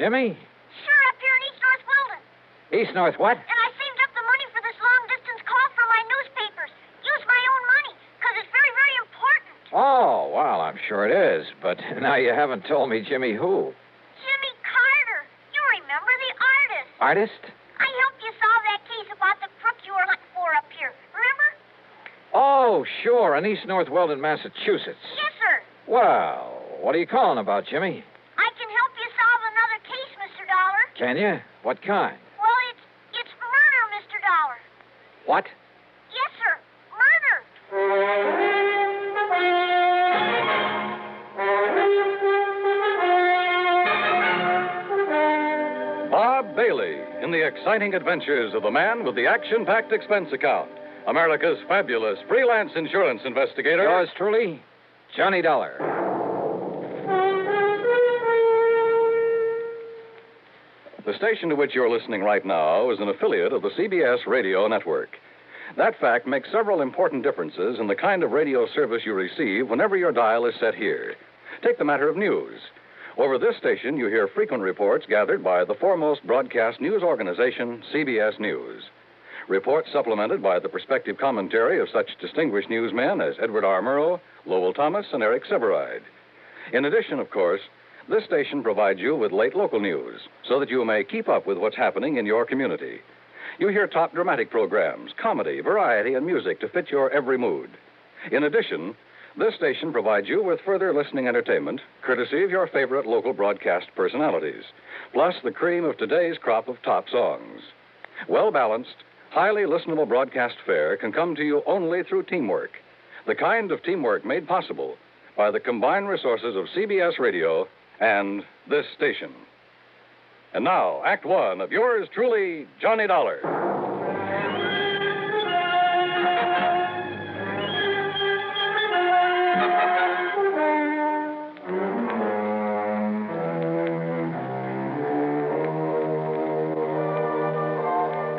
Jimmy? Sure, up here in East North Weldon. East North what? And I saved up the money for this long-distance call from my newspapers. Use my own money, because it's very, very important. Oh, well, I'm sure it is. But now you haven't told me Jimmy who. Jimmy Carter. You remember the artist. Artist? I helped you solve that case about the crook you were looking for up here. Remember? Oh, sure, in East North Weldon, Massachusetts. Yes, sir. Well, what are you calling about, Jimmy? I can help you solve another case, Mr. Dollar. Can you? What kind? Well, it's murder, Mr. Dollar. What? Yes, sir. Murder. Bob Bailey in the exciting adventures of the man with the action-packed expense account. America's fabulous freelance insurance investigator. Yours truly, Johnny Dollar. The station to which you're listening right now is an affiliate of the CBS radio network. That fact makes several important differences in the kind of radio service you receive whenever your dial is set here. Take the matter of news. Over this station, you hear frequent reports gathered by the foremost broadcast news organization, CBS News. Reports supplemented by the perspective commentary of such distinguished newsmen as Edward R. Murrow, Lowell Thomas, and Eric Severide. In addition, of course, this station provides you with late local news so that you may keep up with what's happening in your community. You hear top dramatic programs, comedy, variety, and music to fit your every mood. In addition, this station provides you with further listening entertainment, courtesy of your favorite local broadcast personalities, plus the cream of today's crop of top songs. Well-balanced, highly listenable broadcast fare can come to you only through teamwork, the kind of teamwork made possible by the combined resources of CBS Radio and this station. And now, Act One of yours truly, Johnny Dollar.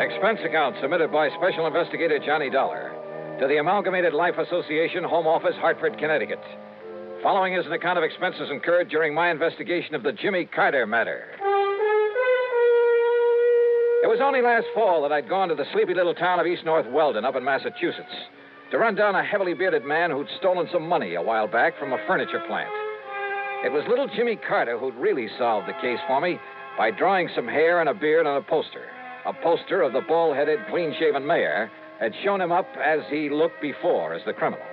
Expense account submitted by Special Investigator Johnny Dollar to the Amalgamated Life Association, Home Office, Hartford, Connecticut. Following is an account of expenses incurred during my investigation of the Jimmy Carter matter. It was only last fall that I'd gone to the sleepy little town of East North Weldon up in Massachusetts to run down a heavily bearded man who'd stolen some money a while back from a furniture plant. It was little Jimmy Carter who'd really solved the case for me by drawing some hair and a beard on a poster. A poster of the bald-headed, clean-shaven mayor had shown him up as he looked before as the criminal.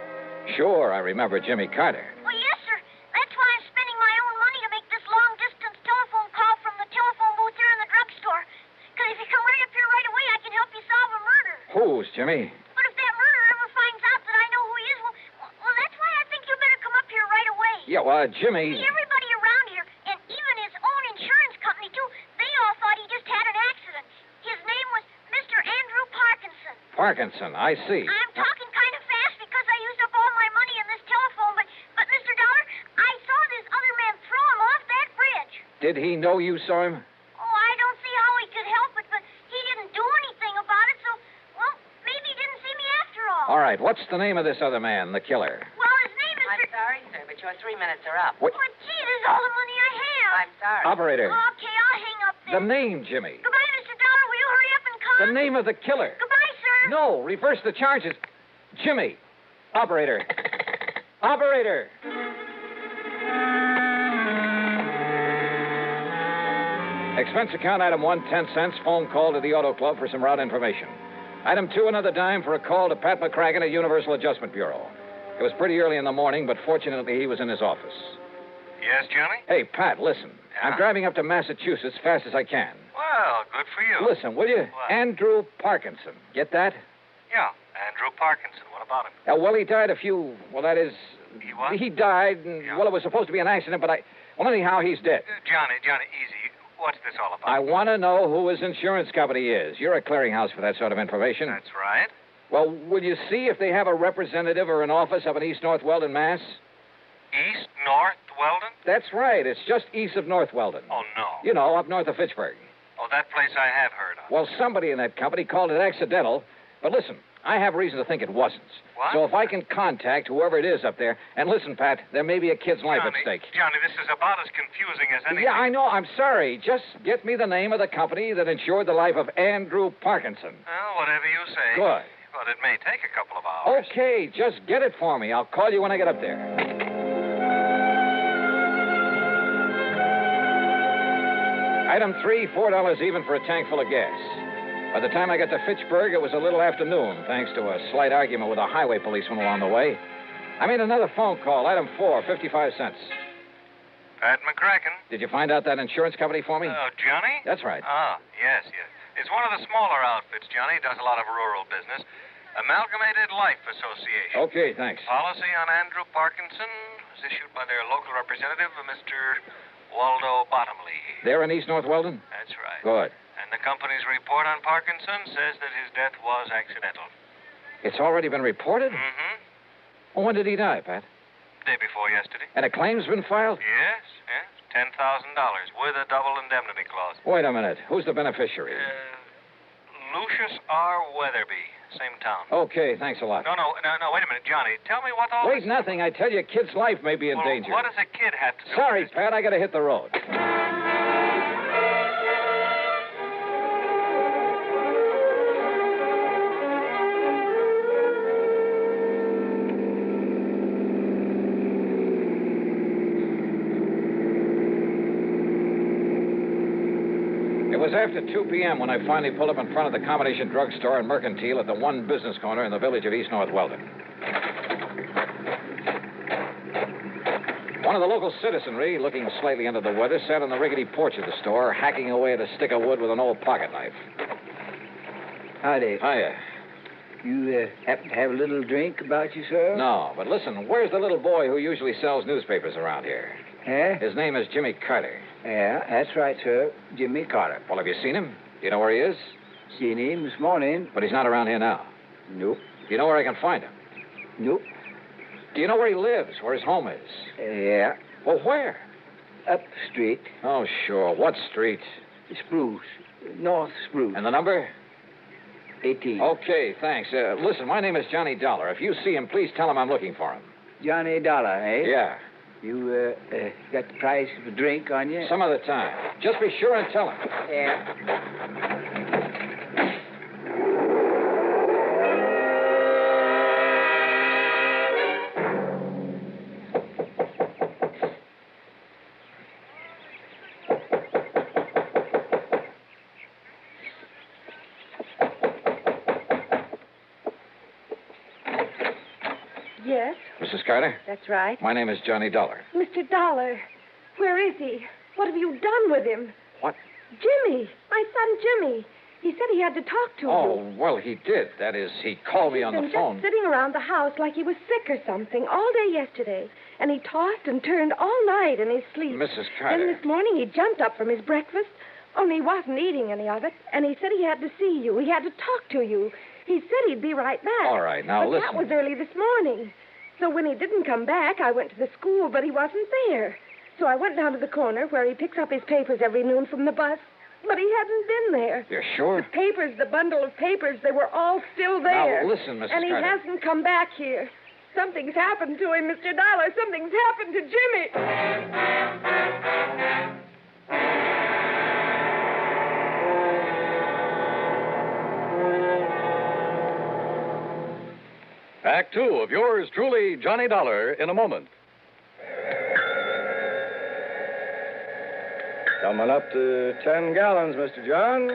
Sure, I remember Jimmy Carter. Well, yes, sir. That's why I'm spending my own money to make this long-distance telephone call from the telephone booth here in the drugstore. Because if you come right up here right away, I can help you solve a murder. Whose, Jimmy? But if that murderer ever finds out that I know who he is, well, that's why I think you better come up here right away. Yeah, well, Jimmy... See, everybody around here, and even his own insurance company, too, they all thought he just had an accident. His name was Mr. Andrew Parkinson. Parkinson, I see. I'm talking kind of fast because I used up all my money in this telephone, but Mr. Dollar, I saw this other man throw him off that bridge. Did he know you saw him? Oh, I don't see how he could help it, but he didn't do anything about it, so, well, maybe he didn't see me after all. All right, what's the name of this other man, the killer? Well, his name is... I'm sorry, sir, but your 3 minutes are up. What? But, gee, this is all the money I have. I'm sorry. Operator. Okay, I'll hang up then. The name, Jimmy. Goodbye, Mr. Dollar. Will you hurry up and come? The name of the killer. Goodbye, sir. No, reverse the charges. Jimmy. Operator. Operator. Expense account item 1, 10 cents. Phone call to the Auto Club for some route information. Item 2, another dime for a call to Pat McCracken at Universal Adjustment Bureau. It was pretty early in the morning, but fortunately he was in his office. Yes, Johnny? Hey, Pat, listen. Yeah? I'm driving up to Massachusetts fast as I can. Well, good for you. Listen, will you? What? Andrew Parkinson. Get that? Yeah, Andrew Parkinson. What about him? Well, he died a few... Well, that is... He what? He died, and, Yeah. well, it was supposed to be an accident, but Well, anyhow, he's dead. Johnny, easy. What's this all about? I want to know who his insurance company is. You're a clearinghouse for that sort of information. That's right. Well, will you see if they have a representative or an office up in East North Weldon, Mass? East North Weldon? That's right. It's just east of North Weldon. Oh, no. You know, up north of Fitchburg. Oh, that place I have heard of. Well, somebody in that company called it accidental. But listen, I have reason to think it wasn't. What? So if I can contact whoever it is up there, and listen, Pat, there may be a kid's life at stake. Johnny, this is about as confusing as anything. Yeah, I know. I'm sorry. Just get me the name of the company that insured the life of Andrew Parkinson. Well, whatever you say. Good. But it may take a couple of hours. Okay, just get it for me. I'll call you when I get up there. Item 3, $4 even for a tank full of gas. By the time I got to Fitchburg, it was a little afternoon, thanks to a slight argument with a highway policeman along the way. I made another phone call. Item 4, 55 cents. Pat McCracken. Did you find out that insurance company for me? Oh, Johnny? That's right. Ah, yes. It's one of the smaller outfits, Johnny. Does a lot of rural business. Amalgamated Life Association. Okay, thanks. Policy on Andrew Parkinson was issued by their local representative, Mr. Waldo Bottomley. They're in East North Weldon? That's right. Good. And the company's report on Parkinson says that his death was accidental. It's already been reported? Mm-hmm. Well, when did he die, Pat? Day before yesterday. And a claim's been filed? Yes. $10,000 with a double indemnity clause. Wait a minute. Who's the beneficiary? Lucius R. Weatherby, same town. Okay, thanks a lot. No, wait a minute, Johnny. Tell me what all Wait, this... nothing. I tell you, a kid's life may be in Well, danger. What does a kid have to do Sorry, with this? Pat, I gotta hit the road. It was after 2 p.m. when I finally pulled up in front of the combination drugstore and mercantile at the one business corner in the village of East North Weldon. One of the local citizenry, looking slightly under the weather, sat on the rickety porch of the store, hacking away at a stick of wood with an old pocket knife. Howdy. Hiya. You happen to have a little drink about you, sir? No, but listen, where's the little boy who usually sells newspapers around here? Eh? His name is Jimmy Carter. Yeah, that's right, sir. Jimmy Carter. Well, have you seen him? Do you know where he is? Seen him this morning. But he's not around here now. Nope. Do you know where I can find him? Nope. Do you know where he lives, where his home is? Yeah. Well, where? Up the street. Oh, sure. What street? Spruce. North Spruce. And the number? 18. Okay, thanks. Listen, my name is Johnny Dollar. If you see him, please tell him I'm looking for him. Johnny Dollar, eh? Yeah. You got the price of a drink on you? Some other time. Just be sure and tell him. Yeah. Yes, Mrs. Carter, that's right. my name is Johnny Dollar. Mr. Dollar, where is he? What have you done with him? What? Jimmy, my son Jimmy. He said he had to talk to you. Oh, well, he did. That is, he called me on the He's phone. been just sitting around the house like he was sick or something all day yesterday. And he tossed and turned all night in his sleep. Mrs. Carter. Then this morning he jumped up from his breakfast, only he wasn't eating any of it. And he said he had to see you. He had to talk to you. He said he'd be right back. All right, now but listen. that was early this morning. So when he didn't come back, I went to the school, but he wasn't there. So I went down to the corner where he picks up his papers every noon from the bus. But he hadn't been there. You're sure? The papers, the bundle of papers, they were all still there. Now, listen, Mrs. And he Carter. hasn't come back here. Something's happened to him, Mr. Dollar. Something's happened to Jimmy. Act 2 of yours truly, Johnny Dollar, in a moment. Coming up to 10 gallons, Mr. Johns.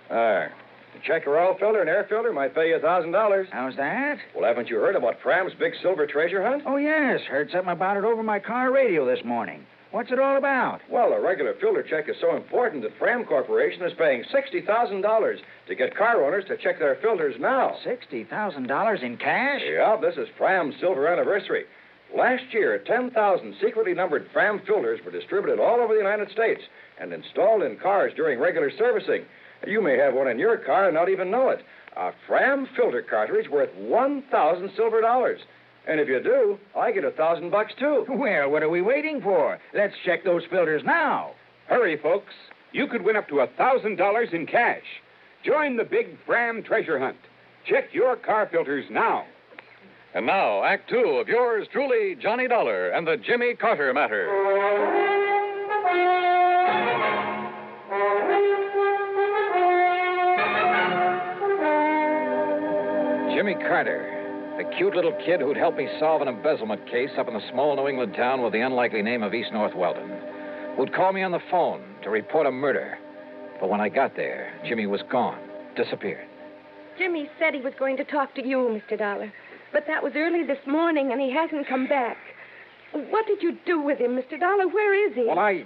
There. To check your oil filter and air filter might pay you $1,000. How's that? Well, haven't you heard about Fram's big silver treasure hunt? Oh, yes. Heard something about it over my car radio this morning. What's it all about? Well, a regular filter check is so important that Fram Corporation is paying $60,000 to get car owners to check their filters now. $60,000 in cash? Yeah, this is Fram's silver anniversary. Last year, 10,000 secretly numbered Fram filters were distributed all over the United States and installed in cars during regular servicing. You may have one in your car and not even know it. A Fram filter cartridge worth 1,000 silver dollars. And if you do, I get $1,000 too. Well, what are we waiting for? Let's check those filters now. Hurry, folks. You could win up to $1,000 in cash. Join the big Fram treasure hunt. Check your car filters now. And now, Act Two of yours truly, Johnny Dollar and the Jimmy Carter Matter. Jimmy Carter, the cute little kid who'd helped me solve an embezzlement case up in the small New England town with the unlikely name of East North Weldon, who'd call me on the phone to report a murder. But when I got there, Jimmy was gone, disappeared. Jimmy said he was going to talk to you, Mr. Dollar. But that was early this morning, and he hasn't come back. What did you do with him, Mr. Dollar? Where is he? Well, I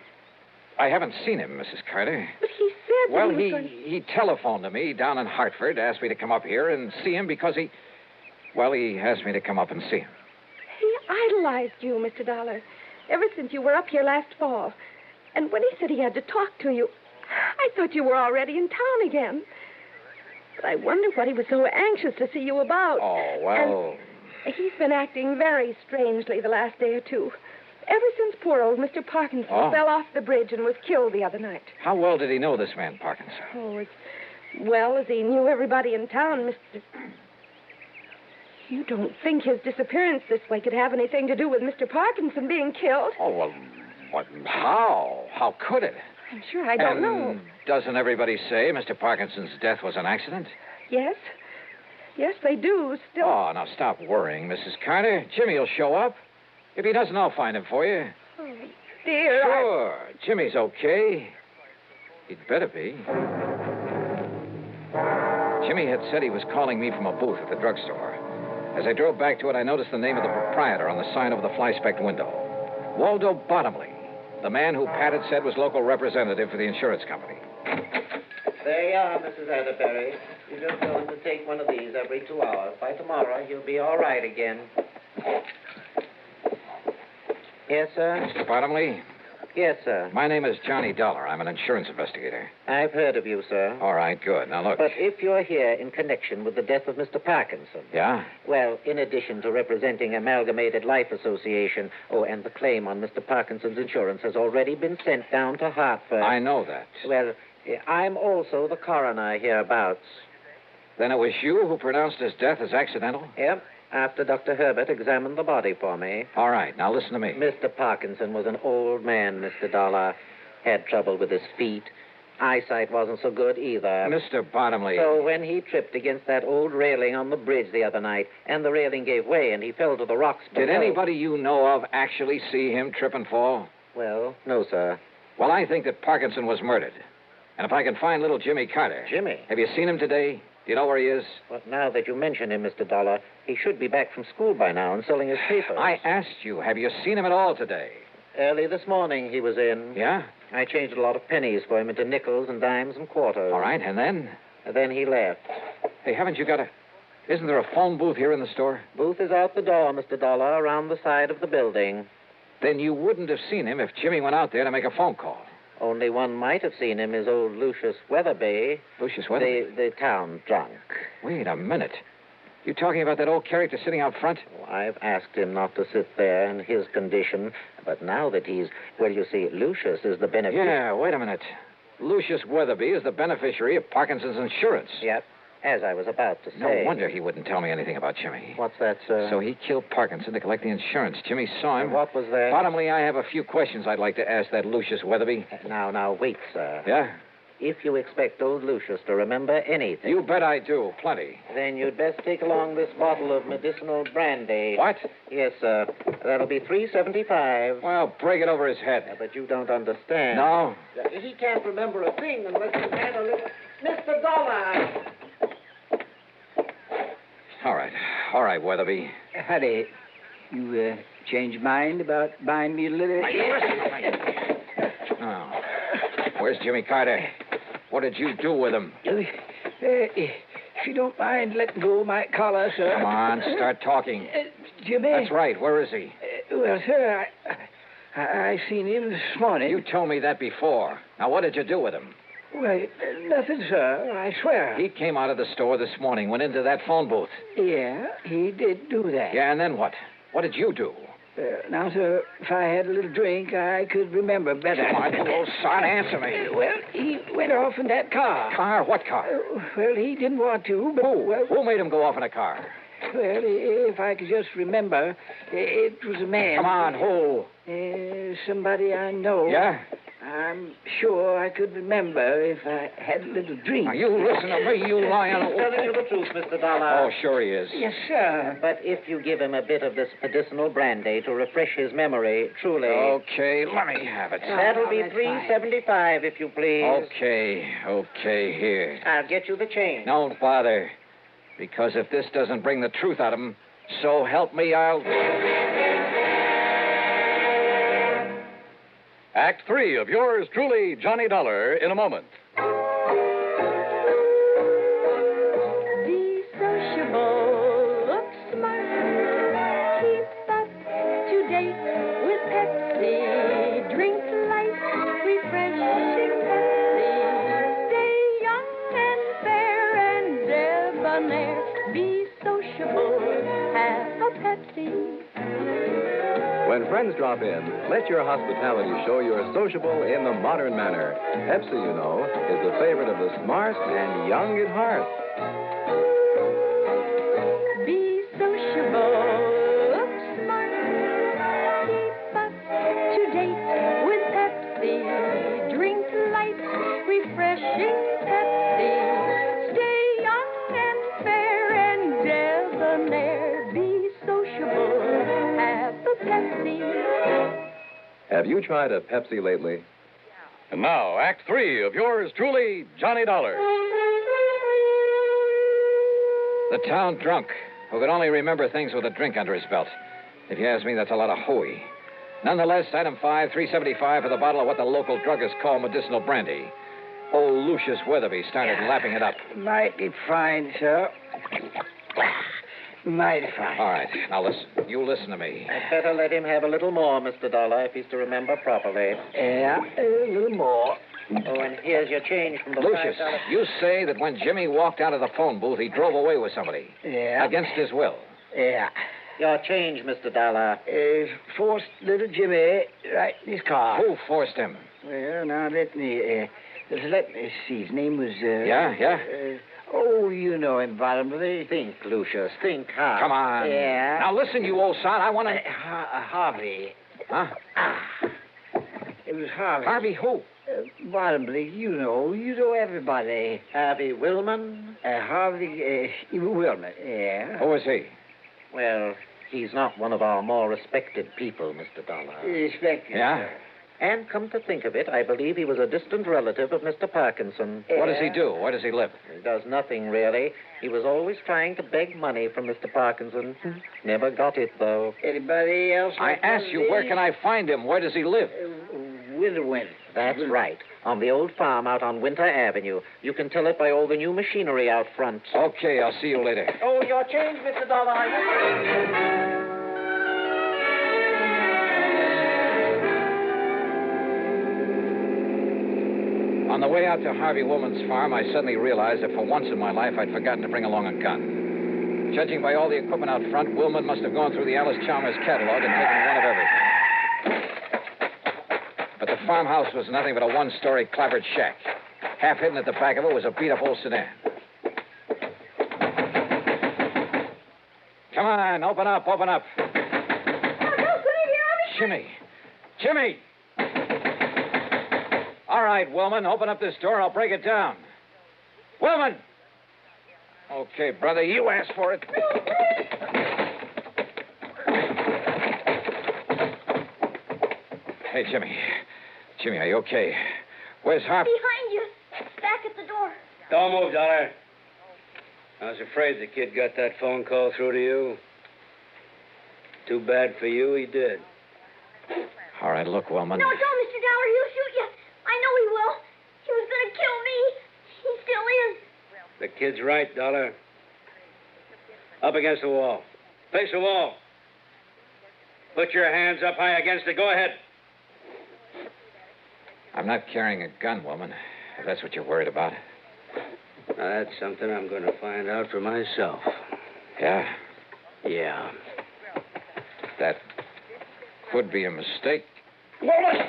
haven't seen him, Mrs. Carter. But he said Well, that he he, was he telephoned to me down in Hartford, asked me to come up here and see him because he asked me to come up and see him. He idolized you, Mr. Dollar, ever since you were up here last fall. And when he said he had to talk to you, I thought you were already in town again. But I wonder what he was so anxious to see you about. Oh, well... And he's been acting very strangely the last day or two. Ever since poor old Mr. Parkinson fell off the bridge and was killed the other night. How well did he know this man, Parkinson? Oh, as well as he knew everybody in town, Mr. You don't think his disappearance this way could have anything to do with Mr. Parkinson being killed? Oh, well, how? How could it? I'm sure I don't know. Doesn't everybody say Mr. Parkinson's death was an accident? Yes. Yes, they do. Still. Oh, now stop worrying, Mrs. Carter. Jimmy will show up. If he doesn't, I'll find him for you. Oh, dear. Sure. Jimmy's okay. He'd better be. Jimmy had said he was calling me from a booth at the drugstore. As I drove back to it, I noticed the name of the proprietor on the sign over the fly-specked window. Waldo Bottomley, the man who Pat had said was local representative for the insurance company. There you are, Mrs. Atterbury. You just tell him to take one of these every 2 hours. By tomorrow, he'll be all right again. Yes, sir? Mr. Bottomley? Yes, sir. My name is Johnny Dollar. I'm an insurance investigator. I've heard of you, sir. All right, good. Now, look. But if you're here in connection with the death of Mr. Parkinson... Yeah? Well, in addition to representing Amalgamated Life Association, and the claim on Mr. Parkinson's insurance has already been sent down to Hartford... I know that. Well, I'm also the coroner hereabouts. Then it was you who pronounced his death as accidental? Yep, after Dr. Herbert examined the body for me. All right, now listen to me. Mr. Parkinson was an old man, Mr. Dollar. Had trouble with his feet. Eyesight wasn't so good either. Mr. Bottomley... So when he tripped against that old railing on the bridge the other night, and the railing gave way and he fell to the rocks below... Did anybody you know of actually see him trip and fall? Well, no, sir. Well, I think that Parkinson was murdered. And if I can find little Jimmy Carter... Jimmy? Have you seen him today? Do you know where he is? Well, now that you mention him, Mr. Dollar, he should be back from school by now and selling his papers. I asked you, have you seen him at all today? Early this morning he was in. Yeah? I changed a lot of pennies for him into nickels and dimes and quarters. All right, and then? And then he left. Hey, haven't you got a... Isn't there a phone booth here in the store? Booth is out the door, Mr. Dollar, around the side of the building. Then you wouldn't have seen him if Jimmy went out there to make a phone call. Only one might have seen him is old Lucius Weatherby. Lucius Weatherby? The town drunk. Wait a minute. You talking about that old character sitting out front? Oh, I've asked him not to sit there in his condition, but now that he's... Well, you see, Lucius is the beneficiary... Yeah, wait a minute. Lucius Weatherby is the beneficiary of Parkinson's insurance. Yep, as I was about to say. No wonder he wouldn't tell me anything about Jimmy. What's that, sir? So he killed Parkinson to collect the insurance. Jimmy saw him. And what was that? Bottomley, I have a few questions I'd like to ask that Lucius Weatherby. Now, wait, sir. Yeah? If you expect old Lucius to remember anything... You bet I do. Plenty. Then you'd best take along this bottle of medicinal brandy. What? Yes, sir. That'll be $3.75. Well, break it over his head. But you don't understand. No? He can't remember a thing unless he's had a little... Mr. Dollar! All right, Weatherby. Howdy. You changed your mind about buying me a little... Oh. Where's Jimmy Carter? What did you do with him? If you don't mind letting go of my collar, sir. Come on, start talking. Jimmy? That's right. Where is he? Well, sir, I seen him this morning. You told me that before. Now, what did you do with him? Well, nothing, sir. I swear. He came out of the store this morning, went into that phone booth. Yeah, he did do that. Yeah, and then what? What did you do? Now, sir, if I had a little drink, I could remember better. Come on, you old son, answer me. Well, he went off in that car. Car? What car? Well, he didn't want to, but... Who? Well, Who made him go off in a car? Well, if I could just remember, it was a man. Come on, who? Somebody I know. Yeah? I'm sure I could remember if I had a little drink. Now, you listen to me, you lying... He's telling you the truth, Mr. Dollar. Oh, sure he is. Yes, sir. But if you give him a bit of this medicinal brandy to refresh his memory, truly... Okay, let me have it. That'll be that's $3.75, if you please. Okay, here. I'll get you the change. Don't bother. Because if this doesn't bring the truth out of him, so help me, I'll... Act 3 of yours truly, Johnny Dollar, in a moment. Be sociable, look smart, keep up to date with Pepsi. Drink light, refreshing Pepsi. Stay young and fair and debonair. Be sociable, have a Pepsi. When friends drop in, let your hospitality show you're sociable in the modern manner. Pepsi, you know, is the favorite of the smart and young at heart. Be sociable, look smart, keep up to date with Pepsi. Drink light, refreshing Pepsi. Stay young and fair and debonair. Be sociable, have a Pepsi. Have you tried a Pepsi lately? And now, Act 3 of yours truly, Johnny Dollar. The town drunk, who could only remember things with a drink under his belt. If you ask me, that's a lot of hooey. Nonetheless, item 5, $3.75 for the bottle of what the local druggists call medicinal brandy. Old Lucius Weatherby started lapping it up. Mighty fine, sir. Mighty fine. All right, now listen. You listen to me. I'd better let him have a little more, Mr. Dollar, if he's to remember properly. Yeah, a little more. Oh, and here's your change from the Lucius, $5. you say that when Jimmy walked out of the phone booth, he drove away with somebody. Yeah. Against his will. Yeah. Your change, Mr. Dollar. Forced little Jimmy right in his car. Who forced him? Well, now let me see. His name was, Yeah? Oh, you know him, bottomly. Think, Lucius. Think hard. Come on. Yeah. Now listen, you old son. I want to... Harvey. Huh? It was Harvey. Harvey who? Bottomly, you know everybody. Harvey Willman? Harvey Wilman, yeah. Who is he? Well, he's not one of our more respected people, Mr. Dollar. Respect you, Yeah? sir. And come to think of it, I believe he was a distant relative of Mr. Parkinson. What does he do? Where does he live? He does nothing, really. He was always trying to beg money from Mr. Parkinson. Never got it, though. Anybody else? I asked you, where can I find him? Where does he live? Winterwind. That's right. On the old farm out on Winter Avenue. You can tell it by all the new machinery out front. Okay, I'll see you later. Oh, your change, Mr. Dollar. On the way out to Harvey Woolman's farm, I suddenly realized that for once in my life, I'd forgotten to bring along a gun. Judging by all the equipment out front, Woolman must have gone through the Alice Chalmers catalog and taken one of everything. But the farmhouse was nothing but a one-story clapboard shack. Half hidden at the back of it was a beat-up old sedan. Come on, open up. Jimmy! All right, Willman, open up this door. I'll break it down. Willman! Okay, brother, you asked for it. Hey, Jimmy. Jimmy, are you okay? Where's Harvey? Behind you. Back at the door. Don't move, Dollar. I was afraid the kid got that phone call through to you. Too bad for you, he did. All right, look, Willman. No, don't, Mr. Dollar. He'll shoot you. I know he will. He was going to kill me. He still is. The kid's right, Dollar. Up against the wall. Face the wall. Put your hands up high against it. Go ahead. I'm not carrying a gun, woman, if that's what you're worried about. Now, that's something I'm going to find out for myself. Yeah? Yeah. Could be a mistake. I got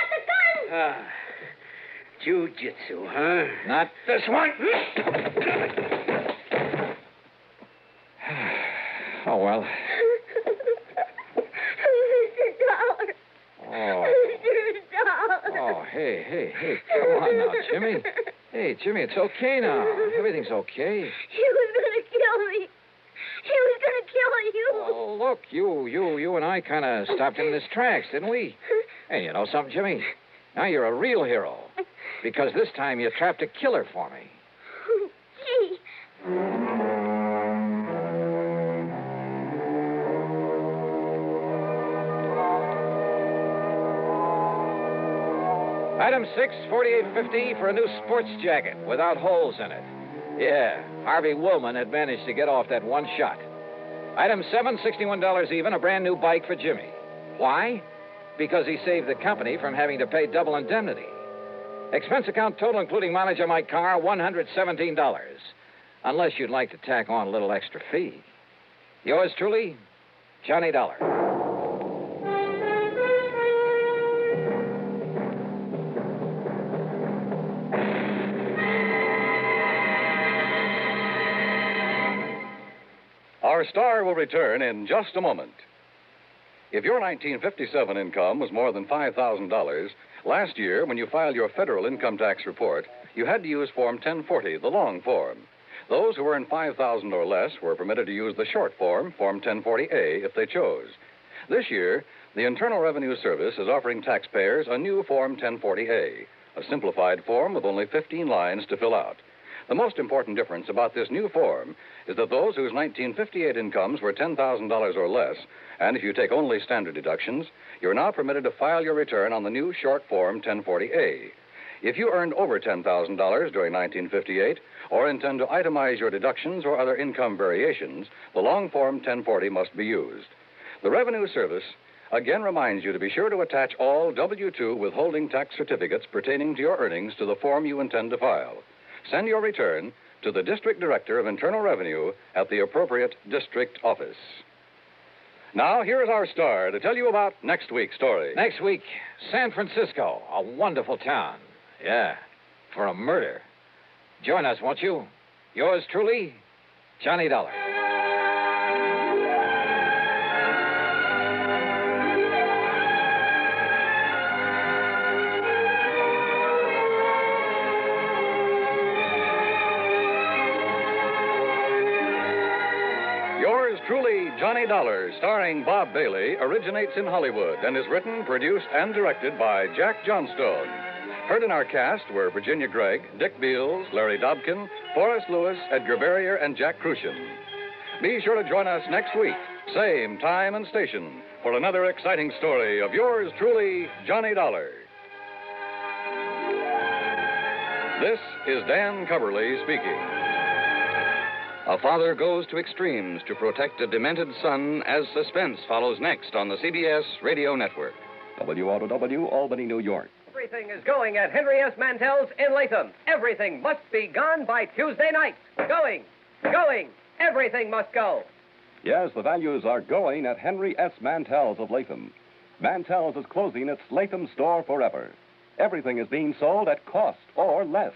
the gun! Ah, jiu-jitsu, huh? Not this one. Oh, well. Mr. Dollar. Oh. Mr. Dollar. Oh, hey. Come on now, Jimmy. Hey, Jimmy, it's okay now. Everything's okay. He was going to kill me. He was going to kill you. Oh, look, you and I kind of stopped him in his tracks, didn't we? Hey, you know something, Jimmy? Now you're a real hero. Because this time you trapped a killer for me. Gee. Item 6, $48.50 for a new sports jacket without holes in it. Yeah, Harvey Woolman had managed to get off that one shot. Item 7, $61 even, a brand new bike for Jimmy. Why? Because he saved the company from having to pay double indemnity. Expense account total, including mileage on my car, $117. Unless you'd like to tack on a little extra fee. Yours truly, Johnny Dollar. Our star will return in just a moment. If your 1957 income was more than $5,000, last year, when you filed your federal income tax report, you had to use Form 1040, the long form. Those who earned $5,000 or less were permitted to use the short form, Form 1040A, if they chose. This year, the Internal Revenue Service is offering taxpayers a new Form 1040A, a simplified form with only 15 lines to fill out. The most important difference about this new form is that those whose 1958 incomes were $10,000 or less, and if you take only standard deductions, you're now permitted to file your return on the new short form 1040A. If you earned over $10,000 during 1958 or intend to itemize your deductions or other income variations, the long form 1040 must be used. The Revenue Service again reminds you to be sure to attach all W-2 withholding tax certificates pertaining to your earnings to the form you intend to file. Send your return to the District Director of Internal Revenue at the appropriate district office. Now, here is our star to tell you about next week's story. Next week, San Francisco, a wonderful town. Yeah, for a murder. Join us, won't you? Yours truly, Johnny Dollar. Truly, Johnny Dollar, starring Bob Bailey, originates in Hollywood and is written, produced, and directed by Jack Johnstone. Heard in our cast were Virginia Gregg, Dick Beals, Larry Dobkin, Forrest Lewis, Edgar Barrier, and Jack Crucian. Be sure to join us next week, same time and station, for another exciting story of yours truly, Johnny Dollar. This is Dan Coverly speaking. A father goes to extremes to protect a demented son as suspense follows next on the CBS Radio Network. WROW, Albany, New York. Everything is going at Henry S. Mantel's in Latham. Everything must be gone by Tuesday night. Going. Everything must go. Yes, the values are going at Henry S. Mantel's of Latham. Mantel's is closing its Latham store forever. Everything is being sold at cost or less.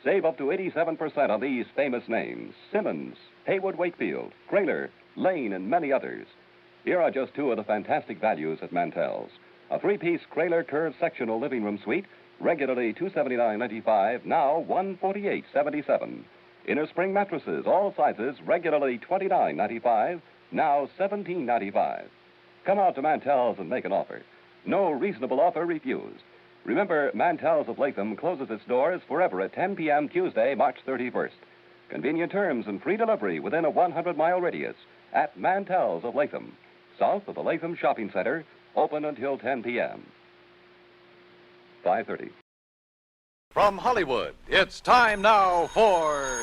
Save up to 87% on these famous names: Simmons, Haywood Wakefield, Kraler, Lane, and many others. Here are just two of the fantastic values at Mantel's. A three-piece Kraler curved sectional living room suite, regularly $279.95, now $148.77. Inner spring mattresses, all sizes, regularly $29.95, now $17.95. Come out to Mantel's and make an offer. No reasonable offer refused. Remember, Mantel's of Latham closes its doors forever at 10 p.m. Tuesday, March 31st. Convenient terms and free delivery within a 100-mile radius at Mantel's of Latham, south of the Latham Shopping Center, open until 10 p.m. 5:30. From Hollywood, it's time now for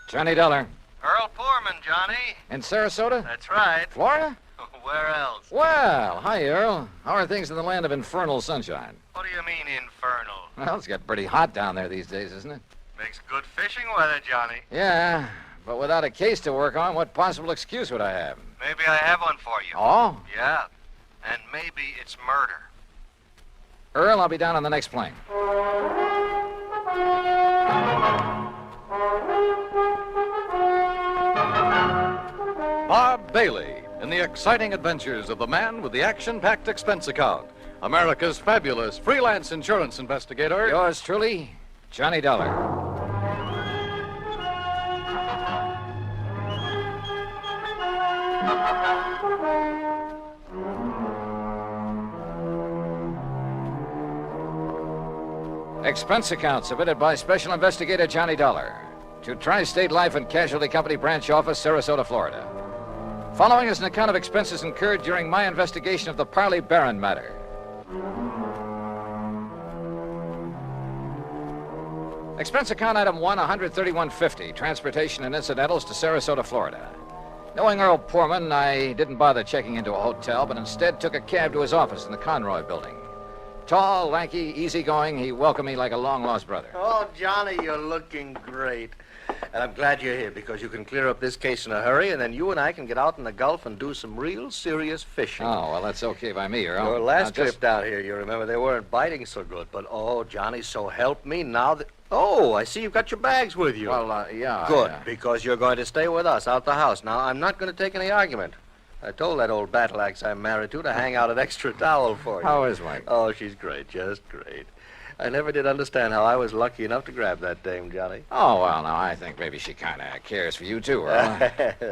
Johnny Dollar. Earl Poorman, Johnny. In Sarasota? That's right. Florida? Where else? Well, hi, Earl. How are things in the land of infernal sunshine? What do you mean, infernal? Well, it's getting pretty hot down there these days, isn't it? Makes good fishing weather, Johnny. Yeah, but without a case to work on, what possible excuse would I have? Maybe I have one for you. Oh? Yeah. And maybe it's murder. Earl, I'll be down on the next plane. Bob Bailey in the exciting adventures of the man with the action-packed expense account. America's fabulous freelance insurance investigator. Yours truly, Johnny Dollar. Expense account submitted by Special Investigator Johnny Dollar to Tri-State Life and Casualty Company Branch Office, Sarasota, Florida. Following is an account of expenses incurred during my investigation of the Parley Barron matter. Expense account item 1, $131.50, transportation and incidentals to Sarasota, Florida. Knowing Earl Poorman, I didn't bother checking into a hotel, but instead took a cab to his office in the Conroy building. Tall, lanky, easygoing, he welcomed me like a long-lost brother. Oh, Johnny, you're looking great. And I'm glad you're here because you can clear up this case in a hurry, and then you and I can get out in the Gulf and do some real serious fishing. Oh, well, that's okay by me, Earl. Your last trip down here, you remember, they weren't biting so good. But, oh, Johnny, so help me now that... Oh, I see you've got your bags with you. Well, yeah. Good, because you're going to stay with us out the house. Now, I'm not going to take any argument. I told that old battle axe I'm married to hang out an extra towel for you. How is wife? Oh, she's great, just great. I never did understand how I was lucky enough to grab that dame, Johnny. Oh, well, now, I think maybe she kind of cares for you, too, Earl.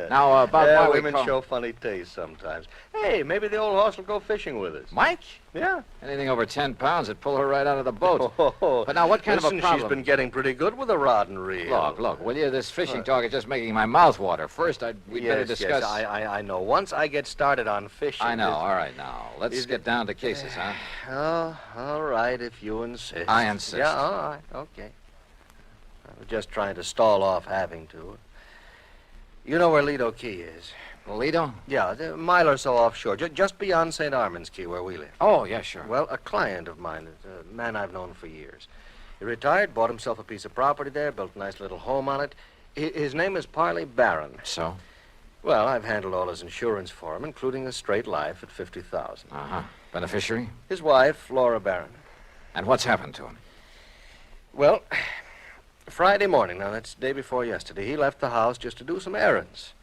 Now, about why women we show funny taste sometimes. Hey, maybe the old horse will go fishing with us. Mike? Yeah. Anything over 10 pounds would pull her right out of the boat. But now, what kind of a problem? She's been getting pretty good with a rod and reel. Look, will you? This fishing talk is just making my mouth water. First, we'd better discuss... Yes, I know. Once I get started on fishing... I know. All right, now. Let's get down to cases, huh? Oh, all right, if you insist. I insist. Yeah, all right. Okay. I was just trying to stall off having to. You know where Lido Key is? Lido? Yeah, a mile or so offshore, just beyond St. Armand's Key, where we live. Oh, yeah, sure. Well, a client of mine, a man I've known for years. He retired, bought himself a piece of property there, built a nice little home on it. His name is Parley Barron. So? Well, I've handled all his insurance for him, including a straight life at $50,000. Uh-huh. Beneficiary? His wife, Laura Barron. And what's happened to him? Well, Friday morning, now that's the day before yesterday, he left the house just to do some errands.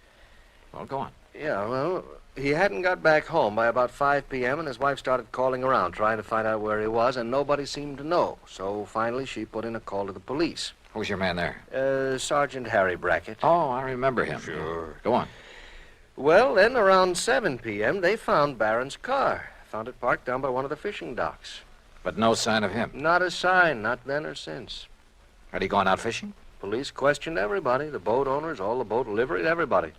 Well, go on. Yeah, well, he hadn't got back home by about 5 p.m., and his wife started calling around, trying to find out where he was, and nobody seemed to know. So finally, she put in a call to the police. Who's your man there? Sergeant Harry Brackett. Oh, I remember him. Sure. Go on. Well, then around 7 p.m., they found Barron's car. Found it parked down by one of the fishing docks. But no sign of him? Not a sign, not then or since. Had he gone out fishing? Police questioned everybody, the boat owners, all the boat livery, everybody.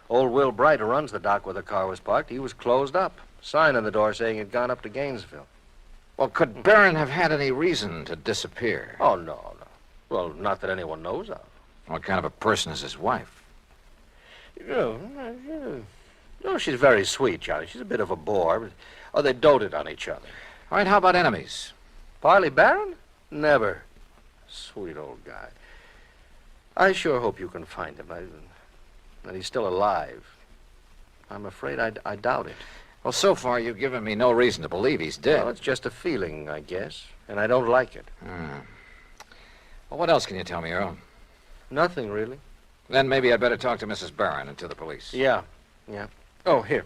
Old Will Bright, who runs the dock where the car was parked, he was closed up. Sign on the door saying he'd gone up to Gainesville. Well, could Barron have had any reason to disappear? Oh, no. Well, not that anyone knows of. What kind of a person is his wife? No, she's very sweet, Johnny. She's a bit of a bore. But, they doted on each other. All right, how about enemies? Parley Barron? Never. Sweet old guy. I sure hope you can find him. That he's still alive. I'm afraid I doubt it. Well, so far, you've given me no reason to believe he's dead. Well, it's just a feeling, I guess. And I don't like it. Well, what else can you tell me, Earl? Nothing, really. Then maybe I'd better talk to Mrs. Barron and to the police. Yeah. Oh, here.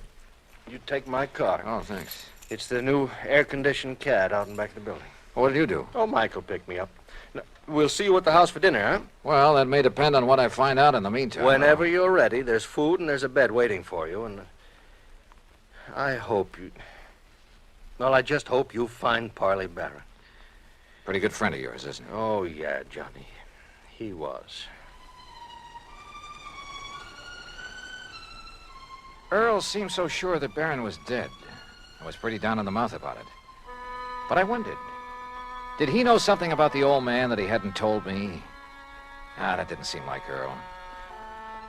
You take my car. Oh, thanks. It's the new air-conditioned cad out in back of the building. What did you do? Oh, Michael picked me up. Now, we'll see you at the house for dinner, huh? Well, that may depend on what I find out in the meantime. Whenever you're ready, there's food and there's a bed waiting for you, and I hope you... Well, I just hope you find Parley Barron. Pretty good friend of yours, isn't he? Oh, yeah, Johnny. He was. Earl seemed so sure that Barron was dead. I was pretty down in the mouth about it. But I wondered, did he know something about the old man that he hadn't told me? That didn't seem like Earl.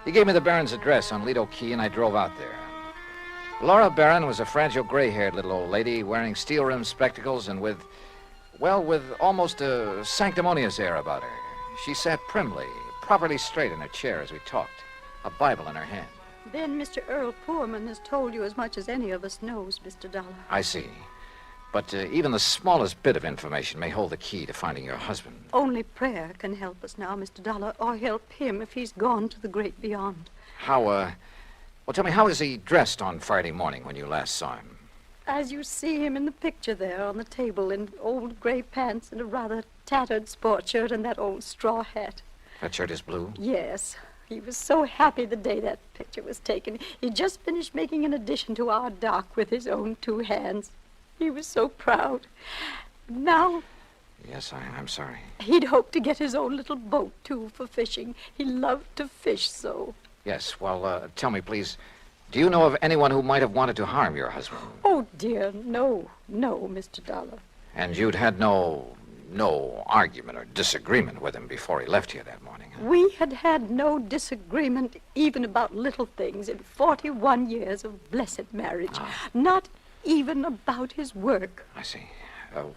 He gave me the Barron's address on Lido Key, and I drove out there. Laura Barron was a fragile, gray-haired little old lady wearing steel-rimmed spectacles and with almost a sanctimonious air about her. She sat primly, properly straight in her chair as we talked, a Bible in her hand. Then Mr. Earl Poorman has told you as much as any of us knows, Mr. Dollar. I see. But even the smallest bit of information may hold the key to finding your husband. Only prayer can help us now, Mr. Dollar, or help him if he's gone to the great beyond. Well, tell me, how is he dressed on Friday morning when you last saw him? As you see him in the picture there on the table in old gray pants and a rather tattered sport shirt and that old straw hat. That shirt is blue? Yes. He was so happy the day that picture was taken. He just finished making an addition to our dock with his own 2 hands. He was so proud. Now... Yes, I'm sorry. He'd hoped to get his own little boat, too, for fishing. He loved to fish so. Yes, well, tell me, please, do you know of anyone who might have wanted to harm your husband? Oh, dear, no, Mr. Dollar. And you'd had no argument or disagreement with him before he left here that morning, huh? We had no disagreement even about little things in 41 years of blessed marriage. Not even about his work. I see.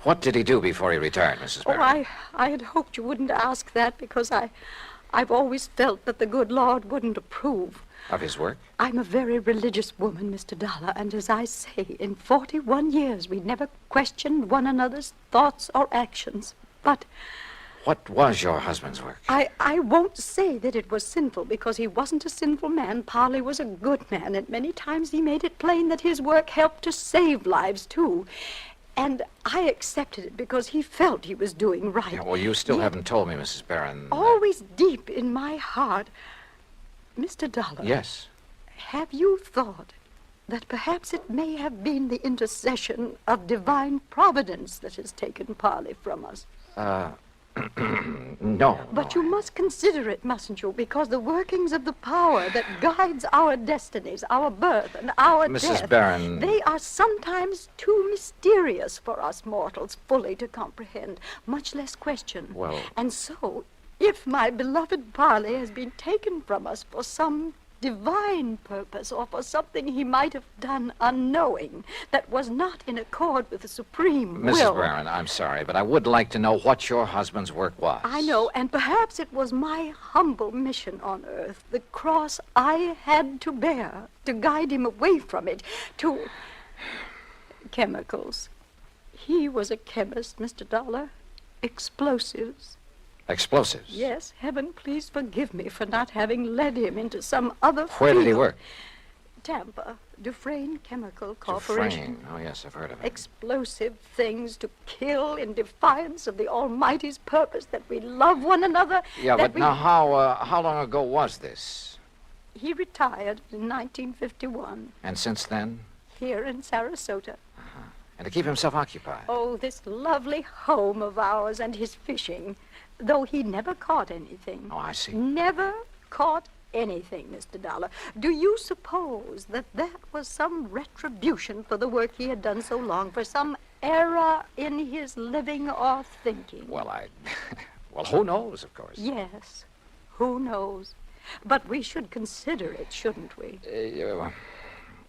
What did he do before he retired, Mrs. Barron? I had hoped you wouldn't ask that because I've always felt that the good Lord wouldn't approve. Of his work? I'm a very religious woman, Mr. Dollar, and as I say, in 41 years we never questioned one another's thoughts or actions. But... What was your husband's work? I won't say that it was sinful, because he wasn't a sinful man. Parley was a good man, and many times he made it plain that his work helped to save lives, too. And I accepted it because he felt he was doing right. Yeah, well, you still haven't told me, Mrs. Barron. Always deep in my heart. Mr. Dollar. Yes? Have you thought that perhaps it may have been the intercession of divine providence that has taken Parley from us? No. But you must consider it, mustn't you? Because the workings of the power that guides our destinies, our birth and our death... Mrs. Barron... They are sometimes too mysterious for us mortals fully to comprehend, much less question. Well... And so, if my beloved Parley has been taken from us for some divine purpose or for something he might have done unknowing that was not in accord with the supreme will... Mrs. Barron, I'm sorry, but I would like to know what your husband's work was. I know, and perhaps it was my humble mission on earth, the cross I had to bear to guide him away from it, to... chemicals. He was a chemist, Mr. Dollar. Explosives. Explosives? Yes, heaven please forgive me for not having led him into some other field. Where did he work? Tampa, Dufresne Chemical Corporation. Dufresne. Oh, yes, I've heard of it. Explosive things to kill in defiance of the Almighty's purpose, that we love one another. Yeah, but now how long ago was this? He retired in 1951. And since then? Here in Sarasota. Uh-huh. And to keep himself occupied? Oh, this lovely home of ours and his fishing. Though he never caught anything. Oh, I see. Never caught anything, Mr. Dollar. Do you suppose that was some retribution for the work he had done so long, for some error in his living or thinking? Well, well, who knows, of course. Yes, who knows? But we should consider it, shouldn't we?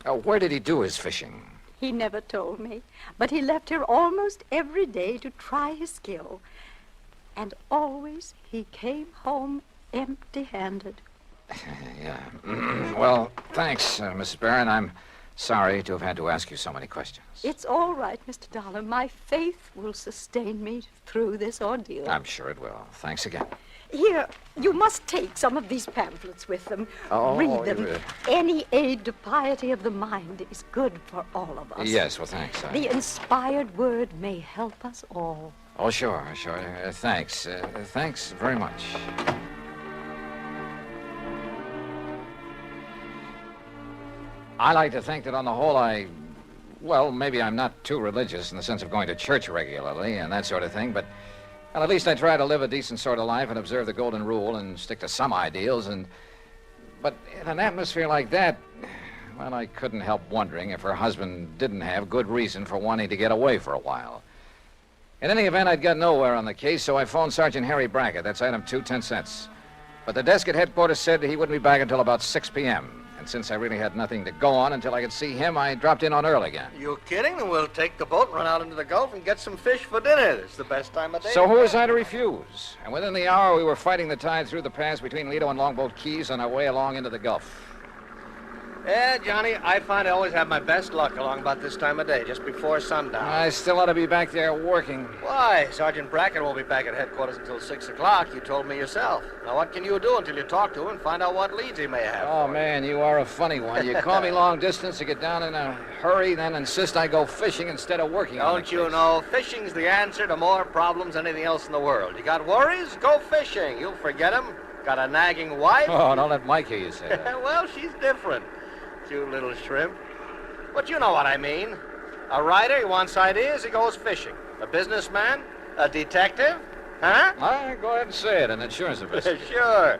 Where did he do his fishing? He never told me, but he left here almost every day to try his skill. And always he came home empty-handed. Yeah. Well, thanks, Mrs. Barron. I'm sorry to have had to ask you so many questions. It's all right, Mr. Dollar. My faith will sustain me through this ordeal. I'm sure it will. Thanks again. Here, you must take some of these pamphlets with them. Oh, read them. Any aid to piety of the mind is good for all of us. Yes, well, thanks. The inspired word may help us all. Oh, sure. Thanks. Thanks very much. I like to think that on the whole maybe I'm not too religious in the sense of going to church regularly and that sort of thing, but well, at least I try to live a decent sort of life and observe the golden rule and stick to some ideals. But in an atmosphere like that, well, I couldn't help wondering if her husband didn't have good reason for wanting to get away for a while. In any event, I'd got nowhere on the case, so I phoned Sergeant Harry Brackett. That's item 2, 10 cents. But the desk at headquarters said he wouldn't be back until about 6 p.m. And since I really had nothing to go on until I could see him, I dropped in on Earl again. You kidding? Then we'll take the boat and run out into the Gulf and get some fish for dinner. It's the best time of day. So who was I to refuse? And within the hour, we were fighting the tide through the pass between Lido and Longboat Keys on our way along into the Gulf. Yeah, Johnny, I find I always have my best luck along about this time of day, just before sundown. I still ought to be back there working. Why? Sergeant Brackett won't be back at headquarters until 6 o'clock. You told me yourself. Now, what can you do until you talk to him and find out what leads he may have? Oh, man, you are a funny one. You call me long distance to get down in a hurry, then insist I go fishing instead of working. Don't you know, fishing's the answer to more problems than anything else in the world. You got worries? Go fishing. You'll forget them. Got a nagging wife? Oh, don't let Mike hear you say that. Well, she's different. You little shrimp. But you know what I mean. A writer, he wants ideas, he goes fishing. A businessman? A detective? Huh? All right, go ahead and say it, an insurance investor. Sure.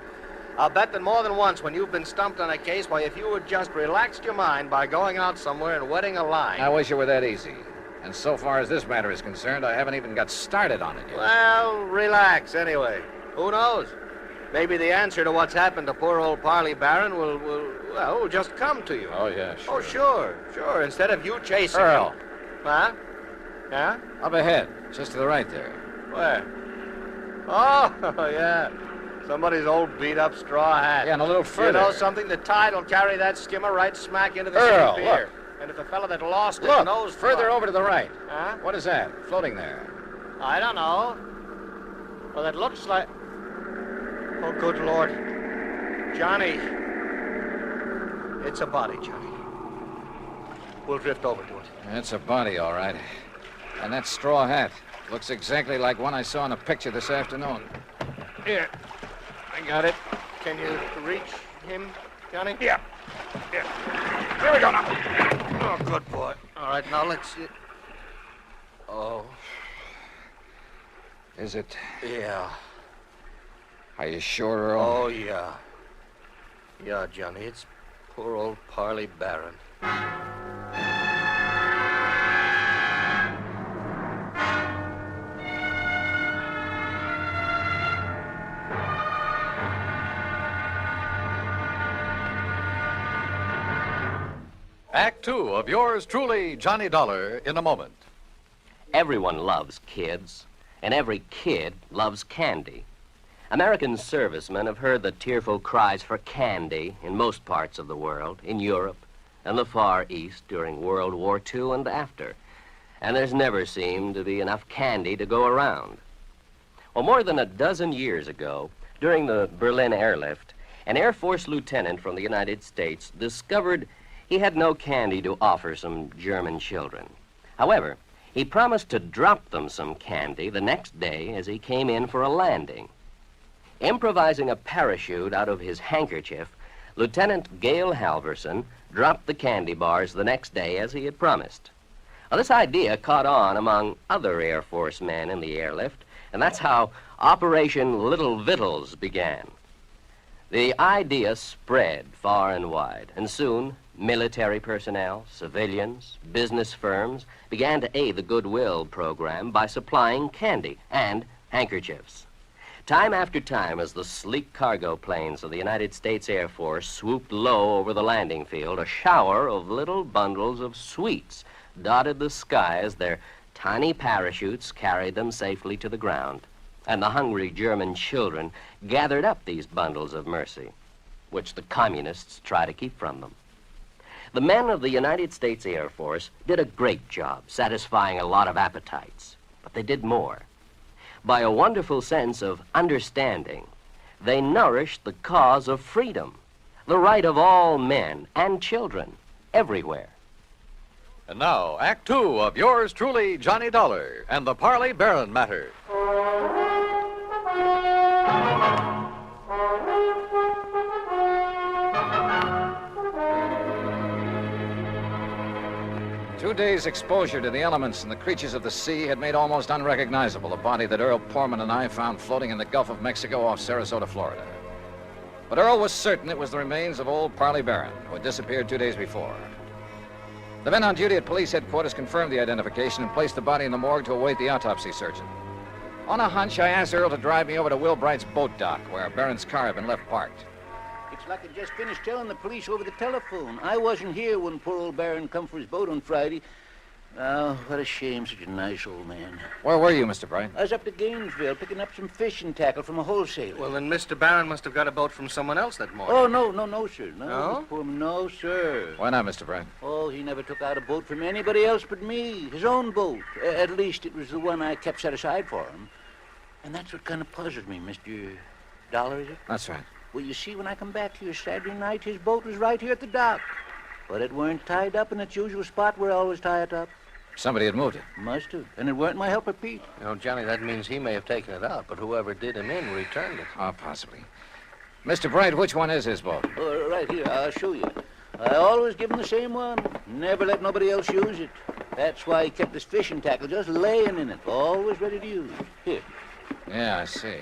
I'll bet that more than once when you've been stumped on a case, why, if you had just relaxed your mind by going out somewhere and wetting a line... I wish it were that easy. And so far as this matter is concerned, I haven't even got started on it yet. Well, relax anyway. Who knows? Maybe the answer to what's happened to poor old Parley Barron will just come to you. Oh, yeah, sure. Oh, sure. Instead of you chasing Earl. him. Huh? Yeah? Up ahead, just to the right there. Where? Oh, yeah. Somebody's old beat-up straw hat. Yeah, and a little further. You know something? The tide will carry that skimmer right smack into the Earl, city pier. look. And if the fellow that lost Look, it knows... further over to the right. Huh? What is that, floating there? I don't know. Well, that looks like... Oh, good Lord. Johnny. It's a body, Johnny. We'll drift over to it. It's a body, all right. And that straw hat looks exactly like one I saw in a picture this afternoon. Here. I got it. Can you reach him, Johnny? Yeah. Here we go now. Oh, good boy. All right, now let's see. Oh. Is it? Yeah. Are you sure, Earl? Oh, yeah. Yeah, Johnny, it's poor old Parley Barron. Act two of yours truly, Johnny Dollar, in a moment. Everyone loves kids, and every kid loves candy. American servicemen have heard the tearful cries for candy in most parts of the world, in Europe and the Far East during World War II and after. And there's never seemed to be enough candy to go around. Well, more than a dozen years ago, during the Berlin airlift, an Air Force lieutenant from the United States discovered he had no candy to offer some German children. However, he promised to drop them some candy the next day as he came in for a landing. Improvising a parachute out of his handkerchief, Lieutenant Gale Halverson dropped the candy bars the next day as he had promised. Now, this idea caught on among other Air Force men in the airlift, and that's how Operation Little Vittles began. The idea spread far and wide, and soon military personnel, civilians, business firms began to aid the Goodwill program by supplying candy and handkerchiefs. Time after time, as the sleek cargo planes of the United States Air Force swooped low over the landing field, a shower of little bundles of sweets dotted the sky as their tiny parachutes carried them safely to the ground. And the hungry German children gathered up these bundles of mercy, which the communists try to keep from them. The men of the United States Air Force did a great job satisfying a lot of appetites, but they did more. By a wonderful sense of understanding, they nourished the cause of freedom, the right of all men and children everywhere. And now, Act two of yours truly, Johnny Dollar, and the Parley Barron matter. Two days' exposure to the elements and the creatures of the sea had made almost unrecognizable the body that Earl Portman and I found floating in the Gulf of Mexico off Sarasota, Florida. But Earl was certain it was the remains of old Parley Barron, who had disappeared 2 days before. The men on duty at police headquarters confirmed the identification and placed the body in the morgue to await the autopsy surgeon. On a hunch, I asked Earl to drive me over to Will Bright's boat dock, where Barron's car had been left parked. He It's like I just finished telling the police over the telephone. I wasn't here when poor old Barron come for his boat on Friday. Oh, what a shame, such a nice old man. Where were you, Mr. Bright? I was up to Gainesville picking up some fishing tackle from a wholesaler. Well, then Mr. Barron must have got a boat from someone else that morning. Oh, no, sir. No? No? Poor man, no, sir. Why not, Mr. Bright? Oh, he never took out a boat from anybody else but me. His own boat. At least it was the one I kept set aside for him. And that's what kind of puzzled me, Mr. Dollar, is it? That's right. Well, you see, when I come back here Saturday night, his boat was right here at the dock. But it weren't tied up in its usual spot where I always tie it up. Somebody had moved it. Must have. And it weren't my helper, Pete. You know, Johnny, that means he may have taken it out, but whoever did him in returned it. Oh, possibly. Mr. Bright, which one is his boat? Oh, right here. I'll show you. I always give him the same one. Never let nobody else use it. That's why he kept his fishing tackle just laying in it, always ready to use. Here. Yeah, I see.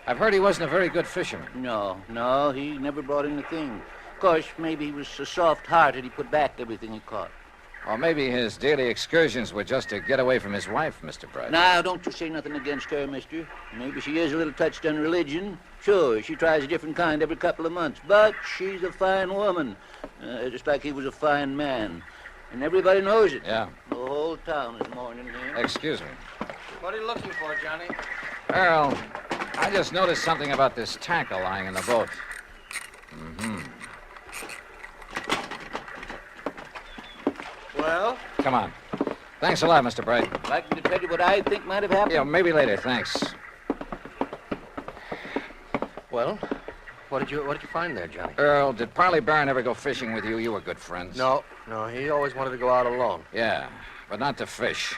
I've heard he wasn't a very good fisherman. No, he never brought in a thing. Of course, maybe he was so soft-hearted he put back everything he caught. Or maybe his daily excursions were just to get away from his wife, Mr. Bright. Now, don't you say nothing against her, mister. Maybe she is a little touched on religion. Sure, she tries a different kind every couple of months. But she's a fine woman, just like he was a fine man. And everybody knows it. Yeah. The whole town is mourning him. Excuse me. What are you looking for, Johnny? Earl, I just noticed something about this tackle lying in the boat. Mm-hmm. Well? Come on. Thanks a lot, Mr. Bright. Like me to tell you what I think might have happened? Yeah, maybe later, thanks. Well, what did you find there, Johnny? Earl, did Parley Barron ever go fishing with you? You were good friends. No, he always wanted to go out alone. Yeah, but not to fish.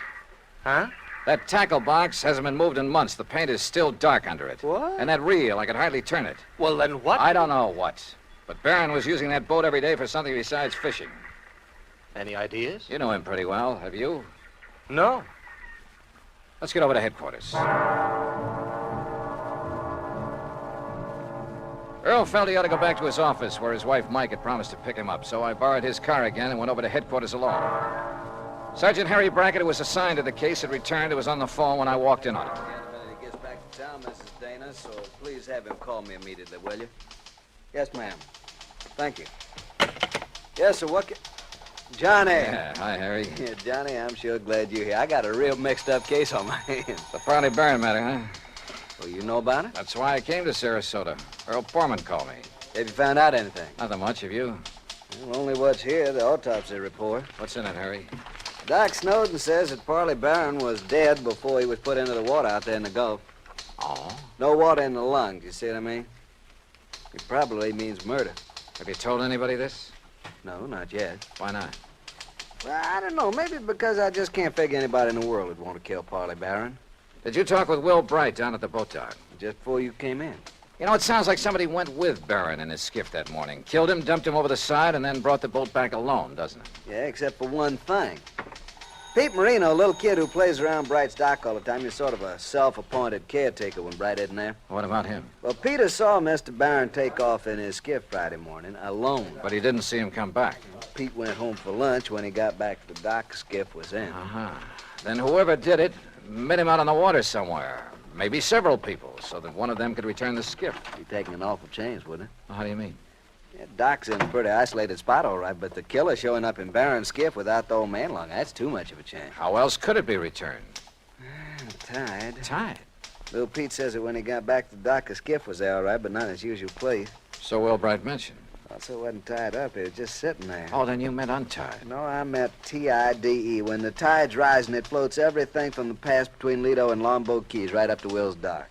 Huh? That tackle box hasn't been moved in months. The paint is still dark under it. What? And that reel, I could hardly turn it. Well, then what? I don't know what. But Barron was using that boat every day for something besides fishing. Any ideas? You know him pretty well, have you? No. Let's get over to headquarters. Earl felt he ought to go back to his office where his wife Mike had promised to pick him up, so I borrowed his car again and went over to headquarters alone. Sergeant Harry Brackett, who was assigned to the case, had returned. He was on the phone when I walked in on him. He gets back to town, Mrs. Dana, so please have him call me immediately, will you? Yes, ma'am. Thank you. Yes, sir, what Johnny. Yeah, hi, Harry. Yeah, Johnny, I'm sure glad you're here. I got a real mixed-up case on my hands. The Parley Barron matter, huh? Well, you know about it? That's why I came to Sarasota. Earl Foreman called me. Have you found out anything? Nothing much, have you? Well, only what's here, the autopsy report. What's in it, Harry? Doc Snowden says that Parley Barron was dead before he was put into the water out there in the Gulf. Oh? No water in the lungs, you see what I mean? It probably means murder. Have you told anybody this? No, not yet. Why not? Well, I don't know. Maybe because I just can't figure anybody in the world would want to kill Parley Barron. Did you talk with Will Bright down at the boat dock? Just before you came in. You know, it sounds like somebody went with Barron in his skiff that morning, killed him, dumped him over the side, and then brought the boat back alone, doesn't it? Yeah, except for one thing. Pete Marino, a little kid who plays around Bright's dock all the time, he's sort of a self-appointed caretaker when Bright isn't there. What about him? Well, Peter saw Mr. Barron take off in his skiff Friday morning, alone. But he didn't see him come back. Pete went home for lunch. When he got back to the dock, the skiff was in. Uh-huh. Then whoever did it met him out on the water somewhere. Maybe several people, so that one of them could return the skiff. Be taking an awful chance, wouldn't it? How do you mean? Yeah, Doc's in a pretty isolated spot, all right, but the killer showing up in Barron's skiff without the old man along, that's too much of a chance. How else could it be returned? Tied. Tied? Little Pete says that when he got back to the dock, the skiff was there, all right, but not in its usual place. So Will Bright mentioned. Also, it wasn't tied up. It was just sitting there. Oh, then you meant untied. No, I meant T-I-D-E. When the tide's rising, it floats everything from the pass between Lido and Longboat Keys right up to Will's dock.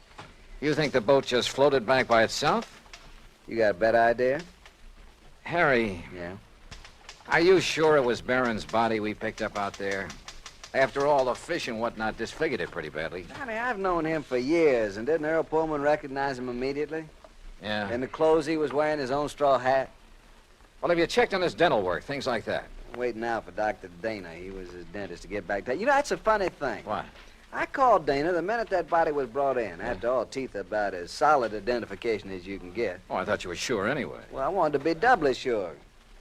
You think the boat just floated back by itself? You got a better idea? Harry. Yeah? Are you sure it was Barron's body we picked up out there? After all, the fish and whatnot disfigured it pretty badly. Johnny, I've known him for years, and didn't Earl Pullman recognize him immediately? Yeah. In the clothes he was wearing, his own straw hat? Well, have you checked on his dental work, things like that? I'm waiting now for Dr. Dana. He was his dentist to get back to. You know, that's a funny thing. What? I called Dana the minute that body was brought in. After all, teeth are about as solid identification as you can get. Oh, I thought you were sure anyway. Well, I wanted to be doubly sure.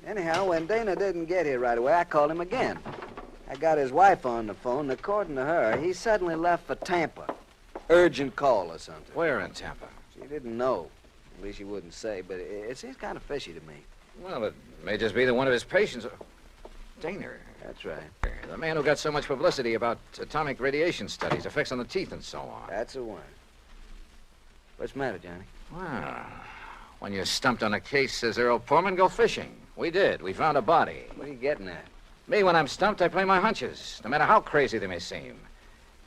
Anyhow, when Dana didn't get here right away, I called him again. I got his wife on the phone, and according to her, he suddenly left for Tampa. Urgent call or something. Where in Tampa? She didn't know. At least you wouldn't say, but it seems kind of fishy to me. Well, it may just be that one of his patients... Daner. That's right. The man who got so much publicity about atomic radiation studies, effects on the teeth, and so on. That's the one. What's the matter, Johnny? Well, when you're stumped on a case, says Earl Pullman, go fishing. We did. We found a body. What are you getting at? Me, when I'm stumped, I play my hunches, no matter how crazy they may seem.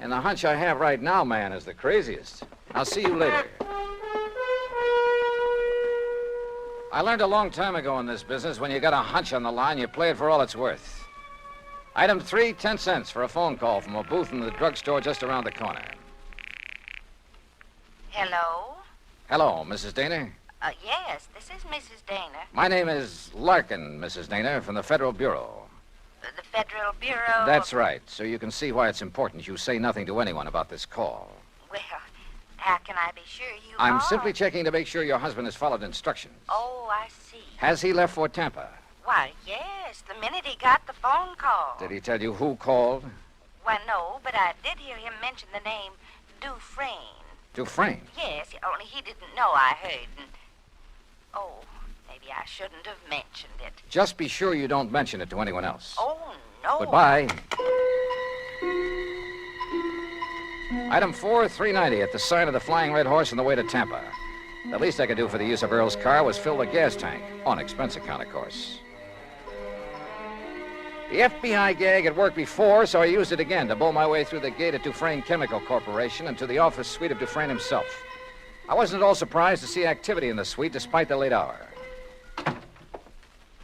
And the hunch I have right now, man, is the craziest. I'll see you later. I learned a long time ago in this business, when you got a hunch on the line, you play it for all it's worth. Item 3, 10 cents for a phone call from a booth in the drugstore just around the corner. Hello? Hello, Mrs. Daner. Yes, this is Mrs. Daner. My name is Larkin, Mrs. Daner, from the Federal Bureau. The Federal Bureau? That's right, so you can see why it's important you say nothing to anyone about this call. Well, how can I be sure you I'm are? simply checking to make sure your husband has followed instructions. Oh, I see. Has he left for Tampa? Why, yes, the minute he got the phone call. Did he tell you who called? Why, no, but I did hear him mention the name Dufresne. Dufresne? Yes, only he didn't know I heard. And... Oh, maybe I shouldn't have mentioned it. Just be sure you don't mention it to anyone else. Oh, no. Goodbye. Item 4, 390 at the sign of the Flying Red Horse on the way to Tampa. The least I could do for the use of Earl's car was fill the gas tank. On expense account, of course. The FBI gag had worked before, so I used it again to bowl my way through the gate at Dufresne Chemical Corporation and to the office suite of Dufresne himself. I wasn't at all surprised to see activity in the suite despite the late hour.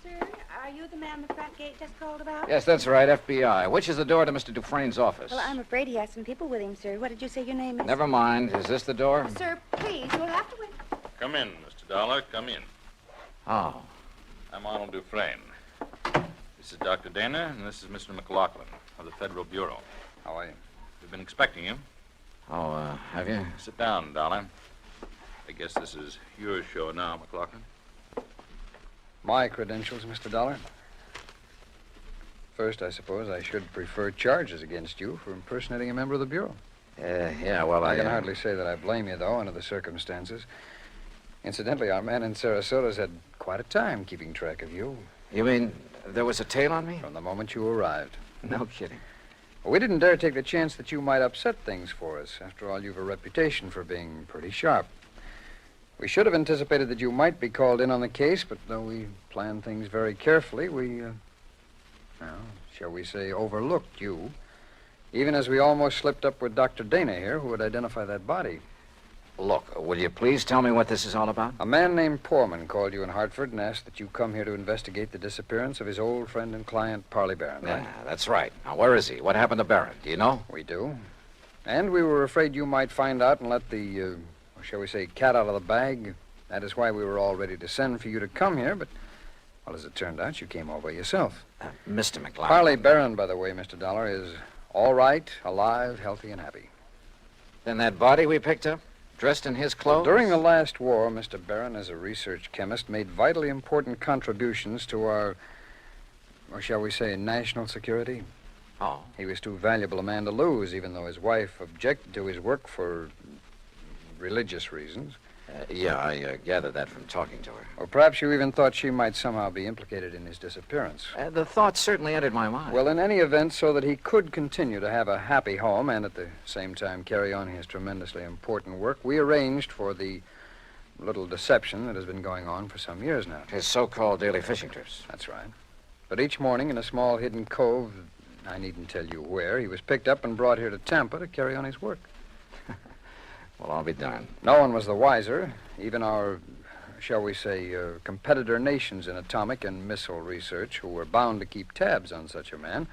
Sir, are you the man the front gate just called about? Yes, that's right, FBI. Which is the door to Mr. Dufresne's office? Well, I'm afraid he has some people with him, sir. What did you say your name is? Never mind. Is this the door? Sir, please, you'll have to wait. Come in, Mr. Dollar. Come in. Oh. I'm Arnold Dufresne. This is Dr. Dana, and this is Mr. McLaughlin of the Federal Bureau. How are you? We've been expecting you. Oh, have you? Sit down, Dollar. I guess this is your show now, McLaughlin. My credentials, Mr. Dollar. First, I suppose I should prefer charges against you for impersonating a member of the Bureau. Yeah, well, I can hardly say that I blame you, though, under the circumstances. Incidentally, our man in Sarasota's had quite a time keeping track of you. You mean there was a tail on me? From the moment you arrived. No kidding. Well, we didn't dare take the chance that you might upset things for us. After all, you've a reputation for being pretty sharp. We should have anticipated that you might be called in on the case, but though we planned things very carefully, we, shall we say, overlooked you. Even as we almost slipped up with Dr. Dana here, who would identify that body. Look, will you please tell me what this is all about? A man named Poorman called you in Hartford and asked that you come here to investigate the disappearance of his old friend and client, Parley Barron, right? Yeah, that's right. Now, where is he? What happened to Barron? Do you know? We do. And we were afraid you might find out and let the, shall we say, cat out of the bag. That is why we were all ready to send for you to come here, but, well, as it turned out, you came all by yourself. Mr. McLeod. Parley Barron, by the way, Mr. Dollar, is all right, alive, healthy, and happy. Then that body we picked up? Dressed in his clothes? During the last war, Mr. Barron, as a research chemist, made vitally important contributions to our, or shall we say, national security. Oh. He was too valuable a man to lose, even though his wife objected to his work for religious reasons. Yeah, I gathered that from talking to her. Or perhaps you even thought she might somehow be implicated in his disappearance. The thought certainly entered my mind. Well, in any event, so that he could continue to have a happy home and at the same time carry on his tremendously important work, we arranged for the little deception that has been going on for some years now. His so-called daily fishing trips. That's right. But each morning in a small hidden cove, I needn't tell you where, he was picked up and brought here to Tampa to carry on his work. Well, I'll be darned. No one was the wiser. Even our, shall we say, competitor nations in atomic and missile research, who were bound to keep tabs on such a man,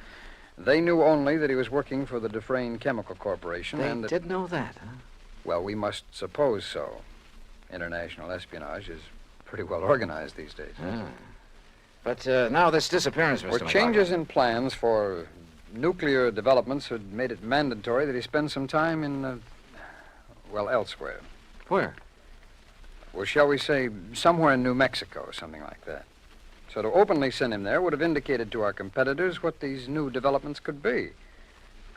they knew only that he was working for the Dufresne Chemical Corporation. They did know that, huh? Well, we must suppose so. International espionage is pretty well organized these days. Ah. But now this disappearance, Mr. Were changes in plans for nuclear developments had made it mandatory that he spend some time in, elsewhere. Where? Well, shall we say, somewhere in New Mexico, something like that. So to openly send him there would have indicated to our competitors what these new developments could be.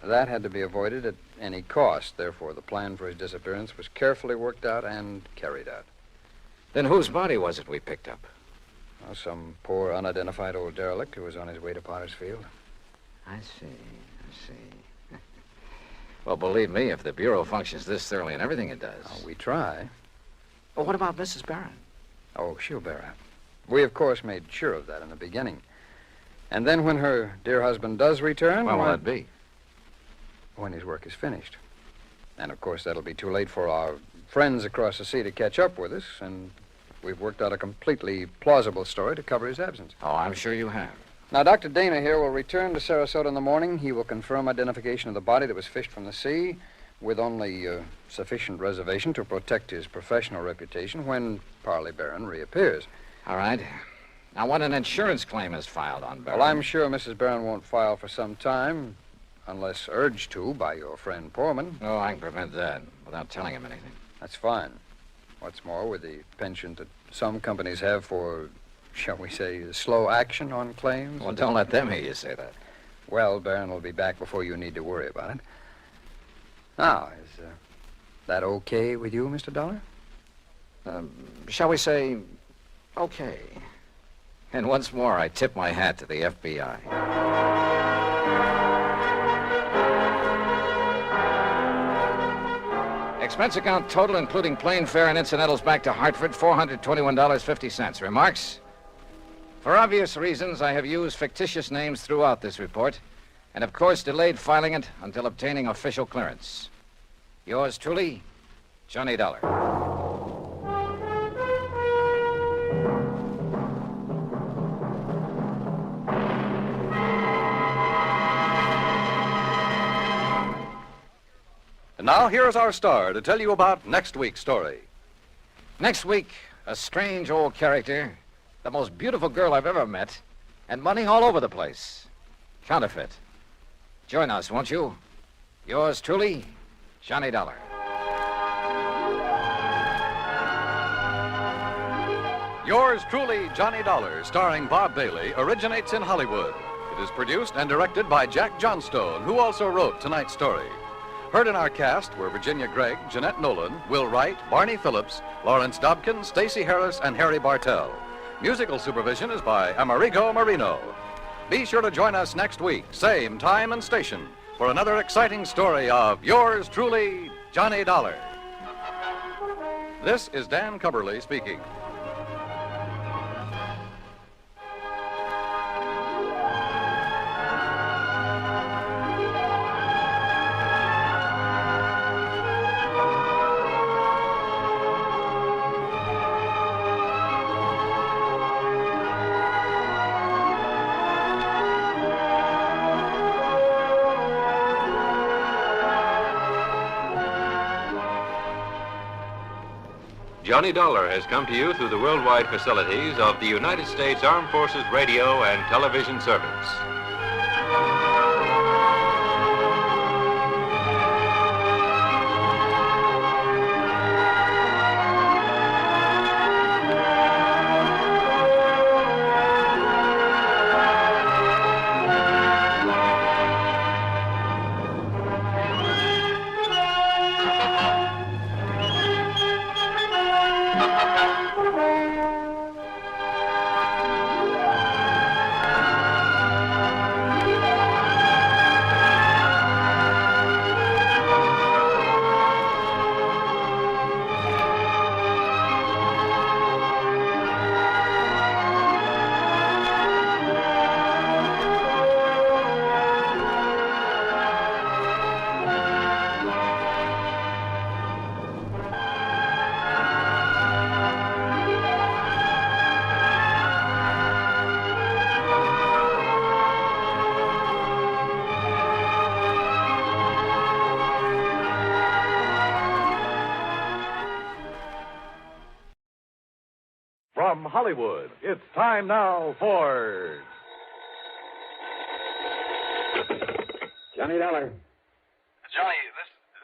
That had to be avoided at any cost. Therefore, the plan for his disappearance was carefully worked out and carried out. Then whose body was it we picked up? Well, some poor, unidentified old derelict who was on his way to Potter's Field. I see. Well, believe me, if the Bureau functions this thoroughly in everything it does... Oh, we try. Well, what about Mrs. Barron? Oh, she'll bear up. We, of course, made sure of that in the beginning. And then when her dear husband does return... When will that be? When his work is finished. And, of course, that'll be too late for our friends across the sea to catch up with us, and we've worked out a completely plausible story to cover his absence. Oh, I'm sure you have. Now, Dr. Dana here will return to Sarasota in the morning. He will confirm identification of the body that was fished from the sea with only sufficient reservation to protect his professional reputation when Parley Barron reappears. All right. Now, when an insurance claim is filed on Barron... Well, I'm sure Mrs. Barron won't file for some time, unless urged to by your friend Poorman. No, I can prevent that without telling him anything. That's fine. What's more, with the penchant that some companies have for... shall we say, slow action on claims? Well, don't let them hear you say that. Well, Barron will be back before you need to worry about it. Now, is that okay with you, Mr. Dollar? Shall we say, okay. And once more, I tip my hat to the FBI. Expense account total, including plane fare and incidentals back to Hartford, $421.50. Remarks? For obvious reasons, I have used fictitious names throughout this report, and of course delayed filing it until obtaining official clearance. Yours truly, Johnny Dollar. And now, here's our star to tell you about next week's story. Next week, a strange old character, the most beautiful girl I've ever met, and money all over the place. Counterfeit. Join us, won't you? Yours truly, Johnny Dollar. Yours truly, Johnny Dollar, starring Bob Bailey, originates in Hollywood. It is produced and directed by Jack Johnstone, who also wrote tonight's story. Heard in our cast were Virginia Gregg, Jeanette Nolan, Will Wright, Barney Phillips, Lawrence Dobkin, Stacey Harris, and Harry Bartell. Musical supervision is by Amerigo Marino. Be sure to join us next week, same time and station, for another exciting story of yours truly, Johnny Dollar. This is Dan Cubberly speaking. Johnny Dollar has come to you through the worldwide facilities of the United States Armed Forces Radio and Television Service. From Hollywood, it's time now for... Johnny Dollar. Johnny,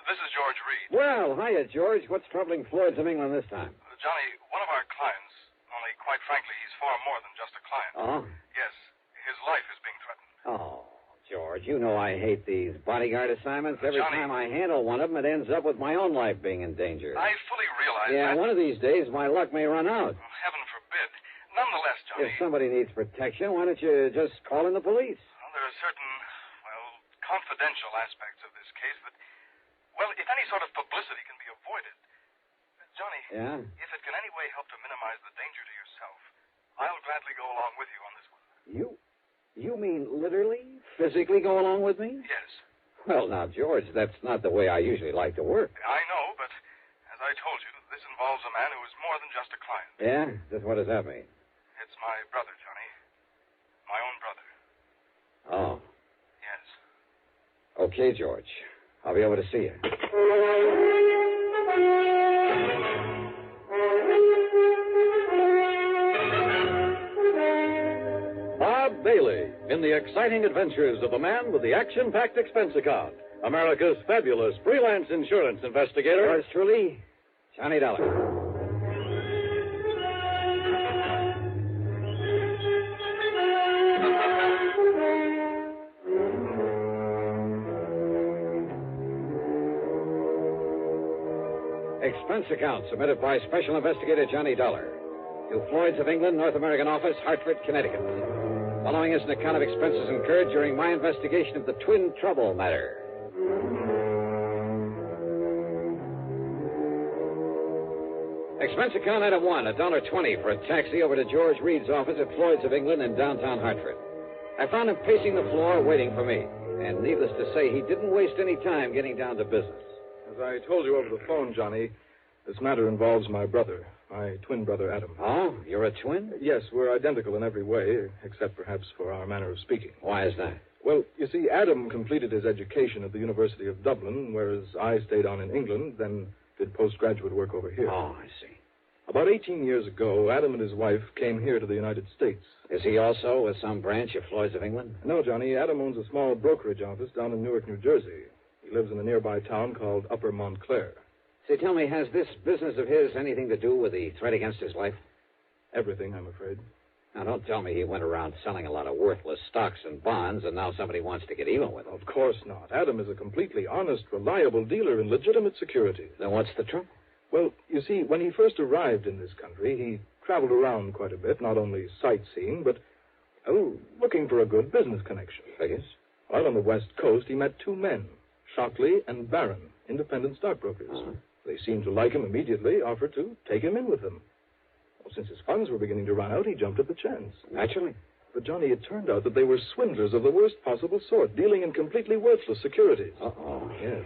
this is George Reed. Well, hiya, George. What's troubling Floyd's of England this time? Johnny, one of our clients, only quite frankly, he's far more than just a client. Oh? Yes, his life is being threatened. Oh, George, you know I hate these bodyguard assignments. Every Johnny, time I handle one of them, it ends up with my own life being in danger. I fully realize realize Yeah, that. one of these days my luck may run out. Oh, heaven forbid. Nonetheless, Johnny, If somebody needs protection, why don't you just call in the police? well, there are certain, confidential aspects of this case that, if any sort of publicity can be avoided. Johnny, Yeah? if it can any way help to minimize the danger to yourself, I'll gladly go along with you on this one. You mean literally, physically go along with me? Yes. Well, now, George, that's not the way I usually like to work. I know, but as I told you, this involves a man who is more than just a client. Yeah? Just what does that mean? It's my brother, Johnny. My own brother. Oh. Yes. Okay, George. I'll be able to see you. Bob Bailey in the exciting adventures of the man with the action-packed expense account. America's fabulous freelance insurance investigator. Yours truly, Johnny Dollar. Expense account submitted by Special Investigator Johnny Dollar to Floyd's of England, North American Office, Hartford, Connecticut. Following is an account of expenses incurred during my investigation of the Twin Trouble matter. Expense account item 1, $1.20 for a taxi over to George Reed's office at Floyd's of England in downtown Hartford. I found him pacing the floor waiting for me, and needless to say, he didn't waste any time getting down to business. As I told you over the phone, Johnny, this matter involves my brother, my twin brother, Adam. Oh, you're a twin? Yes, we're identical in every way, except perhaps for our manner of speaking. Why is that? Well, you see, Adam completed his education at the University of Dublin, whereas I stayed on in England, then did postgraduate work over here. Oh, I see. About 18 years ago, Adam and his wife came here to the United States. Is he also with some branch of Floyd's of England? No, Johnny. Adam owns a small brokerage office down in Newark, New Jersey. He lives in a nearby town called Upper Montclair. Say, tell me, has this business of his anything to do with the threat against his life? Everything, I'm afraid. Now, don't tell me he went around selling a lot of worthless stocks and bonds, and now somebody wants to get even with him. Of course not. Adam is a completely honest, reliable dealer in legitimate securities. Then what's the trouble? Well, you see, when he first arrived in this country, he traveled around quite a bit, not only sightseeing, but, looking for a good business connection. Figures? While on the West Coast, he met two men, Shockley and Barron, independent stockbrokers. Uh-huh. They seemed to like him immediately, offered to take him in with them. Well, since his funds were beginning to run out, he jumped at the chance. Naturally. But, Johnny, it turned out that they were swindlers of the worst possible sort, dealing in completely worthless securities. Uh-oh. Yes.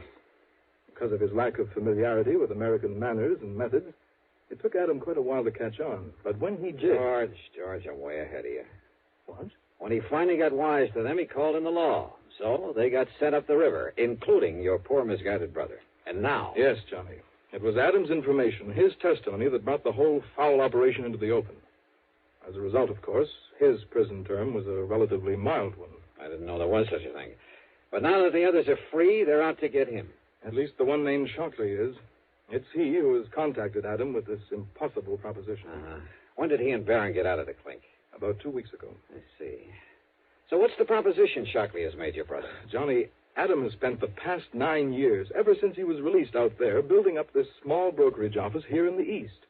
Because of his lack of familiarity with American manners and methods, it took Adam quite a while to catch on. But when he did... George, I'm way ahead of you. What? When he finally got wise to them, he called in the law. So they got sent up the river, including your poor misguided brother. And now... Yes, Johnny. It was Adam's information, his testimony, that brought the whole foul operation into the open. As a result, of course, his prison term was a relatively mild one. I didn't know there was such a thing. But now that the others are free, they're out to get him. At least the one named Shockley is. It's he who has contacted Adam with this impossible proposition. Uh-huh. When did he and Barron get out of the clink? About 2 weeks ago. I see. So what's the proposition Shockley has made your brother? Johnny, Adam has spent the past 9 years, ever since he was released out there, building up this small brokerage office here in the East.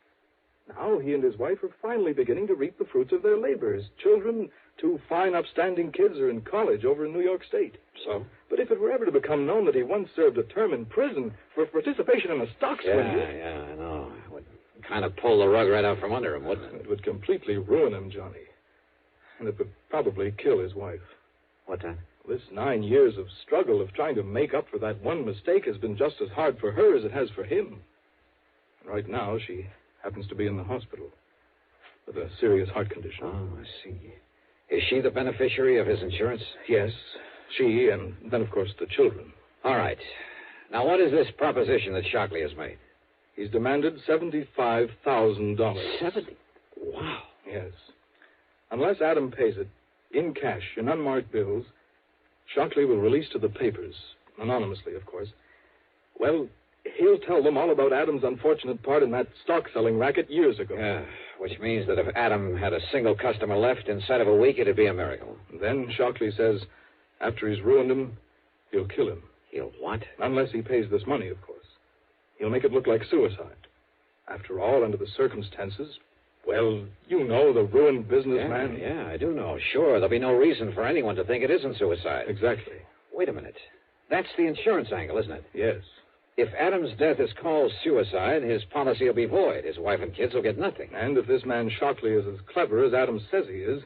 Now he and his wife are finally beginning to reap the fruits of their labors. Children, two fine, upstanding kids, are in college over in New York State. So? But if it were ever to become known that he once served a term in prison for participation in a stock swindle... Yeah, I know. It would kind of pull the rug right out from under him, wouldn't it? It would completely ruin him, Johnny. And it would probably kill his wife. What then? This 9 years of struggle of trying to make up for that one mistake has been just as hard for her as it has for him. Right now, she happens to be in the hospital with a serious heart condition. Oh, I see. Is she the beneficiary of his insurance? Yes, she, and then, of course, the children. All right. Now, what is this proposition that Shockley has made? He's demanded $75,000. 70? Wow. Yes. Unless Adam pays it, in cash, in unmarked bills, Shockley will release to the papers, anonymously, of course. Well, he'll tell them all about Adam's unfortunate part in that stock-selling racket years ago. Yeah, which means that if Adam had a single customer left inside of a week, it'd be a miracle. Then Shockley says, after he's ruined him, he'll kill him. He'll what? Unless he pays this money, of course. He'll make it look like suicide. After all, under the circumstances, well, you know, the ruined businessman. Yeah, I do know. Sure, there'll be no reason for anyone to think it isn't suicide. Exactly. Wait a minute. That's the insurance angle, isn't it? Yes. If Adam's death is called suicide, his policy will be void. His wife and kids will get nothing. And if this man Shockley is as clever as Adam says he is,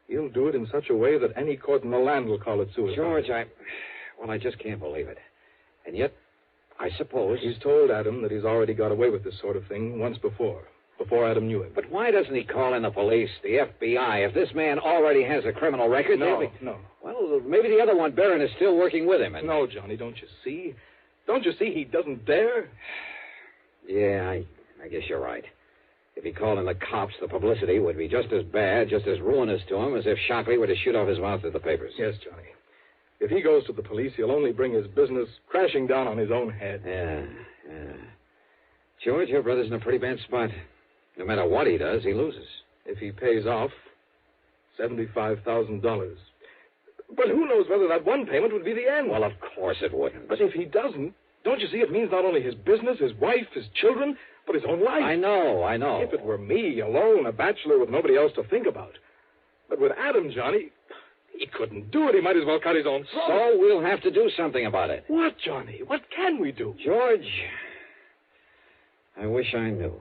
he'll do it in such a way that any court in the land will call it suicide. George, I just can't believe it. And yet, I suppose... He's told Adam that he's already got away with this sort of thing once before Adam knew him. But why doesn't he call in the police, the FBI? If this man already has a criminal record... No. Well, maybe the other one, Barron, is still working with him. No, Johnny, don't you see? Don't you see he doesn't dare? Yeah, I guess you're right. If he called in the cops, the publicity would be just as bad, just as ruinous to him as if Shockley were to shoot off his mouth at the papers. Yes, Johnny. If he goes to the police, he'll only bring his business crashing down on his own head. Yeah. George, your brother's in a pretty bad spot. No matter what he does, he loses. If he pays off, $75,000. But who knows whether that one payment would be the end? Well, of course it wouldn't. But if he doesn't, don't you see it means not only his business, his wife, his children, but his own life? I know. If it were me, alone, a bachelor with nobody else to think about. But with Adam, Johnny, he couldn't do it. He might as well cut his own throat. So we'll have to do something about it. What, Johnny? What can we do? George, I wish I knew.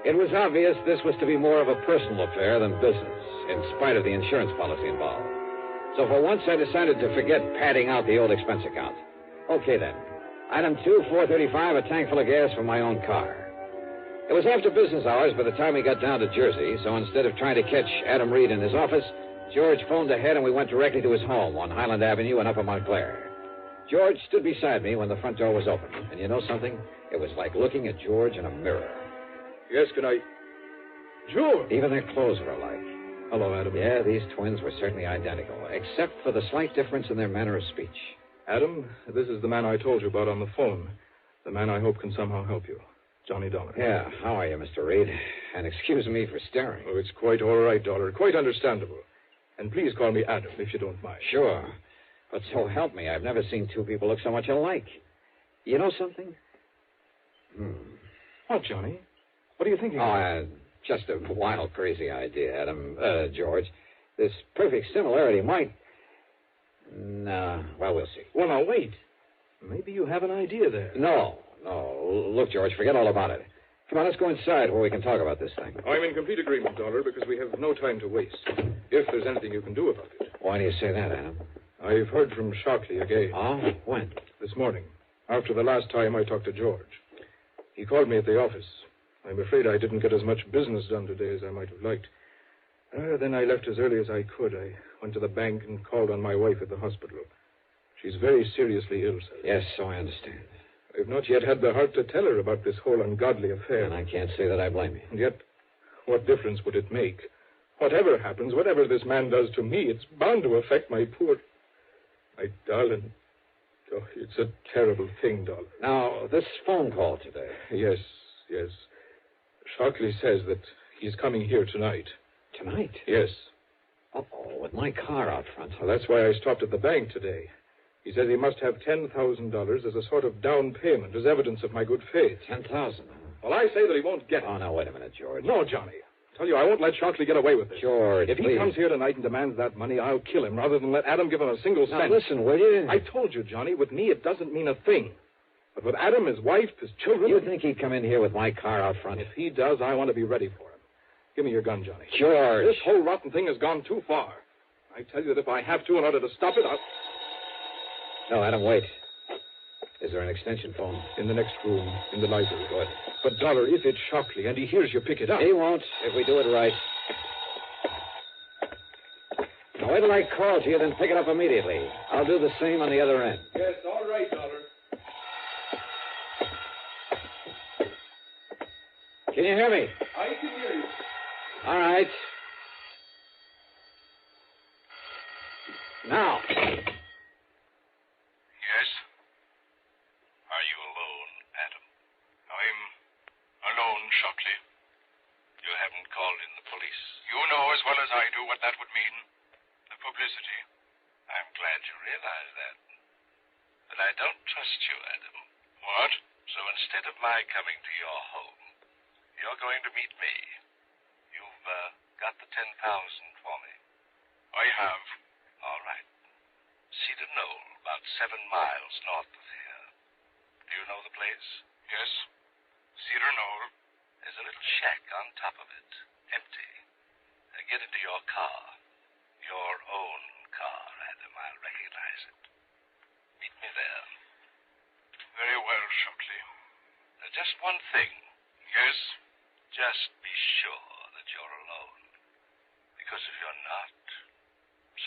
It was obvious this was to be more of a personal affair than business, in spite of the insurance policy involved. So for once, I decided to forget padding out the old expense account. Okay, then. Item 2, $4.35, a tank full of gas for my own car. It was after business hours by the time we got down to Jersey, so instead of trying to catch Adam Reed in his office, George phoned ahead and we went directly to his home on Highland Avenue in Upper Montclair. George stood beside me when the front door was open, and you know something? It was like looking at George in a mirror. Yes, can I... George! Even their clothes were alike. Hello, Adam. Yeah, these twins were certainly identical, except for the slight difference in their manner of speech. Adam, this is the man I told you about on the phone. The man I hope can somehow help you. Johnny Dollar. Yeah, how are you, Mr. Reed? And excuse me for staring. Oh, it's quite all right, Dollar. Quite understandable. And please call me Adam, if you don't mind. Sure. But so help me, I've never seen two people look so much alike. You know something? What, Johnny? What are you thinking? Oh, just a wild, crazy idea, Adam. George. This perfect similarity might... No, well, we'll see. Well, now, wait. Maybe you have an idea there. No. Look, George, forget all about it. Come on, let's go inside where we can talk about this thing. I'm in complete agreement, Dollar, because we have no time to waste. If there's anything you can do about it. Why do you say that, Adam? I've heard from Shockley again. Oh? When? This morning, after the last time I talked to George. He called me at the office. I'm afraid I didn't get as much business done today as I might have liked. Then I left as early as I could. I went to the bank and called on my wife at the hospital. She's very seriously ill, sir. Yes, so I understand. I've not yet had the heart to tell her about this whole ungodly affair. And I can't say that I blame you. And yet, what difference would it make? Whatever happens, whatever this man does to me, it's bound to affect my darling. Oh, it's a terrible thing, Dollar. Now, this phone call today. Yes. Shockley says that he's coming here tonight. Tonight? Yes. Uh-oh, with my car out front. Well, that's why I stopped at the bank today. He says he must have $10,000 as a sort of down payment, as evidence of my good faith. $10,000? Well, I say that he won't get it. Oh, now, wait a minute, George. No, Johnny. I tell you, I won't let Shockley get away with this. George, if he comes here tonight and demands that money, I'll kill him rather than let Adam give him a single cent. Now, listen, will you? I told you, Johnny, with me it doesn't mean a thing. But with Adam, his wife, his children... You think he'd come in here with my car out front? If he does, I want to be ready for him. Give me your gun, Johnny. George. This whole rotten thing has gone too far. I tell you that if I have to in order to stop it, I'll... No, Adam, wait. Is there an extension phone? In the next room, in the library. Good. But, Dollar, if it's Shockley and he hears you pick it up... He won't, if we do it right. Now, wait till I call to you, then pick it up immediately. I'll do the same on the other end. Yes, all right, Dollar. Can you hear me? I can hear you. All right. Now. Yes? Are you alone, Adam? I'm alone, Shockley. You haven't called in the police. You know as well as I do what that would mean. The publicity. I'm glad you realize that. But I don't trust you, Adam. What? by coming to your home. You're going to meet me. You've got the 10,000 for me. I have. All right. Cedar Knoll, about 7 miles north of here. Do you know the place? Yes. Cedar Knoll. There's a little shack on top of it, empty. Get into your car. Your own car, Adam. I'll recognize it. Meet me there. Very well, Shockley. Just one thing. Yes? Just be sure that you're alone. Because if you're not,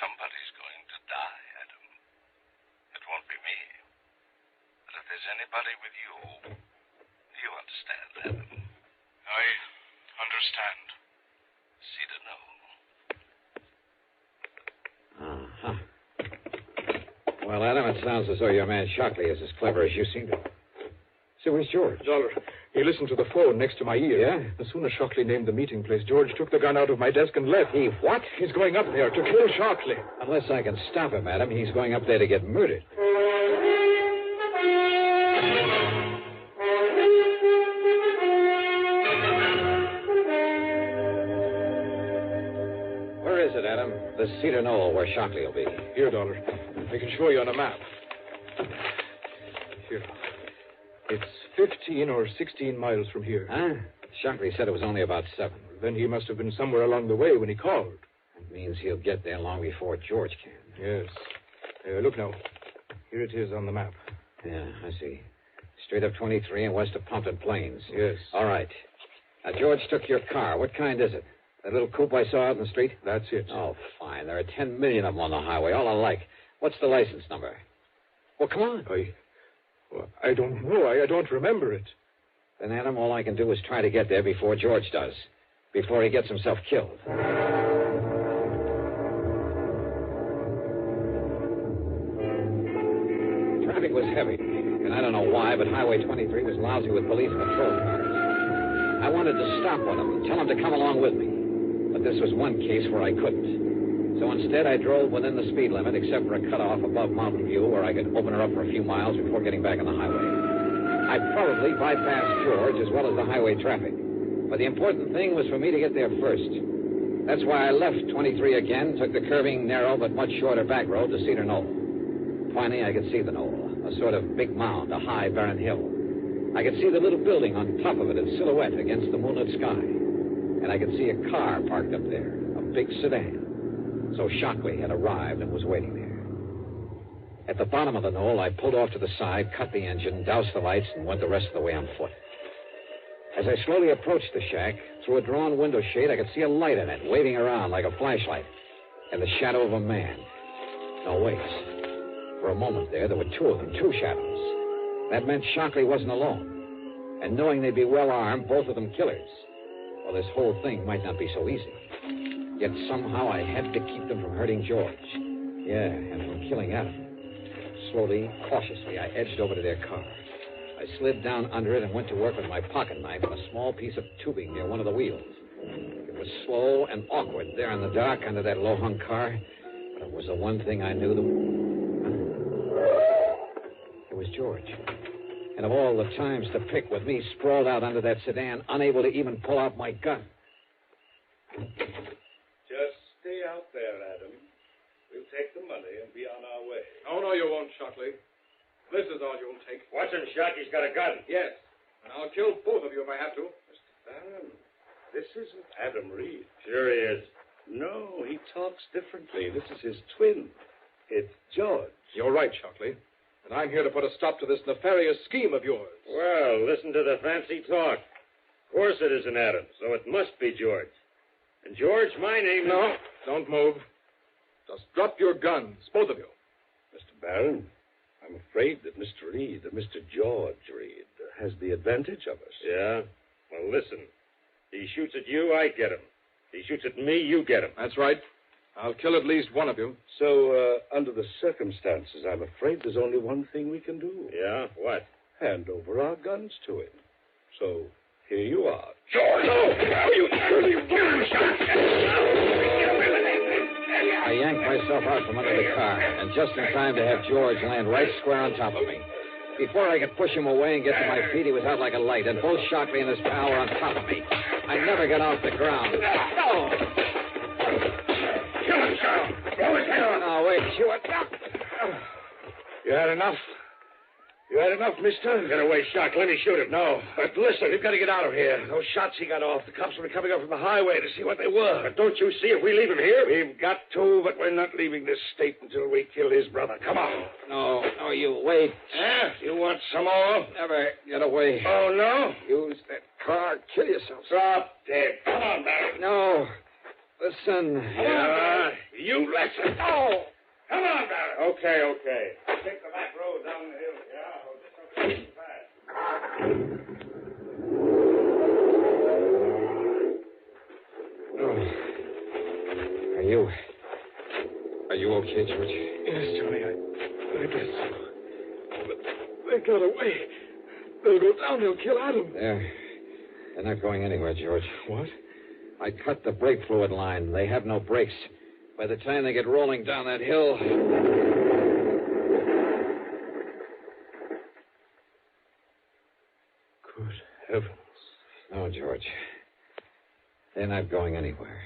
somebody's going to die, Adam. It won't be me. But if there's anybody with you, you understand, Adam. I understand. Cedar Knoll. Uh-huh. Well, Adam, it sounds as though your man Shockley is as clever as you seem to. So where's George? Dollar, he listened to the phone next to my ear. Yeah? As soon as Shockley named the meeting place, George took the gun out of my desk and left. He what? He's going up there to kill Shockley. Unless I can stop him, Adam, he's going up there to get murdered. Where is it, Adam? The Cedar Knoll, where Shockley will be. Here, Dollar. I can show you on a map. Here. It's 15 or 16 miles from here. Huh? Shockley said it was only about 7. Then he must have been somewhere along the way when he called. That means he'll get there long before George can. Yes. Look now. Here it is on the map. Yeah, I see. Straight up 23 and west of Pumpton Plains. Yes. All right. Now, George took your car. What kind is it? That little coupe I saw out in the street? That's it. Oh, fine. There are 10 million of them on the highway, all alike. What's the license number? Well, come on. I don't know. I don't remember it. Then, Adam, all I can do is try to get there before George does. Before he gets himself killed. Traffic was heavy, and I don't know why, but Highway 23 was lousy with police patrol cars. I wanted to stop one of them and tell them to come along with me. But this was one case where I couldn't. So instead, I drove within the speed limit, except for a cutoff above Mountain View where I could open her up for a few miles before getting back on the highway. I probably bypassed George as well as the highway traffic. But the important thing was for me to get there first. That's why I left 23 again, took the curving, narrow, but much shorter back road to Cedar Knoll. Finally, I could see the knoll, a sort of big mound, a high, barren hill. I could see the little building on top of it in silhouette against the moonlit sky. And I could see a car parked up there, a big sedan. So Shockley had arrived and was waiting there. At the bottom of the knoll, I pulled off to the side, cut the engine, doused the lights, and went the rest of the way on foot. As I slowly approached the shack, through a drawn window shade, I could see a light in it, waving around like a flashlight, and the shadow of a man. No, wait. For a moment there were 2 of them, 2 shadows. That meant Shockley wasn't alone. And knowing they'd be well armed, both of them killers. Well, this whole thing might not be so easy. Yet somehow I had to keep them from hurting George. Yeah, and from killing Adam. Slowly, cautiously, I edged over to their car. I slid down under it and went to work with my pocket knife on a small piece of tubing near one of the wheels. It was slow and awkward there in the dark under that low-hung car, but it was the one thing I knew It was George. And of all the times to pick, with me sprawled out under that sedan, unable to even pull out my gun. Just stay out there, Adam. We'll take the money and be on our way. Oh, no, you won't, Shockley. This is all you'll take. Watson Shockey's got a gun. Yes. And I'll kill both of you if I have to. Mr. Barron, this isn't Adam Reed. Sure he is. No, he talks differently. This is his twin. It's George. You're right, Shockley. And I'm here to put a stop to this nefarious scheme of yours. Well, listen to the fancy talk. Of course it isn't Adam, so it must be George. And George, my name... No, don't move. Just drop your guns, both of you. Mr. Barron, I'm afraid that Mr. Reed, Mr. George Reed, has the advantage of us. Yeah? Well, listen. He shoots at you, I get him. He shoots at me, you get him. That's right. I'll kill at least one of you. So, under the circumstances, I'm afraid there's only one thing we can do. Yeah? What? Hand over our guns to him. So, here you are. George! Oh, you surely I yanked myself out from under the car, and just in time to have George land right square on top of me. Before I could push him away and get to my feet, he was out like a light, and both Shockley and his pal were on top of me. I never got off the ground. Oh! Kill him, Charles. Blow his head off. No, wait, Hewitt. You had enough? You had enough, mister? Get away, Shock. Let me shoot him. No. But listen, we've got to get out of here. Those shots he got off, the cops will be coming up from the highway to see what they were. But don't you see if we leave him here? We've got to, but we're not leaving this state until we kill his brother. Come on. No, you wait. Yeah? You want some more? Never get away. Oh, no? Use that car. Kill yourself. Drop dead. Come on, Barry. No. Listen. Yeah, you listen. Oh! Come on, Barry. Okay. Take the back road down the hill. Yeah, I'll just go too fast. Oh. Are you okay, George? Yes, Johnny, I guess so. But they got away. They'll go down. They'll kill Adam. They're not going anywhere, George. What? I cut the brake fluid line. They have no brakes. By the time they get rolling down that hill... Good heavens. No, George. They're not going anywhere.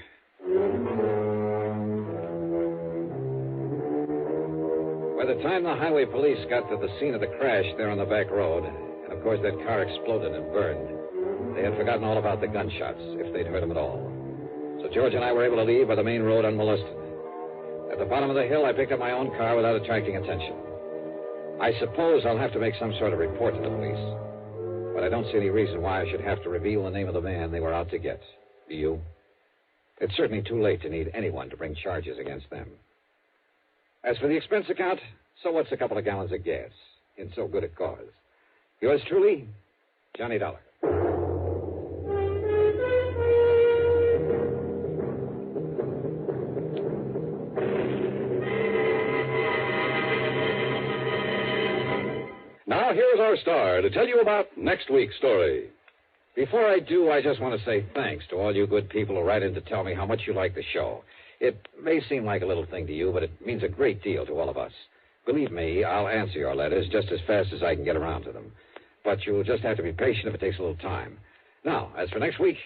By the time the highway police got to the scene of the crash there on the back road, and of course that car exploded and burned, they had forgotten all about the gunshots, if they'd heard them at all. So George and I were able to leave by the main road unmolested. At the bottom of the hill, I picked up my own car without attracting attention. I suppose I'll have to make some sort of report to the police. But I don't see any reason why I should have to reveal the name of the man they were out to get. Do you? It's certainly too late to need anyone to bring charges against them. As for the expense account, so what's a couple of gallons of gas in so good a cause? Yours truly, Johnny Dollar. Now, here's our star to tell you about next week's story. Before I do, I just want to say thanks to all you good people who write in to tell me how much you like the show. It may seem like a little thing to you, but it means a great deal to all of us. Believe me, I'll answer your letters just as fast as I can get around to them. But you'll just have to be patient if it takes a little time. Now, as for next week,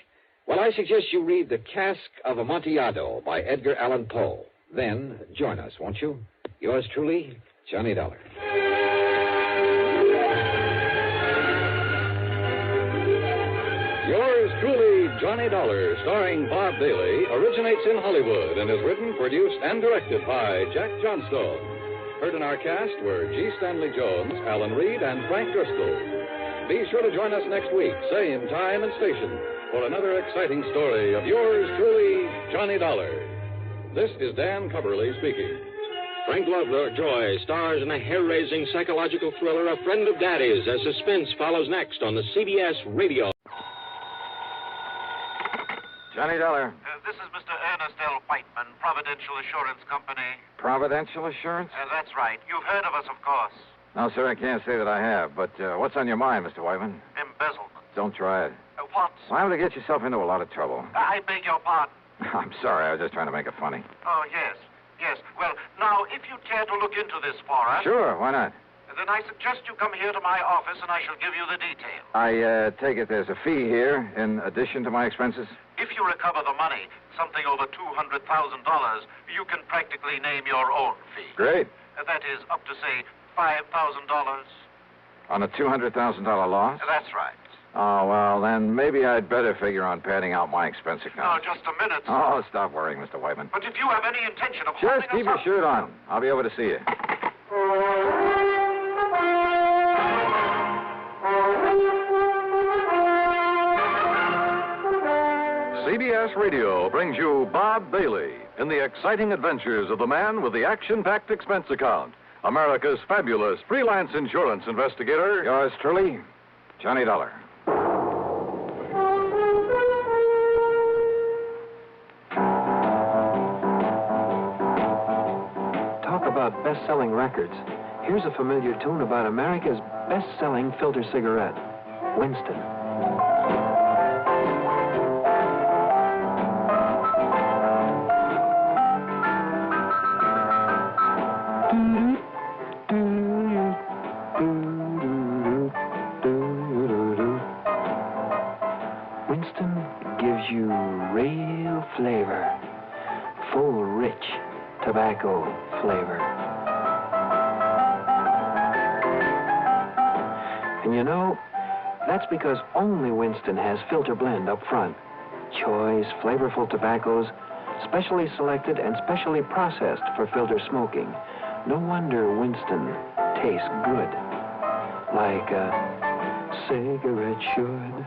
well, I suggest you read The Cask of Amontillado by Edgar Allan Poe. Then join us, won't you? Yours truly, Johnny Dollar. Yours truly, Johnny Dollar, starring Bob Bailey, originates in Hollywood and is written, produced, and directed by Jack Johnstone. Heard in our cast were G. Stanley Jones, Alan Reed, and Frank Driscoll. Be sure to join us next week, same time and station, for another exciting story of yours truly, Johnny Dollar. This is Dan Coverly speaking. Frank Lovejoy stars in a hair-raising psychological thriller, A Friend of Daddy's, as suspense follows next on the CBS Radio. Johnny Dollar. This is Mr. Ernest L. Whiteman, Providential Assurance Company. Providential Assurance? That's right. You've heard of us, of course. No, sir, I can't say that I have. But what's on your mind, Mr. Whiteman? Embezzlement. Don't try it. What? Why would you get yourself into a lot of trouble? I beg your pardon. I'm sorry. I was just trying to make it funny. Oh, yes. Well, now, if you care to look into this for us... Sure, why not? Then I suggest you come here to my office and I shall give you the details. I take it there's a fee here in addition to my expenses? If you recover the money, something over $200,000, you can practically name your own fee. Great. That is up to, say, $5,000. On a $200,000 loss? That's right. Oh, well, then maybe I'd better figure on padding out my expense account. Now, just a minute. Oh, stop worrying, Mr. Whiteman. But if you have any intention of Just keep your shirt on. I'll be over to see you. CBS Radio brings you Bob Bailey in the exciting adventures of the man with the action-packed expense account, America's fabulous freelance insurance investigator. Yours truly, Johnny Dollar. Talk about best-selling records. Here's a familiar tune about America's best-selling filter cigarette, Winston. rich tobacco flavor. And you know, that's because only Winston has filter blend up front. Choice, flavorful tobaccos, specially selected and specially processed for filter smoking. No wonder Winston tastes good, like a cigarette should.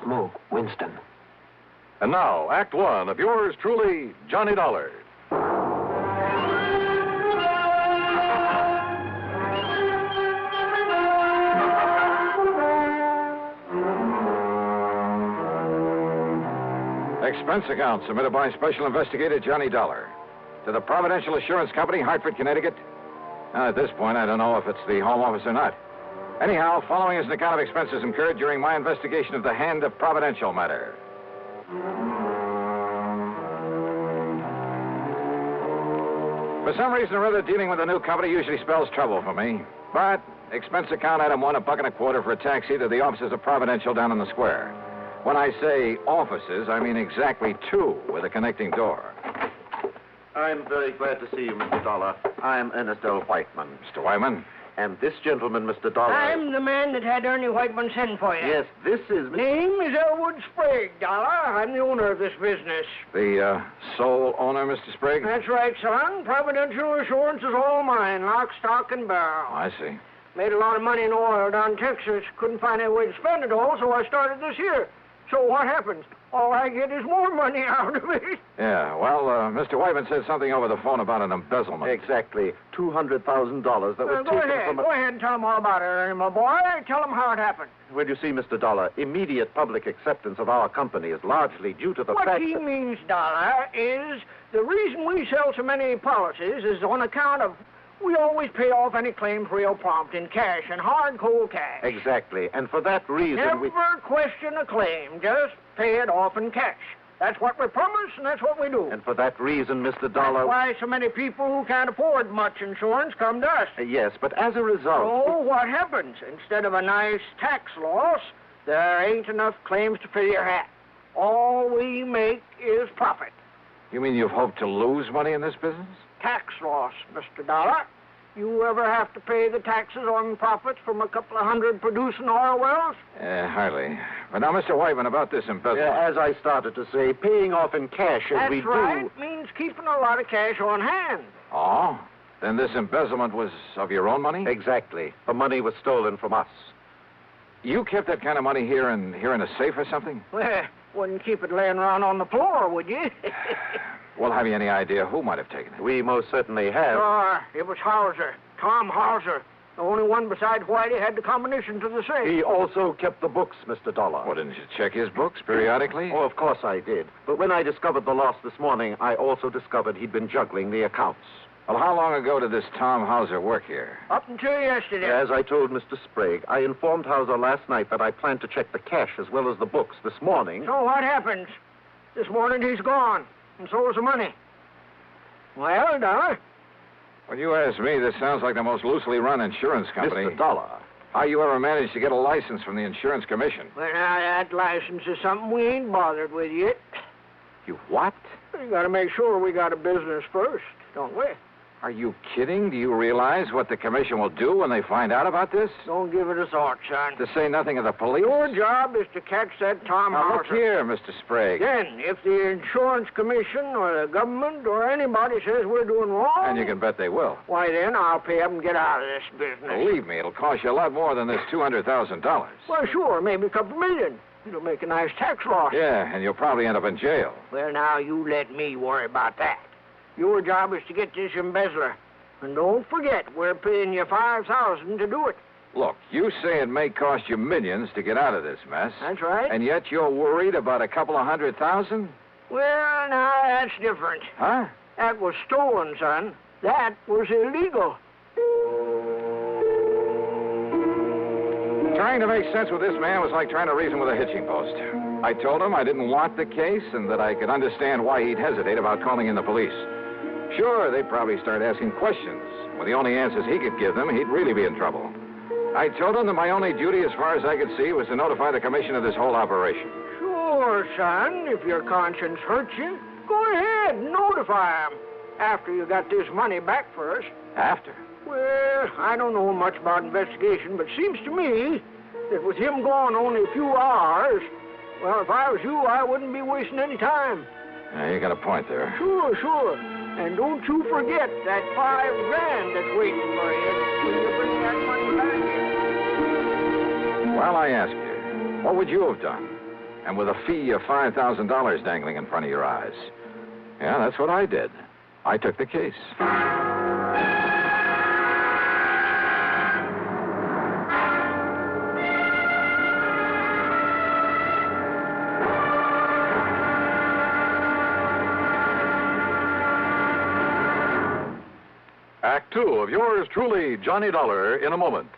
Smoke Winston. And now, Act One of yours truly, Johnny Dollar. Expense account submitted by Special Investigator Johnny Dollar to the Providential Assurance Company, Hartford, Connecticut. Now, at this point, I don't know if it's the Home Office or not. Anyhow, following is an account of expenses incurred during my investigation of the Hand of Providential matter. For some reason or other, dealing with a new company usually spells trouble for me. But expense account item one, $1.25 for a taxi to the offices of Providential down in the square. When I say offices, I mean exactly two with a connecting door. I'm very glad to see you, Mr. Dollar. I'm Ernest L. Whiteman. Mr. Whiteman? And this gentleman, Mr. Dollar... I'm the man that had Ernie Whiteman send for you. Yes, this is... Name is Elwood Sprague, Dollar. I'm the owner of this business. The sole owner, Mr. Sprague? That's right, son. Providential Assurance is all mine, lock, stock, and barrel. I see. Made a lot of money in oil down in Texas. Couldn't find any way to spend it all, so I started this here. So what happens? All I get is more money out of it. Yeah, well, Mr. Whiteman said something over the phone about an embezzlement. Exactly. $200,000 that was taken from... Go ahead and tell them all about it, Ernie, my boy. Tell them how it happened. Well, you see, Mr. Dollar, immediate public acceptance of our company is largely due to the fact What he means, Dollar, is the reason we sell so many policies is on account of we always pay off any claims real prompt in cash and hard, cold cash. Exactly. And for that reason, Never question a claim. Just pay it off in cash. That's what we promise, and that's what we do. And for that reason, Mr. Dollar... That's why so many people who can't afford much insurance come to us. Yes, but as a result... So what happens? Instead of a nice tax loss, there ain't enough claims to fill your hat. All we make is profit. You mean you've hoped to lose money in this business? Tax loss, Mr. Dollar. You ever have to pay the taxes on profits from a couple of hundred producing oil wells? Hardly. But now, Mr. Whiteman, about this embezzlement. As I started to say, paying off in cash as we do... That's right. Means keeping a lot of cash on hand. Oh? Then this embezzlement was of your own money? Exactly. The money was stolen from us. You kept that kind of money here in a safe or something? Well, wouldn't keep it laying around on the floor, would you? Well, have you any idea who might have taken it? We most certainly have. Sure. It was Hauser. Tom Hauser. The only one besides Whitey had the combination to the safe. He also kept the books, Mr. Dollar. Well, didn't you check his books periodically? Oh, of course I did. But when I discovered the loss this morning, I also discovered he'd been juggling the accounts. Well, how long ago did this Tom Hauser work here? Up until yesterday. As I told Mr. Sprague, I informed Hauser last night that I planned to check the cash as well as the books this morning. So what happens? This morning he's gone, and so is the money. Well, Dollar? When you ask me, this sounds like the most loosely run insurance company. Mr. Dollar. How you ever managed to get a license from the insurance commission? Well, now, that license is something we ain't bothered with yet. You what? We gotta make sure we got a business first, don't we? Are you kidding? Do you realize what the commission will do when they find out about this? Don't give it a thought, son. To say nothing of the police? Your job is to catch that Tom Now, Hauser. look here, Mr. Sprague. Then, if the insurance commission or the government or anybody says we're doing wrong... And you can bet they will. Why, then I'll pay up and get out of this business. Believe me, it'll cost you a lot more than this $200,000. Well, sure, maybe a couple million. It'll make a nice tax loss. Yeah, and you'll probably end up in jail. Well, now, you let me worry about that. Your job is to get this embezzler. And don't forget, we're paying you $5,000 to do it. Look, you say it may cost you millions to get out of this mess. That's right. And yet you're worried about a couple of $100,000? Well, now, that's different. Huh? That was stolen, son. That was illegal. Trying to make sense with this man was like trying to reason with a hitching post. I told him I didn't want the case and that I could understand why he'd hesitate about calling in the police. Sure, they'd probably start asking questions. With the only answers he could give them, he'd really be in trouble. I told him that my only duty, as far as I could see, was to notify the commission of this whole operation. Sure, Sure, son. If your conscience hurts you, go ahead and notify him. After you got this money back first. After? Well, I don't know much about investigation, but seems to me that with him gone only a few hours, well, if I was you, I wouldn't be wasting any time. Yeah, you got a point there. Sure. And don't you forget that $5,000 that's waiting for you till you bring that money back. Well, I ask you, what would you have done? And with a fee of $5,000 dangling in front of your eyes? Yeah, that's what I did. I took the case. Act two of yours truly, Johnny Dollar, in a moment.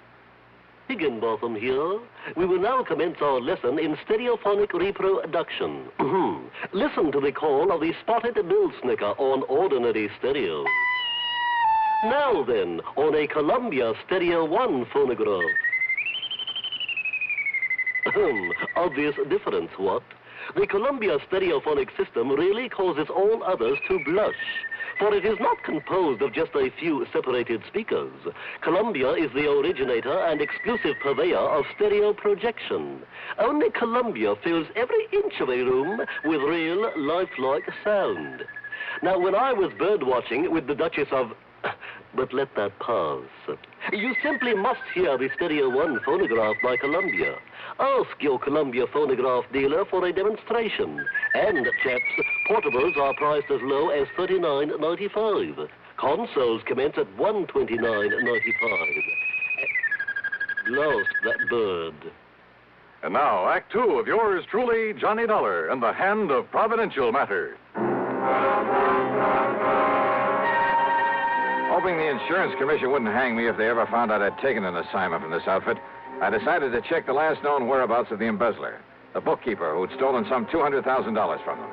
Higginbotham here. We will now commence our lesson in stereophonic reproduction. Listen to the call of the spotted bill snicker on ordinary stereo. Now then, on a Columbia Stereo 1 phonograph. Obvious difference, what? The Columbia stereophonic system really causes all others to blush, for it is not composed of just a few separated speakers. Columbia is the originator and exclusive purveyor of stereo projection. Only Columbia fills every inch of a room with real, lifelike sound. Now, when I was bird watching with the Duchess of... But let that pass. You simply must hear the Stereo 1 phonograph by Columbia. Ask your Columbia phonograph dealer for a demonstration. And, chaps, portables are priced as low as $39.95. Consoles commence at $129.95. Lost that bird. And now, Act two of yours truly, Johnny Dollar, and the hand of providential matter. Hoping the insurance commission wouldn't hang me if they ever found out I'd taken an assignment from this outfit, I decided to check the last known whereabouts of the embezzler, the bookkeeper who'd stolen some $200,000 from them.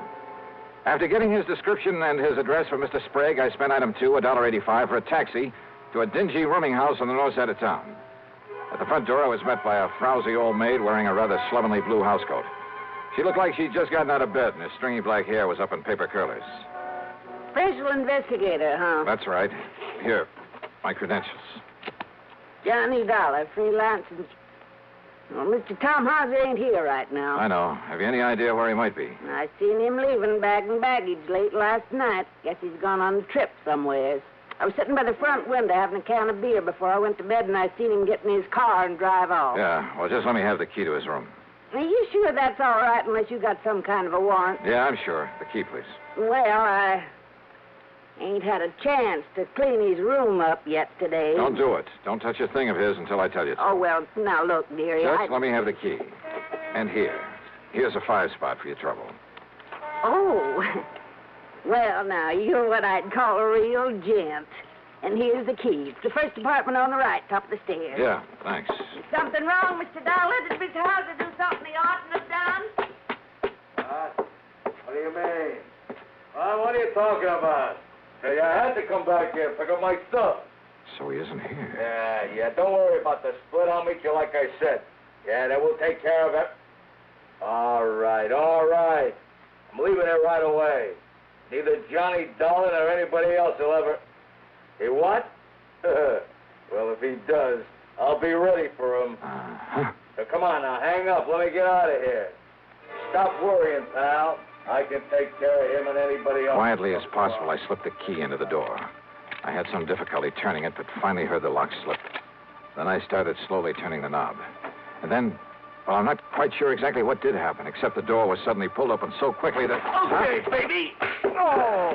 After getting his description and his address for Mr. Sprague, I spent item 2, $1.85, for a taxi to a dingy rooming house on the north side of town. At the front door, I was met by a frowsy old maid wearing a rather slovenly blue housecoat. She looked like she'd just gotten out of bed, and her stringy black hair was up in paper curlers. Special investigator, huh? That's right. Here, my credentials. Johnny Dollar, freelance. Well, Mr. Tom Hauser ain't here right now. I know. Have you any idea where he might be? I seen him leaving bag and baggage late last night. Guess he's gone on a trip somewheres. I was sitting by the front window having a can of beer before I went to bed, and I seen him get in his car and drive off. Yeah, well, just let me have the key to his room. Are you sure that's all right unless you got some kind of a warrant? Yeah, I'm sure. The key, please. Well, I ain't had a chance to clean his room up yet today. Don't do it. Don't touch a thing of his until I tell you to. Oh, well, now look, dearie. Just let me have the key. And here. Here's a 5-spot for your trouble. Oh. Well, now, you're what I'd call a real gent. And here's the key. It's the first apartment on the right, top of the stairs. Yeah, thanks. Is something wrong, Mr. Dollar? Did Mr. Hauser do something he oughtn't have done? What do you mean? What are you talking about? Hey, I had to come back here, pick up my stuff. So he isn't here. Yeah, don't worry about the split. I'll meet you like I said. Yeah, then we'll take care of it. All right. I'm leaving it right away. Neither Johnny Dolan or anybody else will ever... He what? Well, if he does, I'll be ready for him. So come on now, hang up. Let me get out of here. Stop worrying, pal. I can take care of him and anybody else. Quietly as possible, I slipped the key into the door. I had some difficulty turning it, but finally heard the lock slip. Then I started slowly turning the knob. And then, well, I'm not quite sure exactly what did happen, except the door was suddenly pulled open so quickly that... Okay, baby. Oh!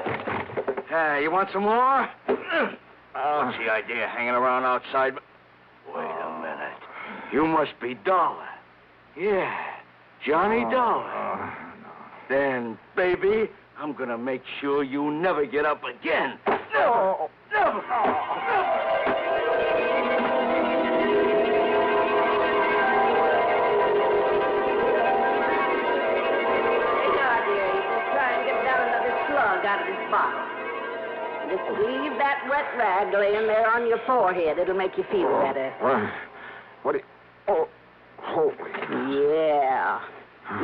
You want some more? What's the idea of hanging around outside? Wait a minute. You must be Dollar. Yeah, Johnny Dollar. Then, baby, I'm gonna make sure you never get up again. Never! Never! Out of this bottle. Just leave that wet rag laying there on your forehead. It'll make you feel better. What do you... Oh, holy... Yeah.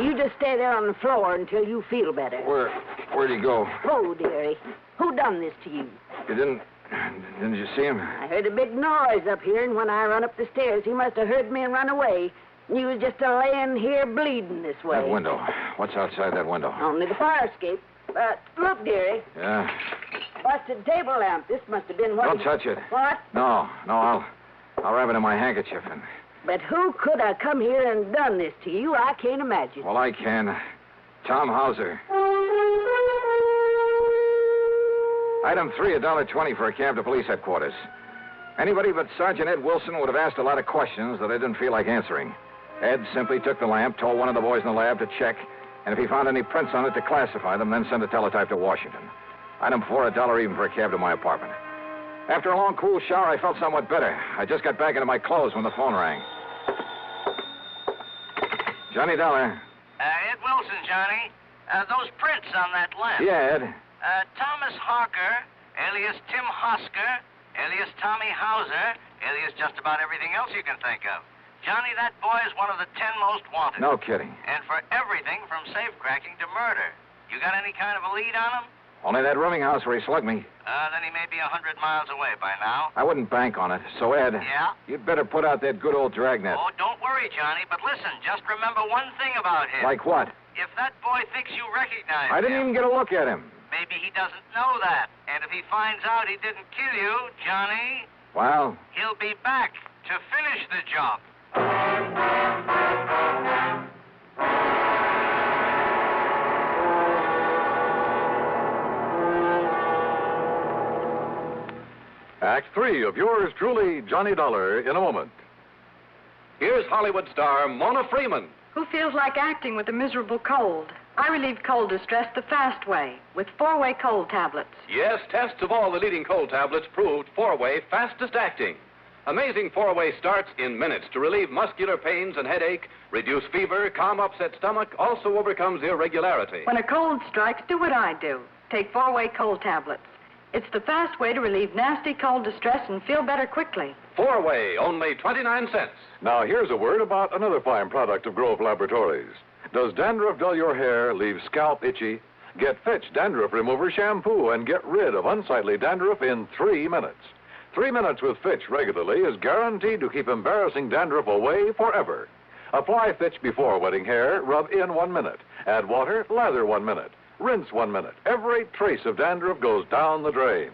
You just stay there on the floor until you feel better. Where'd he go? Oh, dearie. Who done this to you? Didn't you see him? I heard a big noise up here, and when I run up the stairs, he must have heard me and run away. And he was just laying here bleeding this way. That window. What's outside that window? Only the fire escape. Look, dearie. Yeah. Busted table lamp. This must have been what... Don't touch it. What? No, I'll wrap it in my handkerchief and... But who could have come here and done this to you? I can't imagine. Well, I can. Tom Hauser. Item 3, $1.20 for a cab to police headquarters. Anybody but Sergeant Ed Wilson would have asked a lot of questions that I didn't feel like answering. Ed simply took the lamp, told one of the boys in the lab to check, and if he found any prints on it, to classify them, then send a teletype to Washington. Item 4, $1 even for a cab to my apartment. After a long, cool shower, I felt somewhat better. I just got back into my clothes when the phone rang. Johnny Dollar. Ed Wilson, Johnny. Those prints on that lamp. Yeah, Ed. Thomas Harker, alias Tim Hosker, alias Tommy Hauser, alias just about everything else you can think of. Johnny, that boy is one of the 10 most wanted. No kidding. And for everything from safe-cracking to murder. You got any kind of a lead on him? Only that rooming house where he slugged me. Then he may be 100 miles away by now. I wouldn't bank on it. So, Ed. Yeah? You'd better put out that good old dragnet. Oh, don't worry, Johnny. But listen, just remember one thing about him. Like what? If that boy thinks you recognize I didn't him, even get a look at him. maybe he doesn't know that. And if he finds out he didn't kill you, Johnny, Well? he'll be back to finish the job. Act 3 of yours truly, Johnny Dollar, in a moment. Here's Hollywood star Mona Freeman. Who feels like acting with a miserable cold? I relieve cold distress the fast way with 4-way cold tablets. Yes, tests of all the leading cold tablets proved 4-way fastest acting. Amazing 4-way starts in minutes to relieve muscular pains and headache, reduce fever, calm upset stomach, also overcomes irregularity. When a cold strikes, do what I do. Take 4-way cold tablets. It's the fast way to relieve nasty cold distress and feel better quickly. 4-way, only 29 cents. Now, here's a word about another fine product of Grove Laboratories. Does dandruff dull your hair, leave scalp itchy? Get Fitch Dandruff Remover Shampoo and get rid of unsightly dandruff in 3 minutes. 3 minutes with Fitch regularly is guaranteed to keep embarrassing dandruff away forever. Apply Fitch before wetting hair, rub in 1 minute. Add water, lather 1 minute. Rinse 1 minute. Every trace of dandruff goes down the drain.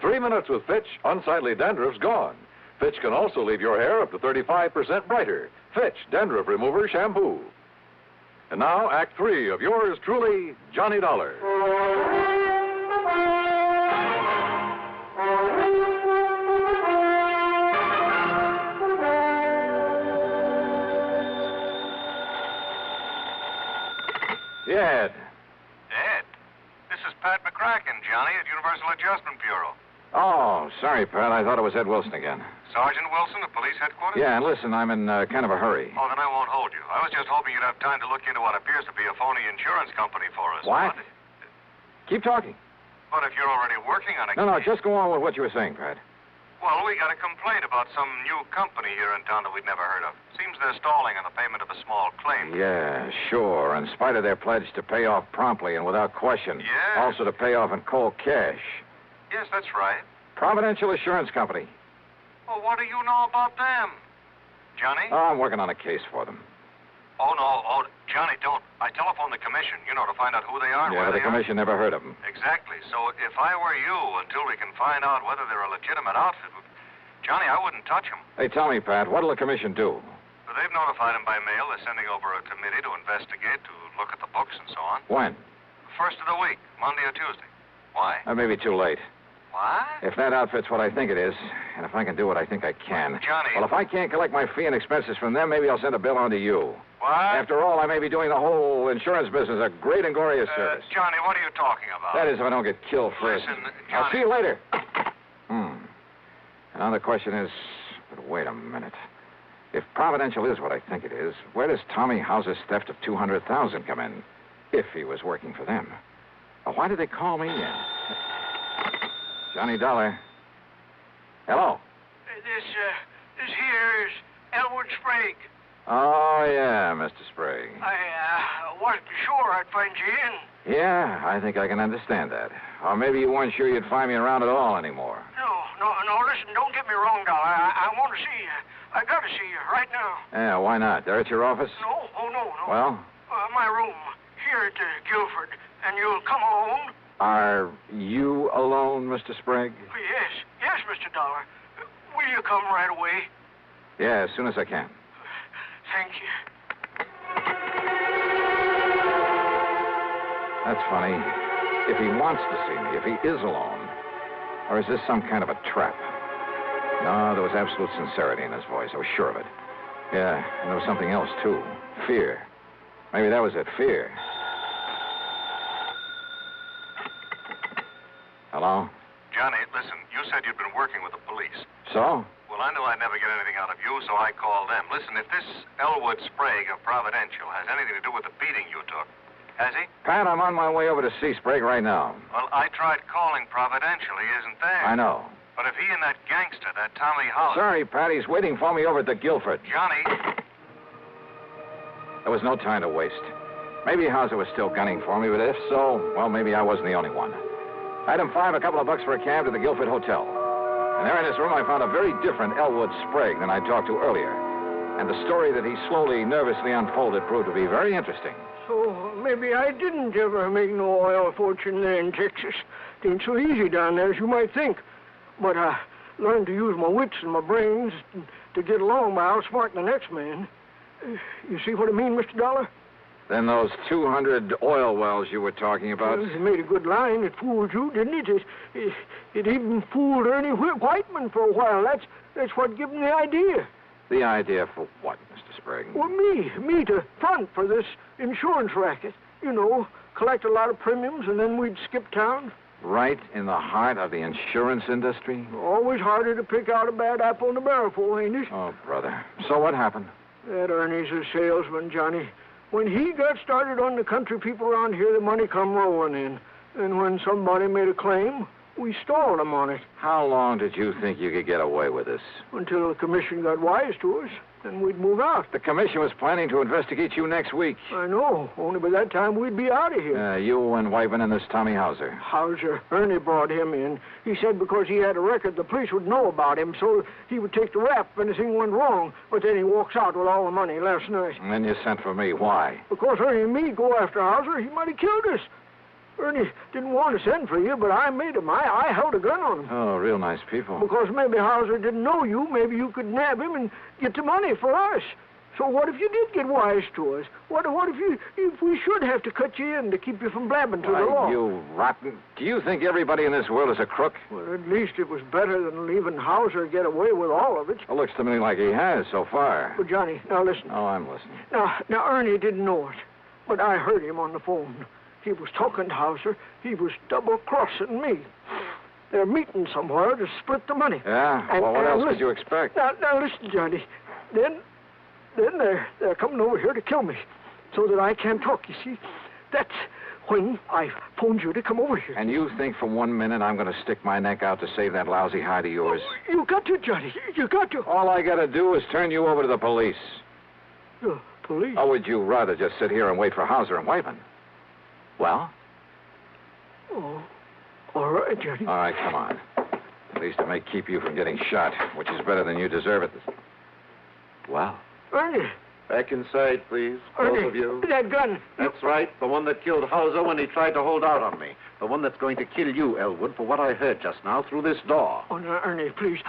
3 minutes with Fitch, unsightly dandruff's gone. Fitch can also leave your hair up to 35% brighter. Fitch Dandruff Remover Shampoo. And now, Act 3 of yours truly, Johnny Dollar. Yeah, Ed. Ed, this is Pat McCracken, Johnny, at Universal Adjustment Bureau. Oh, sorry, Pat. I thought it was Ed Wilson again. Sergeant Wilson at police headquarters? Yeah, and listen, I'm in kind of a hurry. Oh, then I won't hold you. I was just hoping you'd have time to look into what appears to be a phony insurance company for us. What? Keep talking. But if you're already working on a No, case... just go on with what you were saying, Pat. Well, we got a complaint about some new company here in town that we'd never heard of. Seems they're stalling on the payment of a small claim. Yeah, sure. In spite of their pledge to pay off promptly and without question. Yeah. Also to pay off in cold cash. Yes, that's right. Providential Assurance Company. Well, what do you know about them? Johnny? Oh, I'm working on a case for them. Oh, no. Oh, Johnny, don't. I telephoned the commission, to find out who they are and Yeah, where the they are. commission never heard of them. Exactly. So if I were you, until we can find out whether they're a legitimate outfit, Johnny, I wouldn't touch them. Hey, tell me, Pat, what'll the commission do? But they've notified them by mail. They're sending over a committee to investigate, to look at the books and so on. When? First of the week, Monday or Tuesday. Why? That may be too late. What? If that outfit's what I think it is, and if I can do what I think I can. Johnny. Well, if I can't collect my fee and expenses from them, maybe I'll send a bill on to you. What? After all, I may be doing the whole insurance business a great and glorious service. Johnny, what are you talking about? That is, if I don't get killed first. Listen, I'll Johnny. see you later. And now the question is, but wait a minute. If Providential is what I think it is, where does Tommy House's theft of $200,000 come in? If he was working for them. Well, why did they call me in? Johnny Dollar. Hello. This here is Elwood Sprague. Oh, yeah, Mr. Sprague. I wasn't sure I'd find you in. Yeah, I think I can understand that. Or maybe you weren't sure you'd find me around at all anymore. No, listen, don't get me wrong, Dollar. I want to see you. I got to see you right now. Yeah, why not? There at your office? No. Well? My room, here at Guilford. And you'll come alone? Are you alone, Mr. Sprague? Yes, Mr. Dollar. Will you come right away? Yeah, as soon as I can. Thank you. That's funny. If he wants to see me, if he is alone, or is this some kind of a trap? No, there was absolute sincerity in his voice. I was sure of it. Yeah, and there was something else, too. Fear. Maybe that was it, fear. Hello? Johnny, listen, you said you'd been working with the police. So? Well, I knew I'd never get anything out of you, so I called them. Listen, if this Elwood Sprague of Providential has anything to do with the beating you took, has he? Pat, I'm on my way over to see Sprague right now. Well, I tried calling Providential. He isn't there. I know. But if he and that gangster, that Tommy Hollis... Sorry, Pat, he's waiting for me over at the Guilford. Johnny... There was no time to waste. Maybe Hauser was still gunning for me, but if so, well, maybe I wasn't the only one. Item 5, a couple of bucks for a cab to the Guilford Hotel. And there in his room, I found a very different Elwood Sprague than I talked to earlier. And the story that he slowly, nervously unfolded proved to be very interesting. So maybe I didn't ever make no oil fortune there in Texas. It ain't so easy down there as you might think. But I learned to use my wits and my brains to get along by outsmarting the next man. You see what I mean, Mr. Dollar? Then those 200 oil wells you were talking about... Well, it made a good line. It fooled you, didn't it? It even fooled Ernie Whiteman for a while. That's what gave him the idea. The idea for what, Mr. Sprague? Well, me to front for this insurance racket. You know, collect a lot of premiums and then we'd skip town. Right in the heart of the insurance industry? Always harder to pick out a bad apple in the barrel for, ain't it? Oh, brother. So what happened? That Ernie's a salesman, Johnny. When he got started on the country people around here, the money come rolling in. And when somebody made a claim, we stalled him on it. How long did you think you could get away with this? Until the commission got wise to us. Then we'd move out. The commission was planning to investigate you next week. I know. Only by that time we'd be out of here. You and Whiteman and this Tommy Hauser. Hauser. Ernie brought him in. He said because he had a record, the police would know about him, so he would take the rap if anything went wrong. But then he walks out with all the money last night. And then you sent for me. Why? Because Ernie and me go after Hauser, he might have killed us. Ernie didn't want to send for you, but I made him. I held a gun on him. Oh, real nice people. Because maybe Hauser didn't know you. Maybe you could nab him and get the money for us. So what if you did get wise to us? What if we should have to cut you in to keep you from blabbing to the law? You rotten. Do you think everybody in this world is a crook? Well, at least it was better than leaving Hauser get away with all of it. It looks to me like he has so far. Well, Johnny, now listen. Oh, I'm listening. Now Ernie didn't know it, but I heard him on the phone. He was talking to Hauser. He was double-crossing me. They're meeting somewhere to split the money. Yeah? Well, what else could you expect? Now listen, Johnny. Then they're coming over here to kill me so that I can't talk, you see. That's when I phoned you to come over here. And you think for 1 minute I'm going to stick my neck out to save that lousy hide of yours? Oh, you got to, Johnny. You got to. All I got to do is turn you over to the police. The police? Or would you rather just sit here and wait for Hauser and Whiteman? Well? Oh, all right, Johnny. All right, come on. At least it may keep you from getting shot, which is better than you deserve it. Well? Ernie. Back inside, please. Ernie, Both of you. That gun. That's right. The one that killed Hauser when he tried to hold out on me. The one that's going to kill you, Elwood, for what I heard just now through this door. Oh, no, Ernie, please.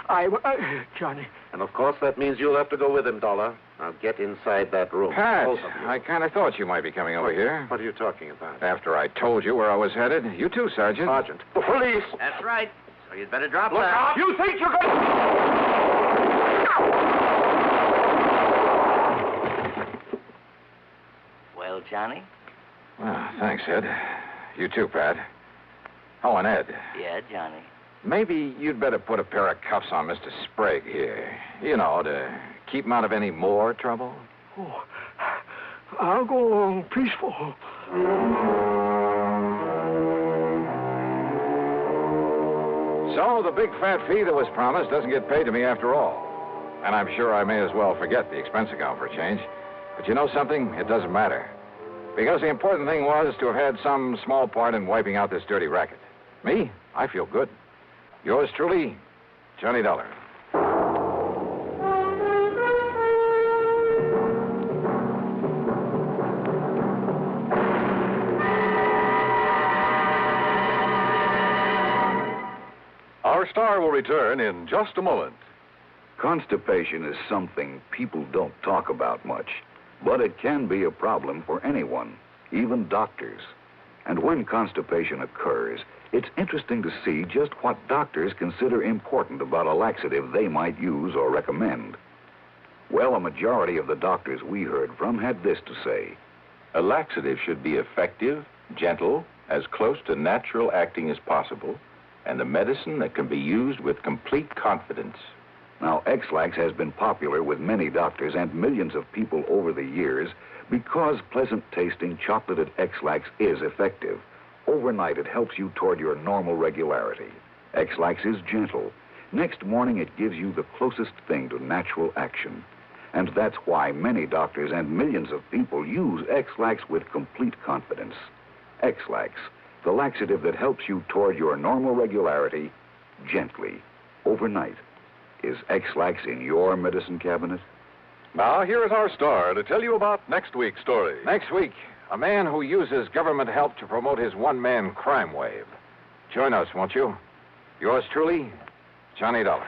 Johnny. And, of course, that means you'll have to go with him, Dollar. Now, get inside that room. Pat, Both of you. I kind of thought you might be coming over here. What are you talking about? After I told you where I was headed. You too, Sergeant. Sergeant. The police! That's right. So you'd better drop Look that. out! You think you're going Well, Johnny? Well, thanks, Ed. You too, Pat. Oh, and Ed. Yeah, Johnny. Maybe you'd better put a pair of cuffs on Mr. Sprague here. You know, to keep him out of any more trouble. Oh, I'll go along peaceful. So the big fat fee that was promised doesn't get paid to me after all. And I'm sure I may as well forget the expense account for a change. But you know something? It doesn't matter. Because the important thing was to have had some small part in wiping out this dirty racket. Me? I feel good. Yours truly, Johnny Dollar. Our star will return in just a moment. Constipation is something people don't talk about much, but it can be a problem for anyone, even doctors. And when constipation occurs, it's interesting to see just what doctors consider important about a laxative they might use or recommend. Well, a majority of the doctors we heard from had this to say. A laxative should be effective, gentle, as close to natural acting as possible, and a medicine that can be used with complete confidence. Now, X-Lax has been popular with many doctors and millions of people over the years because pleasant-tasting chocolated X-Lax is effective. Overnight, it helps you toward your normal regularity. X-Lax is gentle. Next morning, it gives you the closest thing to natural action. And that's why many doctors and millions of people use X-Lax with complete confidence. X-Lax, the laxative that helps you toward your normal regularity gently, overnight. Is X-Lax in your medicine cabinet? Now, here is our star to tell you about next week's story. Next week, a man who uses government help to promote his one-man crime wave. Join us, won't you? Yours truly, Johnny Dollar.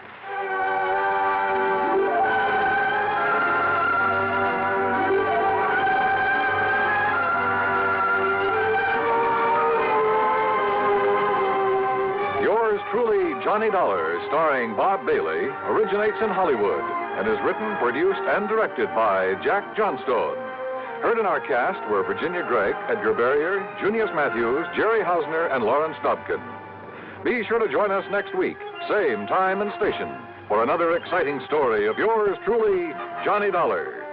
Truly, Johnny Dollar, starring Bob Bailey, originates in Hollywood and is written, produced, and directed by Jack Johnstone. Heard in our cast were Virginia Gregg, Edgar Barrier, Junius Matthews, Jerry Hausner, and Lawrence Dobkin. Be sure to join us next week, same time and station, for another exciting story of yours truly, Johnny Dollar.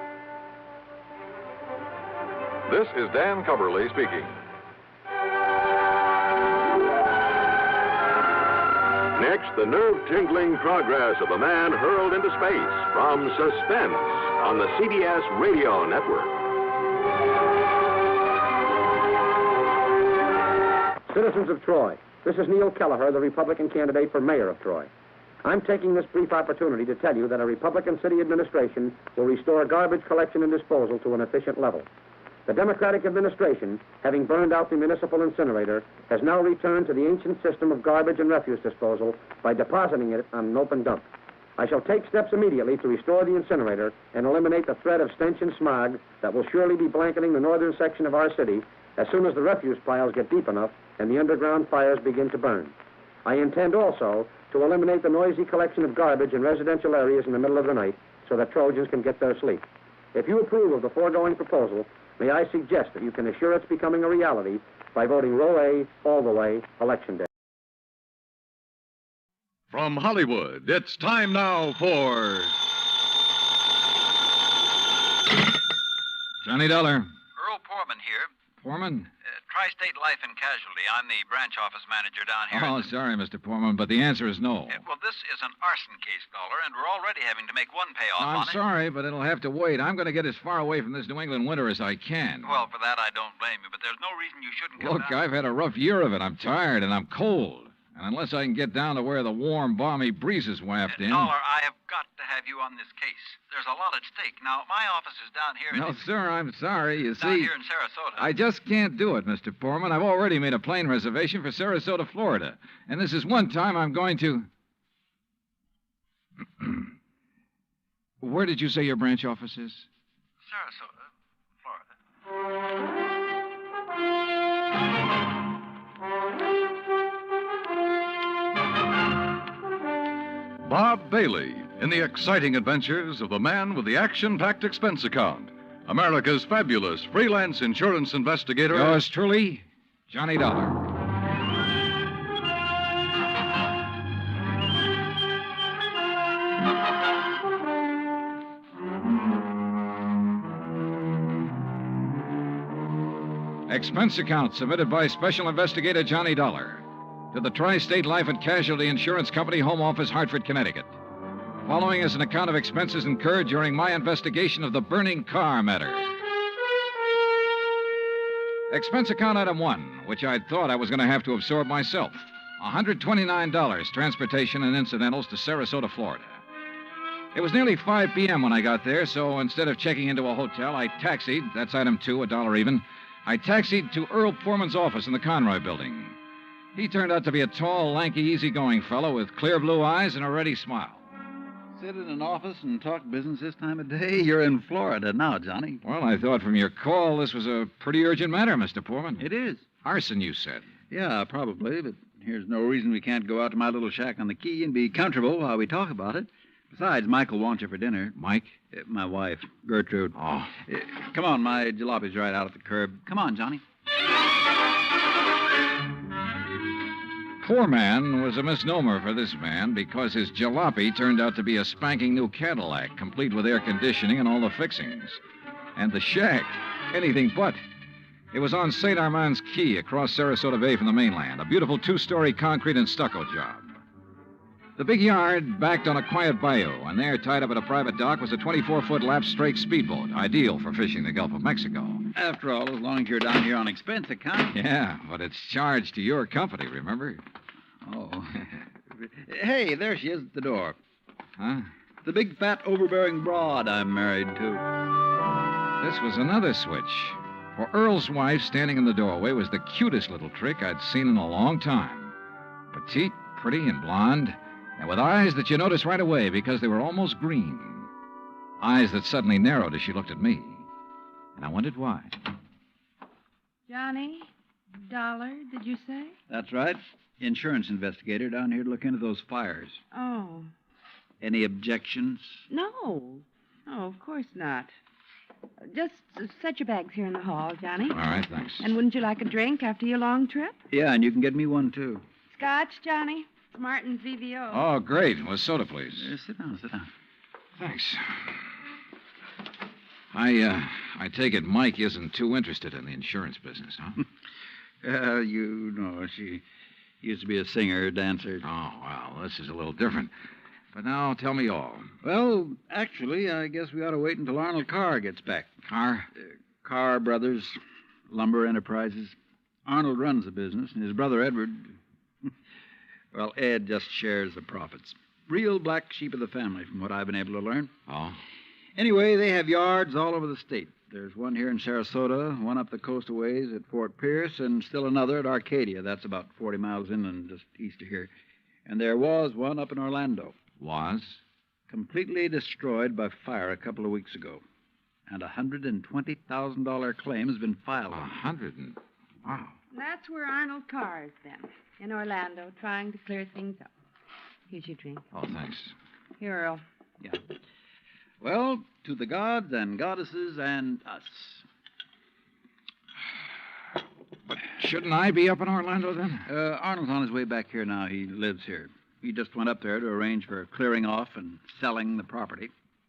This is Dan Coverly speaking. Next, the nerve-tingling progress of a man hurled into space from Suspense on the CBS Radio Network. Citizens of Troy, this is Neil Kelleher, the Republican candidate for mayor of Troy. I'm taking this brief opportunity to tell you that a Republican city administration will restore garbage collection and disposal to an efficient level. The Democratic administration, having burned out the municipal incinerator, has now returned to the ancient system of garbage and refuse disposal by depositing it on an open dump. I shall take steps immediately to restore the incinerator and eliminate the threat of stench and smog that will surely be blanketing the northern section of our city as soon as the refuse piles get deep enough and the underground fires begin to burn. I intend also to eliminate the noisy collection of garbage in residential areas in the middle of the night so that Trojans can get their sleep. If you approve of the foregoing proposal, may I suggest that you can assure its becoming a reality by voting row A all the way, Election Day. From Hollywood, it's time now for Johnny Dollar. Earl Poorman here. Poorman? Tri-State Life and Casualty. I'm the branch office manager down here. Oh, sorry, Mr. Poorman, but the answer is no. Well, this is an arson case, Dollar, and we're already having to make one payoff on I'm it. sorry, but it'll have to wait. I'm going to get as far away from this New England winter as I can. Well, for that, I don't blame you, but there's no reason you shouldn't come Look, down. I've had a rough year of it. I'm tired and I'm cold. And unless I can get down to where the warm, balmy breezes waft in... Dollar, I have got to have you on this case. There's a lot at stake. Now, my office is down here... No, sir, I'm sorry. You down see... here in Sarasota. I just can't do it, Mr. Poorman. I've already made a plane reservation for Sarasota, Florida. And this is one time I'm going to... Where did you say your branch office is? Sarasota, Florida. Bob Bailey in the exciting adventures of the man with the action-packed expense account, America's fabulous freelance insurance investigator. Yours truly, Johnny Dollar. Expense account submitted by Special Investigator Johnny Dollar to the Tri-State Life and Casualty Insurance Company, Home Office, Hartford, Connecticut. Following is an account of expenses incurred during my investigation of the burning car matter. Expense account item 1, which I'd thought I was going to have to absorb myself. $129, transportation and incidentals to Sarasota, Florida. It was nearly 5 p.m. when I got there, so instead of checking into a hotel, I taxied, that's item 2, $1 even. I taxied to Earl Poorman's office in the Conroy building. He turned out to be a tall, lanky, easygoing fellow with clear blue eyes and a ready smile. Sit in an office and talk business this time of day? You're in Florida now, Johnny. Well, I thought from your call this was a pretty urgent matter, Mr. Poorman. It is. Arson, you said. Yeah, probably, but here's no reason we can't go out to my little shack on the quay and be comfortable while we talk about it. Besides, Michael wants you for dinner. Mike? My wife, Gertrude. Oh. Come on, my jalopy's right out at the curb. Come on, Johnny. Poor man was a misnomer for this man because his jalopy turned out to be a spanking new Cadillac, complete with air conditioning and all the fixings. And the shack, anything but. It was on St. Armand's Key across Sarasota Bay from the mainland, a beautiful 2-story concrete and stucco job. The big yard backed on a quiet bayou, and there, tied up at a private dock, was a 24-foot lap-strake speedboat, ideal for fishing the Gulf of Mexico. After all, as long as you're down here on expense account. Yeah, but it's charged to your company, remember? Oh. Hey, there she is at the door. Huh? The big, fat, overbearing broad I'm married to. This was another switch. For Earl's wife, standing in the doorway, was the cutest little trick I'd seen in a long time. Petite, pretty, and blonde, and with eyes that you noticed right away because they were almost green. Eyes that suddenly narrowed as she looked at me. And I wondered why. Johnny, dollar, did you say? That's right. Insurance investigator down here to look into those fires. Oh. Any objections? No. Oh, of course not. Just set your bags here in the hall, Johnny. All right, thanks. And wouldn't you like a drink after your long trip? Yeah, and you can get me one, too. Scotch, Johnny? Martin's VVO. Oh, great. With soda, please. Sit down, sit down. Thanks. I take it Mike isn't too interested in the insurance business, huh? You know, she used to be a singer, dancer. Oh, well, this is a little different. But now, tell me all. Well, actually, I guess we ought to wait until Arnold Carr gets back. Carr? Carr Brothers, Lumber Enterprises. Arnold runs the business, and his brother Edward... Well, Ed just shares the profits. Real black sheep of the family, from what I've been able to learn. Oh? Anyway, they have yards all over the state. There's one here in Sarasota, one up the coast a ways at Fort Pierce, and still another at Arcadia. That's about 40 miles inland, just east of here. And there was one up in Orlando. Was? Completely destroyed by fire a couple of weeks ago. And a $120,000 claim has been filed. Wow. That's where Arnold Carr has been, in Orlando, trying to clear things up. Here's your drink. Oh, thanks. Here, Earl. Yeah. Well, to the gods and goddesses and us. But shouldn't I be up in Orlando, then? Arnold's on his way back here now. He lives here. He just went up there to arrange for clearing off and selling the property.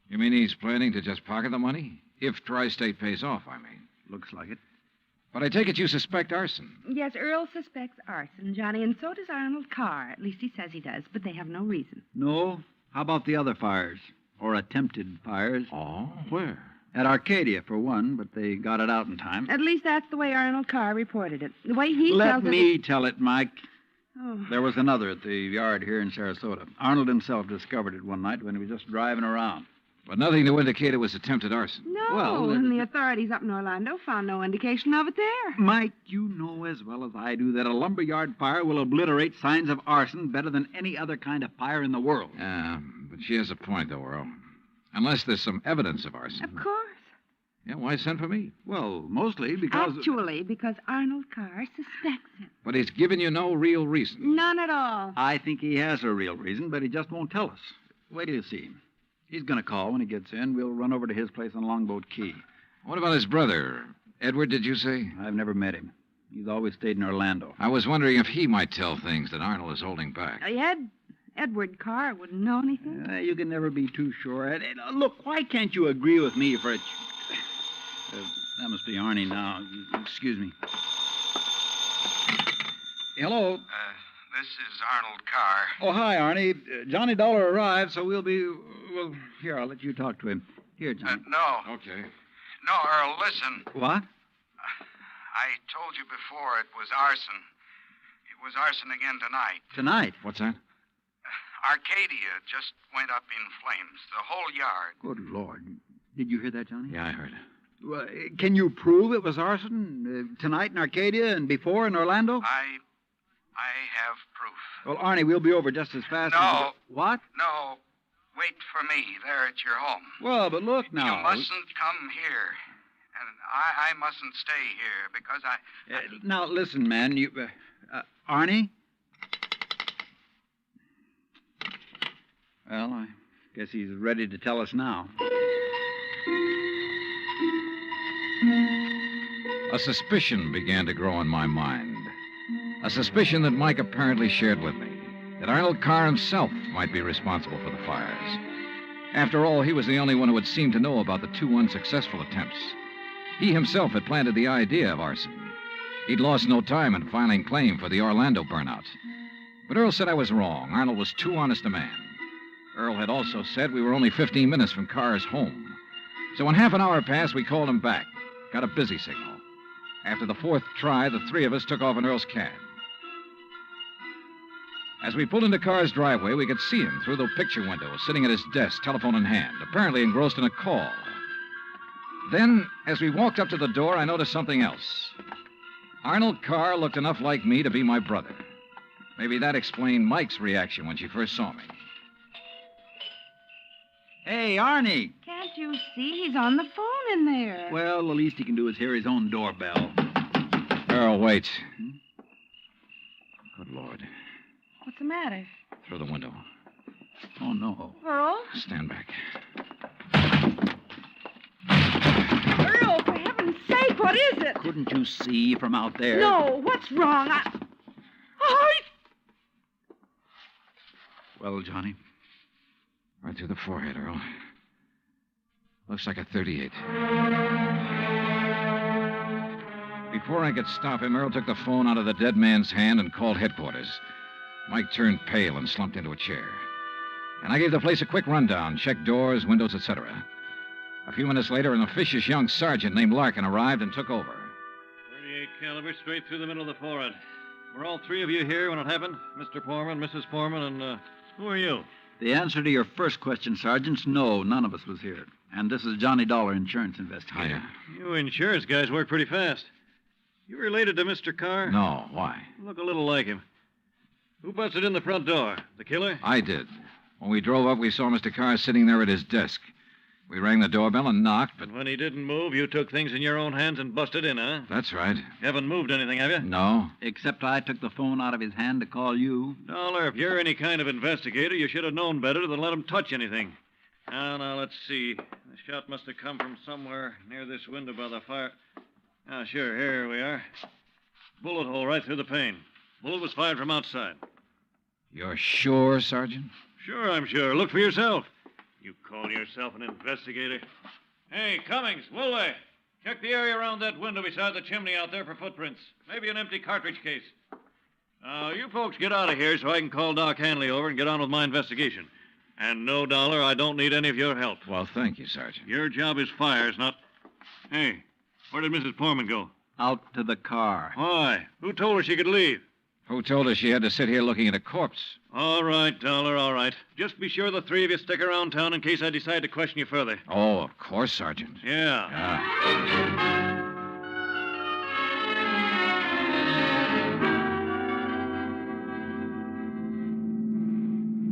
You mean he's planning to just pocket the money? If Tri-State pays off, I mean. Looks like it. But I take it you suspect arson. Yes, Earl suspects arson, Johnny, and so does Arnold Carr. At least he says he does, but they have no reason. No? How about the other fires? Or attempted fires? Oh, where? At Arcadia, for one, but they got it out in time. At least that's the way Arnold Carr reported it. The way he Let tells me tell it, Mike. Oh. There was another at the yard here in Sarasota. Arnold himself discovered it one night when he was just driving around. But nothing to indicate it was attempted arson. No, Well, and the authorities up in Orlando found no indication of it there. Mike, you know as well as I do that a lumberyard fire will obliterate signs of arson better than any other kind of fire in the world. Yeah, but she has a point, though, Earl. Unless there's some evidence of arson. Of course. Yeah, why send for me? Well, mostly because... Actually, because Arnold Carr suspects it. But he's given you no real reason. None at all. I think he has a real reason, but he just won't tell us. Wait till you see him. He's going to call when he gets in. We'll run over to his place on Longboat Key. What about his brother? Edward, did you say? I've never met him. He's always stayed in Orlando. I was wondering if he might tell things that Arnold is holding back. Edward Carr wouldn't know anything. You can never be too sure. Look, why can't you agree with me for a... that must be Arnie now. Excuse me. Hello. This is Arnold Carr. Oh, hi, Arnie. Johnny Dollar arrived, so we'll be... Well, here, I'll let you talk to him. Here, Johnny. No. Okay. No, Earl, listen. What? I told you before it was arson. It was arson again tonight. Tonight? What's that? Arcadia just went up in flames. The whole yard. Good Lord. Did you hear that, Johnny? Yeah, I heard. Well, can you prove it was arson tonight in Arcadia and before in Orlando? I have proof. Well, Arnie, we'll be over just as fast as... No. What? No. Wait for me there at your home. Well, but look now. You mustn't come here. And I mustn't stay here because I... Now, listen, man. You... Arnie? Well, I guess he's ready to tell us now. A suspicion began to grow in my mind. A suspicion that Mike apparently shared with me, that Arnold Carr himself might be responsible for the fires. After all, he was the only one who had seemed to know about the two unsuccessful attempts. He himself had planted the idea of arson. He'd lost no time in filing claim for the Orlando burnout. But Earl said I was wrong. Arnold was too honest a man. Earl had also said we were only 15 minutes from Carr's home. So when half an hour passed, we called him back. Got a busy signal. After the fourth try, the three of us took off in Earl's cab. As we pulled into Carr's driveway, we could see him through the picture window, sitting at his desk, telephone in hand, apparently engrossed in a call. Then, as we walked up to the door, I noticed something else. Arnold Carr looked enough like me to be my brother. Maybe that explained Mike's reaction when she first saw me. Hey, Arnie. Can't you see? He's on the phone in there. Well, the least he can do is hear his own doorbell. Earl, wait. Good Lord. What's the matter? Through the window. Oh, no. Earl? Stand back. Earl, for heaven's sake, what is it? Couldn't you see from out there? No, what's wrong? Oh, Well, Johnny? Right through the forehead, Earl. Looks like a .38. Before I could stop him, Earl took the phone out of the dead man's hand and called headquarters. Mike turned pale and slumped into a chair. And I gave the place a quick rundown, checked doors, windows, etc. A few minutes later, an officious young sergeant named Larkin arrived and took over. 38 caliber straight through the middle of the forehead. Were all three of you here when it happened? Mr. Foreman, Mrs. Foreman, and who are you? The answer to your first question, Sergeant, no, none of us was here. And this is Johnny Dollar, insurance investigator. Hiya. You insurance guys work pretty fast. You related to Mr. Carr? No, why? You look a little like him. Who busted in the front door? The killer? I did. When we drove up, we saw Mr. Carr sitting there at his desk. We rang the doorbell and knocked, but... And when he didn't move, you took things in your own hands and busted in, huh? That's right. You haven't moved anything, have you? No. Except I took the phone out of his hand to call you. Dollar, if you're any kind of investigator, you should have known better than let him touch anything. Now, let's see. The shot must have come from somewhere near this window by the fire. Ah, sure, here we are. Bullet hole right through the pane. Bullet was fired from outside. You're sure, Sergeant? Sure, I'm sure. Look for yourself. You call yourself an investigator? Hey, Cummings, Woolway, check the area around that window beside the chimney out there for footprints. Maybe an empty cartridge case. Now, you folks get out of here so I can call Doc Hanley over and get on with my investigation. And no, Dollar, I don't need any of your help. Well, thank you, Sergeant. Your job is fires, not... Hey, where did Mrs. Foreman go? Out to the car. Why? Who told her she could leave? Who told her she had to sit here looking at a corpse? All right, Dollar, all right. Just be sure the three of you stick around town in case I decide to question you further. Oh, of course, Sergeant. Yeah.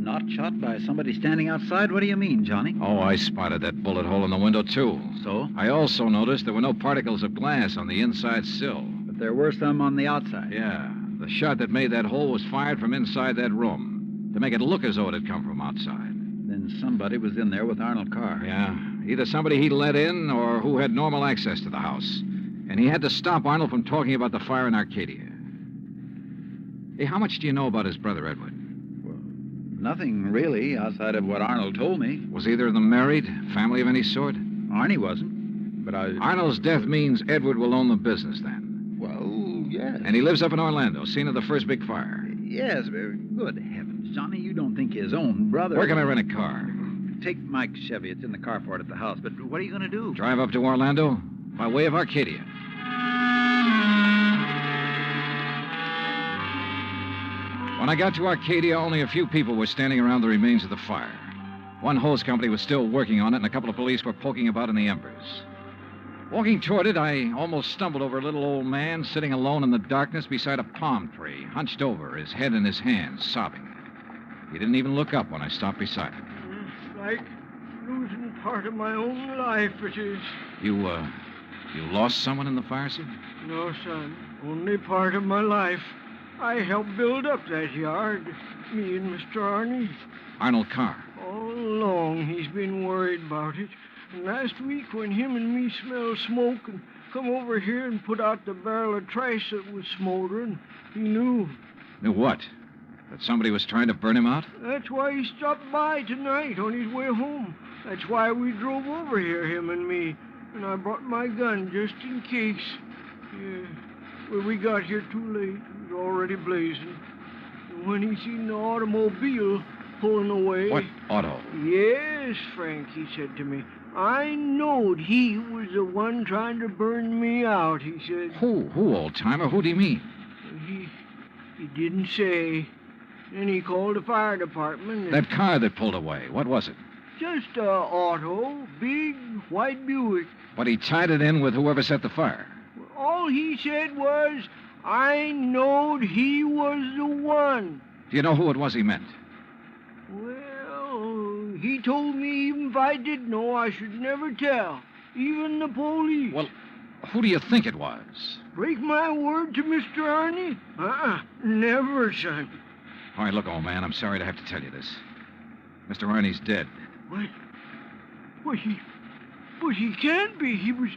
Not shot by somebody standing outside? What do you mean, Johnny? Oh, I spotted that bullet hole in the window, too. So? I also noticed there were no particles of glass on the inside sill. But there were some on the outside. Yeah. The shot that made that hole was fired from inside that room to make it look as though it had come from outside. Then somebody was in there with Arnold Carr. Yeah. Either somebody he let in or who had normal access to the house. And he had to stop Arnold from talking about the fire in Arcadia. Hey, how much do you know about his brother, Edward? Nothing, really, outside of what Arnold told me. Was either of them married? Family of any sort? Arnie wasn't, but Arnold's death means Edward will own the business, then? Well, yes. And he lives up in Orlando, scene of the first big fire? Yes, good heavens, Johnny, you don't think his own brother... Where can I rent a car? Take Mike's Chevy. It's in the carport at the house. But what are you going to do? Drive up to Orlando by way of Arcadia. When I got to Arcadia, only a few people were standing around the remains of the fire. One hose company was still working on it, and a couple of police were poking about in the embers. Walking toward it, I almost stumbled over a little old man sitting alone in the darkness beside a palm tree, hunched over, his head in his hands, sobbing. He didn't even look up when I stopped beside him. It's like losing part of my own life, it is. You lost someone in the fire, sir? No, son. Only part of my life. I helped build up that yard. Me and Mr. Arnie. Arnold Carr. All along, he's been worried about it. And last week, when him and me smelled smoke and come over here and put out the barrel of trash that was smoldering, he knew. Knew what? That somebody was trying to burn him out? That's why he stopped by tonight on his way home. That's why we drove over here, him and me. And I brought my gun just in case. Yeah. Well, we got here too late. It was already blazing. And when he seen the automobile pulling away... What auto? Yes, Frank, he said to me. I knowed he was the one trying to burn me out, he said. Who, old-timer? Who do you mean? He didn't say. Then he called the fire department. That car that pulled away, what was it? Just a auto, big white Buick. But he tied it in with whoever set the fire. All he said was, I knowed he was the one. Do you know who it was he meant? Well, he told me even if I did know, I should never tell. Even the police. Well, who do you think it was? Break my word to Mr. Arnie? Never, son. All right, look, old man, I'm sorry to have to tell you this. Mr. Arnie's dead. What? But he can't be. He was...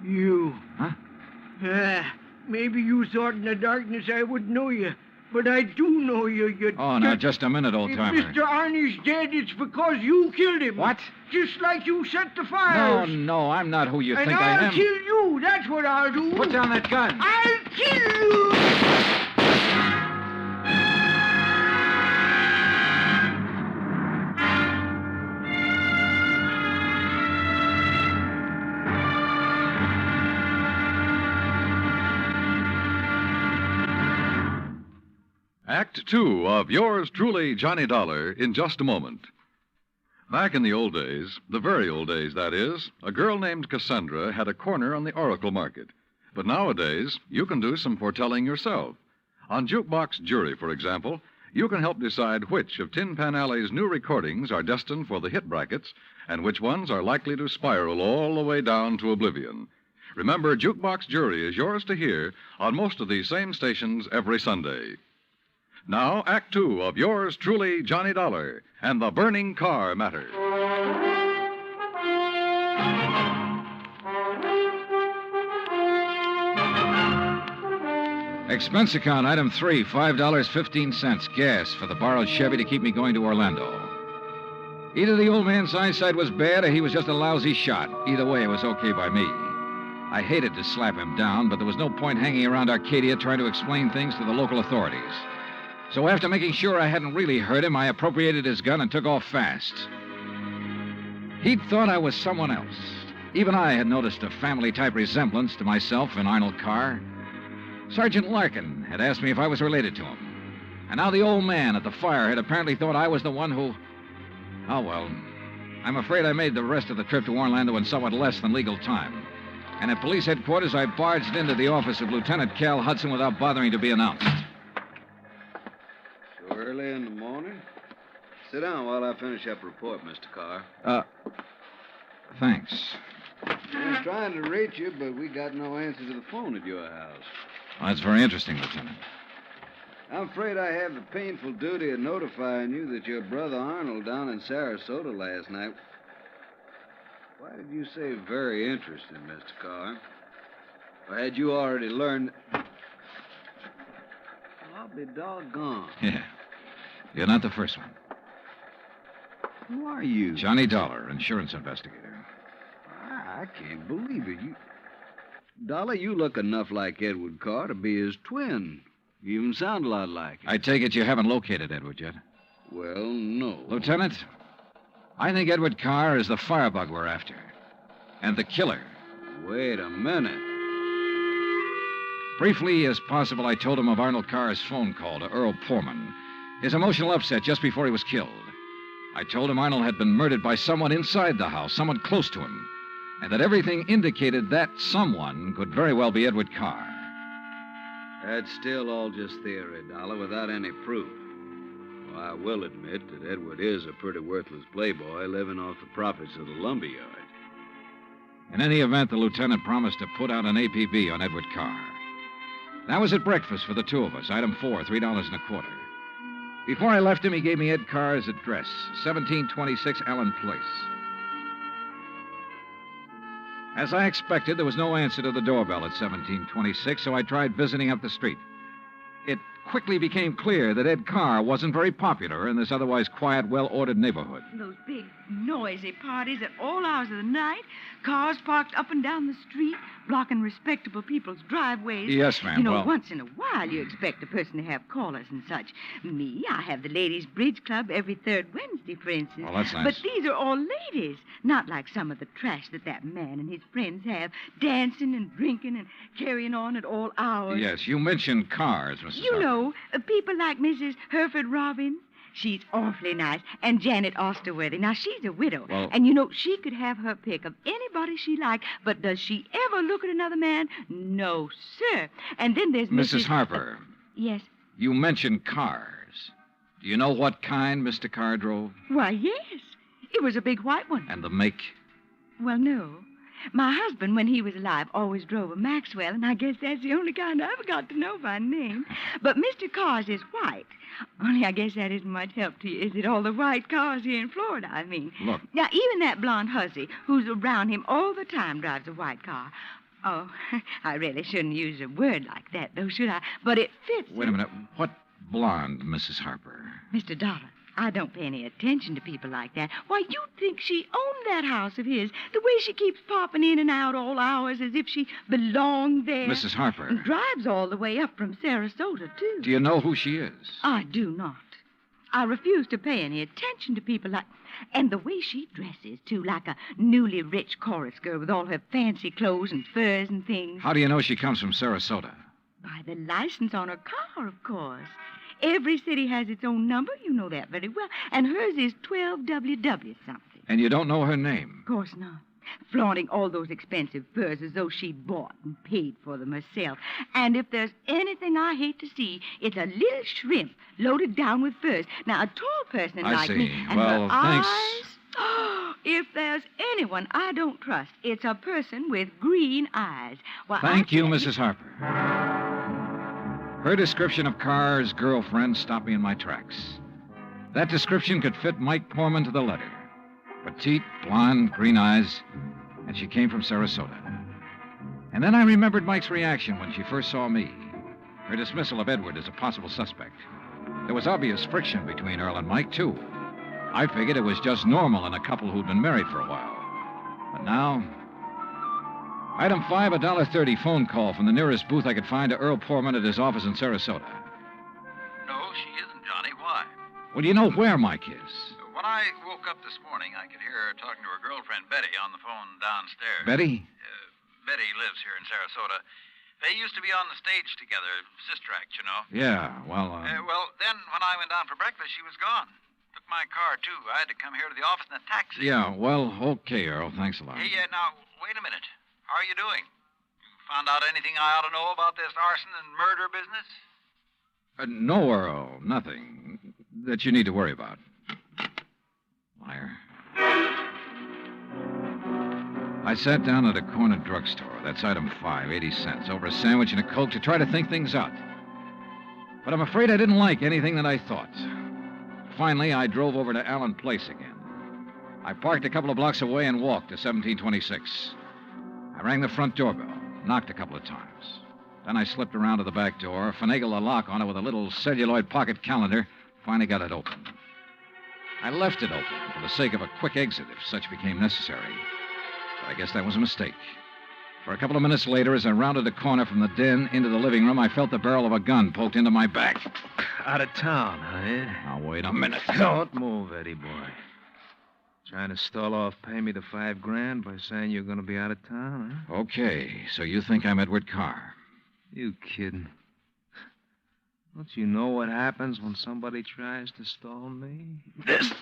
You. Huh? Maybe you thought in the darkness I would know you. But I do know you. Oh, now, just a minute, old-timer. If Mr. Arnie's dead, it's because you killed him. What? Just like you set the fires. No, I'm not who you think I am. And I'll kill you. That's what I'll do. Put down that gun. I'll kill you. Act Two of yours truly, Johnny Dollar, in just a moment. Back in the old days, the very old days, that is, a girl named Cassandra had a corner on the oracle market. But nowadays, you can do some foretelling yourself. On Jukebox Jury, for example, you can help decide which of Tin Pan Alley's new recordings are destined for the hit brackets and which ones are likely to spiral all the way down to oblivion. Remember, Jukebox Jury is yours to hear on most of these same stations every Sunday. Now, Act Two of yours truly, Johnny Dollar, and the burning car matter. Expense account, item 3, $5.15, gas for the borrowed Chevy to keep me going to Orlando. Either the old man's eyesight was bad or he was just a lousy shot. Either way, it was okay by me. I hated to slap him down, but there was no point hanging around Arcadia trying to explain things to the local authorities. So after making sure I hadn't really hurt him, I appropriated his gun and took off fast. He'd thought I was someone else. Even I had noticed a family-type resemblance to myself in Arnold Carr. Sergeant Larkin had asked me if I was related to him. And now the old man at the fire had apparently thought I was the one who... Oh, well, I'm afraid I made the rest of the trip to Orlando in somewhat less than legal time. And at police headquarters, I barged into the office of Lieutenant Cal Hudson without bothering to be announced. Early in the morning? Sit down while I finish up a report, Mr. Carr. Thanks. I was trying to reach you, but we got no answer to the phone at your house. Well, that's very interesting, Lieutenant. I'm afraid I have the painful duty of notifying you that your brother Arnold down in Sarasota last night... Why did you say very interesting, Mr. Carr? Or had you already learned... I'll be doggone. Yeah. You're not the first one. Who are you? Johnny Dollar, insurance investigator. I can't believe it. Dollar, you look enough like Edward Carr to be his twin. You even sound a lot like it. I take it you haven't located Edward yet. Well, no. Lieutenant, I think Edward Carr is the firebug we're after. And the killer. Wait a minute. Briefly as possible, I told him of Arnold Carr's phone call to Earl Poorman, his emotional upset just before he was killed. I told him Arnold had been murdered by someone inside the house, someone close to him, and that everything indicated that someone could very well be Edward Carr. That's still all just theory, Dollar, without any proof. Well, I will admit that Edward is a pretty worthless playboy living off the profits of the lumberyard. In any event, the lieutenant promised to put out an APB on Edward Carr. That was at breakfast for the two of us, item 4, $3.25. Before I left him, he gave me Ed Carr's address, 1726 Allen Place. As I expected, there was no answer to the doorbell at 1726, so I tried visiting up the street. It quickly became clear that Ed Carr wasn't very popular in this otherwise quiet, well-ordered neighborhood. Those big, noisy parties at all hours of the night, cars parked up and down the street, blocking respectable people's driveways. Yes, ma'am. You know, well, once in a while you expect a person to have callers and such. Me, I have the ladies' bridge club every third Wednesday, for instance. Well, that's nice. But these are all ladies, not like some of the trash that man and his friends have, dancing and drinking and carrying on at all hours. yes, you mentioned cars, Mrs. You Harper. know, people like Mrs. Hereford Robbins. She's awfully nice. And Janet Osterworthy. Now, she's a widow. Well- And, you know, she could have her pick of anybody she liked. But does she ever look at another man? No, sir. And then there's Mrs. Harper, Yes. you mentioned cars. Do you know what kind Mr. Carr drove? Why, yes. It was a big white one. And the make? Well, no. My husband, when he was alive, always drove a Maxwell, and I guess that's the only kind I ever got to know by name. But Mr. Carr's is white. Only I guess that isn't much help to you, is it? All the white cars here in Florida, I mean. Look. Now, even that blonde hussy who's around him all the time drives a white car. Oh, I really shouldn't use a word like that, though, should I? But it fits. Wait a minute. What blonde, Mrs. Harper? Mr. Dollar, I don't pay any attention to people like that. Why, you'd think she owned that house of his, the way she keeps popping in and out all hours as if she belonged there. Mrs. Harper. And drives all the way up from Sarasota, too. Do you know who she is? I do not. I refuse to pay any attention to people like... And the way she dresses, too, like a newly rich chorus girl with all her fancy clothes and furs and things. How do you know she comes from Sarasota? By the license on her car, of course. Every city has its own number. You know that very well. And hers is 12WW something. And you don't know her name? Of course not. Flaunting all those expensive furs as though she bought and paid for them herself. And if there's anything I hate to see, it's a little shrimp loaded down with furs. Now, a tall person I like see. me... And Well, her thanks. Eyes, if there's anyone I don't trust, it's a person with green eyes. Well, Thank you, Mrs. Harper. Her description of Carr's girlfriend stopped me in my tracks. That description could fit Mike Poorman to the letter. Petite, blonde, green eyes, and she came from Sarasota. And then I remembered Mike's reaction when she first saw me. Her dismissal of Edward as a possible suspect. There was obvious friction between Earl and Mike, too. I figured it was just normal in a couple who'd been married for a while. But now... Item 5, $1.30 phone call from the nearest booth I could find to Earl Poorman at his office in Sarasota. No, she isn't, Johnny. Why? Well, do you know where Mike is? When I woke up this morning, I could hear her talking to her girlfriend, Betty, on the phone downstairs. Betty? Betty lives here in Sarasota. They used to be on the stage together, sister act, you know. Yeah, well, Well, then when I went down for breakfast, she was gone. Took my car, too. I had to come here to the office in a taxi. Yeah, well, okay, Earl. Thanks a lot. Hey, now, wait a minute. How are you doing? You found out anything I ought to know about this arson and murder business? No, Earl, nothing that you need to worry about. Liar. I sat down at a corner drugstore. That's item 5, 80 cents, over a sandwich and a Coke to try to think things out. But I'm afraid I didn't like anything that I thought. Finally, I drove over to Allen Place again. I parked a couple of blocks away and walked to 1726. I rang the front doorbell, knocked a couple of times. Then I slipped around to the back door, finagled a lock on it with a little celluloid pocket calendar, finally got it open. I left it open for the sake of a quick exit if such became necessary. But I guess that was a mistake. For a couple of minutes later, as I rounded the corner from the den into the living room, I felt the barrel of a gun poked into my back. Out of town, huh, Ed? Now, wait a minute. Don't move, Eddie boy. Trying to stall off pay me the $5,000 by saying you're going to be out of town, huh? Okay, so you think I'm Edward Carr? You kidding? Don't you know what happens when somebody tries to stall me? This.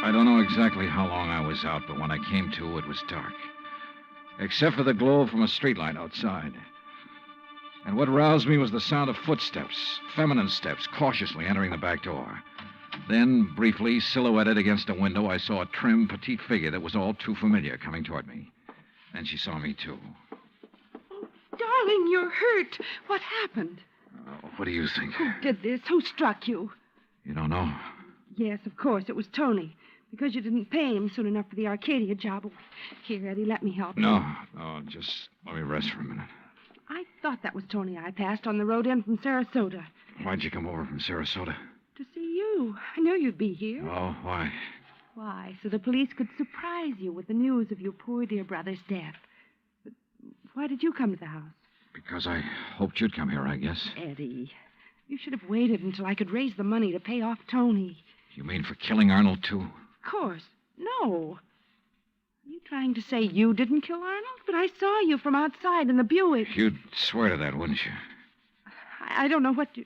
I don't know exactly how long I was out, but when I came to, it was dark. Except for the glow from a streetlight outside. And what roused me was the sound of footsteps, feminine steps, cautiously entering the back door. Then, briefly, silhouetted against a window, I saw a trim, petite figure that was all too familiar coming toward me. Then she saw me, too. Oh, darling, you're hurt. What happened? What do you think? Who did this? Who struck you? You don't know? Yes, of course, it was Tony. Because you didn't pay him soon enough for the Arcadia job. Here, Eddie, let me help you. No, just let me rest for a minute. I thought that was Tony I passed on the road in from Sarasota. Why'd you come over from Sarasota? To see you. I knew you'd be here. Oh, why? Why, so the police could surprise you with the news of your poor dear brother's death. But why did you come to the house? Because I hoped you'd come here, I guess. Eddie, you should have waited until I could raise the money to pay off Tony. You mean for killing Arnold, too? Of course. No. Are you trying to say you didn't kill Arnold? But I saw you from outside in the Buick. You'd swear to that, wouldn't you? I don't know what to...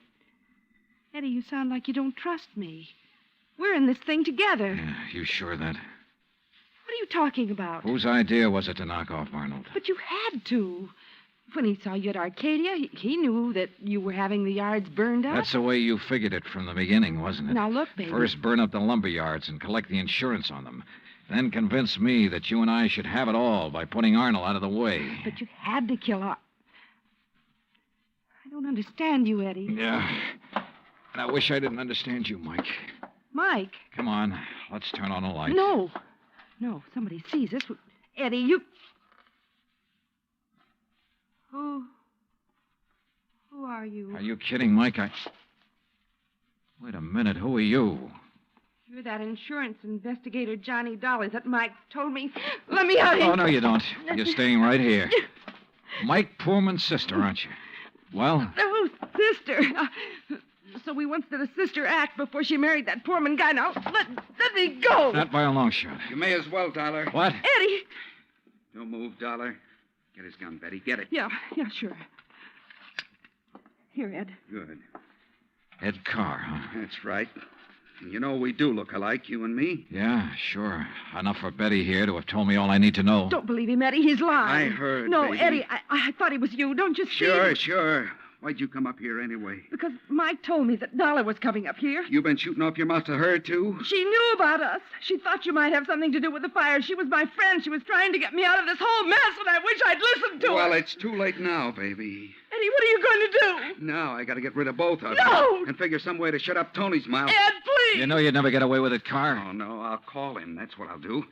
Eddie, you sound like you don't trust me. We're in this thing together. Yeah, you sure of that? What are you talking about? Whose idea was it to knock off Arnold? But you had to. When he saw you at Arcadia, he knew that you were having the yards burned up. That's the way you figured it from the beginning, wasn't it? Now, look, baby. First burn up the lumber yards and collect the insurance on them. Then convince me that you and I should have it all by putting Arnold out of the way. But you had to kill Arnold. I don't understand you, Eddie. Yeah. And I wish I didn't understand you, Mike. Mike? Come on. Let's turn on the light. No. No, somebody sees us. Eddie, you... Who are you? Are you kidding, Mike? Wait a minute. Who are you? You're that insurance investigator, Johnny Dollar, that Mike told me. Let me out of here. Oh, no, you don't. You're staying right here. Mike Poorman's sister, aren't you? Well? Oh, sister. So we once did a sister act before she married that Poorman guy. Now, let me go. Not by a long shot. You may as well, Dollar. What? Eddie. Don't move, Dollar. Get his gun, Betty. Get it. Yeah, sure. Here, Ed. Good. Ed Carr, huh? That's right. And you know we do look alike, you and me. Yeah, sure. Enough for Betty here to have told me all I need to know. Don't believe him, Eddie. He's lying. I heard, No, baby. Eddie, I thought it was you. Don't you see? Sure. Why'd you come up here anyway? Because Mike told me that Dollar was coming up here. You been shooting off your mouth to her, too? She knew about us. She thought you might have something to do with the fire. She was my friend. She was trying to get me out of this whole mess, and I wish I'd listened to her. Well, it's too late now, baby. Eddie, what are you going to do? Now I gotta get rid of both of No! them. And figure some way to shut up Tony's mouth. Ed, please! You know you'd never get away with it, Carr. Oh, no, I'll call him. That's what I'll do.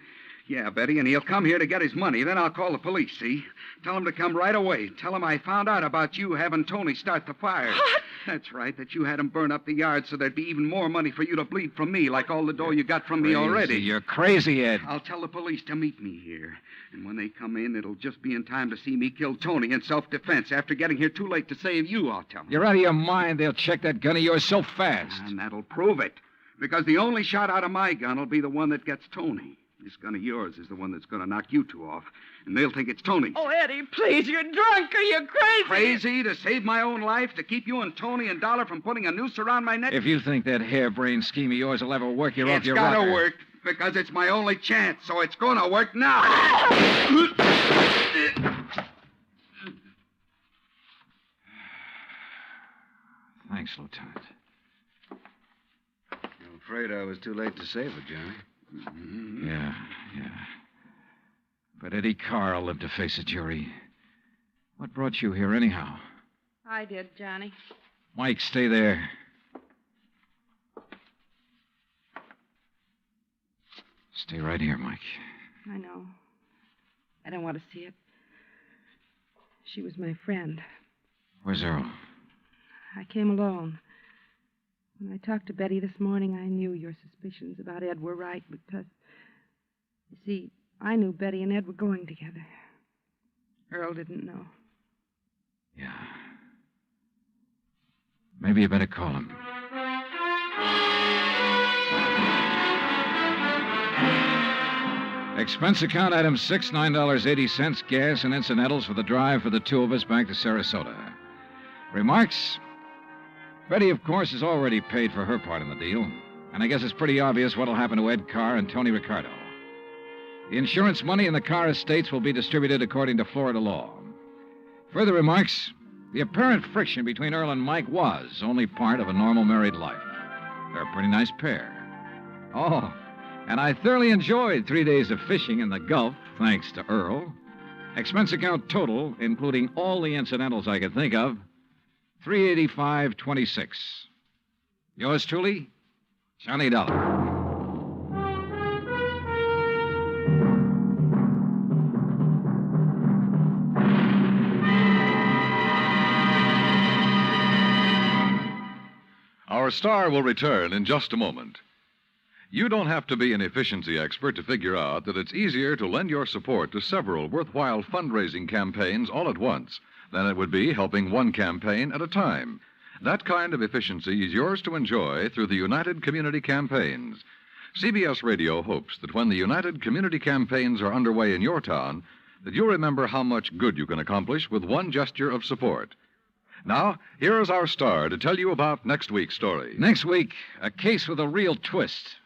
Yeah, Betty, and he'll come here to get his money. Then I'll call the police, see? Tell him to come right away. Tell him I found out about you having Tony start the fire. What? That's right, that you had him burn up the yard so there'd be even more money for you to bleed from me, like all the dough you got from me already. You're crazy, Ed. I'll tell the police to meet me here. And when they come in, it'll just be in time to see me kill Tony in self-defense. After getting here too late to save you, I'll tell them. You're out of your mind. They'll check that gun of yours so fast. And that'll prove it. Because the only shot out of my gun will be the one that gets Tony. This gun of yours is the one that's going to knock you two off. And they'll think it's Tony's. Oh, Eddie, please, you're drunk. Are you crazy? Crazy to save my own life, to keep you and Tony and Dollar from putting a noose around my neck? If you think that harebrained scheme of yours will ever work, you're off your rocker. It's got to work, because it's my only chance, so it's going to work now. Thanks, Lieutenant. I'm afraid I was too late to save her, Johnny. Mm-hmm. Yeah. But Eddie Carr lived to face a jury. What brought you here, anyhow? I did, Johnny. Mike, stay there. Stay right here, Mike. I know. I don't want to see it. She was my friend. Where's Earl? I came alone. When I talked to Betty this morning, I knew your suspicions about Ed were right because, you see, I knew Betty and Ed were going together. Earl didn't know. Yeah. Maybe you better call him. Expense account item 6, $9.80, gas and incidentals for the drive for the two of us back to Sarasota. Remarks? Betty, of course, has already paid for her part in the deal, and I guess it's pretty obvious what'll happen to Ed Carr and Tony Ricardo. The insurance money in the Carr estates will be distributed according to Florida law. Further remarks? The apparent friction between Earl and Mike was only part of a normal married life. They're a pretty nice pair. Oh, and I thoroughly enjoyed 3 days of fishing in the Gulf, thanks to Earl. Expense account total, including all the incidentals I could think of, $385.26. Yours truly, Johnny Dollar. Our star will return in just a moment. You don't have to be an efficiency expert to figure out that it's easier to lend your support to several worthwhile fundraising campaigns all at once than it would be helping one campaign at a time. That kind of efficiency is yours to enjoy through the United Community Campaigns. CBS Radio hopes that when the United Community Campaigns are underway in your town, that you'll remember how much good you can accomplish with one gesture of support. Now, here is our star to tell you about next week's story. Next week, a case with a real twist.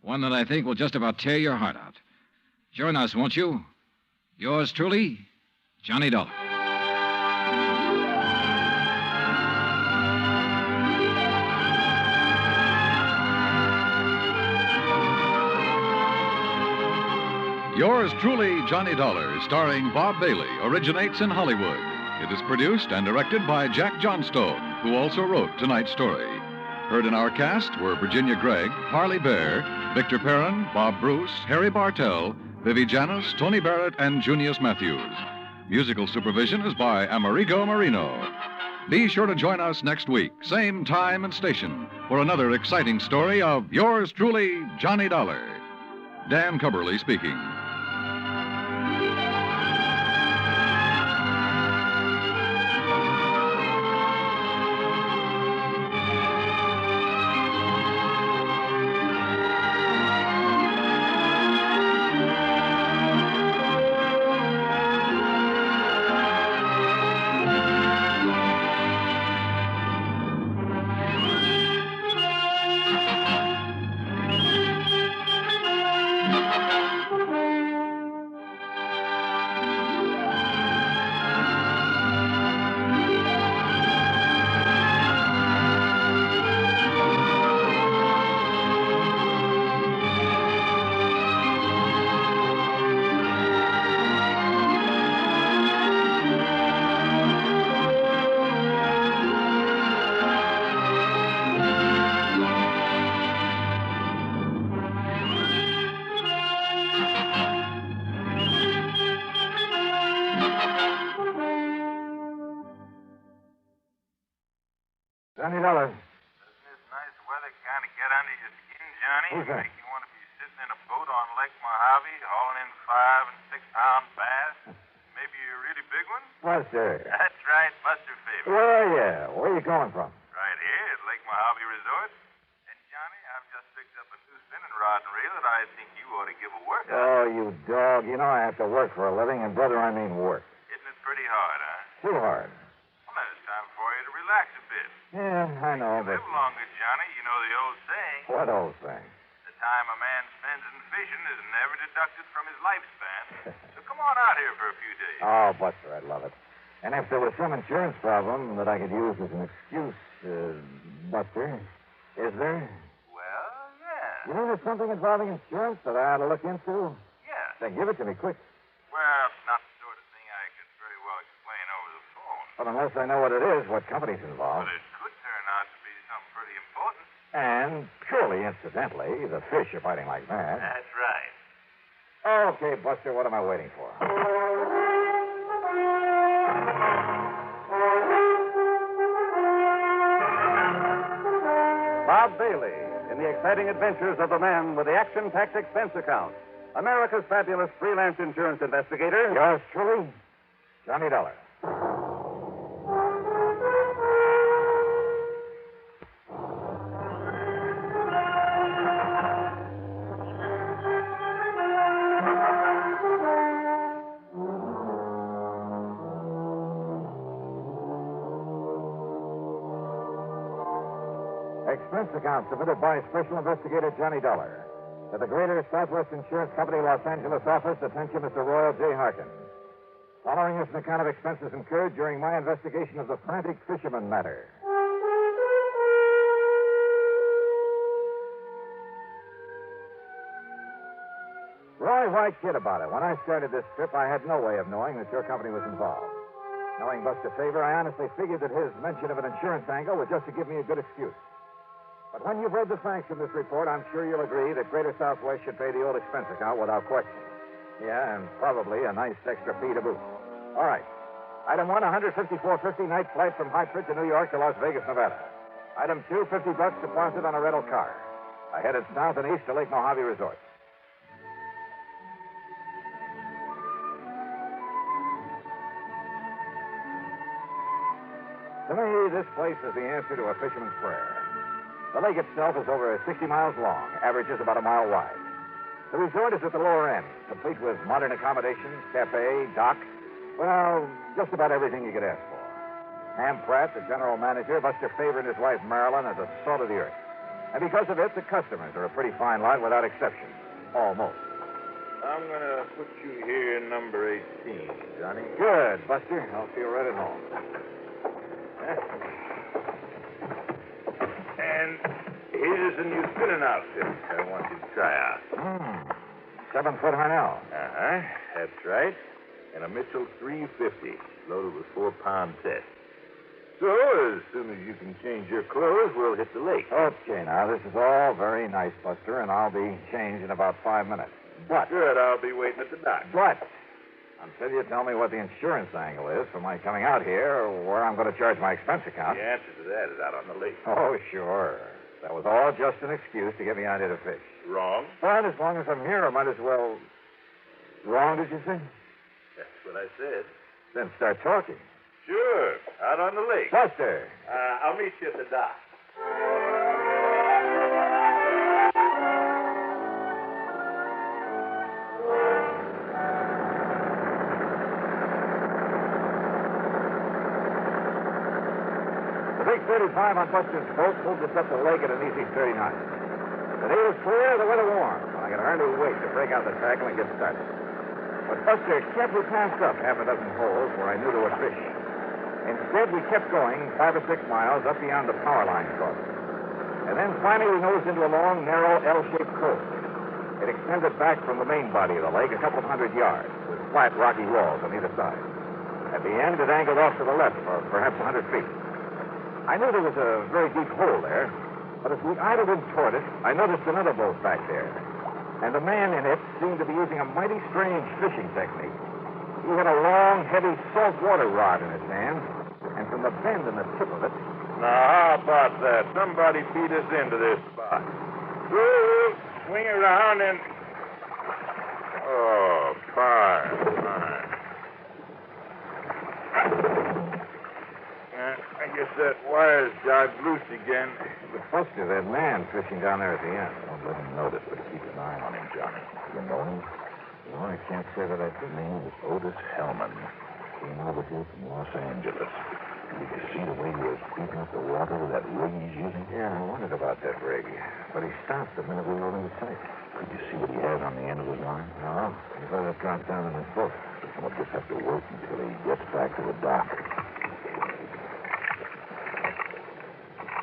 One that I think will just about tear your heart out. Join us, won't you? Yours truly, Johnny Dollar. Yours truly, Johnny Dollar, starring Bob Bailey, originates in Hollywood. It is produced and directed by Jack Johnstone, who also wrote tonight's story. Heard in our cast were Virginia Gregg, Harley Bear, Victor Perrin, Bob Bruce, Harry Bartell, Vivi Janis, Tony Barrett, and Junius Matthews. Musical supervision is by Amerigo Marino. Be sure to join us next week, same time and station, for another exciting story of yours truly, Johnny Dollar. Dan Cubberly speaking. Johnny Dollar. Doesn't this nice weather kind of get under your skin, Johnny? Who's that? Make you want to be sitting in a boat on Lake Mojave, hauling in 5- and 6-pound bass? Maybe a really big one? Buster. That's right, Buster Faber. Oh, yeah. Where are you coming from? Right here at Lake Mojave Resort. And, Johnny, I've just picked up a new spinning rod and reel that I think you ought to give a workout. Oh, you dog. You know I have to work for a living, and, brother, I mean work. Isn't it pretty hard, huh? Too hard. Well, then it's time for you to relax a bit. Yeah, I know, but... Live longer, Johnny. You know the old saying. What old thing? The time a man spends in fishing is never deducted from his lifespan. So come on out here for a few days. Oh, Buster, I'd love it. And if there was some insurance problem that I could use as an excuse, Buster, is there? Well, yeah. You mean there's something involving insurance that I ought to look into? Yeah. Then give it to me, quick. Well, it's not the sort of thing I could very well explain over the phone. But unless I know what it is, what company's involved. But it could turn out to be something pretty important. And purely incidentally, the fish are biting like mad. That's right. Okay, Buster, what am I waiting for? Bob Bailey in the exciting adventures of the man with the action-packed expense account. America's fabulous freelance insurance investigator. Yours truly, Johnny Dollar. Expense account submitted by Special Investigator Johnny Dollar. To the Greater Southwest Insurance Company, Los Angeles office, attention Mr. Royal J. Harkin. Following is an account of expenses incurred during my investigation of the frantic fisherman matter. Roy, why kid about it? When I started this trip, I had no way of knowing that your company was involved. Knowing Buster Favor, I honestly figured that his mention of an insurance angle was just to give me a good excuse. But when you've read the facts in this report, I'm sure you'll agree that Greater Southwest should pay the old expense account without question. Yeah, and probably a nice extra fee to boot. All right. Item 1, $154.50 night flight from Hartford to New York to Las Vegas, Nevada. Item 2, $50 deposit on a rental car. I headed south and east to Lake Mojave Resort. To me, this place is the answer to a fisherman's prayer. The lake itself is over 60 miles long, averages about a mile wide. The resort is at the lower end, complete with modern accommodations, cafe, dock, well, just about everything you could ask for. Ham Pratt, the general manager, Buster Favor and his wife Marilyn are the salt of the earth. And because of it, the customers are a pretty fine lot without exception. Almost. I'm going to put you here number 18, Johnny. Good, Buster. I'll feel right at home. And here's a new spinning outfit I want you to try out. 7-foot Harnell. Uh-huh. That's right. And a Mitchell 350, loaded with 4-pound test. So, as soon as you can change your clothes, we'll hit the lake. Okay, now, this is all very nice, Buster, and I'll be changed in about 5 minutes. But... Good, I'll be waiting at the dock. But... until you tell me what the insurance angle is for my coming out here, or where I'm going to charge my expense account. The answer to that is out on the lake. Oh, sure. That was all just an excuse to get me out here to fish. Wrong? But as long as I'm here, I might as well... Wrong, did you say? That's what I said. Then start talking. Sure, out on the lake. Buster! I'll meet you at the dock. The big 35 on Buster's boat moved us up the lake at an easy 30 knots. The day was clear, the weather warm. I could hardly wait to break out the tackle and get started. But Buster carefully passed up half a dozen holes where I knew there were fish. Instead, we kept going 5 or 6 miles up beyond the power line crossing. And then finally we nosed into a long, narrow, L-shaped cove. It extended back from the main body of the lake a couple of 100 yards, with flat, rocky walls on either side. At the end, it angled off to the left for perhaps 100 feet. I knew there was a very deep hole there, but as we idled in toward it, I noticed another boat back there. And the man in it seemed to be using a mighty strange fishing technique. He had a long, heavy saltwater rod in his hand, and from the bend in the tip of it... Now, how about that? Somebody feed us into this spot. We'll swing around and... Oh, fine. I guess that wire's jogged loose again. But Buster, that man fishing down there at the end. Don't let him notice, but keep an eye on him, Johnny. You know him? No, I can't say that I do. His name is Otis Hellman. Came over here from Los Angeles. Did you see the way he was beating up the water with that rig he's using? Yeah, I wondered about that rig. But he stopped the minute we were in sight. Could you see what he has on the end of his line? No. He let it drop down in his boat. We'll just have to wait until he gets back to the dock.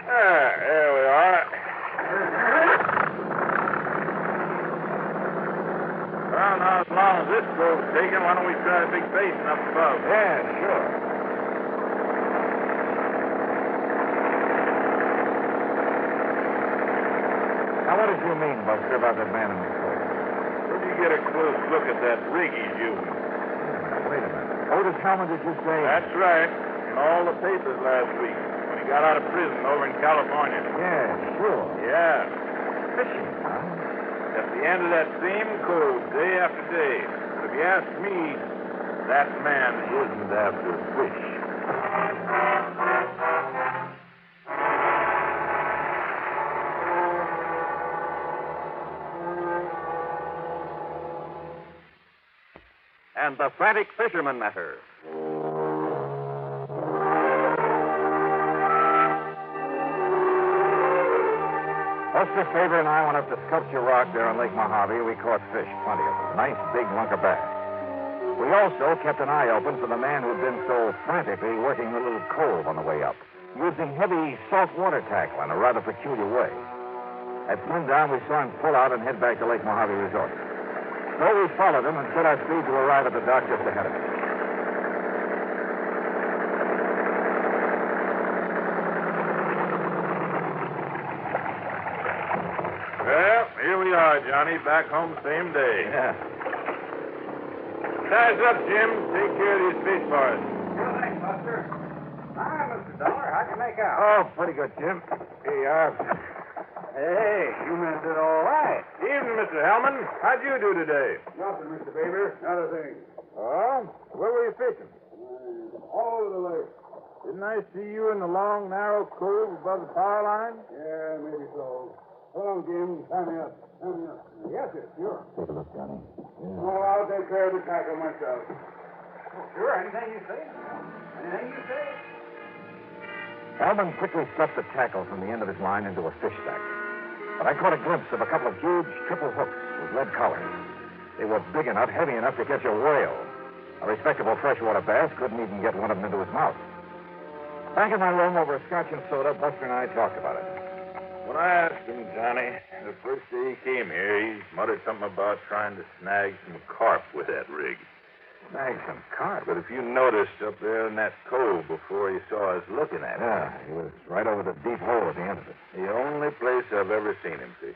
There we are. Well, now, as long as this boat's taken, why don't we try a big basin up above? Yeah, sure. Now, what did you mean, Buster, about that man in the boat? Where'd you get a close look at that rig he's using? Wait a minute. Otis Hellman, did you say? That's right. In all the papers last week. Got out of prison over in California. Yeah, sure. Yeah. Fishing, huh? At the end of that same code, day after day. But if you ask me, that man isn't after fish. And the Frantic Fisherman Matter. Buster Faber and I went up to Sculpture Rock there on Lake Mojave. We caught fish, plenty of them. Nice big lunker bass. We also kept an eye open for the man who'd been so frantically working the little cove on the way up, using heavy saltwater tackle in a rather peculiar way. At sundown, we saw him pull out and head back to Lake Mojave Resort. So we followed him and set our speed to arrive at the dock just ahead of us. Well, here we are, Johnny. Back home same day. Yeah. Size up, Jim. Take care of these fish for us. Sure thing, Buster. Hi, Mr. Dollar. How'd you make out? Oh, pretty good, Jim. Here you are. Hey, you men did all right. Evening, Mr. Hellman. How'd you do today? Nothing, Mr. Faber. Not a thing. Oh? Where were you fishing? All over the lake. Didn't I see you in the long, narrow cove above the power line? Yeah, maybe so. Hold on, Jim. Tie me up. Tie me up. Yes, sir. Sure. Take a look, Johnny. Oh, I'll take care of the tackle myself. Sure, anything you say. Anything you say. Hellman quickly stuffed the tackle from the end of his line into a fish sack. But I caught a glimpse of a couple of huge triple hooks with lead collars. They were big enough, heavy enough to catch a whale. A respectable freshwater bass couldn't even get one of them into his mouth. Back in my room over a scotch and soda, Buster and I talked about it. When I asked him, Johnny, the first day he came here, he muttered something about trying to snag some carp with that rig. Snag some carp? But if you noticed up there in that cove before you saw us looking at it. Yeah, he was right over the deep hole at the end of it. The only place I've ever seen him fishing.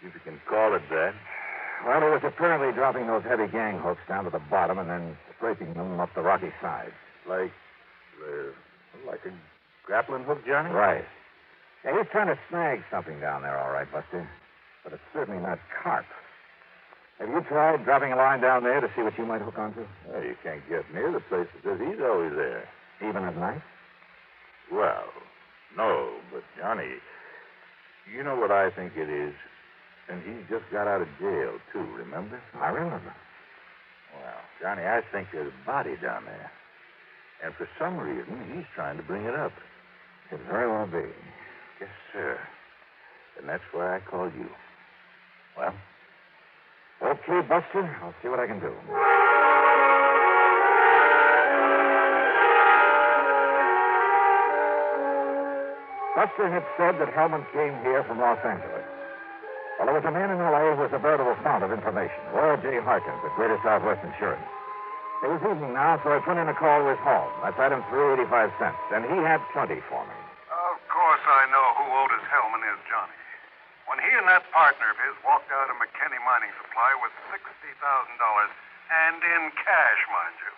If you can call it that. Well, he was apparently dropping those heavy gang hooks down to the bottom and then scraping them up the rocky sides. Like a grappling hook, Johnny? Right. Yeah, he's trying to snag something down there, all right, Buster. But it's certainly not carp. Have you tried dropping a line down there to see what you might hook onto? Well, you can't get near the place because he's always there. Even at night? Well, no, but Johnny, you know what I think it is? And he's just got out of jail, too, remember? I remember. Well, Johnny, I think there's a body down there. And for some reason, he's trying to bring it up. Could very well be. Yes, sir. And that's why I called you. Well, okay, Buster. I'll see what I can do. Buster had said that Hellman came here from Los Angeles. Well, there was a man in L.A. who was a veritable fount of information. Royal J. Harkins at Greater Southwest Insurance. It was evening now, so I put in a call to his home. I paid him through 85 cents, and he had plenty for me. Of course I know who Otis Hellman is, Johnny. When he and that partner of his walked out of McKinney Mining Supply with $60,000, and in cash, mind you,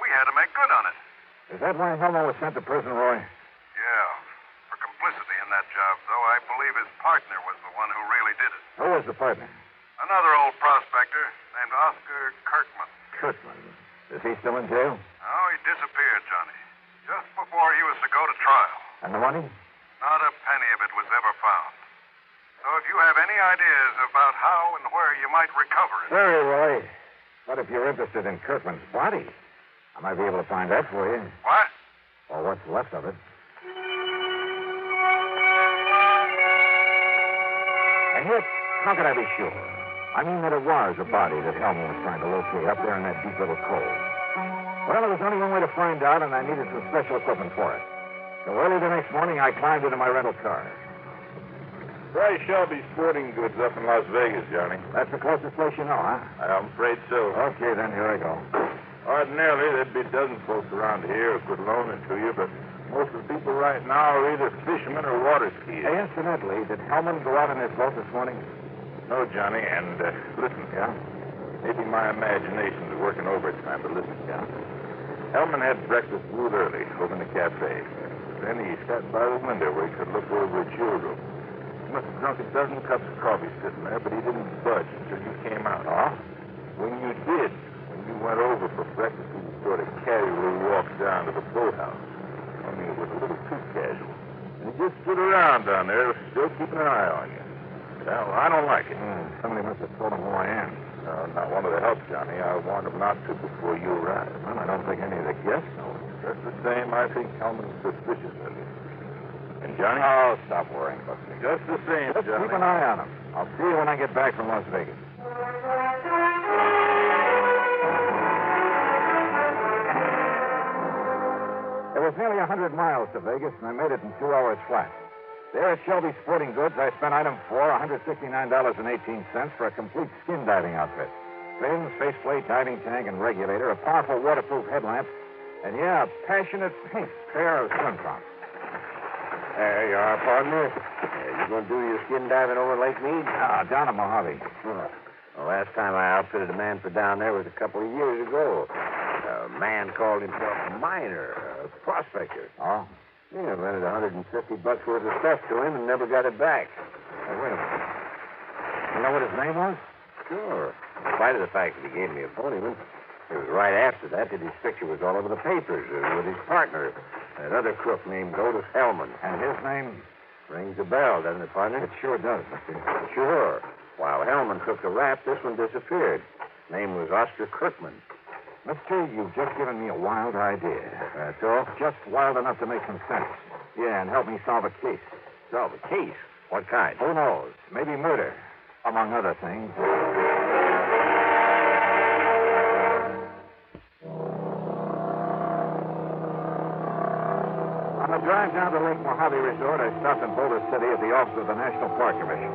we had to make good on it. Is that why Hellman was sent to prison, Roy? Yeah. For complicity in that job, though, I believe his partner was the one who really did it. Who was the partner? Another old prospector named Oscar Kirkman. Kirkman. Is he still in jail? No, he disappeared, Johnny. Just before he was to go to trial. And the money? Not a penny of it was ever found. So if you have any ideas about how and where you might recover it... Sorry, Roy. But if you're interested in Kirkman's body, I might be able to find that for you. What? Or what's left of it. And yet, how could I be sure? I mean that it was a body that Hellman was trying to locate up there in that deep little cove. Well, there was only one way to find out, and I needed some special equipment for it. So early the next morning, I climbed into my rental car. Bryce Shelby Sporting Goods up in Las Vegas, Johnny. That's the closest place you know, huh? I'm afraid so. Okay, then, here I go. Ordinarily, there'd be dozens folks around here who could loan it to you, but most of the people right now are either fishermen or water skiers. Hey, incidentally, did Hellman go out in his boat this morning? No, Johnny, and listen. Yeah? Maybe my imagination's working overtime, but listen. Yeah? Hellman had breakfast real early over in the cafe. Then he sat by the window where he could look over at your room. must have drunk a dozen cups of coffee sitting there, but he didn't budge until you came out. Oh? When you did, when you went over for breakfast, he sort of casually walked down to the boathouse. I mean, it was a little too casual. And he just stood around down there, still keeping an eye on you. Well, I don't like it. Somebody must have told him who I am. Not one of the help, Johnny. I warned him not to before you arrived. Well, I don't think any of the guests know. Just the same, I think Hellman's suspicious of you. And Johnny? Oh, stop worrying about me. Just the same, Just Johnny. keep an eye on him. I'll see you when I get back from Las Vegas. It was nearly 100 miles to Vegas, and I made it in 2 hours flat. There at Shelby Sporting Goods, I spent item 4, $169.18 for a complete skin diving outfit. Fins, faceplate, diving tank, and regulator, a powerful waterproof headlamp, and, yeah, a passionate pink pair of swim trunks. There you are, partner. You going to do your skin diving over Lake Mead? Down at Mojave. Oh. The last time I outfitted a man for down there was a couple of years ago. A man called himself a miner, a prospector. Oh? Yeah, rented $150 worth of stuff to him and never got it back. Hey, wait a minute. You know what his name was? Sure. In spite of the fact that he gave me a phony one, it was right after that his picture was all over the papers with his partner, another crook named Otis Hellman. And his name? Rings a bell, doesn't it, partner? It sure does, Mr. Sure. While Hellman took the rap, this one disappeared. His name was Oscar Kirkman. Mister, you've just given me a wild idea. That's all? Just wild enough to make some sense. Yeah, and help me solve a case. Solve a case? What kind? Who knows? Maybe murder, among other things. On the drive down to Lake Mojave Resort, I stopped in Boulder City at the office of the National Park Commission.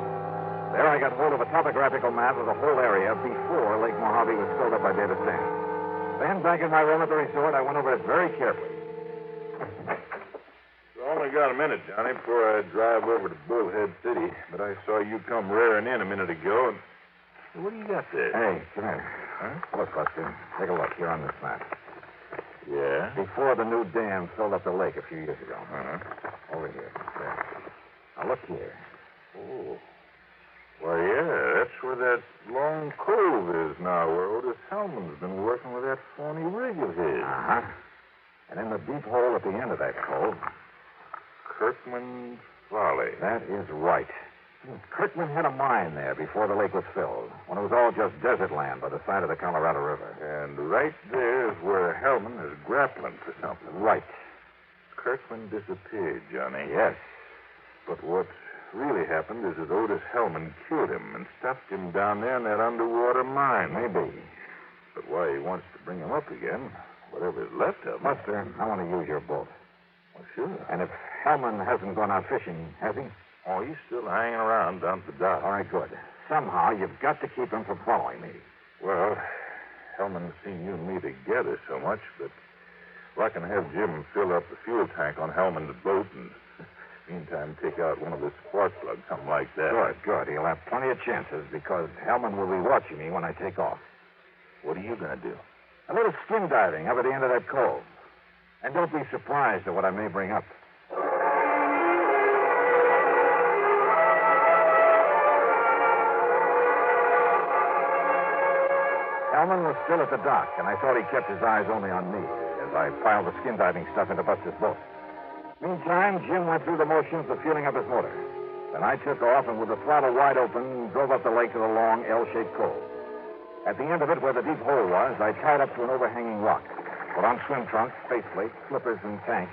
There I got hold of a topographical map of the whole area before Lake Mojave was filled up by David Sands. Then, back in my room at the resort, I went over it very carefully. I only got a minute, Johnny, before I drive over to Bullhead City. But I saw you come rearing in a minute ago, and what do you got there? Hey, come here. Huh? Look, Buster. Take a look here on this map. Yeah? Before the new dam filled up the lake a few years ago. Uh-huh. Over here. There. Now, look here. Oh. Why, yeah, that's where that long cove is now, where Otis Hellman's been working with that phony rig of his. Uh-huh. And in the deep hole at the end of that cove... Kirkman Folly. That is right. Kirkman had a mine there before the lake was filled, when it was all just desert land by the side of the Colorado River. And right there is where Hellman is grappling for something. Right. Kirkman disappeared, Johnny. Yes. But what really happened is that Otis Hellman killed him and stuffed him down there in that underwater mine. Maybe. But why he wants to bring him up again, whatever is left of him. Buster, I want to use your boat. Well, sure. And if Hellman hasn't gone out fishing, has he? Oh, he's still hanging around down at the dock. All right, good. Somehow you've got to keep him from following me. Well, Hellman's seen you and me together so much, but I can have Jim fill up the fuel tank on Hellman's boat and meantime take out one of his spark plugs, something like that. Good. He'll have plenty of chances because Hellman will be watching me when I take off. What are you going to do? A little skin diving up at the end of that cove. And don't be surprised at what I may bring up. Hellman was still at the dock, and I thought he kept his eyes only on me as I piled the skin diving stuff into Buster's boat. Meantime, Jim went through the motions of fueling up his motor. Then I took off and with the throttle wide open, drove up the lake to the long L-shaped cove. At the end of it, where the deep hole was, I tied up to an overhanging rock, put on swim trunks, faceplate, slippers, and tank,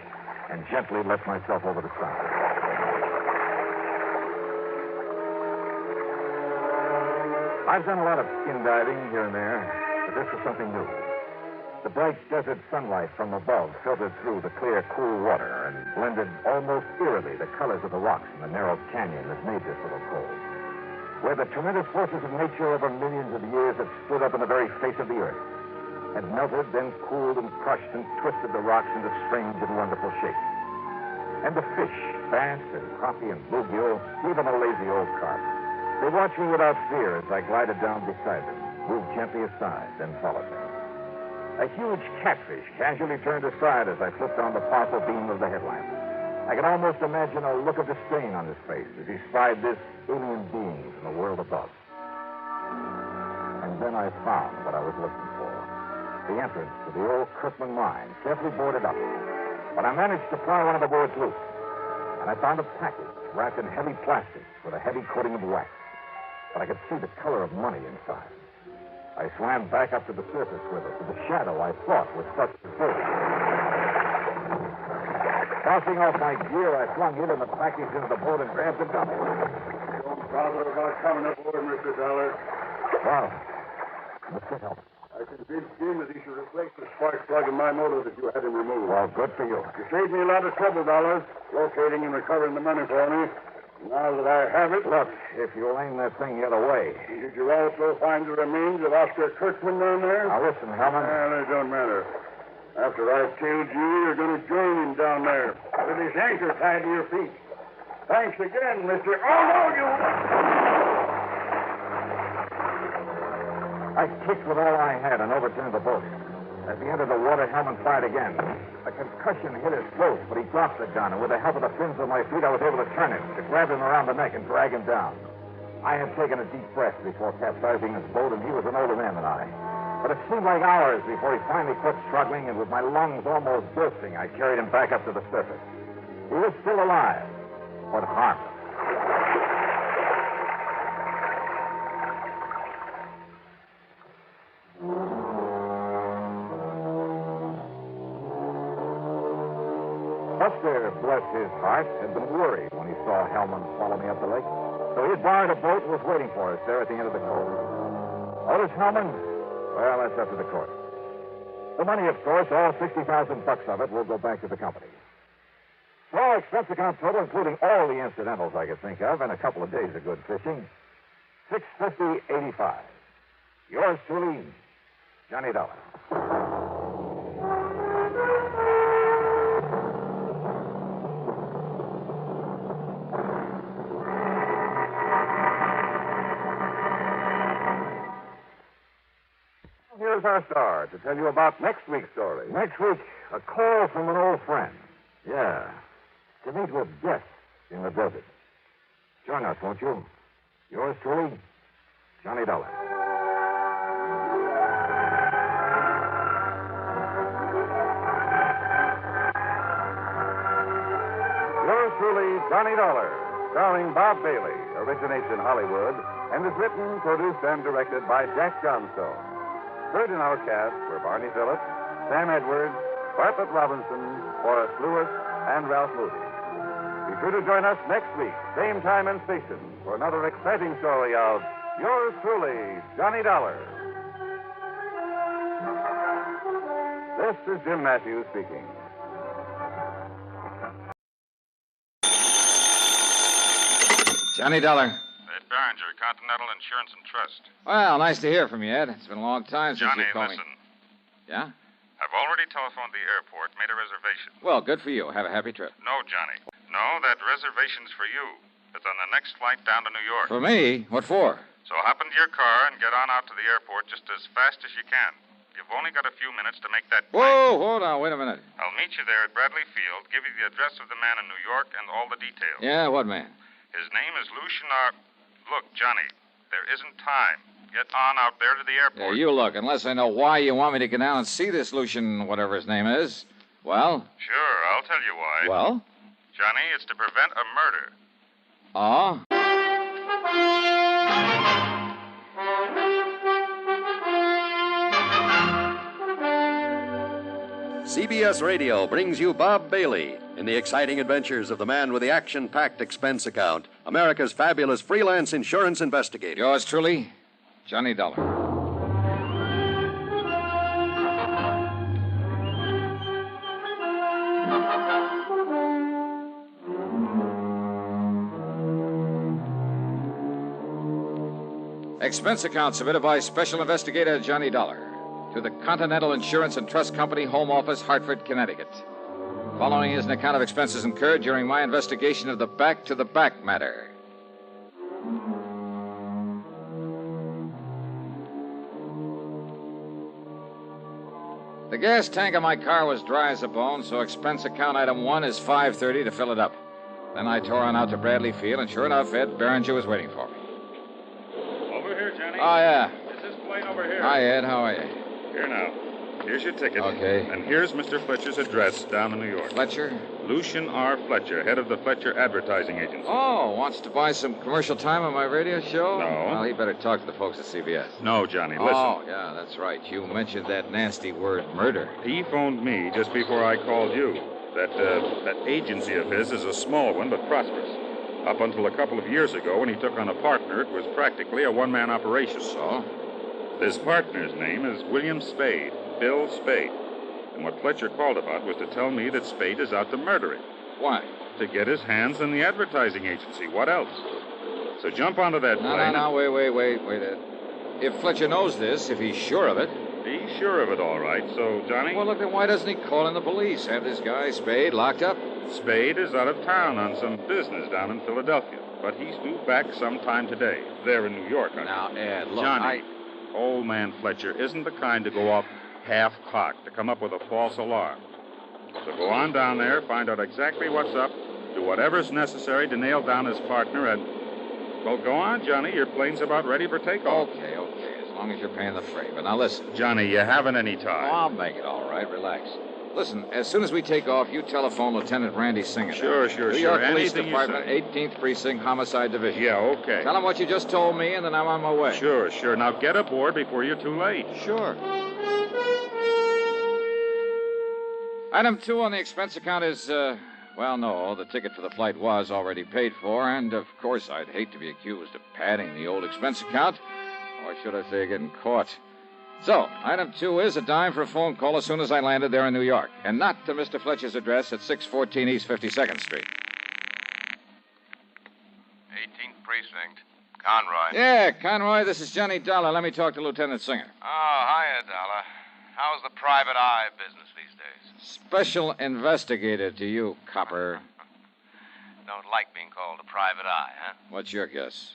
and gently let myself over the side. I've done a lot of skin diving here and there, but this was something new. The bright desert sunlight from above filtered through the clear, cool water and blended almost eerily the colors of the rocks in the narrow canyon that made this little cove, where the tremendous forces of nature over millions of years had stood up in the very face of the earth, had melted, then cooled and crushed and twisted the rocks into strange and wonderful shapes. And the fish, bass and crappie and bluegill, even a lazy old carp, they watched me without fear as I glided down beside them, moved gently aside, then followed me. A huge catfish casually turned aside as I flipped on the powerful beam of the headlamp. I could almost imagine a look of disdain on his face as he spied this alien being from the world above. And then I found what I was looking for. The entrance to the old Kirkman mine, carefully boarded up. But I managed to pry one of the boards loose. And I found a package wrapped in heavy plastic with a heavy coating of wax. But I could see the color of money inside. I swam back up to the surface with it, to the shadow I thought was such a fish. Tossing off my gear, I flung it and the package into the boat and grabbed the gun. Don't bother about coming aboard, Mr. Dollar. Well, Mr. Help. I convinced Jim that he should replace the spark plug in my motor that you had him removed. Well, good for you. You saved me a lot of trouble, Dollars, locating and recovering the money for me. Now that I have it... Look, if you'll aim that thing the other way... Did you also find the remains of Oscar Kirkman down there? Now, listen, Hellman. It don't matter. After I've killed you, you're going to join him down there with his anchor tied to your feet. Thanks again, Mr. Oh, no, you... I kicked with all I had and overturned the boat. As he entered the water, Hellman fired again. A concussion hit his throat, but he dropped the gun, and with the help of the fins on my feet, I was able to turn him, to grab him around the neck and drag him down. I had taken a deep breath before capsizing his boat, and he was an older man than I. But it seemed like hours before he finally quit struggling, and with my lungs almost bursting, I carried him back up to the surface. He was still alive, but harmless. Buster, bless his heart, had been worried when he saw Hellman follow me up the lake. So he had borrowed a boat and was waiting for us there at the end of the cove. Otis Hellman? Well, that's up to the court. The money, of course, all $60,000 of it will go back to the company. So expense account total, including all the incidentals I could think of and a couple of days of good fishing, $650.85. Yours truly, Johnny Dollar. Here's our star to tell you about next week's story. Next week, a call from an old friend. Yeah, to meet with death in the desert. Join us, won't you? Yours truly, Johnny Dollar. Yours truly, Johnny Dollar, starring Bob Bailey, originates in Hollywood, and is written, produced, and directed by Jack Johnstone. Heard in our cast were Barney Phillips, Sam Edwards, Bartlett Robinson, Forrest Lewis, and Ralph Moody. Be sure to join us next week, same time and station, for another exciting story of yours truly, Johnny Dollar. This is Jim Matthews speaking. Johnny Dollar. Ed Barringer, Continental Insurance and Trust. Well, nice to hear from you, Ed. It's been a long time since Johnny, you called me. listen. Yeah? I've already telephoned the airport, made a reservation. Well, good for you. Have a happy trip. No, Johnny. No, that reservation's for you. It's on the next flight down to New York. For me? What for? So hop into your car and get on out to the airport just as fast as you can. You've only got a few minutes to make that flight. Whoa, hold on. Wait a minute. I'll meet you there at Bradley Field, give you the address of the man in New York and all the details. Yeah, what man? His name is Lucian R. Look, Johnny, there isn't time. Get on out there to the airport. Yeah, you look. Unless I know why you want me to get down and see this Lucian, whatever his name is. Well? Sure, I'll tell you why. Well? Johnny, it's to prevent a murder. Oh? CBS Radio brings you Bob Bailey in the exciting adventures of the man with the action-packed expense account, America's fabulous freelance insurance investigator. Yours truly, Johnny Dollar. Expense account submitted by Special Investigator Johnny Dollar to the Continental Insurance and Trust Company, Home Office, Hartford, Connecticut. Following is an account of expenses incurred during my investigation of the back-to-the-back matter. The gas tank of my car was dry as a bone, so expense account item 1 is $5.30 to fill it up. Then I tore on out to Bradley Field, and sure enough, Ed Behringer was waiting for me. Over here, Johnny. Oh, yeah. Is this plane over here? Hi, Ed. How are you? Here now. Here's your ticket. Okay. And here's Mr. Fletcher's address down in New York. Fletcher? Lucian R. Fletcher, head of the Fletcher Advertising Agency. Oh, wants to buy some commercial time on my radio show? No. Well, he better talk to the folks at CBS. No, Johnny, listen. Oh, yeah, that's right. You mentioned that nasty word, murder. He phoned me just before I called you. That agency of his is a small one, but prosperous. Up until a couple of years ago, when he took on a partner, it was practically a one-man operation. So? His partner's name is William Spade, Bill Spade. And what Fletcher called about was to tell me that Spade is out to murder him. Why? To get his hands on the advertising agency. What else? So jump onto that plane. No, wait, Ed. If Fletcher knows this, if he's sure of it... He's sure of it, all right. So, Johnny? Well, look, then why doesn't he call in the police? Have this guy, Spade, locked up? Spade is out of town on some business down in Philadelphia. But he's due back sometime today. There in New York. Now, Ed, look, Johnny, old man Fletcher isn't the kind to go off half-cocked to come up with a false alarm. So go on down there, find out exactly what's up, do whatever's necessary to nail down his partner, and... Well, go on, Johnny. Your plane's about ready for takeoff. Okay. As long as you're paying the freight. But now listen. Johnny, you haven't any time. Oh, I'll make it all right. Relax. Listen, as soon as we take off, you telephone Lieutenant Randy Singer. Sure. New York Police Anything Department, 18th Precinct, Homicide Division. Yeah, okay. Tell him what you just told me, and then I'm on my way. Sure. Now get aboard before you're too late. Sure. Item 2 on the expense account is, well, no, the ticket for the flight was already paid for, and of course I'd hate to be accused of padding the old expense account, or should I say getting caught. So, item 2 is a dime for a phone call as soon as I landed there in New York, and not to Mr. Fletcher's address at 614 East 52nd Street. 18th Precinct. Conroy. Yeah, Conroy, this is Johnny Dollar. Let me talk to Lieutenant Singer. Oh, hiya, Dollar. How's the private eye business these days? Special investigator to you, copper. Don't like being called a private eye, huh? What's your guess?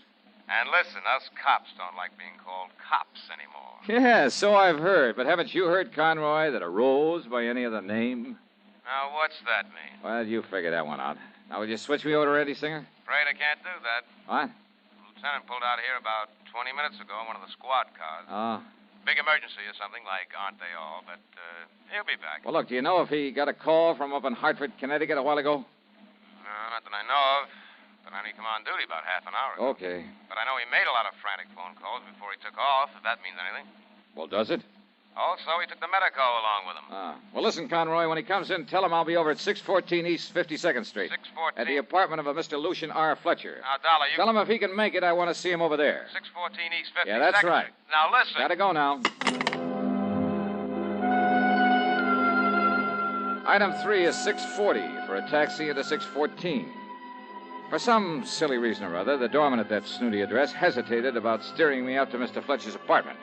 And listen, us cops don't like being called cops anymore. Yeah, so I've heard. But haven't you heard, Conroy, that a rose by any other name? Now, what's that mean? Well, you figure that one out. Now, will you switch me over to Randy Singer? Afraid I can't do that. What? The lieutenant pulled out here about 20 minutes ago in one of the squad cars. Oh. Big emergency or something, like aren't they all? But he'll be back. Well, look, do you know if he got a call from up in Hartford, Connecticut a while ago? No, not that I know of. But I knew he came on duty about half an hour ago. Okay. But I know he made a lot of frantic phone calls before he took off, if that means anything. Well, does it? Also, he took the medico along with him. Well, listen, Conroy, when he comes in, tell him I'll be over at 614 East 52nd Street. 614? At the apartment of a Mr. Lucian R. Fletcher. Now, Dollar, you... Tell him if he can make it, I want to see him over there. 614 East 52nd. Yeah, that's right. Now, listen. Gotta go now. Item 3 is 640 for a taxi into 614. For some silly reason or other, the doorman at that snooty address hesitated about steering me up to Mr. Fletcher's apartment.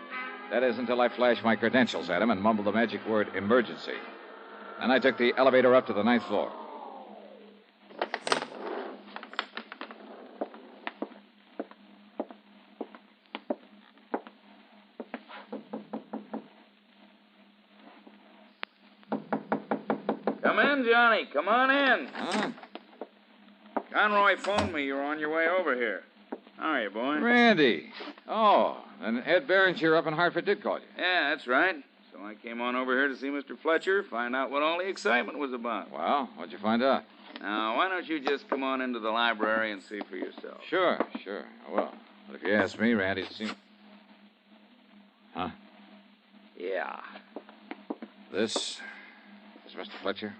That is, until I flashed my credentials at him and mumbled the magic word, emergency. Then I took the elevator up to the 9th floor. Come in, Johnny. Come on in. Huh? Conroy phoned me. You were on your way over here. How are you, boy? Randy. Oh, and Ed Behringer up in Hartford did call you. Yeah, that's right. So I came on over here to see Mr. Fletcher, find out what all the excitement was about. Well, what'd you find out? Now, why don't you just come on into the library and see for yourself? Sure. Well, but if you ask me, Randy, it seems... Huh? Yeah. This is Mr. Fletcher?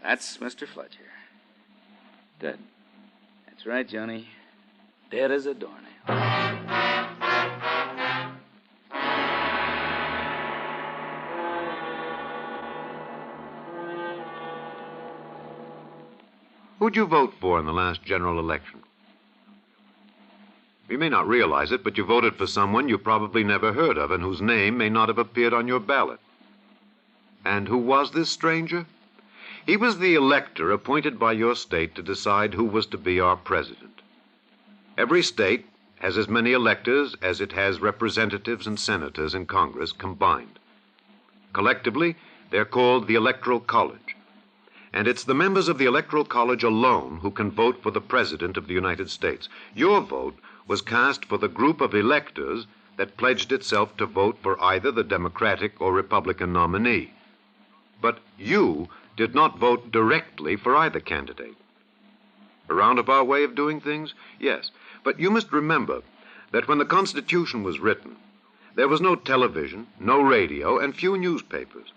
That's Mr. Fletcher. Dead. That's right, Johnny. Dead as a doornail. Who'd you vote for in the last general election? You may not realize it, but you voted for someone you probably never heard of and whose name may not have appeared on your ballot. And who was this stranger? He was the elector appointed by your state to decide who was to be our president. Every state has as many electors as it has representatives and senators in Congress combined. Collectively, They're called the Electoral College. And it's the members of the Electoral College alone who can vote for the President of the United States. Your vote was cast for the group of electors that pledged itself to vote for either the Democratic or Republican nominee. But you did not vote directly for either candidate. A roundabout way of doing things? Yes. But you must remember that when the Constitution was written, there was no television, no radio, and few newspapers.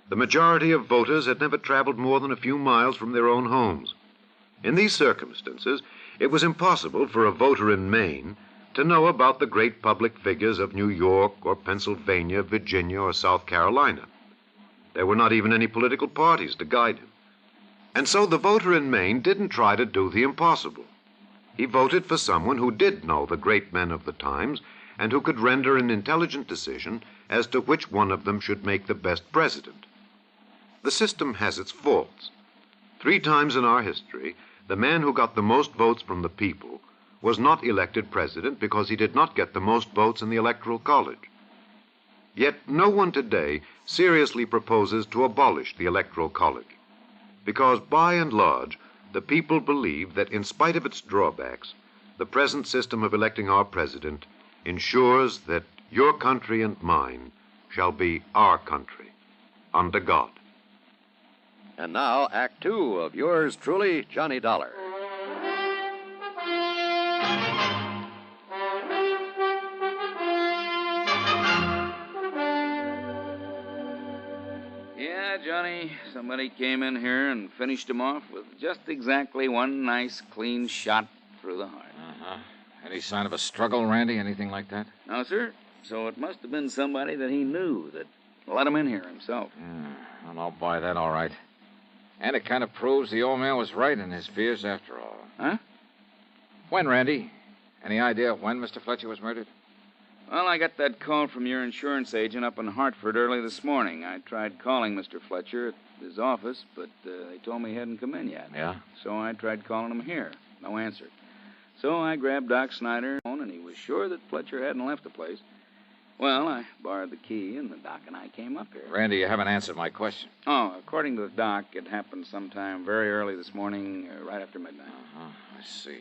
The majority of voters had never traveled more than a few miles from their own homes. In these circumstances, it was impossible for a voter in Maine to know about the great public figures of New York or Pennsylvania, Virginia, or South Carolina. There were not even any political parties to guide him. And so the voter in Maine didn't try to do the impossible. He voted for someone who did know the great men of the times and who could render an intelligent decision as to which one of them should make the best president. The system has its faults. 3 times in our history, the man who got the most votes from the people was not elected president because he did not get the most votes in the Electoral College. Yet no one today seriously proposes to abolish the Electoral College, because by and large, the people believe that in spite of its drawbacks, the present system of electing our president ensures that your country and mine shall be our country, under God. And now, Act 2 of yours truly, Johnny Dollar. Yeah, Johnny, somebody came in here and finished him off with just exactly one nice, clean shot through the heart. Uh-huh. Any sign of a struggle, Randy? Anything like that? No, sir. So it must have been somebody that he knew that let him in here himself. Well, I'll buy that all right. And it kind of proves the old man was right in his fears after all. Huh? When, Randy? Any idea when Mr. Fletcher was murdered? Well, I got that call from your insurance agent up in Hartford early this morning. I tried calling Mr. Fletcher at his office, but they told me he hadn't come in yet. Yeah? So I tried calling him here. No answer. So I grabbed Doc Snyder, and he was sure that Fletcher hadn't left the place. Well, I borrowed the key, and the Doc and I came up here. Randy, you haven't answered my question. Oh, according to the Doc, it happened sometime very early this morning, right after midnight. Uh-huh, I see.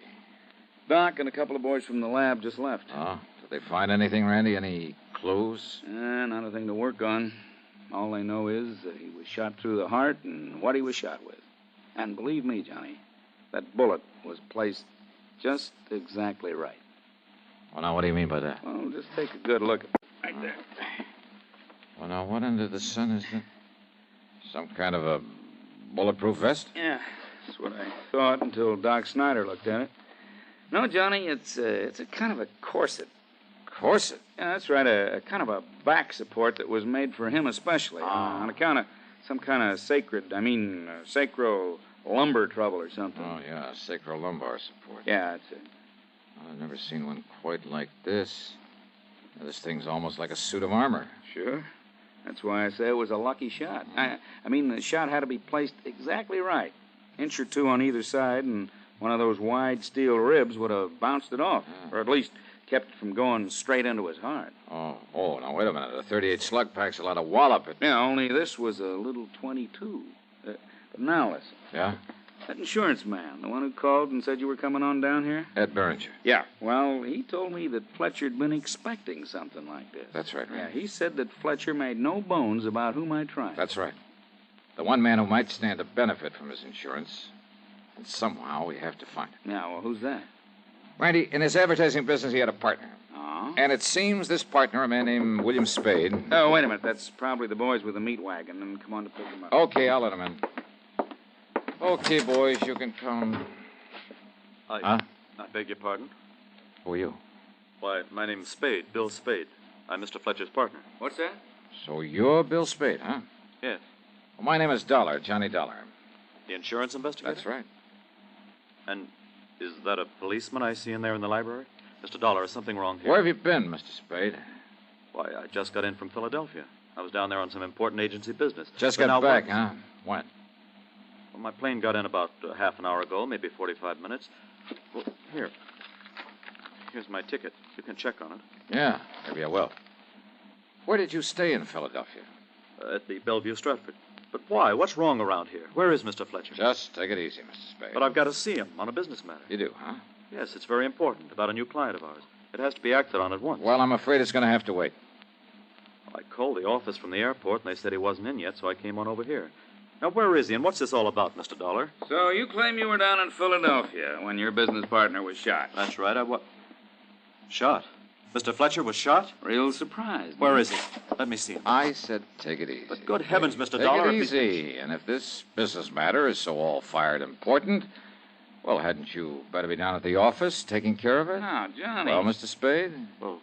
Doc and a couple of boys from the lab just left. Oh, did they find anything, Randy? Any clues? Not a thing to work on. All they know is that he was shot through the heart and what he was shot with. And believe me, Johnny, that bullet was placed just exactly right. Well, now, what do you mean by that? Well, just take a good look at it right there. Well, now, what under the sun is that? Some kind of a bulletproof vest? Yeah, that's what I thought until Doc Snyder looked at it. No, Johnny, it's a kind of a corset. Corset? Yeah, that's right, a kind of a back support that was made for him especially, on account of some kind of sacro lumbar trouble or something. Oh, yeah, sacrolumbar support. Yeah, that's it. Well, I've never seen one quite like this. Now, this thing's almost like a suit of armor. Sure. That's why I say it was a lucky shot. I mean, the shot had to be placed exactly right. Inch or two on either side, and one of those wide steel ribs would have bounced it off, or at least kept it from going straight into his heart. Oh, now, wait a minute. A .38 slug pack's a lot of wallop. Yeah, only this was a little .22. But now listen. Yeah? That insurance man, the one who called and said you were coming on down here? Ed Berenger. Yeah. Well, he told me that Fletcher'd been expecting something like this. That's right, Yeah, he said that Fletcher made no bones about who might try. That's right. The one man who might stand to benefit from his insurance. And somehow we have to find it. Yeah, well, who's that? Randy, in his advertising business, he had a partner. Oh? And it seems this partner, a man named William Spade... Oh, wait a minute. That's probably the boys with the meat wagon. And come on to pick them up. Okay, I'll let them in. Okay, boys, you can come. I beg your pardon? Who are you? Why, my name's Spade, Bill Spade. I'm Mr. Fletcher's partner. What's that? So you're Bill Spade, huh? Yes. Well, my name is Dollar, Johnny Dollar. The insurance investigator? That's right. And is that a policeman I see in there in the library? Mr. Dollar, is something wrong here? Where have you been, Mr. Spade? Why, I just got in from Philadelphia. I was down there on some important agency business. Just But got now back, what- huh? When? Well, my plane got in about half an hour ago, maybe 45 minutes. Well, here. Here's my ticket. You can check on it. Yeah, maybe I will. Where did you stay in Philadelphia? At the Bellevue Stratford. But why? What's wrong around here? Where is Mr. Fletcher? Just take it easy, Mr. Spade. But I've got to see him on a business matter. You do, huh? Yes, it's very important, about a new client of ours. It has to be acted on at once. Well, I'm afraid it's going to have to wait. I called the office from the airport, and they said he wasn't in yet, so I came on over here. Now, where is he, and what's this all about, Mr. Dollar? So you claim you were down in Philadelphia when your business partner was shot? That's right, I was. Shot? Mr. Fletcher was shot? Real surprised. Where is he? Let me see him. I said take it easy. But good heavens, Mr. Dollar. Take it easy. And if this business matter is so all-fired important, well, hadn't you better be down at the office taking care of it? Now, Johnny. Well, Mr. Spade? Well,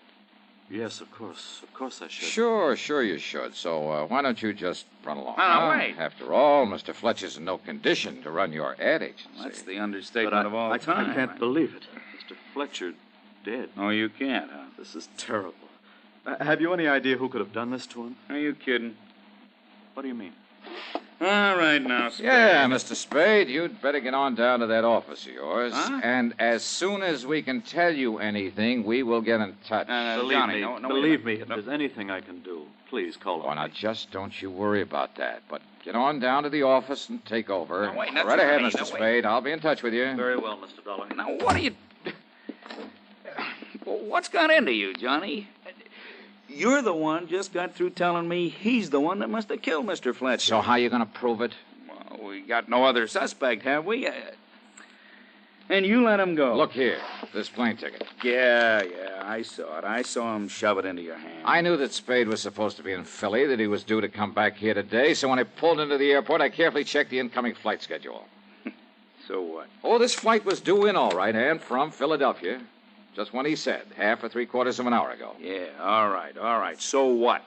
yes, of course. Of course I should. Sure you should. So why don't you just run along? Now, wait. After all, Mr. Fletcher's in no condition to run your ad agency. That's the understatement of all time. I can't believe it. Mr. Fletcher dead. Oh, you can't, huh? This is terrible. Have you any idea who could have done this to him? Are you kidding? What do you mean? All right, now, Spade. Yeah, Mr. Spade, you'd better get on down to that office of yours. Huh? And as soon as we can tell you anything, we will get in touch. Believe me, if there's anything I can do, please call on. Now, just don't you worry about that. But get on down to the office and take over. Now, wait, right ahead, Mr. Spade. I'll be in touch with you. Very well, Mr. Dollar. Now, what are you... What's got into you, Johnny? You're the one just got through telling me he's the one that must have killed Mr. Fletcher. So how you going to prove it? Well, we got no other suspect, have we? And you let him go. Look here, this plane ticket. Yeah, I saw it. I saw him shove it into your hand. I knew that Spade was supposed to be in Philly, that he was due to come back here today, so when I pulled into the airport, I carefully checked the incoming flight schedule. So what? Oh, this flight was due in all right, and from Philadelphia. Just when he said, half or three-quarters of an hour ago. Yeah, all right. So what?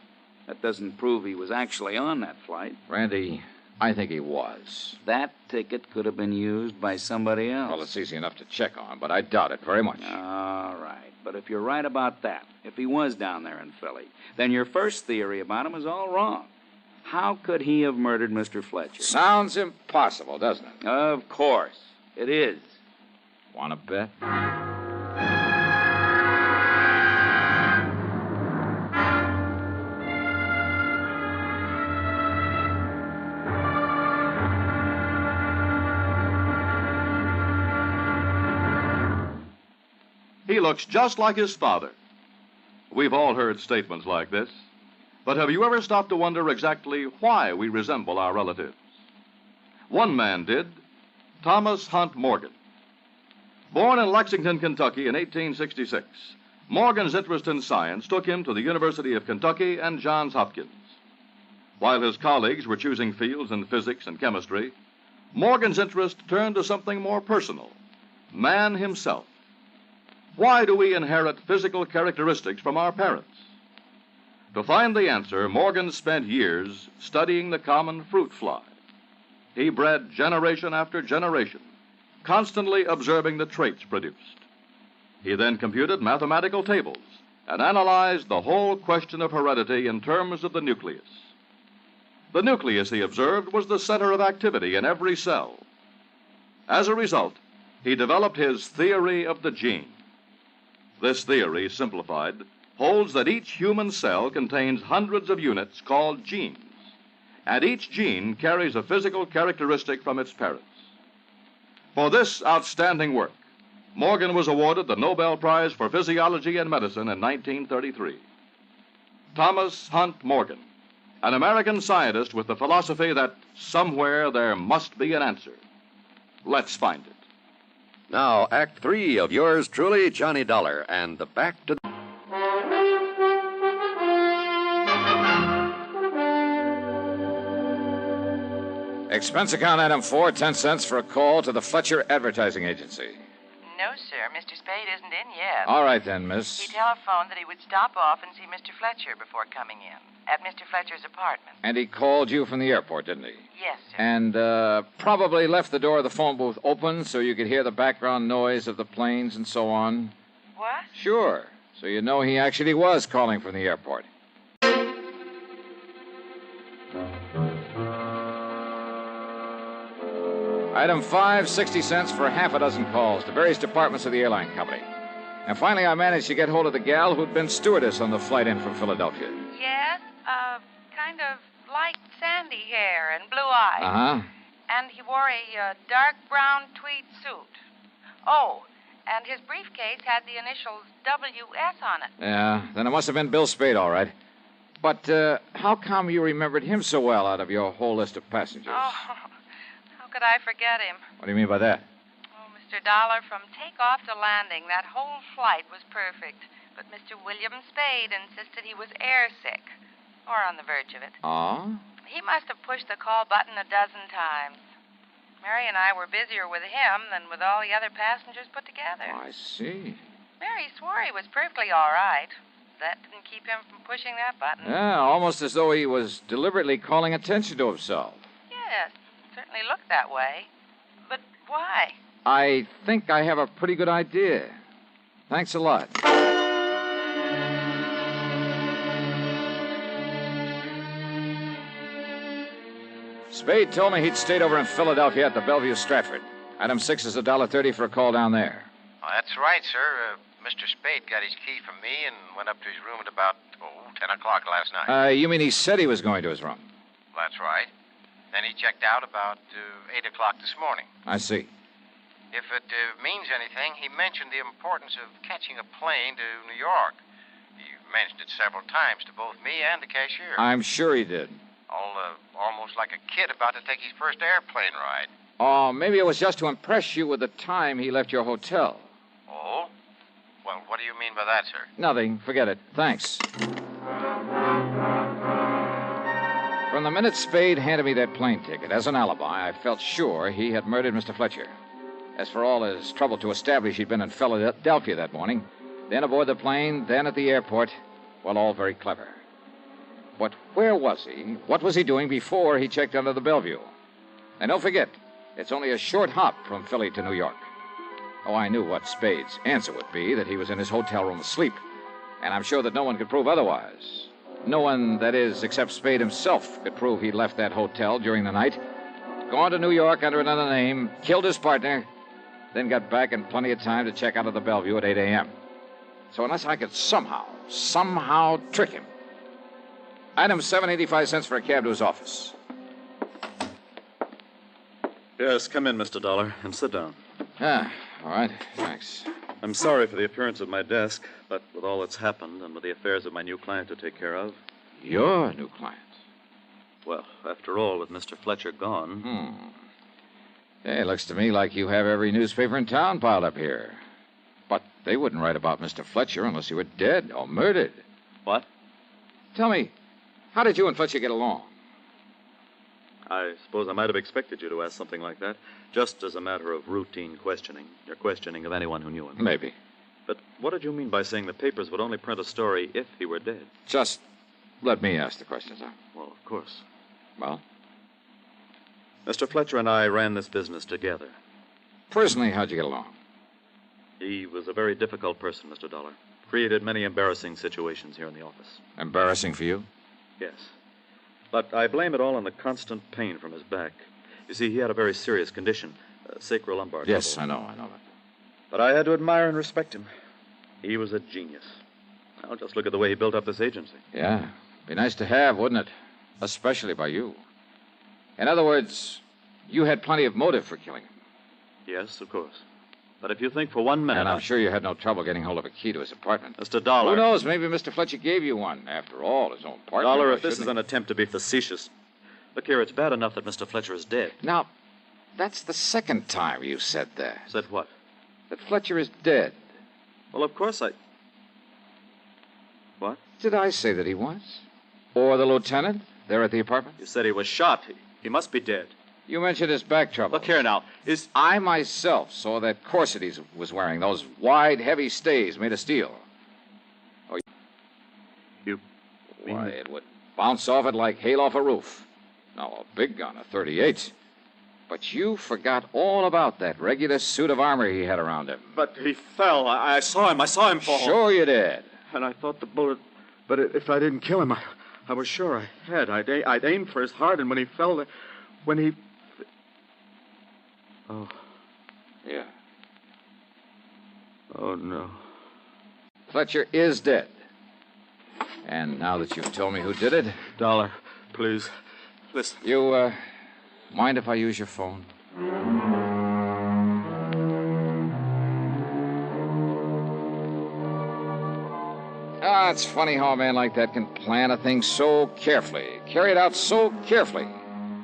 That doesn't prove he was actually on that flight. Randy, I think he was. That ticket could have been used by somebody else. Well, it's easy enough to check on, but I doubt it very much. All right. But if you're right about that, if he was down there in Philly, then your first theory about him is all wrong. How could he have murdered Mr. Fletcher? Sounds impossible, doesn't it? Of course. It is. Want to bet? He looks just like his father. We've all heard statements like this, but have you ever stopped to wonder exactly why we resemble our relatives? One man did, Thomas Hunt Morgan. Born in Lexington, Kentucky in 1866, Morgan's interest in science took him to the University of Kentucky and Johns Hopkins. While his colleagues were choosing fields in physics and chemistry, Morgan's interest turned to something more personal, man himself. Why do we inherit physical characteristics from our parents? To find the answer, Morgan spent years studying the common fruit fly. He bred generation after generation, constantly observing the traits produced. He then computed mathematical tables and analyzed the whole question of heredity in terms of the nucleus. The nucleus, he observed, was the center of activity in every cell. As a result, he developed his theory of the gene. This theory, simplified, holds that each human cell contains hundreds of units called genes, and each gene carries a physical characteristic from its parents. For this outstanding work, Morgan was awarded the Nobel Prize for Physiology and Medicine in 1933. Thomas Hunt Morgan, an American scientist with the philosophy that somewhere there must be an answer. Let's find it. Now, Act 3 of yours truly, Johnny Dollar, and the Back to the... Expense account item 4, 10 cents for a call to the Fletcher Advertising Agency. No, sir. Mr. Spade isn't in yet. All right, then, miss. He telephoned that he would stop off and see Mr. Fletcher before coming in, at Mr. Fletcher's apartment. And he called you from the airport, didn't he? Yes, sir. And probably left the door of the phone booth open so you could hear the background noise of the planes and so on? What? Sure. So you know he actually was calling from the airport. Item 5, 60 cents for half a dozen calls to various departments of the airline company. And finally, I managed to get hold of the gal who'd been stewardess on the flight in from Philadelphia. Yes, kind of light sandy hair and blue eyes. Uh-huh. And he wore a dark brown tweed suit. Oh, and his briefcase had the initials WS on it. Yeah, then it must have been Bill Spade, all right. But how come you remembered him so well out of your whole list of passengers? Oh, how could I forget him? What do you mean by that? Oh, Mr. Dollar, from takeoff to landing, that whole flight was perfect. But Mr. William Spade insisted he was airsick, or on the verge of it. Oh? He must have pushed the call button a dozen times. Mary and I were busier with him than with all the other passengers put together. Oh, I see. Mary swore he was perfectly all right. That didn't keep him from pushing that button. Yeah, almost as though he was deliberately calling attention to himself. Yes, certainly looked that way. But why? I think I have a pretty good idea. Thanks a lot. Spade told me he'd stayed over in Philadelphia at the Bellevue Stratford. Item 6 is $1.30 for a call down there. Oh, that's right, sir. Mr. Spade got his key from me and went up to his room at about, 10 o'clock last night. You mean he said he was going to his room? That's right. Then he checked out about 8 o'clock this morning. I see. If it means anything, he mentioned the importance of catching a plane to New York. He mentioned it several times to both me and the cashier. I'm sure he did. Almost like a kid about to take his first airplane ride. Oh, maybe it was just to impress you with the time he left your hotel. Oh? Well, what do you mean by that, sir? Nothing. Forget it. Thanks. From the minute Spade handed me that plane ticket as an alibi, I felt sure he had murdered Mr. Fletcher. As for all his trouble to establish he'd been in Philadelphia that morning, then aboard the plane, then at the airport, well, all very clever. But where was he? What was he doing before he checked under the Bellevue? And don't forget, it's only a short hop from Philly to New York. Oh, I knew what Spade's answer would be, that he was in his hotel room asleep. And I'm sure that no one could prove otherwise. No one, that is, except Spade himself, could prove he left that hotel during the night, gone to New York under another name, killed his partner, then got back in plenty of time to check out of the Bellevue at 8 a.m. So unless I could somehow trick him. Item 7, 85 cents for a cab to his office. Yes, come in, Mr. Dollar, and sit down. Ah, all right. Thanks. I'm sorry for the appearance of my desk, but with all that's happened and with the affairs of my new client to take care of... Your new client? Well, after all, with Mr. Fletcher gone... Hey, it looks to me like you have every newspaper in town piled up here. But they wouldn't write about Mr. Fletcher unless he were dead or murdered. What? Tell me, how did you and Fletcher get along? I suppose I might have expected you to ask something like that, just as a matter of routine questioning. Your questioning of anyone who knew him. Maybe. But what did you mean by saying the papers would only print a story if he were dead? Just let me ask the questions, huh? Well, of course. Well? Mr. Fletcher and I ran this business together. Personally, how'd you get along? He was a very difficult person, Mr. Dollar. Created many embarrassing situations here in the office. Embarrassing for you? Yes. But I blame it all on the constant pain from his back. You see, he had a very serious condition, sacrolumbar. Yes, trouble. I know that. But I had to admire and respect him. He was a genius. Now, just look at the way he built up this agency. Yeah. Be nice to have, wouldn't it? Especially by you. In other words, you had plenty of motive for killing him. Yes, of course. But if you think for 1 minute... And I'm sure you had no trouble getting hold of a key to his apartment. Mr. Dollar... Who knows? Maybe Mr. Fletcher gave you one. After all, his own partner. Dollar, if this is an attempt to be facetious... Look here, it's bad enough that Mr. Fletcher is dead. Now, that's the second time you said that. Said what? That Fletcher is dead. Well, of course I... What? Did I say that he was? Or the lieutenant there at the apartment? You said he was shot. He must be dead. You mentioned his back trouble. Look here now. I myself saw that corset he was wearing, those wide, heavy stays made of steel. Oh, you mean... Why, it would bounce off it like hail off a roof. Now, a big gun, a .38. But you forgot all about that regular suit of armor he had around him. But he fell. I saw him fall. Sure you did. And I thought the bullet... But if I didn't kill him, I was sure I had. I'd aimed for his heart, and when he fell... When he... Oh. Yeah. Oh, no. Fletcher is dead. And now that you've told me who did it... Dollar, Please, listen. You, mind if I use your phone? Ah, it's funny how a man like that can plan a thing so carefully, carry it out so carefully,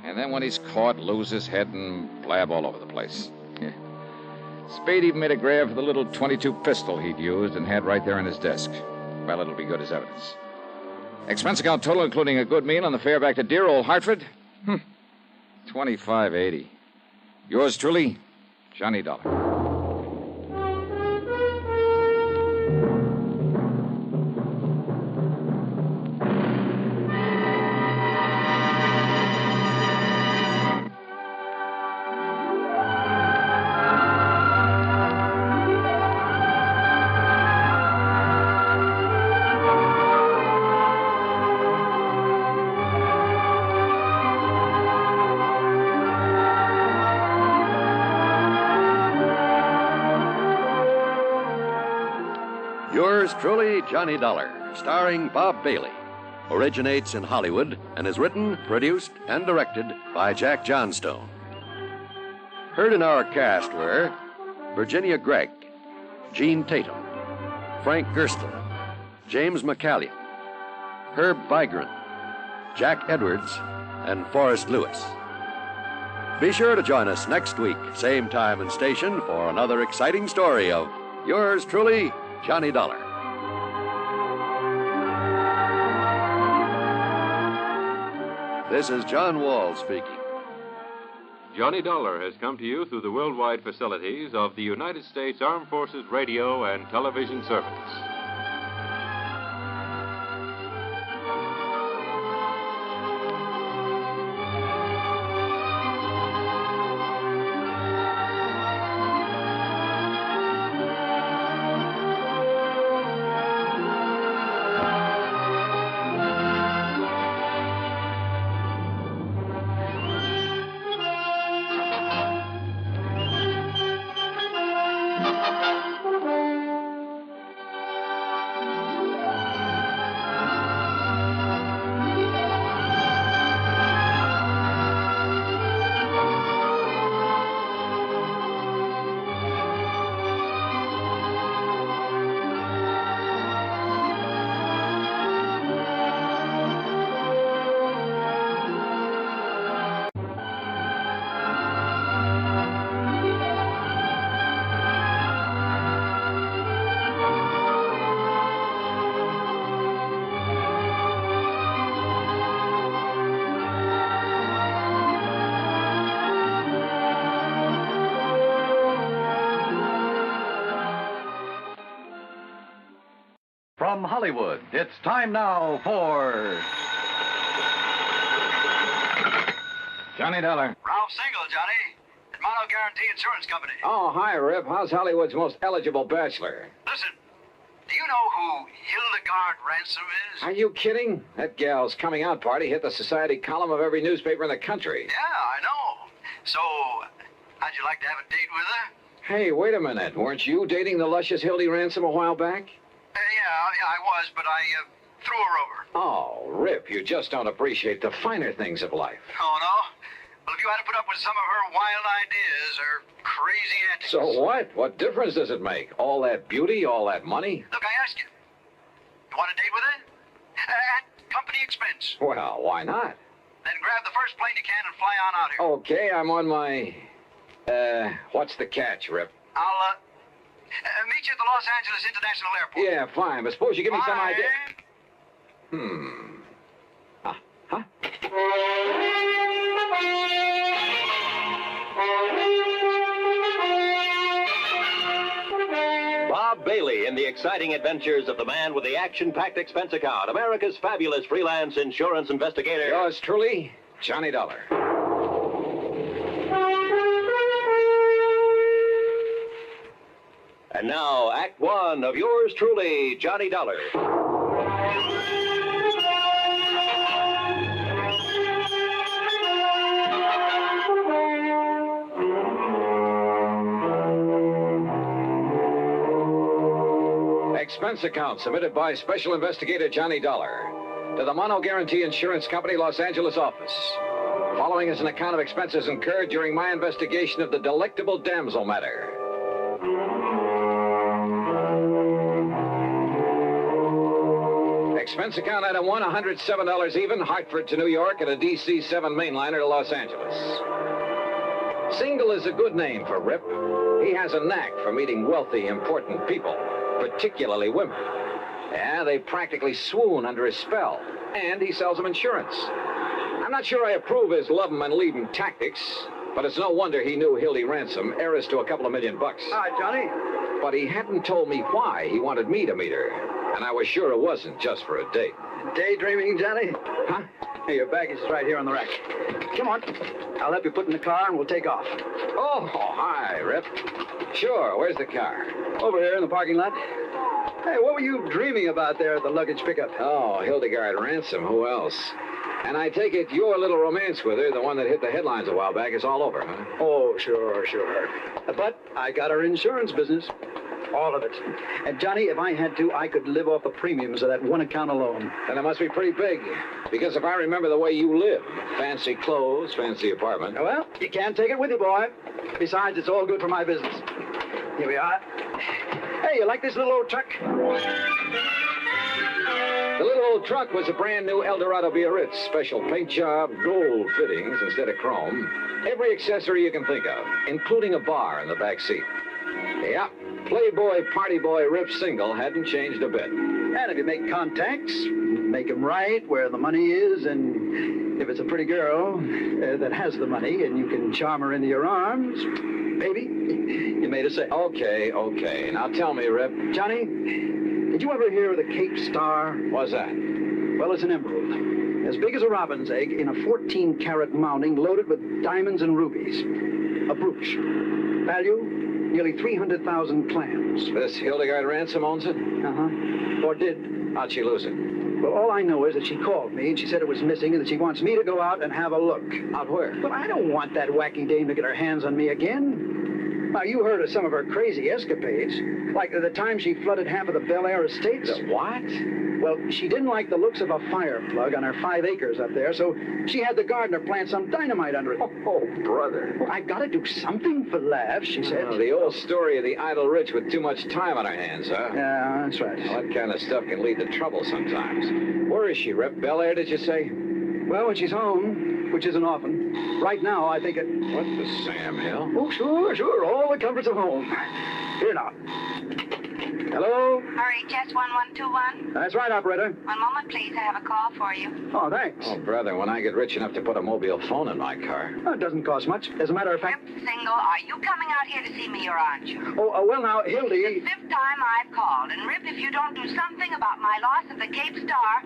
and then when he's caught, lose his head and blab all over the place. Yeah. Spade even made a grab for the little .22 pistol he'd used and had right there in his desk. Well, it'll be good as evidence. Expense account total, including a good meal on the fare back to dear old Hartford? $25.80. Yours truly, Johnny Dollar. Yours truly, Johnny Dollar, starring Bob Bailey. Originates in Hollywood and is written, produced, and directed by Jack Johnstone. Heard in our cast were Virginia Gregg, Gene Tatum, Frank Gerstle, James McCallion, Herb Vigran, Jack Edwards, and Forrest Lewis. Be sure to join us next week, same time and station, for another exciting story of yours truly, Johnny Dollar. This is John Wall speaking. Johnny Dollar has come to you through the worldwide facilities of the United States Armed Forces Radio and Television Service. From Hollywood, it's time now for Johnny Dollar. Ralph Single, Johnny. At Mono Guarantee Insurance Company. Oh, hi, Rip. How's Hollywood's most eligible bachelor? Listen, do you know who Hildegard Ransom is? Are you kidding? That gal's coming out party hit the society column of every newspaper in the country. Yeah, I know. So, how'd you like to have a date with her? Hey, wait a minute. Weren't you dating the luscious Hildy Ransom a while back? Yeah, I was, but I threw her over. Oh, Rip, you just don't appreciate the finer things of life. Oh, no? Well, if you had to put up with some of her wild ideas or crazy antics... So what? What difference does it make? All that beauty, all that money? Look, I ask you. You want a date with her? At company expense. Well, why not? Then grab the first plane you can and fly on out here. Okay, I'm on my... what's the catch, Rip? I'll, meet you at the Los Angeles International Airport. Yeah, fine, but suppose you give me some Bye. idea... Bob Bailey in the exciting adventures of the man with the action-packed expense account, America's fabulous freelance insurance investigator. Yours truly, Johnny Dollar. And now, Act One of yours truly, Johnny Dollar. Expense account submitted by Special Investigator Johnny Dollar. to the Mono Guarantee Insurance Company, Los Angeles office. Following is an account of expenses incurred during my investigation of the delectable damsel matter. Expense account item 1, $107 even, Hartford to New York, and a DC 7 mainliner to Los Angeles. Single is a good name for Rip. He has a knack for meeting wealthy, important people, particularly women. Yeah, they practically swoon under his spell, and he sells them insurance. I'm not sure I approve his love 'em and leave 'em tactics, but it's no wonder he knew Hildy Ransom, heiress to a couple of $1 million. Hi, Johnny. But he hadn't told me why he wanted me to meet her, and I was sure it wasn't just for a date. Daydreaming, Johnny? Huh? Hey, your baggage is right here on the rack. Come on. I'll help you put in the car and we'll take off. Oh, hi, Rip. Sure, where's the car? Over here in the parking lot. Hey, what were you dreaming about there at the luggage pickup? Oh, Hildegard Ransom, who else? And I take it your little romance with her, the one that hit the headlines a while back, is all over, huh? Oh, sure. But I got her insurance business. All of it. And, Johnny, if I had to, I could live off the premiums of that one account alone. Then it must be pretty big. Because if I remember the way you live, fancy clothes, fancy apartment. Well, you can't take it with you, boy. Besides, it's all good for my business. Here we are. Hey, you like this little old truck? The little old truck was a brand new Eldorado Biarritz. Special paint job, gold fittings instead of chrome. Every accessory you can think of, including a bar in the back seat. Yeah, Playboy, party boy, Rip Single hadn't changed a bit. And if you make contacts, make them right where the money is, and if it's a pretty girl that has the money and you can charm her into your arms, baby, you made a sale. Okay. Now tell me, Rip. Johnny, did you ever hear of the Cape Star? What's that? Well, it's an emerald. As big as a robin's egg in a 14-carat mounting loaded with diamonds and rubies. A brooch. Value? Nearly 300,000 clams. This Hildegard Ransom owns it? Uh-huh. Or did. How'd she lose it? Well, all I know is that she called me and she said it was missing and that she wants me to go out and have a look. Out where? But I don't want that wacky dame to get her hands on me again. Now, you heard of some of her crazy escapades. Like the time she flooded half of the Bel Air estates. The what? Well, she didn't like the looks of a fire plug on her 5 acres up there, so she had the gardener plant some dynamite under it. Oh, brother. Well, I gotta do something for laughs, she said. Oh, the old story of the idle rich with too much time on her hands, huh? Yeah, that's right. Well, that kind of stuff can lead to trouble sometimes. Where is she, Rip? Bel Air, did you say? Well, when she's home, which isn't often. Right now, I think it... What the Sam Hill? Oh, sure. All the comforts of home. Here now. Hello? RHS 1121? That's right, operator. One moment, please. I have a call for you. Oh, thanks. Oh, brother, when I get rich enough to put a mobile phone in my car. Oh, it doesn't cost much. As a matter of fact... Rip Single, are you coming out here to see me or aren't you? Oh, well, now, Hildy... It's the 5th time I've called. And, Rip, if you don't do something about my loss of the Cape Star,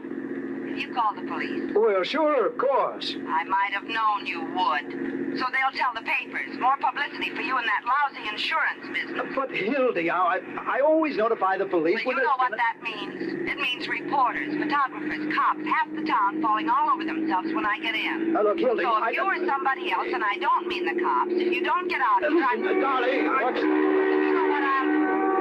you call the police. Well, sure, of course. I might have known you would. So they'll tell the papers. More publicity for you in that lousy insurance business. But, Hildy, I always notify the police... Well, you know what that means. It means reporters, photographers, cops, half the town falling all over themselves when I get in. Look, Hildy, so if you or somebody else, and I don't mean the cops, if you don't get out here... Darling, You know what,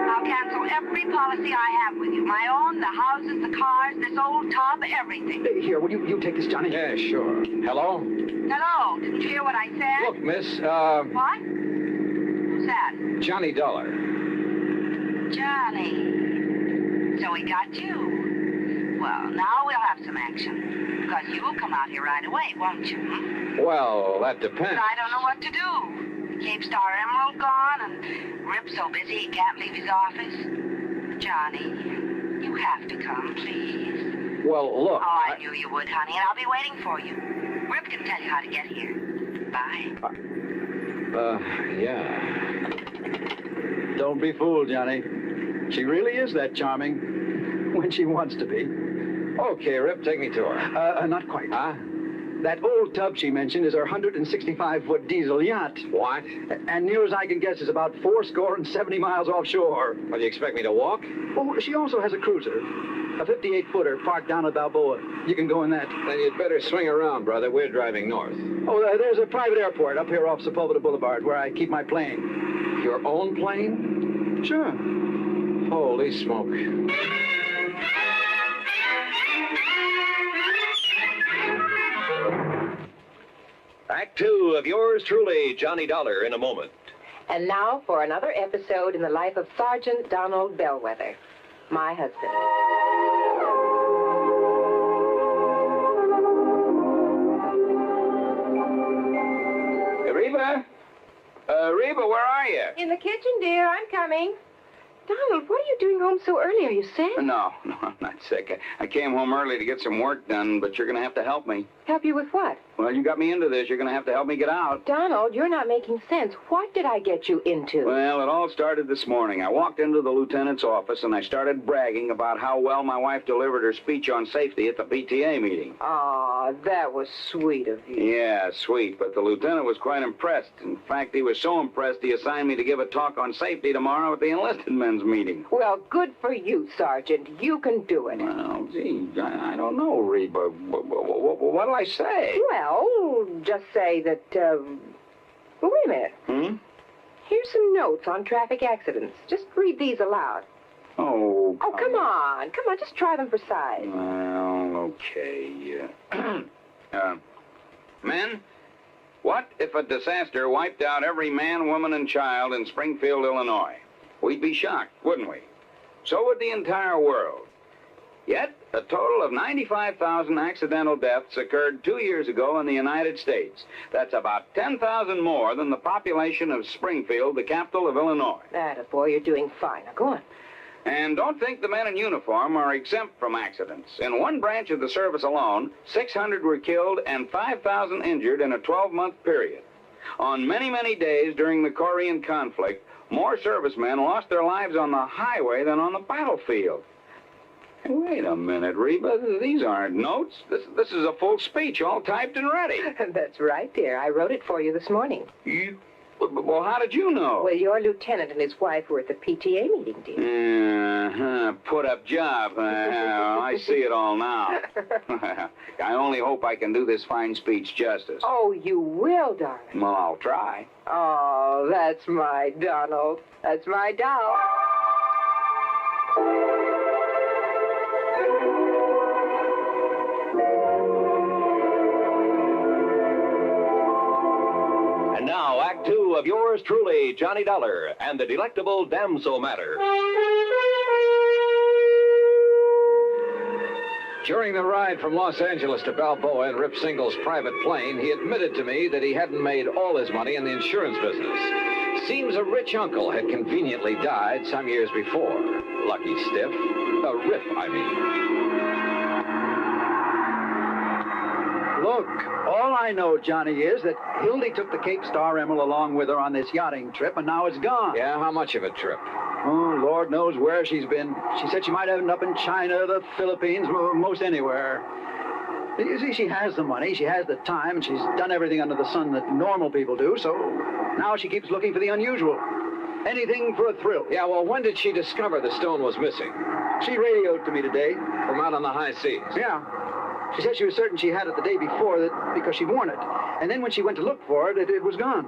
I'll cancel every policy I have with you. My own, the houses, the cars, this old tub, everything. Here, will you take this, Johnny? Yeah, sure. Hello? Hello, didn't you hear what I said? Look, miss, What? Who's that? Johnny Dollar. Johnny. So he got you. Well, now we'll have some action. Because you'll come out here right away, won't you? Well, that depends. But I don't know what to do. The Cape Star Emerald gone, and Rip's so busy he can't leave his office. Johnny, you have to come, please. Well, look... Oh, I knew you would, honey, and I'll be waiting for you. Rip can tell you how to get here. Bye. Yeah. Don't be fooled, Johnny. She really is that charming when she wants to be. Okay, Rip, take me to her. Not quite. Huh? That old tub she mentioned is her 165-foot diesel yacht. What? And near as I can guess is about 70 miles offshore. Well, do you expect me to walk? Oh, she also has a cruiser. A 58-footer parked down at Balboa. You can go in that. Then you'd better swing around, brother. We're driving north. Oh, there's a private airport up here off Sepulveda Boulevard where I keep my plane. Your own plane? Sure. Holy smoke. Act two of yours truly, Johnny Dollar, in a moment. And now for another episode in the life of Sergeant Donald Bellwether, my husband. Reba? Reba, where are you? In the kitchen, dear. I'm coming. Donald, what are you doing home so early? Are you sick? No, I'm not sick. I came home early to get some work done, but you're going to have to help me. Help you with what? Well, you got me into this. You're going to have to help me get out. Donald, you're not making sense. What did I get you into? Well, it all started this morning. I walked into the lieutenant's office, and I started bragging about how well my wife delivered her speech on safety at the PTA meeting. Aw, that was sweet of you. Yeah, sweet, but the lieutenant was quite impressed. In fact, he was so impressed he assigned me to give a talk on safety tomorrow at the enlisted men's meeting. Well, good for you, Sergeant. You can do it. Well, gee, I don't know, Reba. What'll I say? Well, just say that, wait a minute. Here's some notes on traffic accidents. Just read these aloud. Oh, come on. Come on, just try them for size. Well, okay. Men, what if a disaster wiped out every man, woman, and child in Springfield, Illinois? We'd be shocked, wouldn't we? So would the entire world. Yet, a total of 95,000 accidental deaths occurred 2 years ago in the United States. That's about 10,000 more than the population of Springfield, the capital of Illinois. Attaboy, you're doing fine. Now, go on. And don't think the men in uniform are exempt from accidents. In one branch of the service alone, 600 were killed and 5,000 injured in a 12-month period. On many, many days during the Korean conflict, more servicemen lost their lives on the highway than on the battlefield. Hey, wait a minute, Reba. These aren't notes. This is a full speech, all typed and ready. That's right, dear. I wrote it for you this morning. Well, how did you know? Well, your lieutenant and his wife were at the PTA meeting, dear. Put up job. I see it all now. I only hope I can do this fine speech justice. Oh, you will, darling. Well, I'll try. Oh, that's my Donald. That's my doll. And now, Act two of yours truly, Johnny Dollar, and the delectable damsel matter. During the ride from Los Angeles to Balboa in Rip Single's private plane, he admitted to me that he hadn't made all his money in the insurance business. Seems a rich uncle had conveniently died some years before. Lucky stiff. Rip, I mean. Look, all I know, Johnny, is that Hildy took the Cape Star Emerald along with her on this yachting trip, and now it's gone. Yeah, how much of a trip? Oh, Lord knows where she's been. She said she might end up in China, the Philippines, most anywhere. You see, she has the money, she has the time, and she's done everything under the sun that normal people do, so now she keeps looking for the unusual. Anything for a thrill. Yeah, well, when did she discover the stone was missing? She radioed to me today. From out on the high seas? Yeah. She said she was certain she had it the day before because she'd worn it. And then when she went to look for it, it was gone.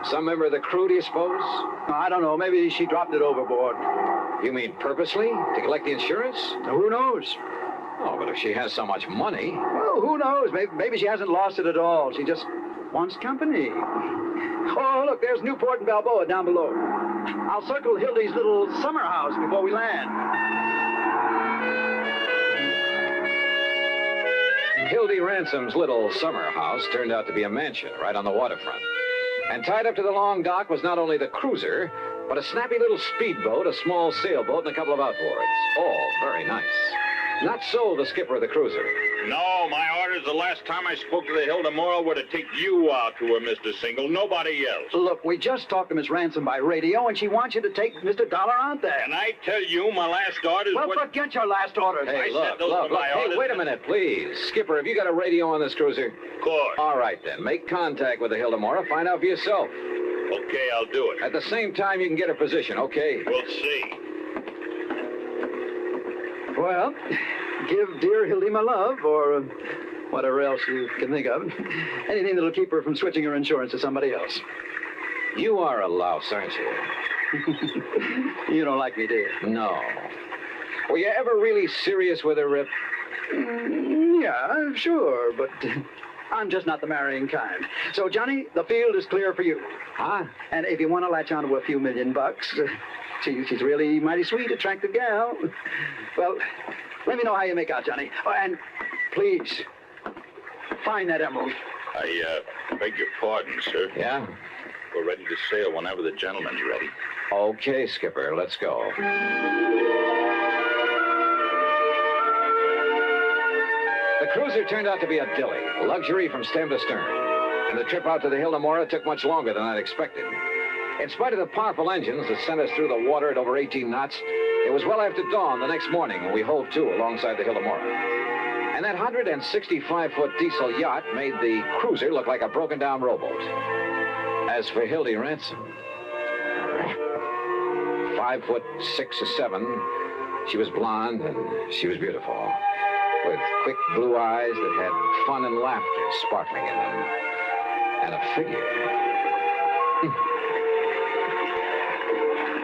Some member of the crew, do you suppose? I don't know. Maybe she dropped it overboard. You mean purposely? To collect the insurance? Who knows? Oh, but if she has so much money... Well, who knows? Maybe she hasn't lost it at all. She just wants company. Oh, look, there's Newport and Balboa down below. I'll circle Hildy's little summer house before we land. Hildy Ransom's little summer house turned out to be a mansion right on the waterfront. And tied up to the long dock was not only the cruiser, but a snappy little speedboat, a small sailboat, and a couple of outboards. All very nice. Not so the skipper of the cruiser. No, my orders the last time I spoke to the Hilda Moral were to take you out to her, Mr. Single, nobody else. Look, we just talked to Miss Ransom by radio, and she wants you to take Mr. Dollar out there. And I tell you, my last orders Well, forget your last orders. Hey, I look, said those were my Hey, orders. wait a minute, please. Skipper, have you got a radio on this cruiser? Of course. All right, then. Make contact with the Hilda Mora. Find out for yourself. Okay, I'll do it. At the same time, you can get her position, okay? We'll see. Well, give dear Hildy my love, or whatever else you can think of. Anything that'll keep her from switching her insurance to somebody else. You are a louse, aren't you? You don't like me, do you? No. Were you ever really serious with her, Rip? Yeah, sure, but I'm just not the marrying kind. So, Johnny, the field is clear for you. Huh? And if you want to latch onto a few $1,000,000, she's really mighty sweet, attractive gal. Well, let me know how you make out, Johnny. Oh, and please, find that emerald. I beg your pardon, sir. Yeah? We're ready to sail whenever the gentleman's ready. Okay, Skipper, let's go. The cruiser turned out to be a dilly, luxury from stem to stern. And the trip out to the Hildemora took much longer than I'd expected. In spite of the powerful engines that sent us through the water at over 18 knots, it was well after dawn the next morning when we hove to alongside the Hildemora. And that 165-foot diesel yacht made the cruiser look like a broken-down rowboat. As for Hildy Ransom, 5'6" or 7", she was blonde and she was beautiful, with quick blue eyes that had fun and laughter sparkling in them, and a figure.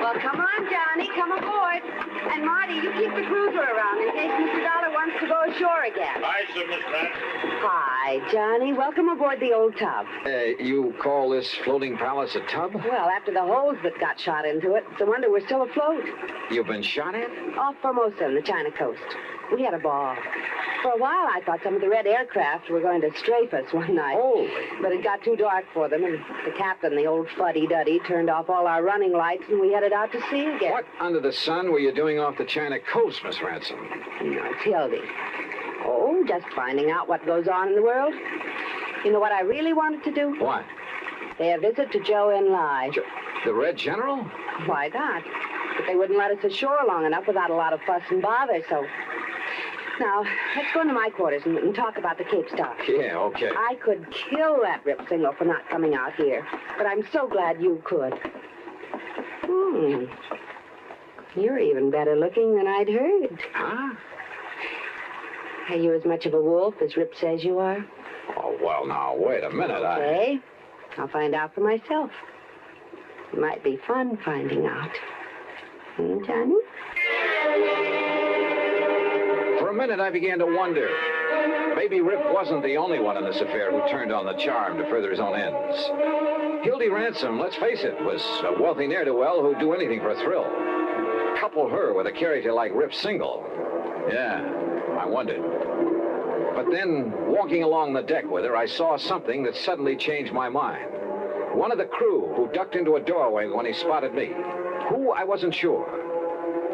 Well, come on, Johnny, come aboard. And Marty, you keep the cruiser around in case Mr. Dollar wants to go ashore again. Hi, sir, Miss Pratt. Hi, Johnny. Welcome aboard the old tub. You call this floating palace a tub? Well, after the holes that got shot into it, it's a wonder we're still afloat. You've been shot at? Off Formosa on the China coast. We had a ball. For a while, I thought some of the red aircraft were going to strafe us one night. Holy. But it got too dark for them, and the captain, the old fuddy-duddy, turned off all our running lights, and we headed out to sea again. What under the sun were you doing off the China coast, Miss Ransom? No, it's Hildy. Oh, just finding out what goes on in the world. You know what I really wanted to do? What? Pay a visit to Joe and Lai. The Red General? Why not? But they wouldn't let us ashore long enough without a lot of fuss and bother, so... Now, let's go into my quarters and talk about the Cape Star. Yeah, okay. I could kill that Rip Single for not coming out here, but I'm so glad you could. You're even better looking than I'd heard. Huh? Are you as much of a wolf as Rip says you are? Oh, well, now, wait a minute. Okay. I'll find out for myself. It might be fun finding out. Johnny? For a minute, I began to wonder. Maybe Rip wasn't the only one in this affair who turned on the charm to further his own ends. Hildy Ransom, let's face it, was a wealthy ne'er-do-well who'd do anything for a thrill. Couple her with a character like Rip Single. Yeah, I wondered. But then, walking along the deck with her, I saw something that suddenly changed my mind. One of the crew who ducked into a doorway when he spotted me. Who, I wasn't sure.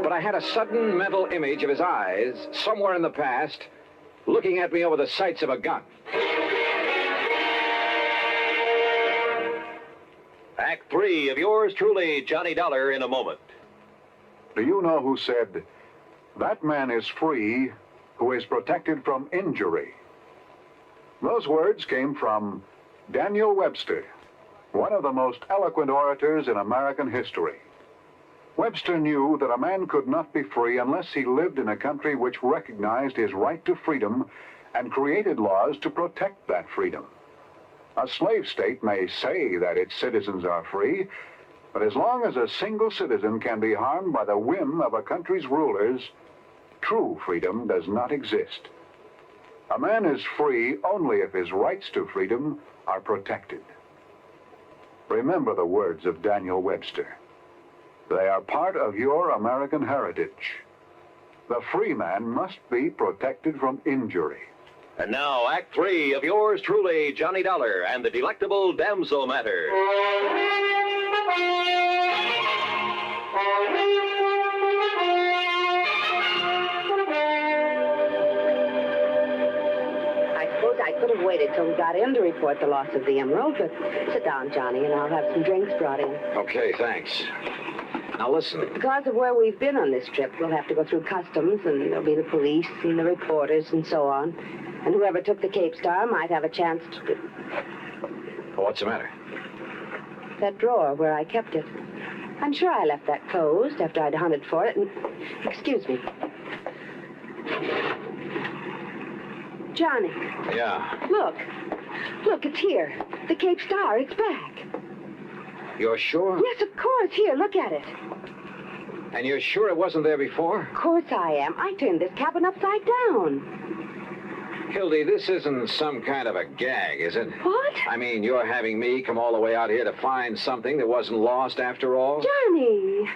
But I had a sudden mental image of his eyes, somewhere in the past, looking at me over the sights of a gun. Act 3 of yours truly, Johnny Dollar, in a moment. Do you know who said, "That man is free who is protected from injury"? Those words came from Daniel Webster, one of the most eloquent orators in American history. Webster knew that a man could not be free unless he lived in a country which recognized his right to freedom and created laws to protect that freedom. A slave state may say that its citizens are free, but as long as a single citizen can be harmed by the whim of a country's rulers, true freedom does not exist. A man is free only if his rights to freedom are protected. Remember the words of Daniel Webster. They are part of your American heritage. The free man must be protected from injury. And now, Act 3 of yours truly, Johnny Dollar, and the delectable damsel matter. I suppose I could have waited till we got in to report the loss of the emerald, but sit down, Johnny, and I'll have some drinks brought in. Okay, thanks. Now listen. Because of where we've been on this trip, we'll have to go through customs, and there'll be the police and the reporters and so on. And whoever took the Cape Star might have a chance to... Oh, what's the matter? That drawer where I kept it. I'm sure I left that closed after I'd hunted for it, and... Excuse me. Johnny. Yeah. Look. Look, it's here. The Cape Star, it's back. You're sure? Yes, of course. Here, look at it. And you're sure it wasn't there before? Of course I am. I turned this cabin upside down. Hildy, this isn't some kind of a gag, is it? What? I mean, you're having me come all the way out here to find something that wasn't lost after all? Johnny!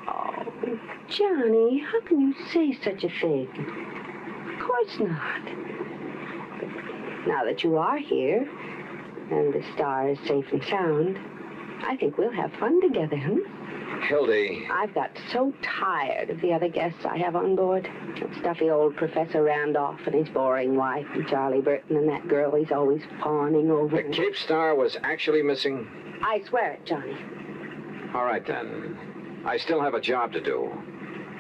Oh, Johnny, how can you say such a thing? Of course not. But now that you are here, and the star is safe and sound, I think we'll have fun together, huh? Hildy. I've got so tired of the other guests I have on board. That stuffy old Professor Randolph and his boring wife, and Charlie Burton, and that girl he's always fawning over. The Cape Star was actually missing? I swear it, Johnny. All right, then. I still have a job to do.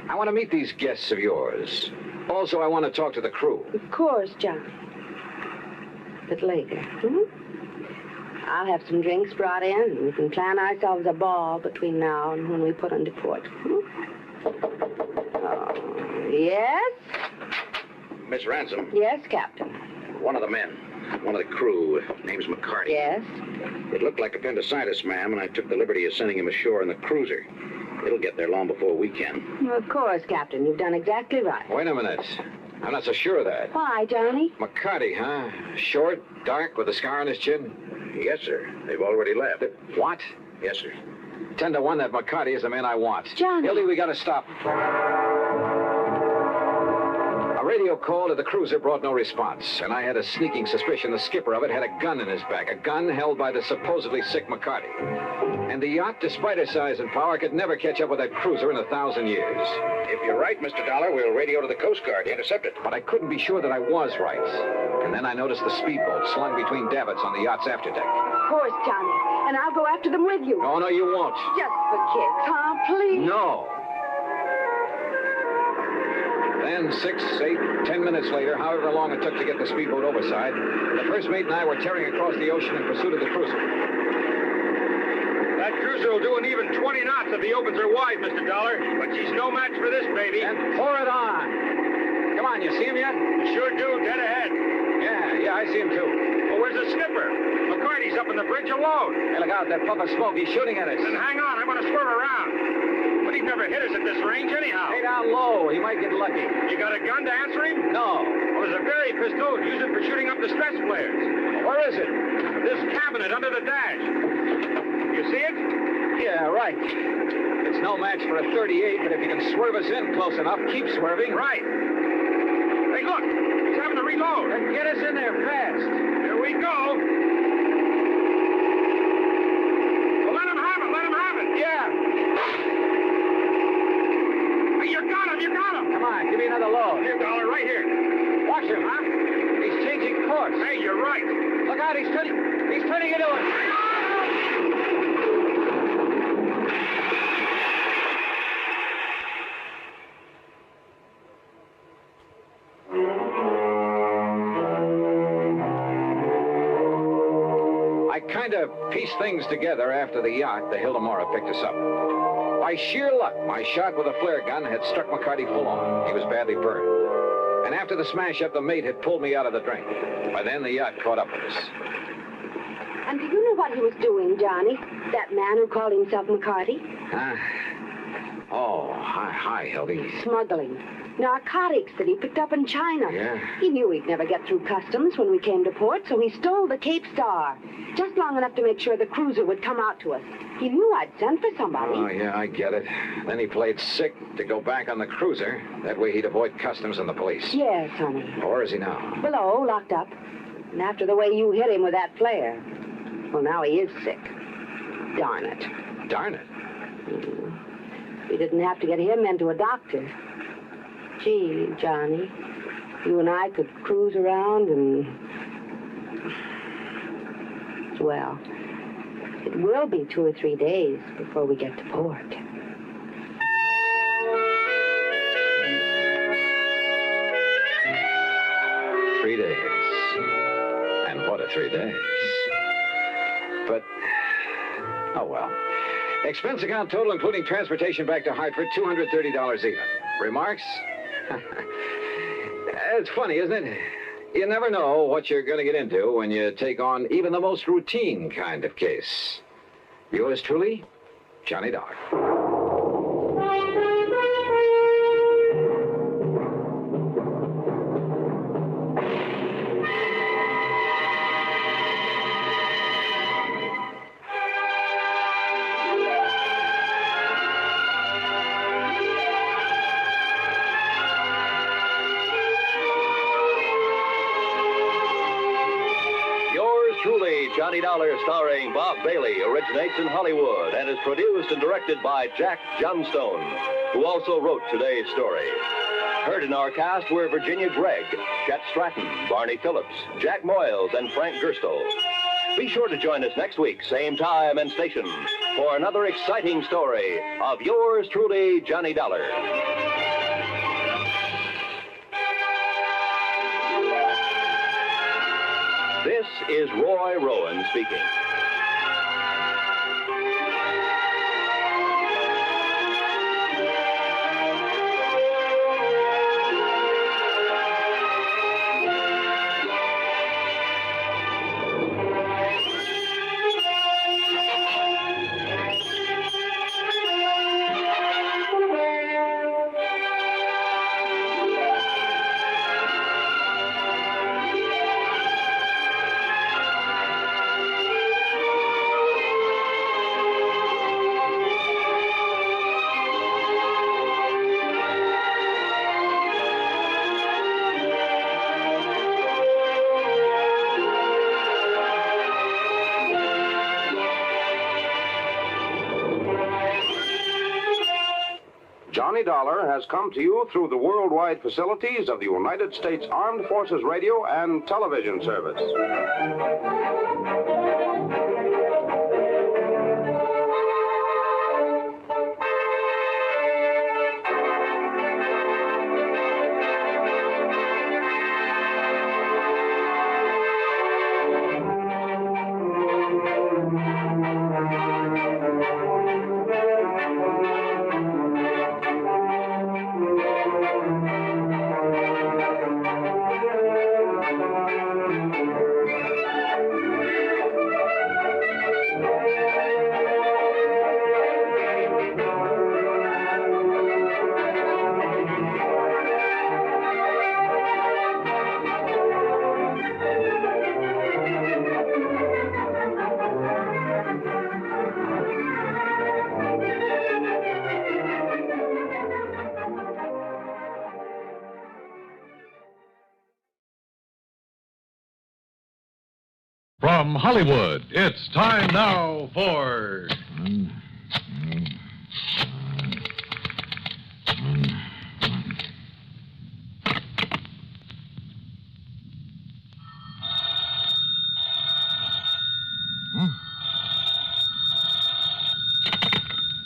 I want to meet these guests of yours. Also, I want to talk to the crew. Of course, Johnny. But later, I'll have some drinks brought in, and we can plan ourselves a ball between now and when we put into port. Oh, yes? Miss Ransom. Yes, Captain. One of the men, one of the crew, name's McCarty. Yes? It looked like appendicitis, ma'am, and I took the liberty of sending him ashore in the cruiser. It'll get there long before we can. Well, of course, Captain. You've done exactly right. Wait a minute. I'm not so sure of that. Why, Johnny? McCarty, huh? Short, dark, with a scar on his chin? Yes, sir. They've already left. What? Yes, sir. 10 to 1 that McCarty is the man I want. Johnny. Hildy, we gotta stop. A radio call to the cruiser brought no response, and I had a sneaking suspicion the skipper of it had a gun in his back, a gun held by the supposedly sick McCarty. And the yacht, despite her size and power, could never catch up with that cruiser in 1,000 years. If you're right, Mr. Dollar, we'll radio to the Coast Guard to intercept it. But I couldn't be sure that I was right. And then I noticed the speedboat slung between davits on the yacht's afterdeck. Of course, Johnny. And I'll go after them with you. Oh, no, you won't. Just for kicks, huh? Please. No. Then 6, 8, 10 minutes later, however long it took to get the speedboat overside, the first mate and I were tearing across the ocean in pursuit of the cruiser. That cruiser will do an even 20 knots if he opens her wide, Mr. Dollar. But she's no match for this baby. And pour it on. Come on, you see him yet? Sure do, dead ahead. Yeah, I see him too. Well, where's the skipper? McCarty's up on the bridge alone. Hey, look out, that puff of smoke. He's shooting at us. Then hang on, I'm going to swerve around. But he'd never hit us at this range anyhow. Stay down low. He might get lucky. You got a gun to answer him? No. Well, there's a Berry pistol. Use it for shooting up the stress flares. Where is it? This cabinet under the dash. You see it? Yeah, right. It's no match for a .38, but if you can swerve us in close enough, keep swerving. Right. Hey, look. He's having to reload. Then get us in there fast. Here we go. Well, let him have it. Let him have it. Yeah. Hey, you got him. You got him. Come on, give me another load. Here, Dollar, right here. Watch him, huh? He's changing course. Hey, you're right. Look out, he's turning into it. I kind of pieced things together after the yacht, the Hildemora, picked us up. By sheer luck, my shot with a flare gun had struck McCarty full on. He was badly burned. And after the smash-up, the mate had pulled me out of the drink. By then, the yacht caught up with us. And do you know what he was doing, Johnny? That man who called himself McCarty? Hi, Hildy. Smuggling. Narcotics that he picked up in China. Yeah. He knew we'd never get through customs when we came to port, so he stole the Cape Star. Just long enough to make sure the cruiser would come out to us. He knew I'd sent for somebody. Oh, yeah, I get it. Then he played sick to go back on the cruiser. That way he'd avoid customs and the police. Yes, honey. Well, where is he now? Below, locked up. And after the way you hit him with that flare, well, now he is sick. Darn it. Darn it. We didn't have to get him into a doctor. Gee, Johnny, you and I could cruise around and... Well, it will be 2 or 3 days before we get to port. 3 days. And what a 3 days. But, oh well. Expense account total, including transportation back to Hartford, $230 even. Remarks? It's funny, isn't it? You never know what you're going to get into when you take on even the most routine kind of case. Yours truly, Johnny Dollar. Johnny Dollar, starring Bob Bailey, originates in Hollywood and is produced and directed by Jack Johnstone, who also wrote today's story. Heard in our cast were Virginia Gregg, Chet Stratton, Barney Phillips, Jack Moyles, and Frank Gerstl. Be sure to join us next week, same time and station, for another exciting story of yours truly, Johnny Dollar. This is Roy Rowan speaking. Johnny Dollar has come to you through the worldwide facilities of the United States Armed Forces Radio and Television Service. From Hollywood, it's time now for...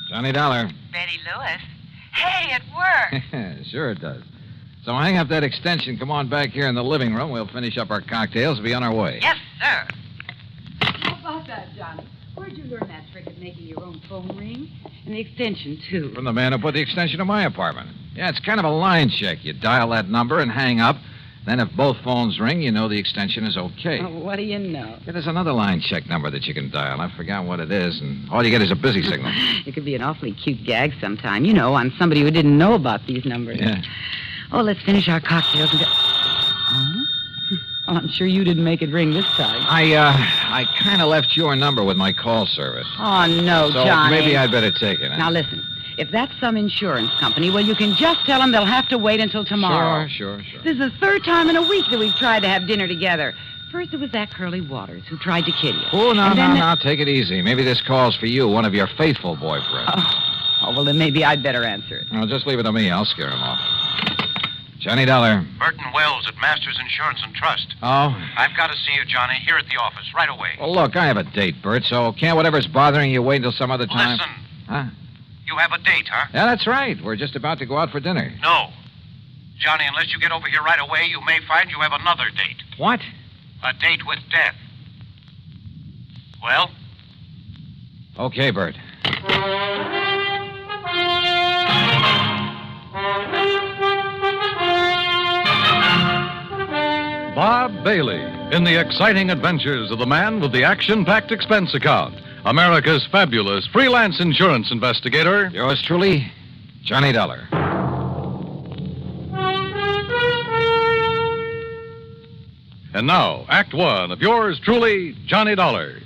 Johnny Dollar. Betty Lewis. Hey, it worked. Sure it does. So hang up that extension. Come on back here in the living room. We'll finish up our cocktails and be on our way. Yes, sir. How about that, Johnny? Where'd you learn that trick of making your own phone ring? And the extension, too. From the man who put the extension to my apartment. Yeah, it's kind of a line check. You dial that number and hang up. Then if both phones ring, you know the extension is okay. Oh, what do you know? Yeah, there's another line check number that you can dial. I forgot what it is, and all you get is a busy signal. It could be an awfully cute gag sometime, you know, on somebody who didn't know about these numbers. Yeah. Oh, let's finish our cocktails and go... Oh? Well, I'm sure you didn't make it ring this time. I kind of left your number with my call service. Oh, no, so Johnny. Maybe I'd better take it. Huh? Now, listen. If that's some insurance company, well, you can just tell them they'll have to wait until tomorrow. Sure. This is the third time in a week that we've tried to have dinner together. First, it was that Curly Waters who tried to kid you. Oh, no. Take it easy. Maybe this call's for you, one of your faithful boyfriends. Oh, well, then maybe I'd better answer it. Well, just leave it to me. I'll scare him off. Johnny Dollar. Burton Wells at Masters Insurance and Trust. Oh? I've got to see you, Johnny, here at the office, right away. Well, look, I have a date, Bert, so can't whatever's bothering you wait until some other time? Listen. Huh? You have a date, huh? Yeah, that's right. We're just about to go out for dinner. No. Johnny, unless you get over here right away, you may find you have another date. What? A date with death. Well? Okay, Bert. Bob Bailey in the exciting adventures of the man with the action-packed expense account, America's fabulous freelance insurance investigator. Yours truly, Johnny Dollar. And now, Act One of yours truly, Johnny Dollar.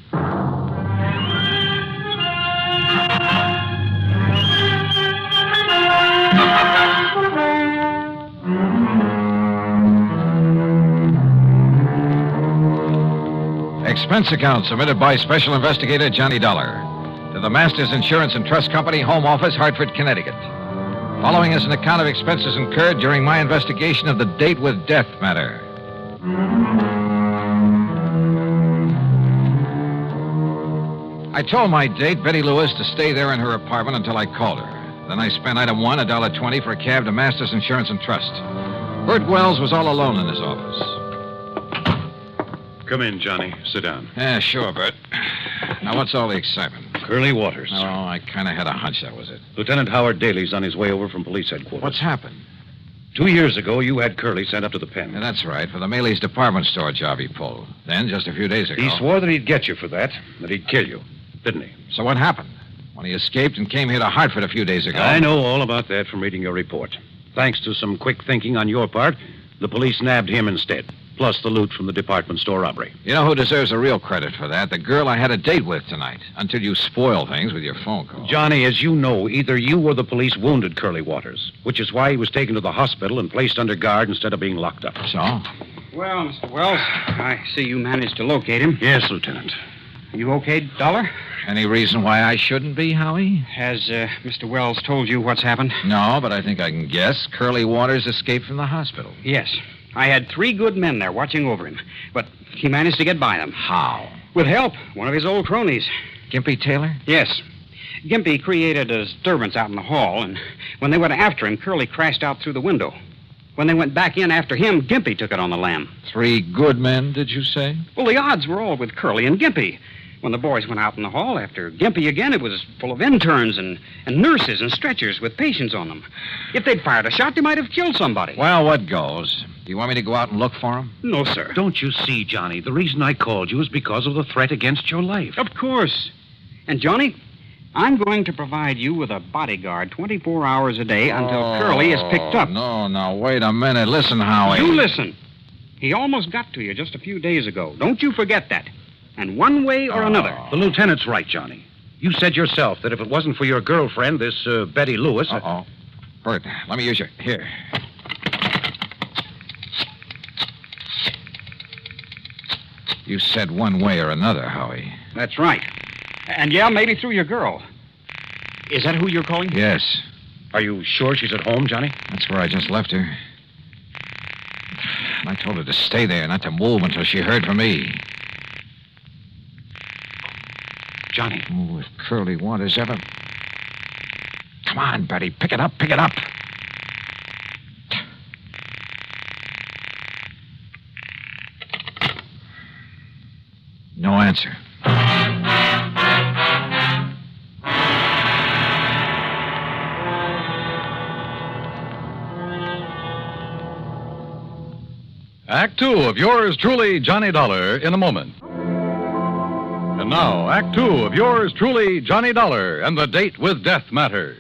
expense account submitted by Special Investigator Johnny Dollar to the Masters Insurance and Trust Company, Home Office, Hartford, Connecticut. Following is an account of expenses incurred during my investigation of the date with death matter. I told my date, Betty Lewis, to stay there in her apartment until I called her. Then I spent item one, $1.20 for a cab to Masters Insurance and Trust. Bert Wells was all alone in his office. Come in, Johnny. Sit down. Yeah, sure, Bert. Now, what's all the excitement? Curly Waters. Oh, I kind of had a hunch that was it. Lieutenant Howard Daly's on his way over from police headquarters. What's happened? 2 years ago, you had Curly sent up to the pen. Yeah, that's right, for the Maley's department store job he pulled. Then, just a few days ago... He swore that he'd get you for that he'd kill you, didn't he? So what happened? When he escaped and came here to Hartford a few days ago... I know all about that from reading your report. Thanks to some quick thinking on your part, the police nabbed him instead, plus the loot from the department store robbery. You know who deserves the real credit for that? The girl I had a date with tonight, until you spoil things with your phone call. Johnny, as you know, either you or the police wounded Curly Waters, which is why he was taken to the hospital and placed under guard instead of being locked up. So? Well, Mr. Wells, I see you managed to locate him. Yes, Lieutenant. You okay, Dollar? Any reason why I shouldn't be, Howie? Has Mr. Wells told you what's happened? No, but I think I can guess. Curly Waters escaped from the hospital. Yes. I had 3 good men there watching over him, but he managed to get by them. How? With help. One of his old cronies. Gimpy Taylor? Yes. Gimpy created a disturbance out in the hall, and when they went after him, Curly crashed out through the window. When they went back in after him, Gimpy took it on the lam. 3 good men, did you say? Well, the odds were all with Curly and Gimpy. When the boys went out in the hall after Gimpy again, it was full of interns and nurses and stretchers with patients on them. If they'd fired a shot, they might have killed somebody. Well, what goes? Do you want me to go out and look for him? No, sir. Don't you see, Johnny? The reason I called you is because of the threat against your life. Of course. And, Johnny, I'm going to provide you with a bodyguard 24 hours a day until Curly is picked up. No, wait a minute. Listen, Howie. You listen. He almost got to you just a few days ago. Don't you forget that. And one way or another. The lieutenant's right, Johnny. You said yourself that if it wasn't for your girlfriend, this Betty Lewis... Uh-oh. Bert, let me use your... Here. You said one way or another, Howie. That's right. And, yeah, maybe through your girl. Is that who you're calling? Yes. Are you sure she's at home, Johnny? That's where I just left her. I told her to stay there, not to move until she heard from me. Johnny. Oh, if Curly Waters ever... Come on, Betty. Pick it up. No answer. Act 2 of yours truly, Johnny Dollar, in a moment. And now, Act 2 of yours truly, Johnny Dollar, and the date with death matter.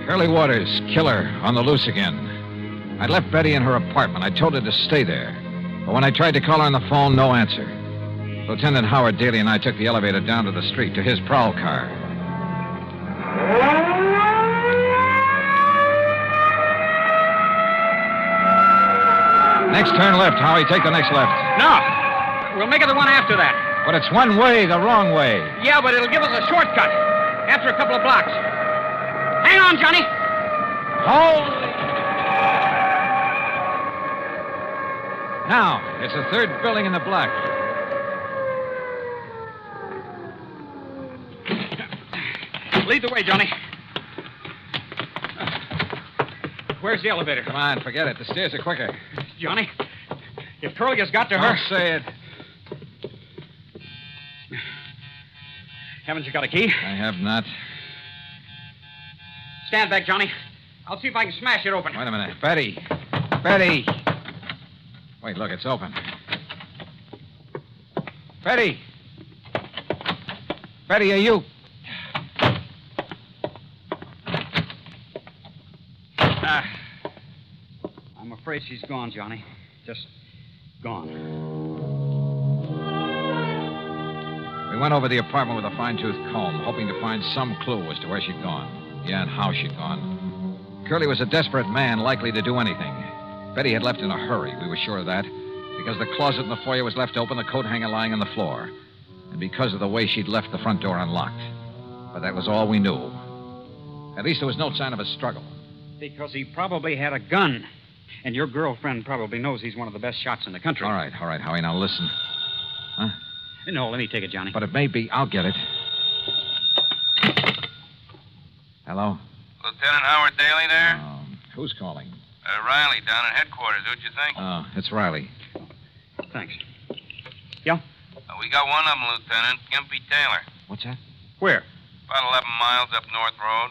Curly Waters, killer, on the loose again. I left Betty in her apartment. I told her to stay there. But when I tried to call her on the phone, no answer. Lieutenant Howard Daly and I took the elevator down to the street to his prowl car. Next turn left, Howie. Take the next left. No. We'll make it the one after that. But it's one way, the wrong way. Yeah, but it'll give us a shortcut. After a couple of blocks. Hang on, Johnny. Hold. Now, it's the third building in the block. Lead the way, Johnny. Where's the elevator? Come on, forget it. The stairs are quicker. Johnny, if Curly has got to her... Don't say it. Haven't you got a key? I have not. Stand back, Johnny. I'll see if I can smash it open. Wait a minute. Betty. Wait, look, it's open. Betty, are you... I'm afraid she's gone, Johnny. Just gone. We went over the apartment with a fine-tooth comb, hoping to find some clue as to where she'd gone. Yeah, and how she'd gone. Curly was a desperate man, likely to do anything. Betty had left in a hurry, we were sure of that, because the closet in the foyer was left open, the coat hanger lying on the floor, and because of the way she'd left the front door unlocked. But that was all we knew. At least there was no sign of a struggle. Because he probably had a gun. And your girlfriend probably knows he's one of the best shots in the country. All right, Howie, now listen. Huh? No, let me take it, Johnny. But it may be. I'll get it. Hello? Lieutenant Howard Daly there? Who's calling? Riley down at headquarters. Who'd you think? Oh, it's Riley. Thanks. Yeah? We got one of them, Lieutenant. Gimpy Taylor. What's that? Where? About 11 miles up North Road.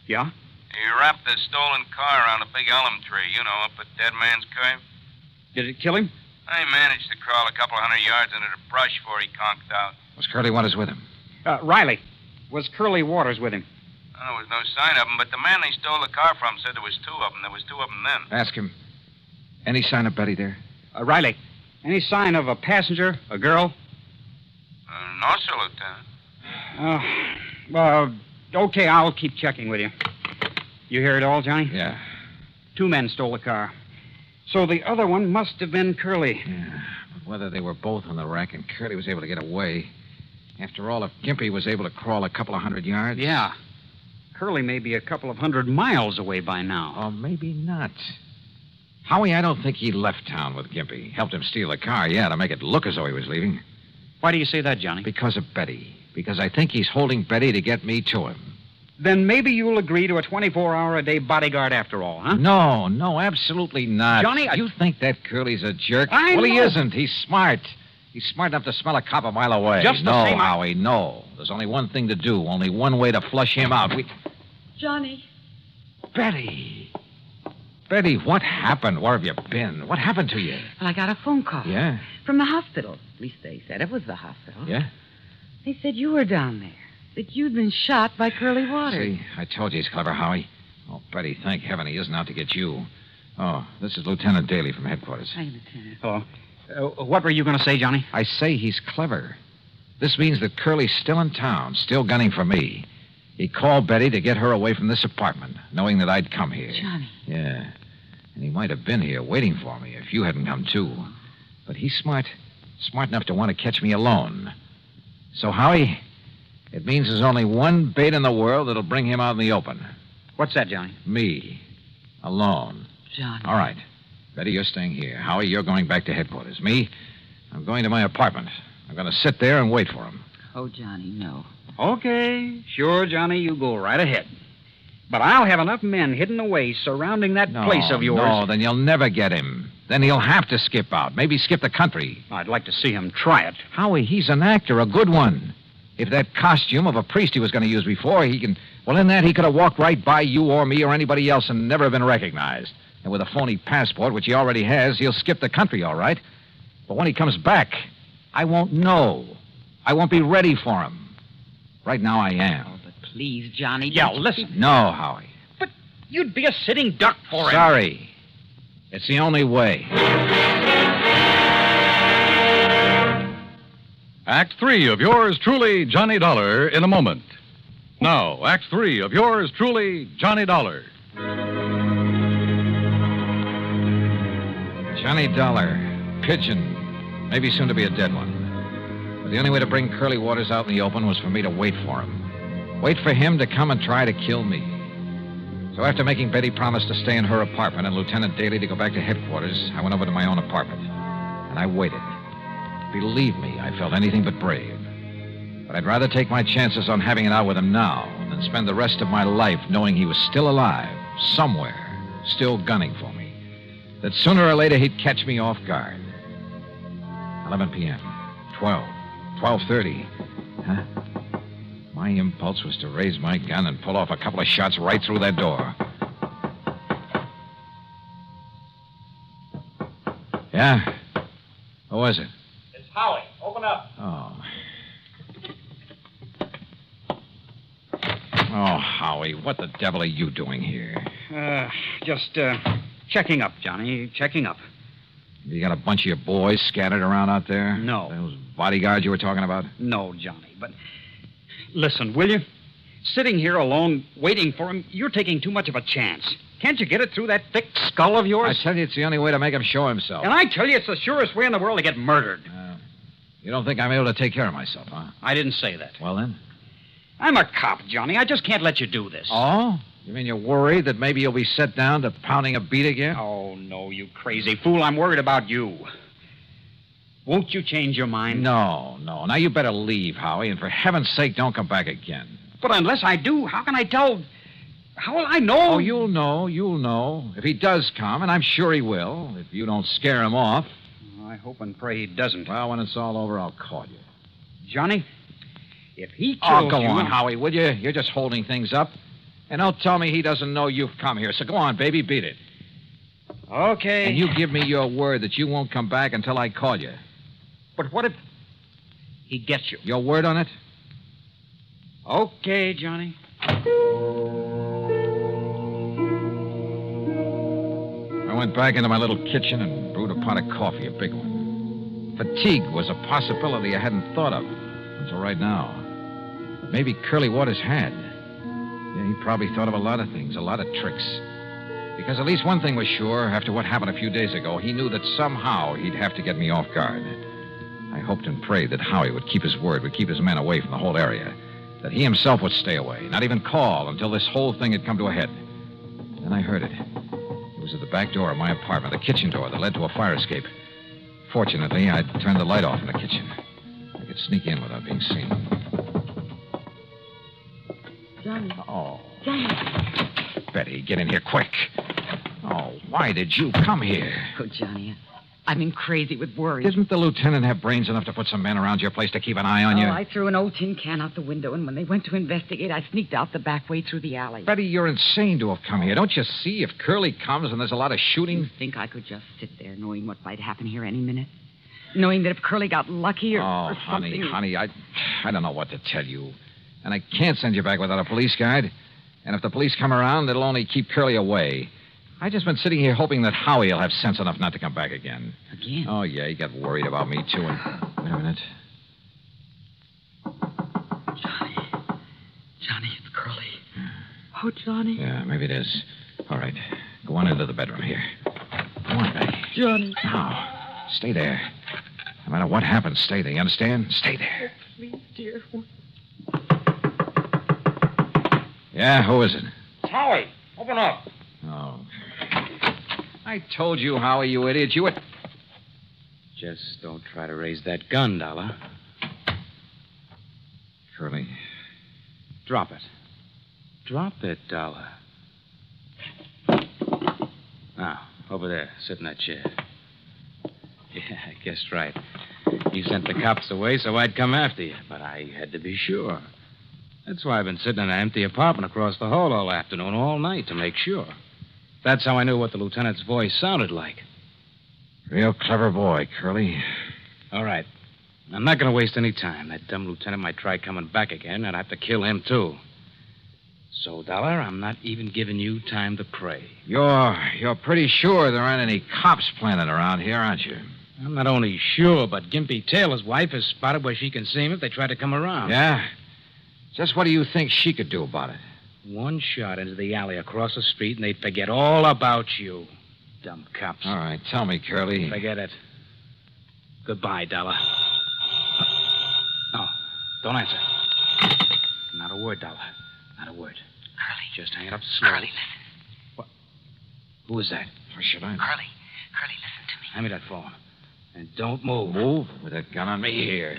Yeah? He wrapped a stolen car around a big elm tree, up at Dead Man's Cave. Did it kill him? I managed to crawl a couple of 100 yards into the brush before he conked out. Was Curly Waters with him? Riley, was Curly Waters with him? There was no sign of him, but the man they stole the car from said there was two of them. There was two of them then. Ask him. Any sign of Betty there? Riley, any sign of a passenger, a girl? No, sir, Lieutenant. Okay, I'll keep checking with you. You hear it all, Johnny? Yeah. 2 men stole the car. So the other one must have been Curly. Yeah, but whether they were both on the rack and Curly was able to get away. After all, if Gimpy was able to crawl a couple of 100 yards... Yeah. Curly may be a couple of 100 miles away by now. Or maybe not. Howie, I don't think he left town with Gimpy. Helped him steal the car, yeah, to make it look as though he was leaving. Why do you say that, Johnny? Because of Betty. Because I think he's holding Betty to get me to him. Then maybe you'll agree to a 24-hour-a-day bodyguard after all, huh? No, absolutely not. Johnny, You think that Curly's a jerk? I Well, know. he isn't. He's smart. He's smart enough to smell a cop a mile away. Just the no, same, Howie, no. There's only one thing to do, only one way to flush him out. Johnny. Betty, what happened? Where have you been? What happened to you? Well, I got a phone call. Yeah? From the hospital. At least they said it was the hospital. Yeah? They said you were down there. That you'd been shot by Curly Waters. See, I told you he's clever, Howie. Oh, Betty, thank heaven he isn't out to get you. Oh, this is Lieutenant Daly from headquarters. Hi, Lieutenant. Hello. What were you going to say, Johnny? I say he's clever. This means that Curly's still in town, still gunning for me. He called Betty to get her away from this apartment, knowing that I'd come here. Johnny. Yeah. And he might have been here waiting for me if you hadn't come, too. But he's smart enough to want to catch me alone. So, Howie, it means there's only one bait in the world that'll bring him out in the open. What's that, Johnny? Me. Alone. Johnny. All right. Betty, you're staying here. Howie, you're going back to headquarters. Me, I'm going to my apartment. I'm going to sit there and wait for him. Oh, Johnny, no. Okay. Sure, Johnny, you go right ahead. But I'll have enough men hidden away surrounding that place of yours. No, then you'll never get him. Then he'll have to skip out. Maybe skip the country. I'd like to see him try it. Howie, he's an actor, a good one. If that costume of a priest he was going to use before, he can... Well, in that, he could have walked right by you or me or anybody else and never have been recognized. And with a phony passport, which he already has, he'll skip the country, all right. But when he comes back, I won't know. I won't be ready for him. Right now, I am. Oh, but please, Johnny. Yeah, listen. No, Howie. But you'd be a sitting duck for him. Sorry. It's the only way. Act 3 of yours truly, Johnny Dollar, in a moment. Now, Act 3 of yours truly, Johnny Dollar. Johnny Dollar. Pigeon. Maybe soon to be a dead one. But the only way to bring Curly Waters out in the open was for me to wait for him. Wait for him to come and try to kill me. So after making Betty promise to stay in her apartment and Lieutenant Daly to go back to headquarters, I went over to my own apartment. And I waited. Believe me, I felt anything but brave. But I'd rather take my chances on having it out with him now than spend the rest of my life knowing he was still alive, somewhere, still gunning for me. That sooner or later he'd catch me off guard. 11 p.m., 12, 12:30. Huh? My impulse was to raise my gun and pull off a couple of shots right through that door. Yeah? Who was it? It's Howie. Open up. Oh, Howie, what the devil are you doing here? Just checking up, Johnny. Checking up. You got a bunch of your boys scattered around out there? No. Those bodyguards you were talking about? No, Johnny, but listen, will you? Sitting here alone, waiting for him, you're taking too much of a chance. Can't you get it through that thick skull of yours? I tell you, it's the only way to make him show himself. And I tell you, it's the surest way in the world to get murdered. You don't think I'm able to take care of myself, huh? I didn't say that. Well, then? I'm a cop, Johnny. I just can't let you do this. Oh? You mean you're worried that maybe you'll be set down to pounding a beat again? Oh, no, you crazy fool. I'm worried about you. Won't you change your mind? No. Now, you better leave, Howie, and for heaven's sake, don't come back again. But unless I do, how can I tell? How will I know? Oh, you'll know. If he does come, and I'm sure he will, if you don't scare him off. I hope and pray he doesn't. Well, when it's all over, I'll call you. Johnny, if he kills go on, Howie, will you? You're just holding things up. And don't tell me he doesn't know you've come here. So go on, baby, beat it. Okay. And you give me your word that you won't come back until I call you. But what if he gets you? Your word on it? Okay, Johnny. I went back into my little kitchen and brewed a pot of coffee, a big one. Fatigue was a possibility I hadn't thought of until right now. Maybe Curly Waters had. Yeah, he probably thought of a lot of things, a lot of tricks. Because at least one thing was sure, after what happened a few days ago, he knew that somehow he'd have to get me off guard. I hoped and prayed that Howie would keep his word, would keep his men away from the whole area. That he himself would stay away, not even call until this whole thing had come to a head. Then I heard it. It was at the back door of my apartment, the kitchen door that led to a fire escape. Fortunately, I'd turned the light off in the kitchen. I could sneak in without being seen. Johnny. Oh. Johnny. Betty, get in here quick. Oh, why did you come here? Oh, Johnny, I've been crazy with worry. Didn't the lieutenant have brains enough to put some men around your place to keep an eye on you? I threw an old tin can out the window, and when they went to investigate, I sneaked out the back way through the alley. Betty, you're insane to have come here. Don't you see? If Curly comes and there's a lot of shooting... You think I could just sit there knowing what might happen here any minute? Knowing that if Curly got lucky or something... honey, I don't know what to tell you. And I can't send you back without a police guide. And if the police come around, it'll only keep Curly away. I've just been sitting here hoping that Howie will have sense enough not to come back again. Again? Oh, yeah, he got worried about me, too. And... Wait a minute. Johnny, it's Curly. Oh, Johnny. Yeah, maybe it is. All right. Go on into the bedroom here. Go on, Betty. Johnny. Now, stay there. No matter what happens, stay there. You understand? Stay there. Oh, please, dear. Yeah, who is it? It's Howie. Open up. Oh. I told you, Howie, you idiot. You would... Just don't try to raise that gun, Dollar. Curly. Drop it. Drop it, Dollar. Now, over there. Sit in that chair. Yeah, I guessed right. You sent the cops away so I'd come after you, but I had to be sure. That's why I've been sitting in an empty apartment across the hall all afternoon, all night, to make sure. That's how I knew what the lieutenant's voice sounded like. Real clever boy, Curly. All right. I'm not going to waste any time. That dumb lieutenant might try coming back again. I'd have to kill him, too. So, Dollar, I'm not even giving you time to pray. You're pretty sure there aren't any cops planted around here, aren't you? I'm not only sure, but Gimpy Taylor's wife has spotted where she can see him if they try to come around. Yeah? Just what do you think she could do about it? One shot into the alley across the street, and they'd forget all about you. Dumb cops. All right, tell me, Curly. Forget it. Goodbye, Dollar. No, don't answer. Not a word, Dollar. Not a word. Curly. Just hang it up slowly. Curly, listen. What? Who is that? Or should I? Curly, listen to me. Hand me that phone. And don't move. Move? With that gun on me here.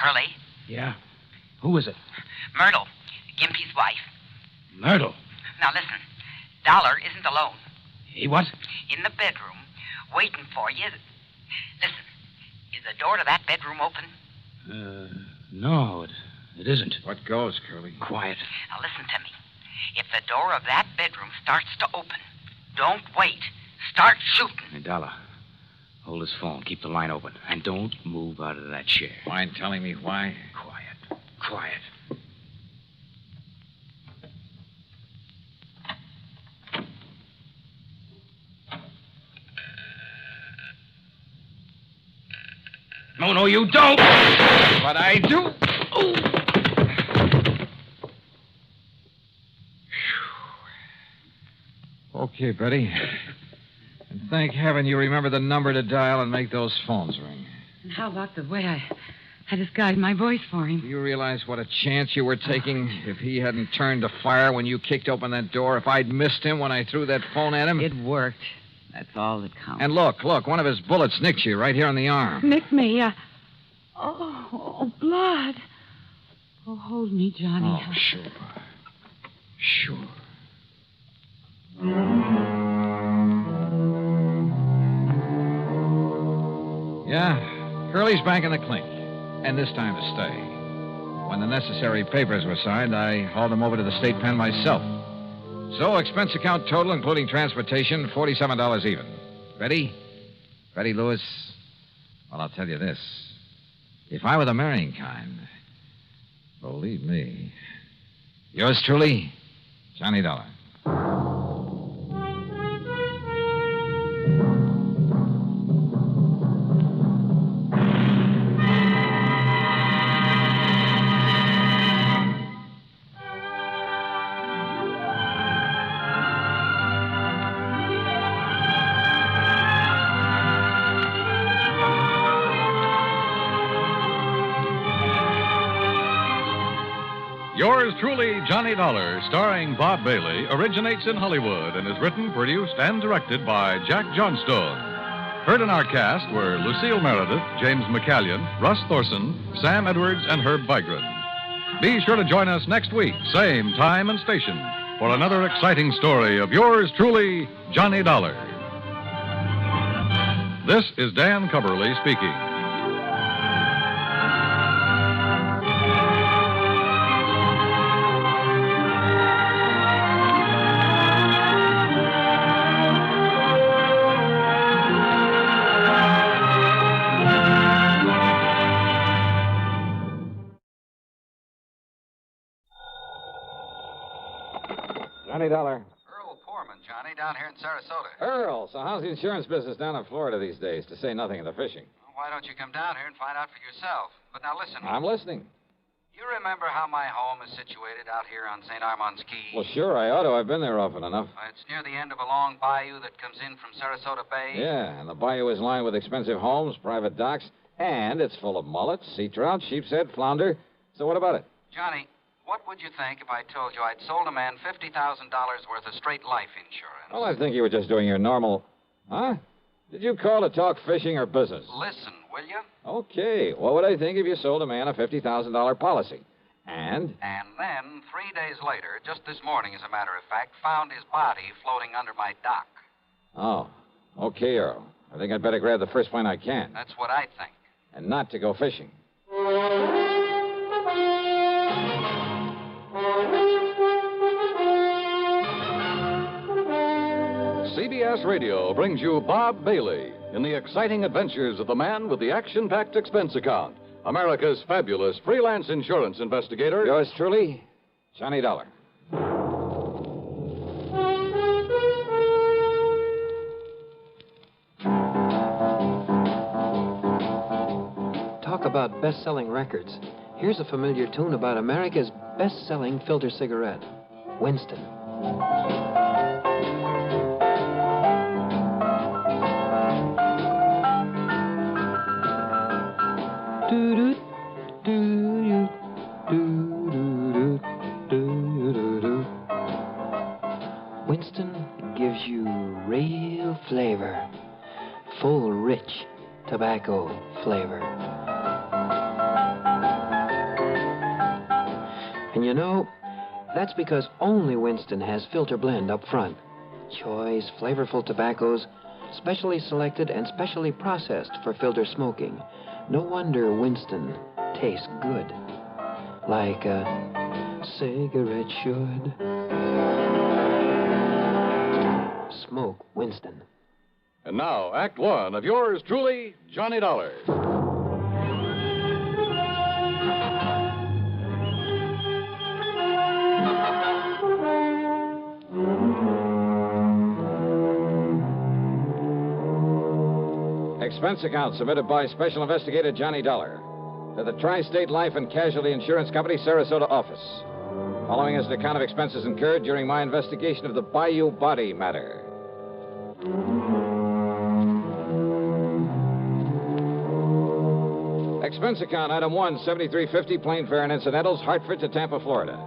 Curly? Yeah? Who is it? Myrtle, Gimpy's wife. Myrtle? Now listen, Dollar isn't alone. He what? In the bedroom, waiting for you. Listen, is the door to that bedroom open? No, it isn't. What goes, Curly? Quiet. Now listen to me. If the door of that bedroom starts to open, don't wait. Start shooting. Hey, Dollar, hold this phone. Keep the line open. And don't move out of that chair. Mind telling me why? Quiet. No, you don't. But I do. Oh. Okay, Betty. And thank heaven you remember the number to dial and make those phones ring. And how about the way I disguised my voice for him? Do you realize what a chance you were taking if he hadn't turned to fire when you kicked open that door? If I'd missed him when I threw that phone at him? It worked. That's all that counts. And look, one of his bullets nicked you right here on the arm. Nicked me? Oh, blood. Oh, hold me, Johnny. Oh, sure. Sure. Yeah, Curly's back in the clink, and this time to stay. When the necessary papers were signed, I hauled him over to the state pen myself. So, expense account total, including transportation, $47 even. Ready? Ready, Lewis? Well, I'll tell you this. If I were the marrying kind, believe me. Yours truly, Johnny Dollar. Yours truly, Johnny Dollar, starring Bob Bailey, originates in Hollywood and is written, produced, and directed by Jack Johnstone. Heard in our cast were Lucille Meredith, James McCallion, Russ Thorson, Sam Edwards, and Herb Vigran. Be sure to join us next week, same time and station, for another exciting story of yours truly, Johnny Dollar. This is Dan Cubberly speaking. Johnny Dollar. Earl Poorman, Johnny, down here in Sarasota. Earl, so how's the insurance business down in Florida these days, to say nothing of the fishing? Well, why don't you come down here and find out for yourself? But now listen. I'm listening. You remember how my home is situated out here on St. Armand's Key? Well, sure, I ought to. I've been there often enough. It's near the end of a long bayou that comes in from Sarasota Bay. Yeah, and the bayou is lined with expensive homes, private docks, and it's full of mullets, sea trout, sheepshead, flounder. So what about it? Johnny, what would you think if I told you I'd sold a man $50,000 worth of straight life insurance? Well, I think you were just doing your normal... Huh? Did you call to talk fishing or business? Listen, will you? Okay. What would I think if you sold a man a $50,000 policy? And? And then, 3 days later, just this morning, as a matter of fact, found his body floating under my dock. Oh. Okay, Earl. I think I'd better grab the first plane I can. That's what I think. And not to go fishing. CBS Radio brings you Bob Bailey in the exciting adventures of the man with the action-packed expense account, America's fabulous freelance insurance investigator. Yours truly, Johnny Dollar. Talk about best-selling records. Here's a familiar tune about America's best-selling filter cigarette, Winston. Winston gives you real flavor, full, rich tobacco flavor. And you know, that's because only Winston has filter blend up front. Choice, flavorful tobaccos, specially selected and specially processed for filter smoking. No wonder Winston tastes good, like a cigarette should. Smoke Winston. And now, Act One of yours truly, Johnny Dollar. Expense account submitted by Special Investigator Johnny Dollar to the Tri-State Life and Casualty Insurance Company, Sarasota office. Following is an account of expenses incurred during my investigation of the Bayou Body matter. Expense account, item 1, $73.50, plane fare and incidentals, Hartford to Tampa, Florida.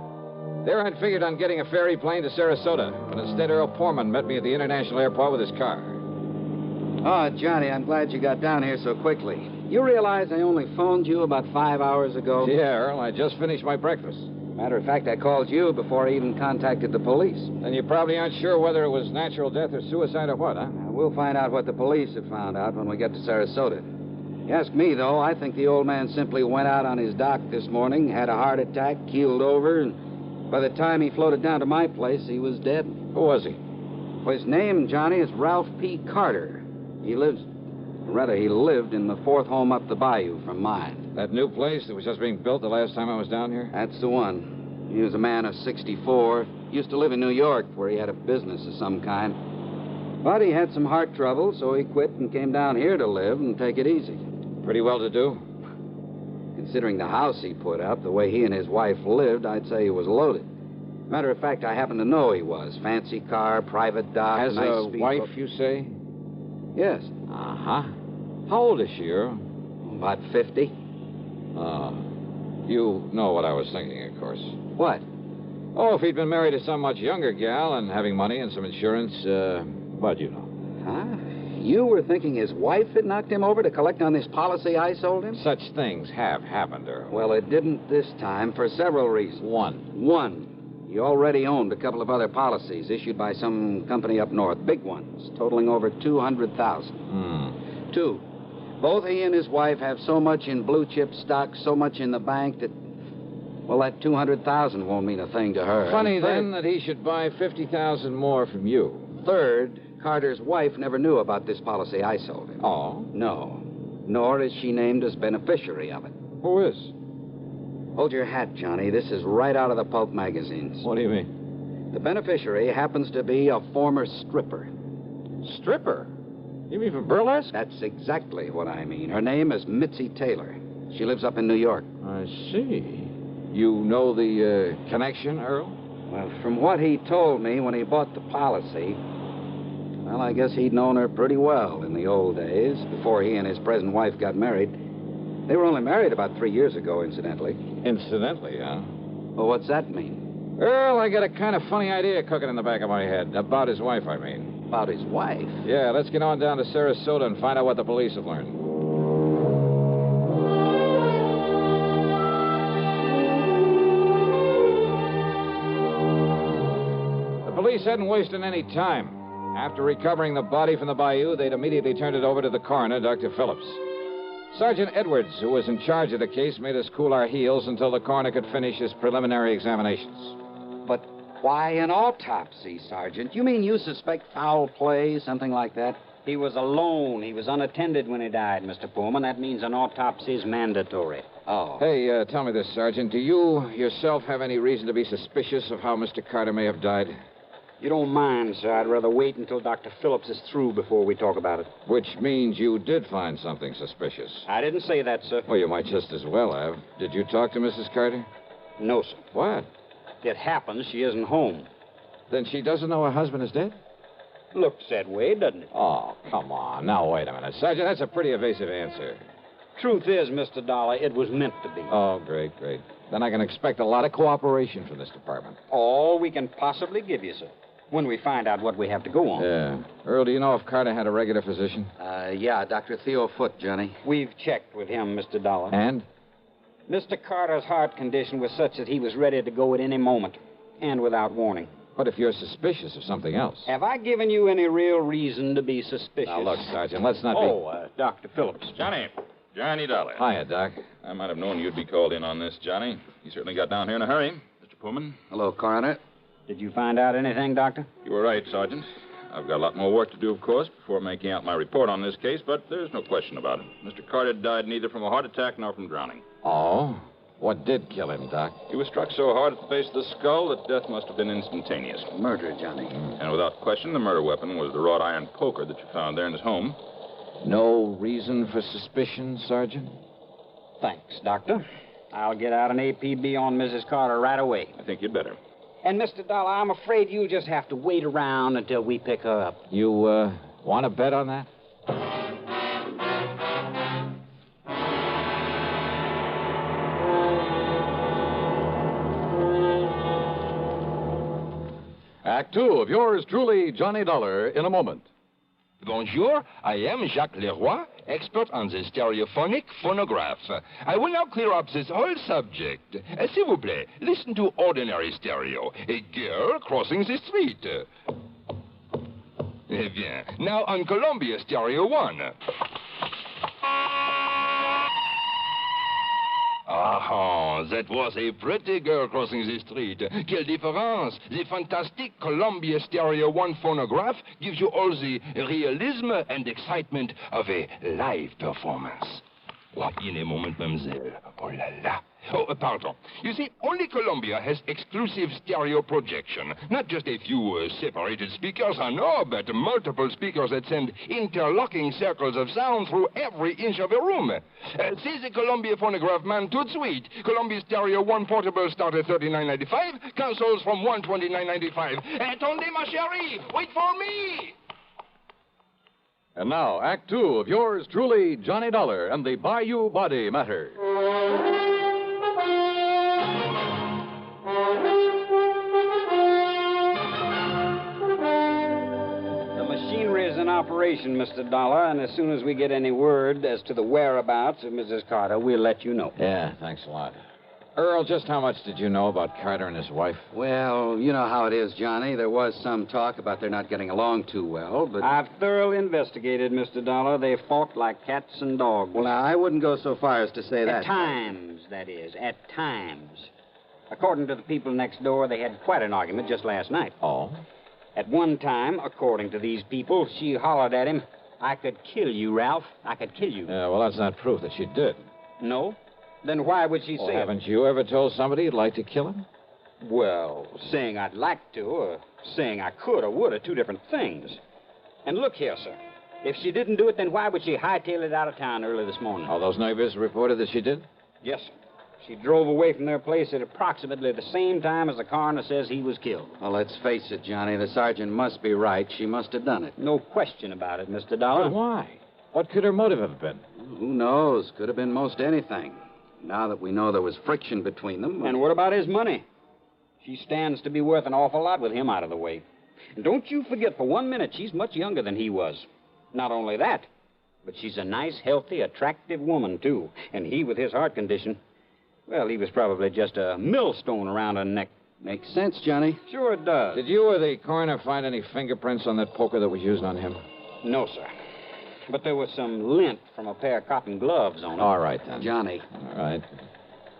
There I'd figured on getting a ferry plane to Sarasota, but instead Earl Poorman met me at the international airport with his car. Oh, Johnny, I'm glad you got down here so quickly. You realize I only phoned you about 5 hours ago? Yeah, Earl, I just finished my breakfast. Matter of fact, I called you before I even contacted the police. Then you probably aren't sure whether it was natural death or suicide or what, huh? We'll find out what the police have found out when we get to Sarasota. You ask me, though, I think the old man simply went out on his dock this morning, had a heart attack, keeled over, and by the time he floated down to my place, he was dead. Who was he? Well, his name, Johnny, is Ralph P. Carter. He lived in the fourth home up the bayou from mine. That new place that was just being built the last time I was down here? That's the one. He was a man of 64. Used to live in New York, where he had a business of some kind. But he had some heart trouble, so he quit and came down here to live and take it easy. Pretty well to do? Considering the house he put up, the way he and his wife lived, I'd say he was loaded. Matter of fact, I happen to know he was. Fancy car, private dock, Has nice a speedboat. wife, you say? Yes. Uh-huh. How old is she, Earl? About 50. You know what I was thinking, of course. What? Oh, if he'd been married to some much younger gal and having money and some insurance, but you know. Huh? You were thinking his wife had knocked him over to collect on this policy I sold him? Such things have happened, Earl. Well, it didn't this time for several reasons. One. He already owned a couple of other policies issued by some company up north, big ones, totaling over $200,000. Two, both he and his wife have so much in blue chip stock, so much in the bank that, well, that $200,000 won't mean a thing to her. Funny, then, that he should buy $50,000 more from you. Third, Carter's wife never knew about this policy I sold him. Oh? No. Nor is she named as beneficiary of it. Who is? Hold your hat, Johnny. This is right out of the pulp magazines. What do you mean? The beneficiary happens to be a former stripper. Stripper? You mean for burlesque? That's exactly what I mean. Her name is Mitzi Taylor. She lives up in New York. I see. You know the connection, Earl? Well, from what he told me when he bought the policy, well, I guess he'd known her pretty well in the old days, before he and his present wife got married. They were only married about 3 years ago, incidentally. Incidentally, huh? Well, what's that mean? Earl, I got a kind of funny idea cooking in the back of my head. About his wife, I mean. About his wife? Yeah, let's get on down to Sarasota and find out what the police have learned. The police hadn't wasted any time. After recovering the body from the bayou, they'd immediately turned it over to the coroner, Dr. Phillips. Sergeant Edwards, who was in charge of the case, made us cool our heels until the coroner could finish his preliminary examinations. But why an autopsy, Sergeant? You mean you suspect foul play, something like that? He was alone. He was unattended when he died, Mr. Pullman. That means an autopsy is mandatory. Oh. Hey, tell me this, Sergeant. Do you yourself have any reason to be suspicious of how Mr. Carter may have died? You don't mind, sir. I'd rather wait until Dr. Phillips is through before we talk about it. Which means you did find something suspicious. I didn't say that, sir. Well, you might just as well have. Did you talk to Mrs. Carter? No, sir. What? It happens she isn't home. Then she doesn't know her husband is dead? Looks that way, doesn't it? Oh, come on. Now, wait a minute. Sergeant, that's a pretty evasive answer. Truth is, Mr. Dollar, it was meant to be. Oh, great, great. Then I can expect a lot of cooperation from this department. All we can possibly give you, sir. When we find out what we have to go on. Yeah. Earl, do you know if Carter had a regular physician? Yeah, Dr. Theo Foote, Johnny. We've checked with him, Mr. Dollar. And? Mr. Carter's heart condition was such that he was ready to go at any moment, and without warning. But if you're suspicious of something else... Have I given you any real reason to be suspicious? Now, look, Sergeant, let's not be... Dr. Phillips. Johnny Dollar. Hiya, Doc. I might have known you'd be called in on this, Johnny. You certainly got down here in a hurry. Mr. Pullman. Hello, Coroner. Did you find out anything, Doctor? You were right, Sergeant. I've got a lot more work to do, of course, before making out my report on this case, but there's no question about it. Mr. Carter died neither from a heart attack nor from drowning. Oh? What did kill him, Doc? He was struck so hard at the base of the skull that death must have been instantaneous. Murder, Johnny. And without question, the murder weapon was the wrought iron poker that you found there in his home. No reason for suspicion, Sergeant? Thanks, Doctor. I'll get out an APB on Mrs. Carter right away. I think you'd better. And, Mr. Dollar, I'm afraid you'll just have to wait around until we pick her up. You, want to bet on that? Act two of yours truly, Johnny Dollar, in a moment. Bonjour, I am Jacques Leroy, expert on the stereophonic phonograph. I will now clear up this whole subject. S'il vous plaît, listen to ordinary stereo. A girl crossing the street. Eh bien, now on Columbia Stereo 1. Ah, that was a pretty girl crossing the street. Quelle différence! The fantastic Columbia Stereo 1 phonograph gives you all the realism and excitement of a live performance. Oh, in a moment, mademoiselle. Oh la la. Oh, pardon. You see, only Columbia has exclusive stereo projection. Not just a few separated speakers, no, but multiple speakers that send interlocking circles of sound through every inch of a room. See the Columbia phonograph man tout de suite. Columbia Stereo 1 portable start at $39.95. Consoles from $129.95. Attendez, ma chérie! Wait for me! And now, Act two of yours truly, Johnny Dollar and the Bayou Body Matter. The machinery is in operation, Mr. Dollar, and as soon as we get any word as to the whereabouts of Mrs. Carter, we'll let you know. Yeah, thanks a lot. Earl, just how much did you know about Carter and his wife? Well, you know how it is, Johnny. There was some talk about their not getting along too well, but... I've thoroughly investigated, Mr. Dollar. They fought like cats and dogs. Well, now, I wouldn't go so far as to say that. At times, that is. At times. According to the people next door, they had quite an argument just last night. Oh? At one time, according to these people, she hollered at him, "I could kill you, Ralph. I could kill you." Yeah, well, that's not proof that she did. No? Then why would she say haven't you ever told somebody you'd like to kill him? Well, saying I'd like to, or saying I could or would are two different things. And look here, sir. If she didn't do it, then why would she hightail it out of town early this morning? All those neighbors reported that she did? Yes, sir. She drove away from their place at approximately the same time as the coroner says he was killed. Well, let's face it, Johnny. The sergeant must be right. She must have done it. No question about it, Mr. Dollar. But why? What could her motive have been? Who knows? Could have been most anything. Now that we know there was friction between them... And what about his money? She stands to be worth an awful lot with him out of the way. And don't you forget for 1 minute she's much younger than he was. Not only that, but she's a nice, healthy, attractive woman, too. And he, with his heart condition, well, he was probably just a millstone around her neck. Makes sense, Johnny. Sure it does. Did you or the coroner find any fingerprints on that poker that was used on him? No, sir. But there was some lint from a pair of cotton gloves on it. All right, then. Johnny. All right.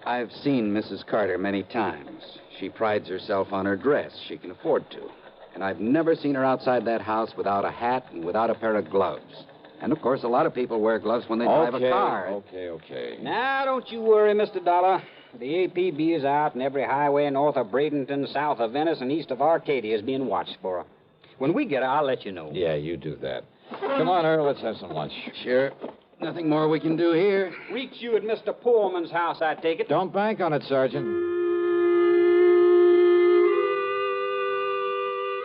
I've seen Mrs. Carter many times. She prides herself on her dress. She can afford to. And I've never seen her outside that house without a hat and without a pair of gloves. And, of course, a lot of people wear gloves when they drive a car. Okay. Now, don't you worry, Mr. Dollar. The APB is out, and every highway north of Bradenton, south of Venice, and east of Arcadia is being watched for her. When we get her, I'll let you know. Yeah, you do that. Come on, Earl, let's have some lunch. Sure. Nothing more we can do here. Reach you at Mr. Pullman's house, I take it. Don't bank on it, Sergeant.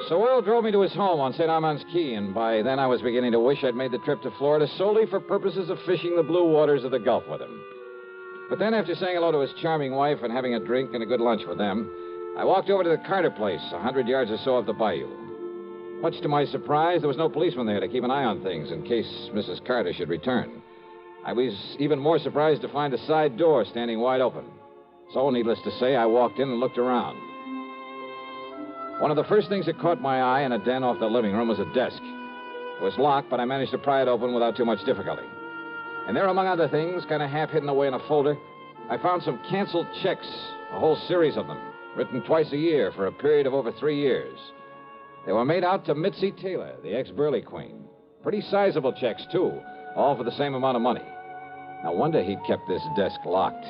So Earl drove me to his home on St. Armand's Key, and by then I was beginning to wish I'd made the trip to Florida solely for purposes of fishing the blue waters of the Gulf with him. But then, after saying hello to his charming wife and having a drink and a good lunch with them, I walked over to the Carter place, 100 yards or so up the bayou. Much to my surprise, there was no policeman there to keep an eye on things in case Mrs. Carter should return. I was even more surprised to find the side door standing wide open. So, needless to say, I walked in and looked around. One of the first things that caught my eye in a den off the living room was a desk. It was locked, but I managed to pry it open without too much difficulty. And there, among other things, kind of half hidden away in a folder, I found some canceled checks, a whole series of them, written twice a year for a period of over 3 years. They were made out to Mitzi Taylor, the ex-Burley Queen. Pretty sizable checks, too, all for the same amount of money. No wonder he'd kept this desk locked.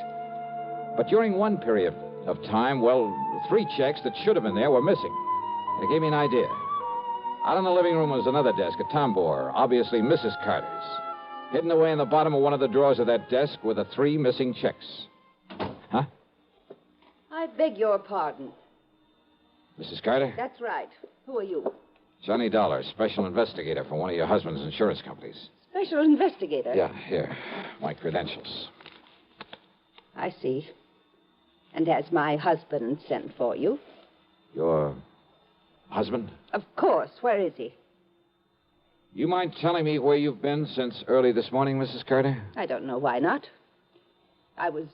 But during one period of time, well, 3 checks that should have been there were missing. It gave me an idea. Out in the living room was another desk, a tambour, obviously Mrs. Carter's. Hidden away in the bottom of one of the drawers of that desk were the 3 missing checks. Huh? I beg your pardon. Mrs. Carter? That's right. Who are you? Johnny Dollar, special investigator for one of your husband's insurance companies. Special investigator? Yeah, here. My credentials. I see. And has my husband sent for you? Your husband? Of course. Where is he? You mind telling me where you've been since early this morning, Mrs. Carter? I don't know why not. I was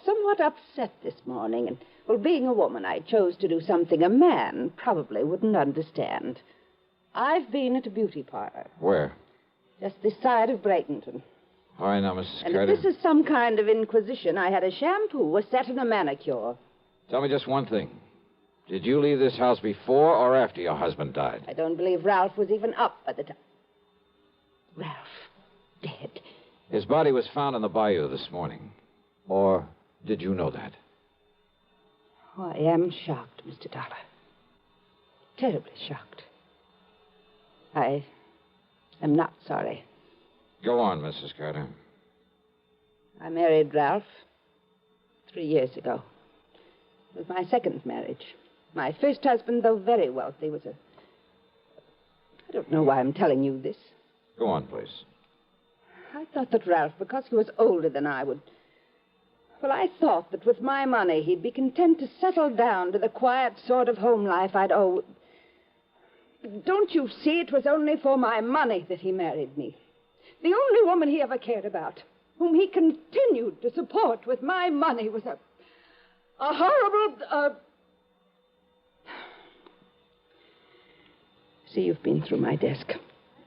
somewhat upset this morning, and, well, being a woman, I chose to do something a man probably wouldn't understand. I've been at a beauty parlor. Where? Just this side of Bradenton. All right, now, Mrs. And Carter. if this is some kind of inquisition, I had a shampoo, a set, and a manicure. Tell me just one thing. Did you leave this house before or after your husband died? I don't believe Ralph was even up by the time. Ralph, dead. His body was found in the bayou this morning. Or did you know that? Oh, I am shocked, Mr. Dollar. Terribly shocked. I am not sorry. Go on, Mrs. Carter. I married Ralph 3 years ago. It was my second marriage. My first husband, though very wealthy, was a... I don't know why I'm telling you this. Go on, please. I thought that Ralph, because he was older than I would... Well, I thought that with my money, he'd be content to settle down to the quiet sort of home life I'd owe... Don't you see, it was only for my money that he married me. The only woman he ever cared about, whom he continued to support with my money, was a horrible... See, you've been through my desk.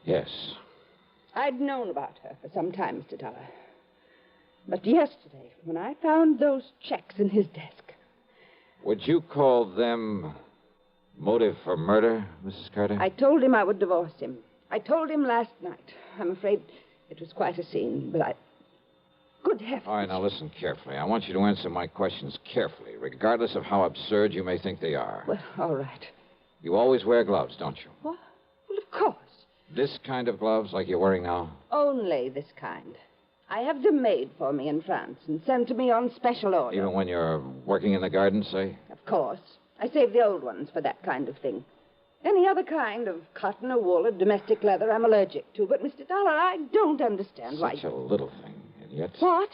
Yes. I'd known about her for some time, Mr. Dollar. But yesterday, when I found those checks in his desk... Would you call them motive for murder, Mrs. Carter? I told him I would divorce him. I told him last night. I'm afraid it was quite a scene, but I... Good heavens. All right, now listen carefully. I want you to answer my questions carefully, regardless of how absurd you may think they are. Well, all right. You always wear gloves, don't you? What? Well, of course. This kind of gloves, like you're wearing now? Only this kind. I have them made for me in France and sent to me on special order. Even when you're working in the garden, say? Of course. I save the old ones for that kind of thing. Any other kind of cotton or wool or domestic leather I'm allergic to. But, Mr. Dollar, I don't understand why... Such a little thing, and yet... What?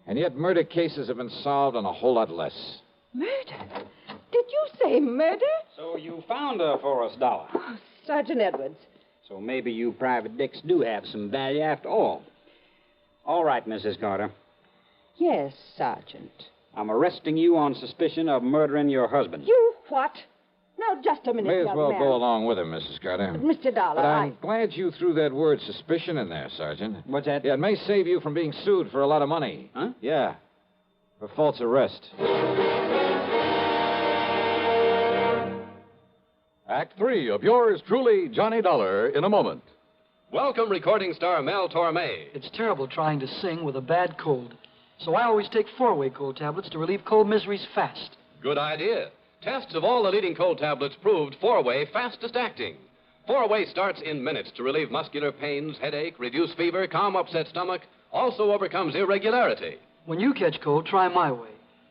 And yet murder cases have been solved on a whole lot less. Murder? Did you say murder? So you found her for us, Dollar. Oh, Sergeant Edwards. So maybe you private dicks do have some value after all. All right, Mrs. Carter. Yes, Sergeant. I'm arresting you on suspicion of murdering your husband. You what? Now, just a minute, May as young well man. go along with him, Mrs. Carter. But, Mr. Dollar, But I'm glad you threw that word suspicion in there, Sergeant. What's that? Yeah, it may save you from being sued for a lot of money. Huh? Yeah. For false arrest. Act 3 of yours truly, Johnny Dollar, in a moment. Welcome, recording star Mel Torme. It's terrible trying to sing with a bad cold. So I always take 4-way cold tablets to relieve cold miseries fast. Good idea. Tests of all the leading cold tablets proved 4-way fastest acting. 4-way starts in minutes to relieve muscular pains, headache, reduce fever, calm upset stomach, also overcomes irregularity. When you catch cold, try my way.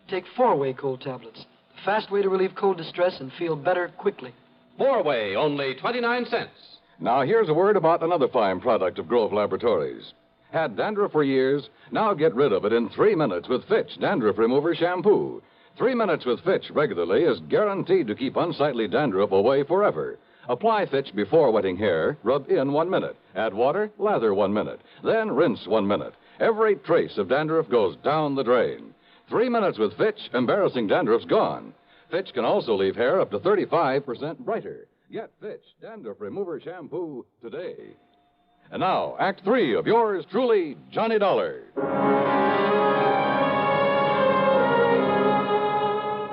Take 4-way cold tablets. The fast way to relieve cold distress and feel better quickly. 4-way, only 29 cents. Now, here's a word about another fine product of Grove Laboratories. Had dandruff for years? Now get rid of it in 3 minutes with Fitch Dandruff Remover Shampoo. 3 minutes with Fitch regularly is guaranteed to keep unsightly dandruff away forever. Apply Fitch before wetting hair, rub in 1 minute. Add water, lather 1 minute. Then rinse 1 minute. Every trace of dandruff goes down the drain. 3 minutes with Fitch, embarrassing dandruff's gone. Fitch can also leave hair up to 35% brighter. Get Fitch Dandruff Remover Shampoo today. And now, Act 3 of yours truly, Johnny Dollar.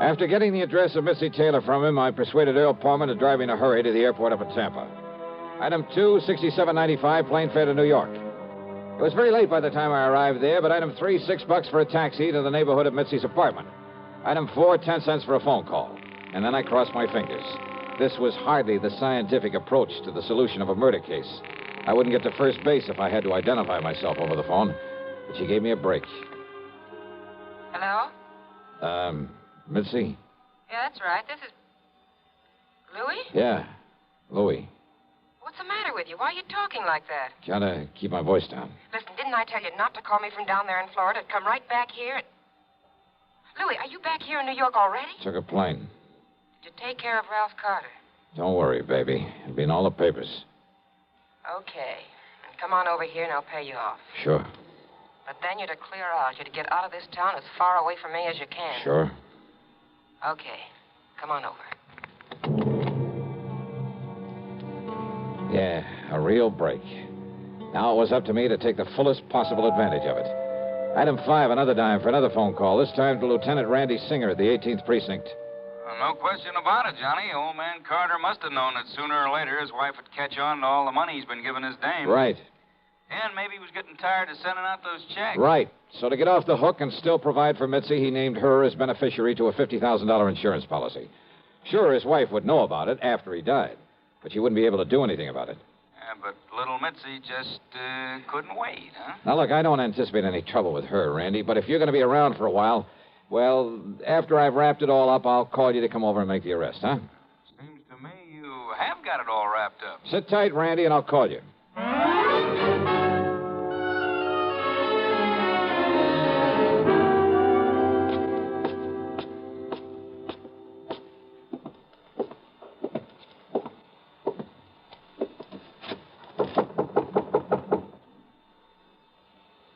After getting the address of Missy Taylor from him, I persuaded Earl Palmer to drive in a hurry to the airport up at Tampa. Item 2, $67.95, plane fare to New York. It was very late by the time I arrived there, but item 3, $6 for a taxi to the neighborhood of Mitzi's apartment. Item 4, 10 cents for a phone call. And then I crossed my fingers. This was hardly the scientific approach to the solution of a murder case. I wouldn't get to first base if I had to identify myself over the phone. But she gave me a break. Hello? Mitzi? Yeah, that's right. This is Louis? Yeah, Louis. What's the matter with you? Why are you talking like that? Gotta keep my voice down. Listen, didn't I tell you not to call me from down there in Florida? Come right back here. Louis, are you back here in New York already? Took a plane. Did you take care of Ralph Carter? Don't worry, baby. It'll be in all the papers. Okay. And come on over here and I'll pay you off. Sure. But then you're to clear out. You're to get out of this town as far away from me as you can. Sure. Okay. Come on over. Yeah, a real break. Now it was up to me to take the fullest possible advantage of it. Item 5, another dime for another phone call, this time to Lieutenant Randy Singer at the 18th Precinct. No question about it, Johnny. Old man Carter must have known that sooner or later his wife would catch on to all the money he's been giving his dame. Right. And maybe he was getting tired of sending out those checks. Right. So to get off the hook and still provide for Mitzi, he named her as beneficiary to a $50,000 insurance policy. Sure, his wife would know about it after he died, but she wouldn't be able to do anything about it. Yeah, but little Mitzi just couldn't wait, huh? Now, look, I don't anticipate any trouble with her, Randy, but if you're going to be around for a while, well, after I've wrapped it all up, I'll call you to come over and make the arrest, huh? Seems to me you have got it all wrapped up. Sit tight, Randy, and I'll call you.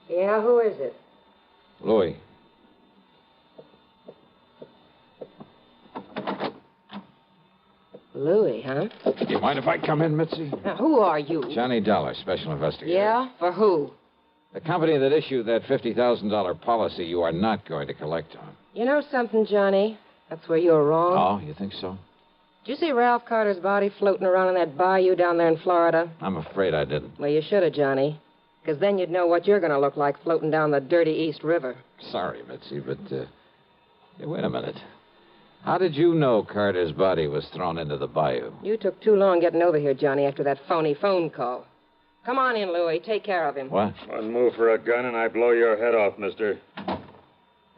Yeah, who is it? Louis. Louis, huh? Do you mind if I come in, Mitzi? Now, who are you? Johnny Dollar, special investigator. Yeah? For who? The company that issued that $50,000 policy you are not going to collect on. You know something, Johnny? That's where you're wrong. Oh, you think so? Did you see Ralph Carter's body floating around in that bayou down there in Florida? I'm afraid I didn't. Well, you should have, Johnny. Because then you'd know what you're going to look like floating down the dirty East River. Sorry, Mitzi, but, hey, wait a minute. How did you know Carter's body was thrown into the bayou? You took too long getting over here, Johnny, after that phony phone call. Come on in, Louis. Take care of him. What? One move for a gun and I blow your head off, mister.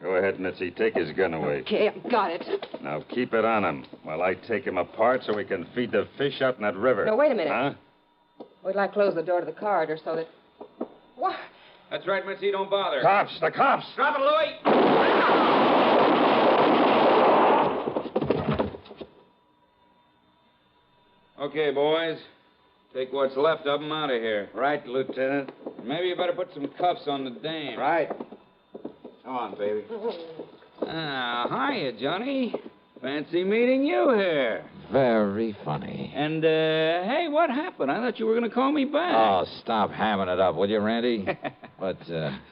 Go ahead, Mitzi. Take his gun away. Okay, I've got it. Now keep it on him while I take him apart so we can feed the fish out in that river. No, wait a minute. Huh? We'd like to close the door to the corridor so that... What? That's right, Mitzi. Don't bother. Cops! The cops! Drop it, Louis! Okay, boys. Take what's left of them out of here. Right, Lieutenant. Maybe you better put some cuffs on the dame. Right. Come on, baby. Hiya, Johnny. Fancy meeting you here. Very funny. And, hey, what happened? I thought you were going to call me back. Oh, stop hamming it up, will you, Randy? But,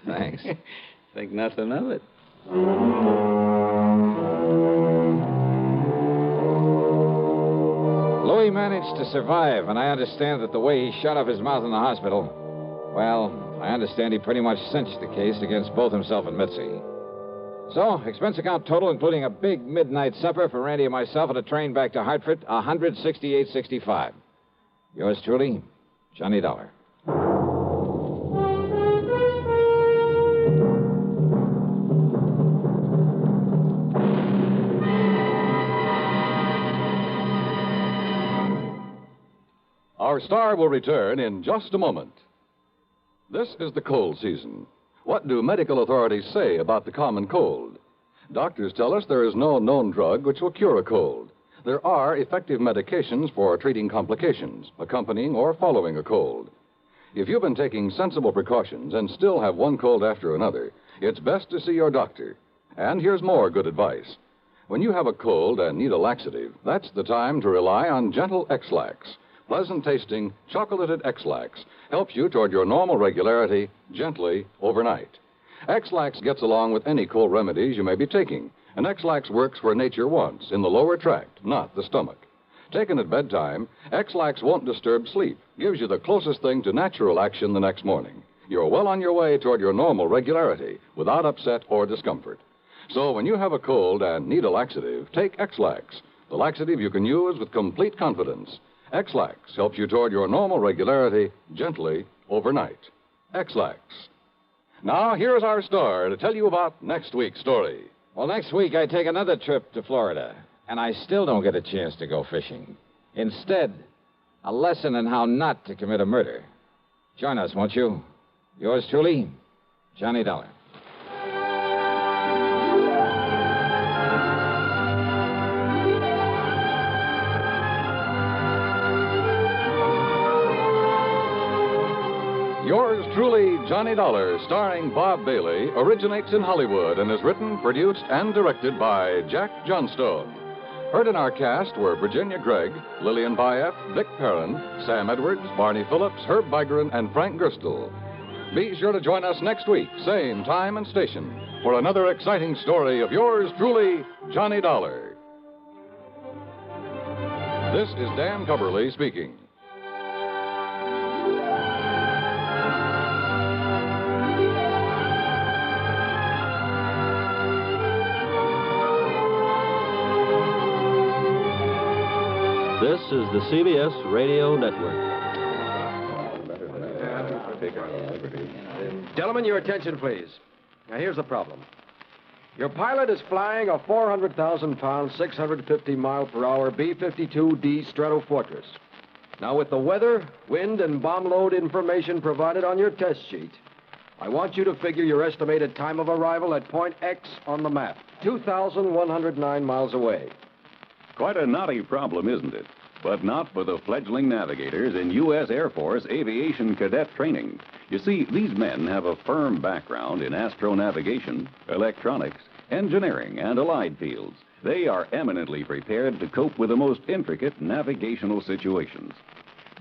thanks. Think nothing of it. Louis managed to survive, and I understand that the way he shut up his mouth in the hospital, well, I understand he pretty much cinched the case against both himself and Mitzi. So, expense account total, including a big midnight supper for Randy and myself and a train back to Hartford, $168.65. Yours truly, Johnny Dollar. Our star will return in just a moment. This is the cold season. What do medical authorities say about the common cold? Doctors tell us there is no known drug which will cure a cold. There are effective medications for treating complications, accompanying or following a cold. If you've been taking sensible precautions and still have one cold after another, it's best to see your doctor. And here's more good advice. When you have a cold and need a laxative, that's the time to rely on gentle X-Lax. Pleasant-tasting, chocolated X-Lax helps you toward your normal regularity gently overnight. X-Lax gets along with any cold remedies you may be taking, and X-Lax works where nature wants, in the lower tract, not the stomach. Taken at bedtime, X-Lax won't disturb sleep, gives you the closest thing to natural action the next morning. You're well on your way toward your normal regularity, without upset or discomfort. So when you have a cold and need a laxative, take X-Lax, the laxative you can use with complete confidence. X-Lax helps you toward your normal regularity gently overnight. X-Lax. Now, here's our star to tell you about next week's story. Well, next week I take another trip to Florida. And I still don't get a chance to go fishing. Instead, a lesson in how not to commit a murder. Join us, won't you? Yours truly, Johnny Dollar. Yours truly, Johnny Dollar, starring Bob Bailey, originates in Hollywood and is written, produced, and directed by Jack Johnstone. Heard in our cast were Virginia Gregg, Lillian Bayef, Vic Perrin, Sam Edwards, Barney Phillips, Herb Vigran, and Frank Gerstle. Be sure to join us next week, same time and station, for another exciting story of yours truly, Johnny Dollar. This is Dan Coverly speaking. This is the CBS Radio Network. Gentlemen, your attention, please. Now, here's the problem. Your pilot is flying a 400,000-pound, 650-mile-per-hour B-52D Stratofortress. Now, with the weather, wind, and bomb load information provided on your test sheet, I want you to figure your estimated time of arrival at point X on the map, 2,109 miles away. Quite a knotty problem, isn't it? But not for the fledgling navigators in U.S. Air Force aviation cadet training. You see, these men have a firm background in astronavigation, electronics, engineering, and allied fields. They are eminently prepared to cope with the most intricate navigational situations.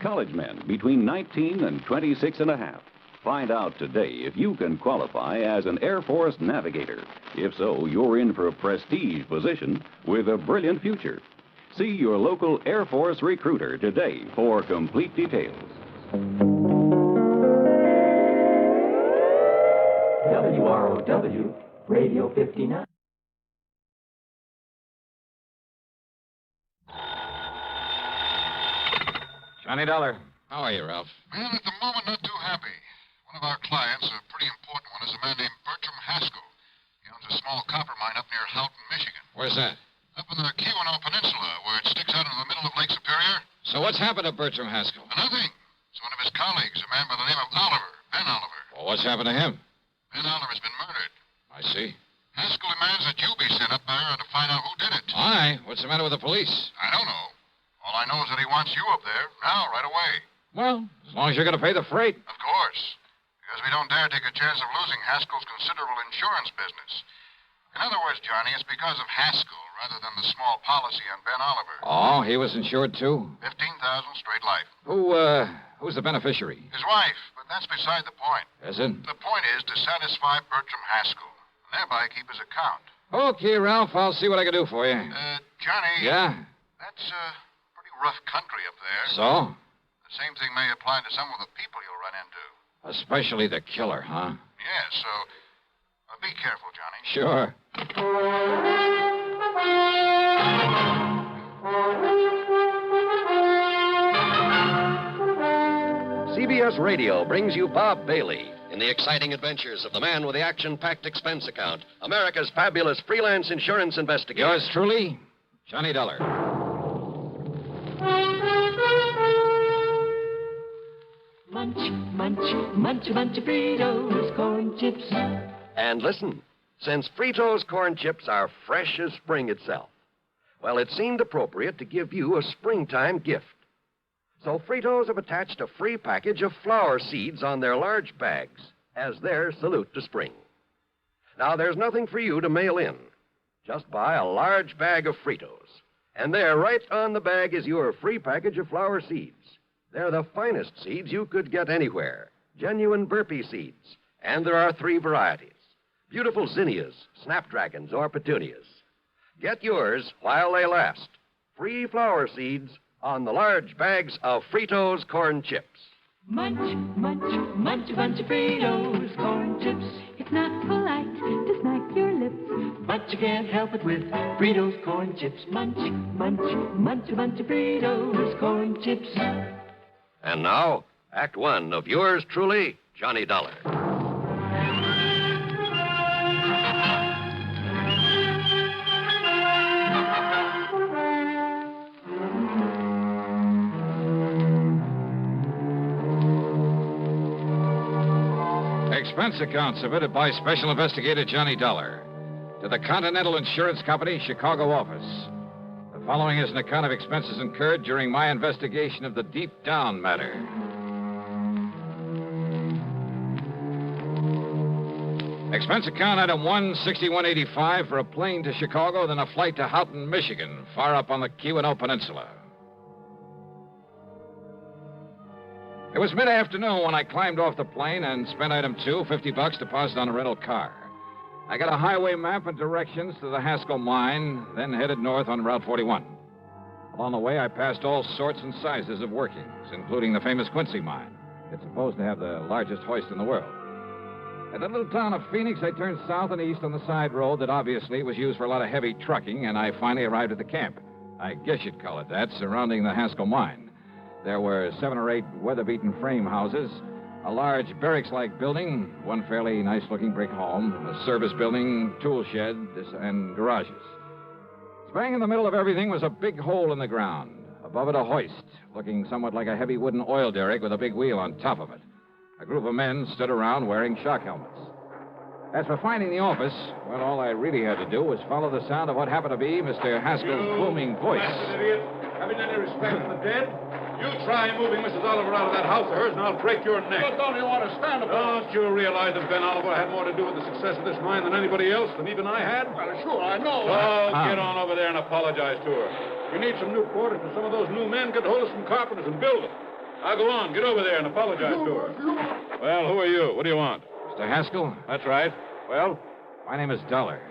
College men between 19 and 26 and a half. Find out today if you can qualify as an Air Force navigator. If so, you're in for a prestige position with a brilliant future. See your local Air Force recruiter today for complete details. WROW, Radio 59. Johnny Dollar. How are you, Ralph? Well, at the moment, not too happy. One of our clients, a pretty important one, is a man named Bertram Haskell. He owns a small copper mine up near Houghton, Michigan. Where's that? Up in the Keweenaw Peninsula, where it sticks out into the middle of Lake Superior. So what's happened to Bertram Haskell? Nothing. It's one of his colleagues, a man by the name of Oliver, Ben Oliver. Well, what's happened to him? Ben Oliver's been murdered. I see. Haskell demands that you be sent up there to find out who did it. Why? What's the matter with the police? I don't know. All I know is that he wants you up there, now, right away. Well, as long as you're going to pay the freight. Of course. Because we don't dare take a chance of losing Haskell's considerable insurance business. In other words, Johnny, it's because of Haskell rather than the small policy on Ben Oliver. Oh, he was insured, too? 15,000 straight life. Who's the beneficiary? His wife, but that's beside the point. Is it? The point is to satisfy Bertram Haskell, and thereby keep his account. Okay, Ralph, I'll see what I can do for you. Johnny. Yeah? That's pretty rough country up there. So? The same thing may apply to some of the people you'll run into. Especially the killer, huh? Yeah, so be careful, Johnny. Sure. CBS Radio brings you Bob Bailey in the exciting adventures of the man with the action-packed expense account, America's fabulous freelance insurance investigator. Yours truly, Johnny Dollar. Munch, munch, munch, munch of Fritos, corn chips. And listen, since Fritos corn chips are fresh as spring itself, well, it seemed appropriate to give you a springtime gift. So Fritos have attached a free package of flower seeds on their large bags as their salute to spring. Now, there's nothing for you to mail in. Just buy a large bag of Fritos. And there, right on the bag, is your free package of flower seeds. They're the finest seeds you could get anywhere. Genuine burpee seeds. And there are 3 varieties. Beautiful zinnias, snapdragons, or petunias. Get yours while they last. Free flower seeds on the large bags of Fritos corn chips. Munch, munch, munch a bunch of Fritos corn chips. It's not polite to smack your lips, but you can't help it with Fritos corn chips. Munch, munch, munch a bunch of Fritos corn chips. And now, Act 1 of yours truly, Johnny Dollar. expense account submitted by Special Investigator Johnny Dollar to the Continental Insurance Company, Chicago office. The following is an account of expenses incurred during my investigation of the Deep Down matter. Expense account item 16185 for a plane to Chicago, then a flight to Houghton, Michigan, far up on the Keweenaw Peninsula. It was mid-afternoon when I climbed off the plane and spent item 2, $50 deposit on a rental car. I got a highway map and directions to the Haskell mine, then headed north on Route 41. Along the way, I passed all sorts and sizes of workings, including the famous Quincy mine. It's supposed to have the largest hoist in the world. At the little town of Phoenix, I turned south and east on the side road that obviously was used for a lot of heavy trucking, and I finally arrived at the camp. I guess you'd call it that, surrounding the Haskell mine. There were 7 or 8 weather-beaten frame houses, a large barracks-like building, one fairly nice-looking brick home, a service building, tool shed, and garages. Bang in the middle of everything was a big hole in the ground. Above it, a hoist, looking somewhat like a heavy wooden oil derrick with a big wheel on top of it. A group of men stood around wearing shock helmets. As for finding the office, well, all I really had to do was follow the sound of what happened to be Mr. Haskell's booming voice. Bastard idiot. Having any respect for the dead? You try moving Mrs. Oliver out of that house of hers, and I'll break your neck. But don't you understand about it? Don't you realize that Ben Oliver had more to do with the success of this mine than anybody else, than even I had? Well, sure, I know. Oh, get on over there and apologize to her. You need some new quarters for some of those new men. Get hold of some carpenters and build them. Now go on, get over there and apologize to her. Well, who are you? What do you want? Mr. Haskell? That's right. Well? My name is Dollar.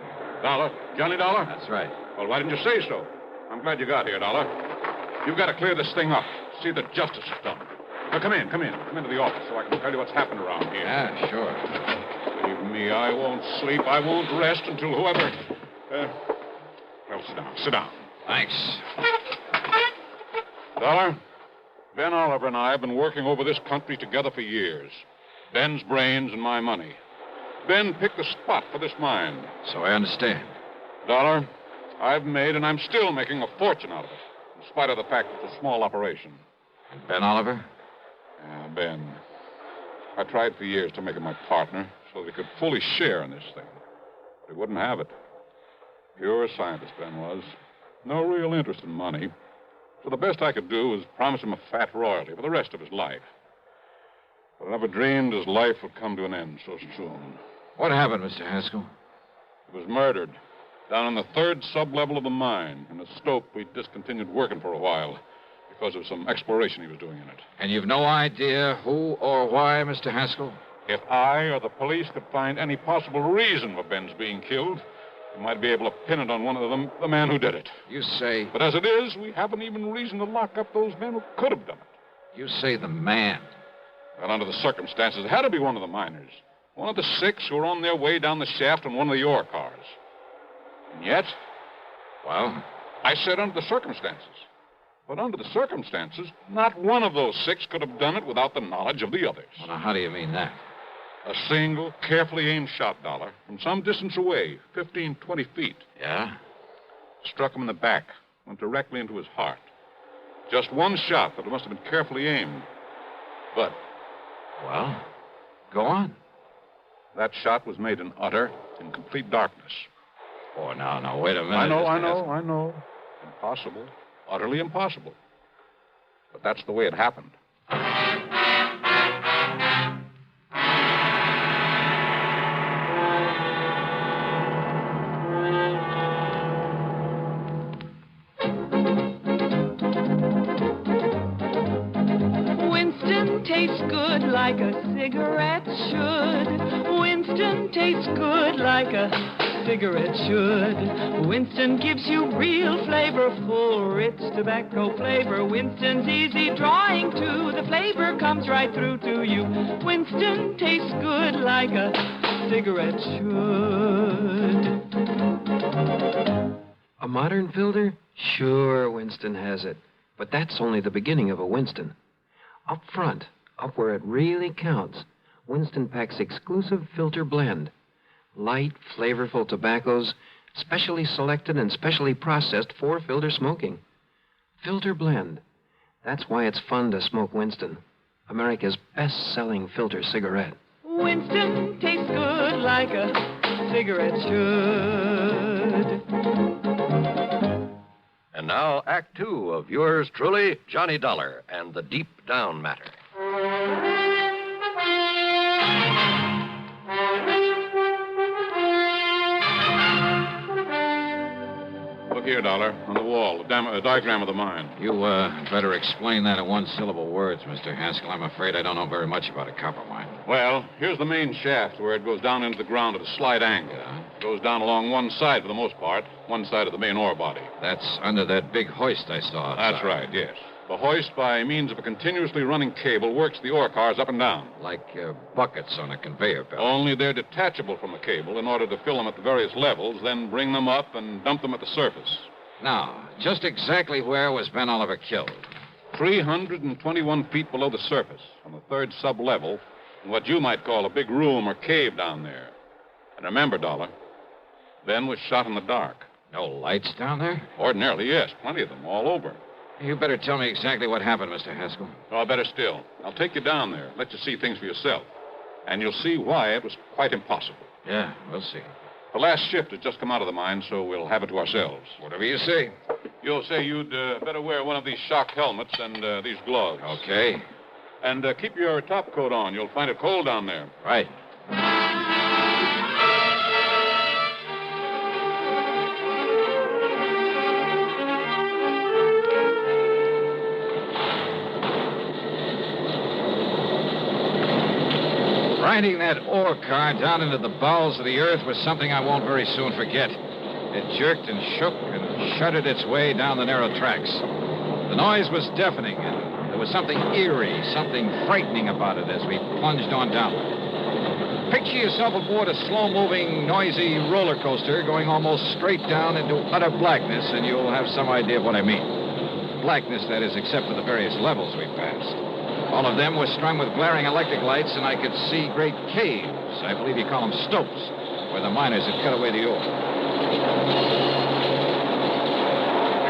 Dollar? Johnny Dollar? That's right. Well, why didn't you say so? I'm glad you got here, Dollar. You've got to clear this thing up. See that justice is done. Now, come in. Come into the office so I can tell you what's happened around here. Yeah, sure. Believe me, I won't sleep. I won't rest until whoever... well, sit down. Thanks. Dollar, Ben Oliver and I have been working over this country together for years. Ben's brains and my money. Ben picked the spot for this mine. So I understand. Dollar, I've made and I'm still making a fortune out of it. In spite of the fact that it's a small operation. And Ben Oliver? Yeah, Ben. I tried for years to make him my partner so that he could fully share in this thing. But he wouldn't have it. Pure scientist, Ben was. No real interest in money. So the best I could do was promise him a fat royalty for the rest of his life. But I never dreamed his life would come to an end so soon. What happened, Mr. Haskell? He was murdered. Down in the 3rd sub-level of the mine, in a stope we discontinued working for a while because of some exploration he was doing in it. And you've no idea who or why, Mr. Haskell? If I or the police could find any possible reason for Ben's being killed, we might be able to pin it on one of them, the man who did it. You say... But as it is, we haven't even reason to lock up those men who could have done it. You say the man. Well, under the circumstances, it had to be one of the miners. One of the 6 who were on their way down the shaft in one of the ore cars. And yet... Well? I said under the circumstances. But under the circumstances, not one of those 6 could have done it without the knowledge of the others. Well, now, how do you mean that? A single, carefully aimed shot, Dollar, from some distance away, 15, 20 feet. Yeah? Struck him in the back, went directly into his heart. Just one shot, but it must have been carefully aimed. But... Well, go on. That shot was made in utter and complete darkness. Oh, now, wait a minute. I know. Impossible. Utterly impossible. But that's the way it happened. Winston tastes good like a cigarette should. Winston tastes good like a cigarette should. Winston gives you real flavorful, rich tobacco flavor. Winston's easy drawing too. The flavor comes right through to you. Winston tastes good like a cigarette should. A modern filter? Sure, Winston has it. But that's only the beginning of a Winston. Up front, up where it really counts, Winston packs exclusive filter blend. Light, flavorful tobaccos, specially selected and specially processed for filter smoking. Filter blend. That's why it's fun to smoke Winston, America's best-selling filter cigarette. Winston tastes good like a cigarette should. And now, Act Two of yours truly, Johnny Dollar, and the Deep Down Matter. Look here, Dollar, on the wall, a diagram of the mine. You, better explain that in one-syllable words, Mr. Haskell. I'm afraid I don't know very much about a copper mine. Well, here's the main shaft where it goes down into the ground at a slight angle. It goes down along one side for the most part, one side of the main ore body. That's under that big hoist I saw outside. That's right, yes. The hoist, by means of a continuously running cable, works the ore cars up and down. Like buckets on a conveyor belt. Only they're detachable from the cable in order to fill them at the various levels, then bring them up and dump them at the surface. Now, just exactly where was Ben Oliver killed? 321 feet below the surface, on the third sub-level, in what you might call a big room or cave down there. And remember, Dollar, Ben was shot in the dark. No lights down there? Ordinarily, yes. Plenty of them, all over. You better tell me exactly what happened, Mr. Haskell. Oh, better still. I'll take you down there, let you see things for yourself. And you'll see why it was quite impossible. Yeah, we'll see. The last shift has just come out of the mine, so we'll have it to ourselves. Whatever you say. You'll say you'd better wear one of these shock helmets and these gloves. Okay. And keep your top coat on. You'll find it cold down there. Right. Riding that ore car down into the bowels of the earth was something I won't very soon forget. It jerked and shook and shuddered its way down the narrow tracks. The noise was deafening, and there was something eerie, something frightening about it as we plunged on downward. Picture yourself aboard a slow-moving, noisy roller coaster going almost straight down into utter blackness, and you'll have some idea of what I mean. Blackness, that is, except for the various levels we passed. All of them were strung with glaring electric lights, and I could see great caves. I believe you call them stopes, where the miners had cut away the ore.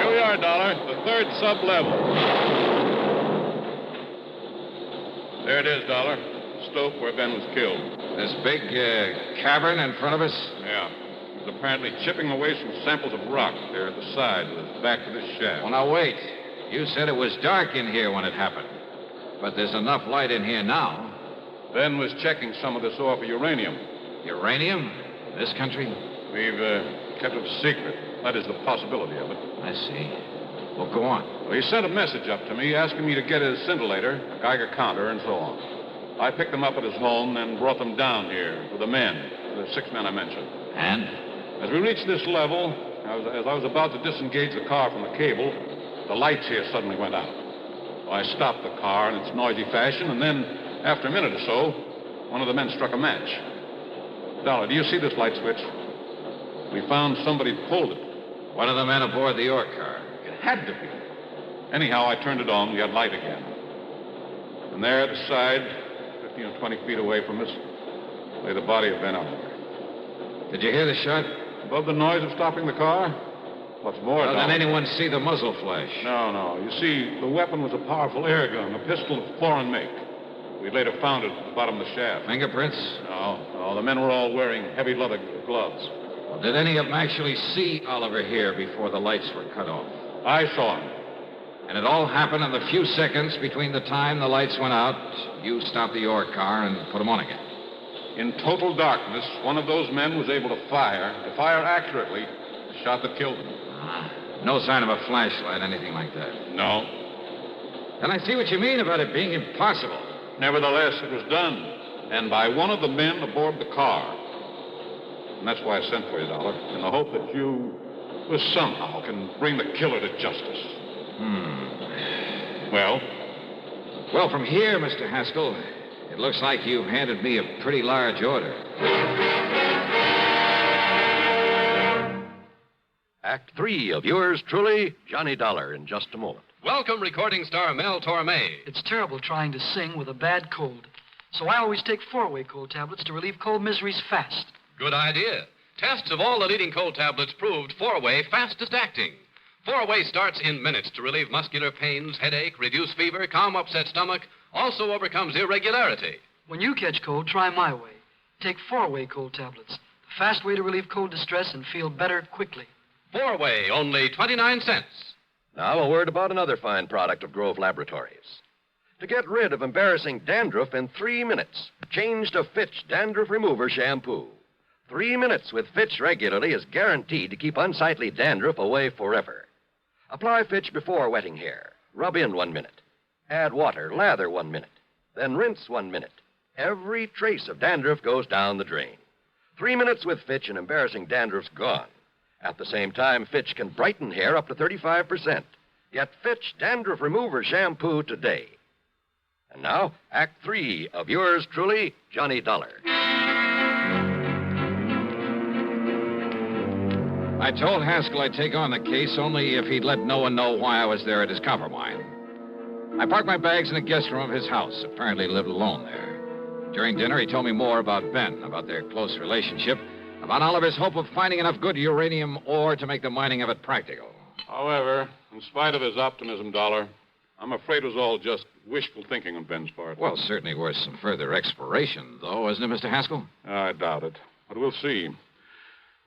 Here we are, Dollar, the third sub-level. There it is, Dollar. The stope where Ben was killed. This big cavern in front of us? Yeah. It was apparently chipping away some samples of rock there at the side with its back to this shaft. Well, now, wait. You said it was dark in here when it happened. But there's enough light in here now. Ben was checking some of this ore for uranium. Uranium? In this country? We've kept it a secret. That is the possibility of it. I see. Well, go on. Well, he sent a message up to me asking me to get his scintillator, a Geiger counter, and so on. I picked them up at his home and brought them down here with the men, the 6 men I mentioned. And? As we reached this level, as I was about to disengage the car from the cable, the lights here suddenly went out. I stopped the car in its noisy fashion, and then, after a minute or so, one of the men struck a match. Dollar, do you see this light switch? We found somebody pulled it. One of the men aboard the ore car. It had to be. Anyhow, I turned it on. We had light again. And there at the side, 15 or 20 feet away from us, lay the body of Ben Oliver. Did you hear the shot? Above the noise of stopping the car? What's more, Did anyone see the muzzle flash? No. You see, the weapon was a powerful air gun, a pistol of foreign make. We later found it at the bottom of the shaft. Fingerprints? No. The men were all wearing heavy leather gloves. Well, did any of them actually see Oliver here before the lights were cut off? I saw him. And it all happened in the few seconds between the time the lights went out, you stopped the ore car, and put them on again. In total darkness, one of those men was able to fire accurately, the shot that killed him. No sign of a flashlight, anything like that? No. Then I see what you mean about it being impossible. Nevertheless, it was done. And by one of the men aboard the car. And that's why I sent for you, Dollar, in the hope that you somehow can bring the killer to justice. Well? Well, from here, Mr. Haskell, it looks like you've handed me a pretty large order. Act 3 of yours truly, Johnny Dollar, in just a moment. Welcome, recording star Mel Torme. It's terrible trying to sing with a bad cold. So I always take 4-way cold tablets to relieve cold miseries fast. Good idea. Tests of all the leading cold tablets proved 4-way fastest acting. 4-way starts in minutes to relieve muscular pains, headache, reduce fever, calm upset stomach, also overcomes irregularity. When you catch cold, try my way. Take 4-way cold tablets. The fast way to relieve cold distress and feel better quickly. 4-way, only 29 cents. Now, a word about another fine product of Grove Laboratories. To get rid of embarrassing dandruff in 3 minutes, change to Fitch Dandruff Remover Shampoo. 3 minutes with Fitch regularly is guaranteed to keep unsightly dandruff away forever. Apply Fitch before wetting hair. Rub in 1 minute. Add water, lather 1 minute. Then rinse 1 minute. Every trace of dandruff goes down the drain. 3 minutes with Fitch and embarrassing dandruff's gone. At the same time, Fitch can brighten hair up to 35%. Get Fitch Dandruff Remover Shampoo today. And now, Act 3 of yours truly, Johnny Dollar. I told Haskell I'd take on the case only if he'd let no one know why I was there at his copper mine. I parked my bags in the guest room of his house. Apparently lived alone there. During dinner, he told me more about Ben, about their close relationship, about Oliver's hope of finding enough good uranium ore to make the mining of it practical. However, in spite of his optimism, Dollar, I'm afraid it was all just wishful thinking on Ben's part. Well, certainly worth some further exploration, though, isn't it, Mr. Haskell? I doubt it. But we'll see.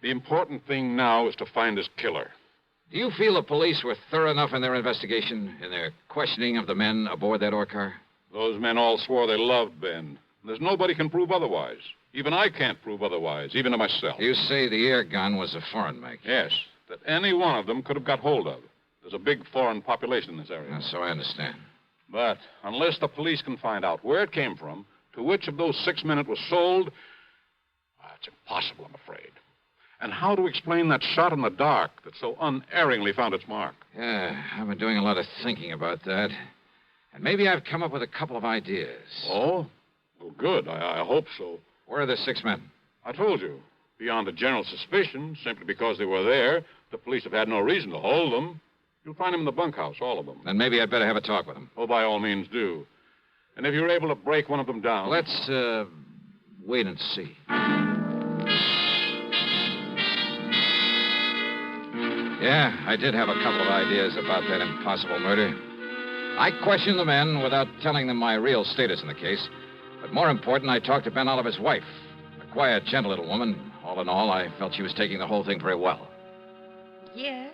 The important thing now is to find his killer. Do you feel the police were thorough enough in their investigation, in their questioning of the men aboard that ore car? Those men all swore they loved Ben. There's nobody can prove otherwise. Even I can't prove otherwise, even to myself. You say the air gun was a foreign make? Yes, that any one of them could have got hold of. There's a big foreign population in this area. So I understand. But unless the police can find out where it came from, to which of those 6 men it was sold, it's impossible, I'm afraid. And how to explain that shot in the dark that so unerringly found its mark? Yeah, I've been doing a lot of thinking about that. And maybe I've come up with a couple of ideas. Oh? Well, good. I hope so. Where are the 6 men? I told you. Beyond a general suspicion, simply because they were there, the police have had no reason to hold them. You'll find them in the bunkhouse, all of them. Then maybe I'd better have a talk with them. Oh, by all means, do. And if you're able to break one of them down... Let's, wait and see. Yeah, I did have a couple of ideas about that impossible murder. I questioned the men without telling them my real status in the case. But more important, I talked to Ben Oliver's wife. A quiet, gentle little woman. All in all, I felt she was taking the whole thing very well. Yes.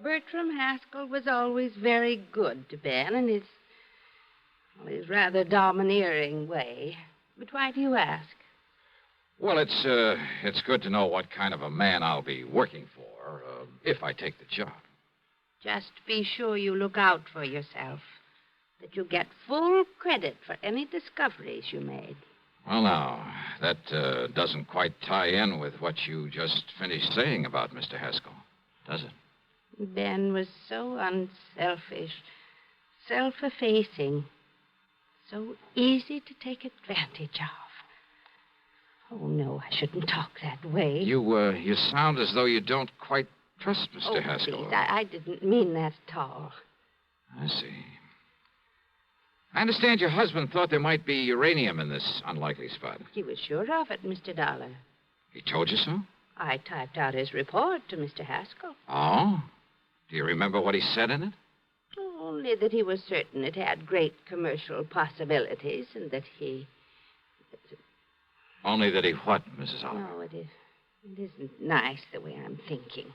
Bertram Haskell was always very good to Ben in his rather domineering way. But why do you ask? Well, it's good to know what kind of a man I'll be working for if I take the job. Just be sure you look out for yourself. That you get full credit for any discoveries you made. Well, now, that doesn't quite tie in with what you just finished saying about Mr. Haskell, does it? Ben was so unselfish, self-effacing, so easy to take advantage of. Oh, no, I shouldn't talk that way. You sound as though you don't quite trust Mr. Haskell. Please, I didn't mean that at all. I see. I understand your husband thought there might be uranium in this unlikely spot. He was sure of it, Mr. Dollar. He told you so? I typed out his report to Mr. Haskell. Oh? Do you remember what he said in it? Only that he was certain it had great commercial possibilities and that he... Only that he what, Mrs. Oliver? No, it isn't nice the way I'm thinking.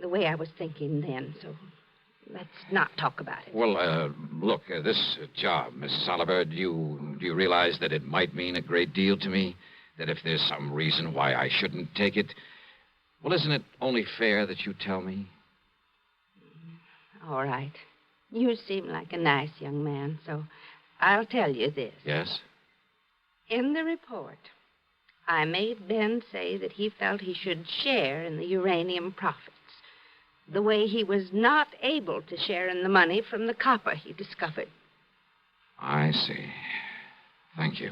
The way I was thinking then, so let's not talk about it. Well, look, this job, Mrs. Oliver, do you realize that it might mean a great deal to me? That if there's some reason why I shouldn't take it, well, isn't it only fair that you tell me? All right. You seem like a nice young man, so I'll tell you this. Yes? In the report, I made Ben say that he felt he should share in the uranium profits, the way he was not able to share in the money from the copper he discovered. I see. Thank you.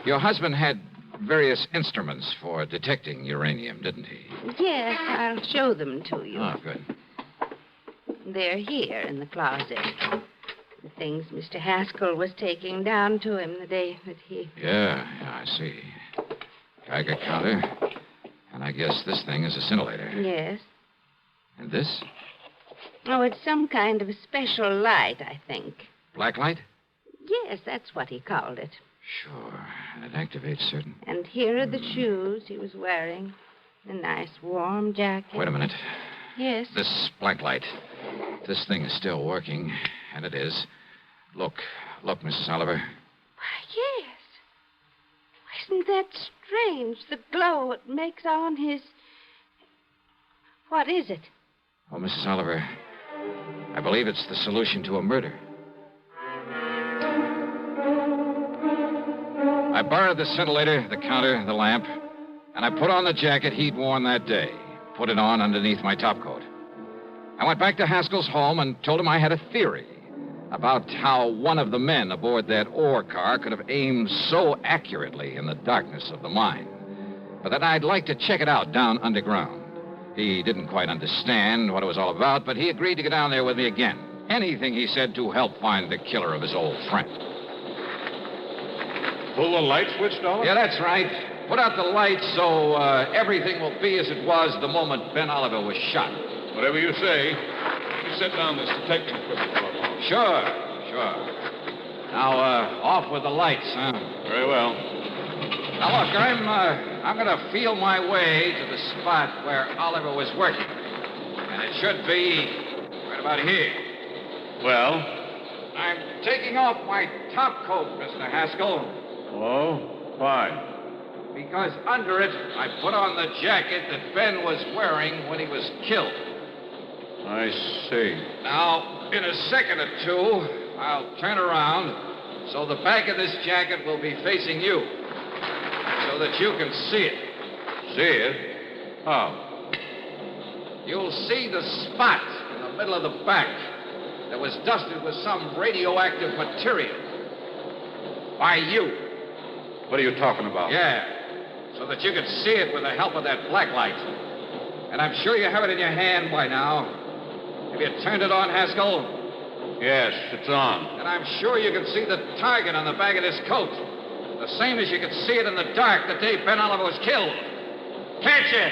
Your husband had various instruments for detecting uranium, didn't he? Yes, I'll show them to you. Oh, good. They're here in the closet. The things Mr. Haskell was taking down to him the day that he... Yeah, I see. Geiger counter. And I guess this thing is a scintillator. Yes. And this? Oh, it's some kind of a special light, I think. Black light? Yes, that's what he called it. Sure. It activates certain... And here are the shoes he was wearing. A nice warm jacket. Wait a minute. Yes. This black light. This thing is still working, and it is. Look, Mrs. Oliver. Yes. Isn't that strange? The glow it makes on his... What is it? Oh, Mrs. Oliver, I believe it's the solution to a murder. I borrowed the scintillator, the counter, the lamp, and I put on the jacket he'd worn that day. Put it on underneath my topcoat. I went back to Haskell's home and told him I had a theory about how one of the men aboard that ore car could have aimed so accurately in the darkness of the mine. But that I'd like to check it out down underground. He didn't quite understand what it was all about, but he agreed to go down there with me again. Anything, he said, to help find the killer of his old friend. Pull the light switch, Dollar? Yeah, that's right. Put out the lights so everything will be as it was the moment Ben Oliver was shot. Whatever you say. You set down this detecting equipment for a moment. Sure. Now, off with the lights, huh? Very well. Now, look, I'm going to feel my way to the spot where Oliver was working. And it should be right about here. Well? I'm taking off my top coat, Mr. Haskell. Oh, fine. Because under it, I put on the jacket that Ben was wearing when he was killed. I see. Now, in a second or two, I'll turn around so the back of this jacket will be facing you. So that you can see it. See it? How? You'll see the spot in the middle of the back that was dusted with some radioactive material. By you. What are you talking about? Yeah. So that you can see it with the help of that black light. And I'm sure you have it in your hand by now. Have you turned it on, Haskell? Yes, it's on. And I'm sure you can see the target on the back of this coat. The same as you could see it in the dark the day Ben Oliver was killed. Can't you?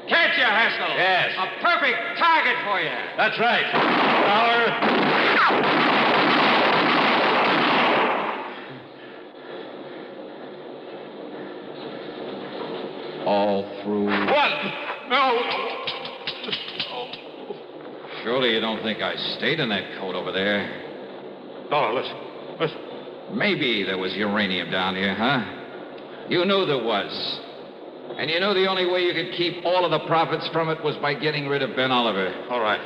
Can't you, Haskell? Yes. A perfect target for you. That's right. Dollar. All through. What? No. Surely you don't think I stayed in that coat over there. Dollar, listen. Maybe there was uranium down here, huh? You knew there was. And you knew the only way you could keep all of the profits from it was by getting rid of Ben Oliver. All right,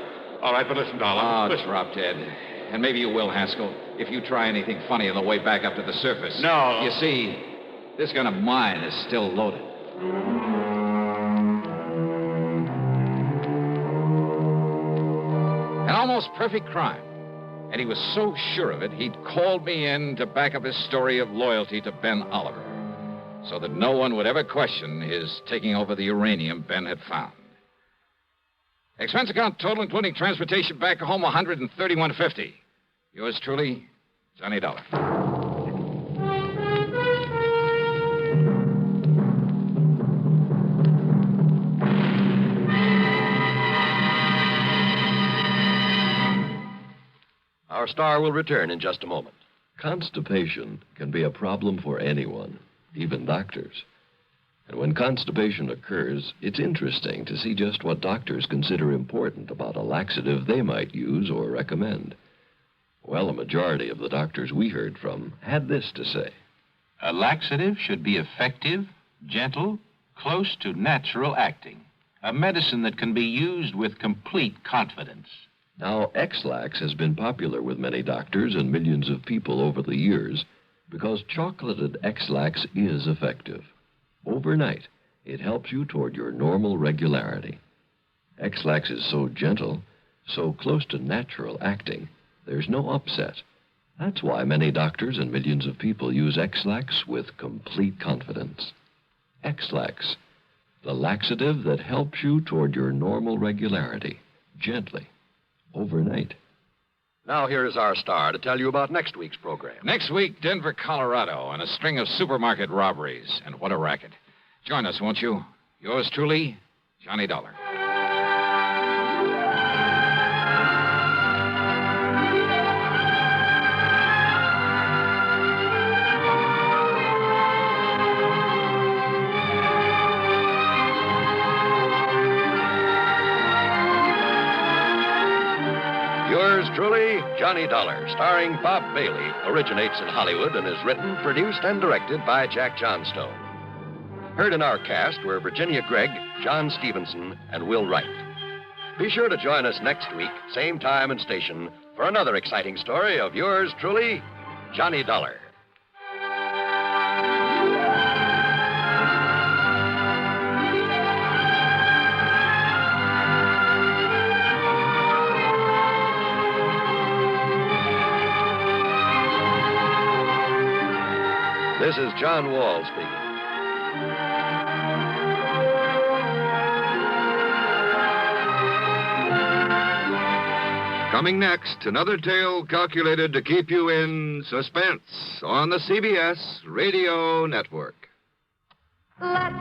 but listen, Dollar. Oh, listen. drop dead. And maybe you will, Haskell, if you try anything funny on the way back up to the surface. No. You see, this gun of mine is still loaded. An almost perfect crime. And he was so sure of it, he'd called me in to back up his story of loyalty to Ben Oliver, so that no one would ever question his taking over the uranium Ben had found. Expense account total, including transportation back home, $131.50. Yours truly, Johnny Dollar. Our star will return in just a moment. Constipation can be a problem for anyone, even doctors. And when constipation occurs, it's interesting to see just what doctors consider important about a laxative they might use or recommend. Well, a majority of the doctors we heard from had this to say. A laxative should be effective, gentle, close to natural acting. A medicine that can be used with complete confidence. Now, X-Lax has been popular with many doctors and millions of people over the years because chocolated X-Lax is effective. Overnight, it helps you toward your normal regularity. X-Lax is so gentle, so close to natural acting, there's no upset. That's why many doctors and millions of people use X-Lax with complete confidence. X-Lax, the laxative that helps you toward your normal regularity, gently. Overnight. Now here is our star to tell you about next week's program. Next week, Denver, Colorado, and a string of supermarket robberies. And what a racket. Join us, won't you? Yours truly, Johnny Dollar. truly, Johnny Dollar, starring Bob Bailey, originates in Hollywood and is written, produced, and directed by Jack Johnstone. Heard in our cast were Virginia Gregg, John Stevenson, and Will Wright. Be sure to join us next week, same time and station, for another exciting story of yours truly, Johnny Dollar. This is John Wall speaking. Coming next, another tale calculated to keep you in suspense on the CBS Radio Network. Let's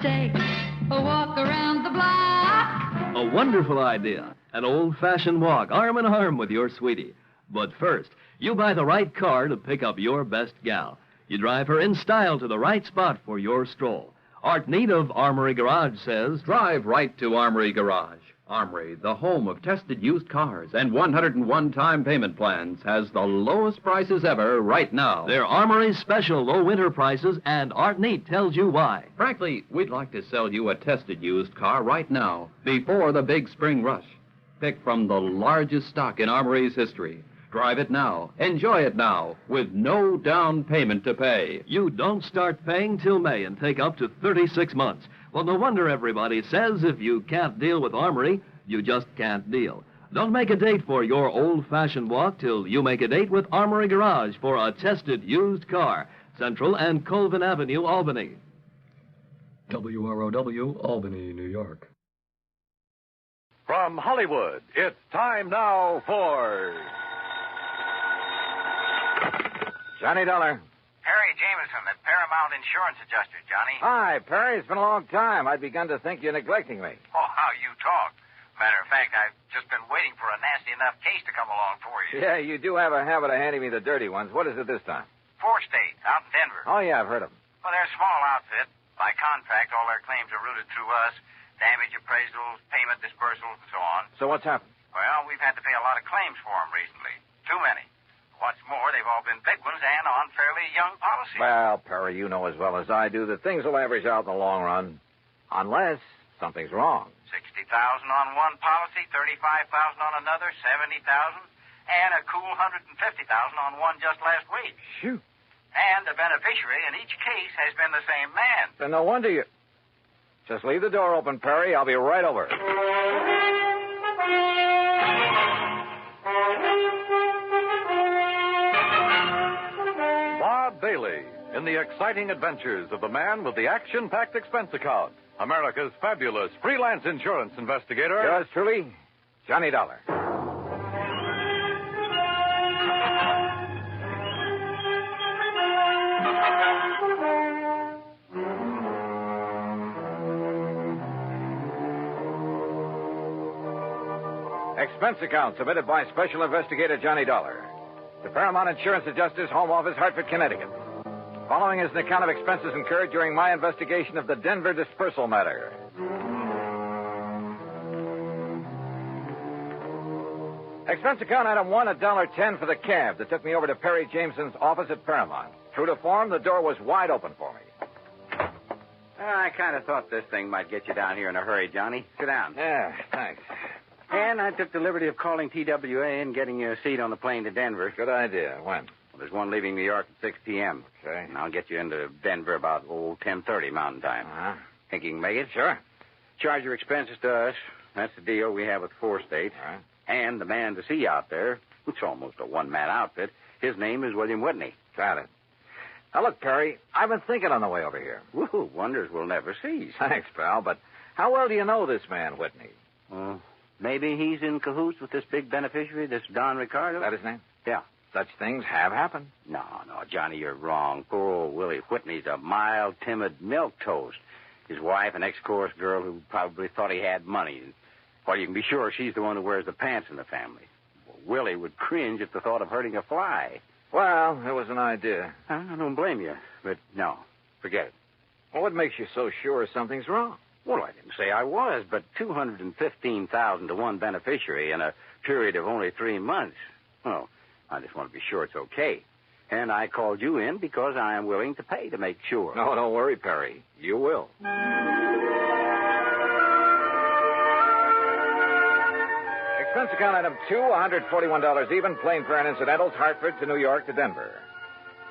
take a walk around the block. A wonderful idea. An old-fashioned walk, arm in arm with your sweetie. But first, you buy the right car to pick up your best gal. You drive her in style to the right spot for your stroll. Art Neat of Armory Garage says, drive right to Armory Garage. Armory, the home of tested used cars and 101-time payment plans, has the lowest prices ever right now. They're Armory's special low winter prices, and Art Neat tells you why. Frankly, we'd like to sell you a tested used car right now, before the big spring rush. Pick from the largest stock in Armory's history. Drive it now. Enjoy it now, with no down payment to pay. You don't start paying till May and take up to 36 months. Well, no wonder everybody says if you can't deal with Armory, you just can't deal. Don't make a date for your old-fashioned walk till you make a date with Armory Garage for a tested used car. Central and Colvin Avenue, Albany. WROW, Albany, New York. From Hollywood, it's time now for... Johnny Dollar. Perry Jameson, the Paramount Insurance Adjuster, Johnny. Hi, Perry. It's been a long time. I'd begun to think you're neglecting me. Oh, how you talk. Matter of fact, I've just been waiting for a nasty enough case to come along for you. Yeah, you do have a habit of handing me the dirty ones. What is it this time? 4 states, out in Denver. Oh, yeah, I've heard of them. Well, they're a small outfit. By contract, all their claims are routed through us. Damage appraisals, payment dispersals, and so on. So what's happened? Well, we've had to pay a lot of claims for them recently. Too many. What's more, they've all been big ones and on fairly young policies. Well, Perry, you know as well as I do that things will average out in the long run. Unless something's wrong. 60,000 on one policy, 35,000 on another, 70,000, and a cool 150,000 on one just last week. Shoot. And the beneficiary in each case has been the same man. Then no wonder you... Just leave the door open, Perry. I'll be right over. Bob Bailey in the exciting adventures of the man with the action-packed expense account. America's fabulous freelance insurance investigator. Yours truly, Johnny Dollar. Expense account submitted by Special Investigator Johnny Dollar. The Paramount Insurance Adjuster's Home Office, Hartford, Connecticut. Following is an account of expenses incurred during my investigation of the Denver dispersal matter. Expense account item 1, $1.10 for the cab that took me over to Perry Jameson's office at Paramount. True to form, the door was wide open for me. I kind of thought this thing might get you down here in a hurry, Johnny. Sit down. Yeah, thanks. And I took the liberty of calling TWA and getting you a seat on the plane to Denver. Good idea. When? Well, there's one leaving New York at 6 p.m. Okay. And I'll get you into Denver about, 10:30 Mountain Time. Uh-huh. Think you can make it? Sure. Charge your expenses to us. That's the deal we have with 4 states. All right. And the man to see you out there, it's almost a one-man outfit. His name is William Whitney. Got it. Now, look, Perry, I've been thinking on the way over here. Woo, wonders will never cease. Thanks, pal, but how well do you know this man, Whitney? Maybe he's in cahoots with this big beneficiary, this Don Ricardo? That his name? Yeah. Such things have happened. No, Johnny, you're wrong. Poor old Willie Whitney's a mild, timid milquetoast. His wife, an ex-chorus girl who probably thought he had money. Well, you can be sure she's the one who wears the pants in the family. Well, Willie would cringe at the thought of hurting a fly. Well, it was an idea. I don't blame you, but no, forget it. Well, what makes you so sure something's wrong? Well, I didn't say I was, but $215,000 to one beneficiary in a period of only 3 months. Well, I just want to be sure it's okay. And I called you in because I am willing to pay to make sure. No, don't worry, Perry. You will. Expense account item 2, $141 even, plane fare and incidentals, Hartford to New York to Denver.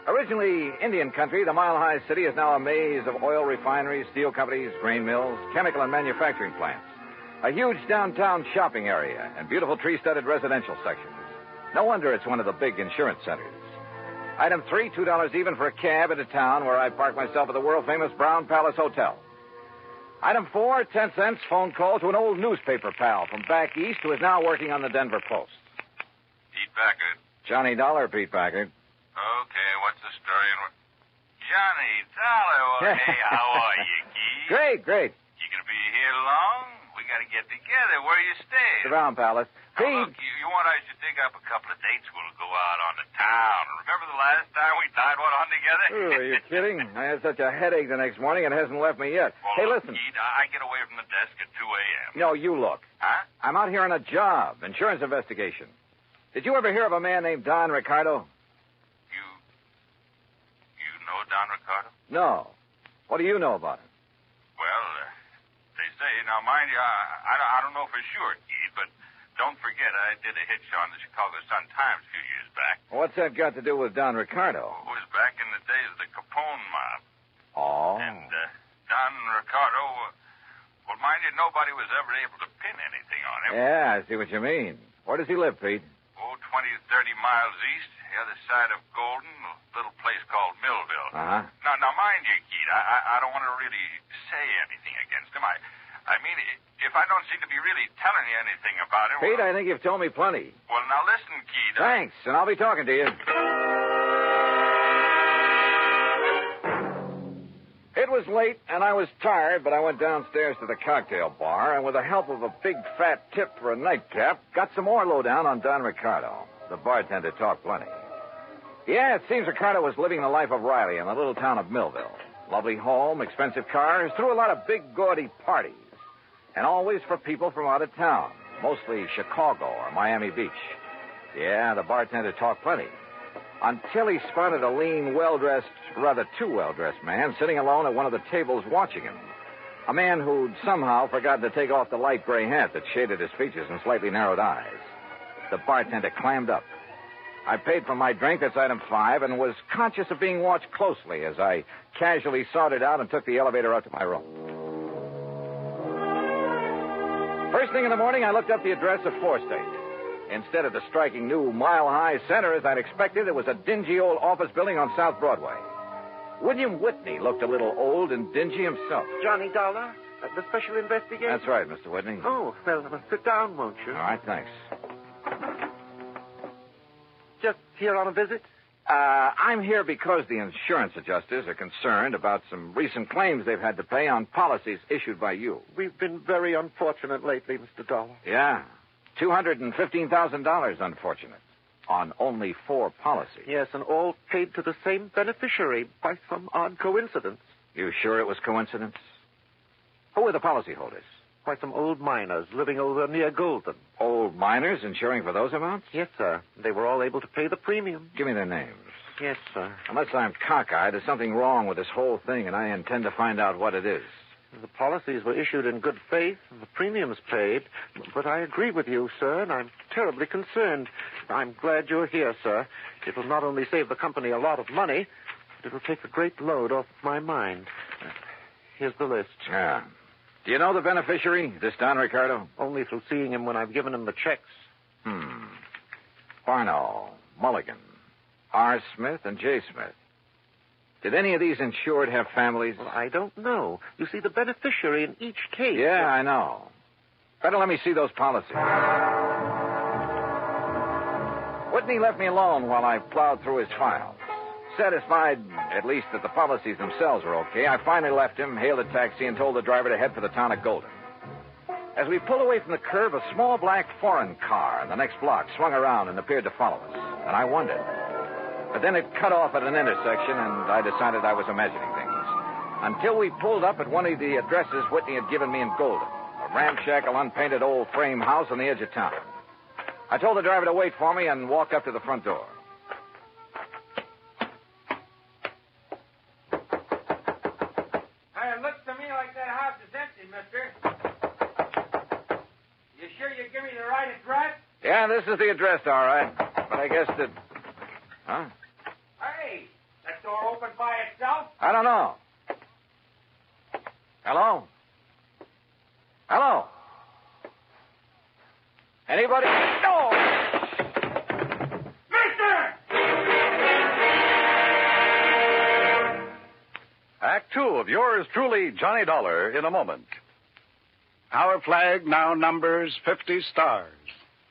Originally Indian country, the mile-high city is now a maze of oil refineries, steel companies, grain mills, chemical and manufacturing plants. A huge downtown shopping area and beautiful tree-studded residential sections. No wonder it's one of the big insurance centers. Item 3, $2 even for a cab into town where I park myself at the world-famous Brown Palace Hotel. Item 4, 10 cents phone call to an old newspaper pal from back east who is now working on the Denver Post. Pete Packard. Johnny Dollar, Pete Packard. Okay, what's the story? Johnny Dollar. Well, hey, how are you, Keith? Great. You gonna be here long? We gotta get together. Where you staying? The Brown Palace. Now, look, you want I should dig up a couple of dates? We'll go out on the town. Remember the last time we tied one on together? Ooh, are you kidding? I had such a headache the next morning, it hasn't left me yet. Well, hey, look, listen. Keith, I get away from the desk at 2 a.m. No, you look. Huh? I'm out here on a job, insurance investigation. Did you ever hear of a man named Don Ricardo? You know Don Ricardo? No. What do you know about him? Well, they say, now mind you, I don't know for sure, Keith, but don't forget I did a hitch on the Chicago Sun-Times a few years back. What's that got to do with Don Ricardo? It was back in the days of the Capone mob. Oh. And Don Ricardo, well, mind you, nobody was ever able to pin anything on him. Yeah, I see what you mean. Where does he live, Pete? 20 to 30 miles east, the other side of Golden, a little place called Millville. Uh-huh. Now, mind you, Keith, I don't want to really say anything against him. I mean, if I don't seem to be really telling you anything about him... Pete, well, I think you've told me plenty. Well, now listen, Keith. Thanks, and I'll be talking to you. It was late, and I was tired, but I went downstairs to the cocktail bar, and with the help of a big fat tip for a nightcap, got some more lowdown on Don Ricardo. The bartender talked plenty. Yeah, it seems Ricardo was living the life of Riley in the little town of Millville. Lovely home, expensive cars, threw a lot of big, gaudy parties. And always for people from out of town, mostly Chicago or Miami Beach. Yeah, the bartender talked plenty. Until he spotted a lean, well-dressed, rather too well-dressed man sitting alone at one of the tables watching him. A man who'd somehow forgotten to take off the light gray hat that shaded his features and slightly narrowed eyes. The bartender clammed up. I paid for my drink, that's item 5, and was conscious of being watched closely as I casually sauntered out and took the elevator up to my room. First thing in the morning, I looked up the address of 4 State. Instead of the striking new mile-high center as I'd expected, it was a dingy old office building on South Broadway. William Whitney looked a little old and dingy himself. Johnny Dollar, the special investigation? That's right, Mr. Whitney. Oh, well, sit down, won't you? All right, thanks. Just here on a visit? I'm here because the insurance adjusters are concerned about some recent claims they've had to pay on policies issued by you. We've been very unfortunate lately, Mr. Dollar. Yeah. $215,000, unfortunate. On only 4 policies. Yes, and all paid to the same beneficiary by some odd coincidence. You sure it was coincidence? Who were the policyholders? Why, some old miners living over near Golden. Old miners insuring for those amounts? Yes, sir. They were all able to pay the premium. Give me their names. Yes, sir. Unless I'm cockeyed, there's something wrong with this whole thing, and I intend to find out what it is. The policies were issued in good faith, and the premiums paid. But I agree with you, sir, and I'm terribly concerned. I'm glad you're here, sir. It will not only save the company a lot of money, but it will take a great load off my mind. Here's the list. Yeah. Do you know the beneficiary, this Don Ricardo? Only through seeing him when I've given him the checks. Barno, Mulligan, R. Smith, and J. Smith. Did any of these insured have families? Well, I don't know. You see, the beneficiary in each case... Yeah, I know. Better let me see those policies. Whitney left me alone while I plowed through his files. Satisfied, at least, that the policies themselves were okay, I finally left him, hailed a taxi, and told the driver to head for the town of Golden. As we pulled away from the curb, a small black foreign car in the next block swung around and appeared to follow us, and I wondered. But then it cut off at an intersection, and I decided I was imagining things. Until we pulled up at one of the addresses Whitney had given me in Golden, a ramshackle, unpainted old frame house on the edge of town. I told the driver to wait for me and walk up to the front door. It looks to me like that house is empty, mister. You sure you give me the right address? Yeah, this is the address, all right. But I guess that... Huh? Hey, that door open by itself? I don't know. Hello? Hello? Anybody? No! Act two of yours truly, Johnny Dollar, in a moment. Our flag now numbers 50 stars.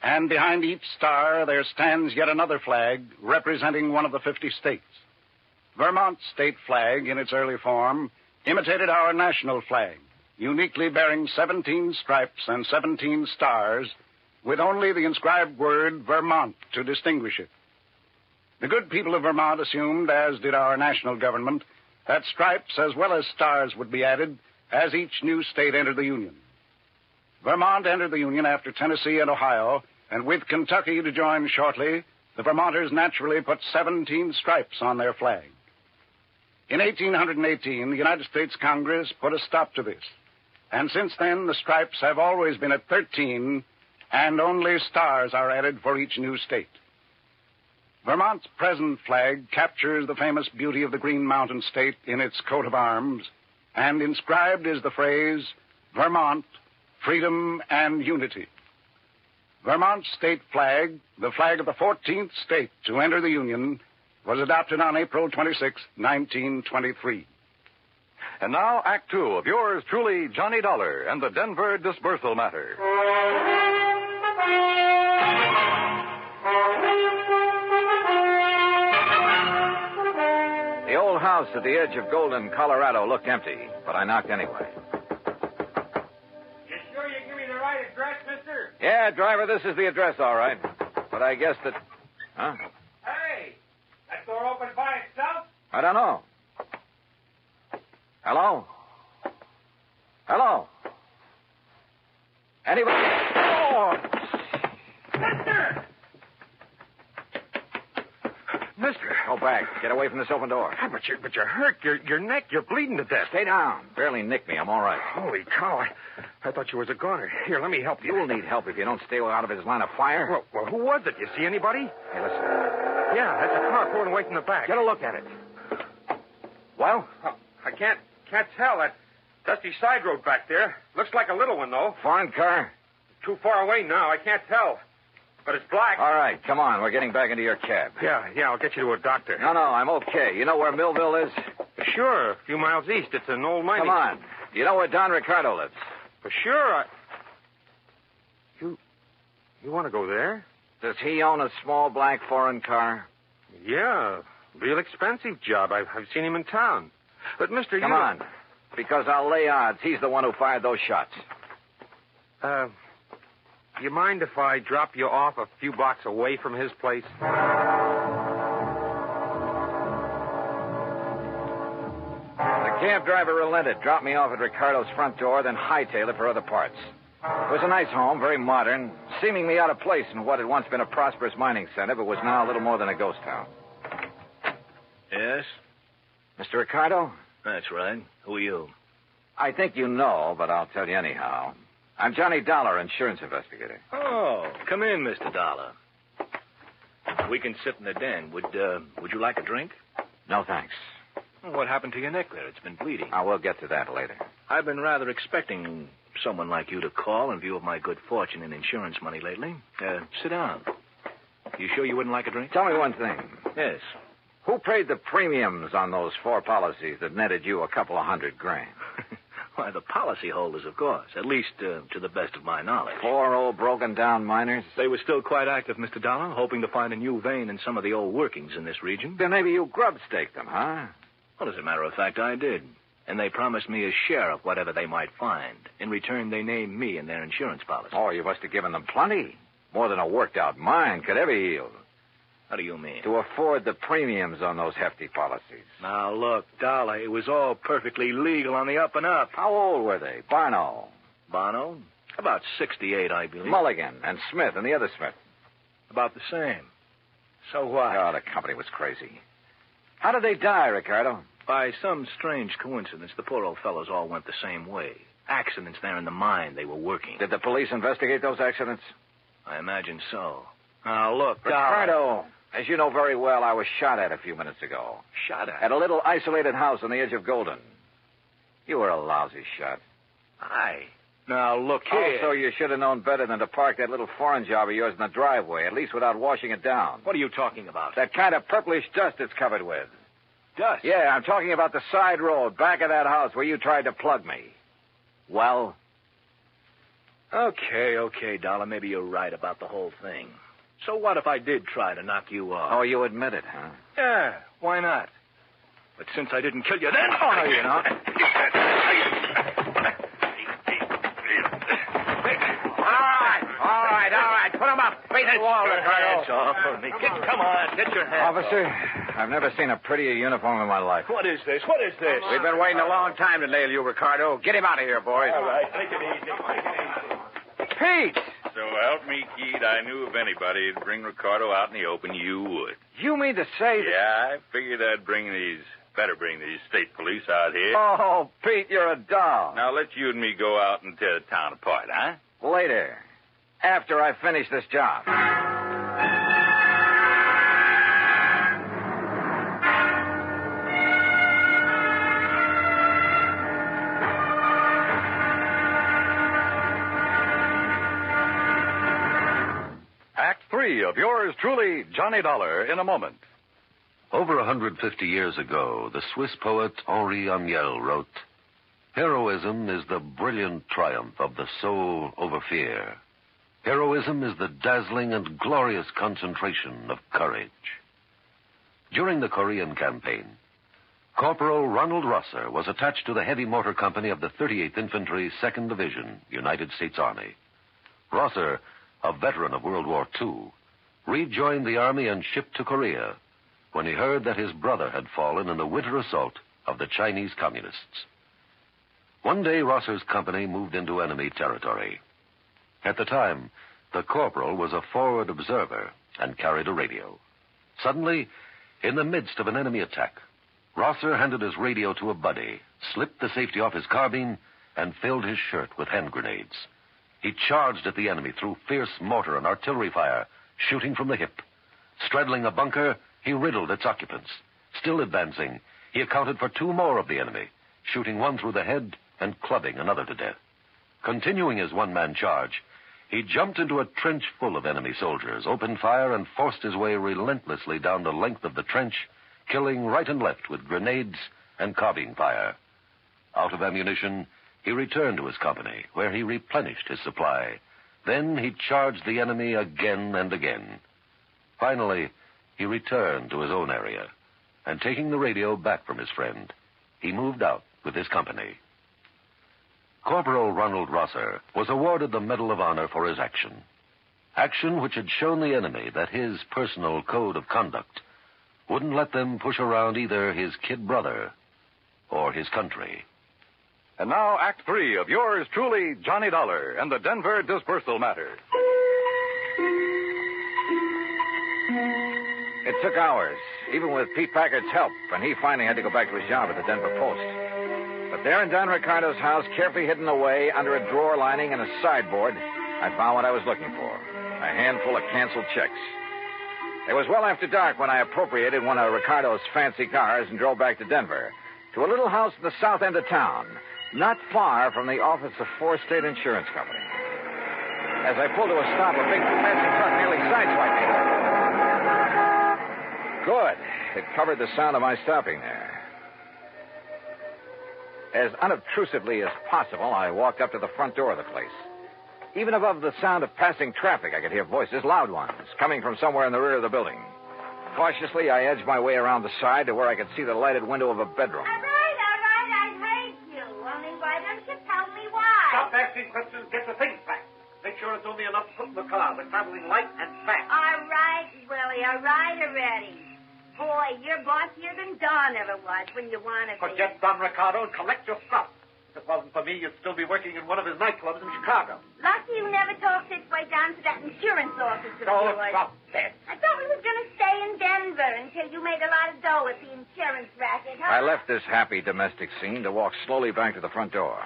And behind each star there stands yet another flag representing one of the 50 states. Vermont's state flag, in its early form, imitated our national flag, uniquely bearing 17 stripes and 17 stars, with only the inscribed word Vermont to distinguish it. The good people of Vermont assumed, as did our national government, that stripes as well as stars would be added as each new state entered the Union. Vermont entered the Union after Tennessee and Ohio, and with Kentucky to join shortly, the Vermonters naturally put 17 stripes on their flag. In 1818, the United States Congress put a stop to this, and since then the stripes have always been at 13, and only stars are added for each new state. Vermont's present flag captures the famous beauty of the Green Mountain State in its coat of arms, and inscribed is the phrase, Vermont, Freedom and Unity. Vermont's state flag, the flag of the 14th state to enter the Union, was adopted on April 26, 1923. And now, Act two of yours truly, Johnny Dollar, and the Denver dispersal matter. The old house at the edge of Golden, Colorado looked empty, but I knocked anyway. You sure you give me the right address, mister? Yeah, driver, this is the address, all right. But I guess that... Huh? Hey, that door open by itself? I don't know. Hello? Hello? Anybody? Oh! Mister! Go back. Get away from this open door. But you're hurt. Your neck. You're bleeding to death. Stay down. Barely nicked me. I'm all right. Holy cow. I thought you was a goner. Here, let me help you. You'll need help if you don't stay out of his line of fire. Well, who was it? You see anybody? Hey, listen. Yeah, that's a car pulling away from the back. Get a look at it. Well? I can't tell. That dusty side road back there. Looks like a little one, though. Foreign car? Too far away now. I can't tell. But it's black. All right, come on. We're getting back into your cab. Yeah, I'll get you to a doctor. No, I'm okay. You know where Millville is? Sure, a few miles east. It's an old mining... Come on. You know where Don Ricardo lives? For sure. You want to go there? Does he own a small black foreign car? Yeah, real expensive job. I've seen him in town. But, mister, Come on, because I'll lay odds he's the one who fired those shots. You mind if I drop you off a few blocks away from his place? The cab driver relented, dropped me off at Ricardo's front door, then hightailed it for other parts. It was a nice home, very modern, seemingly out of place in what had once been a prosperous mining center, but was now a little more than a ghost town. Yes? Mr. Ricardo? That's right. Who are you? I think you know, but I'll tell you anyhow. I'm Johnny Dollar, insurance investigator. Oh, come in, Mr. Dollar. We can sit in the den. Would you like a drink? No, thanks. Well, what happened to your neck there? It's been bleeding. I will get to that later. I've been rather expecting someone like you to call in view of my good fortune in insurance money lately. Sit down. You sure you wouldn't like a drink? Tell me one thing. Yes. Who paid the premiums on those 4 policies that netted you a couple of $100,000? Why, the policyholders, of course. At least to the best of my knowledge. 4 old broken-down miners? They were still quite active, Mr. Dollar, hoping to find a new vein in some of the old workings in this region. Then maybe you grub-staked them, huh? Well, as a matter of fact, I did. And they promised me a share of whatever they might find. In return, they named me in their insurance policy. Oh, you must have given them plenty. More than a worked-out mine could ever yield. How do you mean? To afford the premiums on those hefty policies. Now, look, Dollar, it was all perfectly legal on the up and up. How old were they? Barno? Bono? About 68, I believe. Mulligan and Smith and the other Smith? About the same. So what? Oh, the company was crazy. How did they die, Ricardo? By some strange coincidence, the poor old fellows all went the same way. Accidents there in the mine they were working. Did the police investigate those accidents? I imagine so. Now, look, Ricardo, as you know very well, I was shot at a few minutes ago. Shot at? At a little isolated house on the edge of Golden. You were a lousy shot. Aye. Now, look here. Also, you should have known better than to park that little foreign job of yours in the driveway, at least without washing it down. What are you talking about? That kind of purplish dust it's covered with. Dust? Yeah, I'm talking about the side road back of that house where you tried to plug me. Well? Okay, Dollar. Maybe you're right about the whole thing. So what if I did try to knock you off? Oh, you admit it, huh? Yeah, why not? But since I didn't kill you then... Oh, no, you're not. All right. Put him up. Face the wall, Ricardo. Hands off of me. Come on, get your hands Officer, off. I've never seen a prettier uniform in my life. What is this? We've been waiting a long time to nail you, Ricardo. Get him out of here, boys. All right, take it easy. Pete! So help me, Keith, I knew if anybody would bring Ricardo out in the open, you would. You mean to say that... Yeah, I figured I'd better bring these state police out here. Oh, Pete, you're a doll. Now let you and me go out and tear the town apart, huh? Later. After I finish this job. Act 3 of yours truly, Johnny Dollar, in a moment. Over 150 years ago, the Swiss poet Henri Amiel wrote, "Heroism is the brilliant triumph of the soul over fear. Heroism is the dazzling and glorious concentration of courage." During the Korean campaign, Corporal Ronald Rosser was attached to the heavy motor company of the 38th Infantry, 2nd Division, United States Army. Rosser, a veteran of World War II, rejoined the Army and shipped to Korea when he heard that his brother had fallen in the winter assault of the Chinese Communists. One day, Rosser's company moved into enemy territory. At the time, the corporal was a forward observer and carried a radio. Suddenly, in the midst of an enemy attack, Rosser handed his radio to a buddy, slipped the safety off his carbine, and filled his shirt with hand grenades. He charged at the enemy through fierce mortar and artillery fire, shooting from the hip. Straddling a bunker, he riddled its occupants. Still advancing, he accounted for 2 more of the enemy, shooting one through the head and clubbing another to death. Continuing his one-man charge, he jumped into a trench full of enemy soldiers, opened fire, and forced his way relentlessly down the length of the trench, killing right and left with grenades and carbine fire. Out of ammunition, he returned to his company, where he replenished his supply. Then he charged the enemy again and again. Finally, he returned to his own area, and taking the radio back from his friend, he moved out with his company. Corporal Ronald Rosser was awarded the Medal of Honor for his action. Action which had shown the enemy that his personal code of conduct wouldn't let them push around either his kid brother or his country. And now, Act 3 of yours truly, Johnny Dollar, and the Denver dispersal matter. It took hours, even with Pete Packard's help, and he finally had to go back to his job at the Denver Post. But there in Don Ricardo's house, carefully hidden away under a drawer lining and a sideboard, I found what I was looking for, a handful of canceled checks. It was well after dark when I appropriated one of Ricardo's fancy cars and drove back to Denver, to a little house in the south end of town, not far from the office of 4 State Insurance Company. As I pulled to a stop, a big fancy truck nearly sideswiped me. Good. It covered the sound of my stopping there. As unobtrusively as possible, I walked up to the front door of the place. Even above the sound of passing traffic, I could hear voices, loud ones, coming from somewhere in the rear of the building. Cautiously, I edged my way around the side to where I could see the lighted window of a bedroom. All right, I heard you. Only why don't you tell me why? Stop asking questions. Get the things back. Make sure insurance only enough to put in the car. We're traveling light and fast. All right, Willie, all right already. Boy, you're bossier than Don ever was when you want to be. Forget Don Ricardo and collect your stuff. If it wasn't for me, you'd still be working in one of his nightclubs in Chicago. Lucky you never talked this way down to that insurance office of Oh, yours. stop that. I thought we was going to stay in Denver until you made a lot of dough at the insurance racket, huh? I left this happy domestic scene to walk slowly back to the front door.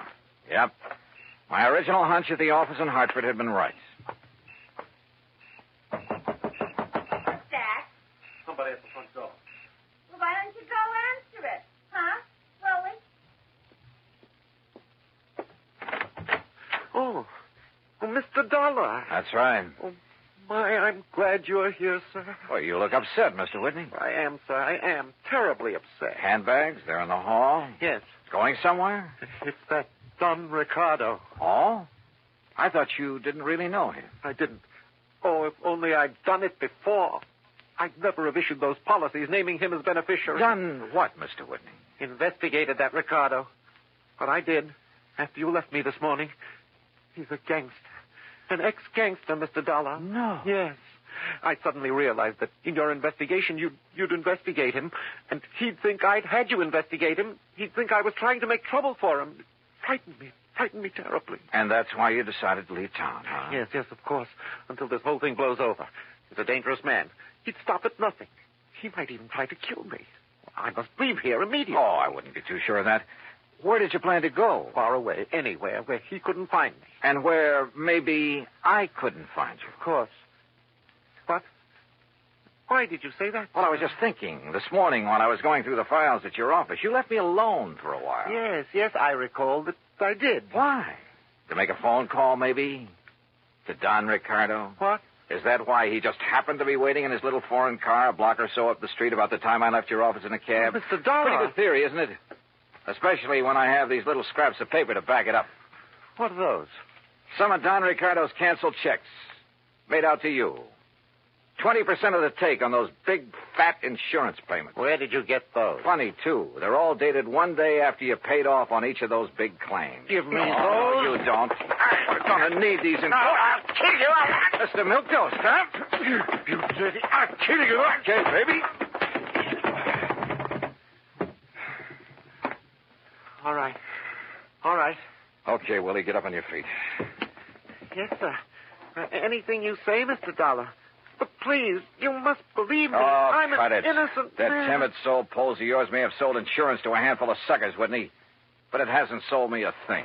Yep. My original hunch at the office in Hartford had been right. What's that? Somebody at the front door. Well, why don't you go answer it? Huh? Willie? Oh, Mr. Dollar. That's right. Oh, my, I'm glad you're here, sir. Well, you look upset, Mr. Whitney. I am, sir. I am terribly upset. Handbags? They're in the hall? Yes. Going somewhere? It's that Don Ricardo. Oh? I thought you didn't really know him. I didn't. Oh, if only I'd done it before. I'd never have issued those policies naming him as beneficiary. Done what, Mr. Whitney? Investigated that Ricardo. But I did. After you left me this morning. He's a gangster. An ex-gangster, Mr. Dollar. No. Yes. I suddenly realized that in your investigation, you'd investigate him, and he'd think I'd had you investigate him. He'd think I was trying to make trouble for him. It frightened me terribly. And that's why you decided to leave town, huh? Yes, of course. Until this whole thing blows over. He's a dangerous man. He'd stop at nothing. He might even try to kill me. I must leave here immediately. Oh, I wouldn't be too sure of that. Where did you plan to go? Far away, anywhere where he couldn't find me. And where maybe I couldn't find you. Of course. What? Why did you say that? Well, I was just thinking. This morning when I was going through the files at your office, you left me alone for a while. Yes, I recall that I did. Why? To make a phone call, maybe? To Don Ricardo? What? Is that why he just happened to be waiting in his little foreign car a block or so up the street about the time I left your office in a cab? Oh, Mr. Dollar. Pretty good theory, isn't it? Especially when I have these little scraps of paper to back it up. What are those? Some of Don Ricardo's canceled checks. Made out to you. 20% of the take on those big, fat insurance payments. Where did you get those? Funny, too. They're all dated one day after you paid off on each of those big claims. Give me those? those? You don't. We're going to need these in... I'll kill you. Mr. Milktoast, huh? You dirty... I'll kill you. Okay, baby. All right. Okay, Willie, get up on your feet. Yes, sir. Anything you say, Mr. Dollar. But please, you must believe me. Oh, I'm cut an it. innocent That man. timid soul pose of yours may have sold insurance to a handful of suckers, Whitney. But it hasn't sold me a thing.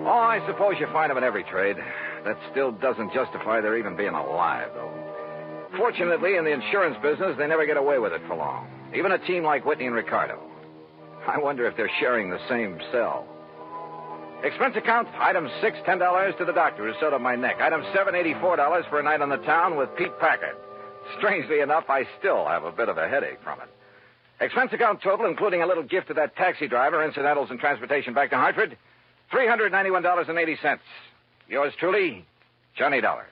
Oh, I suppose you find them in every trade. That still doesn't justify their even being alive, though. Fortunately, in the insurance business, they never get away with it for long. Even a team like Whitney and Ricardo. I wonder if they're sharing the same cell. Expense account, item 6, $10 to the doctor who sewed up my neck. Item 7, $84 for a night on the town with Pete Packard. Strangely enough, I still have a bit of a headache from it. Expense account total, including a little gift to that taxi driver, incidentals and transportation back to Hartford, $391.80. Yours truly, Johnny Dollar.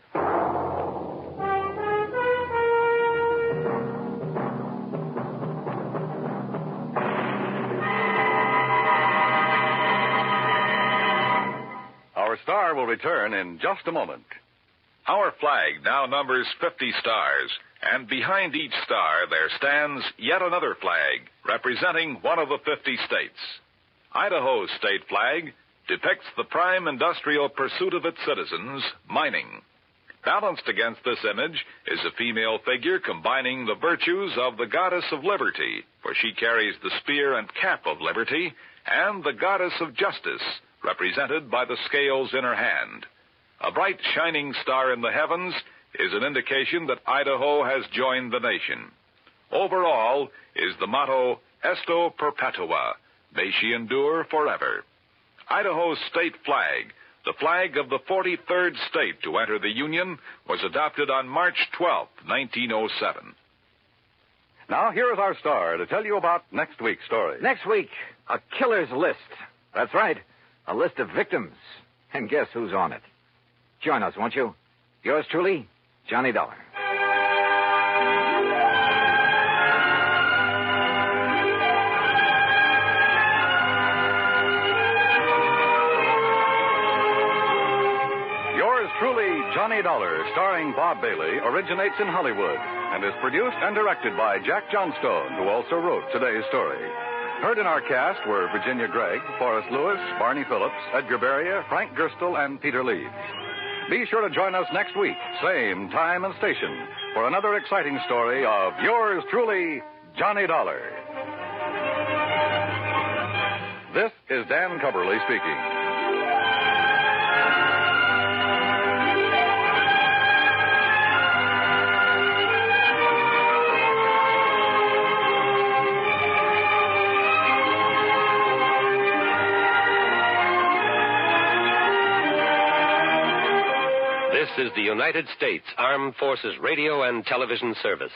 Our star will return in just a moment. Our flag now numbers 50 stars, and behind each star there stands yet another flag representing one of the 50 states. Idaho's state flag depicts the prime industrial pursuit of its citizens, mining. Balanced against this image is a female figure combining the virtues of the goddess of liberty, for she carries the spear and cap of liberty, and the goddess of justice, represented by the scales in her hand. A bright, shining star in the heavens is an indication that Idaho has joined the nation. Overall is the motto, Esto Perpetua, may she endure forever. Idaho's state flag, the flag of the 43rd state to enter the Union, was adopted on March 12, 1907. Now, here is our star to tell you about next week's story. Next week, a killer's list. That's right, a list of victims. And guess who's on it? Join us, won't you? Yours truly, Johnny Dollar. Johnny Dollar, starring Bob Bailey, originates in Hollywood and is produced and directed by Jack Johnstone, who also wrote today's story. Heard in our cast were Virginia Gregg, Forrest Lewis, Barney Phillips, Edgar Beria, Frank Gerstle, and Peter Leeds. Be sure to join us next week, same time and station, for another exciting story of yours truly, Johnny Dollar. This is Dan Cubberly speaking. This is the United States Armed Forces Radio and Television Service.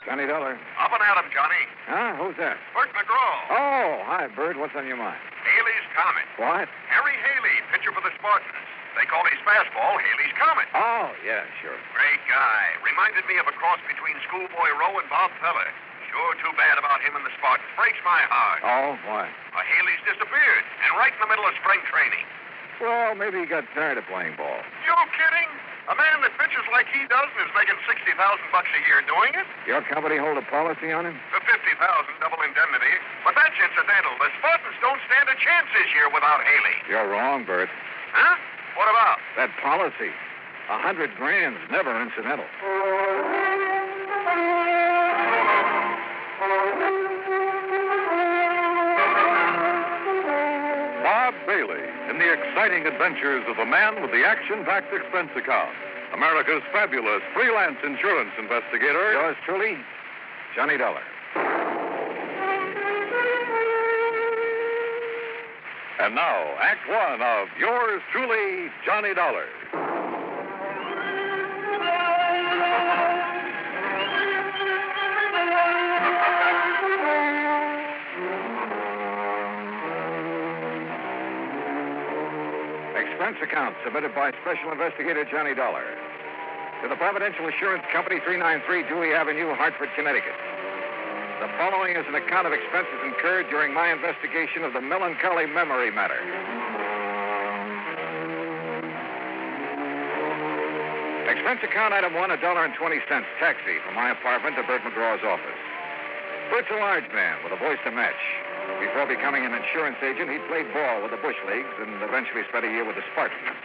Johnny Dollar. Up and at him, Johnny. Huh? Who's that? Bert McGraw. Oh, hi, Bert. What's on your mind? Haley's Comet. What? Harry Haley, pitcher for the Spartans. They call his fastball Haley's Comet. Oh, yeah, sure. Great guy. Reminded me of a cross between Schoolboy Rowe and Bob Feller. Sure too bad about him and the Spartans. Breaks my heart. Oh, why? Haley's disappeared, and right in the middle of spring training. Well, maybe he got tired of playing ball. You kidding? A man that pitches like he does and is making $60,000 a year doing it? Your company hold a policy on him? For $50,000, double indemnity. But that's incidental. The Spartans don't stand a chance this year without Haley. You're wrong, Bert. Huh? What about? That policy. $100,000's never incidental. Bob Bailey in the exciting adventures of the man with the action-packed expense account. America's fabulous freelance insurance investigator. Yours truly, Johnny Dollar. And now, Act One of yours truly, Johnny Dollar. Expense account submitted by Special Investigator Johnny Dollar to the Providential Assurance Company, 393 Dewey Avenue, Hartford, Connecticut. The following is an account of expenses incurred during my investigation of the melancholy memory matter. Expense account item 1, $1.20, taxi from my apartment to Bert McGraw's office. Bert's a large man with a voice to match. Before becoming an insurance agent, he played ball with the Bush Leagues and eventually spent a year with the Spartans.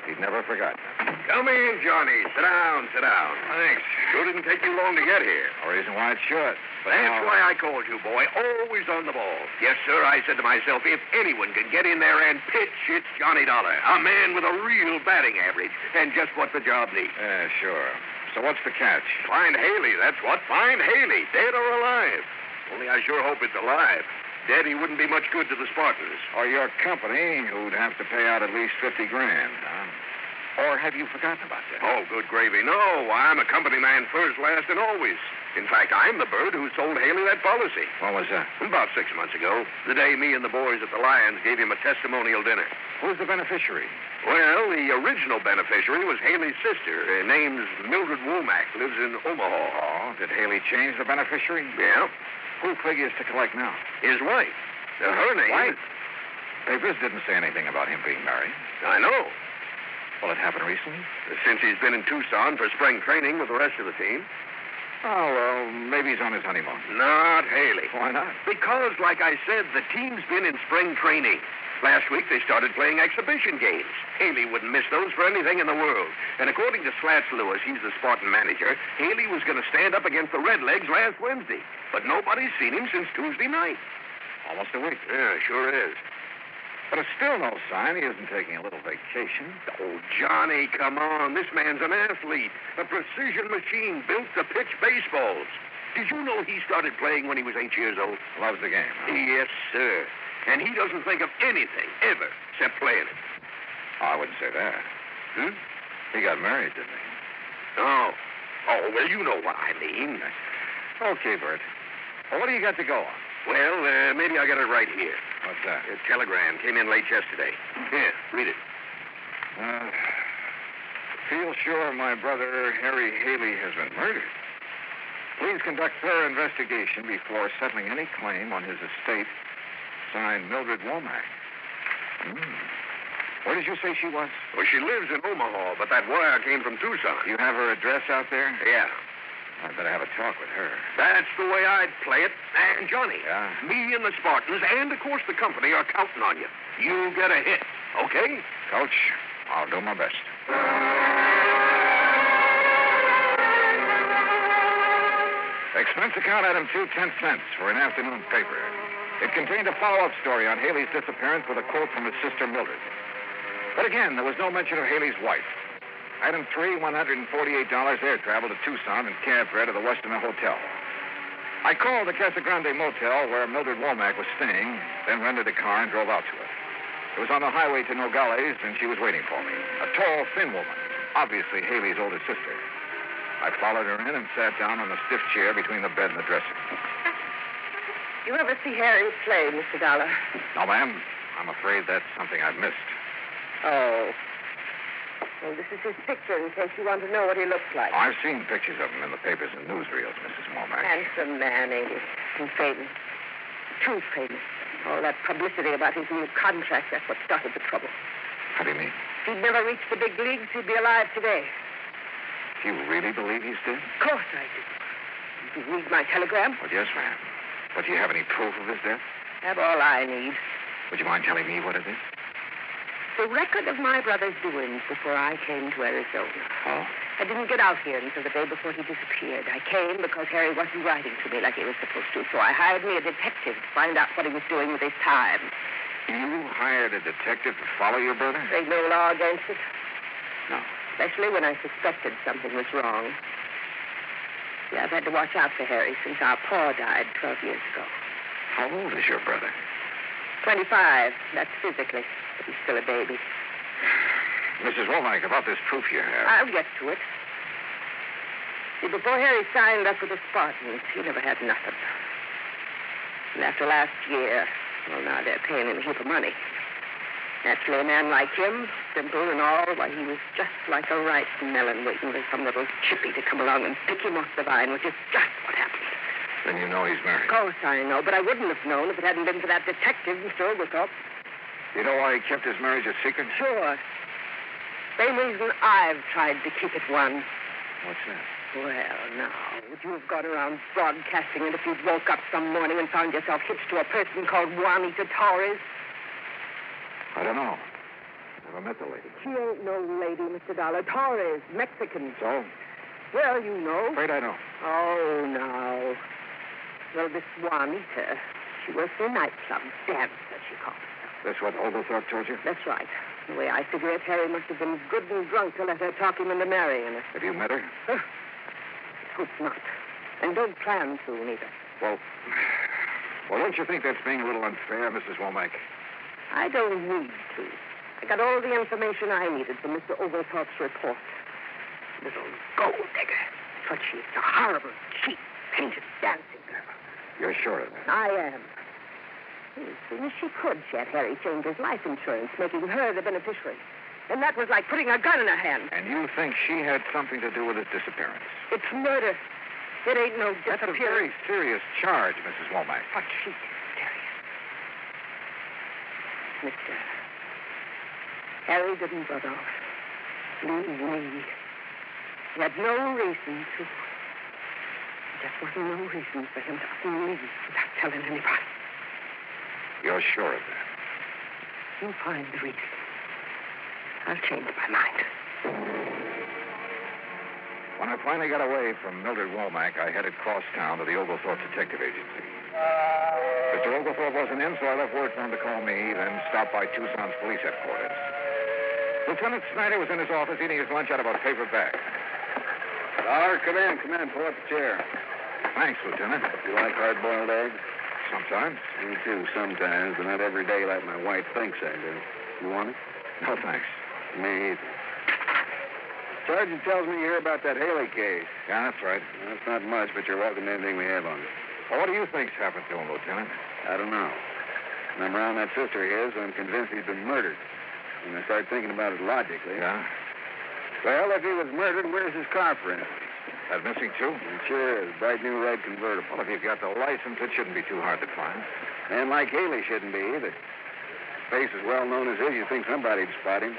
He'd never forgotten it. Come in, Johnny. Sit down, sit down. Thanks. Sure didn't take you long to get here. No reason why it should. But that's why I called you, boy. Always on the ball. Yes, sir, I said to myself, if anyone can get in there and pitch, it's Johnny Dollar. A man with a real batting average. And just what the job needs. Yeah, sure. So what's the catch? Find Haley, that's what. Find Haley, dead or alive. Only I sure hope it's alive. Dead, he wouldn't be much good to the Spartans. Or your company, who'd have to pay out at least $50,000, huh? Or have you forgotten about that? Oh, good gravy. No, I'm a company man first, last, and always. In fact, I'm the bird who sold Haley that policy. When was that? About 6 months ago. The day me and the boys at the Lions gave him a testimonial dinner. Who's the beneficiary? Well, the original beneficiary was Haley's sister. Her name's Mildred Womack. Lives in Omaha. Oh, did Haley change the beneficiary? Yeah. Who figures to collect now? His wife. Her name... Wife? Papers didn't say anything about him being married. I know. Well, it happened recently? Since he's been in Tucson for spring training with the rest of the team. Oh, well, maybe he's on his honeymoon. Not Haley. Why not? Because, like I said, the team's been in spring training. Last week, they started playing exhibition games. Haley wouldn't miss those for anything in the world. And according to Slats Lewis, he's the Spartan manager, Haley was going to stand up against the Redlegs last Wednesday. But nobody's seen him since Tuesday night. Almost a week. Yeah, sure is. But it's still no sign he isn't taking a little vacation. Oh, Johnny, come on. This man's an athlete. A precision machine built to pitch baseballs. Did you know he started playing when he was 8 years old? Loves the game, huh? Yes, sir. And he doesn't think of anything, ever, except playing it. Oh, I wouldn't say that. Hmm? He got married, didn't he? Oh. Oh, well, you know what I mean. Okay, Bert. Well, what do you got to go on? Well, maybe I got it right here. What's that? A telegram came in late yesterday. Here, read it. feel sure my brother Harry Haley has been murdered. Please conduct thorough investigation before settling any claim on his estate. Signed, Mildred Womack. Where did you say she was? Well, she lives in Omaha, but that wire came from Tucson. You have her address out there? Yeah. I'd better have a talk with her. That's the way I'd play it. And, Johnny, Yeah? me and the Spartans and, of course, the company are counting on you. You get a hit, okay? Coach, I'll do my best. Expense account item 2, 10 cents for an afternoon paper. It contained a follow-up story on Haley's disappearance with a quote from his sister Mildred. But again, there was no mention of Haley's wife. Item 3, $148 air travel to Tucson and cab fare to the Westerner Hotel. I called the Casa Grande Motel where Mildred Womack was staying, then rented a car and drove out to it. It was on the highway to Nogales, and she was waiting for me. A tall, thin woman, obviously Haley's older sister. I followed her in and sat down on a stiff chair between the bed and the dresser. You ever see Harry play, Mr. Dollar? No, ma'am. I'm afraid that's something I've missed. Oh. Well, this is his picture in case you want to know what he looks like. I've seen pictures of him in the papers and newsreels, Mrs. Womack. Handsome man, ain't he? And famous. Too famous. All that publicity about his new contract, that's what started the trouble. How do you mean? If he'd never reached the big leagues, he'd be alive today. Do you really believe he's dead? Of course I do. Did you read my telegram? Well, yes, ma'am. But do you have any proof of his death? Have all I need. Would you mind telling me what it is? The record of my brother's doings before I came to Arizona. Oh? I didn't get out here until the day before he disappeared. I came because Harry wasn't writing to me like he was supposed to, so I hired me a detective to find out what he was doing with his time. You hired a detective to follow your brother? There's no law against it. No. Especially when I suspected something was wrong. Yeah, I've had to watch out for Harry since our pa died 12 years ago. How old is your brother? 25. That's physically, but he's still a baby. Mrs. Womack, about this proof you have. I'll get to it. See, before Harry signed up with the Spartans, he never had nothing. And after last year, well, now they're paying him a heap of money. Naturally, a man like him, simple and all, why, he was just like a ripe melon waiting for some little chippy to come along and pick him off the vine, which is just what happened. Then you know he's married. Of course I know, but I wouldn't have known if it hadn't been for that detective, Mr. Oglethorpe. You know why he kept his marriage a secret? Sure. Same reason I've tried to keep it one. What's that? Well, now, would you have gone around broadcasting it if you'd woke up some morning and found yourself hitched to a person called Juanita Torres? I don't know. Never met the lady. She ain't no lady, Mr. Dollar. Torres, Mexican. So? Well, you know. Afraid I don't. Oh, no. Well, this Juanita, she works in a nightclub. Dancer, she calls herself. That's what Oglethorpe told you? That's right. The way I figure it, Harry must have been good and drunk to let her talk him into marrying her. Have you met her? Hope not. And don't plan soon, either. Well, don't you think that's being a little unfair, Mrs. Womack? I don't need to. I got all the information I needed from Mr. Oglethorpe's report. Little gold digger. But she's a horrible, cheap, painted dancing girl. You're sure of that? I am. As soon as she could, she had Harry change his life insurance, making her the beneficiary. And that was like putting a gun in her hand. And you think she had something to do with his disappearance? It's murder. It ain't no That's a very serious charge, Mrs. Womack. But she's serious. Mister, Harry didn't run off. Leave me. He had no reason to. There just wasn't no reason for him to leave without telling anybody. You're sure of that? You find the reason. I'll change my mind. When I finally got away from Mildred Womack, I headed cross town to the Oglethorpe Detective Agency. Mr. Oglethorpe wasn't in, so I left word for him to call me, then stopped by Tucson's police headquarters. Lieutenant Snyder was in his office eating his lunch out of a paper bag. Dollar, come in. Pull up a chair. Thanks, Lieutenant. You like hard-boiled eggs? Sometimes. Me too, sometimes, but not every day like my wife thinks I do. You want it? No, thanks. Me either. Sergeant tells me you hear about that Haley case. Yeah, that's right. Well, that's not much, but you're welcome to anything we have on it. Well, what do you think's happened to him, Lieutenant? I don't know. When I'm around that sister of his, I'm convinced he's been murdered. When I start thinking about it logically... Yeah? Well, if he was murdered, where's his car, for instance? That missing, too? It sure is. Bright new red convertible. Well, if you've got the license, it shouldn't be too hard to find. Man like Haley shouldn't be either. Face as well known as his, you'd think somebody'd spot him.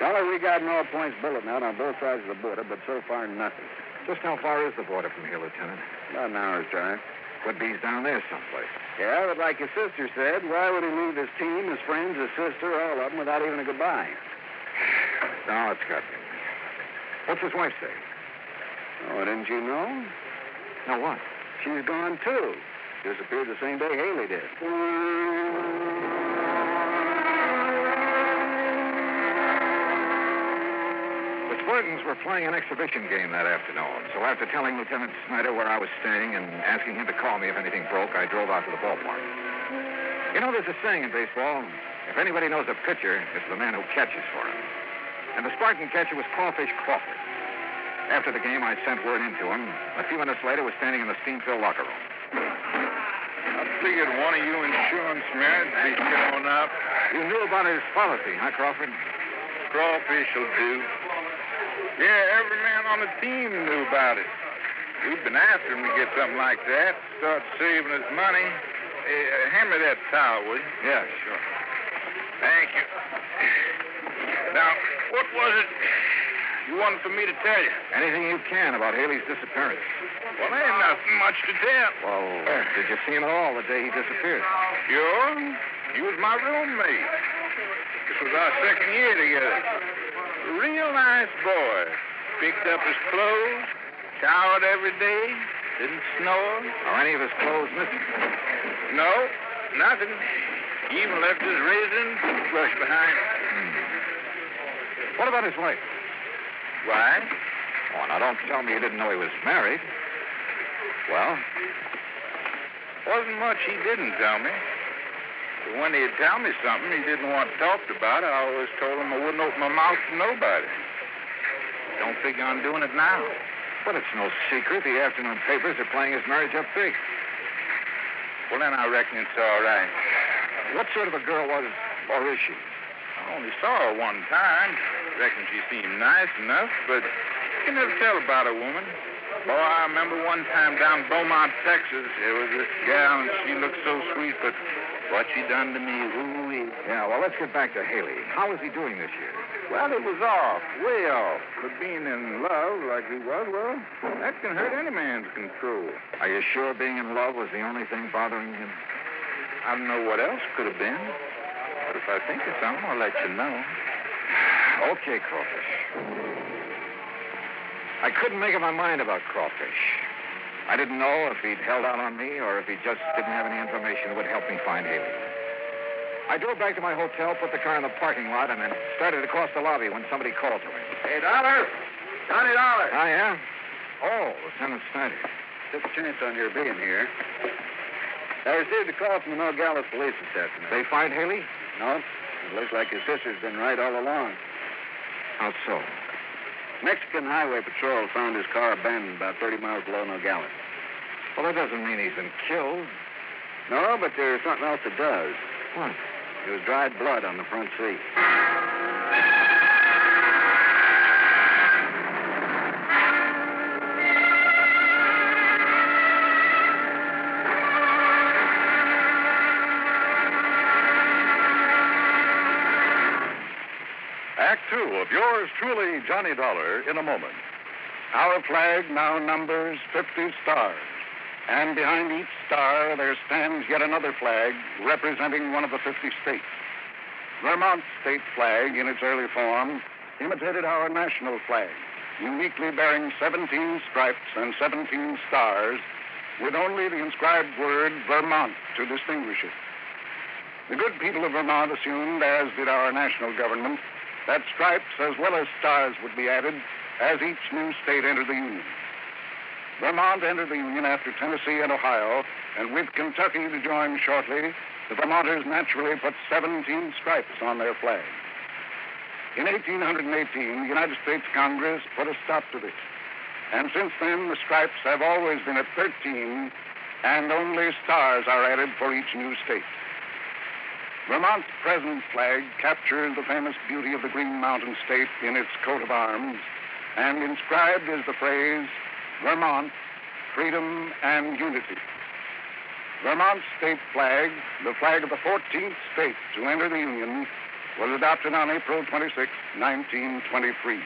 Dollar, we got an all-points bulletin out on both sides of the border, but so far, nothing. Just how far is the border from here, Lieutenant? About an hour's drive. Could be down there someplace. Yeah, but like his sister said, why would he leave his team, his friends, his sister, all of them, without even a goodbye? No, it's got me. What's his wife say? Oh, didn't you know? No, what? She's gone, too. Disappeared the same day Haley did. The Spartans were playing an exhibition game that afternoon, so after telling Lieutenant Snyder where I was staying and asking him to call me if anything broke, I drove out to the ballpark. You know, there's a saying in baseball, if anybody knows a pitcher, it's the man who catches for him. And the Spartan catcher was Crawfish Crawford. After the game, I sent word into him. A few minutes later, was standing in the steam-filled locker room. I figured one of you insurance men would be showing up. You knew about his policy, huh, Crawford? Crawfish will do. Yeah, every man on the team knew about it. We've been after him to get something like that. Start saving his money. Hand me that towel, will you? Yeah, sure. Thank you. Now, what was it you wanted for me to tell you? Anything you can about Haley's disappearance. Well, there ain't nothing much to tell. Well, did you see him at all the day he disappeared? Sure. He was my roommate. This was our second year together. A real nice boy. Picked up his clothes, showered every day, didn't snore. Are any of his clothes missing? No, nothing. He even left his razor and toothbrush behind him. What about his wife? Why? Oh, now don't tell me you didn't know he was married. Well? Wasn't much he didn't tell me. But when he'd tell me something he didn't want talked about, I always told him I wouldn't open my mouth to nobody. Don't figure on doing it now. But it's no secret. The afternoon papers are playing his marriage up big. Well, then I reckon it's all right. What sort of a girl was, or is she? I only saw her one time. Reckon she seemed nice enough, but you can never tell about a woman. Boy, I remember one time down in Beaumont, Texas, there was this gal, and she looked so sweet, but what she done to me, ooh-wee. Yeah, well, let's get back to Haley. How is he doing this year? Well, he was off, way off. But being in love like he was, well, that can hurt any man's control. Are you sure being in love was the only thing bothering him? I don't know what else could have been. But if I think of something, I'll let you know. Okay, Crawfish. I couldn't make up my mind about Crawfish. I didn't know if he'd held out on me or if he just didn't have any information that would help me find Haley. I drove back to my hotel, put the car in the parking lot, and then started across the lobby when somebody called to me. Hey, Dollar! Johnny Dollar! Oh, yeah? Oh, Lieutenant Snyder. Took a chance on your being here. I received a call from the Nogales police this afternoon. They find Haley? No. It looks like his sister's been right all along. How so? Mexican Highway Patrol found his car abandoned about 30 miles below Nogales. Well, that doesn't mean he's been killed. No, but there's something else that does. What? There was dried blood on the front seat. Act two of yours truly, Johnny Dollar, in a moment. Our flag now numbers 50 stars. And behind each star there stands yet another flag representing one of the 50 states. Vermont's state flag, in its early form, imitated our national flag, uniquely bearing 17 stripes and 17 stars, with only the inscribed word Vermont to distinguish it. The good people of Vermont assumed, as did our national government, that stripes as well as stars would be added as each new state entered the Union. Vermont entered the Union after Tennessee and Ohio, and with Kentucky to join shortly, the Vermonters naturally put 17 stripes on their flag. In 1818, the United States Congress put a stop to this. And since then, the stripes have always been at 13, and only stars are added for each new state. Vermont's present flag captures the famous beauty of the Green Mountain State in its coat of arms, and inscribed is the phrase, Vermont, freedom and unity. Vermont's state flag, the flag of the 14th state to enter the Union, was adopted on April 26, 1923.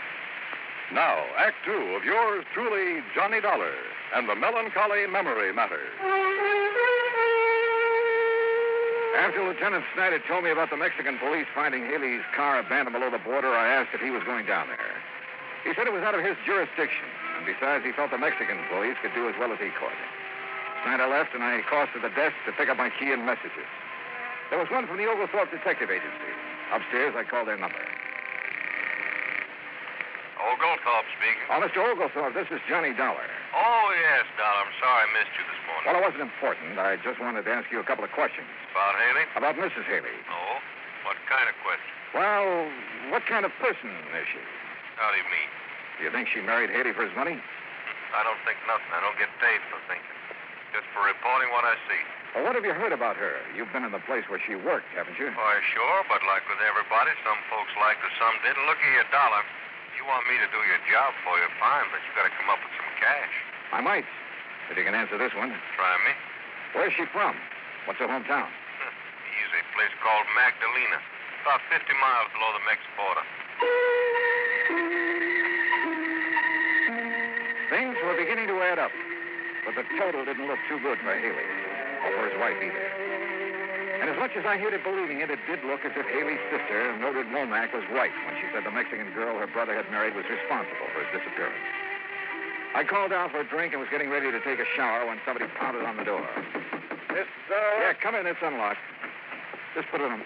Now, Act Two of yours truly, Johnny Dollar, and the Melancholy Memory Matter. After Lieutenant Snyder told me about the Mexican police finding Haley's car abandoned below the border, I asked if he was going down there. He said it was out of his jurisdiction, and besides, he felt the Mexican police could do as well as he could. Snyder left, and I crossed to the desk to pick up my key and messages. There was one from the Oglethorpe Detective Agency. Upstairs, I called their number. Oglethorpe speaking. Oh, Mr. Oglethorpe, this is Johnny Dollar. Oh, yes, Dollar. I'm sorry I missed you this morning. Well, it wasn't important. I just wanted to ask you a couple of questions. About Haley? About Mrs. Haley. Oh? What kind of question? Well, what kind of person is she? How do you mean? Do you think she married Haley for his money? I don't think nothing. I don't get paid for thinking. Just for reporting what I see. Well, what have you heard about her? You've been in the place where she worked, haven't you? Why, sure, but like with everybody, some folks liked her, some didn't. Look here, Dollar. You want me to do your job for you, fine, but you got to come up with some cash. I might, if you can answer this one. Try me. Where's she from? What's her hometown? Easy. Place called Magdalena. About 50 miles below the Mex border. Things were beginning to add up, but the total didn't look too good for Haley, or for his wife either. And as much as I hated believing it, it did look as if Haley's sister, Mildred Womack, was right when she said the Mexican girl her brother had married was responsible for his disappearance. I called down for a drink and was getting ready to take a shower when somebody pounded on the door. Yeah, come in. It's unlocked. Just put it on.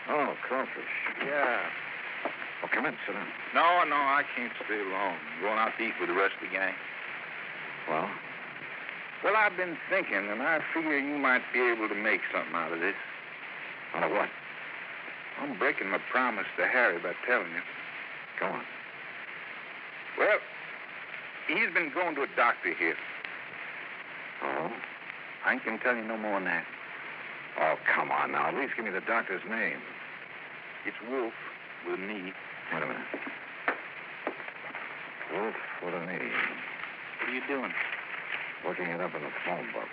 Oh, crawfish. Yeah. Oh, come in. Sit down. No, I can't stay long. I'm going out to eat with the rest of the gang. Well? Well, I've been thinking, and I figure you might be able to make something out of this. Out of what? I'm breaking my promise to Harry by telling you. Go on. Well, he's been going to a doctor here. Oh? I ain't gonna tell you no more than that. Oh, come on now. At least give me the doctor's name. It's Wolf with an E. Wait a minute. Wolf with an E. What are you doing? Looking it up in the phone book.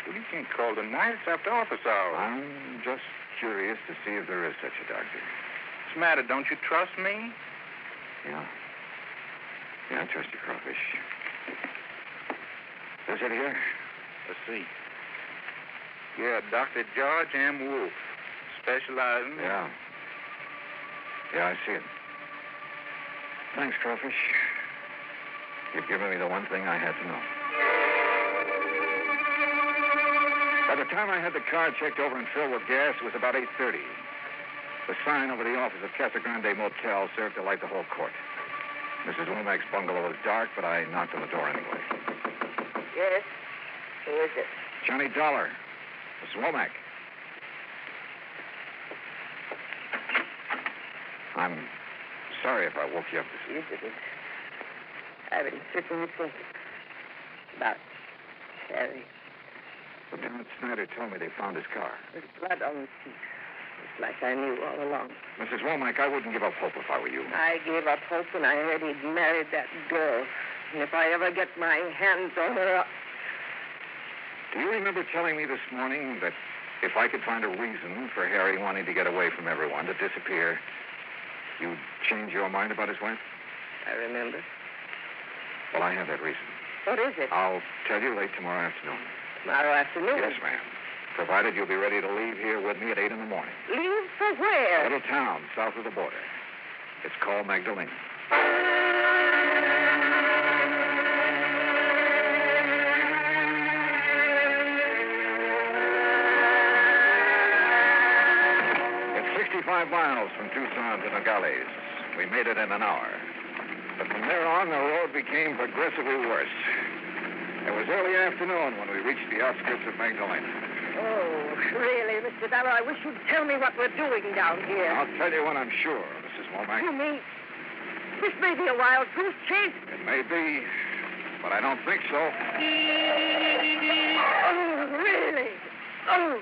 Well, you can't call tonight. It's after office hours. I'm just curious to see if there is such a doctor. What's the matter? Don't you trust me? Yeah. Yeah, I trust you, Crawfish. Is it here? Let's see. Yeah, Dr. George M. Wolf. Specializing. Yeah. Yeah, I see it. Thanks, Crawfish. You've given me the one thing I had to know. By the time I had the car checked over and filled with gas, it was about 8:30. The sign over the office of Casa Grande Motel served to light the whole court. Mrs. Womack's bungalow was dark, but I knocked on the door anyway. Yes? Who is it? Johnny Dollar. Mrs. Womack. I'm sorry if I woke you up this You didn't. I've been sitting and thinking about Harry. Lieutenant Snyder told me they found his car. With blood on his teeth. It's like I knew all along. Mrs. Womack, I wouldn't give up hope if I were you. I gave up hope when I heard he'd married that girl. And if I ever get my hands on her... Do you remember telling me this morning that if I could find a reason for Harry wanting to get away from everyone, to disappear, you'd change your mind about his wife? I remember. Well, I have that reason. What is it? I'll tell you late tomorrow afternoon. Tomorrow afternoon? Yes, ma'am. Provided you'll be ready to leave here with me at 8 in the morning. Leave for where? A little town south of the border. It's called Magdalena. It's 65 miles from Tucson to Nogales. We made it in an hour. But from there on, the road became progressively worse. It was early afternoon when we reached the outskirts of Magdalena. Oh, really, Mr. Dollar, I wish you'd tell me what we're doing down here. I'll tell you when I'm sure, Mrs. Womack. You mean this may be a wild goose chase? It may be, but I don't think so. Oh, really? Oh.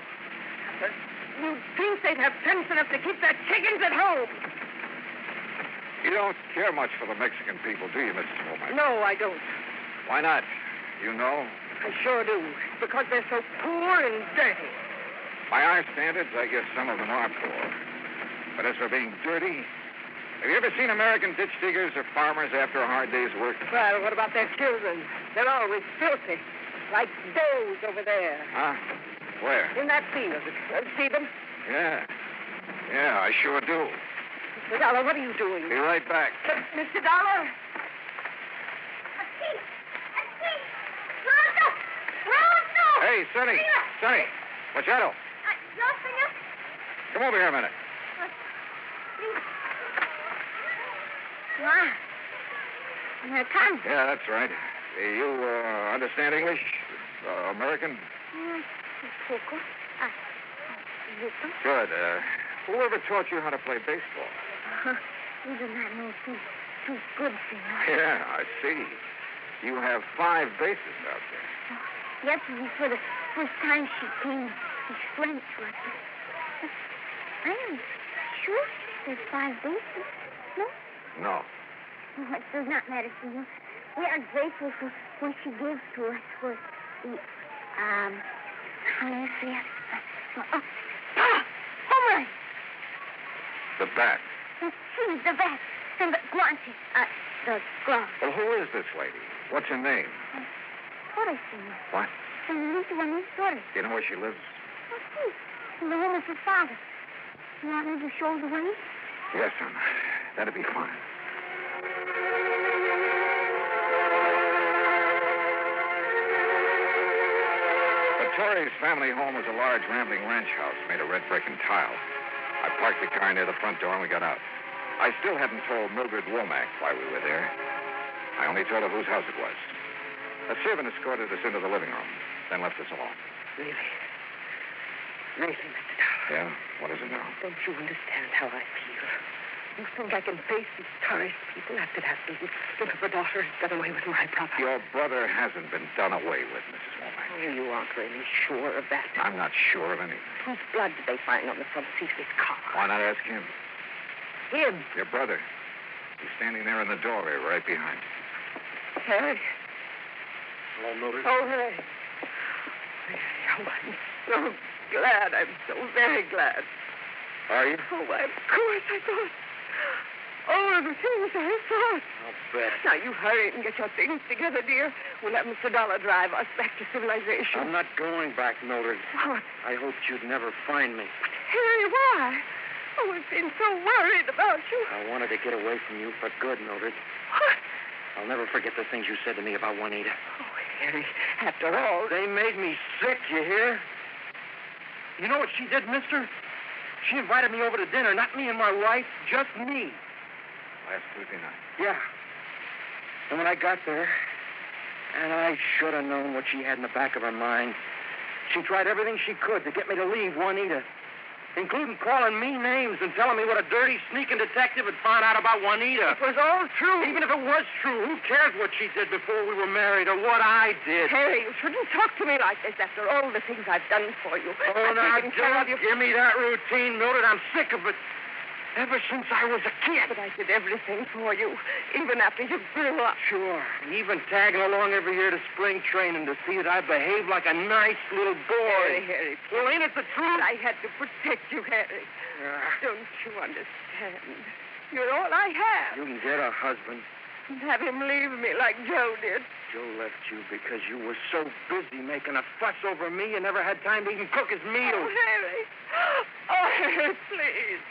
You'd think they'd have sense enough to keep their chickens at home. You don't care much for the Mexican people, do you, Mrs. Womack? No, I don't. Why not? You know? I sure do. It's because they're so poor and dirty. By our standards, I guess some of them are poor. But as for being dirty, have you ever seen American ditch diggers or farmers after a hard day's work? Well, what about their children? They're always filthy. Like those over there. Huh? Where? In that field. See them? Yeah. Yeah, I sure do. Mr. Dollar, what are you doing? Be right back. Mr. Dollar? Hey, Sonny. Sonny. Machado. Come over here a minute. Wow. Here it comes. Yeah, that's right. You understand English? American? Poco. Good. Whoever taught you how to play baseball? You do not know too good, senor. Yeah, I see. You have 5 bases out there. Yesterday, for the first time, she came and explained to us. I am sure there's 5 bases. No? No. Oh, it does not matter, senor. We are grateful for what she gives to us for the, how do I say it? Home run! The bat. The bat. And the guante. The glove. Well, who is this lady? What's her name? What is senor? What? Senorita Juanita Torres. Do you know where she lives? Oh, see. In the room of her father. You want me to show the way? Yes, son. That'd be fine. The Torres family home was a large, rambling ranch house made of red brick and tile. I parked the car near the front door and we got out. I still hadn't told Mildred Womack why we were there. I only told her whose house it was. A servant escorted us into the living room, then left us alone. Really? Really, Mr. Dollar? Yeah? What is it now? Don't you understand how I feel? You think I can face these Torres people after that little daughter has got away with my property? Your brother hasn't been done away with, Mrs. Womack. Oh, you aren't really sure of that. I'm not sure of anything. Whose blood did they find on the front seat of his car? Why not ask him? Him? Your brother. He's standing there in the doorway right behind you. Harry? Hello, Mildred. Oh, Harry. Oh, I'm so glad. I'm so very glad. Are you? Oh, why, of course, I thought. All of the things I thought. I'll bet. Now, you hurry and get your things together, dear. We'll have Mr. Dollar drive us back to civilization. I'm not going back, Mildred. What? I hoped you'd never find me. But, Harry, why? Oh, I've been so worried about you. I wanted to get away from you for good, Mildred. What? I'll never forget the things you said to me about Juanita. Oh, Harry, after all... They made me sick, you hear? You know what she did, mister? She invited me over to dinner, not me and my wife, just me. Last Tuesday night. Yeah. And when I got there, and I should have known what she had in the back of her mind, she tried everything she could to get me to leave Juanita, including calling me names and telling me what a dirty, sneaking detective had found out about Juanita. It was all true. Even if it was true, who cares what she did before we were married or what I did? Harry, you shouldn't talk to me like this after all the things I've done for you. Oh, now, don't give me that routine, Mildred. I'm sick of it. Ever since I was a kid. But I did everything for you, even after you grew up. Sure. Even tagging along every year to spring training to see that I behaved like a nice little boy. Harry, well, ain't it the truth? I had to protect you, Harry. Don't you understand? You're all I have. You can get a husband. And have him leave me like Joe did. Joe left you because you were so busy making a fuss over me you never had time to even cook his meals. Oh, Harry. Oh, Harry, please.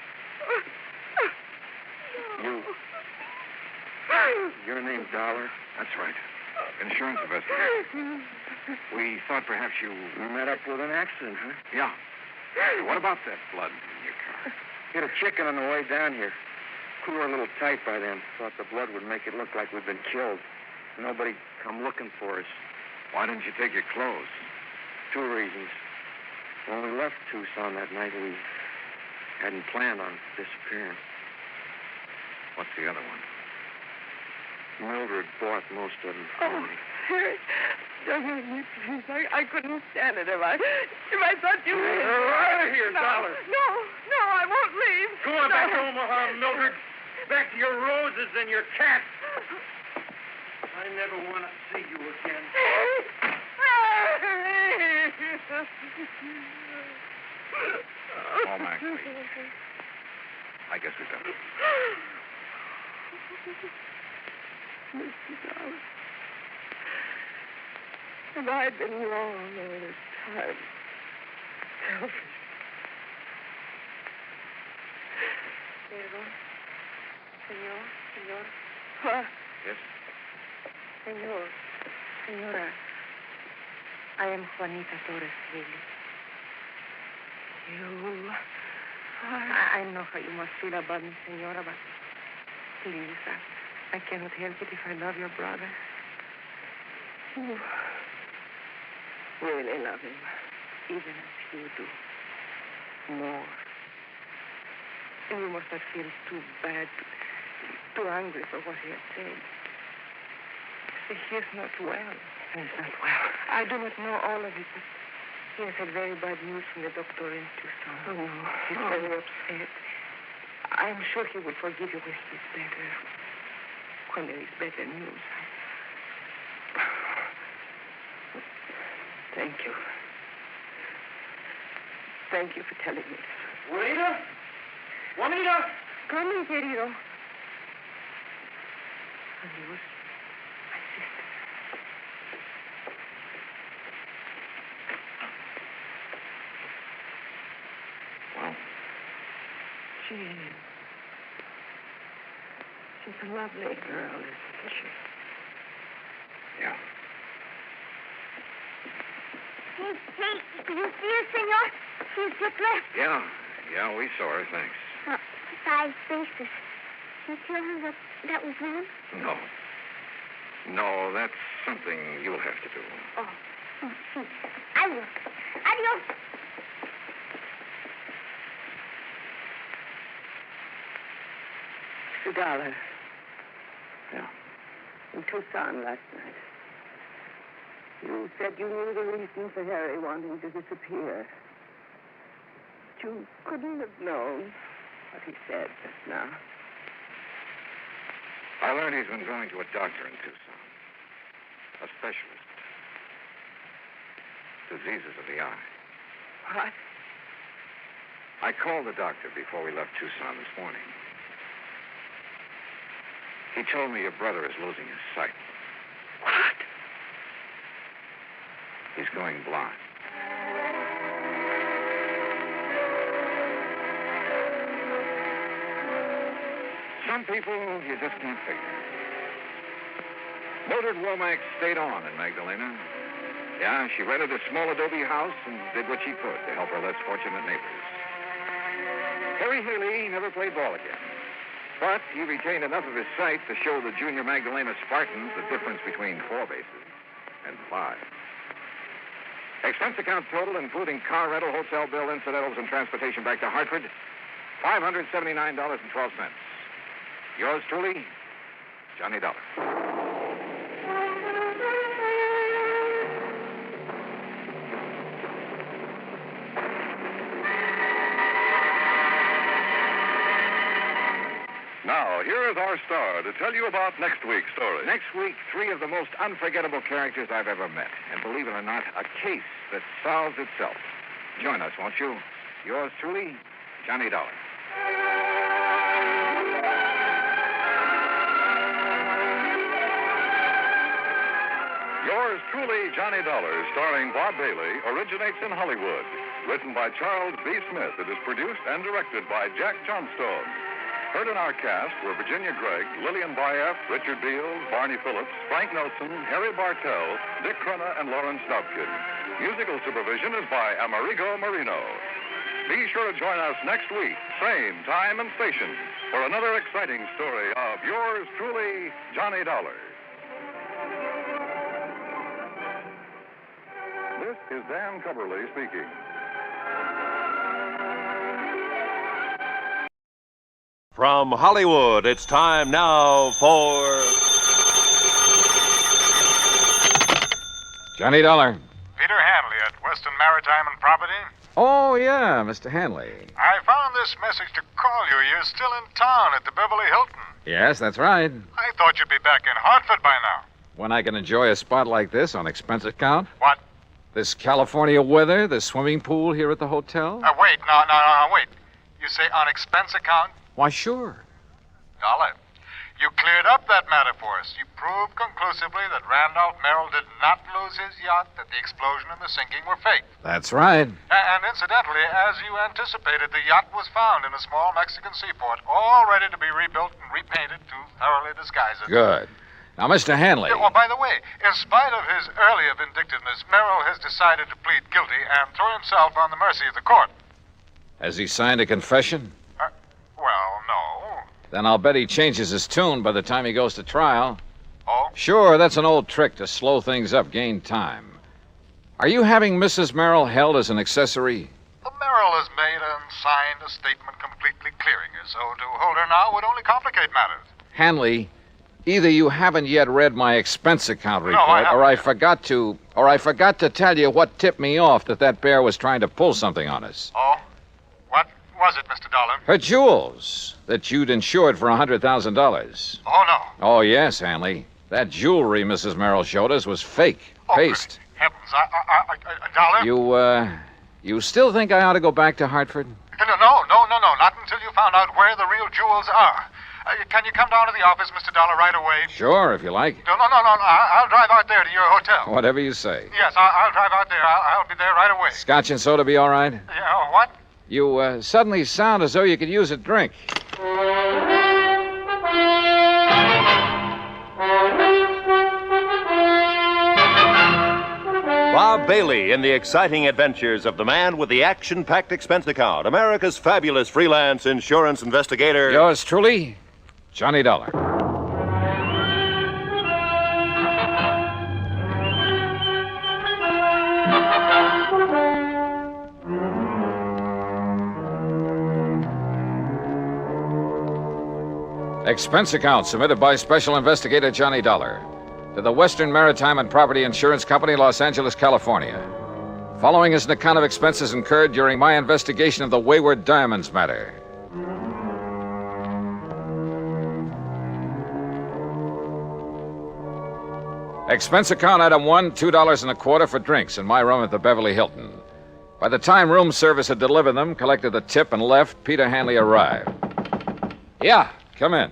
Your name's Dollar? That's right. Insurance investigator. We thought perhaps you... met up with an accident, huh? Yeah. What about that blood in your car? Hit a chicken on the way down here. We were a little tight by then. Thought the blood would make it look like we'd been killed. Nobody come looking for us. Why didn't you take your clothes? 2 reasons. When we left Tucson that night, we hadn't planned on disappearing. What's the other one? Mildred bought most of them for me. Harry, don't hurt me, please. I couldn't stand it if I thought you were... Out of here, Dollar. No, I won't leave. Go on back to Omaha, Mildred. Back to your roses and your cat. I never want to see you again. Oh, Max, please. I guess we better. Mr. Dollar, have I been wrong all this time? Selfish. Señor. What? Yes? Señora, I am Juanita Torres Haley. You... I know how you must feel about me, Señora, but please, I cannot help it if I love your brother. You really love him, even as you do. More. And you must not feel too bad, too angry for what he had said. He is not well. He's not well. I do not know all of it, but he has had very bad news from the doctor in Tucson. Oh, no. He's very upset. I'm sure he would forgive you when he's better. When there is better news. Thank you. Thank you for telling me this. Juanita! Come in, querido. Adios. My sister. Well, she's a lovely girl, isn't she? yeah. Hey, do you see her, senor? She's just left. Yeah, we saw her, thanks. 5 spaces. Can you tell her that was wrong? No, that's something you'll have to do. Oh, see. I will. Adios. $2. Yeah. In Tucson last night. You said you knew the reason for Harry wanting to disappear. But you couldn't have known what he said just now. I learned he's been going to a doctor in Tucson. A specialist. Diseases of the eye. What? I called the doctor before we left Tucson this morning. He told me your brother is losing his sight. What? He's going blind. Some people you just can't figure. Mildred Womack stayed on in Magdalena. Yeah, she rented a small adobe house and did what she could to help her less fortunate neighbors. Harry Haley never played ball again. But he retained enough of his sight to show the junior Magdalena Spartans the difference between 4 bases and 5. Expense account total, including car rental, hotel bill, incidentals, and transportation back to Hartford, $579.12. Yours truly, Johnny Dollar. Now, here is our star to tell you about next week's story. Next week, 3 of the most unforgettable characters I've ever met. And believe it or not, a case that solves itself. Join us, won't you? Yours truly, Johnny Dollar. Yours truly, Johnny Dollar, starring Bob Bailey, originates in Hollywood. Written by Charles B. Smith, it is produced and directed by Jack Johnstone. Heard in our cast were Virginia Gregg, Lillian Bayef, Richard Beals, Barney Phillips, Frank Nelson, Harry Bartell, Dick Crenna, and Lawrence Dobkin. Musical supervision is by Amerigo Marino. Be sure to join us next week, same time and station, for another exciting story of yours truly, Johnny Dollar. This is Dan Cubberly speaking. From Hollywood, it's time now for Johnny Dollar. Peter Hanley at Western Maritime and Property. Oh, yeah, Mr. Hanley. I found this message to call you. You're still in town at the Beverly Hilton. Yes, that's right. I thought you'd be back in Hartford by now. When I can enjoy a spot like this on expense account? What? This California weather, the swimming pool here at the hotel? Wait. No, wait. You say on expense account? Why, sure. Dollar, you cleared up that matter for us. You proved conclusively that Randolph Merrill did not lose his yacht, that the explosion and the sinking were fake. That's right. And incidentally, as you anticipated, the yacht was found in a small Mexican seaport, all ready to be rebuilt and repainted to thoroughly disguise it. Good. Now, Mr. Hanley. Yeah, well, by the way, in spite of his earlier vindictiveness, Merrill has decided to plead guilty and throw himself on the mercy of the court. Has he signed a confession? Well, no. Then I'll bet he changes his tune by the time he goes to trial. Oh? Sure, that's an old trick to slow things up, gain time. Are you having Mrs. Merrill held as an accessory? The Merrill has made and signed a statement completely clearing her, so to hold her now would only complicate matters. Hanley, either you haven't yet read my expense account report, or I forgot to tell you what tipped me off that bear was trying to pull something on us. Oh? What was it, Mr. Dollar? Her jewels that you'd insured for $100,000. Oh, no. Oh, yes, Hanley. That jewelry Mrs. Merrill showed us was fake. Paste. Heavens, Dollar? You still think I ought to go back to Hartford? No, not until you found out where the real jewels are. Can you come down to the office, Mr. Dollar, right away? Sure, if you like. No. I'll drive out there to your hotel. Whatever you say. Yes, I'll drive out there. I'll be there right away. Scotch and soda be all right? Yeah, what? You suddenly sound as though you could use a drink. Bob Bailey in the exciting adventures of the man with the action-packed expense account, America's fabulous freelance insurance investigator. Yours truly, Johnny Dollar. Expense account submitted by Special Investigator Johnny Dollar to the Western Maritime and Property Insurance Company, Los Angeles, California. Following is an account of expenses incurred during my investigation of the Wayward Diamonds matter. Expense account item 1, $2.25 for drinks in my room at the Beverly Hilton. By the time room service had delivered them, collected the tip, and left, Peter Hanley arrived. Yeah, come in.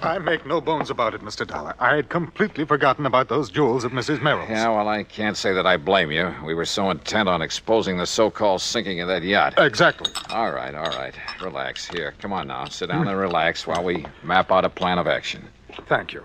I make no bones about it, Mr. Dollar. I had completely forgotten about those jewels of Mrs. Merrill's. Yeah, well, I can't say that I blame you. We were so intent on exposing the so-called sinking of that yacht. Exactly. All right. Relax. Here, come on now. Sit down and relax while we map out a plan of action. Thank you.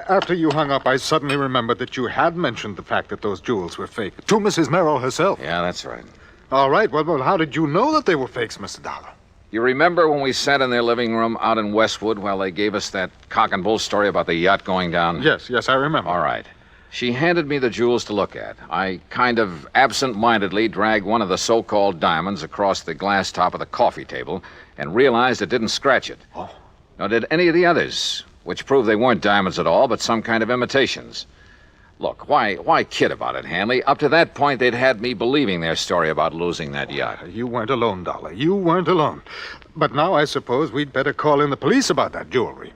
After you hung up, I suddenly remembered that you had mentioned the fact that those jewels were fake to Mrs. Merrill herself. Yeah, that's right. All right. Well, how did you know that they were fakes, Mr. Dollar? You remember when we sat in their living room out in Westwood while they gave us that cock and bull story about the yacht going down? Yes, I remember. All right. She handed me the jewels to look at. I kind of absent-mindedly dragged one of the so-called diamonds across the glass top of the coffee table and realized it didn't scratch it. Oh. Nor did any of the others, which proved they weren't diamonds at all, but some kind of imitations. Look, why kid about it, Hanley? Up to that point, they'd had me believing their story about losing that yacht. You weren't alone, Dollar. You weren't alone. But now I suppose we'd better call in the police about that jewelry.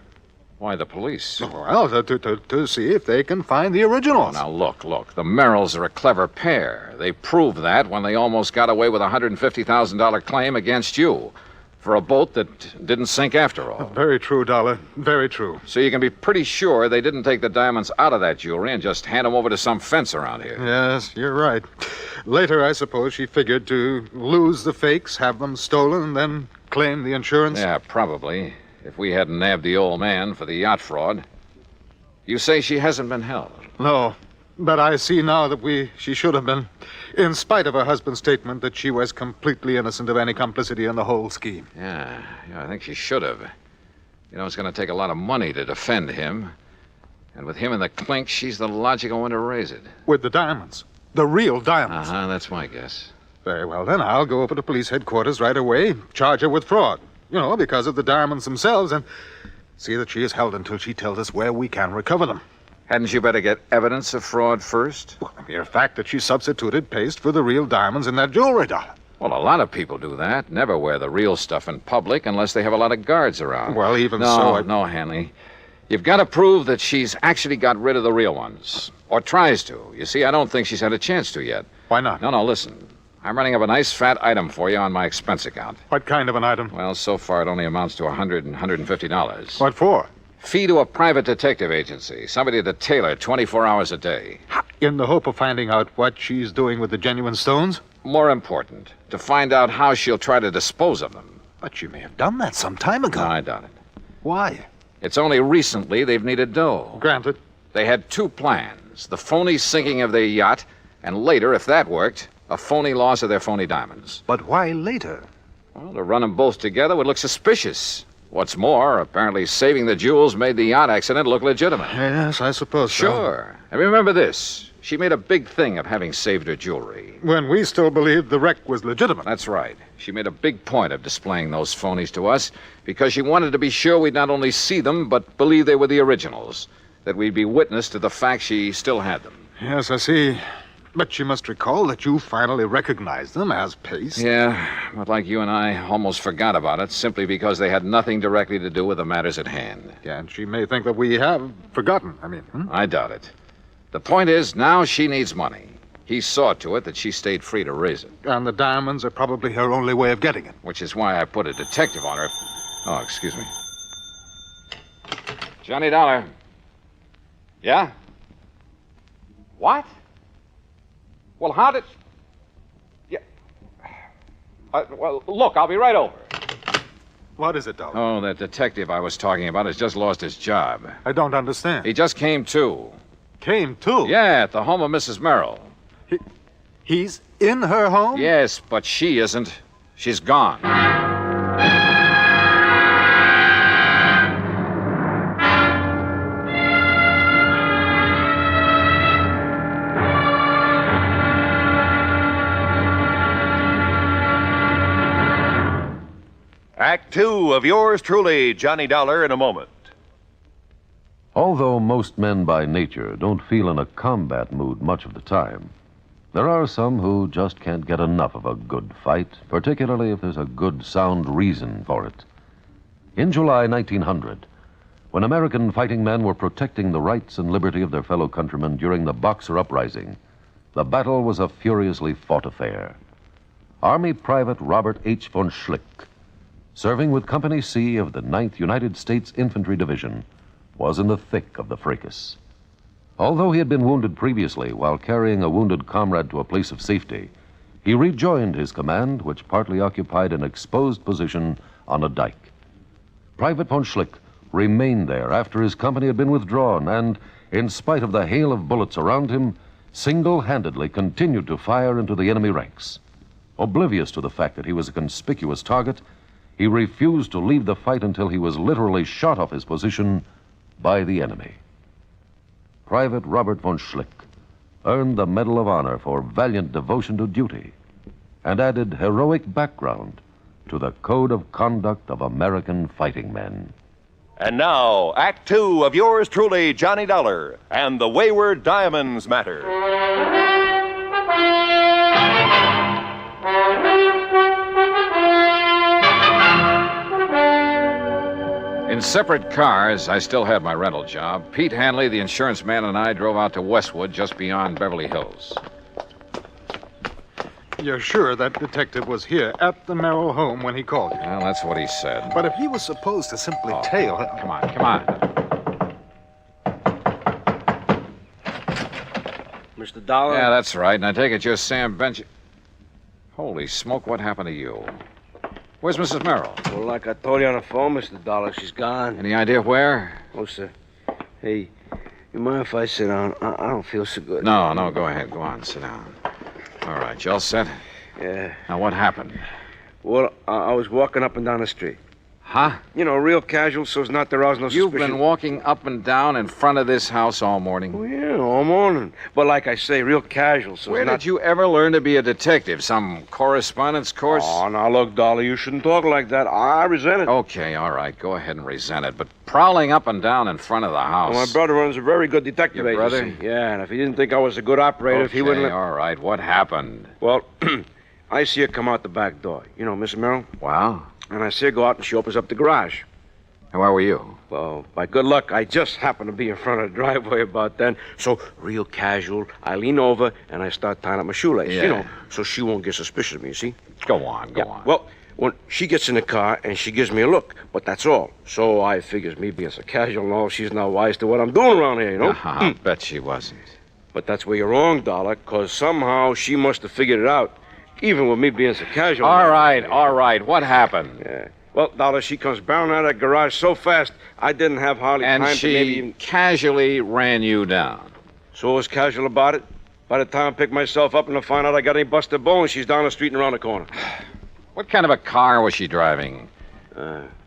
Why the police? Well, to see if they can find the originals. Oh, now, look. The Merrills are a clever pair. They proved that when they almost got away with a $150,000 claim against you for a boat that didn't sink after all. Very true, Dollar. Very true. So you can be pretty sure they didn't take the diamonds out of that jewelry and just hand them over to some fence around here. Yes, you're right. Later, I suppose she figured to lose the fakes, have them stolen, then claim the insurance. Yeah, probably. If we hadn't nabbed the old man for the yacht fraud. You say she hasn't been held? No, but I see now that she should have been, in spite of her husband's statement that she was completely innocent of any complicity in the whole scheme. Yeah, I think she should have. You know, it's going to take a lot of money to defend him. And with him in the clink, she's the logical one to raise it. With the diamonds. The real diamonds. Uh-huh, that's my guess. Very well, then I'll go over to police headquarters right away, charge her with fraud. You know, because of the diamonds themselves, and See that she is held until she tells us where we can recover them. Hadn't you better get evidence of fraud first? Well, the mere fact that she substituted paste for the real diamonds in that jewelry, Dollar. Well, a lot of people do that. Never wear the real stuff in public unless they have a lot of guards around. Well, even so... No, Hanley. You've got to prove that she's actually got rid of the real ones. Or tries to. You see, I don't think she's had a chance to yet. Why not? No, listen. I'm running up a nice fat item for you on my expense account. What kind of an item? Well, so far it only amounts to $100 and $150. What for? Fee to a private detective agency. Somebody to tailor 24 hours a day. In the hope of finding out what she's doing with the genuine stones? More important, to find out how she'll try to dispose of them. But she may have done that some time ago. No, I doubt it. Why? It's only recently they've needed dough. Granted. They had two plans. The phony sinking of their yacht, and later, if that worked, a phony loss of their phony diamonds. But why later? Well, to run them both together would look suspicious. What's more, apparently saving the jewels made the yacht accident look legitimate. Yes, I suppose so. Sure. And remember this. She made a big thing of having saved her jewelry. When we still believed the wreck was legitimate. That's right. She made a big point of displaying those phonies to us because she wanted to be sure we'd not only see them, but believe they were the originals. That we'd be witness to the fact she still had them. Yes, I see. But you must recall that you finally recognized them as paste. Yeah, but like you and I almost forgot about it simply because they had nothing directly to do with the matters at hand. Yeah, and she may think that we have forgotten. I doubt it. The point is, now she needs money. He saw to it that she stayed free to raise it. And the diamonds are probably her only way of getting it. Which is why I put a detective on her. Oh, excuse me. Johnny Dollar. Yeah? What? Well, how did... Yeah. Well, look, I'll be right over. What is it, Dollar? Oh, that detective I was talking about has just lost his job. I don't understand. He just came to. Came to? Yeah, at the home of Mrs. Merrill. He's in her home? Yes, but she isn't. She's gone. Act two of yours truly, Johnny Dollar, in a moment. Although most men by nature don't feel in a combat mood much of the time, there are some who just can't get enough of a good fight, particularly if there's a good, sound reason for it. In July 1900, when American fighting men were protecting the rights and liberty of their fellow countrymen during the Boxer Uprising, the battle was a furiously fought affair. Army Private Robert H. von Schlick, serving with Company C of the 9th United States Infantry Division, was in the thick of the fracas. Although he had been wounded previously while carrying a wounded comrade to a place of safety, he rejoined his command, which partly occupied an exposed position on a dike. Private von Schlick remained there after his company had been withdrawn and, in spite of the hail of bullets around him, single-handedly continued to fire into the enemy ranks. Oblivious to the fact that he was a conspicuous target, he refused to leave the fight until he was literally shot off his position by the enemy. Private Robert von Schlick earned the Medal of Honor for valiant devotion to duty and added heroic background to the code of conduct of American fighting men. And now, Act two of yours truly, Johnny Dollar, and the Wayward Diamonds Matter. In separate cars, I still had my rental job. Pete Hanley, the insurance man, and I drove out to Westwood, just beyond Beverly Hills. You're sure that detective was here at the Merrill home when he called you? Well, that's what he said. But if he was supposed to simply tail... Come on. Mr. Dollar? Yeah, that's right. And I take it you're Sam Bench... Holy smoke, what happened to you? Where's Mrs. Merrill? Well, like I told you on the phone, Mr. Dollar, she's gone. Any idea where? Oh, sir. Hey, you mind if I sit down? I don't feel so good. No, go ahead. Go on, sit down. All right, you all set? Yeah. Now, what happened? Well, I was walking up and down the street. Huh? You know, real casual, so as not to arouse no suspicion. You've been walking up and down in front of this house all morning? Well, yeah, all morning. But like I say, real casual, so Where did you ever learn to be a detective? Some correspondence course? Oh, now look, Dolly, you shouldn't talk like that. I resent it. Okay, all right. Go ahead and resent it. But prowling up and down in front of the house... Well, my brother runs a very good detective Your agency. brother? Yeah, and if he didn't think I was a good operator, if he wouldn't... all right. What happened? Well, I see her come out the back door. You know, Miss Merrill? Wow. And I see her go out and she opens up the garage. And where were you? Well, by good luck, I just happened to be in front of the driveway about then. So, real casual, I lean over and I start tying up my shoelace, Yeah. you know, so she won't get suspicious of me, you see? Go on. Well, when she gets in the car and she gives me a look, but that's all. So I figures me being so casual and all, she's not wise to what I'm doing around here, you know? I bet she wasn't. But that's where you're wrong, Dollar, because somehow she must have figured it out, even with me being so casual. All right. What happened? Yeah. Well, Dollar, she comes barreling out of that garage so fast, I didn't have hardly And time she to maybe even... casually ran you down. So I was casual about it. By the time I pick myself up and I find out I got any busted bones, she's down the street and around the corner. What kind of a car was she driving?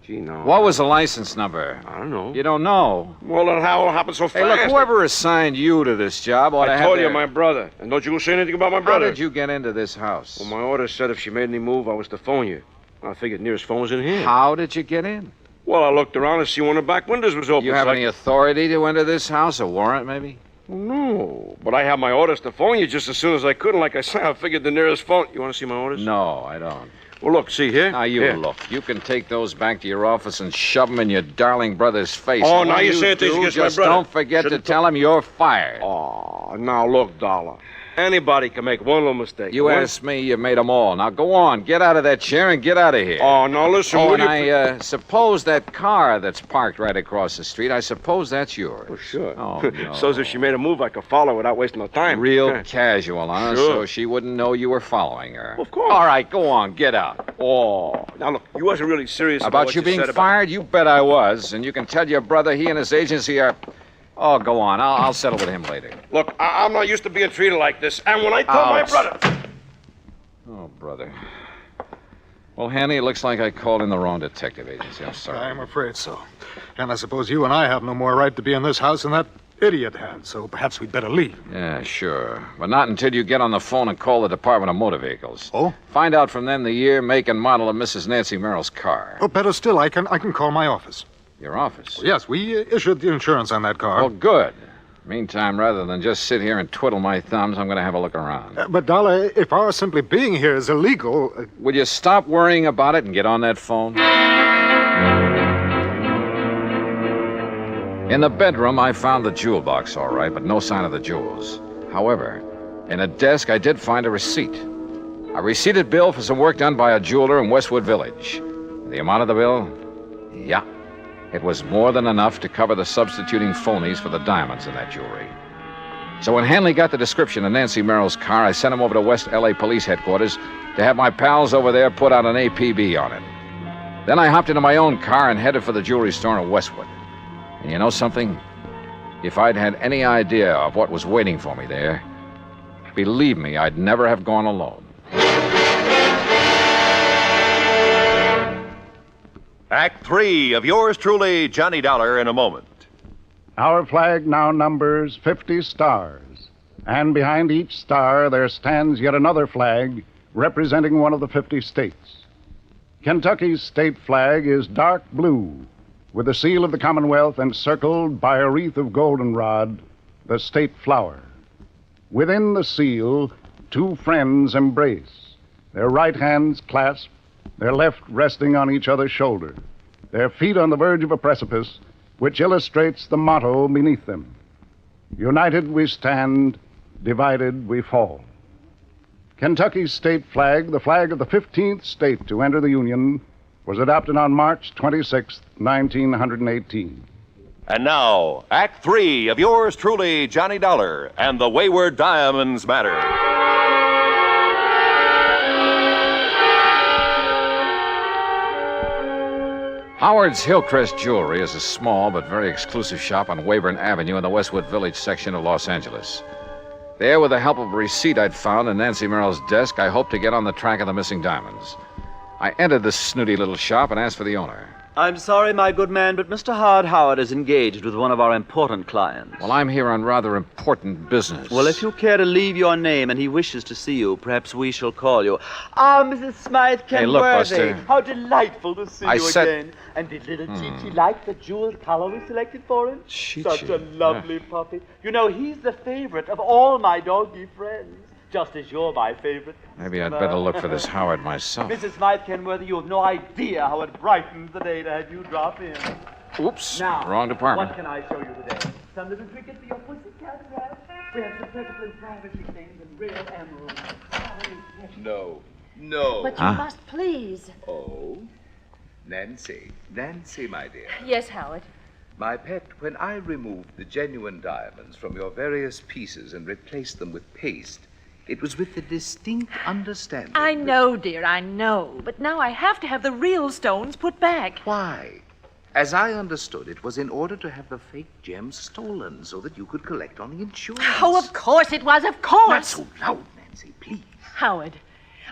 Gee, no. What was the license number? I don't know. You don't know? Well, then how it happened so fast? Hey, look, whoever assigned you to this job ought to I have told you, their... my brother. And don't you say anything about my How brother. did you get into this house? Well, my order said if she made any move, I was to phone you. I figured nearest phone was in here. How did you get in? Well, I looked around to see one of the back windows was open. You have so any authority to enter this house? A warrant, maybe? Well, no, but I have my orders to phone you just as soon as I could, and like I said, I figured the nearest phone... You want to see my orders? No, I don't. Well, look, see here? Now, you Here. look. You can take those back to your office and shove them in your darling brother's face. Oh, And now when you say things against my just brother. don't forget to tell him you're fired. Oh, now look, Dollar. Anybody can make one little mistake. You asked me, you made them all. Now, go on. Get out of that chair and get out of here. Oh, now listen, Oh, will and you... I suppose that car that's parked right across the street, I suppose that's yours. Well, sure. Oh, no. So as if she made a move, I could follow without wasting no time. Real casual, huh? Sure. So she wouldn't know you were following her. Of course. All right, go on. Get out. Oh, now look, you wasn't really serious about About what you being said fired? You bet I was. And you can tell your brother he and his agency are... Oh, go on. I'll settle with him later. Look, I'm not used to being treated like this. And when I told my Ouch. brother... Oh, brother. Well, Hanny, it looks like I called in the wrong detective agency. I'm sorry. I'm afraid so. And I suppose you and I have no more right to be in this house than that idiot had, so perhaps we'd better leave. Yeah, sure. But not until you get on the phone and call the Department of Motor Vehicles. Oh? Find out from them the year, make, and model of Mrs. Nancy Merrill's car. Oh, better still, I can call my office. Your office? Yes, we issued the insurance on that car. Well, good. Meantime, rather than just sit here and twiddle my thumbs, I'm going to have a look around. But, Dollar, if our simply being here is illegal... Will you stop worrying about it and get on that phone? In the bedroom, I found the jewel box, all right, but no sign of the jewels. However, in a desk, I did find a receipt. A receipted bill for some work done by a jeweler in Westwood Village. The amount of the bill? Yeah. It was more than enough to cover the substituting phonies for the diamonds in that jewelry. So when Hanley got the description of Nancy Merrill's car, I sent him over to West L.A. Police Headquarters to have my pals over there put out an APB on it. Then I hopped into my own car and headed for the jewelry store in Westwood. And you know something? If I'd had any idea of what was waiting for me there, believe me, I'd never have gone alone. Act 3 of yours truly, Johnny Dollar, in a moment. Our flag now numbers 50 stars, and behind each star there stands yet another flag representing one of the 50 states. Kentucky's state flag is dark blue, with the seal of the Commonwealth encircled by a wreath of goldenrod, the state flower. Within the seal, two friends embrace, their right hands clasped, their left resting on each other's shoulder, their feet on the verge of a precipice, which illustrates the motto beneath them: United we stand, divided we fall. Kentucky's state flag, the flag of the 15th state to enter the Union, was adopted on March 26, 1918. And now, Act 3 of yours truly, Johnny Dollar, and the Wayward Diamonds Matter. Howard's Hillcrest Jewelry is a small but very exclusive shop on Weyburn Avenue in the Westwood Village section of Los Angeles. There, with the help of a receipt I'd found in Nancy Merrill's desk, I hoped to get on the track of the missing diamonds. I entered the snooty little shop and asked for the owner. I'm sorry, my good man, but Mr. Howard is engaged with one of our important clients. Well, I'm here on rather important business. Well, if you care to leave your name and he wishes to see you, perhaps we shall call you. Ah, Mrs. Smythe Kenworthy. Hey, look, Buster. How delightful to see you said... again. And did little Chi-Chi like the jeweled collar we selected for him? Chi-Chi. Such a lovely puppy. You know, he's the favorite of all my doggy friends. Just as you're my favorite. Maybe I'd better look for this Howard myself. Mrs. Smythe Kenworthy, you have no idea how it brightens the day to have you drop in. Oops, now, wrong department. What can I show you today? Some little trinket for your pussycat, perhaps? We have some perfectly privacy things and real emeralds. No. But you must please. Oh, Nancy, my dear. Yes, Howard. My pet, when I removed the genuine diamonds from your various pieces and replaced them with paste, it was with the distinct understanding. I know, dear, I know. But now I have to have the real stones put back. Why? As I understood, it was in order to have the fake gems stolen so that you could collect on the insurance. Oh, of course it was, of course. Not so loud, Nancy, please. Howard,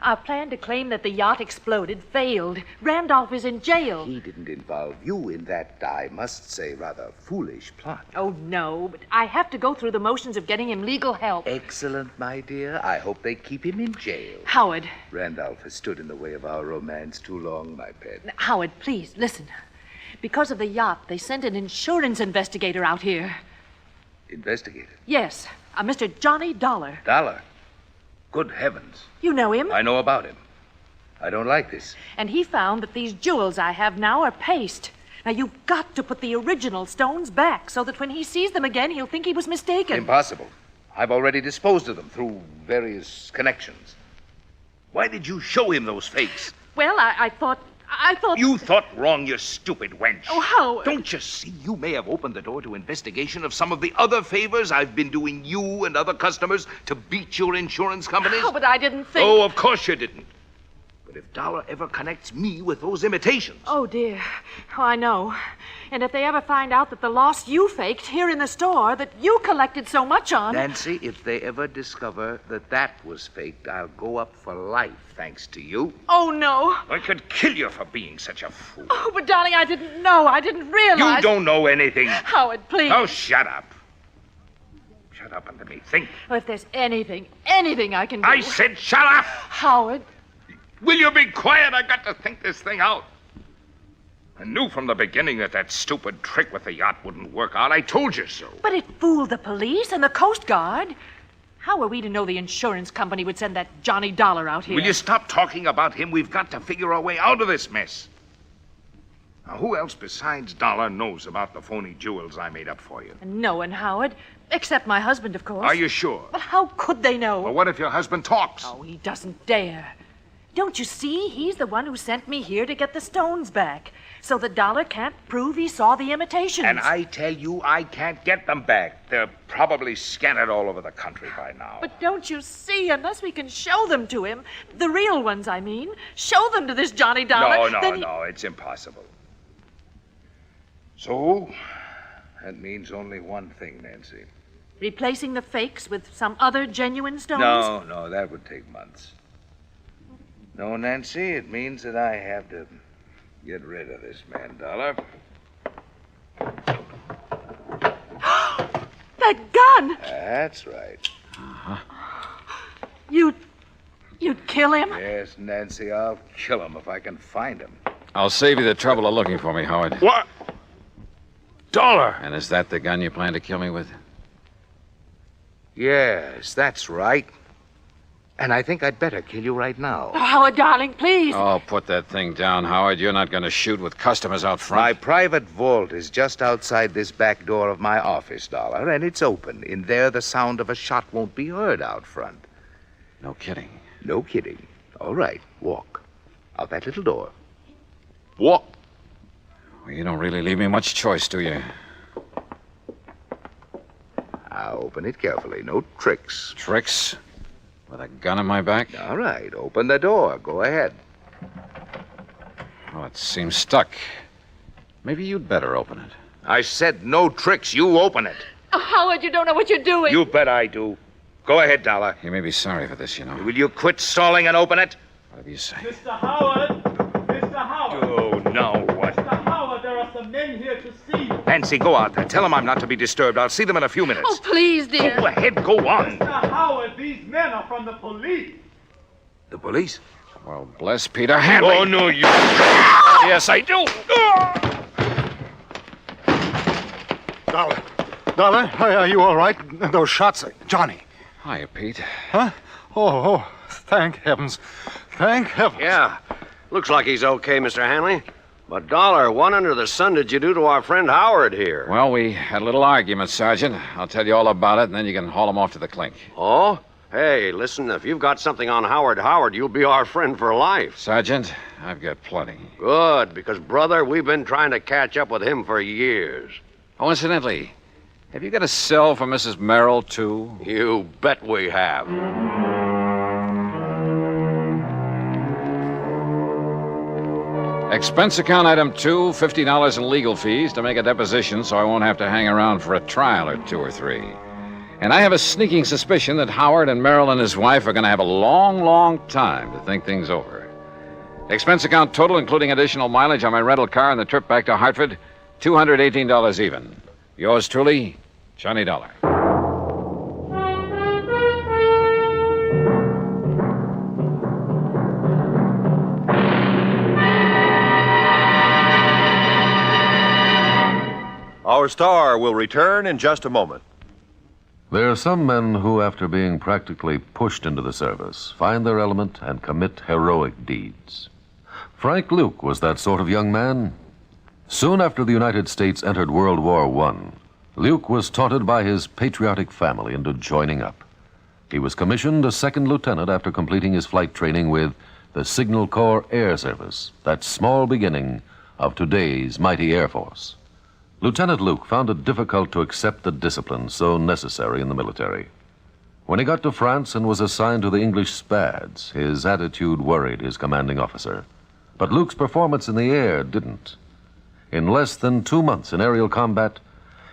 our plan to claim that the yacht exploded failed. Randolph is in jail. He didn't involve you in that, I must say, rather foolish plot. Oh, no, but I have to go through the motions of getting him legal help. Excellent, my dear. I hope they keep him in jail. Howard. Randolph has stood in the way of our romance too long, my pet. Howard, please, listen. Because of the yacht, they sent an insurance investigator out here. Investigator? Yes, a Mr. Johnny Dollar. Dollar? Good heavens. You know him? I know about him. I don't like this. And he found that these jewels I have now are paste. Now, you've got to put the original stones back so that when he sees them again, he'll think he was mistaken. Impossible. I've already disposed of them through various connections. Why did you show him those fakes? Well, I thought... You thought wrong, you stupid wench. Oh, Howard. Don't you see? You may have opened the door to investigation of some of the other favors I've been doing you and other customers to beat your insurance companies. Oh, but I didn't think... Oh, of course you didn't. But if Dollar ever connects me with those imitations... Oh, dear. Oh, I know. And if they ever find out that the loss you faked here in the store that you collected so much on... Nancy, if they ever discover that that was faked, I'll go up for life, thanks to you. Oh, no. I could kill you for being such a fool. Oh, but darling, I didn't know. I didn't realize... You don't know anything. Howard, please. Oh, shut up. Shut up and let me think. Oh, if there's anything I can do... I said shut up! Howard. Will you be quiet? I got to think this thing out. I knew from the beginning that stupid trick with the yacht wouldn't work out. I told you so. But it fooled the police and the Coast Guard. How were we to know the insurance company would send that Johnny Dollar out here? Will you stop talking about him? We've got to figure our way out of this mess. Now, who else besides Dollar knows about the phony jewels I made up for you? No one, Howard. Except my husband, of course. Are you sure? But how could they know? Well, what if your husband talks? Oh, he doesn't dare. Don't you see? He's the one who sent me here to get the stones back. So the Dollar can't prove he saw the imitations. And I tell you, I can't get them back. They're probably scattered all over the country by now. But don't you see? Unless we can show them to him, the real ones, I mean, show them to this Johnny Dollar. No, it's impossible. So, that means only one thing, Nancy. Replacing the fakes with some other genuine stones? No, that would take months. No, Nancy, it means that I have to get rid of this man, Dollar. That gun! That's right. You'd kill him? Yes, Nancy, I'll kill him if I can find him. I'll save you the trouble of looking for me, Howard. What? Dollar! And is that the gun you plan to kill me with? Yes, that's right. And I think I'd better kill you right now. Oh, Howard, darling, please. Oh, put that thing down, Howard. You're not going to shoot with customers out front. My private vault is just outside this back door of my office, Dollar, and it's open. In there, the sound of a shot won't be heard out front. No kidding. No kidding. All right, walk. Out that little door. Walk. Well, you don't really leave me much choice, do you? I'll open it carefully. No tricks. Tricks? With a gun in my back? All right, open the door. Go ahead. Oh, it seems stuck. Maybe you'd better open it. I said no tricks. You open it. Oh, Howard, you don't know what you're doing. You bet I do. Go ahead, Dollar. You may be sorry for this, you know. Will you quit stalling and open it? Whatever you say. Mr. Howard! Mr. Howard! Oh, now what? Mr. Howard! Nancy, go out there. Tell them I'm not to be disturbed. I'll see them in a few minutes. Oh, please, dear. Go ahead, go on. Mr. Howard, these men are from the police. The police? Well, bless Peter Hanley. Oh, no, you... Yes, I do. Dollar, are you all right? Those shots... Johnny. Hiya, Pete. Huh? Oh, thank heavens. Thank heavens. Yeah. Looks like he's okay, Mr. Hanley. But, Dollar, what under the sun did you do to our friend Howard here? Well, we had a little argument, Sergeant. I'll tell you all about it, and then you can haul him off to the clink. Oh? Hey, listen, if you've got something on Howard, you'll be our friend for life. Sergeant, I've got plenty. Good, because, brother, we've been trying to catch up with him for years. Oh, incidentally, have you got a cell for Mrs. Merrill, too? You bet we have. Expense account item 2, $50 in legal fees to make a deposition so I won't have to hang around for a trial or 2 or 3. And I have a sneaking suspicion that Howard and Merrill and his wife are going to have a long, long time to think things over. Expense account total, including additional mileage on my rental car and the trip back to Hartford, $218 even. Yours truly, Johnny Dollar. Our star will return in just a moment. There are some men who, after being practically pushed into the service, find their element and commit heroic deeds. Frank Luke was that sort of young man. Soon after the United States entered World War I, Luke was taunted by his patriotic family into joining up. He was commissioned a second lieutenant after completing his flight training with the Signal Corps Air Service, that small beginning of today's mighty Air Force. Lieutenant Luke found it difficult to accept the discipline so necessary in the military. When he got to France and was assigned to the English Spads, his attitude worried his commanding officer. But Luke's performance in the air didn't. In less than 2 months in aerial combat,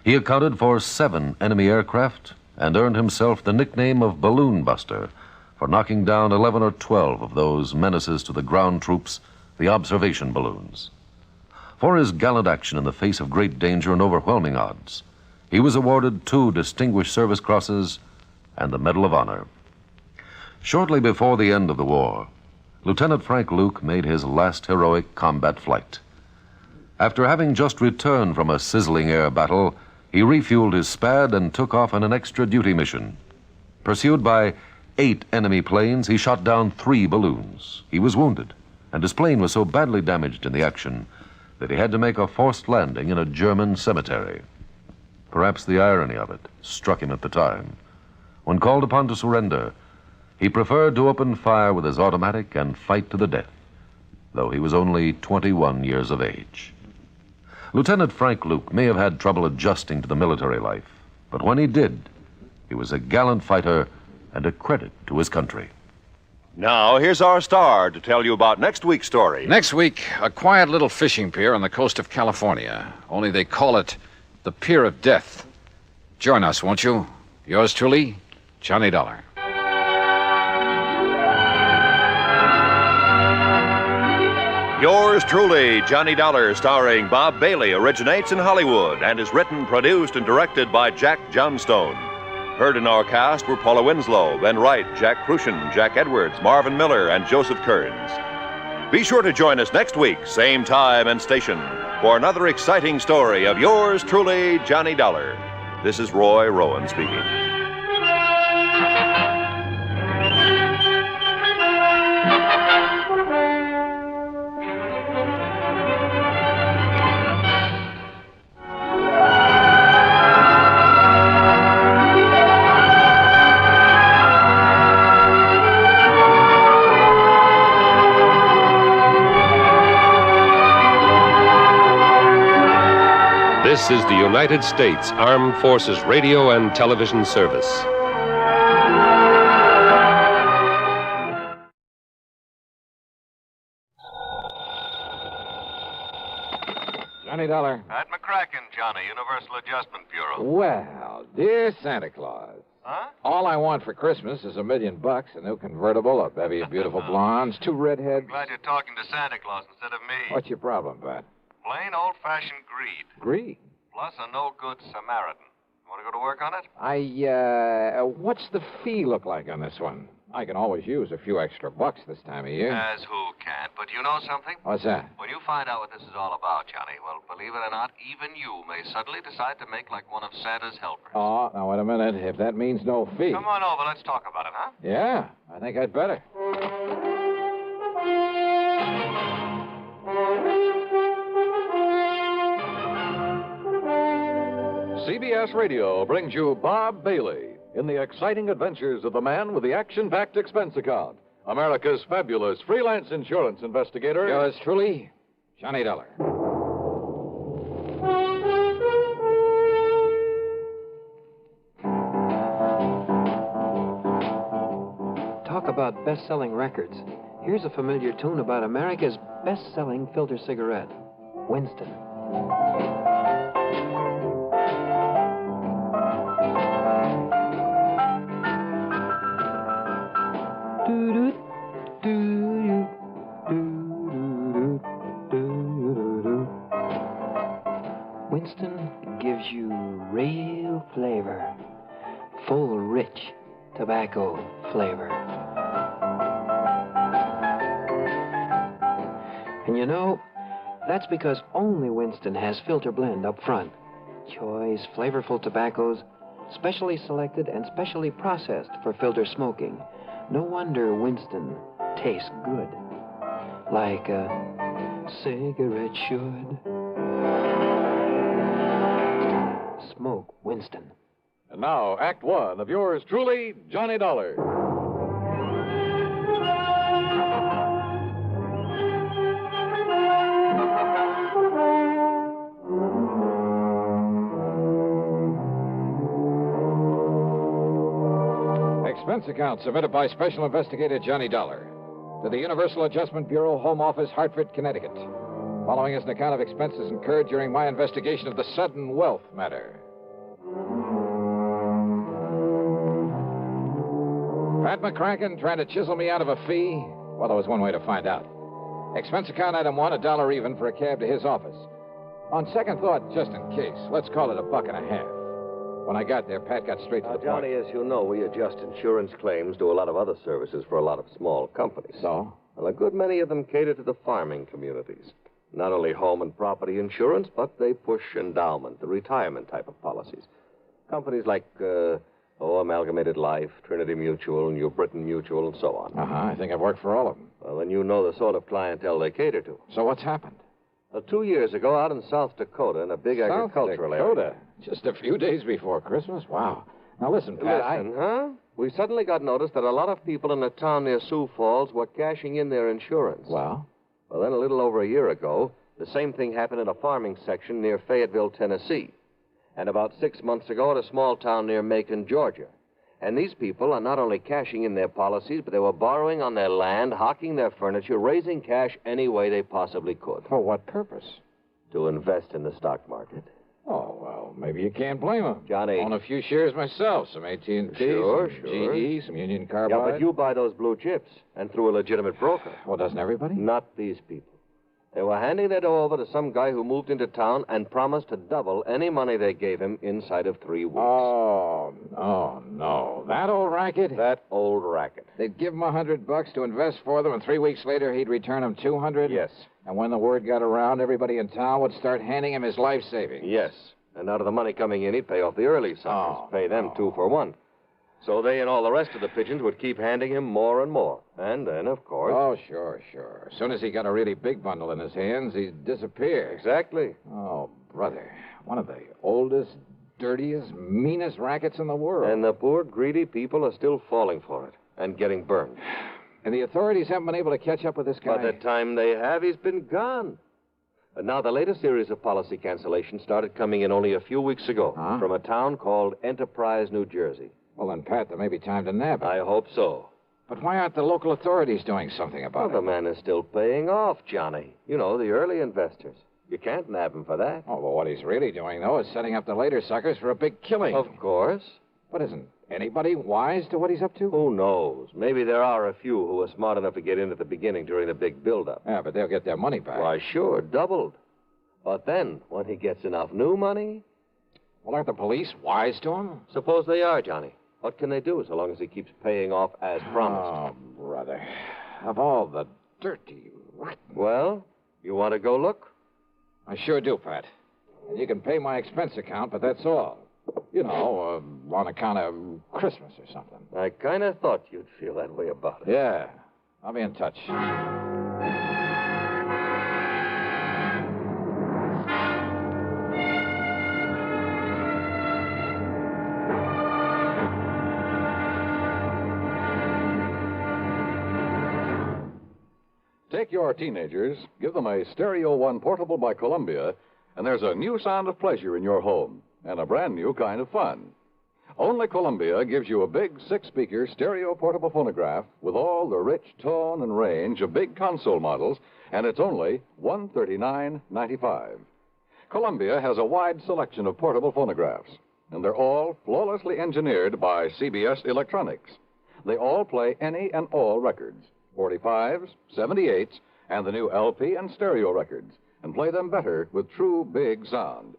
he accounted for 7 enemy aircraft and earned himself the nickname of Balloon Buster for knocking down 11 or 12 of those menaces to the ground troops, the observation balloons. For his gallant action in the face of great danger and overwhelming odds, he was awarded 2 Distinguished Service Crosses and the Medal of Honor. Shortly before the end of the war, Lieutenant Frank Luke made his last heroic combat flight. After having just returned from a sizzling air battle, he refueled his Spad and took off on an extra duty mission. Pursued by 8 enemy planes, he shot down 3 balloons. He was wounded, and his plane was so badly damaged in the action that he had to make a forced landing in a German cemetery. Perhaps the irony of it struck him at the time. When called upon to surrender, he preferred to open fire with his automatic and fight to the death, though he was only 21 years of age. Lieutenant Frank Luke may have had trouble adjusting to the military life, but when he did, he was a gallant fighter and a credit to his country. Now, here's our star to tell you about next week's story. Next week, a quiet little fishing pier on the coast of California. Only they call it the Pier of Death. Join us, won't you? Yours truly, Johnny Dollar. Yours truly, Johnny Dollar, starring Bob Bailey, originates in Hollywood and is written, produced, and directed by Jack Johnstone. Heard in our cast were Paula Winslow, Ben Wright, Jack Crucian, Jack Edwards, Marvin Miller, and Joseph Kearns. Be sure to join us next week, same time and station, for another exciting story of yours truly, Johnny Dollar. This is Roy Rowan speaking. This is the United States Armed Forces Radio and Television Service. Johnny Dollar. Pat McCracken, Johnny, Universal Adjustment Bureau. Well, dear Santa Claus. Huh? All I want for Christmas is $1 million, a new convertible, a bevy of beautiful blondes, 2 redheads. Glad you're talking to Santa Claus instead of me. What's your problem, Pat? Plain old-fashioned greed. Greed? plus a no-good Samaritan. Want to go to work on it? What's the fee look like on this one? I can always use a few extra bucks this time of year. As who can't. But you know something? What's that? When you find out what this is all about, Johnny, well, believe it or not, even you may suddenly decide to make like one of Santa's helpers. Oh, now, wait a minute. If that means no fee. Come on over. Let's talk about it, huh? Yeah, I think I'd better. CBS Radio brings you Bob Bailey in the exciting adventures of the man with the action-packed expense account, America's fabulous freelance insurance investigator. Yours truly, Johnny Dollar. Talk about best-selling records. Here's a familiar tune about America's best-selling filter cigarette, Winston. Winston gives you real flavor, full, rich tobacco flavor. And you know, that's because only Winston has filter blend up front. Choice, flavorful tobaccos, specially selected and specially processed for filter smoking. No wonder Winston tastes good, like a cigarette should. Smoke Winston. And now, Act One of yours truly, Johnny Dollar. Expense account submitted by Special Investigator Johnny Dollar to the Universal Adjustment Bureau, Home Office, Hartford, Connecticut. Following is an account of expenses incurred during my investigation of the sudden wealth matter. Pat McCracken trying to chisel me out of a fee? Well, there was one way to find out. Expense account item one, $1 even for a cab to his office. On second thought, just in case, let's call it $1.50. When I got there, Pat got straight to the point. Johnny, as you know, we adjust insurance claims, do a lot of other services for a lot of small companies. So? Well, a good many of them cater to the farming communities. Not only home and property insurance, but they push endowment, the retirement type of policies. Companies like, Amalgamated Life, Trinity Mutual, New Britain Mutual, and so on. I think I've worked for all of them. Well, then you know the sort of clientele they cater to. So what's happened? 2 years ago, out in South Dakota, in a big agricultural area. Just a few days before Christmas? Wow. Now listen, Pat, We suddenly got notice that a lot of people in a town near Sioux Falls were cashing in their insurance. Well, then a little over a year ago, the same thing happened in a farming section near Fayetteville, Tennessee. And about 6 months ago at a small town near Macon, Georgia. And these people are not only cashing in their policies, but they were borrowing on their land, hawking their furniture, raising cash any way they possibly could. For what purpose? To invest in the stock market. Oh, well, maybe you can't blame them. Johnny. Own a few shares myself, some AT&T, Sure. some GE, some Union Carbide. Yeah, but you buy those blue chips, and through a legitimate broker. Well, doesn't everybody? Not these people. They were handing their dough over to some guy who moved into town and promised to double any money they gave him inside of 3 weeks. Oh, no. That old racket? That old racket. They'd give him $100 to invest for them, and 3 weeks later he'd return them $200? Yes. And when the word got around, everybody in town would start handing him his life savings? Yes. And out of the money coming in, he'd pay off the early suckers. Pay them 2 for 1. So they and all the rest of the pigeons would keep handing him more and more. And then, of course... Oh, sure. As soon as he got a really big bundle in his hands, he'd disappear. Exactly. Oh, brother. One of the oldest, dirtiest, meanest rackets in the world. And the poor, greedy people are still falling for it and getting burned. And the authorities haven't been able to catch up with this guy? By the time they have, he's been gone. And now the latest series of policy cancellations started coming in only a few weeks ago from a town called Enterprise, New Jersey. Well, then, Pat, there may be time to nab him. I hope so. But why aren't the local authorities doing something about it? The man is still paying off, Johnny. You know, the early investors. You can't nab him for that. Oh, well, what he's really doing, though, is setting up the later suckers for a big killing. Of course. But isn't anybody wise to what he's up to? Who knows? Maybe there are a few who are smart enough to get in at the beginning during the big build-up. Yeah, but they'll get their money back. Why, sure, doubled. But then, when he gets enough new money... Well, aren't the police wise to him? Suppose they are, Johnny. What can they do so long as he keeps paying off as promised? Oh, brother. Of all the dirty, rotten... Well, you want to go look? I sure do, Pat. And you can pay my expense account, but that's all. You know, on account of Christmas or something. I kind of thought you'd feel that way about it. Yeah. I'll be in touch. Take your teenagers, give them a Stereo One portable by Columbia, and there's a new sound of pleasure in your home and a brand new kind of fun. Only Columbia gives you a big 6-speaker stereo portable phonograph with all the rich tone and range of big console models, and it's only $139.95. Columbia has a wide selection of portable phonographs, and they're all flawlessly engineered by CBS Electronics. They all play any and all records, 45s, 78s, and the new LP and stereo records, and play them better with true big sound.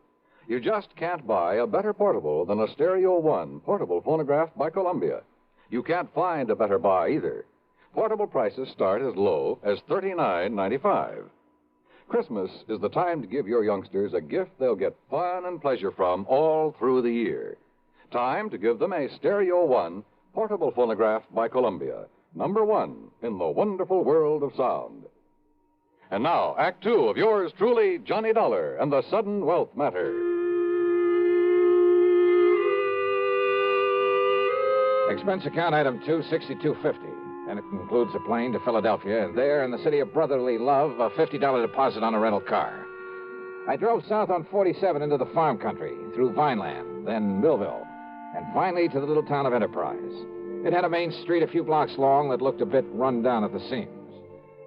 You just can't buy a better portable than a Stereo One portable phonograph by Columbia. You can't find a better buy either. Portable prices start as low as $39.95. Christmas is the time to give your youngsters a gift they'll get fun and pleasure from all through the year. Time to give them a Stereo One portable phonograph by Columbia, #1 in the wonderful world of sound. And now, Act 2 of yours truly, Johnny Dollar and the Sudden Wealth Matter. Expense account item 2, $62.50. And it includes a plane to Philadelphia, and there in the city of brotherly love, a $50 deposit on a rental car. I drove south on 47 into the farm country, through Vineland, then Millville, and finally to the little town of Enterprise. It had a main street a few blocks long that looked a bit run down at the seams.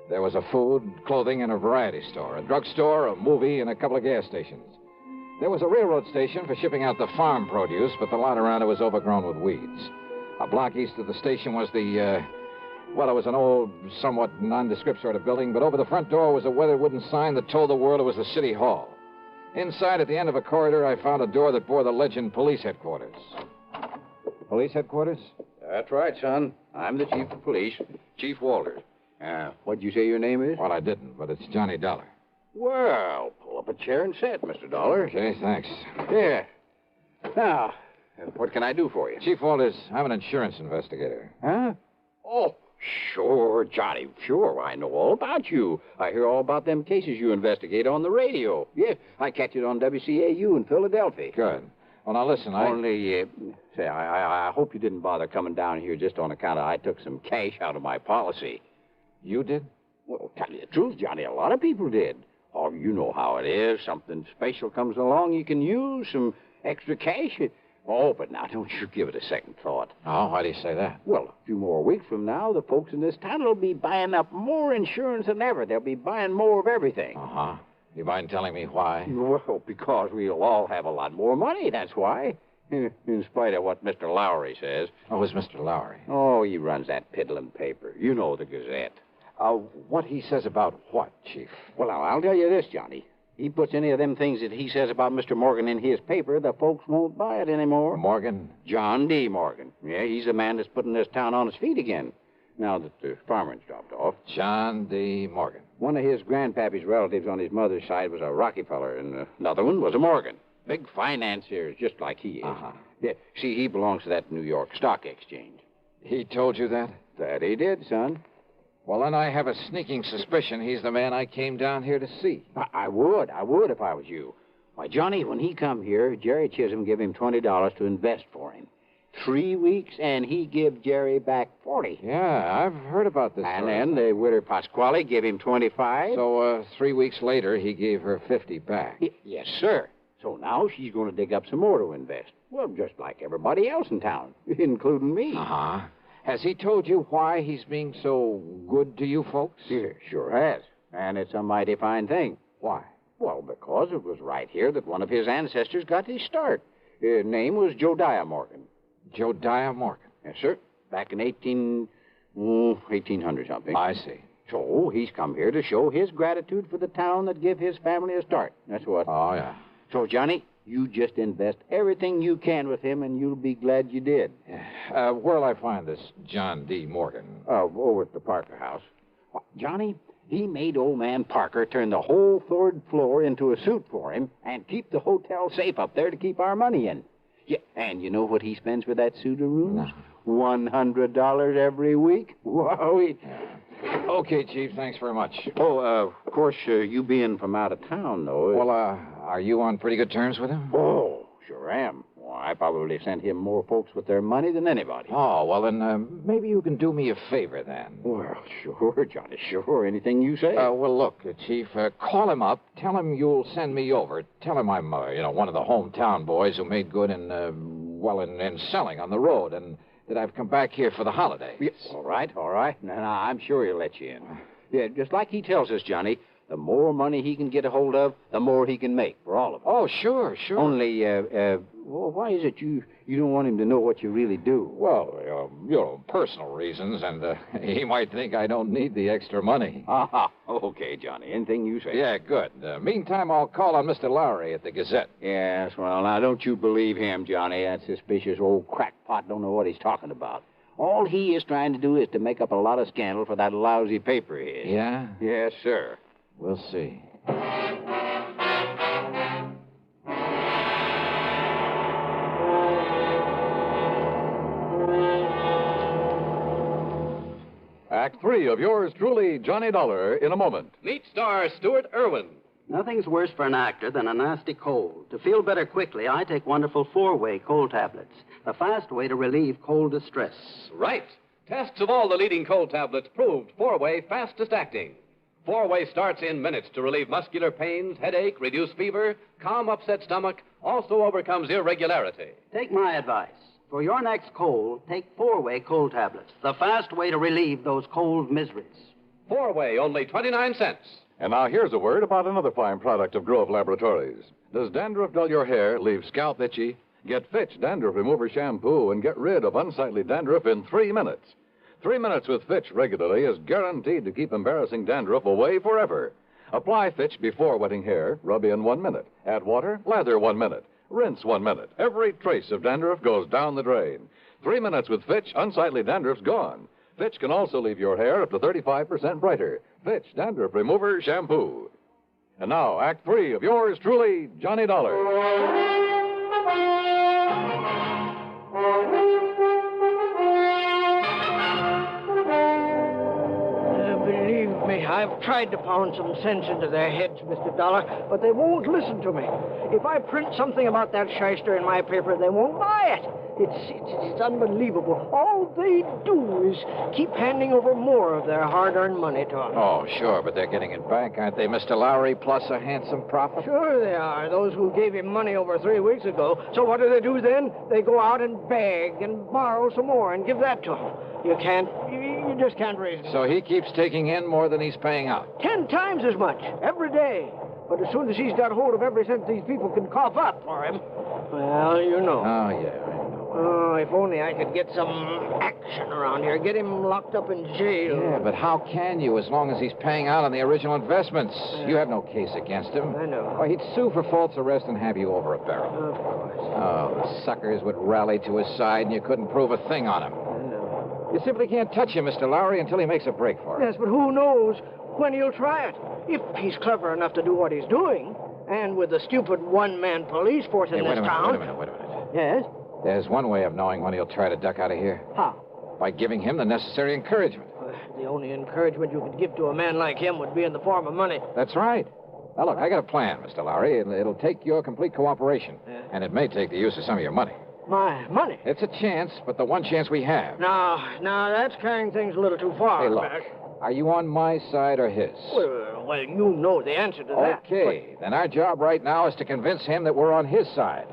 There was a food, clothing, and a variety store, a drugstore, a movie, and a couple of gas stations. There was a railroad station for shipping out the farm produce, but the lot around it was overgrown with weeds. A block east of the station was well, it was an old, somewhat nondescript sort of building, but over the front door was a weathered wooden sign that told the world it was the city hall. Inside, at the end of a corridor, I found a door that bore the legend Police Headquarters. Police Headquarters? That's right, son. I'm the chief of police, Chief Walters. What'd you say your name is? Well, I didn't, but it's Johnny Dollar. Well, pull up a chair and sit, Mr. Dollar. Okay, thanks. Yeah. Now, what can I do for you? Chief Walters, I'm an insurance investigator. Huh? Oh, sure, Johnny. Sure, I know all about you. I hear all about them cases you investigate on the radio. Yeah, I catch it on WCAU in Philadelphia. Good. Well, now listen, I hope you didn't bother coming down here just on account of I took some cash out of my policy. You did? Well, tell you the truth, Johnny, a lot of people did. Oh, you know how it is. Something special comes along, you can use some extra cash. Oh, but now don't you give it a second thought. Oh, why do you say that? Well, a few more weeks from now, the folks in this town will be buying up more insurance than ever. They'll be buying more of everything. Uh-huh. You mind telling me why? Well, because we'll all have a lot more money, that's why. In spite of what Mr. Lowry says. Oh, who's Mr. Lowry? Oh, he runs that piddling paper. You know, the Gazette. What he says about what, Chief? Well, now, I'll tell you this, Johnny. He puts any of them things that he says about Mr. Morgan in his paper, the folks won't buy it anymore. Morgan? John D. Morgan. Yeah, he's the man that's putting this town on its feet again, now that the farmer's dropped off. John D. Morgan. One of his grandpappy's relatives on his mother's side was a Rockefeller, and another one was a Morgan. Big financiers, just like he is. Uh-huh. Yeah, see, he belongs to that New York Stock Exchange. He told you that? That he did, son. Well, then I have a sneaking suspicion he's the man I came down here to see. I would if I was you. Why, Johnny, when he come here, Jerry Chisholm gave him $20 to invest for him. 3 weeks, and he give Jerry back 40. Yeah, I've heard about this. And then the widow Pasquale gave him 25. So, 3 weeks later, he gave her 50 back. Yes, sir. So now she's going to dig up some more to invest. Well, just like everybody else in town, including me. Uh-huh. Has he told you why he's being so good to you folks? Yeah, sure has. And it's a mighty fine thing. Why? Well, because it was right here that one of his ancestors got his start. His name was Josiah Morgan. Josiah Morgan? Yes, sir. Back in 1800 something. I see. So he's come here to show his gratitude for the town that give his family a start. That's what. Oh, yeah. So, Johnny, you just invest everything you can with him, and you'll be glad you did. Where'll I find this John D. Morgan? Over at the Parker house. Well, Johnny, he made old man Parker turn the whole third floor into a suit for him and keep the hotel safe up there to keep our money in. Yeah, and you know what he spends for that suit of rooms? No. $100 every week. Whoa. Okay, Chief, thanks very much. Oh, of course, you being from out of town, though. Well, are you on pretty good terms with him? Oh, sure am. Well, I probably sent him more folks with their money than anybody. Oh, well, then maybe you can do me a favor, then. Well, sure, Johnny, sure. Anything you say. Well, look, Chief, call him up. Tell him you'll send me over. Tell him I'm, one of the hometown boys who made good in selling on the road, and that I've come back here for the holidays. Yes. All right. Now, I'm sure he'll let you in. Yeah, just like he tells us, Johnny, the more money he can get a hold of, the more he can make for all of us. Oh, sure. Only, well, why is it you don't want him to know what you really do? Well, personal reasons, and he might think I don't need the extra money. Okay, Johnny, anything you say. Yeah, good. Meantime, I'll call on Mr. Lowry at the Gazette. Yes, well, now, don't you believe him, Johnny. That suspicious old crackpot don't know what he's talking about. All he is trying to do is to make up a lot of scandal for that lousy paper of his. Yeah? Yes, sir. We'll see. Act 3 of yours truly, Johnny Dollar, in a moment. Meet star Stuart Irwin. Nothing's worse for an actor than a nasty cold. To feel better quickly, I take wonderful 4-way cold tablets, the fast way to relieve cold distress. Right. Tests of all the leading cold tablets proved 4-way fastest acting. 4-way starts in minutes to relieve muscular pains, headache, reduce fever, calm upset stomach, also overcomes irregularity. Take my advice. For your next cold, take 4-way cold tablets, the fast way to relieve those cold miseries. 4-way, only 29 cents. And now here's a word about another fine product of Grove Laboratories. Does dandruff dull your hair, leave scalp itchy? Get Fitch Dandruff Remover Shampoo and get rid of unsightly dandruff in 3 minutes. 3 minutes with Fitch regularly is guaranteed to keep embarrassing dandruff away forever. Apply Fitch before wetting hair, rub in 1 minute. Add water, lather 1 minute. Rinse 1 minute. Every trace of dandruff goes down the drain. 3 minutes with Fitch, unsightly dandruff's gone. Fitch can also leave your hair up to 35% brighter. Fitch Dandruff Remover Shampoo. And now, Act 3 of yours truly, Johnny Dollar. Believe me, I've tried to pound some sense into their heads, Mr. Dollar, but they won't listen to me. If I print something about that shyster in my paper, they won't buy it. It's unbelievable. All they do is keep handing over more of their hard-earned money to us. Oh, sure, but they're getting it back, aren't they, Mr. Lowry, plus a handsome profit? Sure they are, those who gave him money over 3 weeks ago. So what do they do then? They go out and beg and borrow some more and give that to him. You just can't raise it. So he keeps taking in more than he's paying out. 10 times as much, every day. But as soon as he's got hold of every cent these people can cough up for him, well, you know. Oh, yeah. Oh, if only I could get some action around here. Get him locked up in jail. Yeah, but how can you as long as he's paying out on the original investments? You have no case against him. I know. Why, he'd sue for false arrest and have you over a barrel. Of course. Oh, the suckers would rally to his side and you couldn't prove a thing on him. I know. You simply can't touch him, Mr. Lowry, until he makes a break for it. Yes, but who knows when he'll try it. If he's clever enough to do what he's doing, and with the stupid one-man police force in this town... Wait a minute. Yes? There's one way of knowing when he'll try to duck out of here. How? By giving him the necessary encouragement. The only encouragement you could give to a man like him would be in the form of money. That's right. Now, look, I got a plan, Mr. Lowry. It'll take your complete cooperation. Yeah. And it may take the use of some of your money. My money? It's a chance, but the one chance we have. Now, that's carrying things a little too far. Hey, look. Are you on my side or his? Well, you know the answer to that. Okay. Then our job right now is to convince him that we're on his side.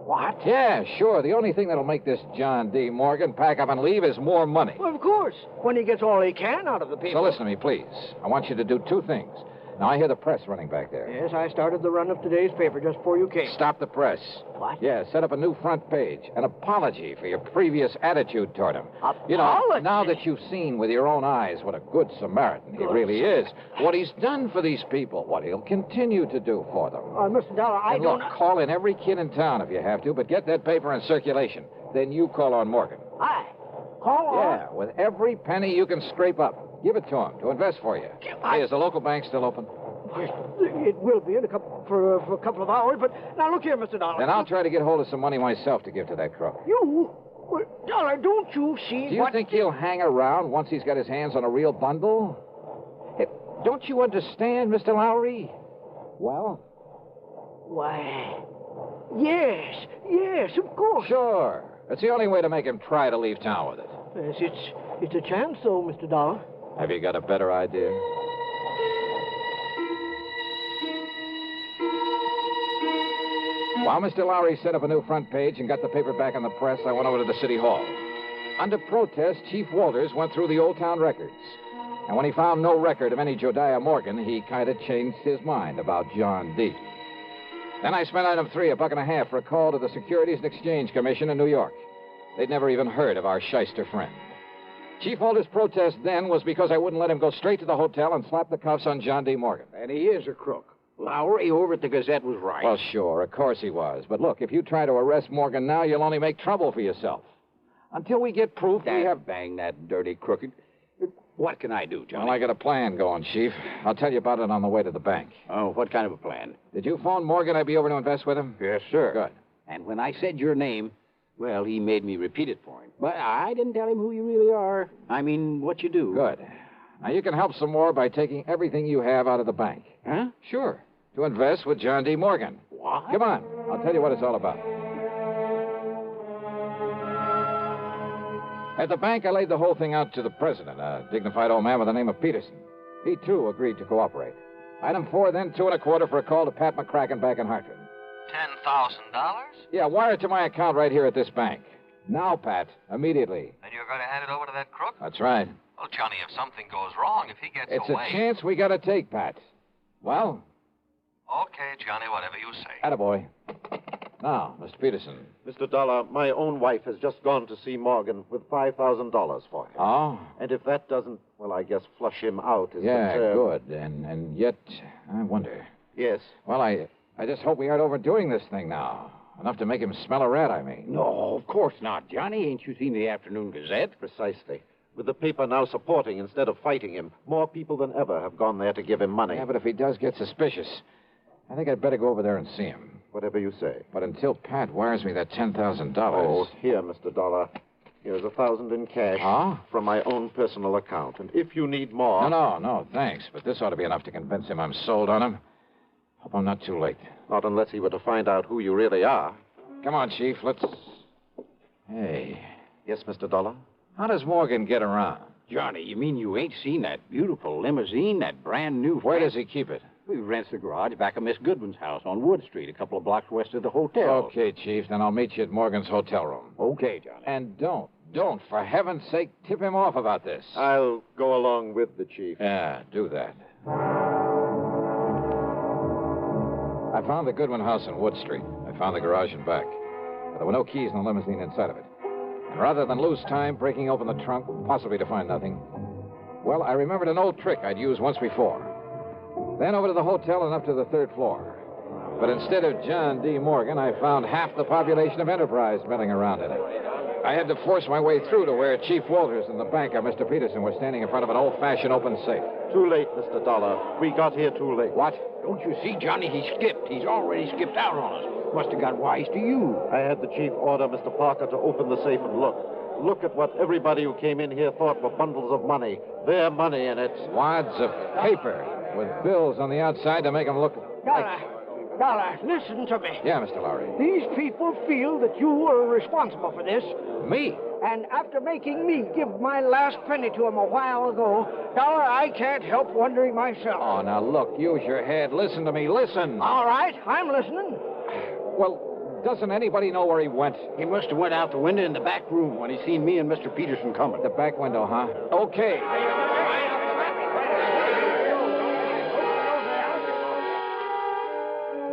What? Yeah, sure. The only thing that'll make this John D. Morgan pack up and leave is more money. Well, of course. When he gets all he can out of the people. So listen to me, please. I want you to do 2 things. Now, I hear the press running back there. Yes, I started the run of today's paper just before you came. Stop the press. What? Yeah, set up a new front page. An apology for your previous attitude toward him. You know, Apology? now that you've seen with your own eyes what a good Samaritan he really is, what he's done for these people, what he'll continue to do for them. Mr. Dollar, I And don't... look, call in every kid in town if you have to, but get that paper in circulation. Then you call on Morgan. Call on? Yeah, with every penny you can scrape up. Give it to him to invest for you. Hey, is the local bank still open? It will be in for a couple of hours, but now look here, Mr. Dollar. Then I'll try to get hold of some money myself to give to that crook. You? Well, Dollar, don't you see Do you think he'll hang around once he's got his hands on a real bundle? Hey, don't you understand, Mr. Lowry? Well? Why, yes, of course. Sure. It's the only way to make him try to leave town with it. Yes, it's a chance, though, Mr. Dollar. Have you got a better idea? While Mr. Lowry set up a new front page and got the paper back on the press, I went over to the city hall. Under protest, Chief Walters went through the old town records. And when he found no record of any Jodiah Morgan, he kind of changed his mind about John D. Then I spent item 3, $1.50 for a call to the Securities and Exchange Commission in New York. They'd never even heard of our shyster friend. Chief Walters' protest then was because I wouldn't let him go straight to the hotel and slap the cuffs on John D. Morgan. And he is a crook. Lowry over at the Gazette was right. Well, sure, of course he was. But look, if you try to arrest Morgan now, you'll only make trouble for yourself. Until we get proof, we have... Bang that dirty crooked. What can I do, Johnny? Well, I got a plan going, Chief. I'll tell you about it on the way to the bank. Oh, what kind of a plan? Did you phone Morgan I'd be over to invest with him? Yes, sir. Good. And when I said your name, well, he made me repeat it for him. But I didn't tell him who you really are. I mean, what you do. Good. Now, you can help some more by taking everything you have out of the bank. Huh? Sure. To invest with John D. Morgan. What? Come on. I'll tell you what it's all about. At the bank, I laid the whole thing out to the president, a dignified old man by the name of Peterson. He, too, agreed to cooperate. Item 4, then 2.25 for a call to Pat McCracken back in Hartford. $10,000? Yeah, wire it to my account right here at this bank. Now, Pat, immediately. And you're going to hand it over to that crook? That's right. Well, Johnny, if something goes wrong, if he gets It's away... a chance we got to take, Pat. Well? Okay, Johnny, whatever you say. Attaboy. Now, Mr. Peterson. Mr. Dollar, my own wife has just gone to see Morgan with $5,000 for him. Oh? And if that doesn't, well, I guess flush him out is Yeah, the good. And yet, I wonder. Yes. Well, I just hope we aren't overdoing this thing now. Enough to make him smell a rat, I mean. No, of course not, Johnny. Ain't you seen the Afternoon Gazette? Precisely. With the paper now supporting instead of fighting him, more people than ever have gone there to give him money. Yeah, but if he does get suspicious, I think I'd better go over there and see him. Whatever you say. But until Pat wires me that $10,000... Oh, here, Mr. Dollar. Here's $1,000 in cash. Huh? From my own personal account. And if you need more... No, thanks. But this ought to be enough to convince him I'm sold on him. Hope I'm not too late. Not unless he were to find out who you really are. Come on, Chief, let's... Hey. Yes, Mr. Dollar? How does Morgan get around? Johnny, you mean you ain't seen that beautiful limousine, that brand new... Where does he keep it? He rents the garage back of Miss Goodwin's house on Wood Street, a couple of blocks west of the hotel. Okay, Chief, then I'll meet you at Morgan's hotel room. Okay, Johnny. And don't, for heaven's sake, tip him off about this. I'll go along with the chief. Yeah, do that. I found the Goodwin house on Wood Street. I found the garage and back. But there were no keys in the limousine inside of it. And rather than lose time breaking open the trunk, possibly to find nothing, well, I remembered an old trick I'd used once before. Then over to the hotel and up to the 3rd floor. But instead of John D. Morgan, I found half the population of Enterprise milling around in it. I had to force my way through to where Chief Walters and the banker, Mr. Peterson, were standing in front of an old-fashioned open safe. Too late, Mr. Dollar. We got here too late. What? Don't you see, Johnny? He skipped. He's already skipped out on us. Must have got wise to you. I had the chief order Mr. Parker to open the safe and look. Look at what everybody who came in here thought were bundles of money. Their money in it. Wads of paper with bills on the outside to make them look Dollar, listen to me. Yeah, Mr. Lowry. These people feel that you were responsible for this. Me? And after making me give my last penny to him a while ago, Dollar, I can't help wondering myself. Oh, now look, use your head. Listen to me, listen. All right, I'm listening. Well, doesn't anybody know where he went? He must have went out the window in the back room when he seen me and Mr. Peterson coming. The back window, huh? Okay.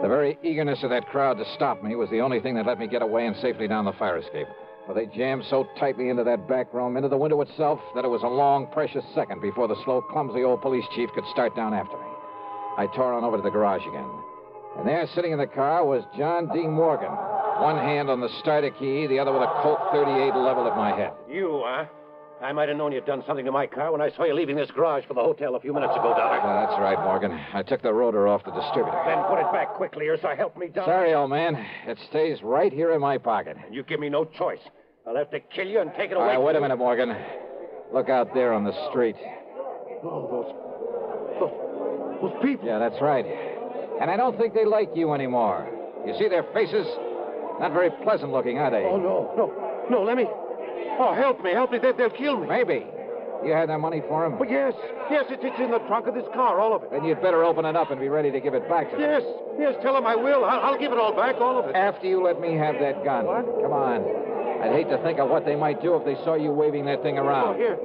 The very eagerness of that crowd to stop me was the only thing that let me get away and safely down the fire escape. For they jammed so tightly into that back room, into the window itself, that it was a long, precious second before the slow, clumsy old police chief could start down after me. I tore on over to the garage again. And there, sitting in the car, was John D. Morgan. One hand on the starter key, the other with a Colt 38 leveled at my head. You, huh? I might have known you'd done something to my car when I saw you leaving this garage for the hotel a few minutes ago, Dollar. Yeah, that's right, Morgan. I took the rotor off the distributor. Then put it back quickly, or so help me, Dollar. Sorry, old man. It stays right here in my pocket. And you give me no choice. I'll have to kill you and take it away. All right, wait a minute, Morgan. Look out there on the street. Oh, those people. Yeah, that's right. And I don't think they like you anymore. You see their faces? Not very pleasant looking, are they? Oh, no, let me... Oh, help me. They'll kill me. Maybe. You had that money for him? Well, yes, it's in the trunk of this car, all of it. Then you'd better open it up and be ready to give it back to them. Yes, tell them I will. I'll give it all back, all of it. After you let me have that gun. What? Come on. I'd hate to think of what they might do if they saw you waving that thing around. Oh, here,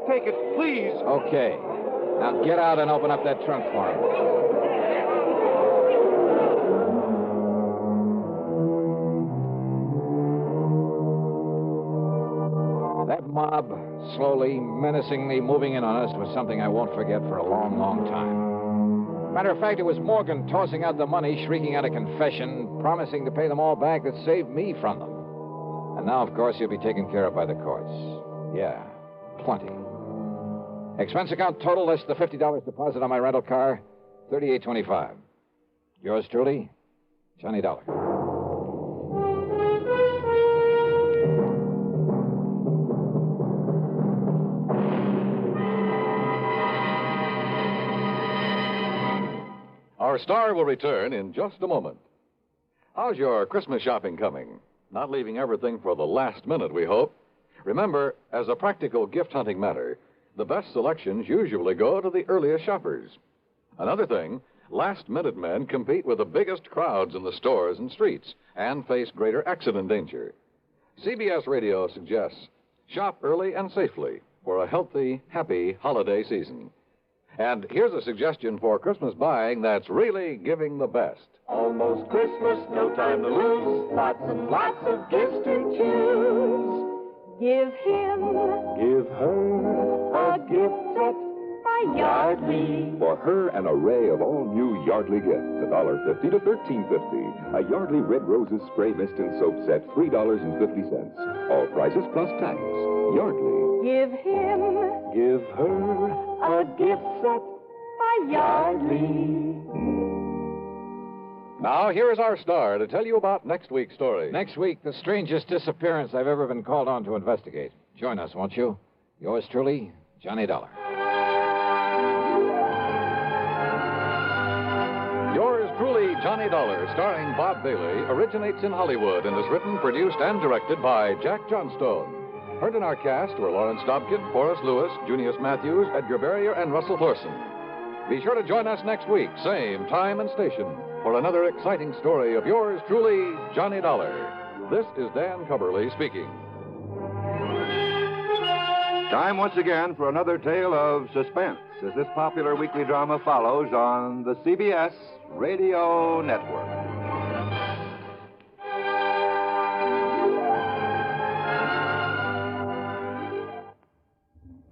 take it, please. Okay. Now get out and open up that trunk for him. That mob, slowly, menacingly moving in on us, was something I won't forget for a long, long time. Matter of fact, it was Morgan tossing out the money, shrieking out a confession, promising to pay them all back that saved me from them. And now, of course, he'll be taken care of by the courts. Yeah, plenty. Expense account total less the $50 deposit on my rental car, $38.25. Yours truly, Johnny Dollar. Our star will return in just a moment. How's your Christmas shopping coming? Not leaving everything for the last minute, we hope. Remember, as a practical gift-hunting matter, the best selections usually go to the earliest shoppers. Another thing, last-minute men compete with the biggest crowds in the stores and streets and face greater accident danger. CBS Radio suggests shop early and safely for a healthy, happy holiday season. And here's a suggestion for Christmas buying that's really giving the best. Almost Christmas, no time to lose. Lots and lots of gifts to choose. Give him, give her a gift set by Yardley. For her, an array of all new Yardley gifts, $1.50 to $13.50. A Yardley Red Roses Spray Mist and Soap Set, $3.50. All prices plus tax. Yardley. Give him, give her a gift set by Yardley. Now, here is our star to tell you about next week's story. Next week, the strangest disappearance I've ever been called on to investigate. Join us, won't you? Yours truly, Johnny Dollar. Yours truly, Johnny Dollar, starring Bob Bailey, originates in Hollywood and is written, produced, and directed by Jack Johnstone. Heard in our cast were Lawrence Dobkin, Forrest Lewis, Junius Matthews, Edgar Barrier, and Russell Thorson. Be sure to join us next week, same time and station, for another exciting story of yours truly, Johnny Dollar. This is Dan Cubberly speaking. Time once again for another tale of suspense as this popular weekly drama follows on the CBS Radio Network.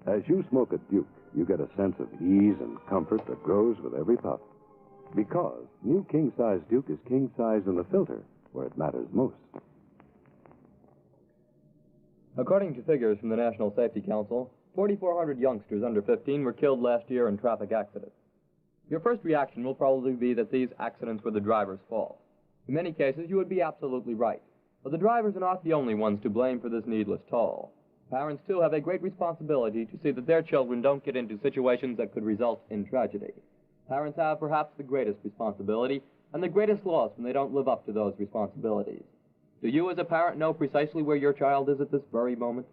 As you smoke a Duke, you get a sense of ease and comfort that grows with every puff. Because new king-size Duke is king-size in the filter, where it matters most. According to figures from the National Safety Council, 4,400 youngsters under 15 were killed last year in traffic accidents. Your first reaction will probably be that these accidents were the driver's fault. In many cases, you would be absolutely right. But the drivers are not the only ones to blame for this needless toll. Parents, too, have a great responsibility to see that their children don't get into situations that could result in tragedy. Parents have perhaps the greatest responsibility and the greatest loss when they don't live up to those responsibilities. Do you, as a parent, know precisely where your child is at this very moment?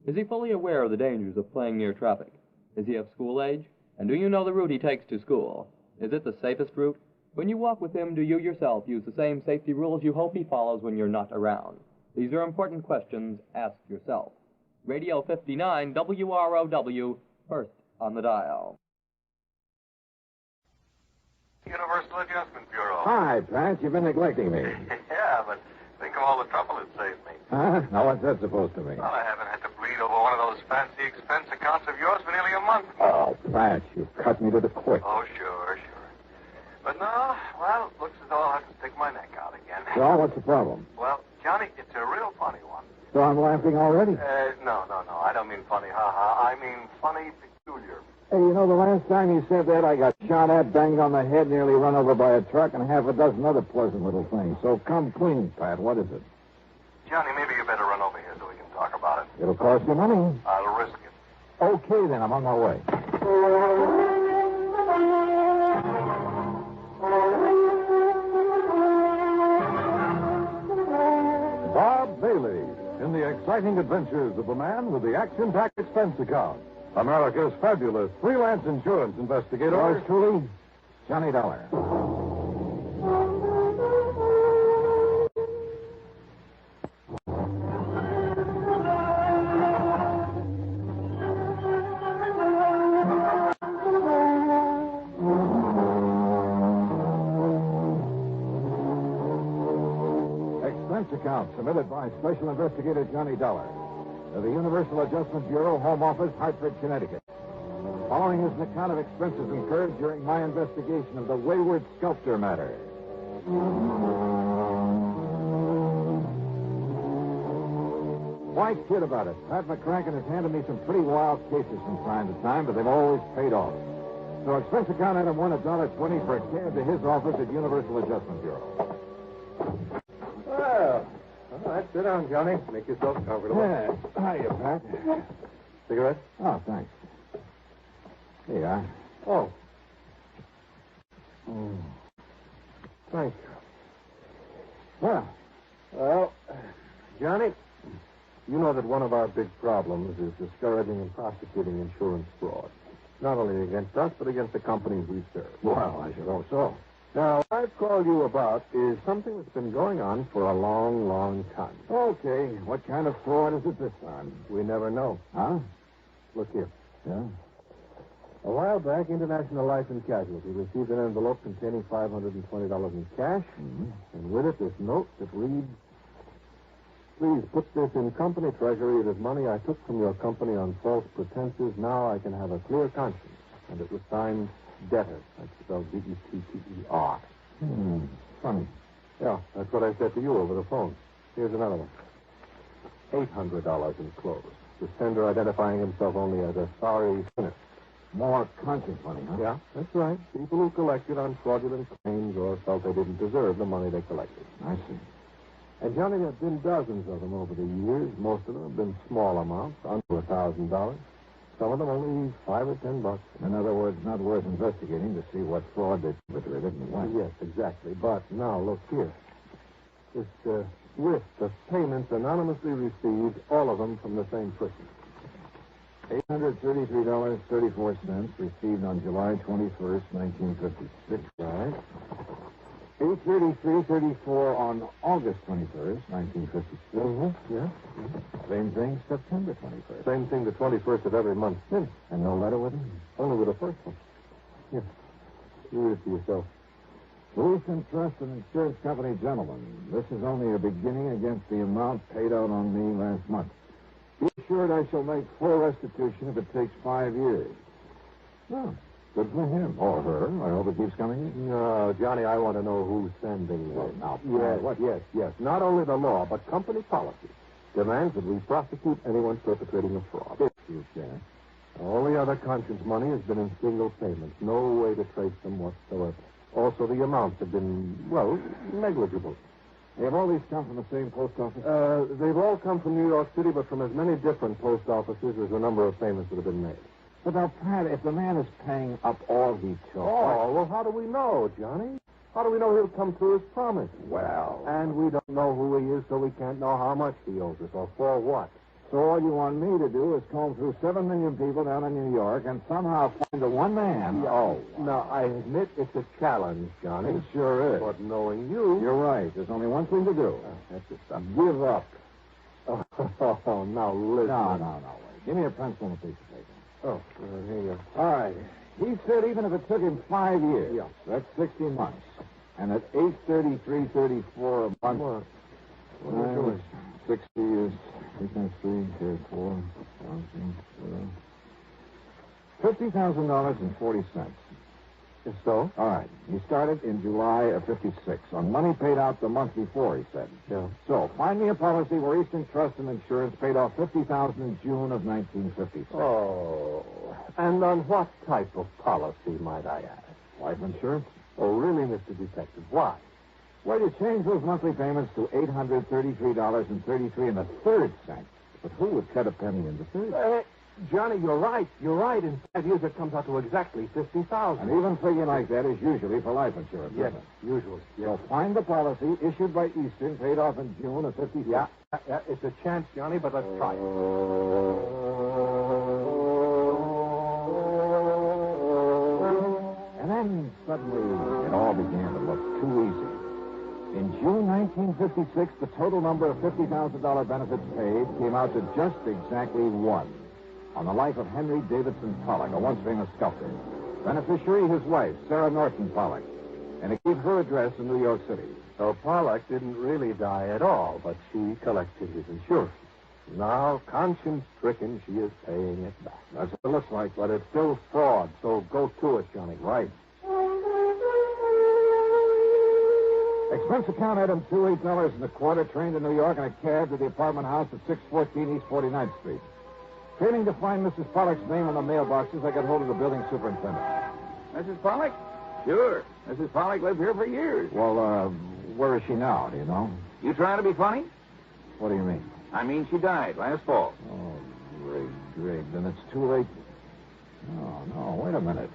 Is he fully aware of the dangers of playing near traffic? Is he of school age? And do you know the route he takes to school? Is it the safest route? When you walk with him, do you yourself use the same safety rules you hope he follows when you're not around? These are important questions. Ask yourself. Radio 59 WROW, first on the dial. Universal Adjustment Bureau. Hi, Pat. You've been neglecting me. Yeah, but think of all the trouble it saved me. Huh? Now, what's that supposed to mean? Well, I haven't had to bleed over one of those fancy expense accounts of yours for nearly a month. Oh, Pat, you've cut me to the quick. Oh, sure. But no, well, looks as though I'll have to stick my neck out again. So, what's the problem? Well, Johnny, it's a real funny one. So I'm laughing already? No. I don't mean funny, ha-ha. I mean funny, peculiar. Hey, you know, the last time you said that, I got shot at, banged on the head, nearly run over by a truck, and half a dozen other pleasant little things. So come clean, Pat. What is it? Johnny, maybe you better run over here so we can talk about it. It'll cost you money. I'll risk it. Okay, then. I'm on my way. Bob Bailey in the exciting adventures of the man with the action-packed expense account. America's fabulous freelance insurance investigator. Yours truly, Johnny Dollar. Expense account submitted by Special Investigator Johnny Dollar to the Universal Adjustment Bureau, Home Office, Hartford, Connecticut. Following is an account of expenses incurred during my investigation of the Wayward Sculptor matter. Why kid about it? Pat McCracken has handed me some pretty wild cases from time to time, but they've always paid off. So expense account item one, $1.20 for a cab to his office at Universal Adjustment Bureau. Well, all right, sit down, Johnny. Make yourself comfortable. Yeah. Hiya, Pat. Cigarette? Oh, thanks. Here you are. Oh. Thank you. Well, Johnny, you know that one of our big problems is discouraging and prosecuting insurance fraud. Not only against us, but against the companies we serve. Well, I should hope so. Now, what I've called you about is something that's been going on for a long, long time. Okay. What kind of fraud is it this time? We never know. Huh? Look here. Yeah? A while back, International Life and Casualty received an envelope containing $520 in cash, and with it this note that reads, "Please put this in company treasury. It is money I took from your company on false pretenses. Now I can have a clear conscience." And it was signed Debtor. That's spelled D-E-T-T-E-R. Funny. Yeah, that's what I said to you over the phone. Here's another one. $800 enclosed. The sender identifying himself only as a sorry sinner. More conscience money, huh? Yeah, that's right. People who collected on fraudulent claims or felt they didn't deserve the money they collected. I see. And, Johnny, there have been dozens of them over the years. Most of them have been small amounts, under $1,000. Some of them only $5 or $10. In other words, not worth investigating to see what fraud they perpetrated and why. Yes, exactly. But now, look here. This list of payments anonymously received, all of them from the same person. $833.34 received on July 21st, 1956. Right. $833.34 on August 21st, 1956. Yeah. Same thing, September 21st. Same thing the 21st of every month since. And no letter with him? Only with the first one. Here. You read it to yourself. Lewis and Trust and Insurance Company, gentlemen. This is only a beginning against the amount paid out on me last month. Be assured I shall make full restitution if it takes 5 years. Well, good for him. Or her. I hope it keeps coming in. No, Johnny, I want to know who's sending this. Now, Yes. Not only the law, but company policy demands that we prosecute anyone perpetrating a fraud. If you can. All the other conscience money has been in single payments. No way to trace them whatsoever. Also, the amounts have been, well, negligible. Have all these come from the same post office? They've all come from New York City, but from as many different post offices as the number of payments that have been made. But now, Pat, if the man is paying up all he took... Oh, well, how do we know, Johnny? How do we know he'll come through his promise? Well... And we don't know who he is, so we can't know how much he owes us or for what. So all you want me to do is comb through 7 million people down in New York and somehow find the one man... Oh, now, I admit it's a challenge, Johnny. It sure is. But knowing you... You're right. There's only one thing to do. That's it. Give up. Oh, now listen. No, wait. Give me a pencil and a piece of paper. Oh, here you go. All right. He said even if it took him 5 years, that's 60 months. And at $833.34 a month, well, 60 is 3 times 3, 4, $50,000.40. If so? All right. He started in July of 56 on money paid out the month before, he said. Yeah. So, find me a policy where Eastern Trust and Insurance paid off $50,000 in June of 1956. Oh, and on what type of policy, might I ask? Life insurance? Oh, really, Mr. Detective? Why? Well, you change those monthly payments to $833.33 cents. But who would cut a penny in the third? Johnny, you're right. You're right. In 5 years, it comes out to exactly $50,000. And even figure like that is usually for life insurance. Yes, isn't it? usually. Yes. So find the policy issued by Eastern, paid off in June of 56. Yeah, it's a chance, Johnny, but let's try it. And then suddenly it all began to look too easy. In June 1956, the total number of $50,000 benefits paid came out to just exactly one. On the life of Henry Davidson Pollock, a once famous sculptor. Beneficiary, his wife, Sarah Norton Pollock. And it gave her address in New York City. So Pollock didn't really die at all, but she collected his insurance. Now, conscience-stricken, she is paying it back. That's what it looks like. But it's still fraud, so go to it, Johnny. Right. Expense account item 2, $8.25, train to New York in a cab to the apartment house at 614 East 49th Street. Failing to find Mrs. Pollock's name on the mailboxes, I got hold of the building superintendent. Mrs. Pollock? Sure. Mrs. Pollock lived here for years. Well, where is she now, do you know? You trying to be funny? What do you mean? I mean, she died last fall. Oh, great. Then it's too late. No, wait a minute.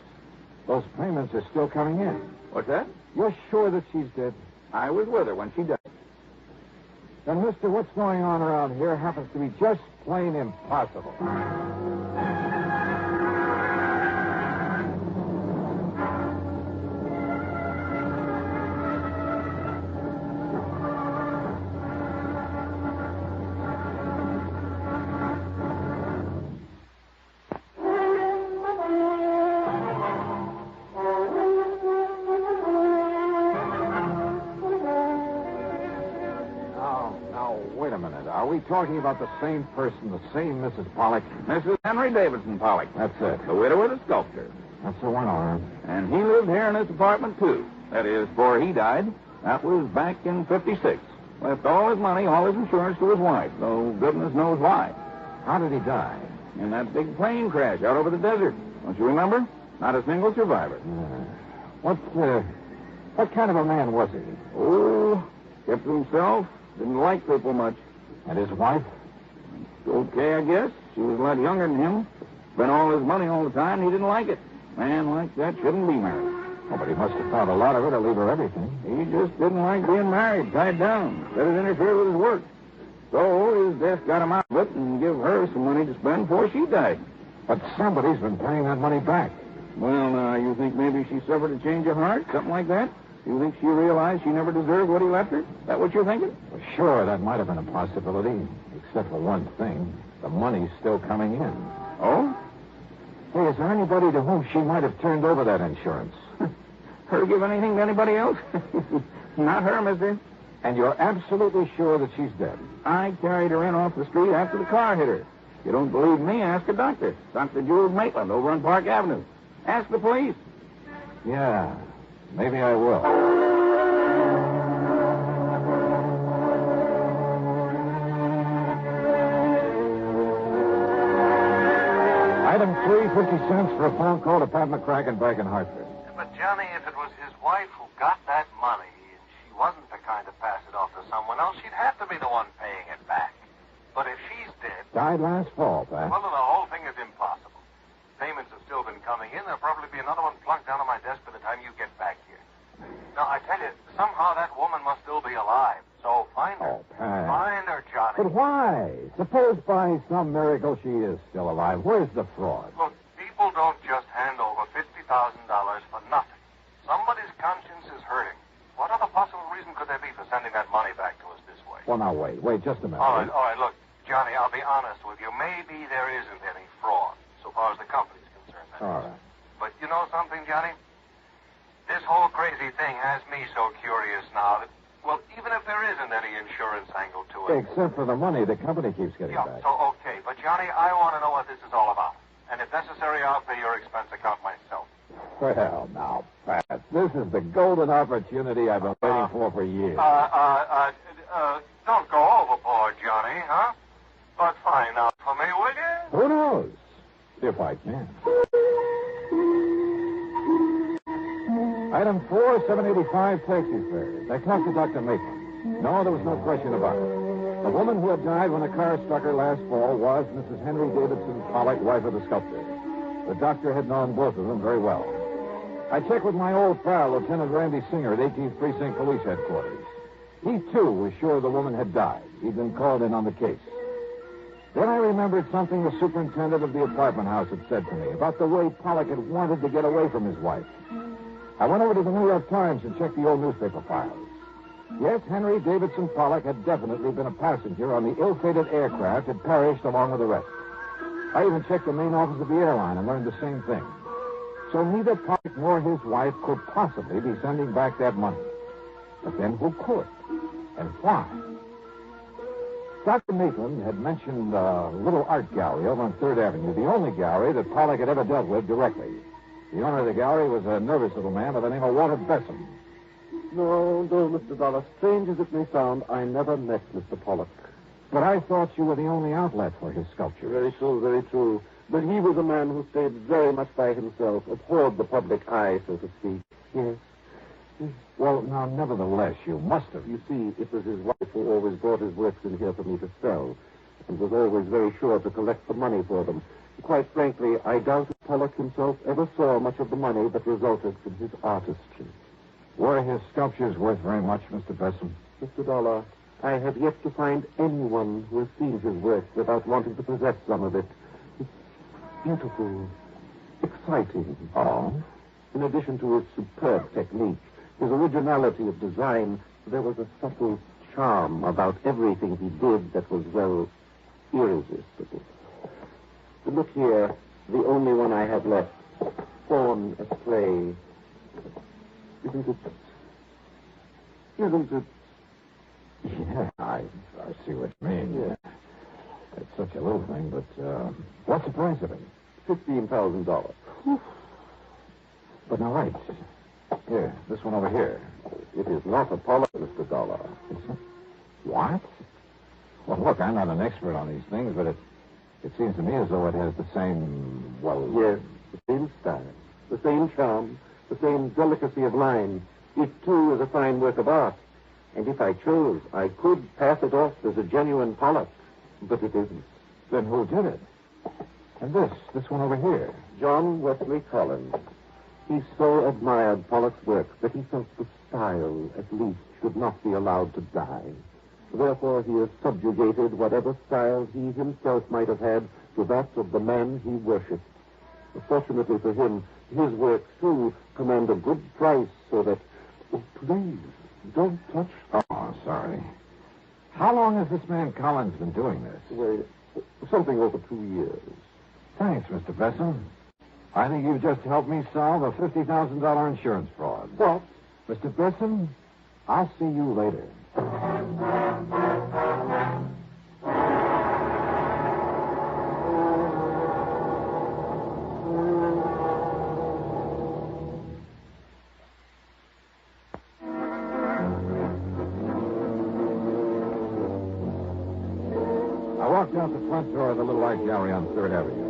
Those payments are still coming in. What's that? You're sure that she's dead? I was with her when she died. Then, mister, what's going on around here happens to be just plain impossible. Wait a minute. Are we talking about the same person, the same Mrs. Pollock? Mrs. Henry Davidson Pollock. That's it. The widow of the sculptor. That's the one, all right. And he lived here in this apartment, too. That is, before he died. That was back in 56. Left all his money, all his insurance to his wife, though goodness knows why. How did he die? In that big plane crash out over the desert. Don't you remember? Not a single survivor. What kind of a man was he? Oh, kept to himself. Didn't like people much. And his wife? Okay, I guess. She was a lot younger than him. Spent all his money all the time, and he didn't like it. Man like that shouldn't be married. Oh, but he must have thought a lot of her to leave her everything. He just didn't like being married, tied down. Let it interfere with his work. So his death got him out of it and give her some money to spend before she died. But somebody's been paying that money back. Well, now, you think maybe she suffered a change of heart? Something like that? You think she realized she never deserved what he left her? That what you're thinking? Well, sure, that might have been a possibility. Except for one thing. The money's still coming in. Oh? Hey, is there anybody to whom she might have turned over that insurance? Her give anything to anybody else? Not her, mister. And you're absolutely sure that she's dead? I carried her in off the street after the car hit her. If you don't believe me, ask a doctor. Dr. Jules Maitland over on Park Avenue. Ask the police. Yeah, maybe I will. Item 3, 50 cents for a phone call to Pat McCracken back in Hartford. But, Johnny, if it was his wife who got that money and she wasn't the kind to pass it off to someone else, she'd have to be the one paying it back. But if she's dead... Died last fall, Pat. Well, then the whole thing is impossible. Payments have still been coming in. There'll probably be another one plunked down on my desk by the time you get back here. Now, I tell you, somehow that woman must still be alive. So find her. Oh, Pat. Find her, Johnny. But why? Suppose by some miracle she is still alive. Where's the fraud? Look, people don't just hand over $50,000 for nothing. Somebody's conscience is hurting. What other possible reason could there be for sending that money back to us this way? Well, now, wait just a minute. All right, look, Johnny, I'll be honest with you. Maybe there isn't any fraud, so far as the company's concerned. All right. But, Johnny? This whole crazy thing has me so curious now that, well, even if there isn't any insurance angle to it. Except for the money the company keeps getting Yeah, back. so okay. But, Johnny, I want to know what this is all about. And if necessary, I'll pay your expense account myself. Well, now, Pat, this is the golden opportunity I've been waiting for years. Don't go overboard, Johnny, huh? But find out for me, will you? Who knows? If I can. Item 4, 785 taxi fares. I talked to Dr. Maitland. No, there was no question about it. The woman who had died when a car struck her last fall was Mrs. Henry Davidson Pollock, wife of the sculptor. The doctor had known both of them very well. I checked with my old pal, Lieutenant Randy Singer at 18th Precinct Police Headquarters. He, too, was sure the woman had died. He'd been called in on the case. Then I remembered something the superintendent of the apartment house had said to me about the way Pollock had wanted to get away from his wife. I went over to the New York Times and checked the old newspaper files. Yes, Henry Davidson Pollock had definitely been a passenger on the ill-fated aircraft had perished along with the rest. I even checked the main office of the airline and learned the same thing. So neither Pollock nor his wife could possibly be sending back that money. But then who could? And why? Dr. Maitland had mentioned a little art gallery over on 3rd Avenue, the only gallery that Pollock had ever dealt with directly. The owner of the gallery was a nervous little man by the name of Walter Bessem. No, Mr. Dollar. Strange as it may sound, I never met Mr. Pollock. But I thought you were the only outlet for his sculpture. Very true, very true. But he was a man who stayed very much by himself, abhorred the public eye, so to speak. Yes. Well, now, nevertheless, you must have. You see, it was his wife who always brought his works in here for me to sell, and was always very sure to collect the money for them. Quite frankly, I doubt if Pollock himself ever saw much of the money that resulted from his artistry. Were his sculptures worth very much, Mr. Bessem? Mr. Dollar, I have yet to find anyone who has seen his work without wanting to possess some of it. It's beautiful, exciting. Oh? In addition to his superb technique, his originality of design, there was a subtle charm about everything he did that was, well, irresistible. Look here, the only one I have left. Fawn at play. Isn't it? Yeah, I see what you mean. Yeah. It's such a little thing, but what's the price of it? $15,000. But now, wait. Here, this one over here. It is not a Pollock, Mr. Dollar. What? Well, look, I'm not an expert on these things, but it seems to me as though it has the same, well... Yes, the same style, the same charm, the same delicacy of line. It, too, is a fine work of art. And if I chose, I could pass it off as a genuine Pollock. But it isn't. Then who did it? And this one over here. John Wesley Collins. He so admired Pollock's work that he felt the style, at least, should not be allowed to die. Therefore, he has subjugated whatever style he himself might have had to that of the man he worshipped. Fortunately for him, his works, too, command a good price so that... Oh, please, don't touch... Oh, sorry. How long has this man Collins been doing this? Well, something over 2 years. Thanks, Mr. Bessem. I think you've just helped me solve a $50,000 insurance fraud. What? Mr. Bessem, I'll see you later. I walked out the front door of the little art gallery on 3rd Avenue.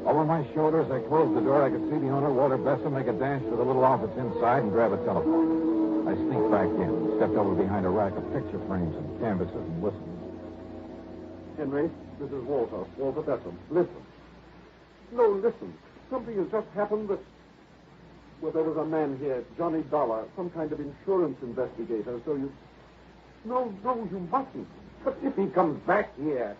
Over my shoulders, I closed the door. I could see the owner, Walter Bessem, make a dash for the little office inside and grab a telephone. I sneaked back in, stepped over behind a rack of picture frames and canvases and listened. Henry, this is Walter Bessem. Listen. No, listen. Something has just happened that... Well, there was a man here, Johnny Dollar, some kind of insurance investigator, so you... No, you mustn't. But if he comes back here...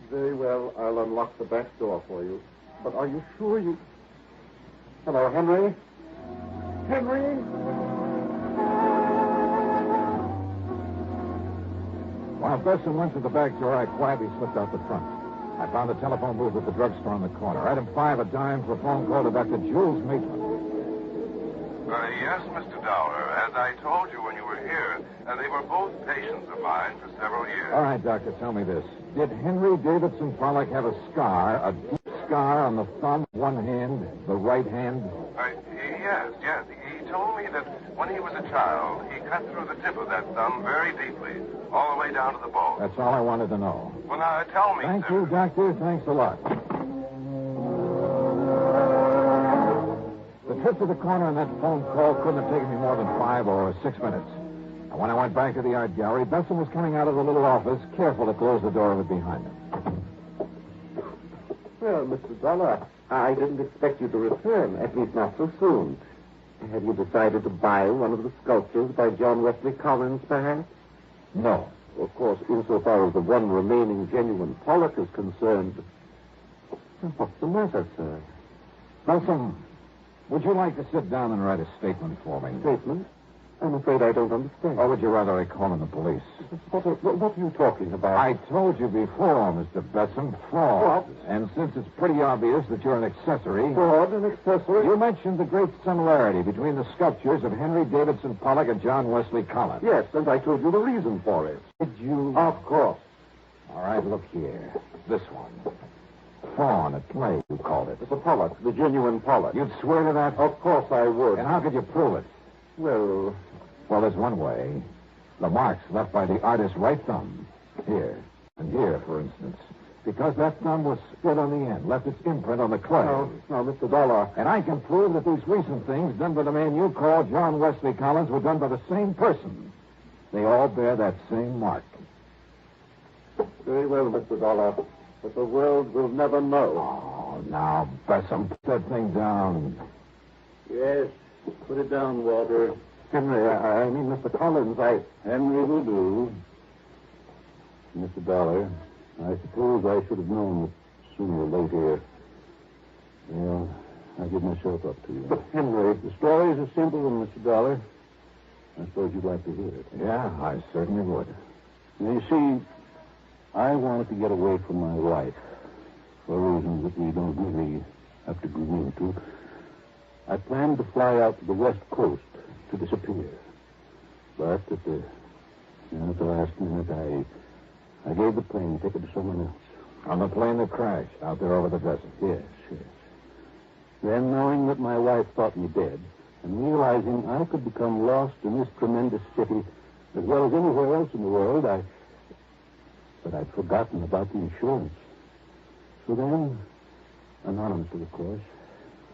Very well, I'll unlock the back door for you. But are you sure you... Hello, Henry? Henry? While Bessem went to the back door, I quietly slipped out the front. I found the telephone booth at the drugstore on the corner. Item 5, a dime for a phone call to Dr. Jules Maitland. Yes, Mr. Dollar. As I told you when you were here, they were both patients of mine for several years. All right, Doctor, tell me this. Did Henry Davidson Pollock have a scar, a deep scar on the thumb, one hand, the right hand? Yes. He told me that when he was a child, he cut through the tip of that thumb very deeply, all the way down to the bone. That's all I wanted to know. Well, now, tell me, Thank sir. you, Doctor. Thanks a lot. The trip to the corner and that phone call couldn't have taken me more than 5 or 6 minutes. And when I went back to the art gallery, Besson was coming out of the little office, careful to close the door of it behind him. Well, Mr. Dollar, I didn't expect you to return, at least not so soon. Have you decided to buy one of the sculptures by John Wesley Collins, perhaps? No. Of course, insofar as the one remaining genuine Pollock is concerned. What's the matter, sir? Besson, would you like to sit down and write a statement for me? Statement? I'm afraid I don't understand. Or would you rather I call in the police? What are you talking about? I told you before, Mr. Besson, fraud. What? And since it's pretty obvious that you're an accessory... Fraud and accessory? You mentioned the great similarity between the sculptures of Henry Davidson Pollock and John Wesley Collins. Yes, and I told you the reason for it. Did you? Of course. All right, look here. This one. Fawn at play, you called it. It's a Pollock, the genuine Pollock. You'd swear to that? Of course I would. And how could you prove it? Well, there's one way. The marks left by the artist's right thumb. Here. And here, for instance. Because that thumb was split on the end, left its imprint on the clay. No, Mr. Dollar. And I can prove that these recent things done by the man you call John Wesley Collins were done by the same person. They all bear that same mark. Very well, Mr. Dollar. But the world will never know. Oh, now, Besson, put that thing down. Yes, put it down, Walter. Henry, I mean, Mr. Collins, Henry will do. Mr. Dollar, I suppose I should have known that sooner or later. Well, I give myself up to you. But, Henry, the story is a simple one, Mr. Dollar. I suppose you'd like to hear it. Yeah, I certainly would. Now, you see, I wanted to get away from my wife for reasons that we don't really have to go into. I planned to fly out to the West Coast to disappear. But at the last minute, I gave the plane ticket to someone else. On the plane that crashed out there over the desert? Yes. Then, knowing that my wife thought me dead, and realizing I could become lost in this tremendous city as well as anywhere else in the world, But I'd forgotten about the insurance. So then, anonymously, of course,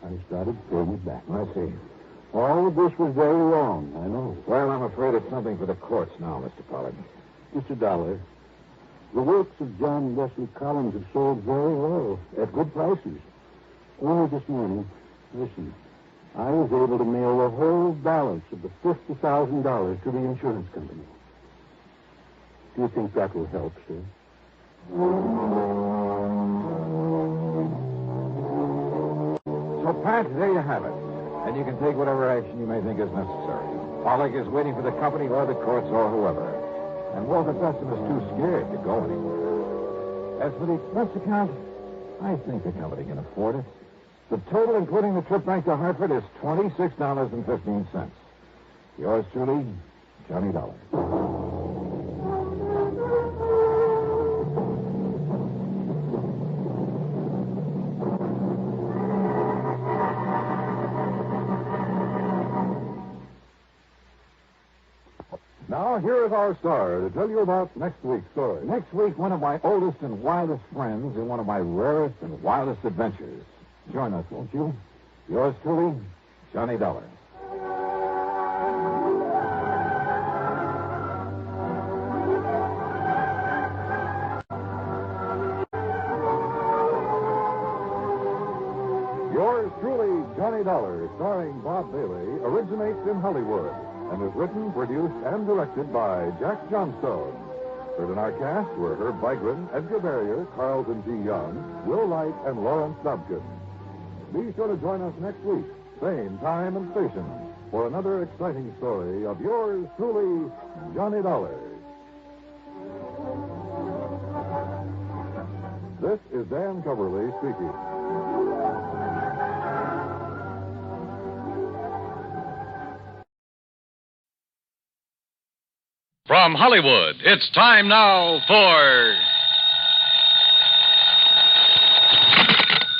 I started paying it back. I see. All of this was very wrong, I know. Well, I'm afraid it's something for the courts now, Mr. Pollard. Mr. Dollar, the works of John Wesley Collins have sold very well, at good prices. Only this morning, listen, I was able to mail the whole balance of the $50,000 to the insurance company. Do you think that will help, sir? So, Pat, there you have it. And you can take whatever action you may think is necessary. Pollock is waiting for the company or the courts or whoever. And Walter Besson is too scared to go anywhere. As for the expense account, I think the company can afford it. The total, including the trip back to Hartford, is $26.15. Yours truly, Johnny Dollar. Now, here is our star to tell you about next week's story. Next week, one of my oldest and wildest friends in one of my rarest and wildest adventures. Join us, won't you? Yours truly, Johnny Dollar. Yours truly, Johnny Dollar, starring Bob Bailey, originates in Hollywood and is written, produced, and directed by Jack Johnstone. Heard in our cast were Herb Vigran, Edgar Barrier, Carlton G. Young, Will Wright, and Lawrence Dobkin. Be sure to join us next week, same time and station, for another exciting story of yours truly, Johnny Dollar. This is Dan Coverly speaking. From Hollywood, it's time now for...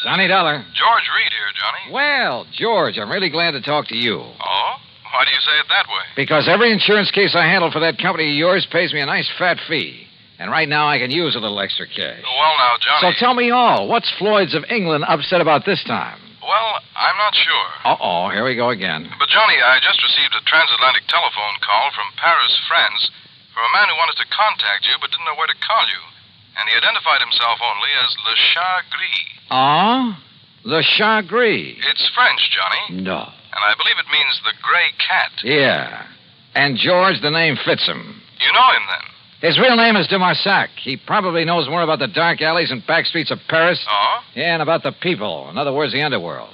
Johnny Dollar. George Reed here, Johnny. Well, George, I'm really glad to talk to you. Oh? Why do you say it that way? Because every insurance case I handle for that company of yours pays me a nice fat fee. And right now I can use a little extra cash. Well, now, Johnny... So tell me all. What's Floyd's of England upset about this time? Well, I'm not sure. Uh-oh, here we go again. But, Johnny, I just received a transatlantic telephone call from Paris, France, from a man who wanted to contact you but didn't know where to call you. And he identified himself only as Le Chat Gris. Ah? Le Chat Gris? It's French, Johnny. No. And I believe it means the gray cat. Yeah. And George, the name fits him. You know him, then? His real name is de Marsac. He probably knows more about the dark alleys and back streets of Paris. Oh? Yeah, and about the people. In other words, the underworld.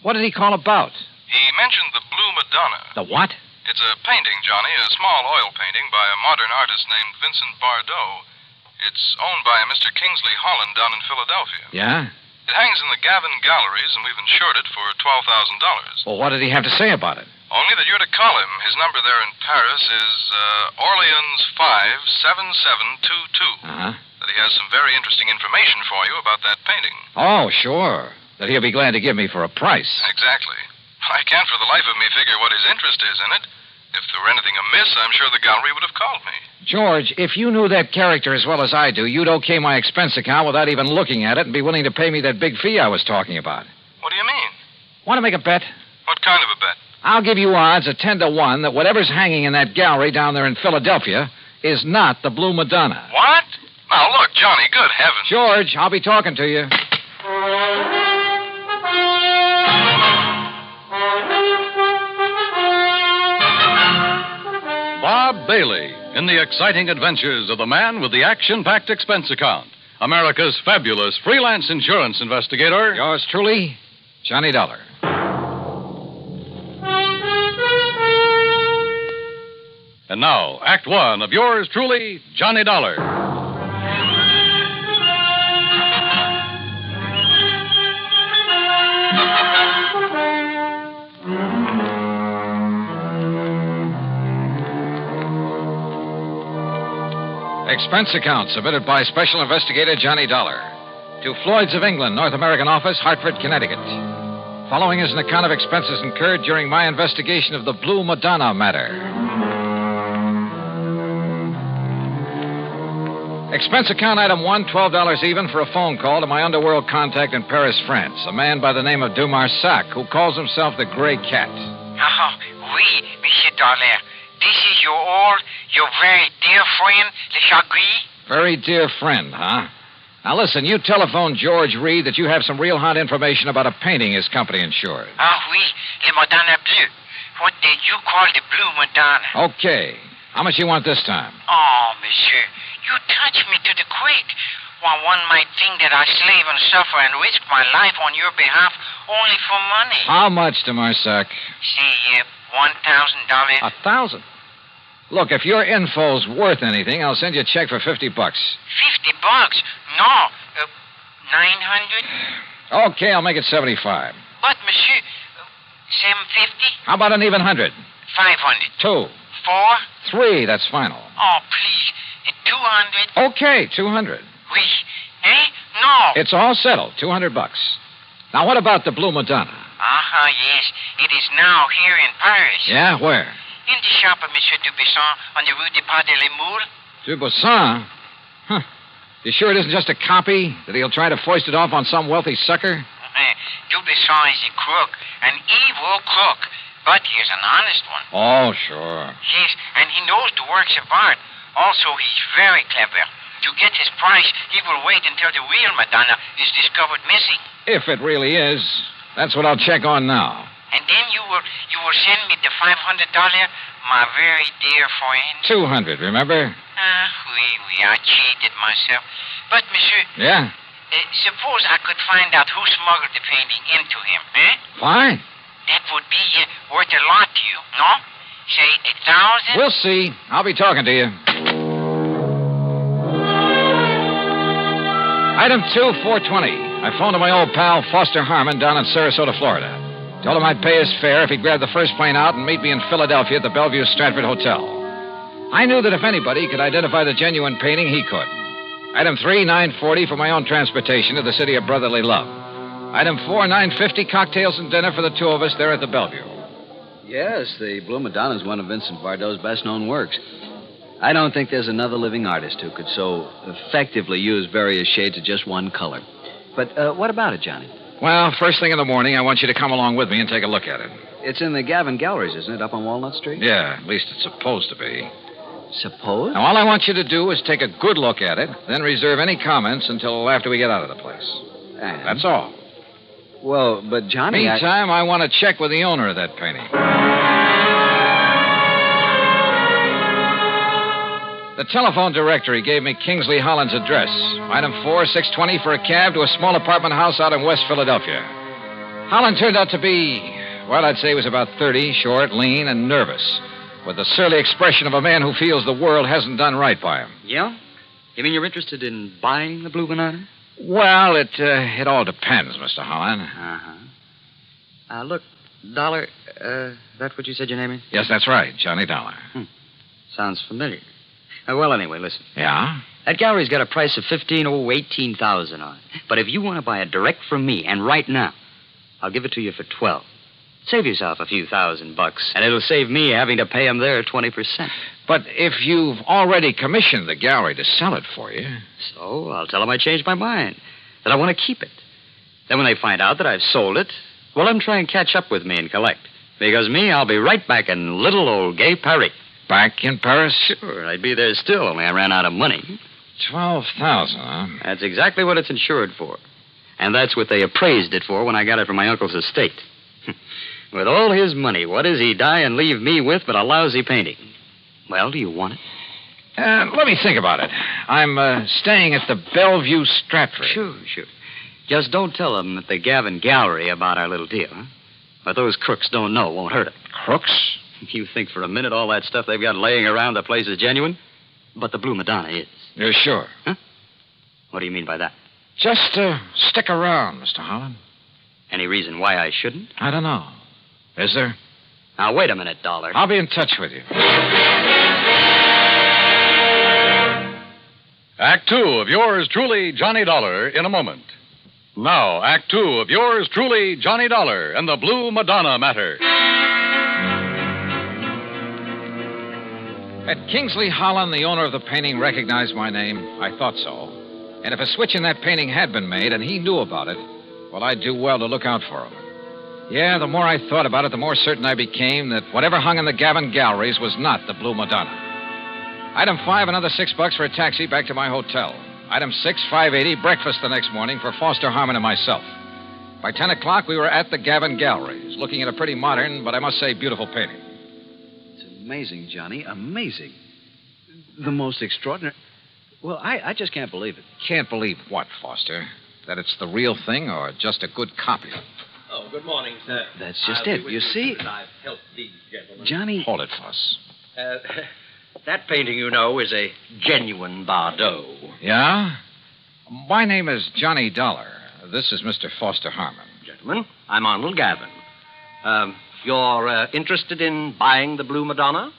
What did he call about? He mentioned the Blue Madonna. The what? It's a painting, Johnny, a small oil painting by a modern artist named Vincent Bardot. It's owned by a Mr. Kingsley Holland down in Philadelphia. Yeah? It hangs in the Gavin Galleries, and we've insured it for $12,000. Well, what did he have to say about it? Only that you're to call him. His number there in Paris is Orleans 57722. Uh-huh. That he has some very interesting information for you about that painting. Oh, sure. That he'll be glad to give me for a price. Exactly. I can't for the life of me figure what his interest is in it. If there were anything amiss, I'm sure the gallery would have called me. George, if you knew that character as well as I do, you'd okay my expense account without even looking at it and be willing to pay me that big fee I was talking about. What do you mean? Want to make a bet? What kind of a bet? I'll give you odds of 10 to 1 that whatever's hanging in that gallery down there in Philadelphia is not the Blue Madonna. What? Now, look, Johnny, good heavens. George, I'll be talking to you. Bob Bailey in the exciting adventures of the man with the action-packed expense account. America's fabulous freelance insurance investigator. Yours truly, Johnny Dollar. And now, Act One of yours truly, Johnny Dollar. Expense account submitted by Special Investigator Johnny Dollar to Floyd's of England, North American Office, Hartford, Connecticut. Following is an account of expenses incurred during my investigation of the Blue Madonna matter. Expense account item 1, $12 even for a phone call to my underworld contact in Paris, France, a man by the name of de Marsac, who calls himself the Gray Cat. Oh, oui, Monsieur Dollar. This is your very dear friend, Le Chat Gris? Very dear friend, huh? Now listen, you telephoned George Reed that you have some real hot information about a painting his company insured. Ah, oui, Le Madonna Bleu. What did you call the Blue Madonna? Okay. How much you want this time? Oh, Monsieur, you touch me to the quick. Well, one might think that I slave and suffer and risk my life on your behalf only for money. How much, de Marsac? Say, $1,000. 1,000? Look, if your info's worth anything, I'll send you a check for $50. $50? No, 900. Okay, I'll make it 75. But, Monsieur, 750. How about an even 100? 500. 2. 4. 3, that's final. Oh, please, 200. Okay, 200. Oui. Eh? No. It's all settled, $200. Now, what about the Blue Madonna? Yes. It is now here in Paris. Yeah, where? In the shop of Monsieur Dubuisson on the Rue des Pas de la Moule. Dubuisson? Huh. You sure it isn't just a copy? That he'll try to foist it off on some wealthy sucker? Dubuisson is a crook, an evil crook. But he's an honest one. Oh, sure. Yes, and he knows the works of art. Also, he's very clever. To get his price, he will wait until the real Madonna is discovered missing. If it really is. That's what I'll check on now. And then you will send me the $500, my very dear friend. 200, remember? Oui, I cheated myself. But, Monsieur... Yeah? Suppose I could find out who smuggled the painting into him, eh? Fine. That would be worth a lot to you, no? Say, 1,000? We'll see. I'll be talking to you. I Item 2, 420. I phoned to my old pal, Foster Harmon, down in Sarasota, Florida. Told him I'd pay his fare if he'd grab the first plane out and meet me in Philadelphia at the Bellevue Stratford Hotel. I knew that if anybody could identify the genuine painting, he could. Item 3, 940 for my own transportation to the city of brotherly love. Item 4, 950, cocktails and dinner for the two of us there at the Bellevue. Yes, the Blue Madonna is one of Vincent Bardot's best-known works. I don't think there's another living artist who could so effectively use various shades of just one color. But what about it, Johnny? Well, first thing in the morning, I want you to come along with me and take a look at it. It's in the Gavin Galleries, isn't it, up on Walnut Street? Yeah, at least it's supposed to be. Suppose? Now, all I want you to do is take a good look at it, then reserve any comments until after we get out of the place. And? That's all. Well, but Johnny, Meantime, I want to check with the owner of that painting. The telephone directory gave me Kingsley Holland's address. Item 4, 620 for a cab to a small apartment house out in West Philadelphia. Holland turned out to be, well, I'd say he was about 30, short, lean, and nervous, with the surly expression of a man who feels the world hasn't done right by him. Yeah? You mean you're interested in buying the Blue Banana? Well, it all depends, Mr. Holland. Uh-huh. Look, Dollar, that's what you said your name is? Yes, that's right, Johnny Dollar. Sounds familiar. Well, anyway, listen. Yeah? That gallery's got a price of $18,000 on it. But if you want to buy it direct from me, and right now, I'll give it to you for $12,000. Save yourself a few $1,000, and it'll save me having to pay him their 20%. But if you've already commissioned the gallery to sell it for you... So I'll tell them I changed my mind, that I want to keep it. Then when they find out that I've sold it, well, let them try and catch up with me and collect. Because me, I'll be right back in little old gay Paris. Back in Paris? Sure, I'd be there still, only I ran out of money. $12,000, huh? That's exactly what it's insured for. And that's what they appraised it for when I got it from my uncle's estate. With all his money, what does he die and leave me with but a lousy painting? Well, do you want it? Let me think about it. I'm staying at the Bellevue Stratford. Sure. Just don't tell them at the Gavin Gallery about our little deal, huh? What those crooks don't know won't hurt them. Crooks? You think for a minute all that stuff they've got laying around the place is genuine? But the Blue Madonna is. You're sure? Huh? What do you mean by that? Just stick around, Mr. Holland. Any reason why I shouldn't? I don't know. Is there? Now, wait a minute, Dollar. I'll be in touch with you. Act 2 of yours truly, Johnny Dollar, in a moment. Now, Act 2 of yours truly, Johnny Dollar, and the Blue Madonna matter. Had Kingsley Holland, the owner of the painting, recognized my name? I thought so. And if a switch in that painting had been made and he knew about it, well, I'd do well to look out for him. Yeah, the more I thought about it, the more certain I became that whatever hung in the Gavin Galleries was not the Blue Madonna. Item 5, another $6 for a taxi back to my hotel. Item 6, $5.80, breakfast the next morning for Foster Harmon and myself. By 10 o'clock, we were at the Gavin Galleries, looking at a pretty modern, but I must say beautiful painting. It's amazing, Johnny, amazing. The most extraordinary... Well, I just can't believe it. Can't believe what, Foster? That it's the real thing or just a good copy? Oh, good morning, sir. That's just it. You see? I've helped these gentlemen. Johnny... Hold it, Foss. That painting, you know, is a genuine Bardot. Yeah? My name is Johnny Dollar. This is Mr. Foster Harmon. Gentlemen, I'm Arnold Gavin. You're interested in buying the Blue Madonna?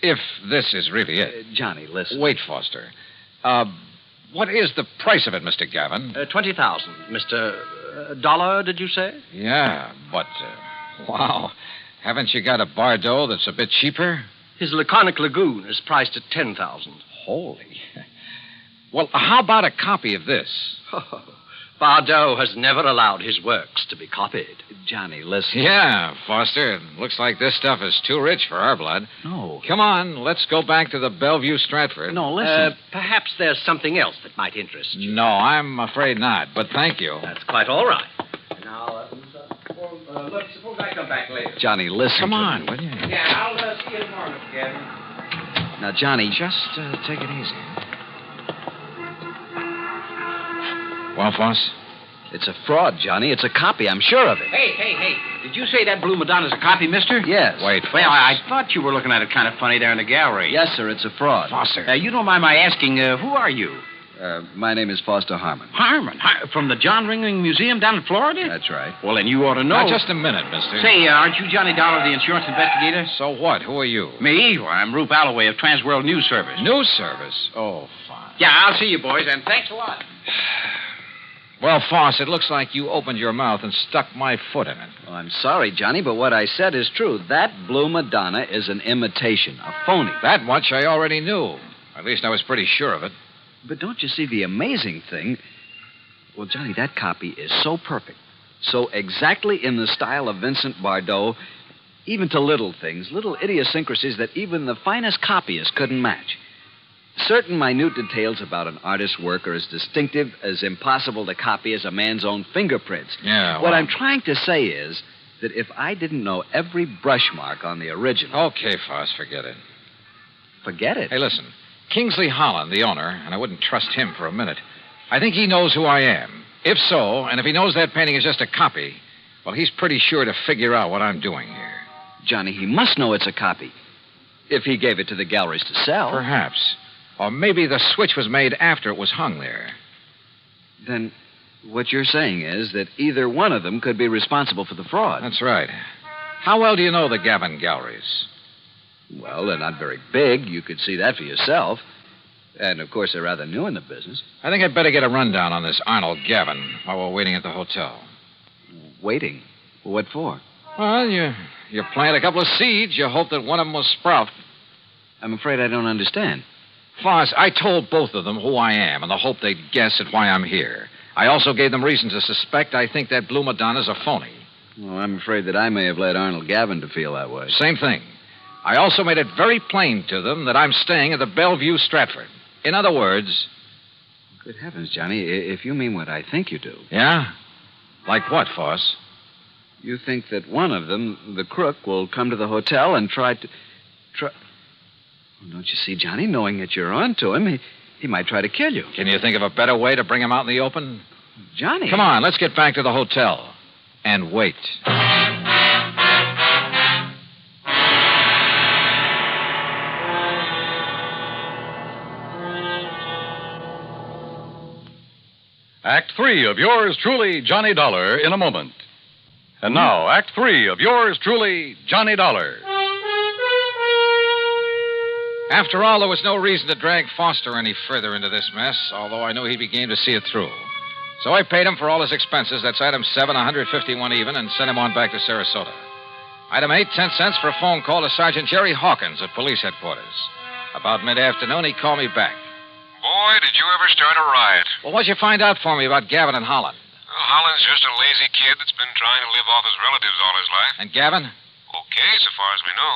If this is really it. Johnny, listen. Wait, Foster. What is the price of it, Mr. Gavin? 20,000. Mr. Dollar, did you say? Yeah, but, wow. Haven't you got a Bardot that's a bit cheaper? His Laconic Lagoon is priced at 10,000. Holy. Well, how about a copy of this? Bardot has never allowed his works to be copied. Johnny, listen. Yeah, Foster. It looks like this stuff is too rich for our blood. No. Come on, let's go back to the Bellevue Stratford. No, listen. Perhaps there's something else that might interest you. No, I'm afraid not, but thank you. That's quite all right. Now, look, suppose I come back later. Johnny, listen. Come on, will you? Yeah, I'll see you tomorrow, Mr. Gavin. Now, Johnny... Just take it easy. Well, Foss? It's a fraud, Johnny. It's a copy. I'm sure of it. Hey. Did you say that Blue Madonna's a copy, mister? Yes. Wait, well, I thought you were looking at it kind of funny there in the gallery. Yes, sir. It's a fraud. Foster. You don't mind my asking, who are you? My name is Foster Harmon. Harmon? From the John Ringling Museum down in Florida? That's right. Well, then you ought to know. Now, just a minute, mister. Say, aren't you Johnny Dollar, the insurance investigator? So what? Who are you? Me? Well, I'm Rube Alloway of Transworld News Service. News service? Oh, fine. Yeah, I'll see you, boys, and thanks a lot. Well, Foss, it looks like you opened your mouth and stuck my foot in it. Well, I'm sorry, Johnny, but what I said is true. That Blue Madonna is an imitation, a phony. That much I already knew. At least I was pretty sure of it. But don't you see the amazing thing? Well, Johnny, that copy is so perfect, so exactly in the style of Vincent Bardot, even to little things, little idiosyncrasies that even the finest copyist couldn't match. Certain minute details about an artist's work are as distinctive, as impossible to copy as a man's own fingerprints. Yeah, What I'm trying to say is that if I didn't know every brush mark on the original... Okay, Foss, forget it. Forget it? Hey, listen. Kingsley Holland, the owner, and I wouldn't trust him for a minute. I think he knows who I am. If so, and if he knows that painting is just a copy, well, he's pretty sure to figure out what I'm doing here. Johnny, he must know it's a copy. If he gave it to the galleries to sell. Perhaps. Or maybe the switch was made after it was hung there. Then what you're saying is that either one of them could be responsible for the fraud. That's right. How well do you know the Gavin galleries? Well, they're not very big. You could see that for yourself. And, of course, they're rather new in the business. I think I'd better get a rundown on this Arnold Gavin while we're waiting at the hotel. Waiting? What for? Well, you plant a couple of seeds. You hope that one of them will sprout. I'm afraid I don't understand. Foss, I told both of them who I am in the hope they'd guess at why I'm here. I also gave them reason to suspect I think that Blue Madonna's a phony. Well, I'm afraid that I may have led Arnold Gavin to feel that way. Same thing. I also made it very plain to them that I'm staying at the Bellevue Stratford. In other words... Good heavens, Johnny, if you mean what I think you do. Yeah? Like what, Foss? You think that one of them, the crook, will come to the hotel and try... Well, don't you see, Johnny, knowing that you're on to him, he might try to kill you. Can you think of a better way to bring him out in the open? Johnny... Come on, let's get back to the hotel. And wait. Act 3 of yours truly, Johnny Dollar, in a moment. And now, Act 3 of yours truly, Johnny Dollar. After all, there was no reason to drag Foster any further into this mess, although I knew he'd be game to see it through. So I paid him for all his expenses. That's item 7, 151 even, and sent him on back to Sarasota. Item 8, 10 cents for a phone call to Sergeant Jerry Hawkins at police headquarters. About mid-afternoon, he called me back. Boy, did you ever start a riot. Well, what'd you find out for me about Gavin and Holland? Well, Holland's just a lazy kid that's been trying to live off his relatives all his life. And Gavin? Okay, so far as we know.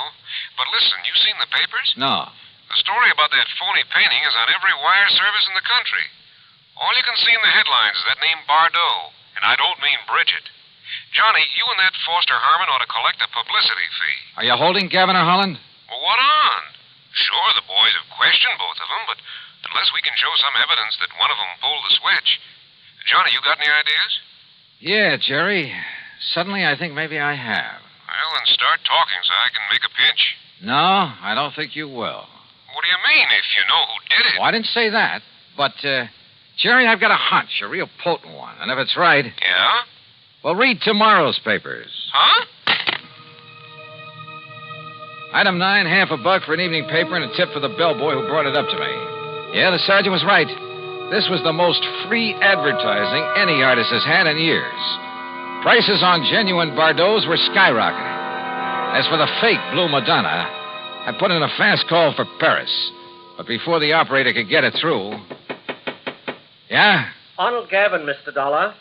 But listen, you seen the papers? No. The story about that phony painting is on every wire service in the country. All you can see in the headlines is that name Bardot. And I don't mean Bridget. Johnny, you and that Foster Harmon ought to collect a publicity fee. Are you holding Gavin or Holland? Well, what on? Sure, the boys have questioned both of them, but unless we can show some evidence that one of them pulled the switch. Johnny, you got any ideas? Yeah, Jerry. Suddenly I think maybe I have. Well, then start talking so I can make a pinch. No, I don't think you will. What do you mean, if you know who did it? Well, I didn't say that. But, Jerry, I've got a hunch, a real potent one. And if it's right... Yeah? Well, read tomorrow's papers. Huh? Item 9, half a buck for an evening paper and a tip for the bellboy who brought it up to me. Yeah, the sergeant was right. This was the most free advertising any artist has had in years. Prices on genuine Bardots were skyrocketing. As for the fake Blue Madonna, I put in a fast call for Paris. But before the operator could get it through... Yeah? Arnold Gavin, Mr. Dollar.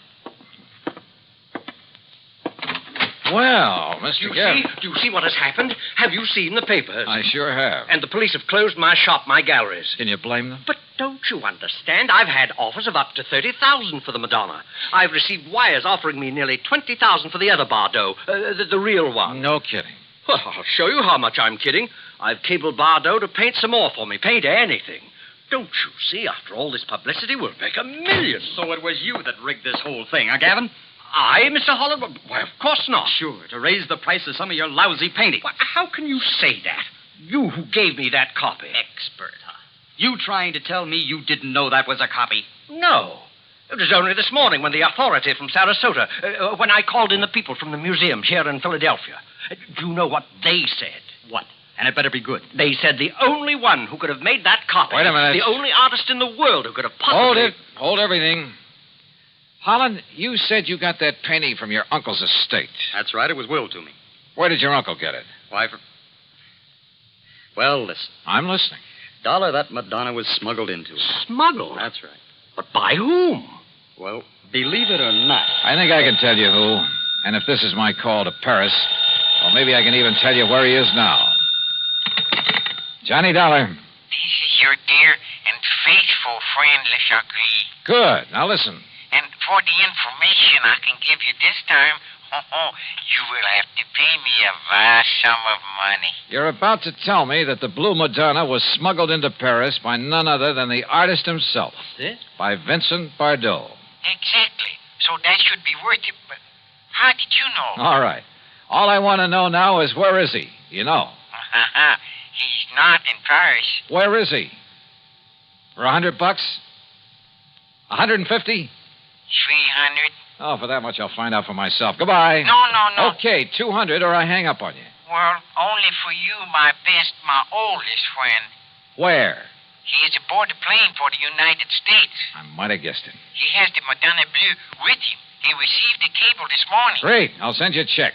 Well, Mr. Gavin... Do you see what has happened? Have you seen the papers? I sure have. And the police have closed my shop, my galleries. Can you blame them? But don't you understand? I've had offers of up to $30,000 for the Madonna. I've received wires offering me nearly $20,000 for the other Bardot, the real one. No kidding. Well, I'll show you how much I'm kidding. I've cabled Bardot to paint some more for me. Paint anything. Don't you see? After all this publicity, we'll make $1 million. So it was you that rigged this whole thing, huh, Gavin? I, Mr. Holland? Why, of course not. Sure, to raise the price of some of your lousy paintings. Why, how can you say that? You who gave me that copy. Expert, huh? You trying to tell me you didn't know that was a copy? No. It was only this morning when the authority from Sarasota, when I called in the people from the museum here in Philadelphia. Do you know what they said? What? And it better be good. They said the only one who could have made that copy. Wait a minute. The only artist in the world who could have possibly... Hold it. Hold everything. Holland, you said you got that painting from your uncle's estate. That's right. It was willed to me. Where did your uncle get it? Why, Well, listen. I'm listening. Dollar, that Madonna was smuggled into. Smuggled? That's right. But by whom? Well, believe it or not. I think I can tell you who. And if this is my call to Paris, well, maybe I can even tell you where he is now. Johnny Dollar. This is your dear and faithful friend, Le Chagris. Good. Now listen. And for the information I can give you this time, you will have to pay me a vast sum of money. You're about to tell me that the Blue Madonna was smuggled into Paris by none other than the artist himself. This? By Vincent Bardot. Exactly. So that should be worth it. But how did you know? All right. All I want to know now is where is he? You know. He's not in Paris. Where is he? For $100? 150? 300. Oh, for that much I'll find out for myself. Goodbye. No. Okay, 200 or I hang up on you. Well, only for you, my oldest friend. Where? He is aboard the plane for the United States. I might have guessed it. He has the Madonna Bleu with him. He received the cable this morning. Great. I'll send you a check.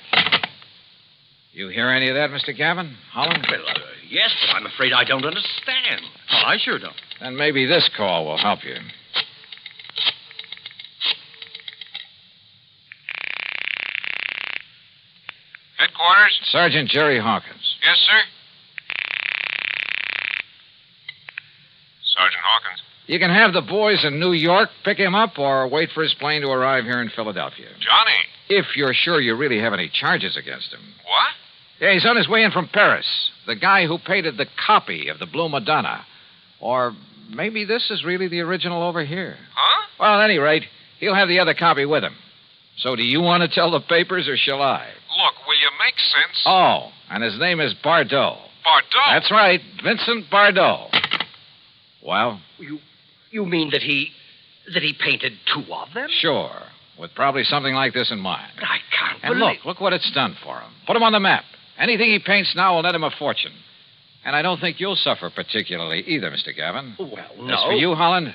You hear any of that, Mr. Gavin? Holland? Well, yes, but I'm afraid I don't understand. Oh, I sure don't. Then maybe this call will help you. Headquarters? Sergeant Jerry Hawkins. Yes, sir. Sergeant Hawkins. You can have the boys in New York pick him up or wait for his plane to arrive here in Philadelphia. Johnny. If you're sure you really have any charges against him. What? Yeah, he's on his way in from Paris. The guy who painted the copy of the Blue Madonna. Or maybe this is really the original over here. Huh? Well, at any rate, he'll have the other copy with him. So do you want to tell the papers or shall I? Look, will you make sense? Oh, and his name is Bardot. Bardot? That's right, Vincent Bardot. Well? You mean that he painted two of them? Sure, with probably something like this in mind. But I can't And believe... look what it's done for him. Put him on the map. Anything he paints now will net him a fortune. And I don't think you'll suffer particularly either, Mr. Gavin. Well, no. As for you, Holland,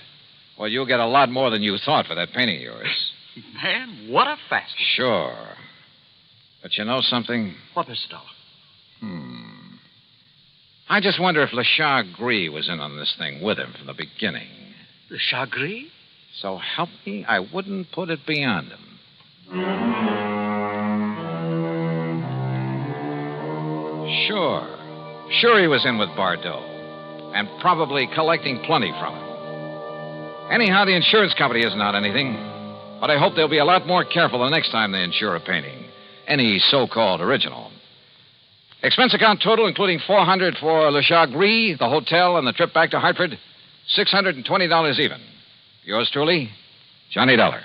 well, you'll get a lot more than you thought for that painting of yours. Man, what a fast. Sure. But you know something? What, Mr. Dollar? I just wonder if Le Chagris was in on this thing with him from the beginning. Le Chagris? So help me, I wouldn't put it beyond him. Sure he was in with Bardot. And probably collecting plenty from him. Anyhow, the insurance company isn't on anything. But I hope they'll be a lot more careful the next time they insure a painting. Any so-called original. Expense account total, including $400 for Le Chagris, the hotel, and the trip back to Hartford, $620 even. Yours truly, Johnny Dollar.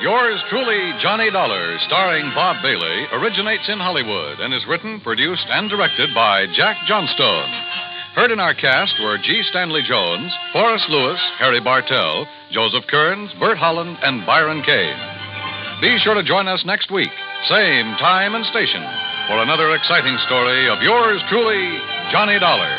Yours truly, Johnny Dollar, starring Bob Bailey, originates in Hollywood and is written, produced, and directed by Jack Johnstone. Heard in our cast were G. Stanley Jones, Forrest Lewis, Harry Bartell, Joseph Kearns, Bert Holland, and Byron Kane. Be sure to join us next week, same time and station, for another exciting story of yours truly, Johnny Dollar.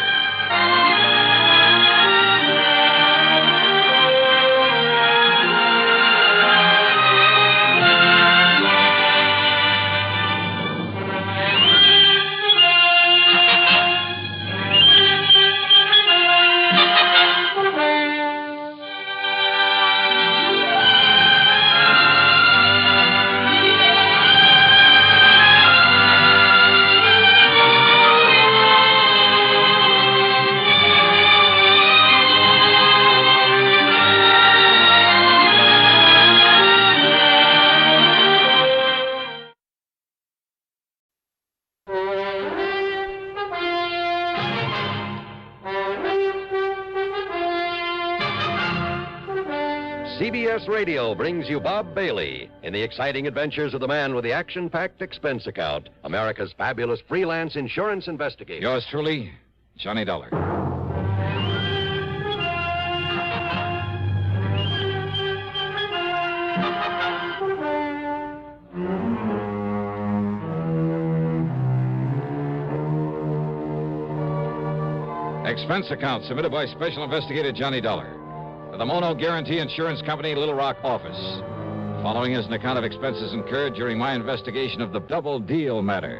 CBS Radio brings you Bob Bailey in the exciting adventures of the man with the action-packed expense account, America's fabulous freelance insurance investigator. Yours truly, Johnny Dollar. Expense account submitted by Special Investigator Johnny Dollar to the Mono Guarantee Insurance Company, Little Rock office. The following is an account of expenses incurred during my investigation of the double deal matter.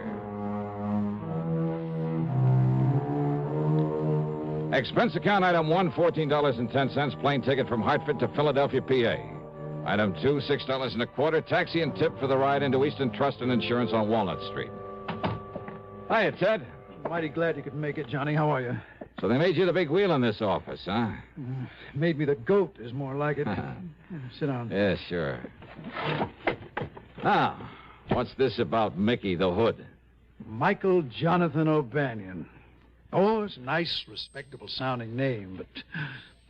Expense account item 1, $14.10, plane ticket from Hartford to Philadelphia, PA. Item 2, $6.25, taxi and tip for the ride into Eastern Trust and Insurance on Walnut Street. Hiya, Ted. Mighty glad you could make it, Johnny. How are you? So they made you the big wheel in this office, huh? Made me the goat is more like it. Sit down. Yeah, sure. Now, what's this about Mickey the Hood? Michael Jonathan O'Banion. Oh, it's a nice, respectable-sounding name, but,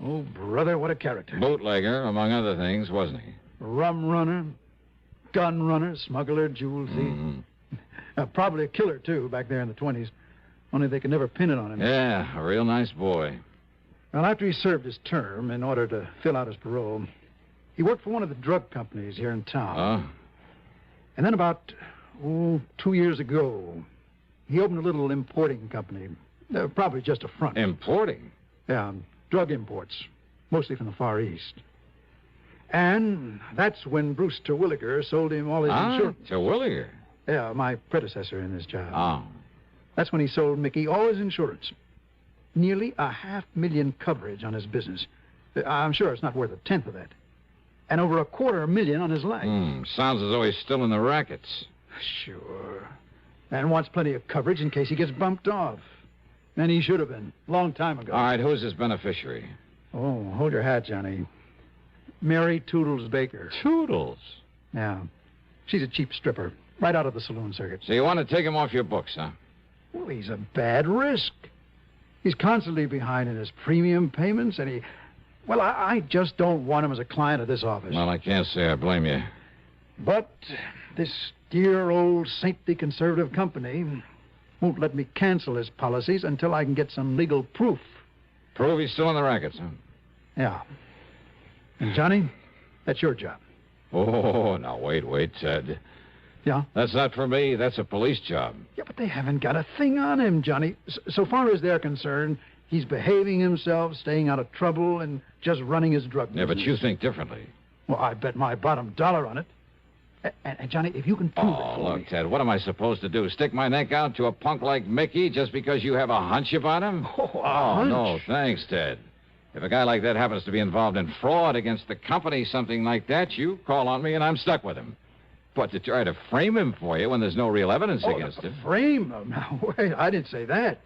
oh, brother, what a character. Bootlegger, among other things, wasn't he? Rum runner, gun runner, smuggler, jewel thief. Probably a killer, too, back there in the 20s. Only they could never pin it on him. Yeah, a real nice boy. Well, after he served his term, in order to fill out his parole, he worked for one of the drug companies here in town. Oh? And then about, 2 years ago, he opened a little importing company. Probably just a front. Importing? Yeah, drug imports, mostly from the Far East. And that's when Bruce Terwilliger sold him all his insurance. Terwilliger? Yeah, my predecessor in this job. Oh. That's when he sold Mickey all his insurance. Nearly $500,000 coverage on his business. I'm sure it's not worth 1/10 of that. And over $250,000 on his life. Sounds as though he's still in the rackets. Sure. And wants plenty of coverage in case he gets bumped off. And he should have been, long time ago. All right, who's his beneficiary? Oh, hold your hat, Johnny. Mary Toodles Baker. Toodles? Yeah. She's a cheap stripper, right out of the saloon circuit. So you want to take him off your books, huh? Well, he's a bad risk. He's constantly behind in his premium payments, and he... Well, I just don't want him as a client of this office. Well, I can't say I blame you. But this dear old saintly conservative company won't let me cancel his policies until I can get some legal proof. Prove he's still in the rackets, huh? Yeah. And, Johnny, that's your job. Oh, now, wait, Ted. Yeah? That's not for me. That's a police job. Yeah, but they haven't got a thing on him, Johnny. So far as they're concerned, he's behaving himself, staying out of trouble, and just running his drug business. Yeah, but you think differently. Well, I bet my bottom dollar on it. And Johnny, if you can prove it for look, me... Ted, what am I supposed to do? Stick my neck out to a punk like Mickey just because you have a hunch about him? Hunch? No, thanks, Ted. If a guy like that happens to be involved in fraud against the company, something like that, you call on me and I'm stuck with him. But to try to frame him for you when there's no real evidence against him... Frame him? Now, wait, I didn't say that.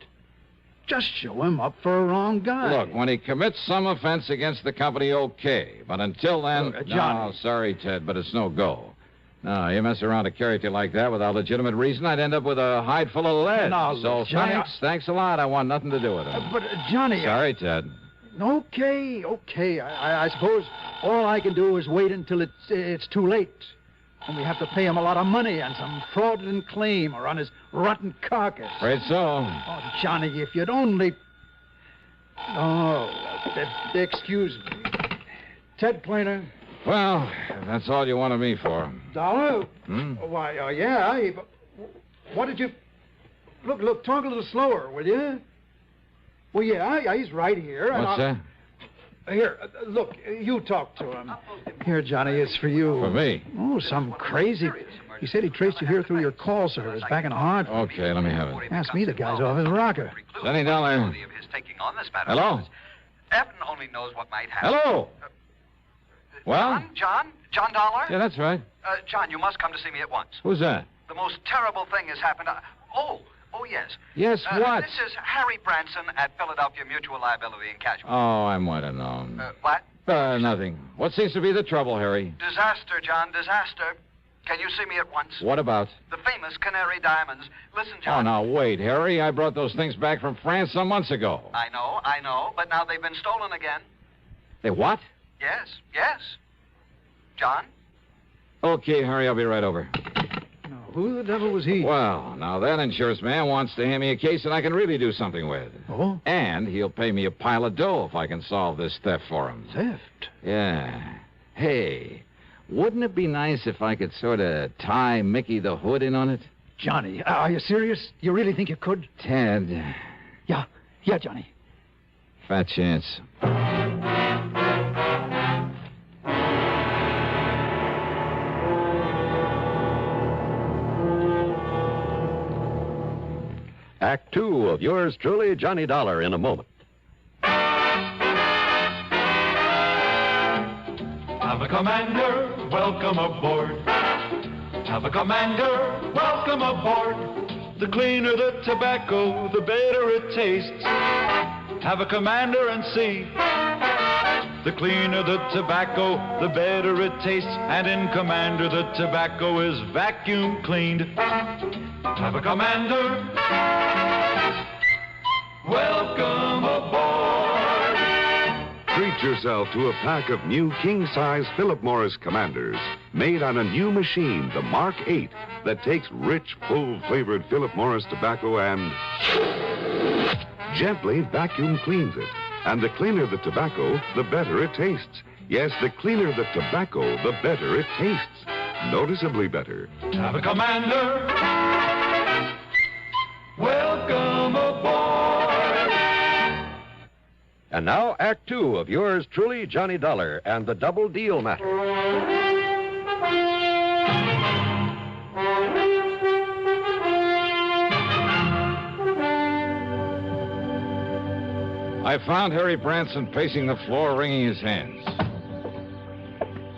Just show him up for a wrong guy. Look, when he commits some offense against the company, okay. But until then... Johnny. No, sorry, Ted, but it's no go. No, you mess around a character like that without legitimate reason, I'd end up with a hide full of lead. No, so look, Johnny, thanks a lot. I want nothing to do with him. But, Johnny... Sorry, Ted. Okay. I suppose all I can do is wait until it's too late. And we have to pay him a lot of money on some fraudulent claim or on his rotten carcass. Afraid so. Oh, Johnny, if you'd only... Oh, excuse me. Ted Plainer. Well, that's all you wanted me for. Dollar? Hmm? Why, yeah. What did you... Look, talk a little slower, will you? Well, yeah, he's right here. What's that? Here, look, you talk to him. Here, Johnny, it's for you. For me? Oh, some crazy... He said he traced you here through your call service back in Hartford. Okay, let me have it. Asked me the guy's off his rocker. Johnny Dollar. Hello? Evan only knows what might happen. Hello? Well? John Dollar? Yeah, that's right. John, you must come to see me at once. Who's that? The most terrible thing has happened. Oh, yes. Yes, what? This is Harry Branson at Philadelphia Mutual Liability and Casualty. Oh, I might have known. What? Nothing. What seems to be the trouble, Harry? Disaster, John, disaster. Can you see me at once? What about? The famous Canary Diamonds. Listen, Oh, John. now, wait, Harry. I brought those things back from France some months ago. I know, but now they've been stolen again. They what? Yes. John? Okay, Harry, I'll be right over. Now, who the devil was he? Well, now that insurance man wants to hand me a case that I can really do something with. Oh? And he'll pay me a pile of dough if I can solve this theft for him. Theft? Yeah. Hey, wouldn't it be nice if I could sort of tie Mickey the Hood in on it? Johnny, are you serious? You really think you could? Ted. Yeah, Johnny. Fat chance. Act two of yours truly, Johnny Dollar, in a moment. Have a commander, welcome aboard. Have a commander, welcome aboard. The cleaner the tobacco, the better it tastes. Have a commander and see. The cleaner the tobacco, the better it tastes. And in Commander, the tobacco is vacuum cleaned. Have a commander, welcome aboard. Treat yourself to a pack of new king-size Philip Morris Commanders, made on a new machine, the Mark 8, that takes rich, full-flavored Philip Morris tobacco and gently vacuum cleans it. And the cleaner the tobacco, the better it tastes. Yes, the cleaner the tobacco, the better it tastes. Noticeably better. Have a commander, welcome aboard. And now, Act two of yours truly, Johnny Dollar, and the double deal matter. I found Harry Branson pacing the floor, wringing his hands.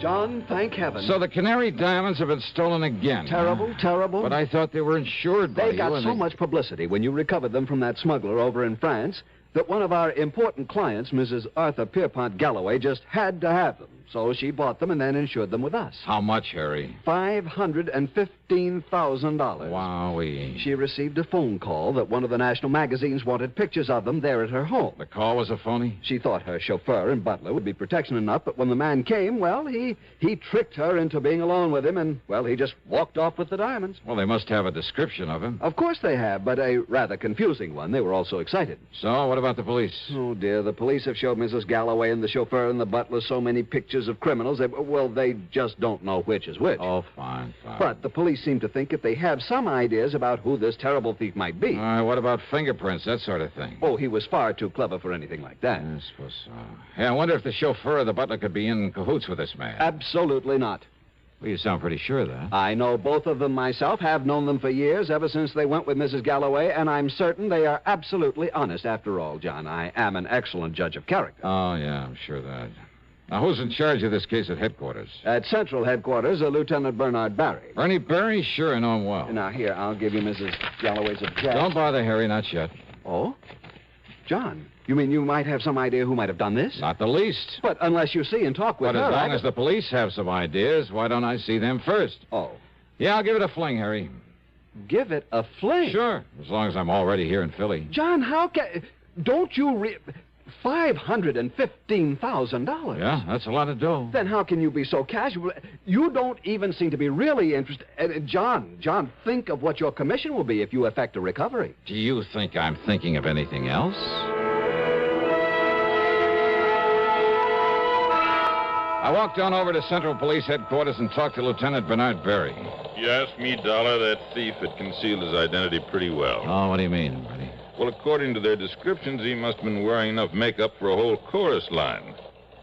John, thank heaven. So the Canary Diamonds have been stolen again. Terrible, terrible. But I thought they were insured by you. They got so much publicity when you recovered them from that smuggler over in France that one of our important clients, Mrs. Arthur Pierpont Galloway, just had to have them. So she bought them and then insured them with us. How much, Harry? $515,000. Wowee. She received a phone call that one of the national magazines wanted pictures of them there at her home. The call was a phony? She thought her chauffeur and butler would be protection enough, but when the man came, well, he tricked her into being alone with him, and, well, he just walked off with the diamonds. Well, they must have a description of him. Of course they have, but a rather confusing one. They were all so excited. So, what about the police? Oh, dear, the police have showed Mrs. Galloway and the chauffeur and the butler so many pictures of criminals that, well, they just don't know which is which. Oh, fine. But the police seem to think that they have some ideas about who this terrible thief might be. All right, what about fingerprints, that sort of thing? Oh, he was far too clever for anything like that. I suppose so. Yeah, I wonder if the chauffeur or the butler could be in cahoots with this man. Absolutely not. Well, you sound pretty sure of that. I know both of them myself, have known them for years, ever since they went with Mrs. Galloway, and I'm certain they are absolutely honest. After all, John, I am an excellent judge of character. Oh, yeah, I'm sure of that. Now, who's in charge of this case at headquarters? At Central Headquarters, Lieutenant Bernard Barry. Bernie Barry? Sure, I know him well. Now, here, I'll give you Mrs. Galloway's address. Don't bother, Harry, not yet. Oh? John, you mean you might have some idea who might have done this? Not the least. But unless you see and talk with her... But as long as the police have some ideas, why don't I see them first? Oh. Yeah, I'll give it a fling, Harry. Give it a fling? Sure, as long as I'm already here in Philly. John, how can... Don't you $515,000. Yeah, that's a lot of dough. Then how can you be so casual? You don't even seem to be really interested. John, think of what your commission will be if you effect a recovery. Do you think I'm thinking of anything else? I walked on over to Central Police Headquarters and talked to Lieutenant Bernard Barry. You asked me, Dollar, that thief had concealed his identity pretty well. Oh, what do you mean, Bernie? Well, according to their descriptions, he must have been wearing enough makeup for a whole chorus line.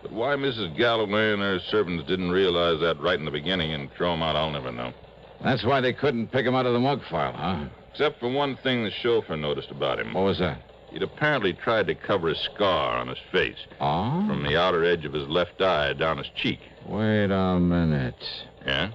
But why Mrs. Galloway and her servants didn't realize that right in the beginning and throw him out, I'll never know. That's why they couldn't pick him out of the mug file, huh? Except for one thing the chauffeur noticed about him. What was that? He'd apparently tried to cover a scar on his face. Oh? From the outer edge of his left eye down his cheek. Wait a minute. Yeah?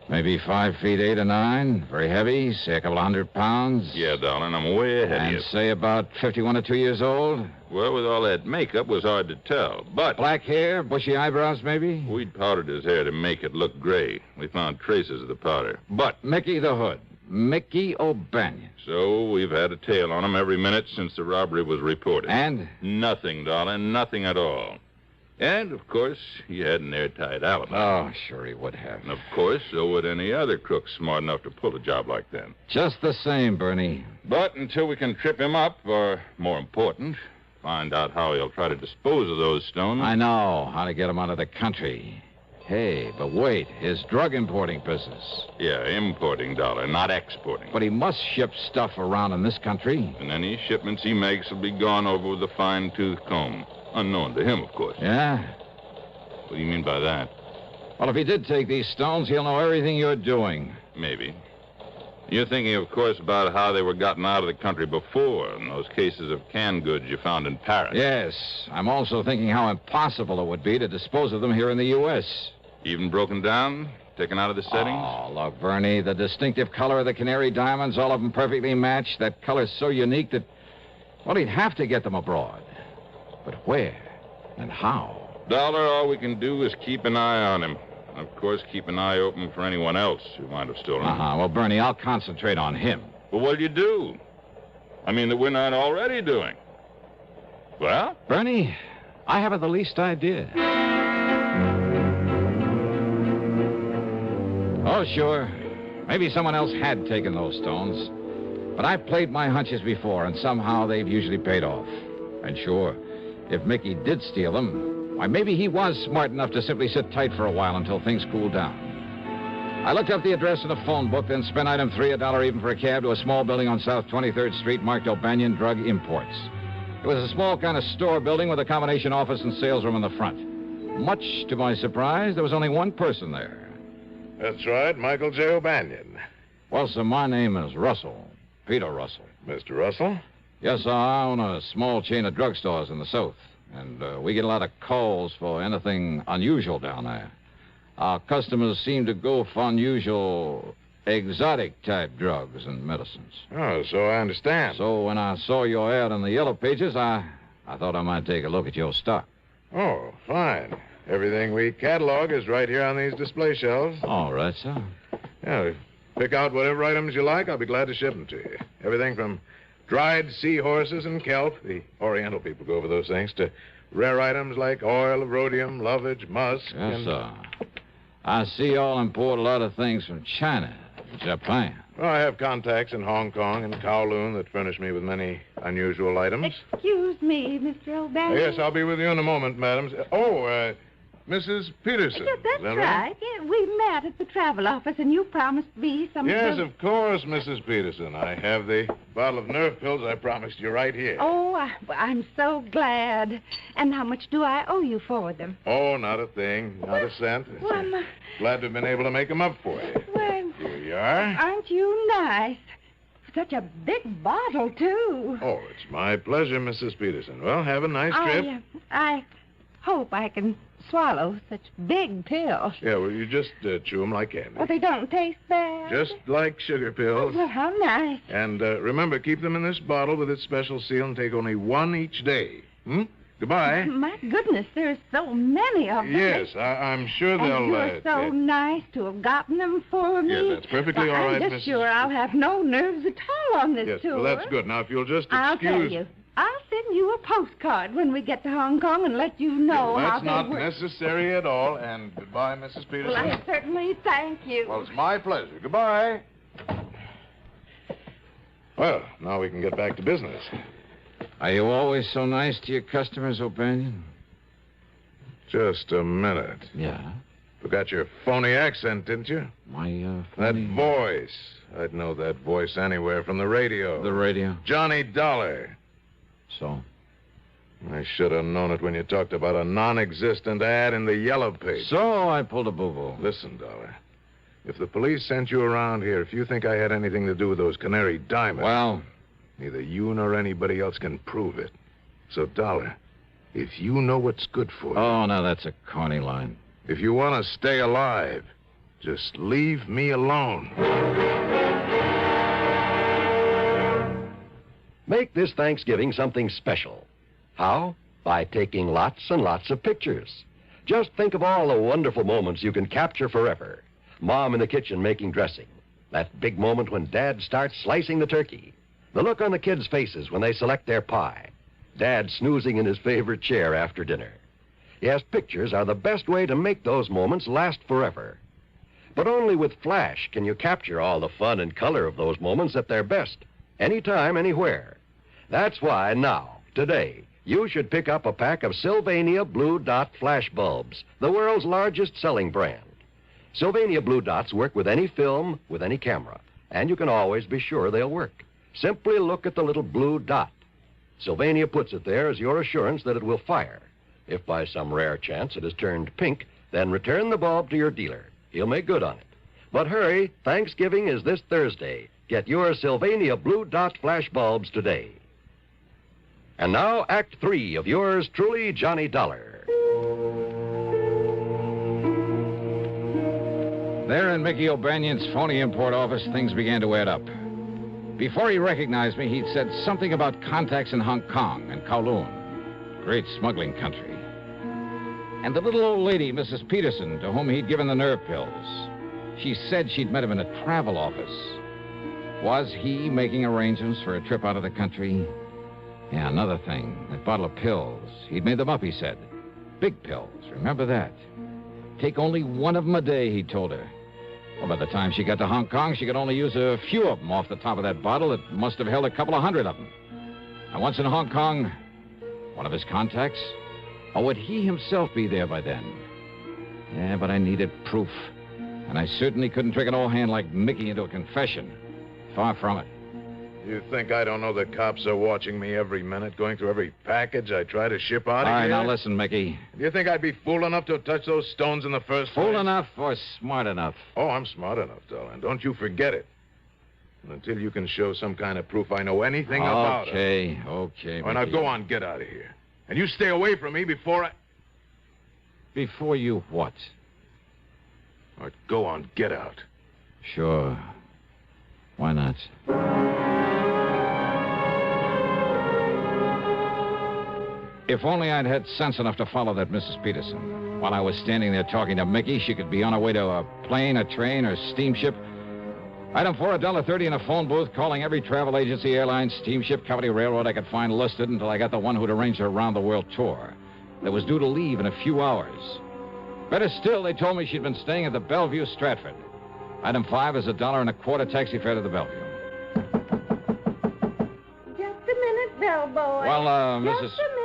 Maybe 5 feet 8 or 9. Very heavy. Say a couple of 100 pounds. Yeah, darling, I'm way ahead of you. And say about 51 or 2 years old. Well, with all that makeup, it was hard to tell. But black hair, bushy eyebrows, maybe? We'd powdered his hair to make it look gray. We found traces of the powder. But Mickey the Hood. Mickey O'Banion. So we've had a tail on him every minute since the robbery was reported. And? Nothing, darling. Nothing at all. And, of course, he had an airtight alibi. Oh, sure he would have. And, of course, so would any other crook smart enough to pull a job like that. Just the same, Bernie. But until we can trip him up, or, more important, find out how he'll try to dispose of those stones... I know how to get him out of the country. Hey, but wait, his drug importing business. Yeah, importing, Dollar, not exporting. But he must ship stuff around in this country. And any shipments he makes will be gone over with a fine-tooth comb. Unknown to him, of course. Yeah? What do you mean by that? Well, if he did take these stones, he'll know everything you're doing. Maybe. You're thinking, of course, about how they were gotten out of the country before, and those cases of canned goods you found in Paris. Yes. I'm also thinking how impossible it would be to dispose of them here in the U.S. Even broken down? Taken out of the settings? Oh, look, Bernie, the distinctive color of the canary diamonds, all of them perfectly matched. That color's so unique that, well, he'd have to get them abroad. But where and how? Dollar, all we can do is keep an eye on him. Of course, keep an eye open for anyone else who might have stolen them. Well, Bernie, I'll concentrate on him. Well, what'll you do? I mean, that we're not already doing. Well? Bernie, I haven't the least idea. Oh, sure. Maybe someone else had taken those stones. But I've played my hunches before, and somehow they've usually paid off. And sure, if Mickey did steal them, why, maybe he was smart enough to simply sit tight for a while until things cooled down. I looked up the address in a phone book, then spent item 3, $1 even for a cab to a small building on South 23rd Street marked O'Banion Drug Imports. It was a small kind of store building with a combination office and sales room in the front. Much to my surprise, there was only one person there. That's right, Michael J. O'Banion. Well, sir, my name is Russell. Peter Russell. Mr. Russell? Yes, sir, I own a small chain of drugstores in the South. And we get a lot of calls for anything unusual down there. Our customers seem to go for unusual, exotic-type drugs and medicines. Oh, so I understand. So when I saw your ad in the Yellow Pages, I thought I might take a look at your stock. Oh, fine. Everything we catalog is right here on these display shelves. All right, sir. Yeah, pick out whatever items you like. I'll be glad to ship them to you. Everything from dried seahorses and kelp, the Oriental people go over those things, to rare items like oil of rhodium, lovage, musk. Yes, sir. I see y'all import a lot of things from China, Japan. Well, I have contacts in Hong Kong and Kowloon that furnish me with many unusual items. Excuse me, Mr. O'Banion. Yes, I'll be with you in a moment, madam. Mrs. Peterson. Yes, that's right. Yeah, we met at the travel office, and you promised me some... Yes, of course, Mrs. Peterson. I have the bottle of nerve pills I promised you right here. Oh, I'm so glad. And how much do I owe you for them? Oh, not a thing. Not a cent. Well, glad to have been able to make them up for you. Well... Here you are. Aren't you nice? Such a big bottle, too. Oh, it's my pleasure, Mrs. Peterson. Well, have a nice trip. I hope I can swallow such big pills. Yeah, well, you just chew them like candy. Well, they don't taste bad. Just like sugar pills. Oh, well, how nice. And remember, keep them in this bottle with its special seal and take only one each day. Goodbye. My goodness, there's so many of them. Yes, I'm sure they'll... And you're so nice to have gotten them for me. Yes, that's perfectly all right, I'm just sure I'll have no nerves at all on this tour. Well, that's good. Now, if you'll just excuse... I'll tell you. I'll send you a postcard when we get to Hong Kong and let you know how they work. That's not necessary at all. And goodbye, Mrs. Peterson. Well, I certainly thank you. Well, it's my pleasure. Goodbye. Well, now we can get back to business. Are you always so nice to your customers, O'Banion? Just a minute. Yeah? Forgot your phony accent, didn't you? My, That voice. I'd know that voice anywhere from the radio. The radio? Johnny Dollar. So? I should have known it when you talked about a non-existent ad in the Yellow Page. So I pulled a boo-boo. Listen, Dollar. If the police sent you around here, if you think I had anything to do with those canary diamonds... Well... Neither you nor anybody else can prove it. So, Dollar, if you know what's good for you... Oh, now that's a corny line. If you want to stay alive, just leave me alone. Make this Thanksgiving something special. How? By taking lots and lots of pictures. Just think of all the wonderful moments you can capture forever. Mom in the kitchen making dressing. That big moment when Dad starts slicing the turkey. The look on the kids' faces when they select their pie. Dad snoozing in his favorite chair after dinner. Yes, pictures are the best way to make those moments last forever. But only with flash can you capture all the fun and color of those moments at their best, anytime, anywhere. That's why now, today, you should pick up a pack of Sylvania Blue Dot flash bulbs, the world's largest selling brand. Sylvania Blue Dots work with any film, with any camera, and you can always be sure they'll work. Simply look at the little blue dot. Sylvania puts it there as your assurance that it will fire. If by some rare chance it has turned pink, then return the bulb to your dealer. He'll make good on it. But hurry, Thanksgiving is this Thursday. Get your Sylvania Blue Dot flash bulbs today. And now, Act 3 of yours truly, Johnny Dollar. There in Mickey O'Banion's phony import office, things began to add up. Before he recognized me, he'd said something about contacts in Hong Kong and Kowloon, great smuggling country. And the little old lady, Mrs. Peterson, to whom he'd given the nerve pills. She said she'd met him in a travel office. Was he making arrangements for a trip out of the country? Yeah, another thing, that bottle of pills. He'd made them up, he said. Big pills, remember that. Take only one of them a day, he told her. Well, by the time she got to Hong Kong, she could only use a few of them off the top of that bottle. It must have held a couple of hundred of them. And once in Hong Kong, one of his contacts? Or would he himself be there by then? Yeah, but I needed proof. And I certainly couldn't trick an old hand like Mickey into a confession. Far from it. You think I don't know the cops are watching me every minute, going through every package I try to ship out of here? All right, now listen, Mickey. You think I'd be fool enough to touch those stones in the first place? Fool enough or smart enough? Oh, I'm smart enough, darling. Don't you forget it. And until you can show some kind of proof I know anything about it. Okay, Well, now Mickey. go on, get out of here. And you stay away from me before I... Before you what? All right, go on, get out. Sure. Why not? If only I'd had sense enough to follow that Mrs. Peterson. While I was standing there talking to Mickey, she could be on her way to a plane, a train, or steamship. Item 4, $1.30 in a phone booth, calling every travel agency, airline, steamship, company, railroad I could find listed until I got the one who'd arranged her round-the-world tour. That was due to leave in a few hours. Better still, they told me she'd been staying at the Bellevue Stratford. Item 5 is $1.25 taxi fare to the Bellevue. Just a minute, bellboy. Well, Mrs. Just a minute.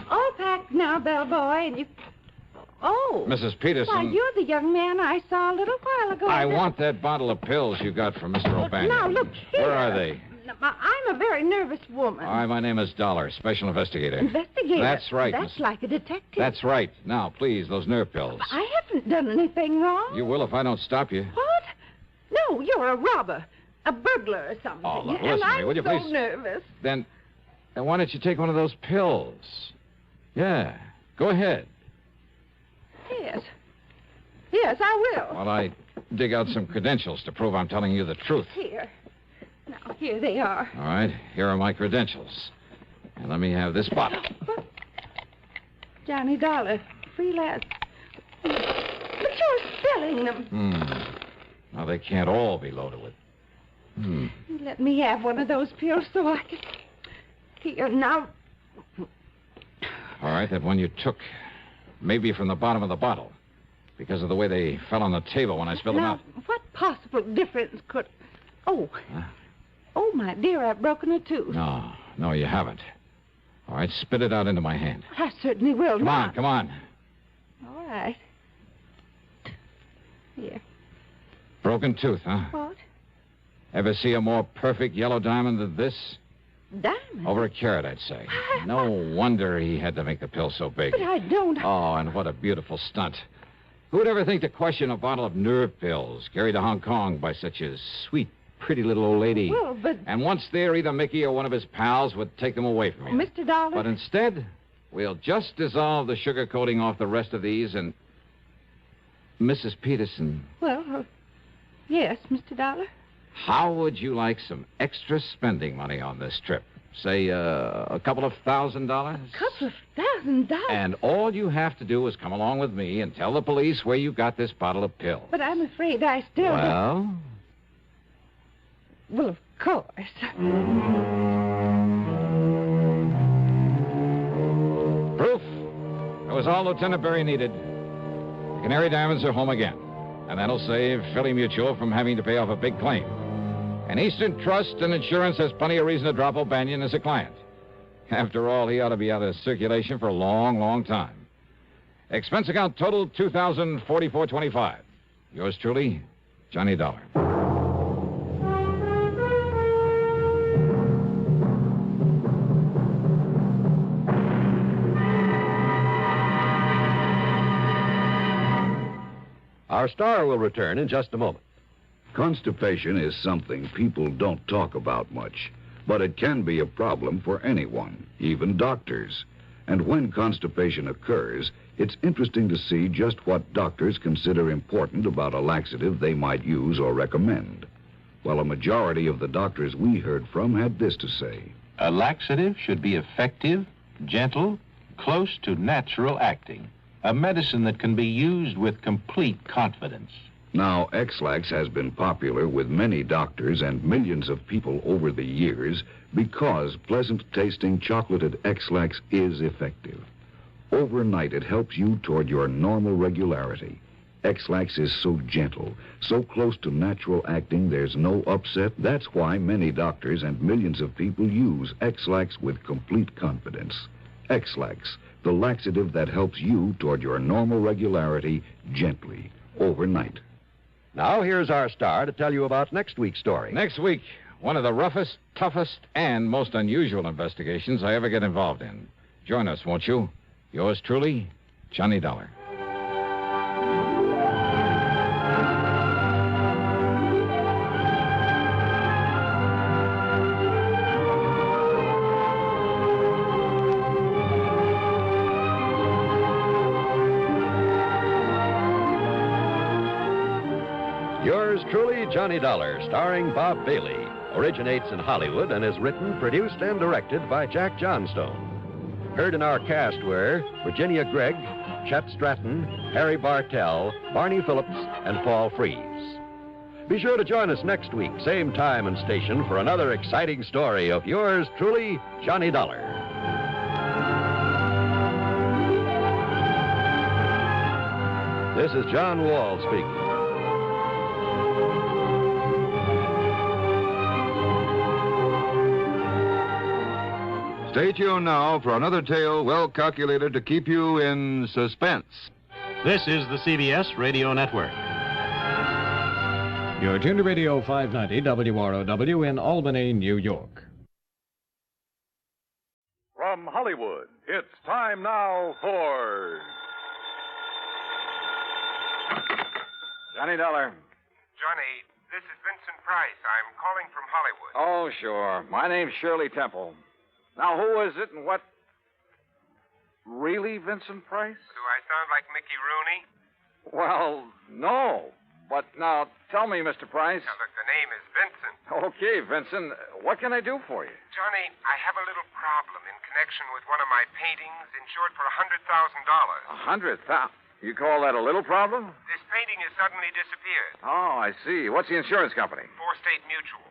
All packed now, bellboy, and you... Oh. Mrs. Peterson. Why, you're the young man I saw a little while ago. I want that bottle of pills you got from Mr. O'Banion. Now, look here. Where are they? I'm a very nervous woman. All right, my name is Dollar, special investigator. Investigator? That's right. That's like a detective. That's right. Now, please, those nerve pills. I haven't done anything wrong. You will if I don't stop you. What? No, you're a robber. A burglar or something. Oh, look, and listen to me, I'm will you so please? nervous. Then why don't you take one of those pills? Yeah, go ahead. Yes. Yes, I will. While I dig out some credentials to prove I'm telling you the truth. Here. Now, here they are. All right, here are my credentials. And let me have this bottle. Johnny Dollar, freelance. But you're spilling them. Now, they can't all be loaded with... Let me have one of those pills so I can... Here, now... All right, that one you took. Maybe from the bottom of the bottle. Because of the way they fell on the table when I spilled them out. What possible difference could... Oh. Huh? Oh, my dear, I've broken a tooth. No, you haven't. All right, spit it out into my hand. I certainly will Come on. All right. Here. Broken tooth, huh? What? Ever see a more perfect yellow diamond than this? Diamond? Over a carat, I'd say. No wonder he had to make the pill so big. But I don't... Oh, and what a beautiful stunt. Who'd ever think to question a bottle of nerve pills carried to Hong Kong by such a sweet, pretty little old lady? Well, but... And once there, either Mickey or one of his pals would take them away from you. Mr. Dollar? But instead, we'll just dissolve the sugar coating off the rest of these and... Mrs. Peterson. Well, yes, Mr. Dollar. How would you like some extra spending money on this trip? Say, a couple of $1,000? Couple of $1,000? And all you have to do is come along with me and tell the police where you got this bottle of pills. But I'm afraid I still... Well? Well, of course. was all Lieutenant Berry needed. The Canary Diamonds are home again, and that'll save Philly Mutual from having to pay off a big claim. And Eastern Trust and Insurance has plenty of reason to drop O'Banion as a client. After all, he ought to be out of circulation for a long, long time. Expense account total $2,044.25. Yours truly, Johnny Dollar. Our star will return in just a moment. Constipation is something people don't talk about much, but it can be a problem for anyone, even doctors. And when constipation occurs, it's interesting to see just what doctors consider important about a laxative they might use or recommend. Well, a majority of the doctors we heard from had this to say. A laxative should be effective, gentle, close to natural acting. A medicine that can be used with complete confidence. Now, X-Lax has been popular with many doctors and millions of people over the years because pleasant-tasting chocolated X-Lax is effective. Overnight, it helps you toward your normal regularity. X-Lax is so gentle, so close to natural acting, there's no upset. That's why many doctors and millions of people use X-Lax with complete confidence. X-Lax, the laxative that helps you toward your normal regularity gently, overnight. Now, here's our star to tell you about next week's story. Next week, one of the roughest, toughest, and most unusual investigations I ever get involved in. Join us, won't you? Yours truly, Johnny Dollar. Yours truly, Johnny Dollar, starring Bob Bailey, originates in Hollywood and is written, produced, and directed by Jack Johnstone. Heard in our cast were Virginia Gregg, Chet Stratton, Harry Bartell, Barney Phillips, and Paul Frees. Be sure to join us next week, same time and station, for another exciting story of yours truly, Johnny Dollar. This is John Wall speaking. Stay tuned now for another tale well calculated to keep you in suspense. This is the CBS Radio Network. You're tuned to Radio 590 WROW in Albany, New York. From Hollywood, it's time now for... Johnny Dollar. Johnny, this is Vincent Price. I'm calling from Hollywood. Oh, sure. My name's Shirley Temple. Now, who is it and what? Really, Vincent Price? Do I sound like Mickey Rooney? Well, no. But now, tell me, Mr. Price. Now, look, the name is Vincent. Okay, Vincent. What can I do for you? Johnny, I have a little problem in connection with one of my paintings insured for $100,000. $100,000? You call that a little problem? This painting has suddenly disappeared. Oh, I see. What's the insurance company? State Mutual.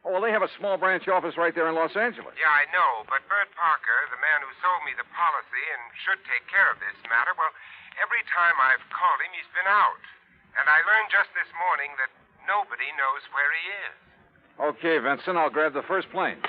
Oh, well, they have a small branch office right there in Los Angeles. Yeah, I know, but Bert Parker, the man who sold me the policy and should take care of this matter, well, every time I've called him, he's been out. And I learned just this morning that nobody knows where he is. Okay, Vincent, I'll grab the first plane.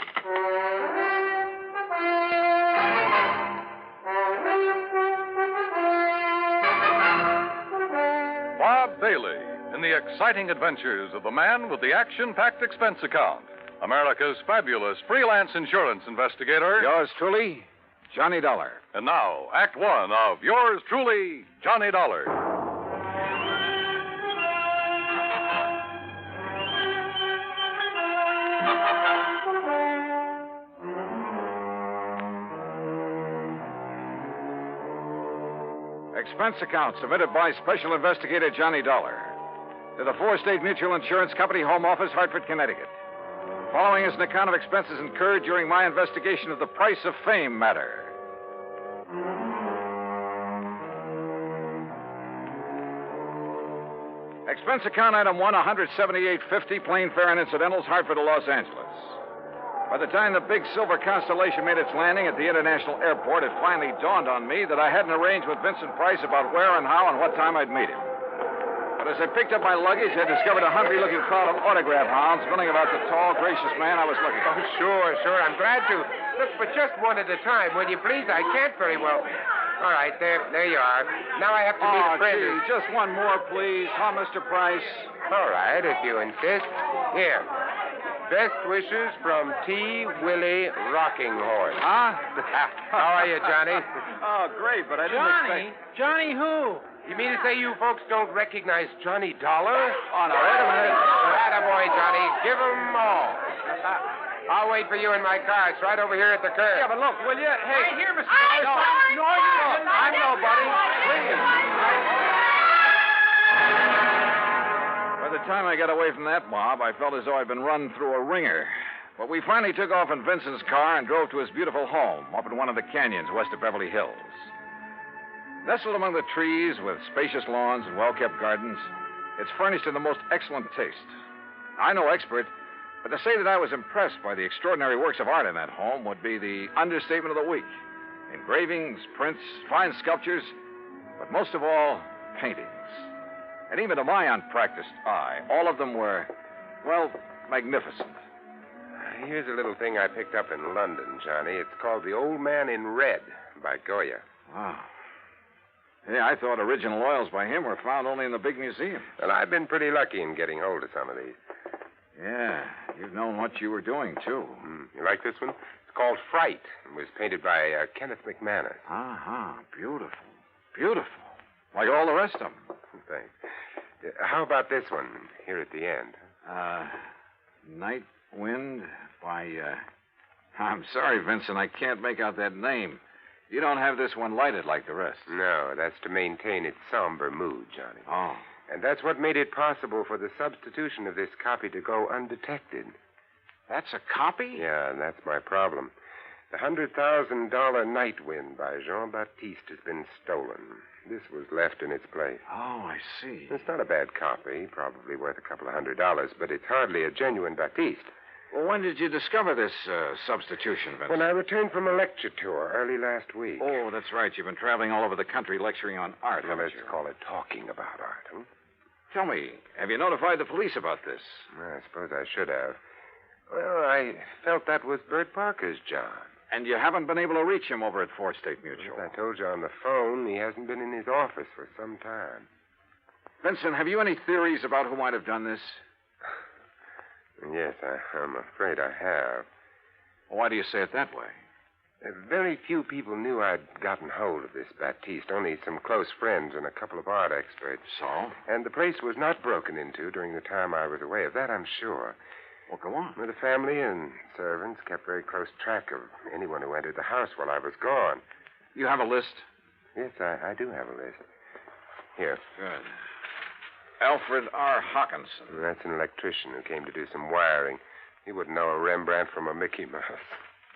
Bob Bailey in the exciting adventures of the man with the action-packed expense account. America's fabulous freelance insurance investigator. Yours truly, Johnny Dollar. And now, Act One of Yours Truly, Johnny Dollar. Expense account submitted by Special Investigator Johnny Dollar to the State Mutual Insurance Company, Home Office, Hartford, Connecticut. Following is an account of expenses incurred during my investigation of the Price of Fame matter. Expense account item 1, $178.50, plane fare and incidentals, Hartford to Los Angeles. By the time the big silver Constellation made its landing at the international airport, it finally dawned on me that I hadn't arranged with Vincent Price about where and how and what time I'd meet him. But as I picked up my luggage, I discovered a hungry-looking crowd of autograph hounds milling about the tall, gracious man I was looking for. Oh, sure. I'm glad to. Look, but just one at a time, will you please? I can't very well. All right, there you are. Now I have to meet a friend. Gee, just one more, please. Huh, Mr. Price? All right, if you insist. Here. Best wishes from T. Willie Rocking Horse. Huh? How are you, Johnny? Oh, great, but I didn't expect... Johnny who? You mean to say you folks don't recognize Johnny Dollar? Oh, no, wait a minute. Attaboy, Johnny. Give 'em all. I'll wait for you in my car. It's right over here at the curb. Yeah, but look, will you? Hey. Right here, Mr. No, Price. no, I'm nobody. Please. By the time I got away from that mob, I felt as though I'd been run through a ringer. But we finally took off in Vincent's car and drove to his beautiful home up in one of the canyons west of Beverly Hills. Nestled among the trees with spacious lawns and well-kept gardens, it's furnished in the most excellent taste. I'm no expert, but to say that I was impressed by the extraordinary works of art in that home would be the understatement of the week. Engravings, prints, fine sculptures, but most of all, paintings. And even to my unpracticed eye, all of them were, well, magnificent. Here's a little thing I picked up in London, Johnny. It's called The Old Man in Red by Goya. Wow. Yeah, I thought original oils by him were found only in the big museum. Well, I've been pretty lucky in getting hold of some of these. Yeah, you've known what you were doing, too. You like this one? It's called Fright. It was painted by Kenneth McManus. Beautiful. Beautiful. Like all the rest of them. Thanks. How about this one here at the end? Night Wind by, I'm sorry, Vincent, I can't make out that name. You don't have this one lighted like the rest. No, that's to maintain its somber mood, Johnny. Oh. And that's what made it possible for the substitution of this copy to go undetected. That's a copy? Yeah, and that's my problem. The $100,000 Night Wind by Jean-Baptiste has been stolen. This was left in its place. Oh, I see. It's not a bad copy, probably worth a couple of $100, but it's hardly a genuine Baptiste. Well, when did you discover this substitution, Vincent? When I returned from a lecture tour early last week. Oh, that's right. You've been traveling all over the country lecturing on art, Well, let's call it talking about art, huh? Tell me, have you notified the police about this? I suppose I should have. Well, I felt that was Bert Parker's job. And you haven't been able to reach him over at Fourth State Mutual? As I told you on the phone, he hasn't been in his office for some time. Vincent, have you any theories about who might have done this? Yes, I'm afraid I have. Why do you say it that way? Very few people knew I'd gotten hold of this Baptiste, only some close friends and a couple of art experts. So? And the place was not broken into during the time I was away. Of that, I'm sure. Well, go on. The family and servants kept very close track of anyone who entered the house while I was gone. You have a list? Yes, I do have a list. Here. Good. Alfred R. Hawkinson. That's an electrician who came to do some wiring. He wouldn't know a Rembrandt from a Mickey Mouse.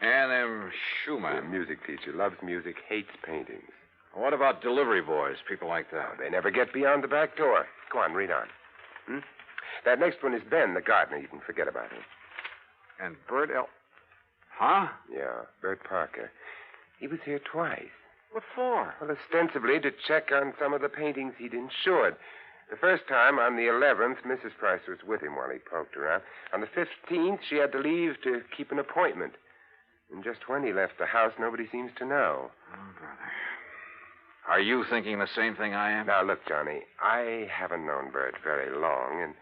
Ann M. Schumann. A music teacher. Loves music, hates paintings. What about delivery boys, people like that? They never get beyond the back door. Go on, read on. That next one is Ben, the gardener. You can forget about him. And Bert L. Huh? Yeah, Bert Parker. He was here twice. What for? Well, ostensibly to check on some of the paintings he'd insured. The first time, on the 11th, Mrs. Price was with him while he poked around. On the 15th, she had to leave to keep an appointment. And just when he left the house, nobody seems to know. Oh, brother. Are you thinking the same thing I am? Now, look, Johnny, I haven't known Bert very long, and,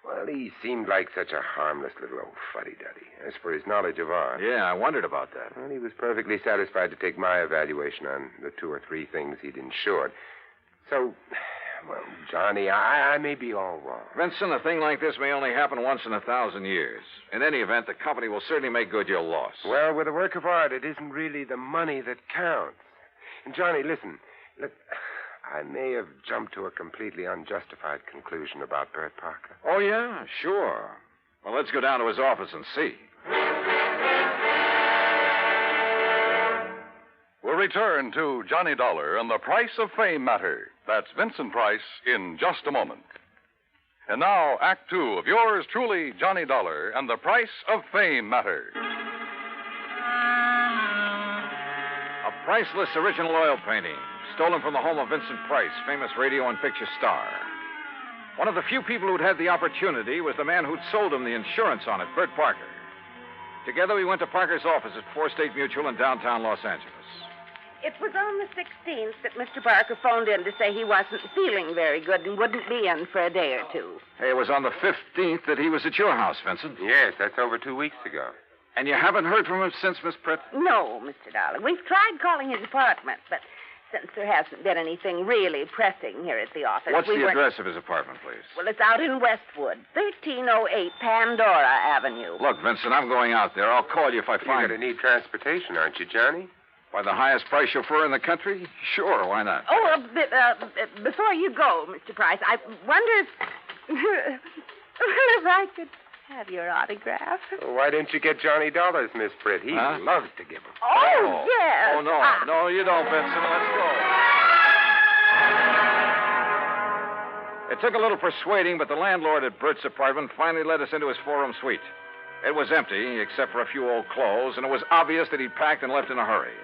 well, he seemed like such a harmless little old fuddy-duddy. As for his knowledge of art... Yeah, I wondered about that. Well, he was perfectly satisfied to take my evaluation on the 2 or 3 things he'd insured. So... Well, Johnny, I may be all wrong. Vincent, a thing like this may only happen once in 1,000 years. In any event, the company will certainly make good your loss. Well, with a work of art, it isn't really the money that counts. And, Johnny, listen. Look, I may have jumped to a completely unjustified conclusion about Bert Parker. Oh, yeah? Sure. Well, let's go down to his office and see. We'll return to Johnny Dollar and the Price of Fame matter. That's Vincent Price in just a moment. And now, Act 2 of yours truly, Johnny Dollar and the Price of Fame matter. priceless original oil painting, stolen from the home of Vincent Price, famous radio and picture star. One of the few people who'd had the opportunity was the man who'd sold him the insurance on it, Bert Parker. Together, we went to Parker's office at 4 State Mutual in downtown Los Angeles. It was on the 16th that Mr. Parker phoned in to say he wasn't feeling very good and wouldn't be in for a day or two. Hey, it was on the 15th that he was at your house, Vincent. Yes, that's over 2 weeks ago. And you haven't heard from him since, Miss Pritt? No, Mr. Dollar. We've tried calling his apartment, but since there hasn't been anything really pressing here at the office... What's the address of his apartment, please? Well, it's out in Westwood, 1308 Pandora Avenue. Look, Vincent, I'm going out there. I'll call you if I find... You're going to need transportation, aren't you, Johnny? By the highest price chauffeur in the country? Sure, why not? Oh, before you go, Mr. Price, I wonder if... if I could have your autograph. Well, why didn't you get Johnny Dollars, Miss Pritt? He loves to give them. Oh, yes. Oh, no. No, you don't, Vincent. Let's go. It took a little persuading, but the landlord at Bert's apartment finally let us into his 4-room suite. It was empty, except for a few old clothes, and it was obvious that he'd packed and left in a hurry.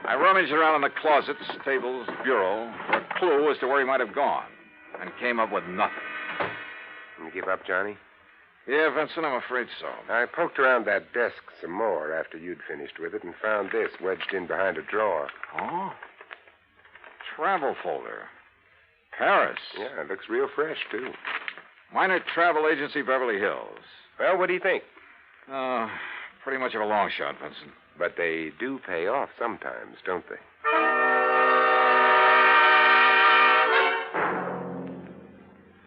I rummaged around in the closets, tables, bureau, for a clue as to where he might have gone, and came up with nothing. You give up, Johnny? Yeah, Vincent, I'm afraid so. I poked around that desk some more after you'd finished with it and found this wedged in behind a drawer. Oh? Travel folder. Paris. Yeah, it looks real fresh, too. Minor Travel Agency, Beverly Hills. Well, what do you think? Pretty much of a long shot, Vincent. But they do pay off sometimes, don't they?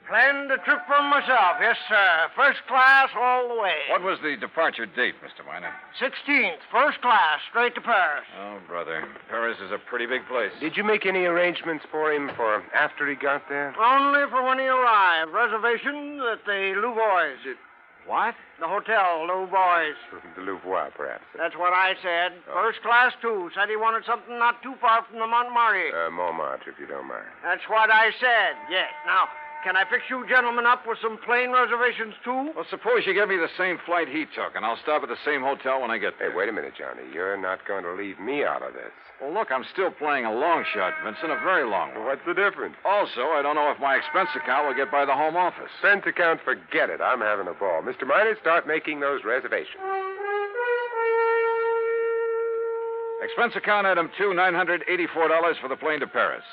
Planned a trip for myself, yes, sir. First class all the way. What was the departure date, Mr. Miner? 16th, first class, straight to Paris. Oh, brother. Paris is a pretty big place. Did you make any arrangements for him for after he got there? Only for when he arrived. Reservations at the Louvois. What? The hotel, Louvois. The Louvois, perhaps. That's what I said. First class, too. Said he wanted something not too far from the Montmartre. Montmartre, if you don't mind. That's what I said, yes. Now, can I fix you gentlemen up with some plane reservations, too? Well, suppose you give me the same flight he took, and I'll stop at the same hotel when I get there. Hey, wait a minute, Johnny. You're not going to leave me out of this. Well, look, I'm still playing a long shot, Vincent, a very long one. What's the difference? Also, I don't know if my expense account will get by the home office. Expense account, forget it. I'm having a ball. Mr. Miner, start making those reservations. Expense account item 2, $984 for the plane to Paris.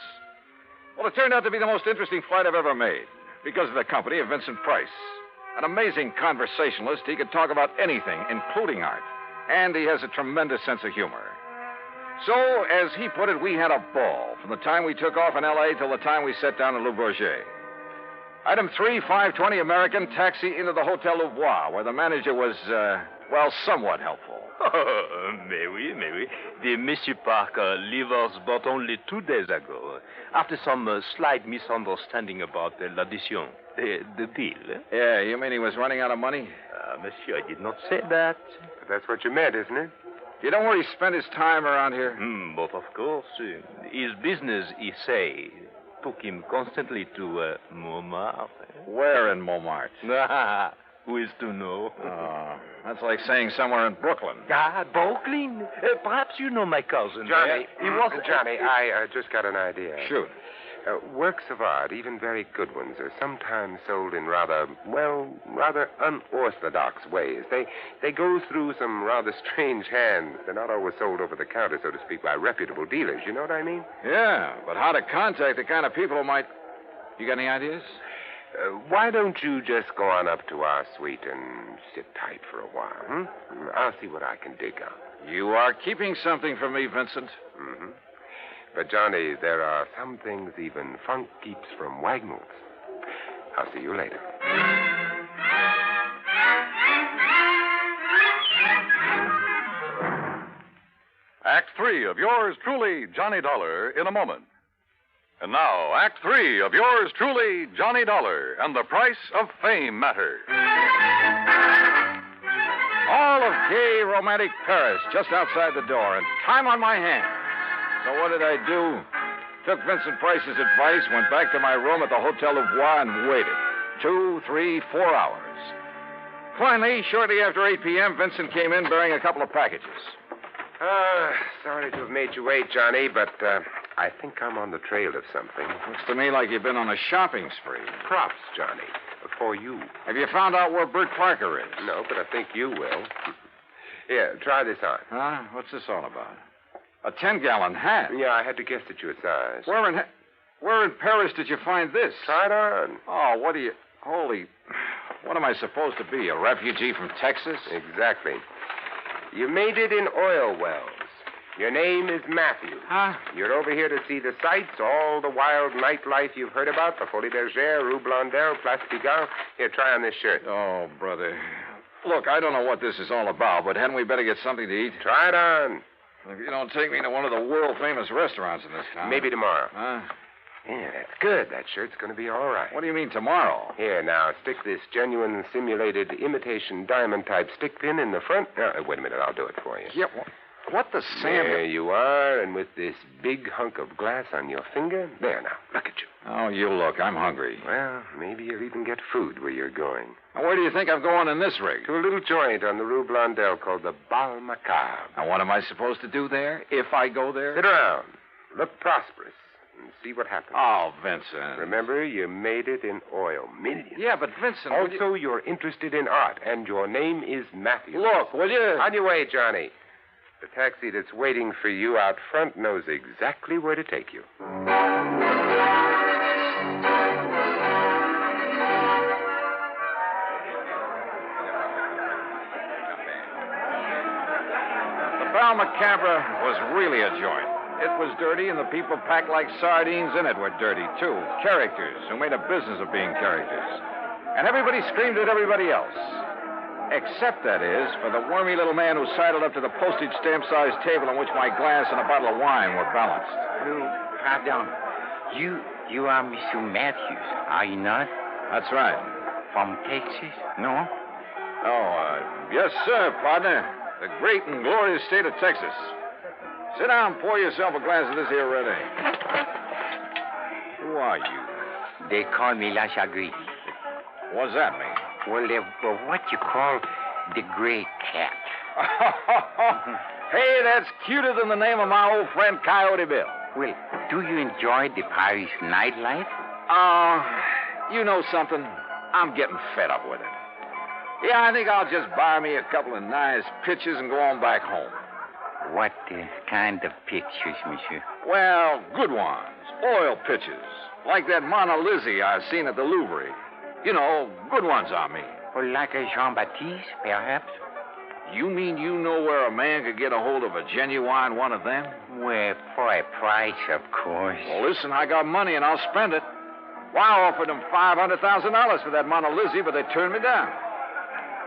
Well, it turned out to be the most interesting flight I've ever made because of the company of Vincent Price. An amazing conversationalist. He could talk about anything, including art. And he has a tremendous sense of humor. So, as he put it, we had a ball from the time we took off in L.A. till the time we set down in Le Bourget. Item 3, 520 American, taxi into the Hotel Louvois, where the manager was, somewhat helpful. Oh, mais oui. The Monsieur Parker leave us but only 2 days ago, after some slight misunderstanding about l'addition, the deal. Yeah, you mean he was running out of money? Monsieur, I did not say that. But that's what you meant, isn't it? You know where he spent his time around here? But of course, his business, he say, took him constantly to Montmartre. Where in Montmartre? Who is to know? Oh, that's like saying somewhere in Brooklyn. Brooklyn? Perhaps you know my cousin. Johnny, he was... Johnny, I just got an idea. Shoot. Works of art, even very good ones, are sometimes sold in rather unorthodox ways. They go through some rather strange hands. They're not always sold over the counter, so to speak, by reputable dealers. You know what I mean? Yeah, but how to contact the kind of people who might... You got any ideas? Why don't you just go on up to our suite and sit tight for a while, I'll see what I can dig up. You are keeping something from me, Vincent. Mm-hmm. But, Johnny, there are some things even funk keeps from Wagnalls. I'll see you later. Act 3 of yours truly, Johnny Dollar, in a moment. And now, Act 3 of yours truly, Johnny Dollar, and the Price of Fame matter. All of gay, romantic Paris just outside the door, and time on my hands. So what did I do? Took Vincent Price's advice, went back to my room at the Hotel Louvois, and waited. 2, 3, 4 hours. Finally, shortly after 8 p.m., Vincent came in bearing a couple of packages. Sorry to have made you wait, Johnny, but I think I'm on the trail of something. Looks to me like you've been on a shopping spree. Props, Johnny, for you. Have you found out where Bert Parker is? No, but I think you will. Here, try this on. Huh? What's this all about? A 10-gallon hat? Yeah, I had to guess at your size. Where in Paris did you find this? Try it on. Oh, what do you... Holy... What am I supposed to be, a refugee from Texas? Exactly. You made it in oil wells. Your name is Matthew. Huh? You're over here to see the sights, all the wild nightlife you've heard about, the Folie Bergère, Rue Blondel, Place Pigalle. Here, try on this shirt. Oh, brother. Look, I don't know what this is all about, but hadn't we better get something to eat? Try it on. If you don't take me to one of the world-famous restaurants in this town... Maybe tomorrow. Huh? Yeah, that's good. That shirt's going to be all right. What do you mean tomorrow? Here, now, stick this genuine simulated imitation diamond-type stick pin in the front. Wait a minute, I'll do it for you. Yeah, what the Sam... There you are, and with this big hunk of glass on your finger. There, now, look at you. Oh, you look. I'm hungry. Well, maybe you'll even get food where you're going. Now, where do you think I'm going in this rig? To a little joint on the Rue Blondel called the Bal Macabre. Now, what am I supposed to do there, if I go there? Sit around. Look prosperous. And see what happens. Oh, Vincent. Remember, you made it in oil. Millions. Yeah, but Vincent... Also, you're interested in art, and your name is Matthew. Look, will you... On your way, Johnny. The taxi that's waiting for you out front knows exactly where to take you. The Bal Macabre was really a joint. It was dirty, and the people packed like sardines in it were dirty, too. Characters who made a business of being characters. And everybody screamed at everybody else. Except, that is, for the wormy little man who sidled up to the postage stamp-sized table on which my glass and a bottle of wine were balanced. Pardon. You are Mr. Matthews, are you not? That's right. From Texas, no? Oh, yes, sir, partner. The great and glorious state of Texas. Sit down and pour yourself a glass of this here red ale. Who are you? They call me La Chagrin. What's that mean? Well, they're what you call the gray cat. Hey, that's cuter than the name of my old friend Coyote Bill. Well, do you enjoy the Paris nightlife? You know something? I'm getting fed up with it. Yeah, I think I'll just buy me a couple of nice pictures and go on back home. What kind of pictures, monsieur? Well, good ones. Oil pictures. Like that Mona Lisa I've seen at the Louvre. You know, good ones, I mean. Well, like a Jean-Baptiste, perhaps? You mean you know where a man could get a hold of a genuine one of them? Well, for a price, of course. Well, listen, I got money and I'll spend it. Well, I offered them $500,000 for that Mona Lisa, but they turned me down.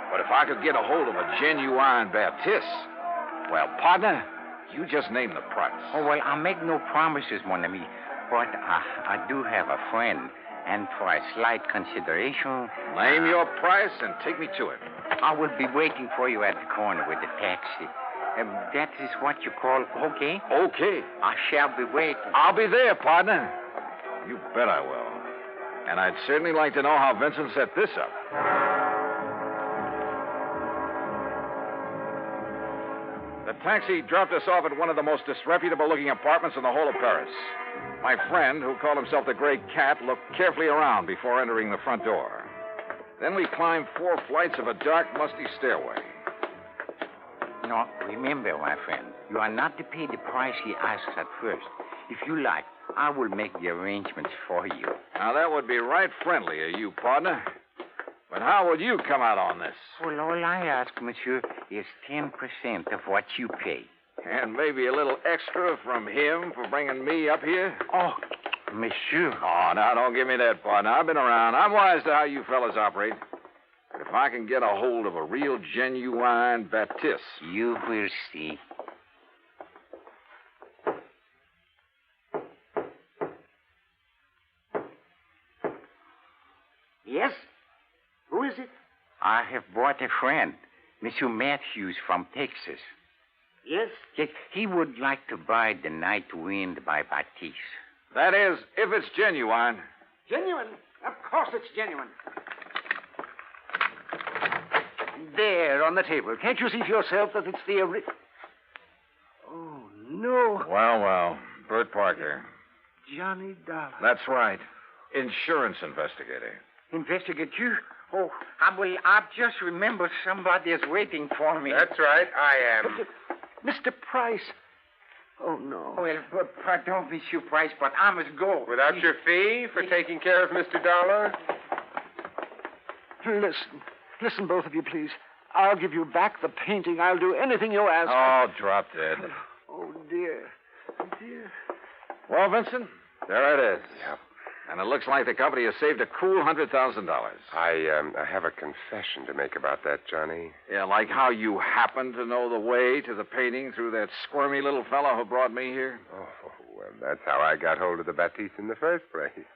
But if I could get a hold of a genuine Baptiste, well, partner, you just name the price. Oh, well, I'll make no promises, mon ami. But I do have a friend. And for a slight consideration... Name your price and take me to it. I will be waiting for you at the corner with the taxi. That is what you call okay? Okay. I shall be waiting. I'll be there, partner. You bet I will. And I'd certainly like to know how Vincent set this up. The taxi dropped us off at one of the most disreputable-looking apartments in the whole of Paris. My friend, who called himself the Gray Cat, looked carefully around before entering the front door. Then we climbed 4 flights of a dark, musty stairway. No, remember, my friend, you are not to pay the price he asks at first. If you like, I will make the arrangements for you. Now, that would be right friendly of you, partner. But how will you come out on this? Well, all I ask, monsieur, is 10% of what you pay. And maybe a little extra from him for bringing me up here? Oh, monsieur. Oh, now, don't give me that, partner. I've been around. I'm wise to how you fellas operate. But if I can get a hold of a real, genuine Baptiste... You will see. Yes? Who is it? I have brought a friend, Monsieur Matthews from Texas. Yes? Yes, he would like to buy The Night Wind by Baptiste. That is, if it's genuine. Genuine? Of course it's genuine. There, on the table. Can't you see for yourself that it's the no. Well. Bert Parker. Johnny Dollar. That's right. Insurance investigator. Investigate you? Oh, I've just remembered somebody is waiting for me. That's right, I am. Mr. Price. Oh, no. Well, pardon, Monsieur Price, but I must go. Without your fee for taking care of Mr. Dollar? Listen, both of you, please. I'll give you back the painting. I'll do anything you ask. Oh, drop dead. Oh, dear. Dear. Well, Vincent, there it is. Yep. And it looks like the company has saved a cool $100,000. I have a confession to make about that, Johnny. Yeah, like how you happen to know the way to the painting through that squirmy little fellow who brought me here? Oh, well, that's how I got hold of the Baptiste in the first place. It's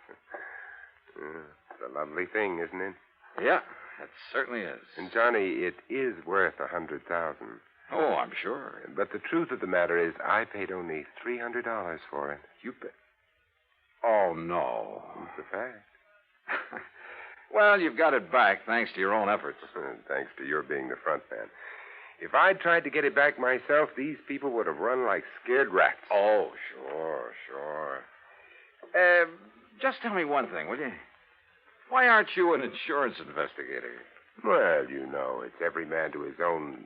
a lovely thing, isn't it? Yeah, it certainly is. And, Johnny, it is worth $100,000. Oh, I'm sure. But the truth of the matter is I paid only $300 for it. You paid? Oh, no. It's a fact. Well, you've got it back thanks to your own efforts. Thanks to your being the front man. If I'd tried to get it back myself, these people would have run like scared rats. Oh, sure. Just tell me one thing, will you? Why aren't you an insurance investigator? Well, you know, it's every man to his own.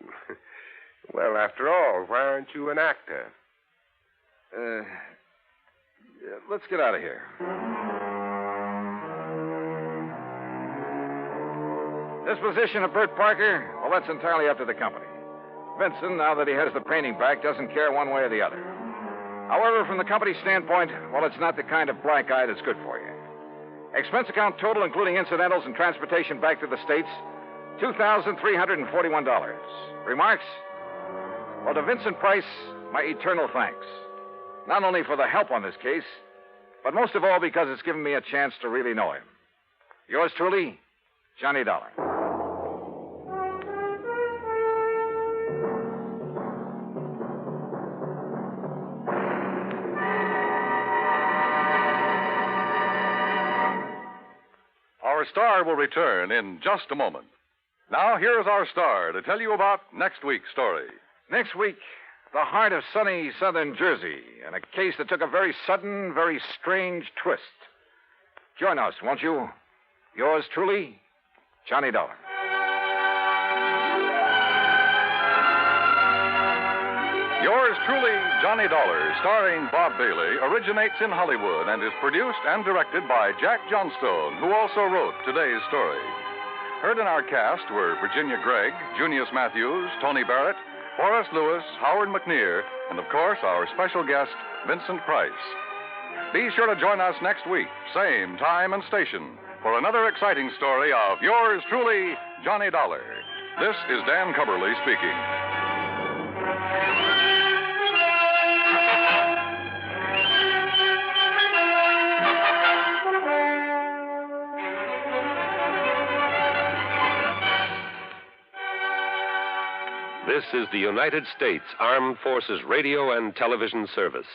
Well, after all, why aren't you an actor? Let's get out of here. Disposition of Bert Parker? Well, that's entirely up to the company. Vincent, now that he has the painting back, doesn't care one way or the other. However, from the company's standpoint, well, it's not the kind of black eye that's good for you. Expense account total, including incidentals and transportation back to the States, $2,341. Remarks? Well, to Vincent Price, my eternal thanks. Not only for the help on this case, but most of all because it's given me a chance to really know him. Yours truly, Johnny Dollar. Our star will return in just a moment. Now, here's our star to tell you about next week's story. Next week, the heart of sunny southern Jersey, and a case that took a very sudden, very strange twist. Join us, won't you? Yours truly, Johnny Dollar. Yours truly, Johnny Dollar, starring Bob Bailey, originates in Hollywood and is produced and directed by Jack Johnstone, who also wrote today's story. Heard in our cast were Virginia Gregg, Junius Matthews, Tony Barrett, Forrest Lewis, Howard McNear, and, of course, our special guest, Vincent Price. Be sure to join us next week, same time and station, for another exciting story of yours truly, Johnny Dollar. This is Dan Cubberly speaking. This is the United States Armed Forces Radio and Television Service.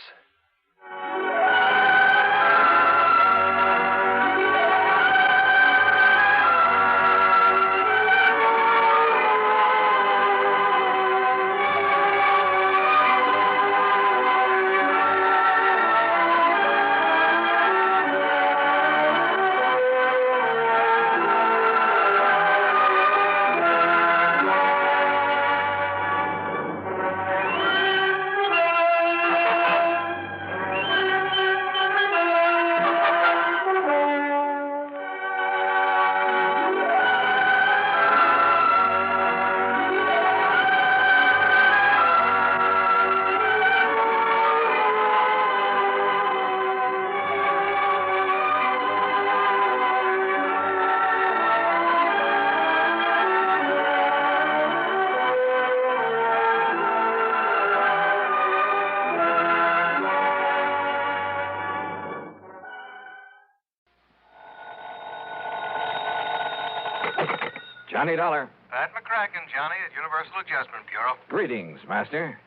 Johnny Dollar. Pat McCracken, Johnny, at Universal Adjustment Bureau. Greetings, Master.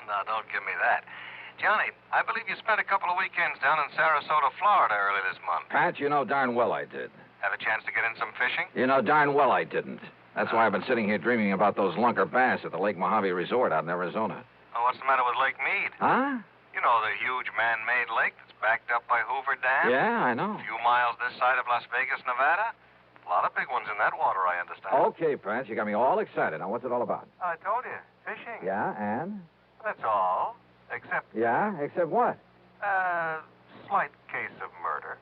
No, don't give me that. Johnny, I believe you spent a couple of weekends down in Sarasota, Florida early this month. Pat, you know darn well I did. Have a chance to get in some fishing? You know darn well I didn't. That's why I've been sitting here dreaming about those lunker bass at the Lake Mojave Resort out in Arizona. Oh, what's the matter with Lake Mead? Huh? You know, the huge man-made lake that's backed up by Hoover Dam? Yeah, I know. A few miles this side of Las Vegas, Nevada. A lot of big ones in that water, I understand. Okay, Pratt, you got me all excited. Now, what's it all about? I told you. Fishing. Yeah, and? That's all. Except, Yeah, except what? slight case of murder.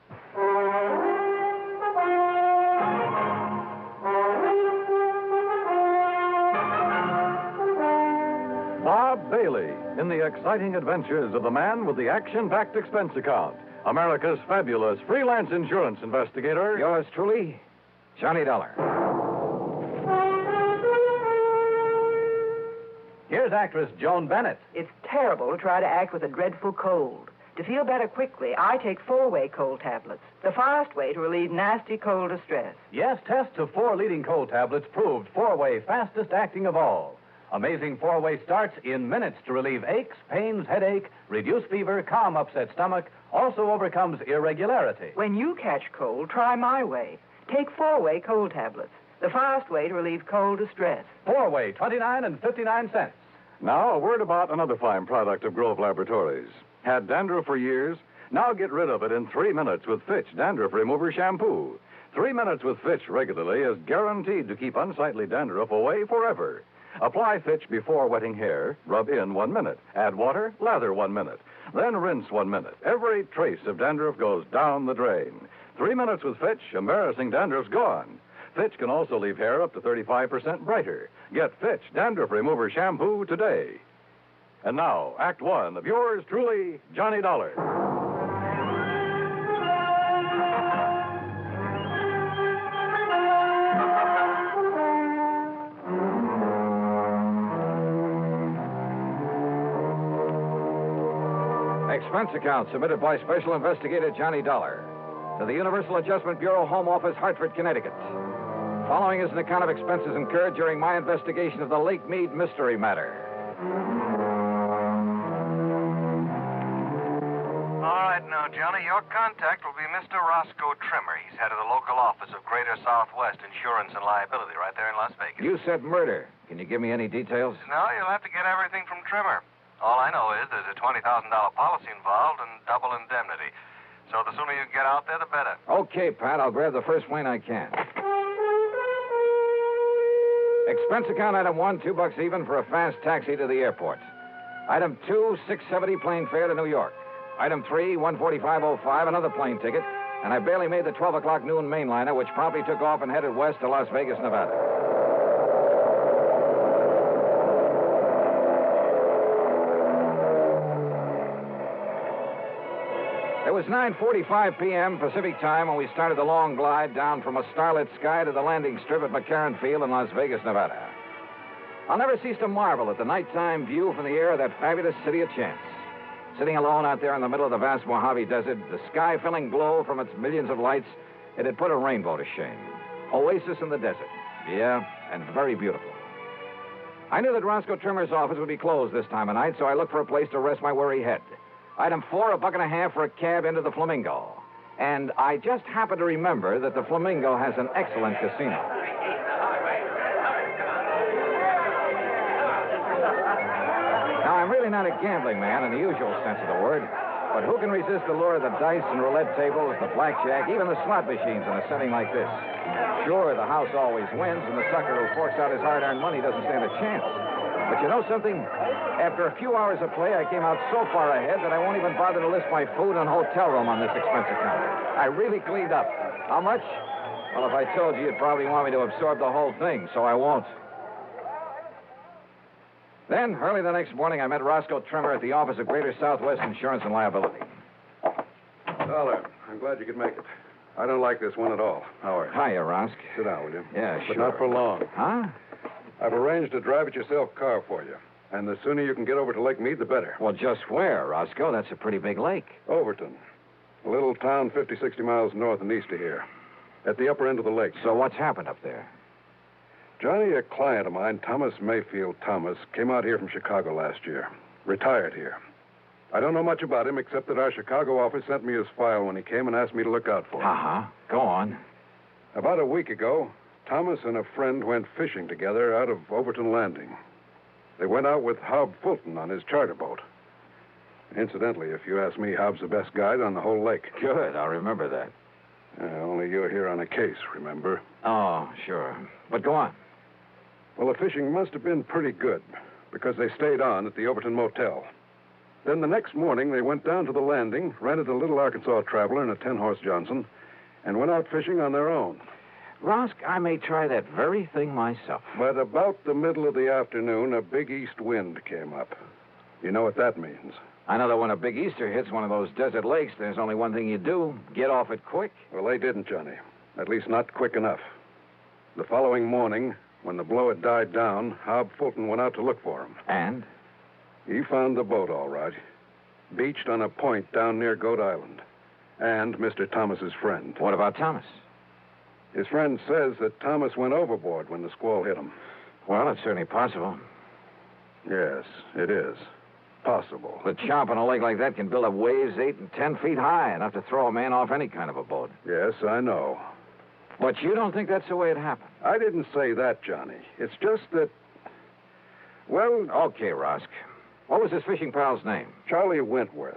Bob Bailey in the exciting adventures of the man with the action-packed expense account. America's fabulous freelance insurance investigator. Yours truly, Johnny Dollar. Here's actress Joan Bennett. It's terrible to try to act with a dreadful cold. To feel better quickly, I take 4-way cold tablets, the fast way to relieve nasty cold distress. Yes, tests of 4 leading cold tablets proved 4-way fastest acting of all. Amazing 4-way starts in minutes to relieve aches, pains, headache, reduce fever, calm upset stomach, also overcomes irregularity. When you catch cold, try my way. Take 4-way cold tablets, the fast way to relieve cold distress. 4-way, 29 and 59 cents. Now, a word about another fine product of Grove Laboratories. Had dandruff for years? Now get rid of it in 3 minutes with Fitch Dandruff Remover Shampoo. 3 minutes with Fitch regularly is guaranteed to keep unsightly dandruff away forever. Apply Fitch before wetting hair, rub in 1 minute. Add water, lather 1 minute. Then rinse 1 minute. Every trace of dandruff goes down the drain. 3 minutes with Fitch, embarrassing dandruff's gone. Fitch can also leave hair up to 35% brighter. Get Fitch Dandruff Remover Shampoo today. And now, Act 1 of yours truly, Johnny Dollar. Expense account submitted by Special Investigator Johnny Dollar to the Universal Adjustment Bureau, Home Office, Hartford, Connecticut. Following is an account of expenses incurred during my investigation of the Lake Mead mystery matter. All right, now, Johnny, your contact will be Mr. Roscoe Trimmer. He's head of the local office of Greater Southwest Insurance and Liability right there in Las Vegas. You said murder. Can you give me any details? No, you'll have to get everything from Trimmer. All I know is there's a $20,000 policy involved and double indemnity. So the sooner you get out there, the better. Okay, Pat, I'll grab the first plane I can. Expense account item 1, $2 even for a fast taxi to the airport. Item 2, $6.70 plane fare to New York. Item 3, $145.05, another plane ticket, and I barely made the 12 o'clock noon mainliner, which promptly took off and headed west to Las Vegas, Nevada. It was 9:45 p.m. Pacific time when we started the long glide down from a starlit sky to the landing strip at McCarran Field in Las Vegas, Nevada. I'll never cease to marvel at the nighttime view from the air of that fabulous city of chance. Sitting alone out there in the middle of the vast Mojave Desert, the sky filling glow from its millions of lights, it had put a rainbow to shame. Oasis in the desert. Yeah, and very beautiful. I knew that Roscoe Trimmer's office would be closed this time of night, so I looked for a place to rest my weary head. Item 4, $1.50 for a cab into the Flamingo. And I just happened to remember that the Flamingo has an excellent casino. Now, I'm really not a gambling man in the usual sense of the word, but who can resist the lure of the dice and roulette tables, the blackjack, even the slot machines in a setting like this? Sure, the house always wins, and the sucker who forks out his hard-earned money doesn't stand a chance. But you know something? After a few hours of play, I came out so far ahead that I won't even bother to list my food and hotel room on this expense account. I really cleaned up. How much? Well, if I told you, you'd probably want me to absorb the whole thing, so I won't. Then, early the next morning, I met Roscoe Trimmer at the office of Greater Southwest Insurance and Liability. Dollar, I'm glad you could make it. I don't like this one at all. How are you? Hiya, Rosk. Sit down, will you? Yeah, But sure. not for long. Huh? I've arranged a drive-it-yourself car for you. And the sooner you can get over to Lake Mead, the better. Well, just where, Roscoe? That's a pretty big lake. Overton. A little town 50, 60 miles north and east of here. At the upper end of the lake. So what's happened up there? Johnny, a client of mine, Thomas Mayfield Thomas, came out here from Chicago last year. Retired here. I don't know much about him except that our Chicago office sent me his file when he came and asked me to look out for him. Uh-huh. Go on. About a week ago, Thomas and a friend went fishing together out of Overton Landing. They went out with Hob Fulton on his charter boat. Incidentally, if you ask me, Hob's the best guide on the whole lake. Good, I'll remember that. Only you're here on a case, remember? Oh, sure. But go on. Well, the fishing must have been pretty good, because they stayed on at the Overton Motel. Then the next morning, they went down to the landing, rented a little Arkansas Traveler and a 10-horse Johnson, and went out fishing on their own. Rosk, I may try that very thing myself. But about the middle of the afternoon, a big east wind came up. You know what that means? I know that when a big Easter hits one of those desert lakes, there's only one thing you do, get off it quick. Well, they didn't, Johnny. At least not quick enough. The following morning, when the blow had died down, Hob Fulton went out to look for him. And? He found the boat, all right. Beached on a point down near Goat Island. And Mr. Thomas's friend. What about Thomas? His friend says that Thomas went overboard when the squall hit him. Well, it's certainly possible. Yes, it is. Possible. The chomp on a lake like that can build up waves 8 and 10 feet high, enough to throw a man off any kind of a boat. Yes, I know. But you don't think that's the way it happened? I didn't say that, Johnny. It's just that... Well... Okay, Rosk. What was his fishing pal's name? Charlie Wentworth.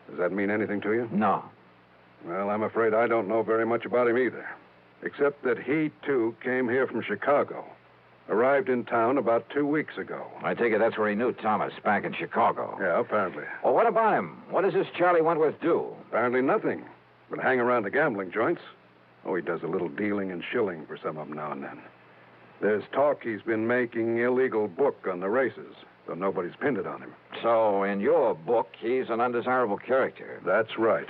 Does that mean anything to you? No. Well, I'm afraid I don't know very much about him either. Except that he, too, came here from Chicago. Arrived in town about 2 weeks ago. I take it that's where he knew Thomas, back in Chicago. Yeah, apparently. Well, what about him? What does this Charlie Wentworth do? Apparently nothing. But hang around the gambling joints. Oh, he does a little dealing and shilling for some of them now and then. There's talk he's been making illegal book on the races, though nobody's pinned it on him. So, in your book, he's an undesirable character. That's right.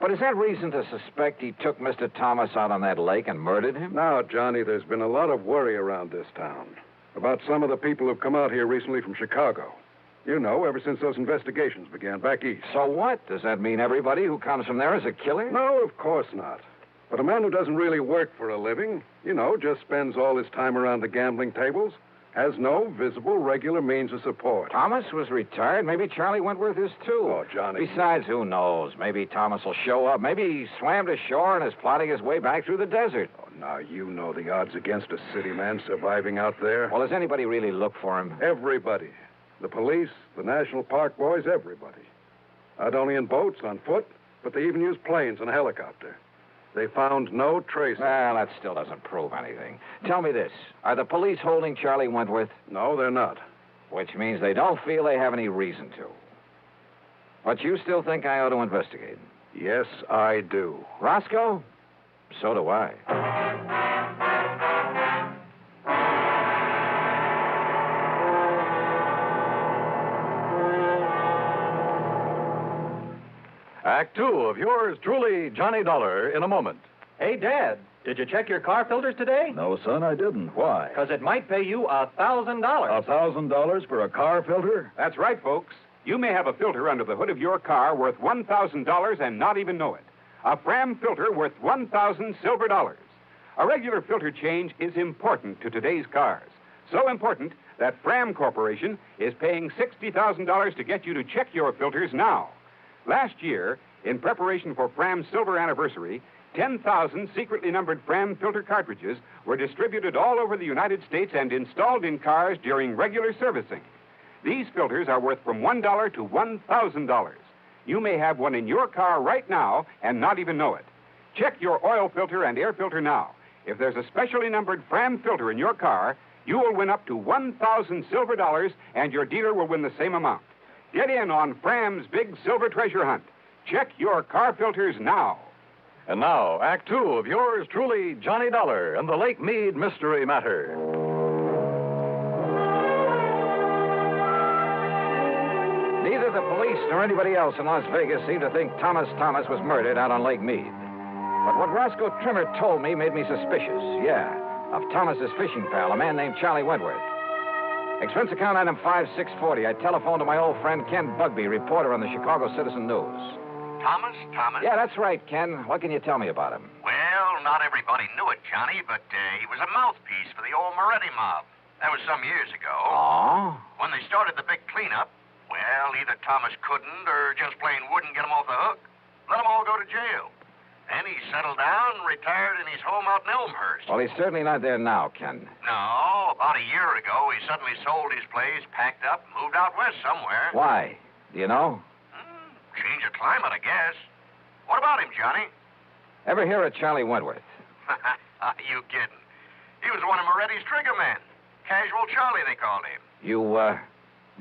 But is that reason to suspect he took Mr. Thomas out on that lake and murdered him? Now, Johnny, there's been a lot of worry around this town about some of the people who've come out here recently from Chicago. You know, ever since those investigations began back east. So what? Does that mean everybody who comes from there is a killer? No, of course not. But a man who doesn't really work for a living, you know, just spends all his time around the gambling tables, has no visible, regular means of support. Thomas was retired. Maybe Charlie Wentworth is, too. Oh, Johnny. Besides, who knows? Maybe Thomas will show up. Maybe he swam to shore and is plotting his way back through the desert. Oh, now, you know the odds against a city man surviving out there. Well, does anybody really look for him? Everybody. The police, the National Park boys, everybody. Not only in boats, on foot, but they even use planes and a helicopter. They found no trace. Well, that still doesn't prove anything. Tell me this. Are the police holding Charlie Wentworth? No, they're not. Which means they don't feel they have any reason to. But you still think I ought to investigate? Yes, I do. Roscoe? So do I. Act two of yours truly, Johnny Dollar, in a moment. Hey, Dad, did you check your car filters today? No, son, I didn't. Why? Because it might pay you $1,000. $1,000 for a car filter? That's right, folks. You may have a filter under the hood of your car worth $1,000 and not even know it. A Fram filter worth 1,000 silver dollars. A regular filter change is important to today's cars. So important that Fram Corporation is paying $60,000 to get you to check your filters now. Last year, in preparation for Fram's silver anniversary, 10,000 secretly numbered Fram filter cartridges were distributed all over the United States and installed in cars during regular servicing. These filters are worth from $1 to $1,000. You may have one in your car right now and not even know it. Check your oil filter and air filter now. If there's a specially numbered Fram filter in your car, you will win up to 1,000 silver dollars, and your dealer will win the same amount. Get in on Fram's big silver treasure hunt. Check your car filters now. And now, Act two of yours truly, Johnny Dollar, and the Lake Mead Mystery Matter. Neither the police nor anybody else in Las Vegas seemed to think Thomas was murdered out on Lake Mead. But what Roscoe Trimmer told me made me suspicious, of Thomas's fishing pal, a man named Charlie Wentworth. Expense account item 5640. I telephoned to my old friend Ken Bugby, reporter on the Chicago Citizen News. Thomas? Yeah, that's right, Ken. What can you tell me about him? Well, not everybody knew it, Johnny, but he was a mouthpiece for the old Moretti mob. That was some years ago. Oh? When they started the big cleanup, well, either Thomas couldn't or just plain wouldn't get them off the hook. Let them all go to jail. And he settled down, retired in his home out in Elmhurst. Well, he's certainly not there now, Ken. No, about a year ago, he suddenly sold his place, packed up, and moved out west somewhere. Why? Do you know? Change of climate, I guess. What about him, Johnny? Ever hear of Charlie Wentworth? You kidding. He was one of Moretti's trigger men. Casual Charlie, they called him. You,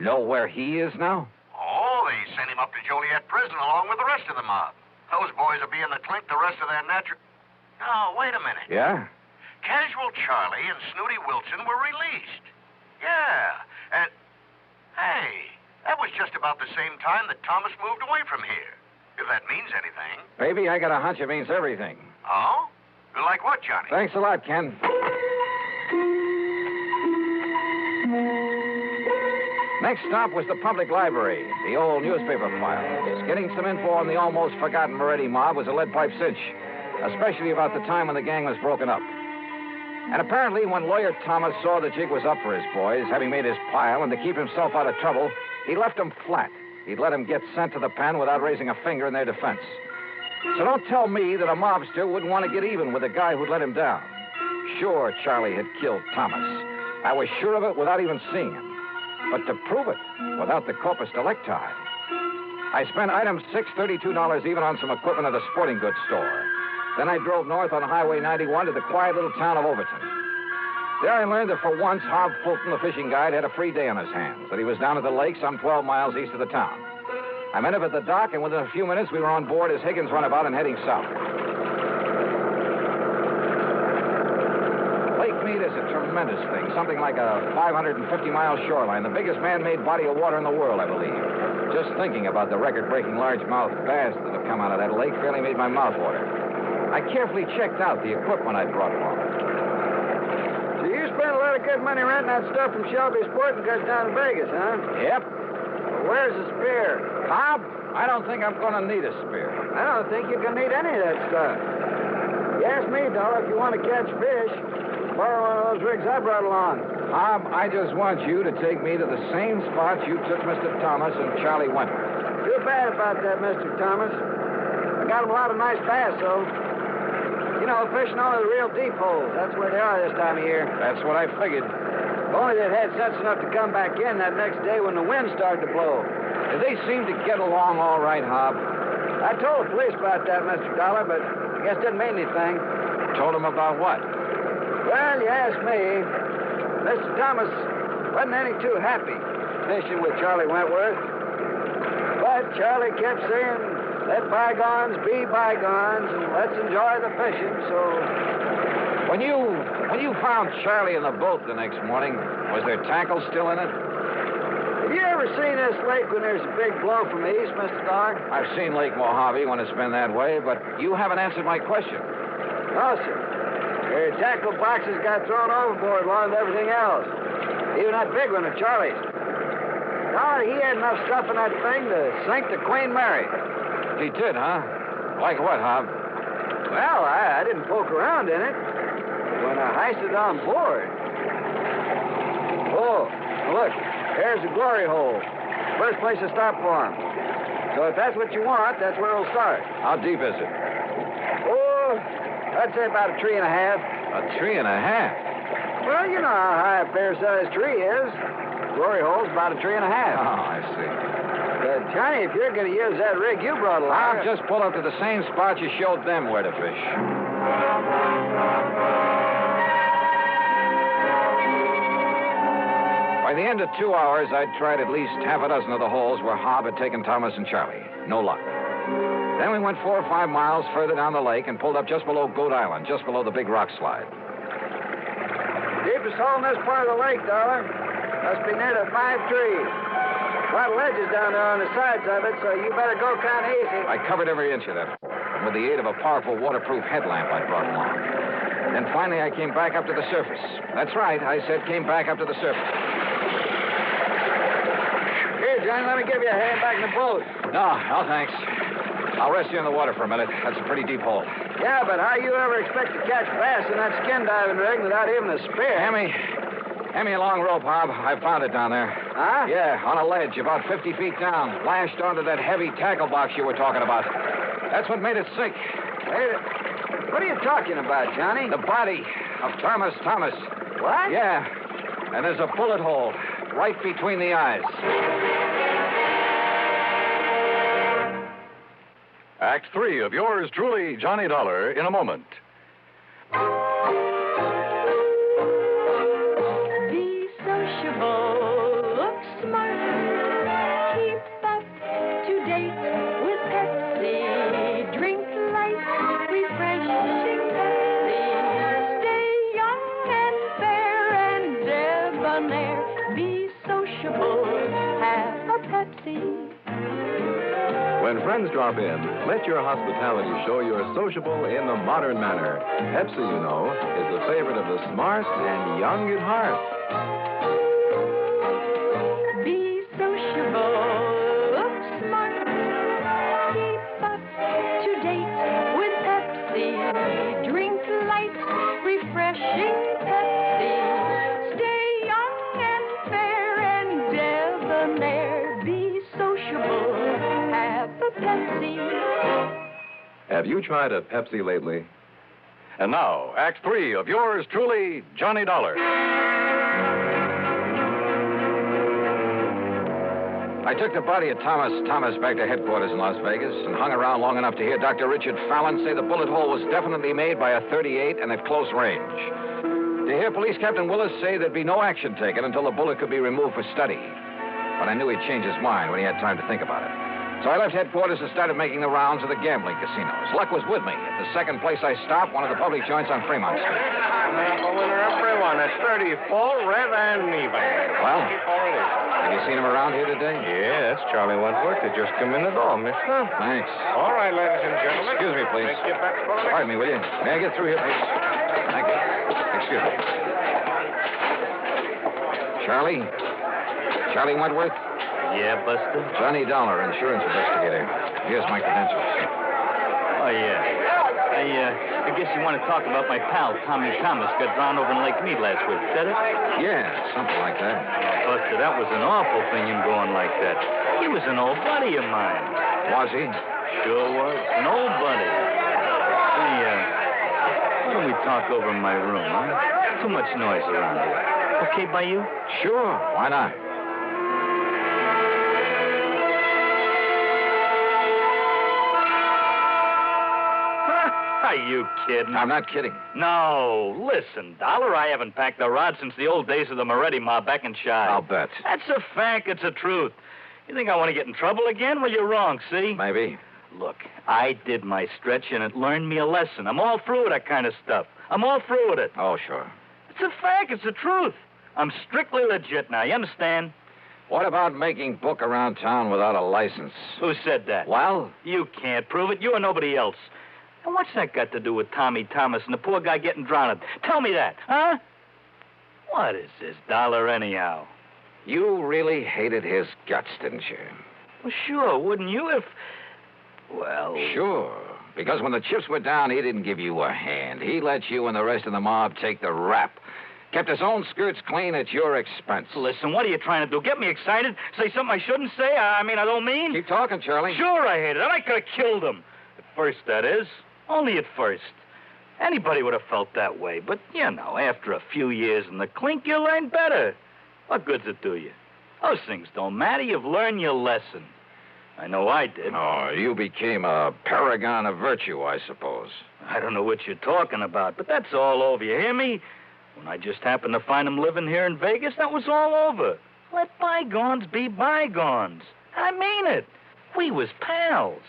know where he is now? Oh, they sent him up to Joliet prison along with the rest of the mob. Those boys will be in the clink the rest of their natural... Oh, wait a minute. Yeah? Casual Charlie and Snooty Wilson were released. Yeah. And, hey, that was just about the same time that Thomas moved away from here. If that means anything. Baby, I got a hunch it means everything. Oh? Like what, Johnny? Thanks a lot, Ken. Next stop was the public library, the old newspaper files. Getting some info on the almost forgotten Moretti mob was a lead pipe cinch, especially about the time when the gang was broken up. And apparently, when Lawyer Thomas saw the jig was up for his boys, having made his pile, and to keep himself out of trouble, he left them flat. He'd let them get sent to the pen without raising a finger in their defense. So don't tell me that a mobster wouldn't want to get even with the guy who'd let him down. Sure, Charlie had killed Thomas. I was sure of it without even seeing him. But to prove it, without the corpus delicti, I spent item $6, $32 even on some equipment at a sporting goods store. Then I drove north on Highway 91 to the quiet little town of Overton. There I learned that for once, Hob Fulton, the fishing guide, had a free day on his hands, that he was down at the lake some 12 miles east of the town. I met him at the dock, and within a few minutes, we were on board as Higgins runabout and heading south. Lake Mead is a tremendous thing, something like a 550-mile shoreline, the biggest man-made body of water in the world, I believe. Just thinking about the record-breaking largemouth bass that have come out of that lake fairly made my mouth water. I carefully checked out the equipment I'd brought along. So you spent a lot of good money renting that stuff from Shelby's Sporting Goods down in Vegas, huh? Yep. Well, where's the spear? Bob, I don't think I'm going to need a spear. I don't think you're going to need any of that stuff. You ask me, Dollar, if you want to catch fish, borrow one of those rigs I brought along. Bob, I just want you to take me to the same spot you took Mr. Thomas and Charlie Wentworth. Too bad about that, Mr. Thomas. I got him a lot of nice bass, though. You know, fishing only the real deep holes. That's where they are this time of year. That's what I figured. If only they'd had sense enough to come back in that next day when the wind started to blow. Did they seem to get along all right, Hob? I told the police about that, Mr. Dollar, but I guess it didn't mean anything. Told them about what? Well, you ask me. Mr. Thomas wasn't any too happy fishing with Charlie Wentworth. But Charlie kept saying, let bygones be bygones, and let's enjoy the fishing, so... When you found Charlie in the boat the next morning, was there tackle still in it? Have you ever seen this lake when there's a big blow from the east, Mr. Dollar? I've seen Lake Mojave when it's been that way, but you haven't answered my question. No, sir. Their tackle boxes got thrown overboard along with everything else. Even that big one of Charlie's. Dollar, he had enough stuff in that thing to sink the Queen Mary. He did, huh? Like what, Hob? Well, I didn't poke around in it. When I heisted on board. Oh, look, there's the glory hole. First place to stop for him. So if that's what you want, that's where we'll start. How deep is it? Oh, I'd say about a 3 1/2. A 3 1/2? Well, you know how high a fair-sized tree is. Glory hole's about a 3 1/2. Oh, I see. But, Johnny, if you're going to use that rig you brought along... I'll just pull up to the same spot you showed them where to fish. By the end of 2 hours, I'd tried at least half a dozen of the holes where Hob had taken Thomas and Charlie. No luck. Then we went 4 or 5 miles further down the lake and pulled up just below Goat Island, just below the big rock slide. Deepest hole in this part of the lake, Dollar. Must be near the 5 trees. A lot of ledges down there on the sides of it, so you better go kind of easy. I covered every inch of that hole, with the aid of a powerful waterproof headlamp I brought along. Then finally I came back up to the surface. That's right, I said came back up to the surface. Here, Johnny, let me give you a hand back in the boat. No, thanks. I'll rest you in the water for a minute. That's a pretty deep hole. Yeah, but how you ever expect to catch bass in that skin diving rig without even a spear? Hand me a long rope, Hob. I found it down there. Huh? Yeah, on a ledge about 50 feet down, lashed onto that heavy tackle box you were talking about. That's what made it sink. What are you talking about, Johnny? The body of Thomas Thomas. What? Yeah. And there's a bullet hole right between the eyes. Act 3 of yours truly, Johnny Dollar, in a moment. Be sociable, look smart, keep up to date with Pepsi. Drink light, refreshing Pepsi. Stay young and fair and debonair. Be sociable, have a Pepsi. When friends drop in, let your hospitality show you're sociable in the modern manner. Pepsi, you know, is the favorite of the smart and young at heart. Be sociable, look smart, keep up to date with Pepsi. Drink light, refreshing Pepsi. Stay young and fair and debonair. Be sociable, have a Pepsi. Have you tried a Pepsi lately? And now, Act 3 of yours truly, Johnny Dollar. I took the body of Thomas Thomas back to headquarters in Las Vegas and hung around long enough to hear Dr. Richard Fallon say the bullet hole was definitely made by a .38 and at close range. To hear Police Captain Willis say there'd be no action taken until the bullet could be removed for study. But I knew he'd change his mind when he had time to think about it. So I left headquarters and started making the rounds of the gambling casinos. Luck was with me. At the second place I stopped, one of the public joints on Fremont Street. Make a winner everyone. It's 30 full, red, and even. Well, have you seen him around here today? Yeah, that's Charlie Wentworth. They just come in the door, mister. Thanks. All right, ladies and gentlemen. Excuse me, please. Make your bets for the Pardon me, will you? May I get through here, please? Thank you. Excuse me. Charlie? Charlie Wentworth? Yeah, Buster? Johnny Dollar, insurance investigator. Here's my credentials. Oh, yeah. I guess you want to talk about my pal, Tommy Thomas, got drowned over in Lake Mead last week. Is that it? Yeah, something like that. Oh, Buster, that was an awful thing, him going like that. He was an old buddy of mine. Was he? Sure was. An old buddy. Hey, why don't we talk over in my room, huh? Too much noise around here. Okay by you? Sure. Why not? Are you kidding? I'm not kidding. No. Listen, Dollar, I haven't packed a rod since the old days of the Moretti mob back in Chi. I'll bet. That's a fact. It's the truth. You think I want to get in trouble again? Well, you're wrong, see? Maybe. Look, I did my stretch, and it learned me a lesson. I'm all through with that kind of stuff. I'm all through with it. Oh, sure. It's a fact. It's the truth. I'm strictly legit now. You understand? What about making book around town without a license? Who said that? Well? You can't prove it. You or nobody else. And what's that got to do with Tommy Thomas and the poor guy getting drowned? Tell me that, huh? What is this Dollar anyhow? You really hated his guts, didn't you? Well, sure, wouldn't you if... Well... Sure. Because when the chips were down, he didn't give you a hand. He let you and the rest of the mob take the rap. Kept his own skirts clean at your expense. Listen, what are you trying to do? Get me excited? Say something I shouldn't say? I don't mean... Keep talking, Charlie. Sure I hated it. I could have killed him. At first, that is. Only at first. Anybody would have felt that way. But, you know, after a few years in the clink, you learn better. What good's it do you? Those things don't matter. You've learned your lesson. I know I did. Oh, you became a paragon of virtue, I suppose. I don't know what you're talking about, but that's all over. You hear me? When I just happened to find him living here in Vegas, that was all over. Let bygones be bygones. I mean it. We was pals.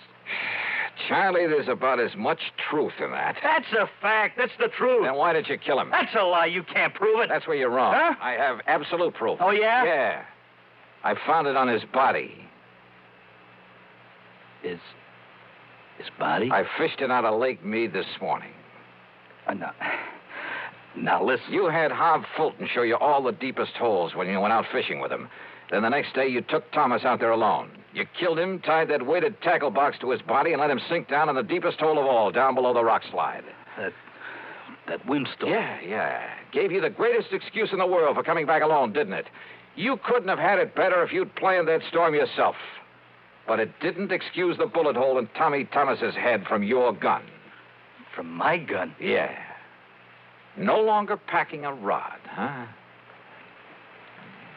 Charlie, there's about as much truth in that. That's a fact. That's the truth. Then why did you kill him? That's a lie. You can't prove it. That's where you're wrong. Huh? I have absolute proof. Oh, yeah? Yeah. I found it on his body. His body? I fished it out of Lake Mead this morning. Now, listen. You had Harv Fulton show you all the deepest holes when you went out fishing with him. Then the next day, you took Thomas out there alone. You killed him, tied that weighted tackle box to his body, and let him sink down in the deepest hole of all, down below the rock slide. That windstorm. Yeah. Gave you the greatest excuse in the world for coming back alone, didn't it? You couldn't have had it better if you'd planned that storm yourself. But it didn't excuse the bullet hole in Tommy Thomas's head from your gun. from my gun? Yeah. No longer packing a rod, huh?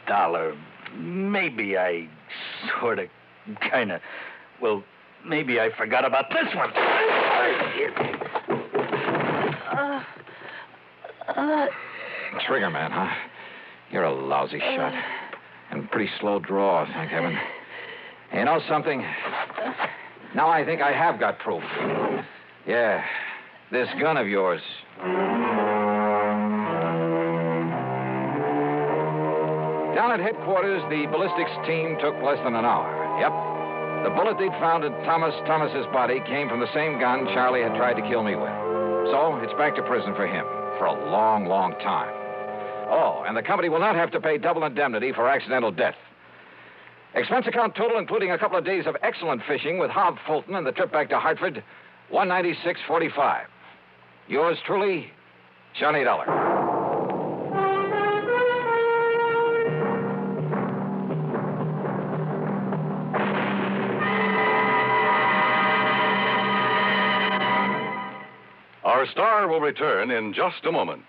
Dollar, maybe I sort of, kind of, well, maybe I forgot about this one. Trigger man, huh? You're a lousy shot. And pretty slow draw, thank heaven. You know something? Now I think I have got proof. Yeah, this gun of yours. Down at headquarters, the ballistics team took less than an hour. Yep. The bullet they'd found in Thomas's body came from the same gun Charlie had tried to kill me with. So it's back to prison for him for a long, long time. Oh, and the company will not have to pay double indemnity for accidental death. Expense account total, including a couple of days of excellent fishing with Hob Fulton and the trip back to Hartford, $196.45. Yours truly, Johnny Dollar. Our star will return in just a moment.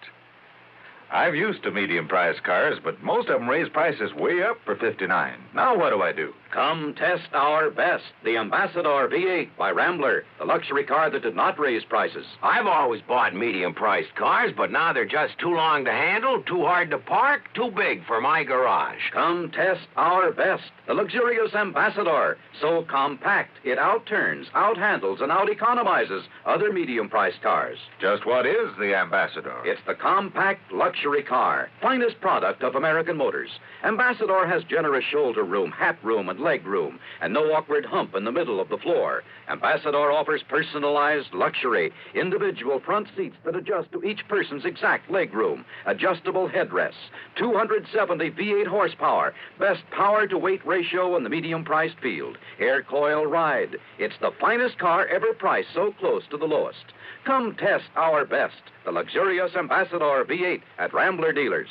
I've used to medium-priced cars, but most of them raise prices way up for $59. Now what do I do? Come test our best, the Ambassador V8 by Rambler, the luxury car that did not raise prices. I've always bought medium-priced cars, but now they're just too long to handle, too hard to park, too big for my garage. Come test our best, the luxurious Ambassador. So compact, it outturns, outhandles, and out-economizes other medium-priced cars. Just what is the Ambassador? It's the compact luxury car, finest product of American Motors. Ambassador has generous shoulder room, hat room, and leg room, and no awkward hump in the middle of the floor. Ambassador offers personalized luxury, individual front seats that adjust to each person's exact leg room, adjustable headrests, 270 V8 horsepower, best power-to-weight ratio in the medium-priced field, air coil ride. It's the finest car ever priced so close to the lowest. Come test our best, the luxurious Ambassador V8 at Rambler dealers.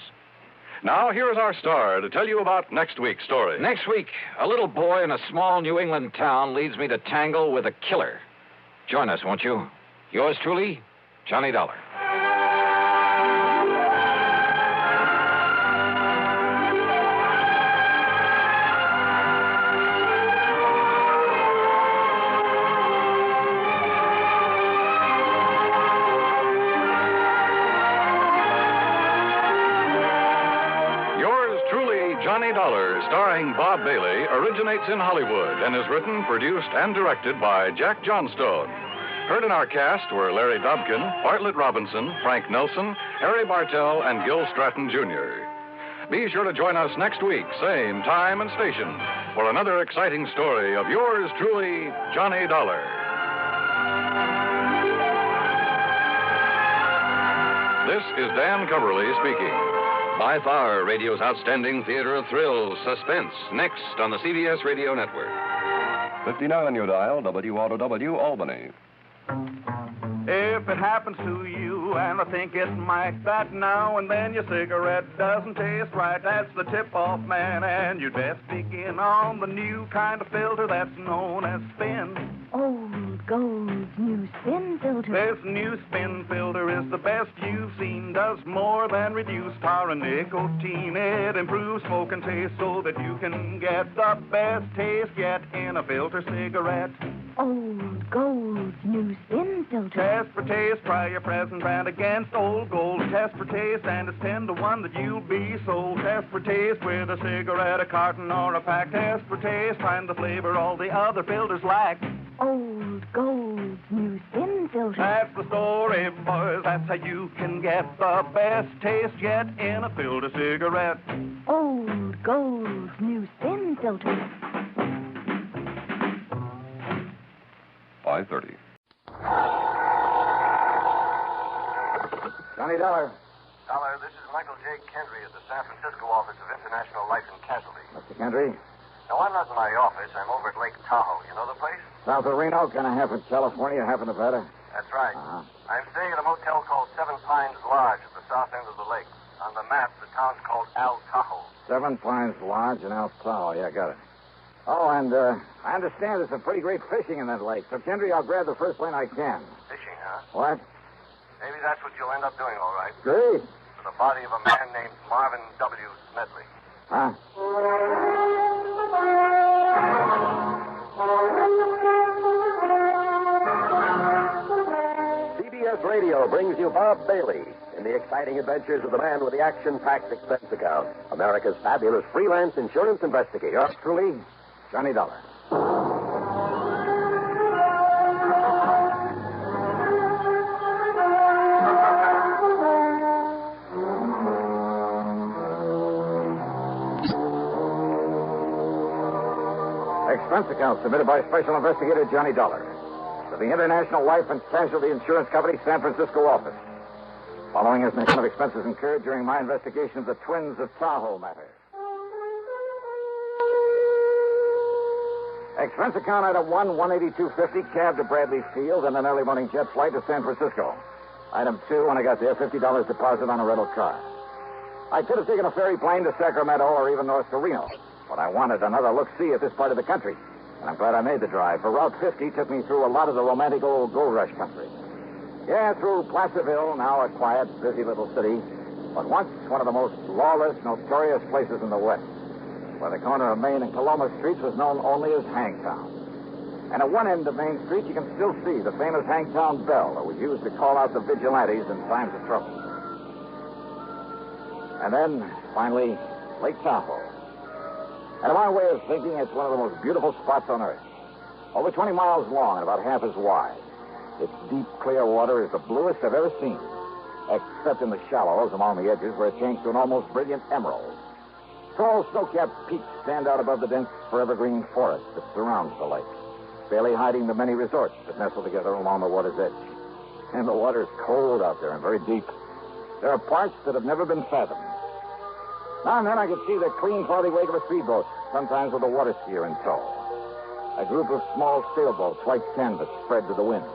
Now, here's our star to tell you about next week's story. Next week, a little boy in a small New England town leads me to tangle with a killer. Join us, won't you? Yours truly, Johnny Dollar. Johnny Dollar, starring Bob Bailey, originates in Hollywood and is written, produced, and directed by Jack Johnstone. Heard in our cast were Larry Dobkin, Bartlett Robinson, Frank Nelson, Harry Bartell, and Gil Stratton, Jr. Be sure to join us next week, same time and station, for another exciting story of yours truly, Johnny Dollar. This is Dan Coverly speaking. By far, radio's outstanding theater of thrills, Suspense, next on the CBS Radio Network. 59 on your dial, WROW, Albany. If it happens to you, and I think it might, that now and then your cigarette doesn't taste right, that's the tip-off, man, and you'd best begin on the new kind of filter that's known as Spin. Old Gold's new Spin filter. This new Spin filter is the best you've seen, does more than reduce tar and nicotine. It improves smoke and taste so that you can get the best taste yet in a filter cigarette. Old Gold's new Spin filter. Test for taste, try your present brand against Old Gold. Test for taste, and it's 10 to 1 that you'll be sold. Test for taste with a cigarette, a carton, or a pack. Test for taste, find the flavor all the other filters lack. Old Gold's new Spin filter. That's the story, boys. That's how you can get the best taste yet in a filter cigarette. Old Gold's new Spin filter. 5:30. Johnny Dollar. Dollar, this is Michael J. Kendry at the San Francisco office of International Life and Casualty. Mr. Kendry. No, I'm not in my office. I'm over at Lake Tahoe. You know the place? South of Reno, kind of half of California, half of Nevada. That's right. Uh-huh. I'm staying at a motel called Seven Pines Lodge at the south end of the lake. On the map, the town's called Al Tahoe. Seven Pines Lodge in El Tahoe. Yeah, got it. Oh, and I understand there's some pretty great fishing in that lake. So, Kendry, I'll grab the first plane I can. Fishing, huh? What? Maybe that's what you'll end up doing, all right. Great. For the body of a man named Marvin W. Smedley. Huh? CBS Radio brings you Bob Bailey in the exciting adventures of the man with the action-packed expense account, America's fabulous freelance insurance investigator. Yours truly, Johnny Dollar. Expense account submitted by Special Investigator Johnny Dollar to the International Life and Casualty Insurance Company, San Francisco office. Following is an account of expenses incurred during my investigation of the twins of Tahoe matter. Expense account item 1, $182.50, cab to Bradley Field and an early morning jet flight to San Francisco. Item 2, when I got there, $50 deposit on a rental car. I could have taken a ferry plane to Sacramento or even north to Reno, but I wanted another look-see at this part of the country. And I'm glad I made the drive, for Route 50 took me through a lot of the romantic old gold rush country. Yeah, through Placerville, now a quiet, busy little city, but once one of the most lawless, notorious places in the West, where the corner of Main and Coloma Streets was known only as Hangtown. And at one end of Main Street, you can still see the famous Hangtown bell that was used to call out the vigilantes in times of trouble. And then, finally, Lake Tahoe. And in my way of thinking, it's one of the most beautiful spots on Earth. Over 20 miles long and about half as wide. Its deep, clear water is the bluest I've ever seen, except in the shallows along the edges where it changes to an almost brilliant emerald. Tall, snow-capped peaks stand out above the dense, forever-green forest that surrounds the lake, barely hiding the many resorts that nestle together along the water's edge. And the water's cold out there and very deep. There are parts that have never been fathomed. Now and then I could see the clean, cloudy wake of a speedboat, sometimes with a water skier in tow. A group of small sailboats, white canvas, spread to the wind.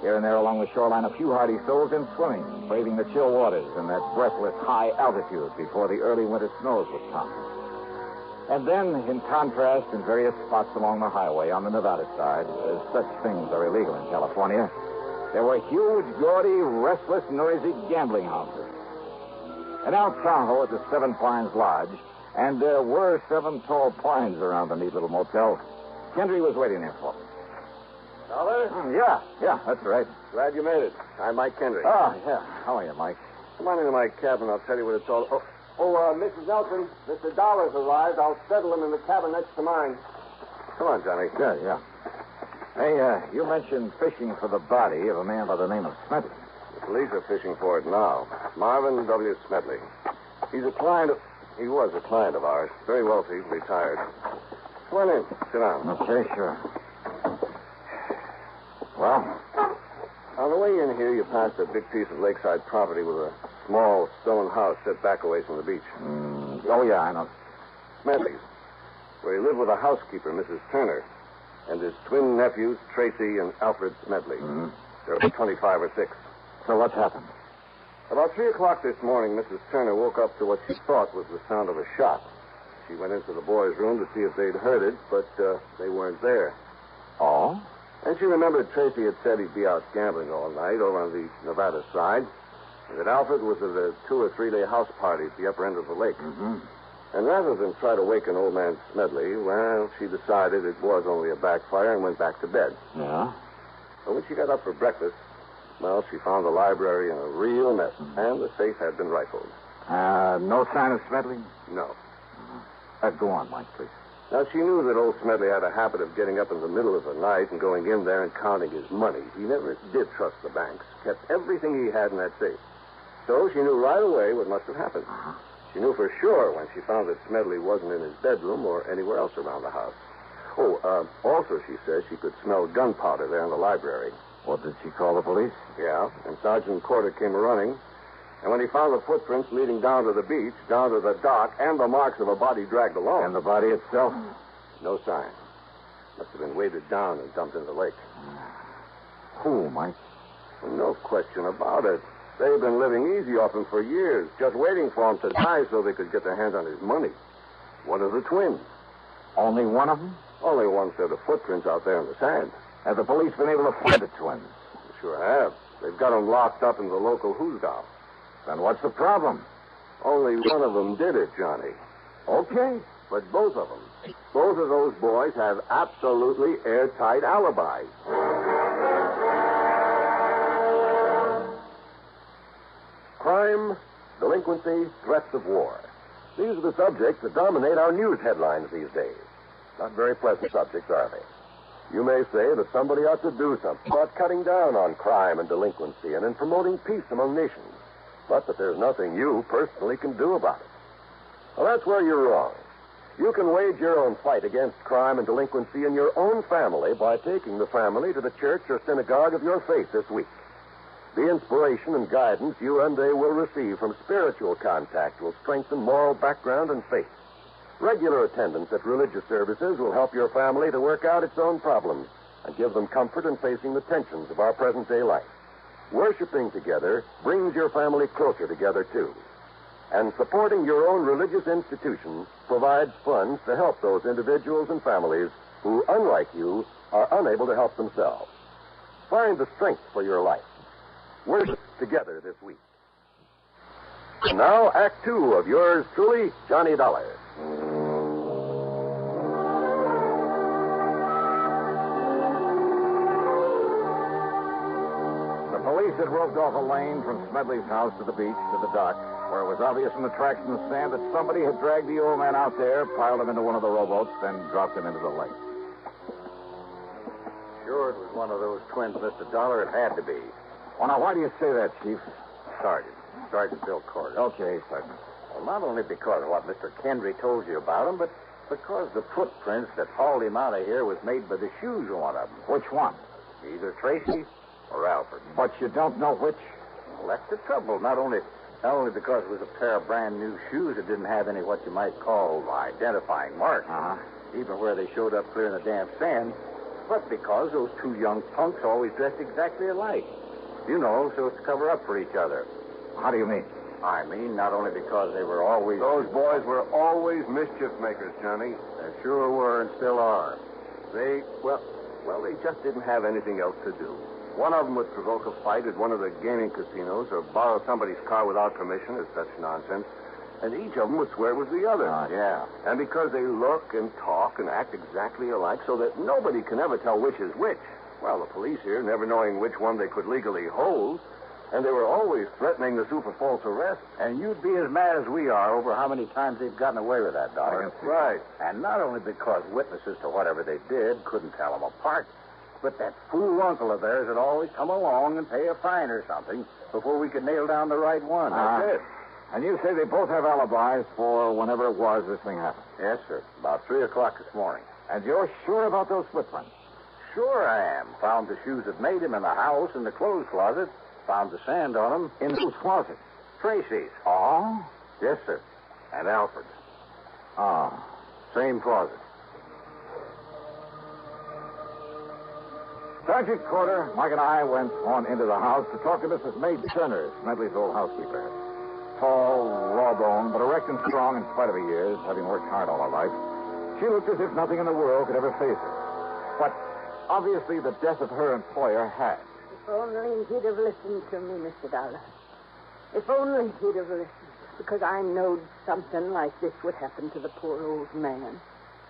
Here and there along the shoreline, a few hardy souls in swimming, braving the chill waters in that breathless high altitude before the early winter snows would come. And then, in contrast, in various spots along the highway on the Nevada side, as such things are illegal in California, there were huge, gaudy, restless, noisy gambling houses. And out Tahoe at the Seven Pines Lodge, and there were 7 tall pines around the neat little motel, Kendry was waiting there for me. Dollar? Yeah, that's right. Glad you made it. I'm Mike Kendry. Oh, yeah. How are you, Mike? Come on into my cabin. I'll tell you what it's all... Mrs. Nelson, Mr. Dollar's arrived. I'll settle him in the cabin next to mine. Come on, Johnny. Yeah. Hey, you mentioned fishing for the body of a man by the name of Smedley. The police are fishing for it now. Marvin W. Smedley. He was a client of ours. Very wealthy, retired. Come on in. Sit down. Okay, sure. Well? On the way in here, you passed a big piece of lakeside property with a small stone house set back away from the beach. Oh, yeah, I know. Smedley's, where he lived with a housekeeper, Mrs. Turner, and his twin nephews, Tracy and Alfred Smedley. There were 25 or 6. So what's happened? About 3 o'clock this morning, Mrs. Turner woke up to what she thought was the sound of a shot. She went into the boys' room to see if they'd heard it, but they weren't there. Oh? And she remembered Tracy had said he'd be out gambling all night over on the Nevada side, and that Alfred was at a 2 or 3 day house party at the upper end of the lake. And rather than try to waken old man Smedley, well, she decided it was only a backfire and went back to bed. Yeah? But when she got up for breakfast, well, she found the library in a real mess, and the safe had been rifled. No sign of Smedley? No. Go on, Mike, please. Now, she knew that old Smedley had a habit of getting up in the middle of the night and going in there and counting his money. He never did trust the banks, kept everything he had in that safe. So she knew right away what must have happened. She knew for sure when she found that Smedley wasn't in his bedroom or anywhere else around the house. Also, she says she could smell gunpowder there in the library. What, did she call the police? Yeah, and Sergeant Porter came running. And when he found the footprints leading down to the beach, down to the dock, and the marks of a body dragged along. And the body itself? No sign. Must have been weighted down and dumped in the lake. Who, Mike? Well, no question about it. They've been living easy off him for years, just waiting for him to die so they could get their hands on his money. One of the twins. Only one of them? Only one set of footprints out there in the sand. Have the police been able to find the twins? Sure have. They've got them locked up in the local hoosgow. Then what's the problem? Only one of them did it, Johnny. Okay. But both of them. Both of those boys have absolutely airtight alibis. Crime, delinquency, threats of war. These are the subjects that dominate our news headlines these days. Not very pleasant subjects, are they? You may say that somebody ought to do something about cutting down on crime and delinquency and in promoting peace among nations, but that there's nothing you personally can do about it. Well, that's where you're wrong. You can wage your own fight against crime and delinquency in your own family by taking the family to the church or synagogue of your faith this week. The inspiration and guidance you and they will receive from spiritual contact will strengthen moral background and faith. Regular attendance at religious services will help your family to work out its own problems and give them comfort in facing the tensions of our present-day life. Worshipping together brings your family closer together, too. And supporting your own religious institution provides funds to help those individuals and families who, unlike you, are unable to help themselves. Find the strength for your life. Worship together this week. And now, Act 2 of yours truly, Johnny Dollar. The police had roped off a lane from Smedley's house to the beach to the dock, where it was obvious from the tracks in the sand that somebody had dragged the old man out there, piled him into one of the rowboats, then dropped him into the lake. Sure, it was one of those twins, Mr. Dollar. It had to be. Well, now, why do you say that, Chief? Sergeant Bill Corder. Okay, Sergeant. Well, not only because of what Mr. Kendry told you about him, but because the footprints that hauled him out of here was made by the shoes of one of them. Which one? Either Tracy or Alfred. But you don't know which? Well, that's the trouble. Not only because it was a pair of brand new shoes that didn't have any what you might call identifying marks, even where they showed up clear in the damp sand, but because those two young punks always dressed exactly alike. You know, so as to cover up for each other. How do you mean? I mean, not only because they were always... Those boys were always mischief makers, Johnny. They sure were and still are. They just didn't have anything else to do. One of them would provoke a fight at one of the gaming casinos or borrow somebody's car without permission or such nonsense, and each of them would swear it was the other. Yeah. And because they look and talk and act exactly alike so that nobody can ever tell which is which, well, the police here, never knowing which one they could legally hold, and they were always threatening the super false arrest. And you'd be as mad as we are over how many times they've gotten away with that, Dollar. That's right. And not only because witnesses to whatever they did couldn't tell them apart, but that fool uncle of theirs would always come along and pay a fine or something before we could nail down the right one. That's it. And you say they both have alibis for whenever it was this thing happened? Yes, sir. About 3 o'clock this morning. And you're sure about those footprints? Sure I am. Found the shoes that made him in the house in the clothes closet. Found the sand on them. In whose closet? Tracy's. Oh? Yes, sir. And Alfred's. Ah. Same closet. Sergeant Corder, Mike and I went on into the house to talk to Mrs. May Turner, Smedley's old housekeeper. Tall, raw-boned, but erect and strong in spite of her years, having worked hard all her life. She looked as if nothing in the world could ever face her. But obviously the death of her employer had. If only he'd have listened to me, Mr. Dollar. If only he'd have listened. Because I knowed something like this would happen to the poor old man.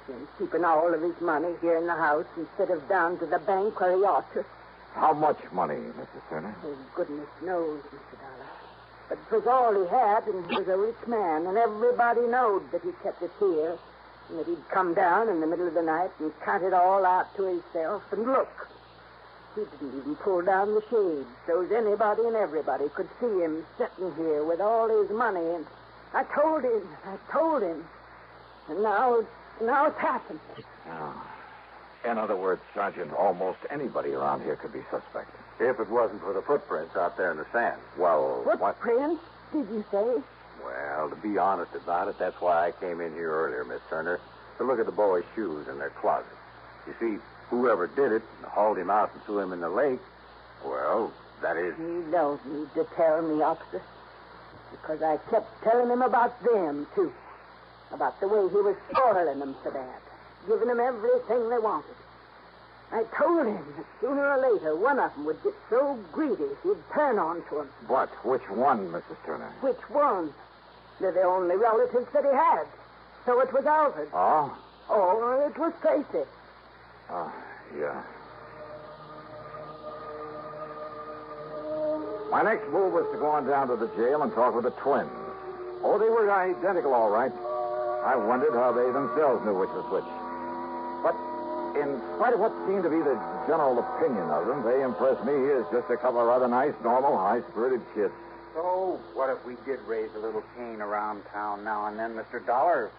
Him keeping all of his money here in the house instead of down to the bank where he ought to. How much money, Mrs. Turner? Oh, goodness knows, Mr. Dollar. But it was all he had, and he was a rich man, and everybody knowed that he kept it here, and that he'd come down in the middle of the night and count it all out to himself, and look. He didn't even pull down the shades so as anybody and everybody could see him sitting here with all his money, and I told him, and now it's happened. Oh. In other words, Sergeant, almost anybody around here could be suspect. If it wasn't for the footprints out there in the sand. Well, Footprints, did you say? Well, to be honest about it, that's why I came in here earlier, Miss Turner, to look at the boy's shoes in their closet. You see, whoever did it and hauled him out and threw him in the lake, well, that is... You don't need to tell me, officer, because I kept telling him about them, too. About the way he was spoiling them so bad, giving them everything they wanted. I told him that sooner or later one of them would get so greedy he'd turn on to him. But which one, Mrs. Turner? Which one? They're the only relatives that he had. So it was Alfred. Oh? Oh, it was Tracy. Yeah. My next move was to go on down to the jail and talk with the twins. Oh, they were identical, all right. I wondered how they themselves knew which was which. But in spite of what seemed to be the general opinion of them, they impressed me as just a couple of rather nice, normal, high-spirited kids. So, what if we did raise a little cane around town now and then, Mr. Dollar?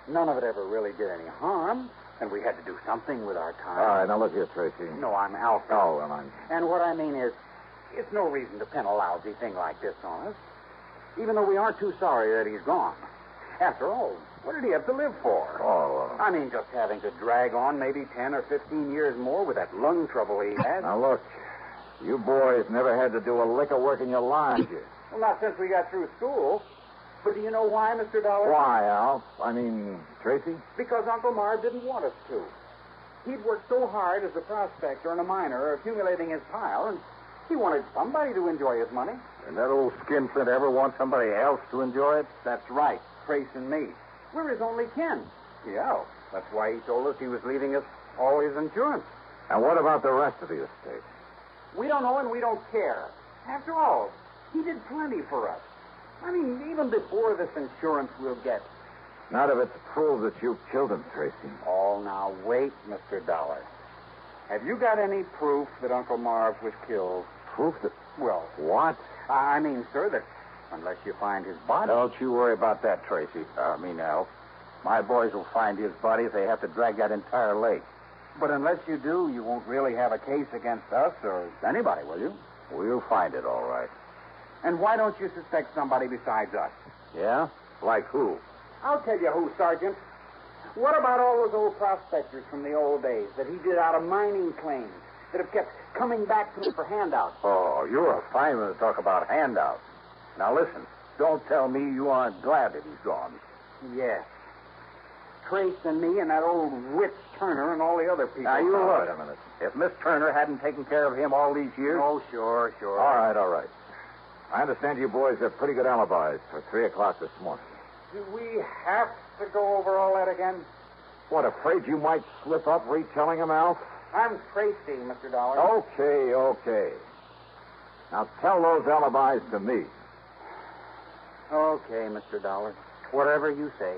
None of it ever really did any harm, and we had to do something with our time. All right, now look here, Tracy. No, I'm Alfred. Oh, well, And what I mean is, it's no reason to pin a lousy thing like this on us, even though we aren't too sorry that he's gone. After all, what did he have to live for? I mean, just having to drag on maybe 10 or 15 years more with that lung trouble he had. Now, look, you boys never had to do a lick of work in your lives. Well, not since we got through school. But do you know why, Mr. Dollar? Why, Al? I mean, Tracy? Because Uncle Marv didn't want us to. He'd worked so hard as a prospector and a miner, accumulating his pile, and he wanted somebody to enjoy his money. And that old skinflint ever want somebody else to enjoy it? That's right, Trace and me. We're his only kin. Yeah, that's why he told us he was leaving us all his insurance. And what about the rest of the estate? We don't know and we don't care. After all, he did plenty for us. I mean, even before this insurance we'll get. Not if it's proved that you killed him, Tracy. Oh, now, wait, Mr. Dollar. Have you got any proof that Uncle Marv was killed? Proof that... Well... What? I mean, sir, that unless you find his body... Don't you worry about that, Tracy. Al. My boys will find his body if they have to drag that entire lake. But unless you do, you won't really have a case against us or anybody, will you? We'll find it, all right. And why don't you suspect somebody besides us? Yeah? Like who? I'll tell you who, Sergeant. What about all those old prospectors from the old days that he did out of mining claims that have kept coming back to him for handouts? Oh, you're a fine one to talk about handouts. Now, listen. Don't tell me you aren't glad that he's gone. Yes. Trace and me and that old witch Turner and all the other people. Now, you look. Wait a minute. If Miss Turner hadn't taken care of him all these years... Oh, sure. All right. I understand you boys have pretty good alibis for 3 o'clock this morning. Do we have to go over all that again? What, afraid you might slip up retelling them, Alf? I'm Tracy, Mr. Dollar. Okay. Now tell those alibis to me. Okay, Mr. Dollar. Whatever you say.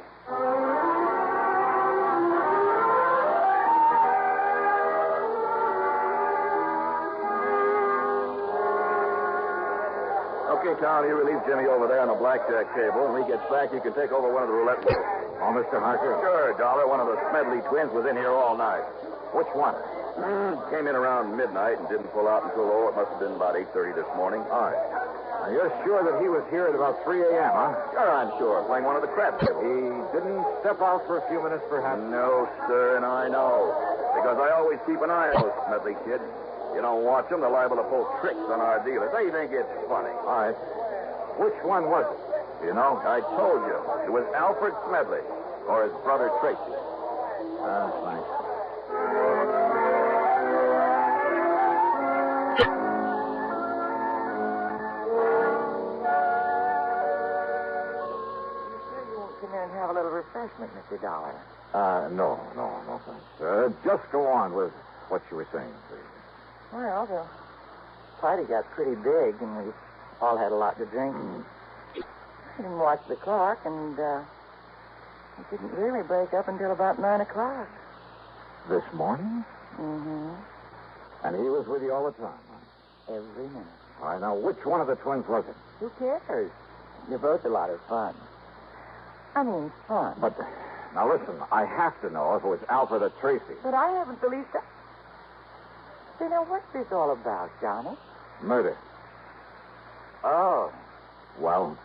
Okay, Tom, you relieve Jimmy over there on the blackjack table. When he gets back, you can take over one of the roulette wheels. Oh, Mr. Harker? Sure, Dollar. One of the Smedley twins was in here all night. Which one? Came in around midnight and didn't pull out until, it must have been about 8:30 this morning. All right. Now, you're sure that he was here at about 3 a.m., huh? Sure, I'm sure. Playing one of the crab tables. He didn't step out for a few minutes, perhaps? No, sir, and I know. Because I always keep an eye on those Smedley kids. You don't watch them, they're liable to pull tricks on our dealers. They think it's funny. All right. Which one was it? Do you know? I told you. It was Alfred Smedley, or his brother Tracy. Thanks. Come in and have a little refreshment, Mr. Dollar. No, thanks. Just go on with what you were saying, please. Well, the party got pretty big, and we all had a lot to drink. I didn't watch the clock, and it didn't really break up until about 9 o'clock. This morning? Mm-hmm. And he was with you all the time, huh? Every minute. All right, now, which one of the twins was it? Who cares? You're both a lot of fun. I mean, fun. But, now listen, I have to know if it was Alfred or Tracy. But I haven't the least... You know, what's this all about, Johnny? Murder. Oh. Well?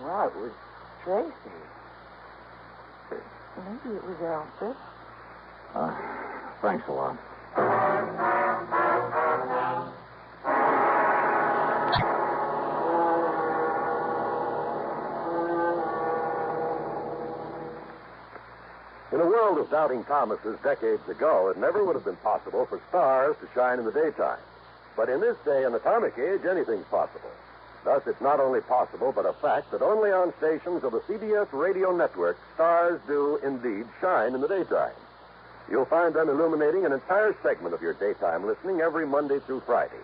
Well, it was Tracy. Maybe it was Alfred. Thanks a lot. In a world of doubting Thomases decades ago, it never would have been possible for stars to shine in the daytime. But in this day and atomic age, anything's possible. Thus, it's not only possible, but a fact that only on stations of the CBS radio network, stars do indeed shine in the daytime. You'll find them illuminating an entire segment of your daytime listening every Monday through Friday.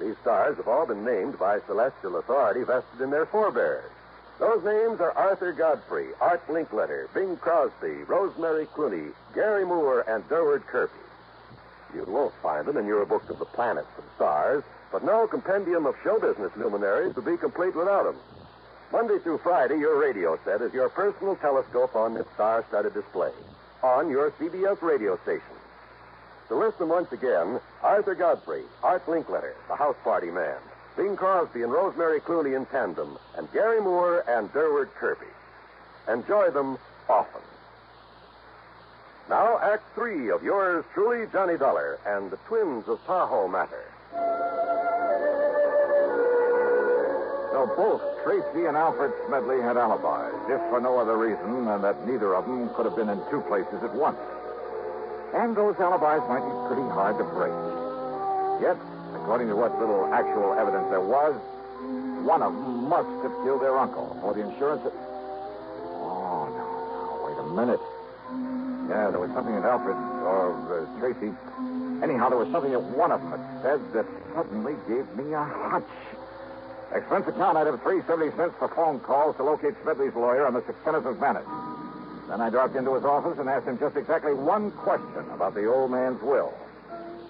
These stars have all been named by celestial authority vested in their forebears. Those names are Arthur Godfrey, Art Linkletter, Bing Crosby, Rosemary Clooney, Gary Moore, and Durward Kirby. You won't find them in your book of the planets and stars, but no compendium of show business luminaries would be complete without them. Monday through Friday, your radio set is your personal telescope on its star-studded display, on your CBS radio station. To list them once again, Arthur Godfrey, Art Linkletter, the House Party Man, Bing Crosby and Rosemary Clooney in tandem, and Gary Moore and Durward Kirby. Enjoy them often. Now, Act 3 of yours truly, Johnny Dollar, and the Twins of Tahoe Matter. So both Tracy and Alfred Smedley had alibis, if for no other reason than that neither of them could have been in two places at once. And those alibis might be pretty hard to break. Yet, according to what little actual evidence there was, one of them must have killed their uncle, or the insurance... Oh, no, wait a minute. Yeah, there was something that Alfred, or Tracy... Anyhow, there was something that one of them had said that suddenly gave me a hunch. Expense account item 3.70 for phone calls to locate Smedley's lawyer on the Kenneth Manor. Then I dropped into his office and asked him just exactly one question about the old man's will.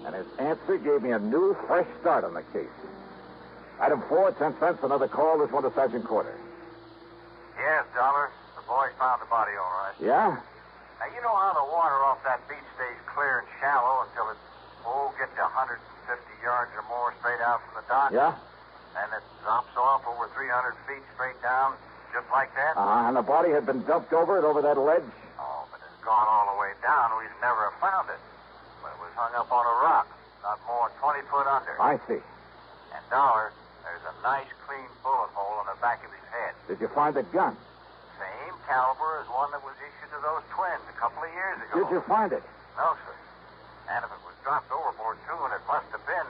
And his answer gave me a new, fresh start on the case. Item 4, 10 cents, another call. This one to Sergeant Corder. Yes, Dollar. The boys found the body all right. Yeah? Now, you know how the water off that beach stays clear and shallow until it, gets to 150 yards or more straight out from the dock? Yeah? And it drops off over 300 feet straight down, just like that? And the body had been dumped over that ledge? Oh, but it's gone all the way down. We'd never have found it. But it was hung up on a rock, not more than 20 foot under. I see. And, Dollar, there's a nice, clean bullet hole in the back of his head. Did you find the gun? Same caliber as one that was issued to those twins a couple of years ago. Did you find it? No, sir. And if it was dropped overboard, too, and it must have been...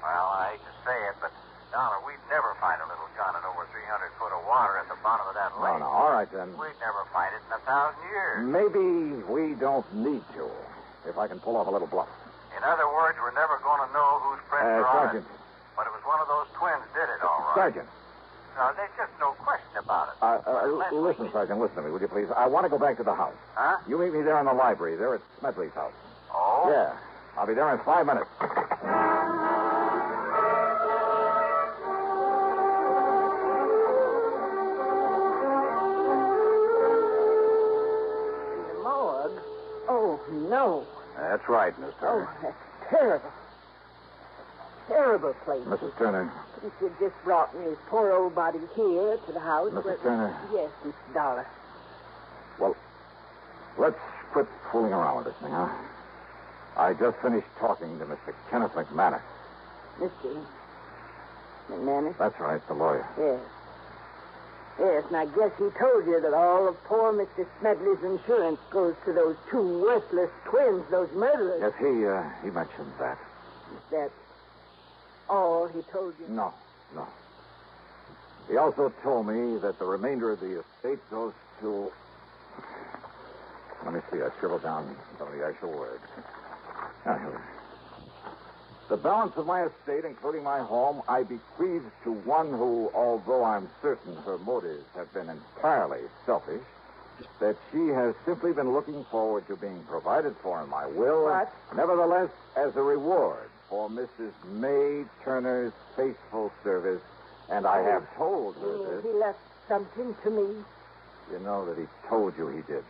Well, I hate to say it, but, Dollar, we'd never find a little gun in over 300 foot of water at the bottom of that lake. No, all right, then. We'd never find it in 1,000 years. Maybe we don't need to, if I can pull off a little bluff. In other words, we're never going to know whose prints are on Sergeant. it. But it was one of those twins did it, all right. Sergeant. No, there's just no question about it. Listen, Sergeant, listen to me, would you please? I want to go back to the house. Huh? You meet me there in the library, there at Smedley's house. Oh? Yeah. I'll be there in 5 minutes. In the morgue? Oh, no. That's right, Miss Turner. Oh, that's terrible. Terrible place. Mrs. Turner. If you just brought me his poor old body here to the house. Mrs. Turner. Yes, Mr. Dollar. Well, let's quit fooling around with this thing, huh? I just finished talking to Mr. Kenneth McManus. Mr. McManus? That's right, the lawyer. Yes. Yes, and I guess he told you that all of poor Mr. Smedley's insurance goes to those two worthless twins, those murderers. Yes, he mentioned that. Is that all he told you? No. He also told me that the remainder of the estate goes to... Let me see, I scribbled down some of the actual words. Here we are. The balance of my estate, including my home, I bequeath to one who, although I'm certain her motives have been entirely selfish, that she has simply been looking forward to being provided for in my will. What? Nevertheless, as a reward for Mrs. May Turner's faithful service, and I have told her You mean this. he left something to me? You know that he told you he did.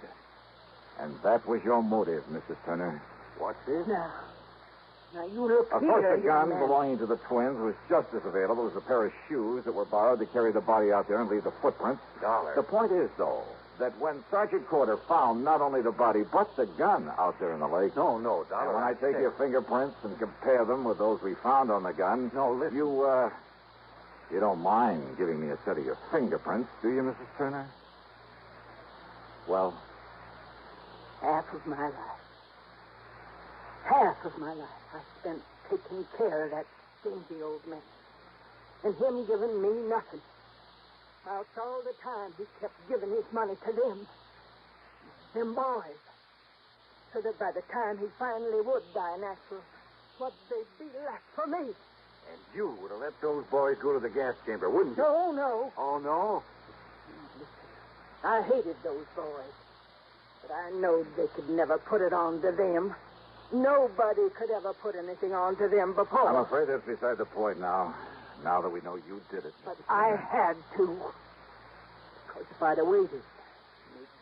And that was your motive, Mrs. Turner. What's this? Now, you look Of here, course, the gun young man. belonging to the twins was just as available as a pair of shoes that were borrowed to carry the body out there and leave the footprints. Dollar. The point is, though, that when Sergeant Corder found not only the body, but the gun out there in the lake... No, Dollar. And when I take your fingerprints and compare them with those we found on the gun... No, listen. You don't mind giving me a set of your fingerprints, do you, Mrs. Turner? Well, half of my life. Half of my life I spent taking care of that stingy old man. And him giving me nothing. Whilst all the time he kept giving his money to them boys. So that by the time he finally would die natural, what'd they be left for me? And you would have let those boys go to the gas chamber, wouldn't you? No. Oh, no? I hated those boys. But I knowed they could never put it on to them. Nobody could ever put anything on to them before. I'm afraid that's beside the point now. Now that we know you did it. But I had to. Because if I'd have waited,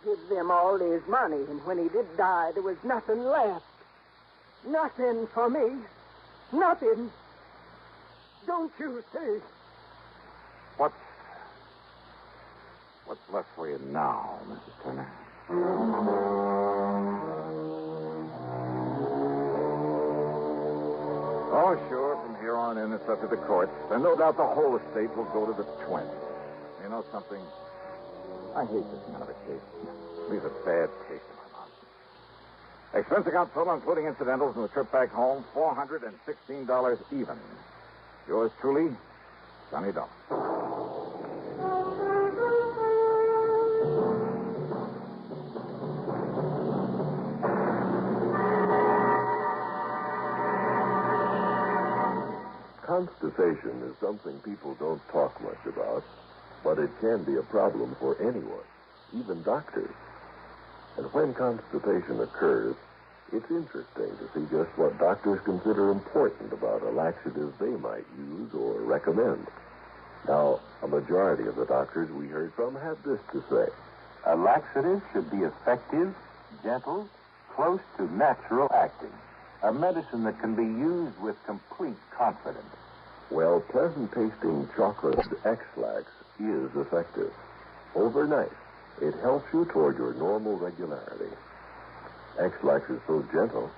he'd give them all his money, and when he did die, there was nothing left. Nothing for me. Nothing. Don't you see? What's left for you now, Mrs. Turner? Oh, sure. From here on in, it's up to the courts. And no doubt the whole estate will go to the twins. You know something? I hate this kind of a case. It leaves a bad taste in my mouth. Expense account total, including incidentals and the trip back home, $416 even. Yours truly, Johnny Dollar. Constipation is something people don't talk much about, but it can be a problem for anyone, even doctors. And when constipation occurs, it's interesting to see just what doctors consider important about a laxative they might use or recommend. Now, a majority of the doctors we heard from had this to say. A laxative should be effective, gentle, close to natural acting. A medicine that can be used with complete confidence. Well, pleasant-tasting chocolate X-Lax is effective. Overnight, it helps you toward your normal regularity. X-Lax is so gentle,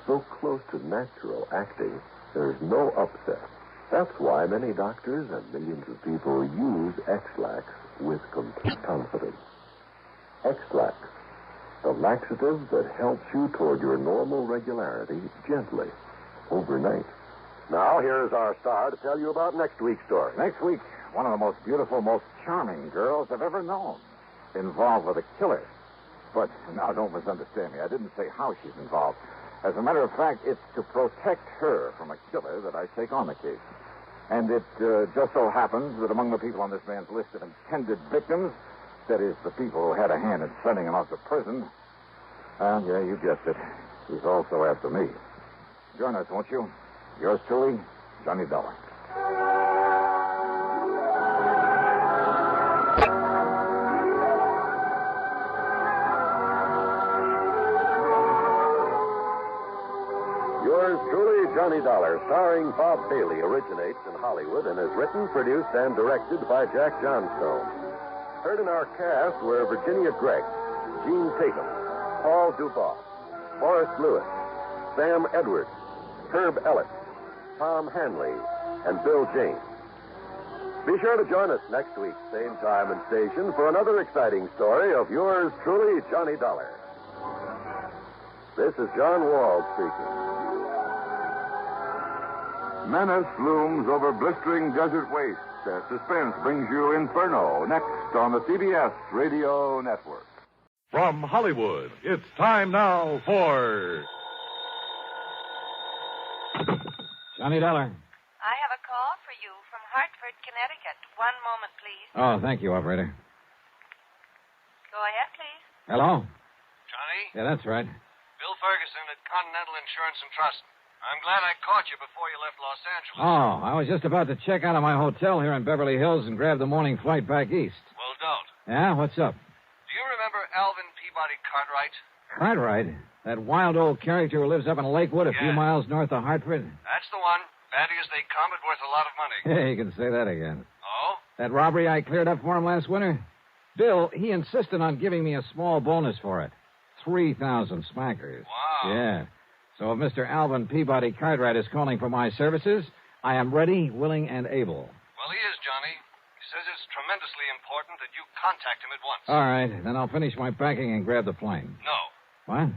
so close to natural acting, there's no upset. That's why many doctors and millions of people use X-Lax with complete confidence. X-Lax, the laxative that helps you toward your normal regularity gently, overnight. Now, here's our star to tell you about next week's story. Next week, one of the most beautiful, most charming girls I've ever known. Involved with a killer. But now, don't misunderstand me. I didn't say how she's involved. As a matter of fact, it's to protect her from a killer that I take on the case. And it just so happens that among the people on this man's list of intended victims, that is, the people who had a hand in sending him off to prison, yeah, you guessed it. He's also after me. Join us, won't you? Yours truly, Johnny Dollar. Yours truly, Johnny Dollar, starring Bob Bailey, originates in Hollywood and is written, produced, and directed by Jack Johnstone. Heard in our cast were Virginia Gregg, Gene Tatum, Paul Dubois, Forrest Lewis, Sam Edwards, Herb Ellis, Tom Hanley, and Bill James. Be sure to join us next week, same time and station, for another exciting story of yours truly, Johnny Dollar. This is John Wald speaking. Menace looms over blistering desert wastes as suspense brings you Inferno, next on the CBS Radio Network. From Hollywood, it's time now for... Johnny Dollar. I have a call for you from Hartford, Connecticut. One moment, please. Oh, thank you, operator. Go ahead, please. Hello? Johnny? Yeah, that's right. Bill Ferguson at Continental Insurance and Trust. I'm glad I caught you before you left Los Angeles. Oh, I was just about to check out of my hotel here in Beverly Hills and grab the morning flight back east. Well, don't. Yeah? What's up? Do you remember Alvin Peabody Cartwright? Cartwright? That wild old character who lives up in Lakewood a few miles north of Hartford? That's the one. Batty as they come, but worth a lot of money. Yeah, you can say that again. Oh? That robbery I cleared up for him last winter? Bill, he insisted on giving me a small bonus for it. 3,000 smackers. Wow. Yeah. So if Mr. Alvin Peabody Cartwright is calling for my services, I am ready, willing, and able. Well, he is, Johnny. He says it's tremendously important that you contact him at once. All right. Then I'll finish my packing and grab the plane. No. What?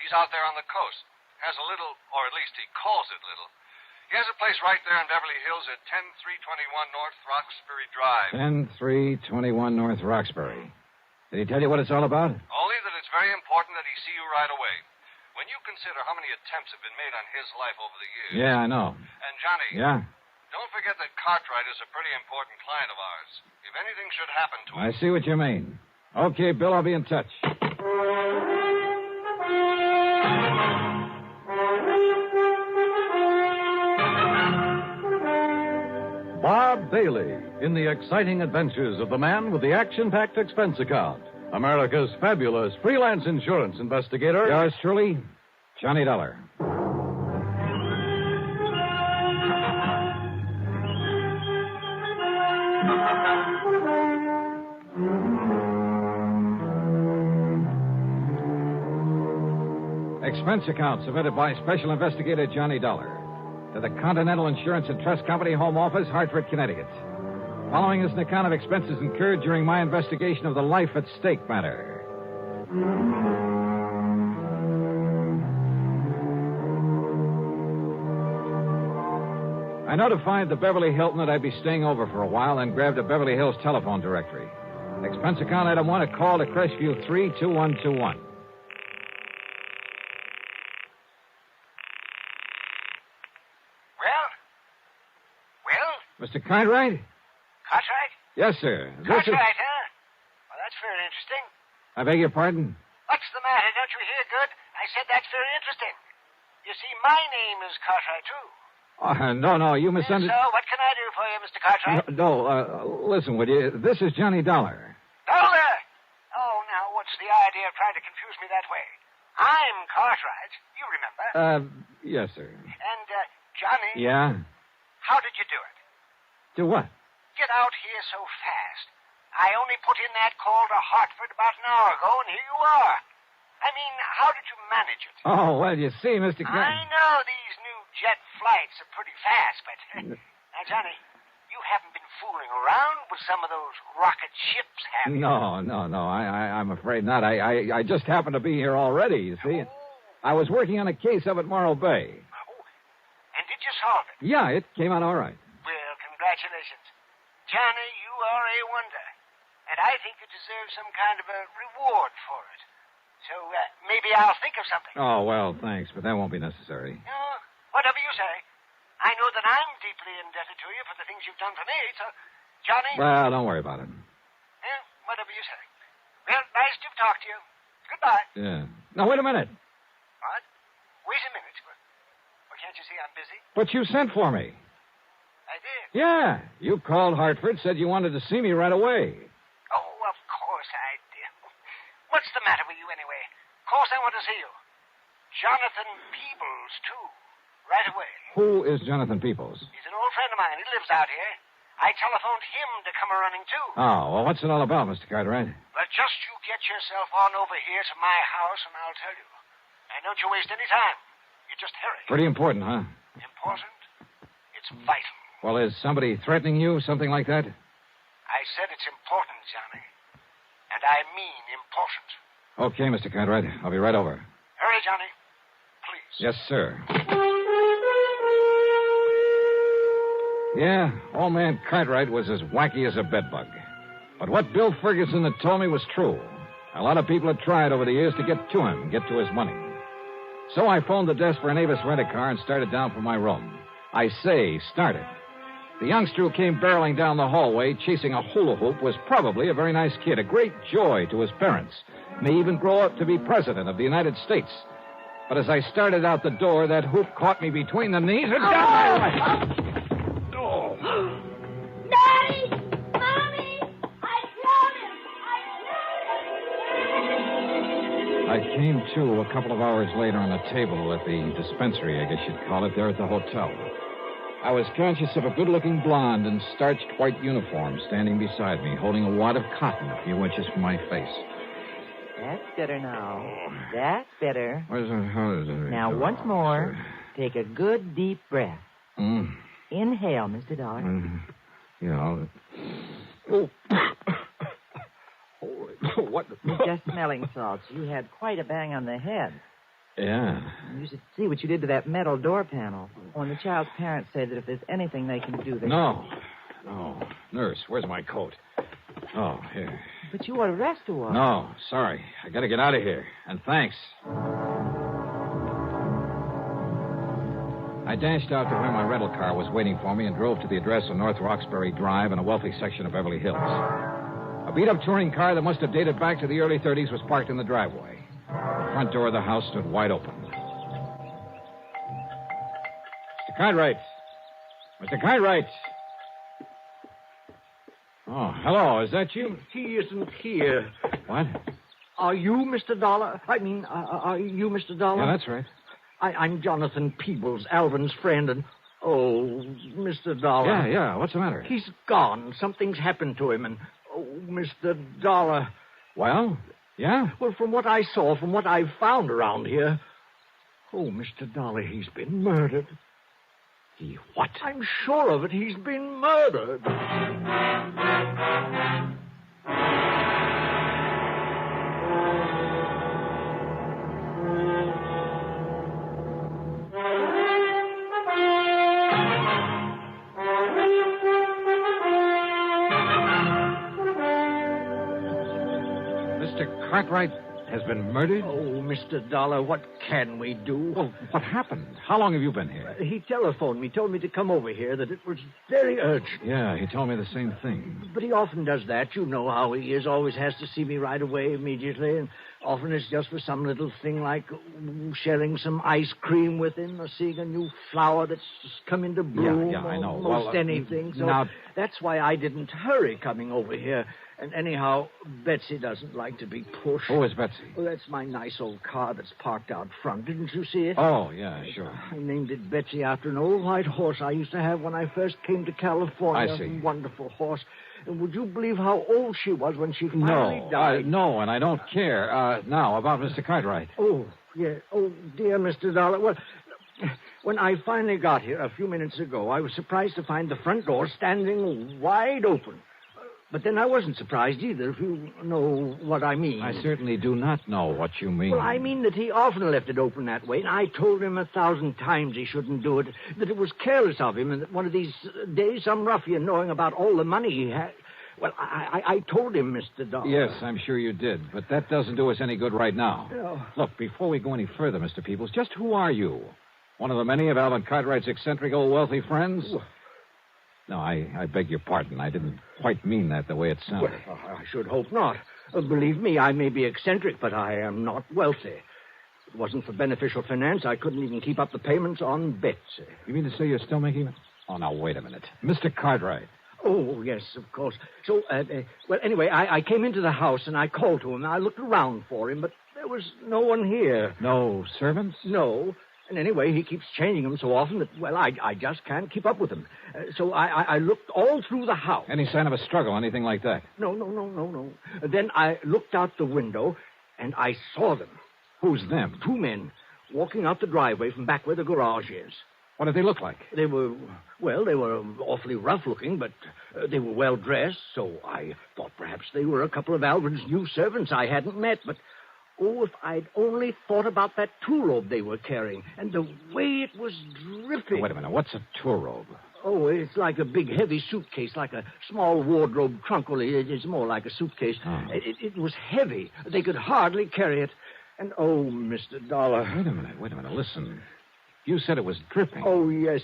He's out there on the coast. Has a little, or at least he calls it little. He has a place right there in Beverly Hills at 10321 North Roxbury Drive. 10321 North Roxbury. Did he tell you what it's all about? Only that it's very important that he see you right away. When you consider how many attempts have been made on his life over the years. Yeah, I know. And, Johnny. Yeah? Don't forget that Cartwright is a pretty important client of ours. If anything should happen to him... I see what you mean. Okay, Bill, I'll be in touch. Bob Bailey in the exciting adventures of the man with the action-packed expense account. America's fabulous freelance insurance investigator. Yours truly, Johnny Dollar. Expense account submitted by Special Investigator Johnny Dollar to the Continental Insurance and Trust Company Home Office, Hartford, Connecticut. Following is an account of expenses incurred during my investigation of the life at stake matter. I notified the Beverly Hilton that I'd be staying over for a while and grabbed a Beverly Hills telephone directory. Expense account item 1, a call to Crestview 32121. Mr. Cartwright? Cartwright? Yes, sir. Cartwright, huh? Well, that's very interesting. I beg your pardon? What's the matter? Don't you hear good? I said that's very interesting. You see, my name is Cartwright, too. No, you misunderstood. So, what can I do for you, Mr. Cartwright? Listen, will you? This is Johnny Dollar. Dollar? Oh, now, what's the idea of trying to confuse me that way? I'm Cartwright. You remember. Yes, sir. And, Johnny. Yeah? How did you do it? Do what? Get out here so fast. I only put in that call to Hartford about an hour ago, and here you are. I mean, how did you manage it? Oh, well, you see, Mr. I know these new jet flights are pretty fast, but... Now, Johnny, you haven't been fooling around with some of those rocket ships, have you? No. I'm afraid not. I just happened to be here already, you see. I was working on a case up at Morro Bay. Oh, and did you solve it? Yeah, it came out all right. Well, congratulations. Johnny, you are a wonder. And I think you deserve some kind of a reward for it. So, maybe I'll think of something. Oh, well, thanks, but that won't be necessary. Whatever you say. I know that I'm deeply indebted to you for the things you've done for me, so, Johnny... Well, don't worry about it. Whatever you say. Well, nice to talk to you. Goodbye. Yeah. Now, wait a minute. What? Wait a minute. Well, can't you see I'm busy? But you sent for me. I did. Yeah. You called Hartford, said you wanted to see me right away. Oh, of course I did. What's the matter with you, anyway? Of course I want to see you. Jonathan Peebles, too. Right away. Who is Jonathan Peebles? He's an old friend of mine. He lives out here. I telephoned him to come a-running, too. Oh, well, what's it all about, Mr. Cartwright? Well, just you get yourself on over here to my house, and I'll tell you. And don't you waste any time. You just hurry. Pretty important, huh? Important? It's vital. Well, is somebody threatening you, something like that? I said it's important, Johnny. And I mean important. Okay, Mr. Cartwright. I'll be right over. Hurry, Johnny. Please. Yes, sir. Yeah, old man Cartwright was as wacky as a bedbug. But what Bill Ferguson had told me was true. A lot of people had tried over the years to get to him, get to his money. So I phoned the desk for an Avis rent-a-car and started down from my room. I say started. The youngster who came barreling down the hallway, chasing a hula hoop, was probably a very nice kid, a great joy to his parents. May even grow up to be president of the United States. But as I started out the door, that hoop caught me between the knees and down my leg. Daddy! Mommy! I killed him! I came to a couple of hours later on a table at the dispensary, I guess you'd call it, there at the hotel. I was conscious of a good-looking blonde in starched white uniform standing beside me, holding a wad of cotton a few inches from my face. That's better now. That's better. How is it? Now, once more, take a good, deep breath. Inhale, Mr. Dollar. Yeah. Oh. What? Just smelling salts. You had quite a bang on the head. Yeah. You should see what you did to that metal door panel. When the child's parents say that if there's anything they can do, they... No. Nurse, where's my coat? Oh, here. But you ought to rest a while. No, sorry. I gotta get out of here. And thanks. I dashed out to where my rental car was waiting for me and drove to the address on North Roxbury Drive in a wealthy section of Beverly Hills. A beat-up touring car that must have dated back to the early 30s was parked in the driveway. The front door of the house stood wide open. Mr. Cartwright. Mr. Cartwright. Oh, hello. Is that you? He isn't here. What? Are you Mr. Dollar? I mean, are you Mr. Dollar? Yeah, that's right. I'm Jonathan Peebles, Alvin's friend, and... Oh, Mr. Dollar. Yeah. What's the matter? He's gone. Something's happened to him, and... Oh, Mr. Dollar. Well, yeah? Well, from what I saw, from what I've found around here... Oh, Mr. Dollar, he's been murdered. He what? I'm sure of it. He's been murdered. Mr. Cartwright has been murdered? Oh, Mr. Dollar, what can we do? Well, what happened? How long have you been here? He telephoned me, told me to come over here, that it was very urgent. Yeah, he told me the same thing. But he often does that. You know how he is. Always has to see me right away, immediately. And often it's just for some little thing like sharing some ice cream with him or seeing a new flower that's just come into bloom. Yeah, I know. Most anything. So now... that's why I didn't hurry coming over here. And anyhow, Betsy doesn't like to be pushed. Who is Betsy? Well, that's my nice old car that's parked out front. Didn't you see it? Oh, yeah, sure. I named it Betsy after an old white horse I used to have when I first came to California. I see. A wonderful horse. And would you believe how old she was when she finally died? No, and I don't care. Now, about Mr. Cartwright. Oh, yeah. Oh, dear Mr. Dollar. Well, when I finally got here a few minutes ago, I was surprised to find the front door standing wide open. But then I wasn't surprised either, if you know what I mean. I certainly do not know what you mean. Well, I mean that he often left it open that way, and I told him 1,000 times he shouldn't do it, that it was careless of him, and that one of these days some ruffian, knowing about all the money he had... Well, I told him, Mr. Dollar. Yes, I'm sure you did, but that doesn't do us any good right now. No. Look, before we go any further, Mr. Peebles, just who are you? One of the many of Alvin Cartwright's eccentric old wealthy friends? No, I beg your pardon. I didn't quite mean that the way it sounded. Well, I should hope not. Believe me, I may be eccentric, but I am not wealthy. If it wasn't for beneficial finance, I couldn't even keep up the payments on Betsy. You mean to say you're still making... Oh, now, wait a minute. Mr. Cartwright. Oh, yes, of course. So, well, anyway, I came into the house and I called to him. I looked around for him, but there was no one here. No servants? No. And anyway, he keeps changing them so often that, well, I just can't keep up with him. So I looked all through the house. Any sign of a struggle, anything like that? No. Then I looked out the window, and I saw them. Who's them? 2 men walking out the driveway from back where the garage is. What did they look like? They were awfully rough-looking, but they were well-dressed, so I thought perhaps they were a couple of Alvin's new servants I hadn't met, but... Oh, if I'd only thought about that tool robe they were carrying, and the way it was dripping. Oh, wait a minute. What's a tool robe? Oh, it's like a big, heavy suitcase, like a small wardrobe trunk. Well, it's more like a suitcase. Oh. It was heavy. They could hardly carry it. And, oh, Mr. Dollar. Wait a minute. Listen. You said it was dripping. Oh, yes.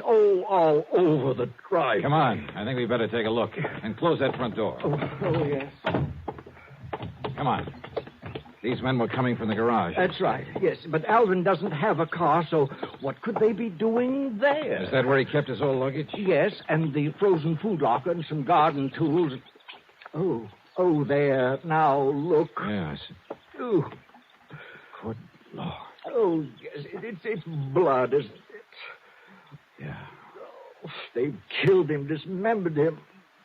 Oh, all over the drive. Come on. I think we better take a look. And close that front door. Oh, yes. Come on. These men were coming from the garage. That's right, yes. But Alvin doesn't have a car, so what could they be doing there? Is that where he kept his old luggage? Yes, and the frozen food locker and some garden tools. Oh, there. Now, look. Yes. Oh. Good Lord. Oh, yes. It's blood, isn't it? Yeah. Oh, they've killed him, dismembered him.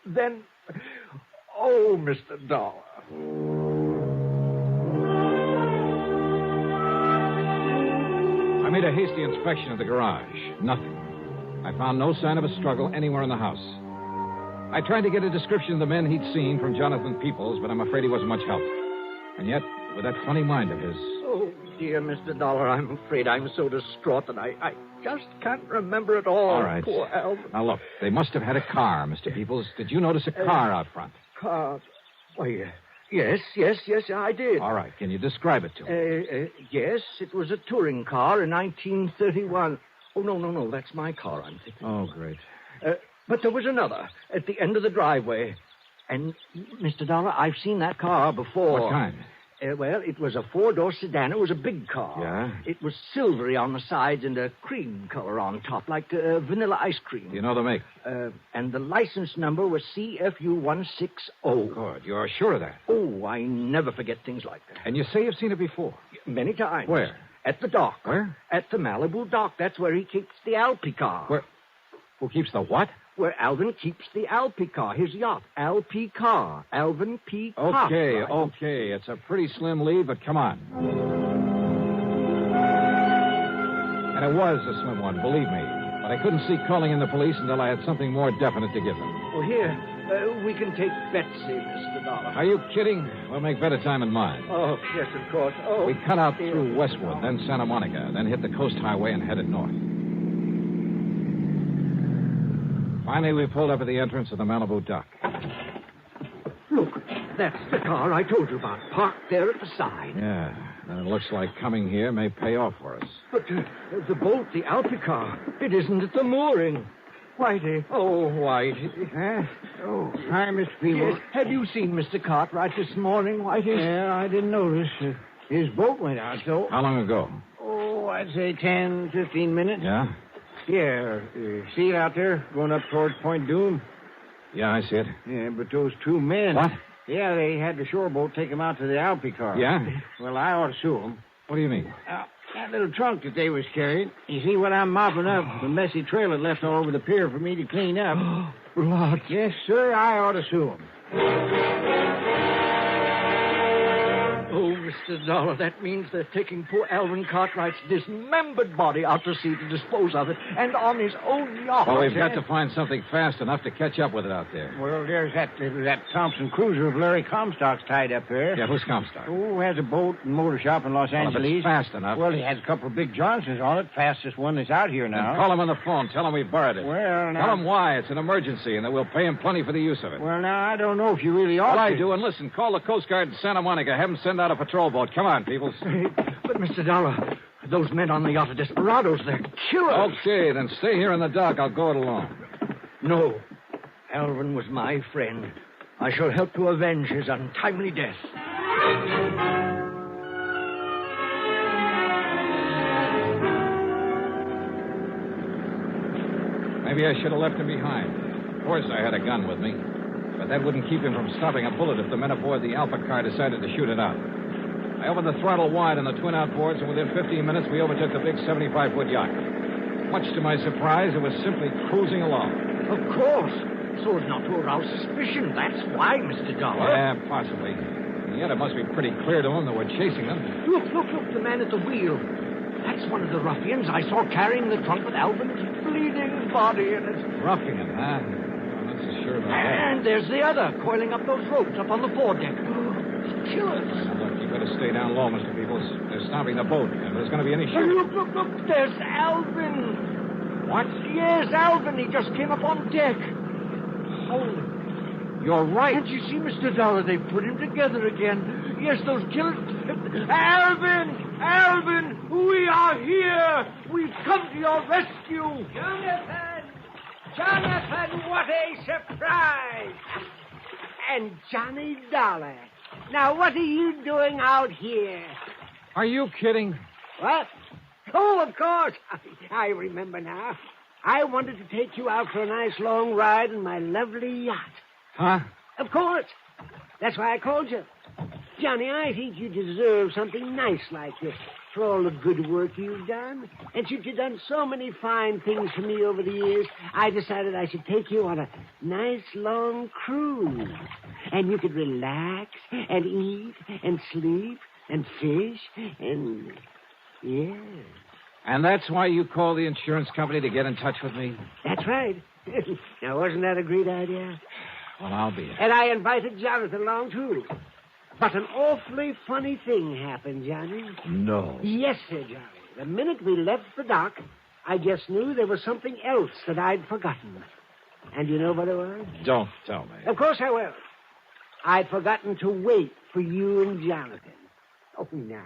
Then... Oh, Mr. Dollar. I made a hasty inspection of the garage. Nothing. I found no sign of a struggle anywhere in the house. I tried to get a description of the men he'd seen from Jonathan Peoples, but I'm afraid he wasn't much help. And yet, with that funny mind of his... Oh, dear Mr. Dollar, I'm afraid I'm so distraught that I just can't remember it all. All right. Poor Alvin. Now, look, they must have had a car, Mr. Peoples. Did you notice a car out front? Car? Why, yes, I did. All right. Can you describe it to me? Yes, it was a touring car in 1931. Oh, no, that's my car, I'm thinking. Oh, great. But there was another at the end of the driveway. And, Mr. Dollar, I've seen that car before. What kind? Well, it was a four-door sedan. It was a big car. Yeah? It was silvery on the sides and a cream color on top, like vanilla ice cream. Do you know the make? And the license number was CFU160. Good. You're sure of that? Oh, I never forget things like that. And you say you've seen it before? Many times. Where? At the dock. Where? At the Malibu dock. That's where he keeps the Alpi car. Where? Who keeps the what? Where Alvin keeps the Alpi car, his yacht. Alpi car. Alvin P. Car. Okay. It's a pretty slim lead, but come on. And it was a slim one, believe me. But I couldn't see calling in the police until I had something more definite to give them. Well, here, we can take Betsy, Mr. Dollar. Are you kidding? We'll make better time in mine. Oh, yes, of course. Oh, we cut out through Westwood, then Santa Monica, then hit the coast highway and headed north. Finally, we pulled up at the entrance of the Malibu dock. Look, that's the car I told you about, parked there at the side. Yeah, and it looks like coming here may pay off for us. But the boat, the Alpi car, it isn't at the mooring. Whitey. Oh, Whitey. Huh? Oh, hi, Mr. Peebles. Yes. Have you seen Mr. Cartwright this morning, Whitey? Yeah, I didn't notice. His boat went out, though. How long ago? Oh, I'd say 10, 15 minutes. Yeah? Yeah. See it out there, going up towards Point Doom? Yeah, I see it. Yeah, but those two men... What? Yeah, they had the shore boat take them out to the Alpi car. Yeah? Well, I ought to sue them. What do you mean? That little trunk that they was carrying. You see what I'm mopping up? The messy trail it left all over the pier for me to clean up. Blood. Yes, sir, I ought to sue them. Oh, Mr. Dollar, that means they're taking poor Alvin Cartwright's dismembered body out to sea to dispose of it, and on his own yacht. Well, we've got to find something fast enough to catch up with it out there. Well, there's that Thompson cruiser of Larry Comstock's tied up there. Yeah, who's Comstock? Oh, has a boat and motor shop in Los Angeles. If it's fast enough. Well, he has a couple of big Johnsons on it. Fastest one that's out here now. Then call him on the phone. Tell him we borrowed it. Well, now... Tell him why. It's an emergency, and that we'll pay him plenty for the use of it. Well, now, I don't know if you really ought Well, to. I do, and listen, call the Coast Guard in Santa Monica. Have them send out a patrol boat. Come on, Peoples. But, Mr. Dollar, those men on the yacht are desperados. They're killers. Okay, then stay here in the dock. I'll go it alone. No. Alvin was my friend. I shall help to avenge his untimely death. Maybe I should have left him behind. Of course, I had a gun with me. But that wouldn't keep him from stopping a bullet if the men aboard the Alpha car decided to shoot it out. I opened the throttle wide on the twin outboards, and within 15 minutes, we overtook the big 75-foot yacht. Much to my surprise, it was simply cruising along. Of course. So as not to arouse suspicion. That's why, Mr. Dollar. Yeah, possibly. And yet it must be pretty clear to them that we're chasing them. Look, the man at the wheel. That's one of the ruffians I saw carrying the trunk with Alvin's bleeding body in it. Ruffian, huh? I'm not so sure about that. And there's the other, coiling up those ropes up on the foredeck. Killers. Look, you better stay down low, Mr. Peoples. They're stopping the boat. If there's going to be any shooting... Look, there's Alvin. What? Yes, Alvin. He just came up on deck. Holy... You're right. Can't you see, Mr. Dollar? They put him together again. Yes, those killers... Alvin, we are here. We've come to your rescue. Jonathan, what a surprise. And Johnny Dollar. Now, what are you doing out here? Are you kidding? What? Oh, of course. I remember now. I wanted to take you out for a nice long ride in my lovely yacht. Huh? Of course. That's why I called you. Johnny, I think you deserve something nice like this for all the good work you've done. And since you've done so many fine things for me over the years, I decided I should take you on a nice long cruise. And you could relax and eat and sleep and fish and... yeah. And that's why you called the insurance company to get in touch with me? That's right. Now, wasn't that a great idea? Well, I'll be it. And I invited Jonathan along, too. But an awfully funny thing happened, Johnny. No. Yes, sir, Johnny. The minute we left the dock, I just knew there was something else that I'd forgotten. And you know what it was? Don't tell me. Of course I will. I'd forgotten to wait for you and Jonathan. Oh, now,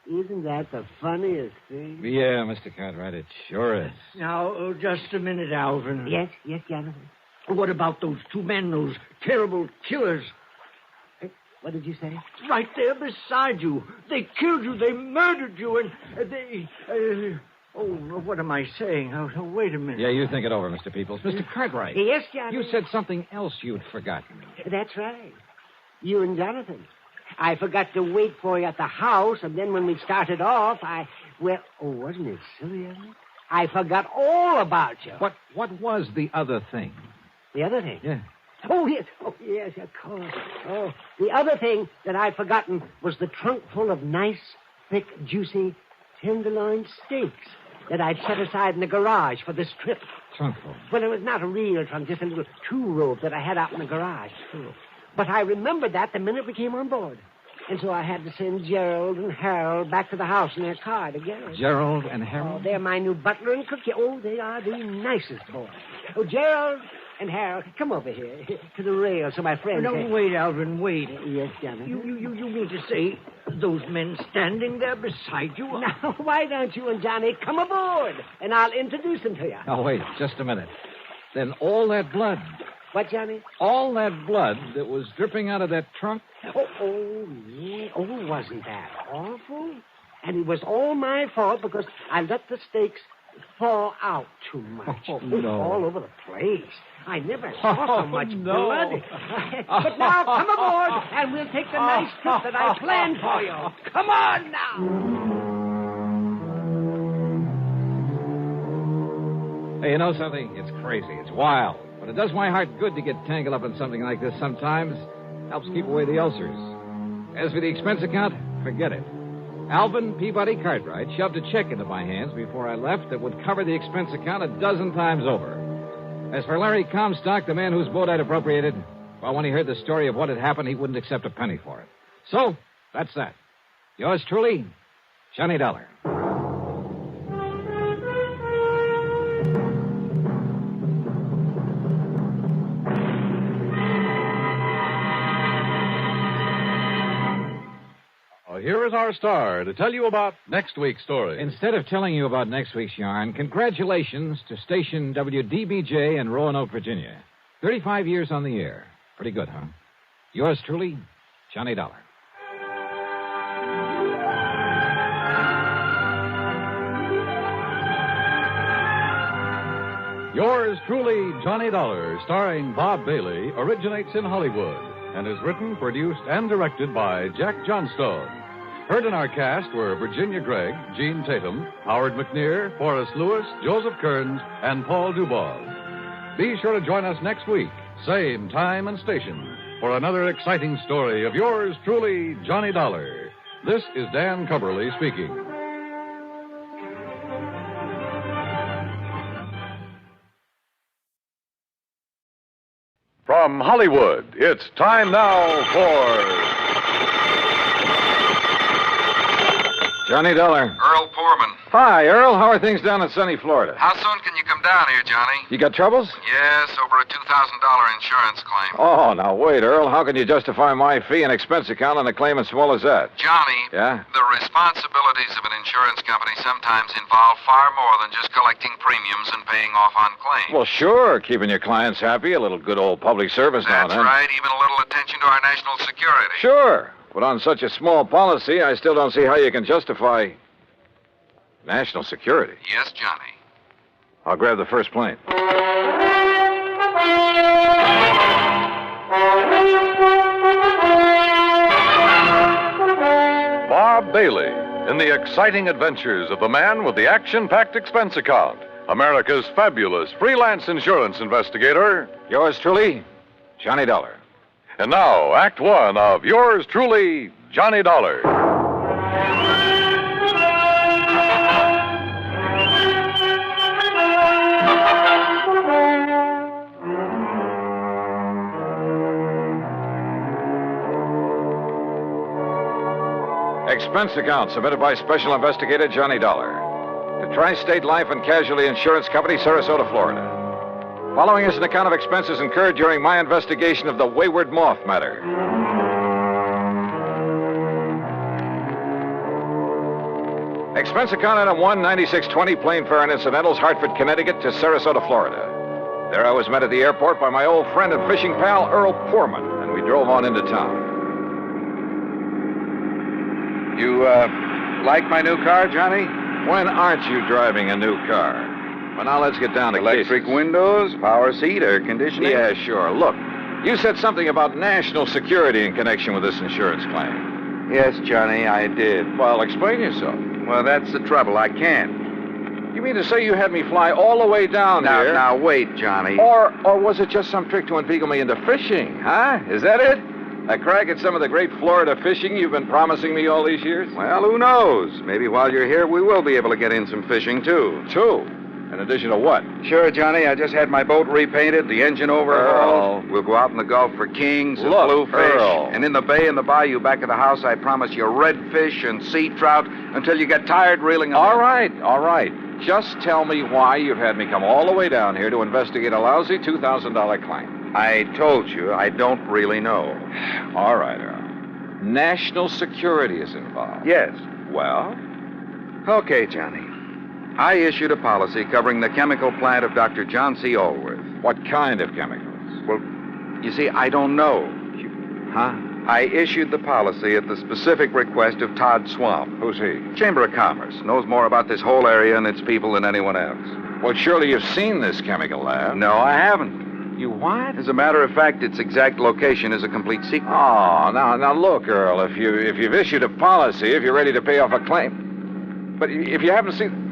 isn't that the funniest thing? Yeah, Mr. Cartwright, it sure is. Now, just a minute, Alvin. Yes, Jonathan. What about those two men, those terrible killers? What did you say? Right there beside you. They killed you. They murdered you. And they... what am I saying? Oh, wait a minute. Yeah, you think it over, Mr. Peoples. Mr. Cartwright. Yes, Johnny. You said something else you'd forgotten. That's right. You and Jonathan. I forgot to wait for you at the house, and then when we started off, wasn't it silly of me? I forgot all about you. What was the other thing? The other thing? Yeah. Oh, yes, of course. Oh, the other thing that I'd forgotten was the trunk full of nice, thick, juicy tenderloin steaks that I'd set aside in the garage for this trip. Trunk full? Well, it was not a real trunk, just a little two-rope that I had out in the garage. But I remembered that the minute we came on board. And so I had to send Gerald and Harold back to the house in their car to get us. Gerald and Harold? Oh, they're my new butler and cook. Oh, they are the nicest boys. Oh, Gerald and Harold, come over here to the rail so my friends... No, wait, Alvin, wait. Yes, Johnny. You mean to say those men standing there beside you? Now, why don't you and Johnny come aboard, and I'll introduce them to you. Now, wait, just a minute. Then all that blood... What, Johnny? All that blood that was dripping out of that trunk? Yeah. Oh, wasn't that awful? And it was all my fault because I let the steaks fall out too much. Oh, no. All over the place. I never saw so much blood. But now, come aboard, and we'll take the nice trip that I planned for you. Come on now. Hey, you know something? It's crazy. It's wild. But it does my heart good to get tangled up in something like this sometimes. Helps keep away the ulcers. As for the expense account, forget it. Alvin Peabody Cartwright shoved a check into my hands before I left that would cover the expense account a dozen times over. As for Larry Comstock, the man whose boat I'd appropriated, well, when he heard the story of what had happened, he wouldn't accept a penny for it. So, that's that. Yours truly, Johnny Dollar. Here is our star to tell you about next week's story. Instead of telling you about next week's yarn, congratulations to station WDBJ in Roanoke, Virginia. 35 years on the air. Pretty good, huh? Yours truly, Johnny Dollar. Yours truly, Johnny Dollar, starring Bob Bailey, originates in Hollywood and is written, produced, and directed by Jack Johnstone. Heard in our cast were Virginia Gregg, Gene Tatum, Howard McNear, Forrest Lewis, Joseph Kearns, and Paul Dubov. Be sure to join us next week, same time and station, for another exciting story of yours truly, Johnny Dollar. This is Dan Cumberly speaking. From Hollywood, it's time now for... Johnny Dollar. Earl Poorman. Hi, Earl. How are things down in sunny Florida? How soon can you come down here, Johnny? You got troubles? Yes, over a $2,000 insurance claim. Oh, now wait, Earl. How can you justify my fee and expense account on a claim as small as that? Johnny. Yeah? The responsibilities of an insurance company sometimes involve far more than just collecting premiums and paying off on claims. Well, sure. Keeping your clients happy, a little good old public service now and then. That's right. Even a little attention to our national security. Sure. But on such a small policy, I still don't see how you can justify national security. Yes, Johnny. I'll grab the first plane. Bob Bailey in the exciting adventures of the man with the action-packed expense account, America's fabulous freelance insurance investigator. Yours truly, Johnny Dollar. And now, Act One of yours truly, Johnny Dollar. Expense account submitted by Special Investigator Johnny Dollar to Tri-State Life and Casualty Insurance Company, Sarasota, Florida. Following is an account of expenses incurred during my investigation of the Wayward Moth matter. Expense account item 1, 9620, plane fare and incidentals, Hartford, Connecticut to Sarasota, Florida. There I was met at the airport by my old friend and fishing pal, Earl Poorman, and we drove on into town. You, like my new car, Johnny? When aren't you driving a new car? Well, now let's get down to electric cases. windows, power seat, air conditioning. Yeah, sure. Look, you said something about national security in connection with this insurance claim. Yes, Johnny, I did. Well, explain yourself. Well, that's the trouble. I can't. You mean to say you had me fly all the way down here? Now, wait, Johnny. Or was it just some trick to inveigle me into fishing, huh? Is that it? A crack at some of the great Florida fishing you've been promising me all these years? Well, who knows? Maybe while you're here, we will be able to get in some fishing, too. In addition to what? Sure, Johnny. I just had my boat repainted, the engine overhauled. We'll go out in the Gulf for kings and bluefish. Earl. And in the bay and the bayou back of the house, I promise you redfish and sea trout until you get tired reeling them. All right. Just tell me why you've had me come all the way down here to investigate a lousy $2,000 claim. I told you I don't really know. All right, Earl. National security is involved. Yes. Well? Okay, Johnny. I issued a policy covering the chemical plant of Dr. John C. Allworth. What kind of chemicals? Well, you see, I don't know. Huh? I issued the policy at the specific request of Todd Swamp. Who's he? Chamber of Commerce. Knows more about this whole area and its people than anyone else. Well, surely you've seen this chemical lab. No, I haven't. You what? As a matter of fact, its exact location is a complete secret. Oh, now look, Earl, if you've issued a policy, if you're ready to pay off a claim. But if you haven't seen...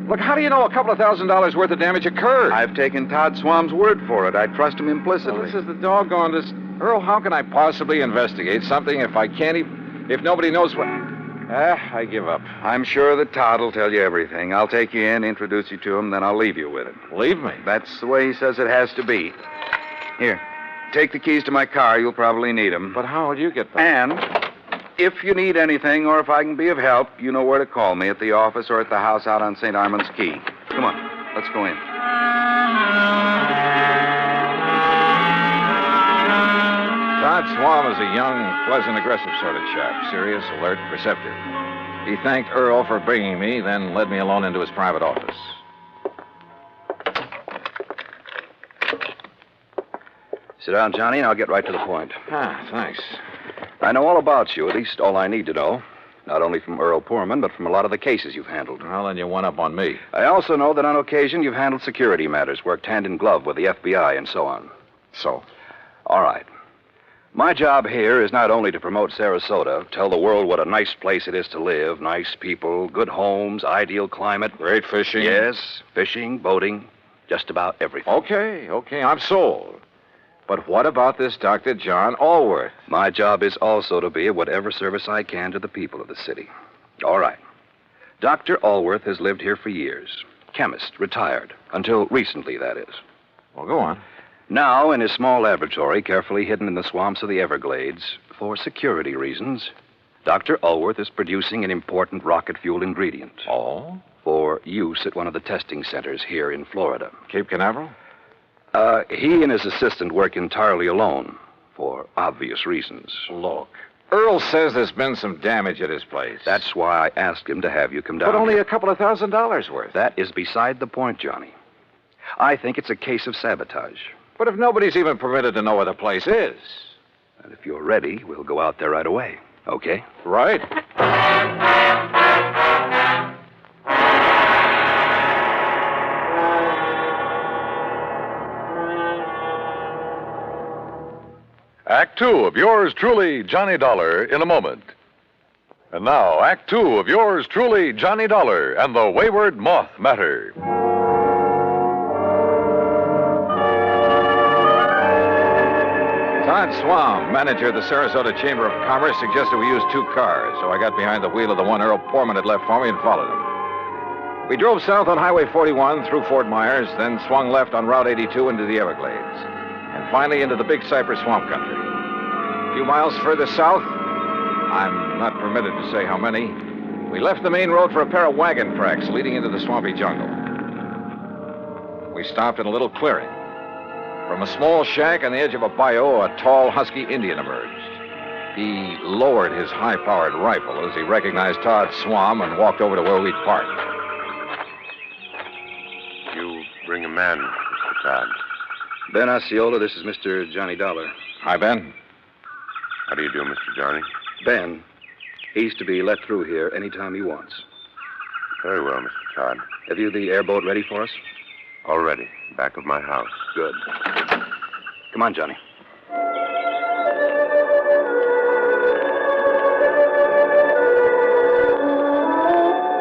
Look, how do you know a couple of $1,000s worth of damage occurred? I've taken Todd Swamp's word for it. I trust him implicitly. Well, this is the doggone... Earl, how can I possibly investigate something if I can't even... If nobody knows what... I give up. I'm sure that Todd will tell you everything. I'll take you in, introduce you to him, then I'll leave you with it. Leave me? That's the way he says it has to be. Here, take the keys to my car. You'll probably need them. But how will you get back? And if you need anything or if I can be of help, you know where to call me, at the office or at the house out on St. Armand's Key. Come on, let's go in. Todd Swam is a young, pleasant, aggressive sort of chap. Serious, alert, perceptive. He thanked Earl for bringing me, then led me alone into his private office. Sit down, Johnny, and I'll get right to the point. Thanks. I know all about you, at least all I need to know. Not only from Earl Poorman, but from a lot of the cases you've handled. Well, then you one up on me. I also know that on occasion you've handled security matters, worked hand in glove with the FBI and so on. So? All right. My job here is not only to promote Sarasota, tell the world what a nice place it is to live, nice people, good homes, ideal climate. Great fishing. Yes, fishing, boating, just about everything. Okay, I'm sold. But what about this Dr. John Allworth? My job is also to be of whatever service I can to the people of the city. All right. Dr. Allworth has lived here for years. Chemist, retired. Until recently, that is. Well, go on. Now, in his small laboratory, carefully hidden in the swamps of the Everglades, for security reasons, Dr. Allworth is producing an important rocket fuel ingredient. Oh? For use at one of the testing centers here in Florida. Cape Canaveral? He and his assistant work entirely alone, for obvious reasons. Look, Earl says there's been some damage at his place. That's why I asked him to have you come down. But only a couple of $1,000s worth. That is beside the point, Johnny. I think it's a case of sabotage. But if nobody's even permitted to know where the place is... And if you're ready, we'll go out there right away. Okay? Right. Act Two of yours truly, Johnny Dollar, in a moment. And now, Act Two of yours truly, Johnny Dollar, and the Wayward Moth Matter. Todd Swam, manager of the Sarasota Chamber of Commerce, suggested we use two cars, so I got behind the wheel of the one Earl Poorman had left for me and followed him. We drove south on Highway 41 through Fort Myers, then swung left on Route 82 into the Everglades, and finally into the Big Cypress Swamp Country. A few miles further south, I'm not permitted to say how many. We left the main road for a pair of wagon tracks leading into the swampy jungle. We stopped in a little clearing. From a small shack on the edge of a bayou, a tall, husky Indian emerged. He lowered his high-powered rifle as he recognized Todd Swam and walked over to where we'd parked. You bring a man, Mr. Todd. Ben Osceola, this is Mr. Johnny Dollar. Hi, Ben. How do you do, Mr. Johnny? Ben, he's to be let through here anytime he wants. Very well, Mr. Todd. Have you the airboat ready for us? All ready. Back of my house. Good. Come on, Johnny.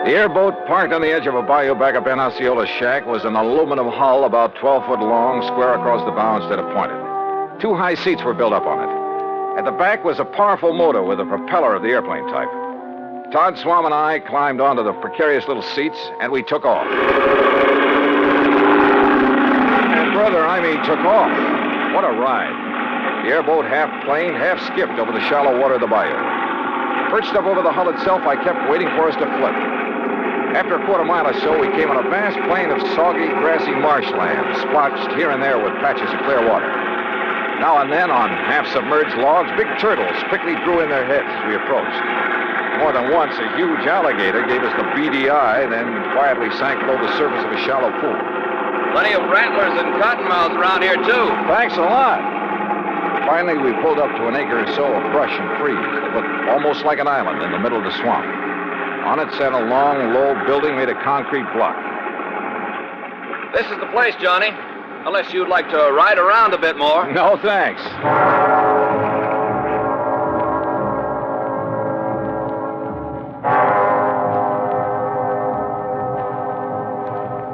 The airboat, parked on the edge of a bayou back of Ben Osceola's shack, was an aluminum hull about 12 foot long, square across the bow instead of pointed. 2 high seats were built up on it. At the back was a powerful motor with a propeller of the airplane type. Todd Swam and I climbed onto the precarious little seats, and we took off. And brother, I mean took off. What a ride. The airboat half planed, half skipped over the shallow water of the bayou. Perched up over the hull itself, I kept waiting for us to flip. After a quarter mile or so, we came on a vast plain of soggy, grassy marshland, splotched here and there with patches of clear water. Now and then, on half-submerged logs, big turtles quickly drew in their heads as we approached. More than once, a huge alligator gave us the beady eye, then quietly sank below the surface of a shallow pool. Plenty of rattlers and cottonmouths around here, too. Thanks a lot. Finally, we pulled up to an acre or so of brush and trees that looked almost like an island in the middle of the swamp. On it sat a long, low building made of concrete block. This is the place, Johnny. Unless you'd like to ride around a bit more. No, thanks.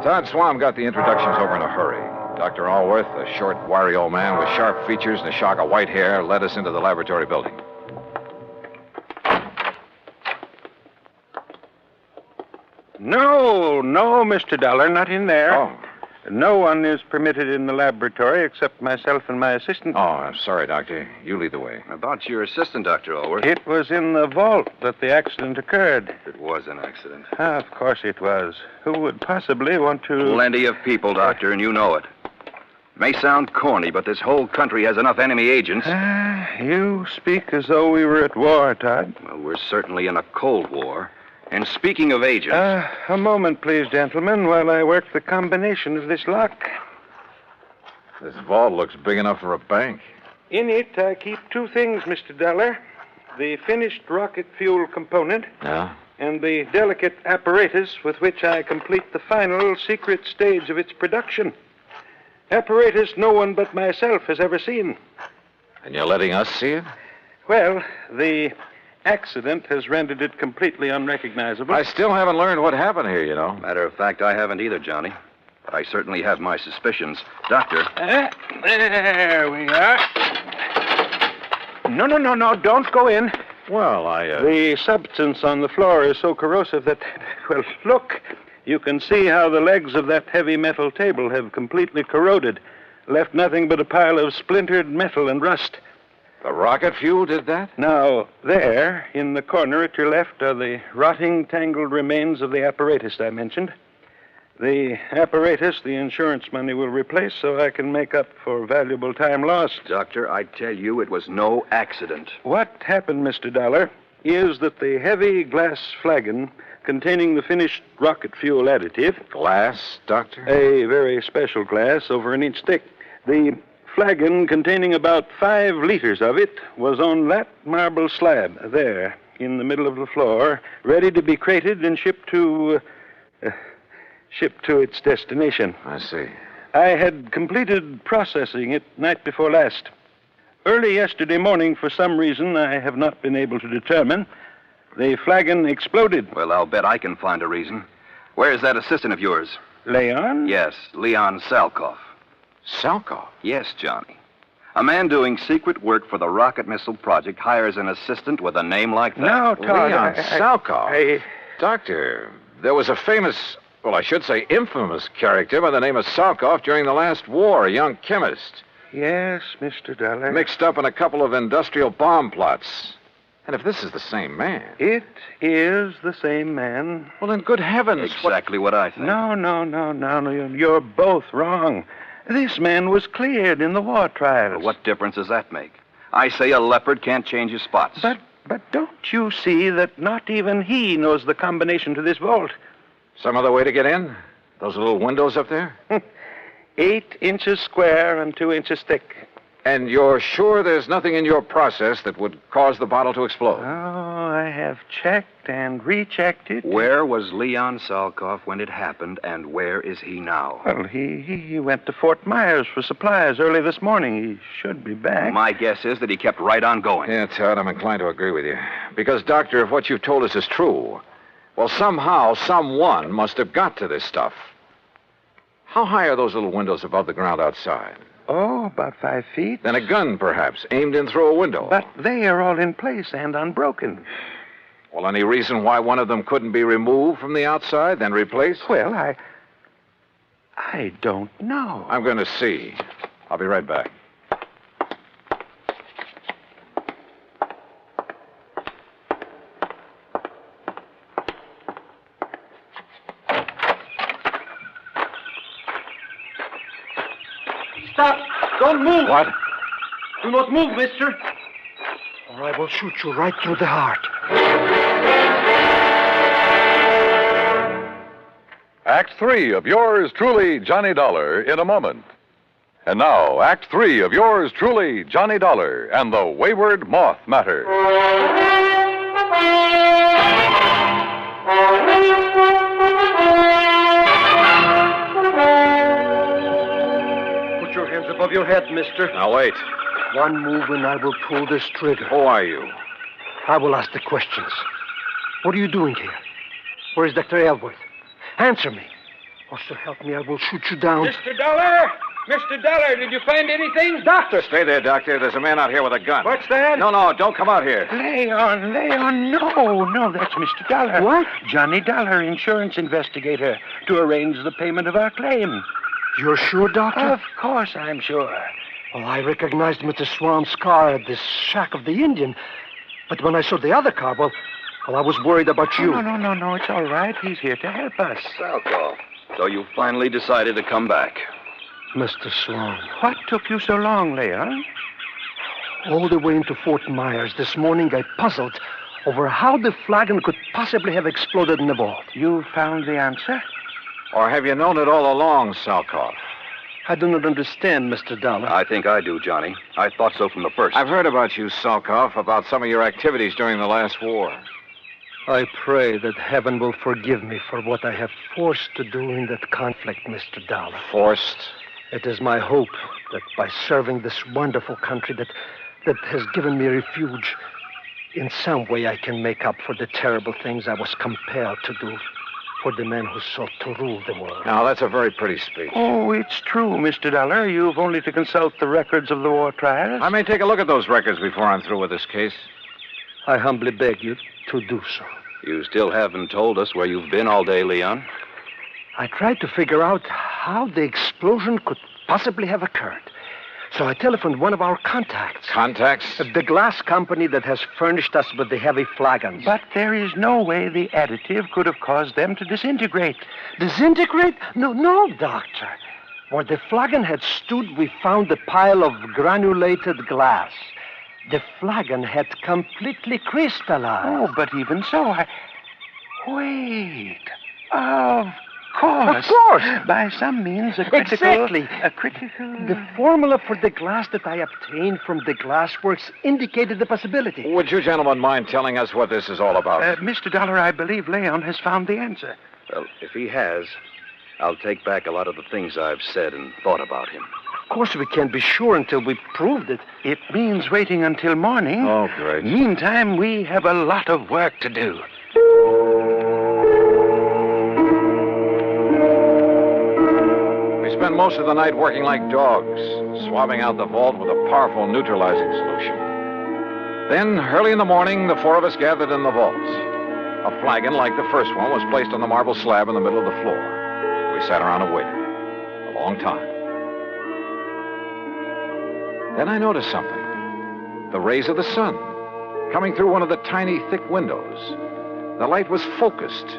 Todd Swam got the introductions over in a hurry. Dr. Allworth, a short, wiry old man with sharp features and a shock of white hair, led us into the laboratory building. No, Mr. Dollar, not in there. Oh. No one is permitted in the laboratory except myself and my assistant. Oh, I'm sorry, Doctor. You lead the way. About your assistant, Dr. Allworth. It was in the vault that the accident occurred. It was an accident. Of course it was. Who would possibly want to... Plenty of people, Doctor, and you know it. May sound corny, but this whole country has enough enemy agents. You speak as though we were at war, Todd. Well, we're certainly in a Cold War. And speaking of agents... A moment, please, gentlemen, while I work the combination of this lock. This vault looks big enough for a bank. In it, I keep 2 things, Mr. Dollar. The finished rocket fuel component. Yeah? And the delicate apparatus with which I complete the final secret stage of its production. Apparatus no one but myself has ever seen. And you're letting us see it? Well, the accident has rendered it completely unrecognizable. I still haven't learned what happened here, you know. Matter of fact, I haven't either, Johnny. But I certainly have my suspicions. Doctor. There we are. No, don't go in. Well, The substance on the floor is so corrosive that, well, look. You can see how the legs of that heavy metal table have completely corroded, left nothing but a pile of splintered metal and rust. The rocket fuel did that? Now, there, in the corner at your left, are the rotting, tangled remains of the apparatus I mentioned. The apparatus the insurance money will replace so I can make up for valuable time lost. Doctor, I tell you, it was no accident. What happened, Mr. Dollar, is that the heavy glass flagon containing the finished rocket fuel additive... Glass, Doctor? A very special glass, over an inch thick. The flagon containing about 5 liters of it was on that marble slab there in the middle of the floor, ready to be crated and shipped to its destination. I see. I had completed processing it night before last. Early yesterday morning, for some reason I have not been able to determine, the flagon exploded. Well, I'll bet I can find a reason. Where's that assistant of yours? Leon? Yes, Leon Salkoff. Salkoff? Yes, Johnny. A man doing secret work for the rocket missile project hires an assistant with a name like that. No, Todd. Leon Salkoff. Doctor, there was a famous, well, I should say infamous character by the name of Salkoff during the last war, a young chemist. Yes, Mr. Dollar. Mixed up in a couple of industrial bomb plots. And if this is the same man... It is the same man. Well, then, good heavens. Exactly what I think. No. You're both wrong. This man was cleared in the war trials. Well, what difference does that make? I say a leopard can't change his spots. But don't you see that not even he knows the combination to this vault? Some other way to get in? Those little windows up there? 8 inches square and 2 inches thick. And you're sure there's nothing in your process that would cause the bottle to explode? Oh, I have checked and rechecked it. Where was Leon Salkoff when it happened, and where is he now? Well, he went to Fort Myers for supplies early this morning. He should be back. My guess is that he kept right on going. Yeah, Todd, I'm inclined to agree with you. Because, Doctor, if what you've told us is true, well, somehow, someone must have got to this stuff. How high are those little windows above the ground outside? Oh, about 5 feet. Then a gun, perhaps, aimed in through a window. But they are all in place and unbroken. Well, any reason why one of them couldn't be removed from the outside, then replaced? Well, I don't know. I'm going to see. I'll be right back. Stop! Don't move! What? Do not move, mister. Or I will shoot you right through the heart. Act 3 of yours truly, Johnny Dollar, in a moment. And now, Act 3 of yours truly, Johnny Dollar, and the Wayward Moth Matter. Put your hands above your head, mister. Now, wait. One move and I will pull this trigger. Who are you? I will ask the questions. What are you doing here? Where is Dr. Elworth? Answer me. Or so help me, I will shoot you down. Mr. Dollar! Mr. Dollar, did you find anything? Doctor! Stay there, Doctor. There's a man out here with a gun. What's that? No, don't come out here. Leon, no, that's Mr. Dollar. What? Johnny Dollar, insurance investigator, to arrange the payment of our claim. You're sure, Doctor? Of course I'm sure. Well, I recognized Mr. Swan's car at the shack of the Indian. But when I saw the other car, well, I was worried about you. No, it's all right. He's here to help us. Salkoff, so you finally decided to come back. Mr. Swan. What took you so long, Leon? All the way into Fort Myers this morning, I puzzled over how the flagon could possibly have exploded in the vault. You found the answer? Or have you known it all along, Salkoff? I do not understand, Mr. Dollar. I think I do, Johnny. I thought so from the first. I've heard about you, Salkoff, about some of your activities during the last war. I pray that heaven will forgive me for what I have forced to do in that conflict, Mr. Dollar. Forced? It is my hope that by serving this wonderful country that has given me refuge, in some way I can make up for the terrible things I was compelled to do for the men who sought to rule the world. Now, that's a very pretty speech. Oh, it's true, Mr. Dollar. You've only to consult the records of the war trials. I may take a look at those records before I'm through with this case. I humbly beg you to do so. You still haven't told us where you've been all day, Leon. I tried to figure out how the explosion could possibly have occurred. So I telephoned one of our contacts. Contacts? The glass company that has furnished us with the heavy flagons. But there is no way the additive could have caused them to disintegrate. Disintegrate? No, Doctor. Where the flagon had stood, we found a pile of granulated glass. The flagon had completely crystallized. Oh, but even so, Wait. Of course. Of course. By some means, a critical... Exactly. A critical... The formula for the glass that I obtained from the glassworks indicated the possibility. Would you gentlemen mind telling us what this is all about? Mr. Dollar, I believe Leon has found the answer. Well, if he has, I'll take back a lot of the things I've said and thought about him. Of course, we can't be sure until we proved it. It means waiting until morning. Oh, great. Meantime, we have a lot of work to do. We spent most of the night working like dogs, swabbing out the vault with a powerful neutralizing solution. Then, early in the morning, the four of us gathered in the vault. A flagon like the first one was placed on the marble slab in the middle of the floor. We sat around and waited. A long time. Then I noticed something. The rays of the sun coming through one of the tiny, thick windows. The light was focused,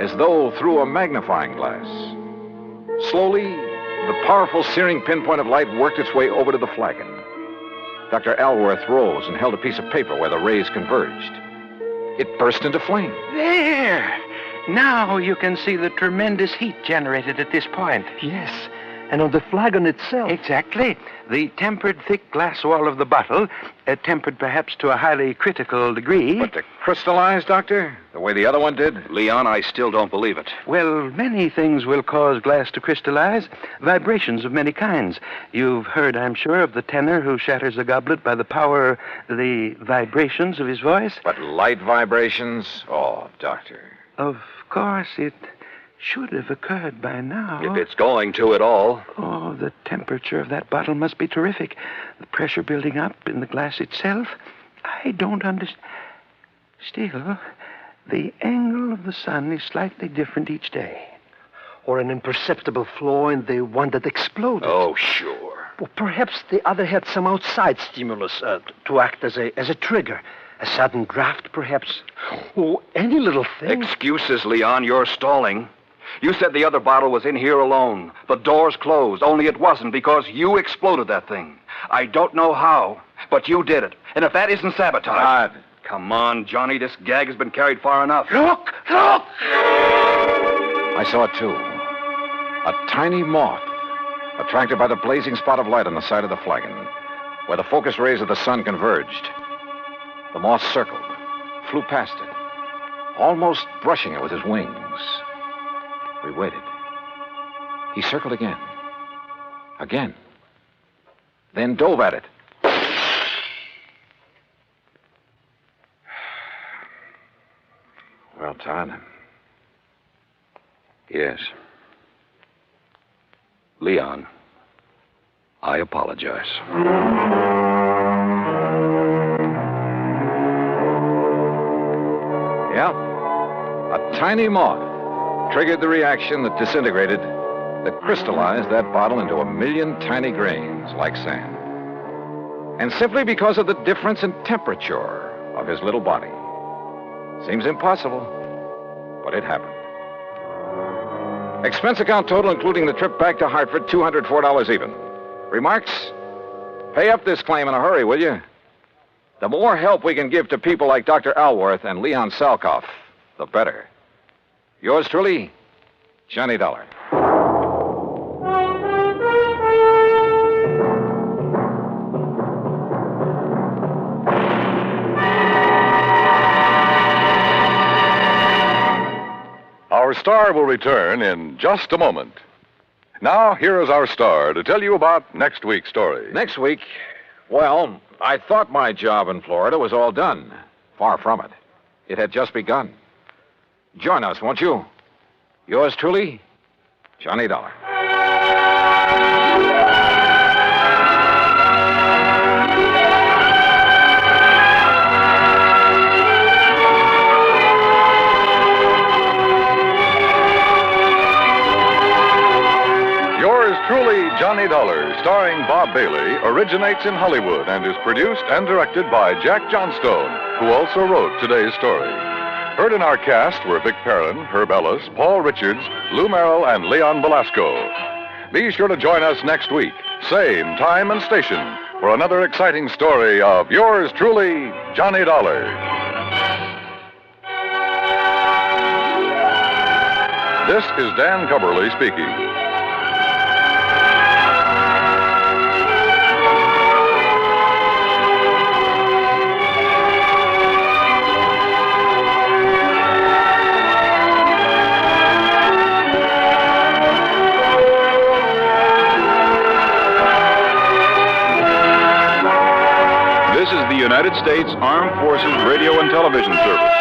as though through a magnifying glass. Slowly, the powerful searing pinpoint of light worked its way over to the flagon. Dr. Alworth rose and held a piece of paper where the rays converged. It burst into flame. There! Now you can see the tremendous heat generated at this point. Yes, and on the flagon itself. Exactly. The tempered thick glass wall of the bottle, tempered perhaps to a highly critical degree. But to crystallize, Doctor, the way the other one did? Leon, I still don't believe it. Well, many things will cause glass to crystallize. Vibrations of many kinds. You've heard, I'm sure, of the tenor who shatters a goblet by the vibrations of his voice. But light vibrations? Oh, Doctor. Of course, it should have occurred by now. If it's going to at all. Oh, the temperature of that bottle must be terrific. The pressure building up in the glass itself. I don't understand. Still, the angle of the sun is slightly different each day. Or an imperceptible flaw in the one that exploded. Oh, sure. Well, perhaps the other had some outside stimulus to act as a trigger. A sudden draft, perhaps. Oh, any little thing. Excuses, Leon. You're stalling. You said the other bottle was in here alone. The door's closed, only it wasn't because you exploded that thing. I don't know how, but you did it. And if that isn't sabotage... God. Come on, Johnny. This gag has been carried far enough. Look! I saw it, too. A tiny moth, attracted by the blazing spot of light on the side of the flagon, where the focused rays of the sun converged. The moth circled, flew past it, almost brushing it with his wings. We waited. He circled again. Again. Then dove at it. Well, Todd. Yes. Leon, I apologize. Yeah. A tiny moth triggered the reaction that disintegrated, that crystallized that bottle into a million tiny grains like sand. And simply because of the difference in temperature of his little body. Seems impossible, but it happened. Expense account total, including the trip back to Hartford, $204 even. Remarks? Pay up this claim in a hurry, will you? The more help we can give to people like Dr. Alworth and Leon Salkoff, the better. Yours truly, Johnny Dollar. Our star will return in just a moment. Now, here is our star to tell you about next week's story. Next week? Well, I thought my job in Florida was all done. Far from it. It had just begun. Join us, won't you? Yours truly, Johnny Dollar. Yours truly, Johnny Dollar, starring Bob Bailey, originates in Hollywood and is produced and directed by Jack Johnstone, who also wrote today's story. Heard in our cast were Vic Perrin, Herb Ellis, Paul Richards, Lou Merrill, and Leon Velasco. Be sure to join us next week, same time and station, for another exciting story of yours truly, Johnny Dollar. This is Dan Cubberly speaking. This is the United States Armed Forces Radio and Television Service.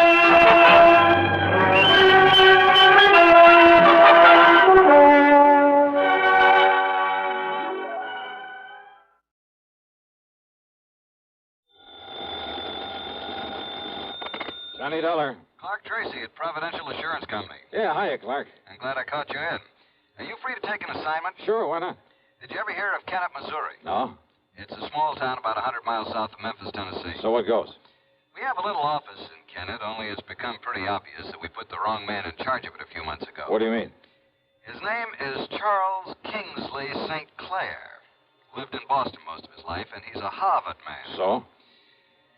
Johnny Dollar. Clark Tracy at Providential Assurance Company. Yeah, hiya, Clark. I'm glad I caught you in. Are you free to take an assignment? Sure, why not? Did you ever hear of Kennett, Missouri? No. It's a small town about 100 miles south of Memphis, Tennessee. So what goes? We have a little office in Kennett, only it's become pretty obvious that we put the wrong man in charge of it a few months ago. What do you mean? His name is Charles Kingsley St. Clair. Lived in Boston most of his life, and he's a Harvard man. So?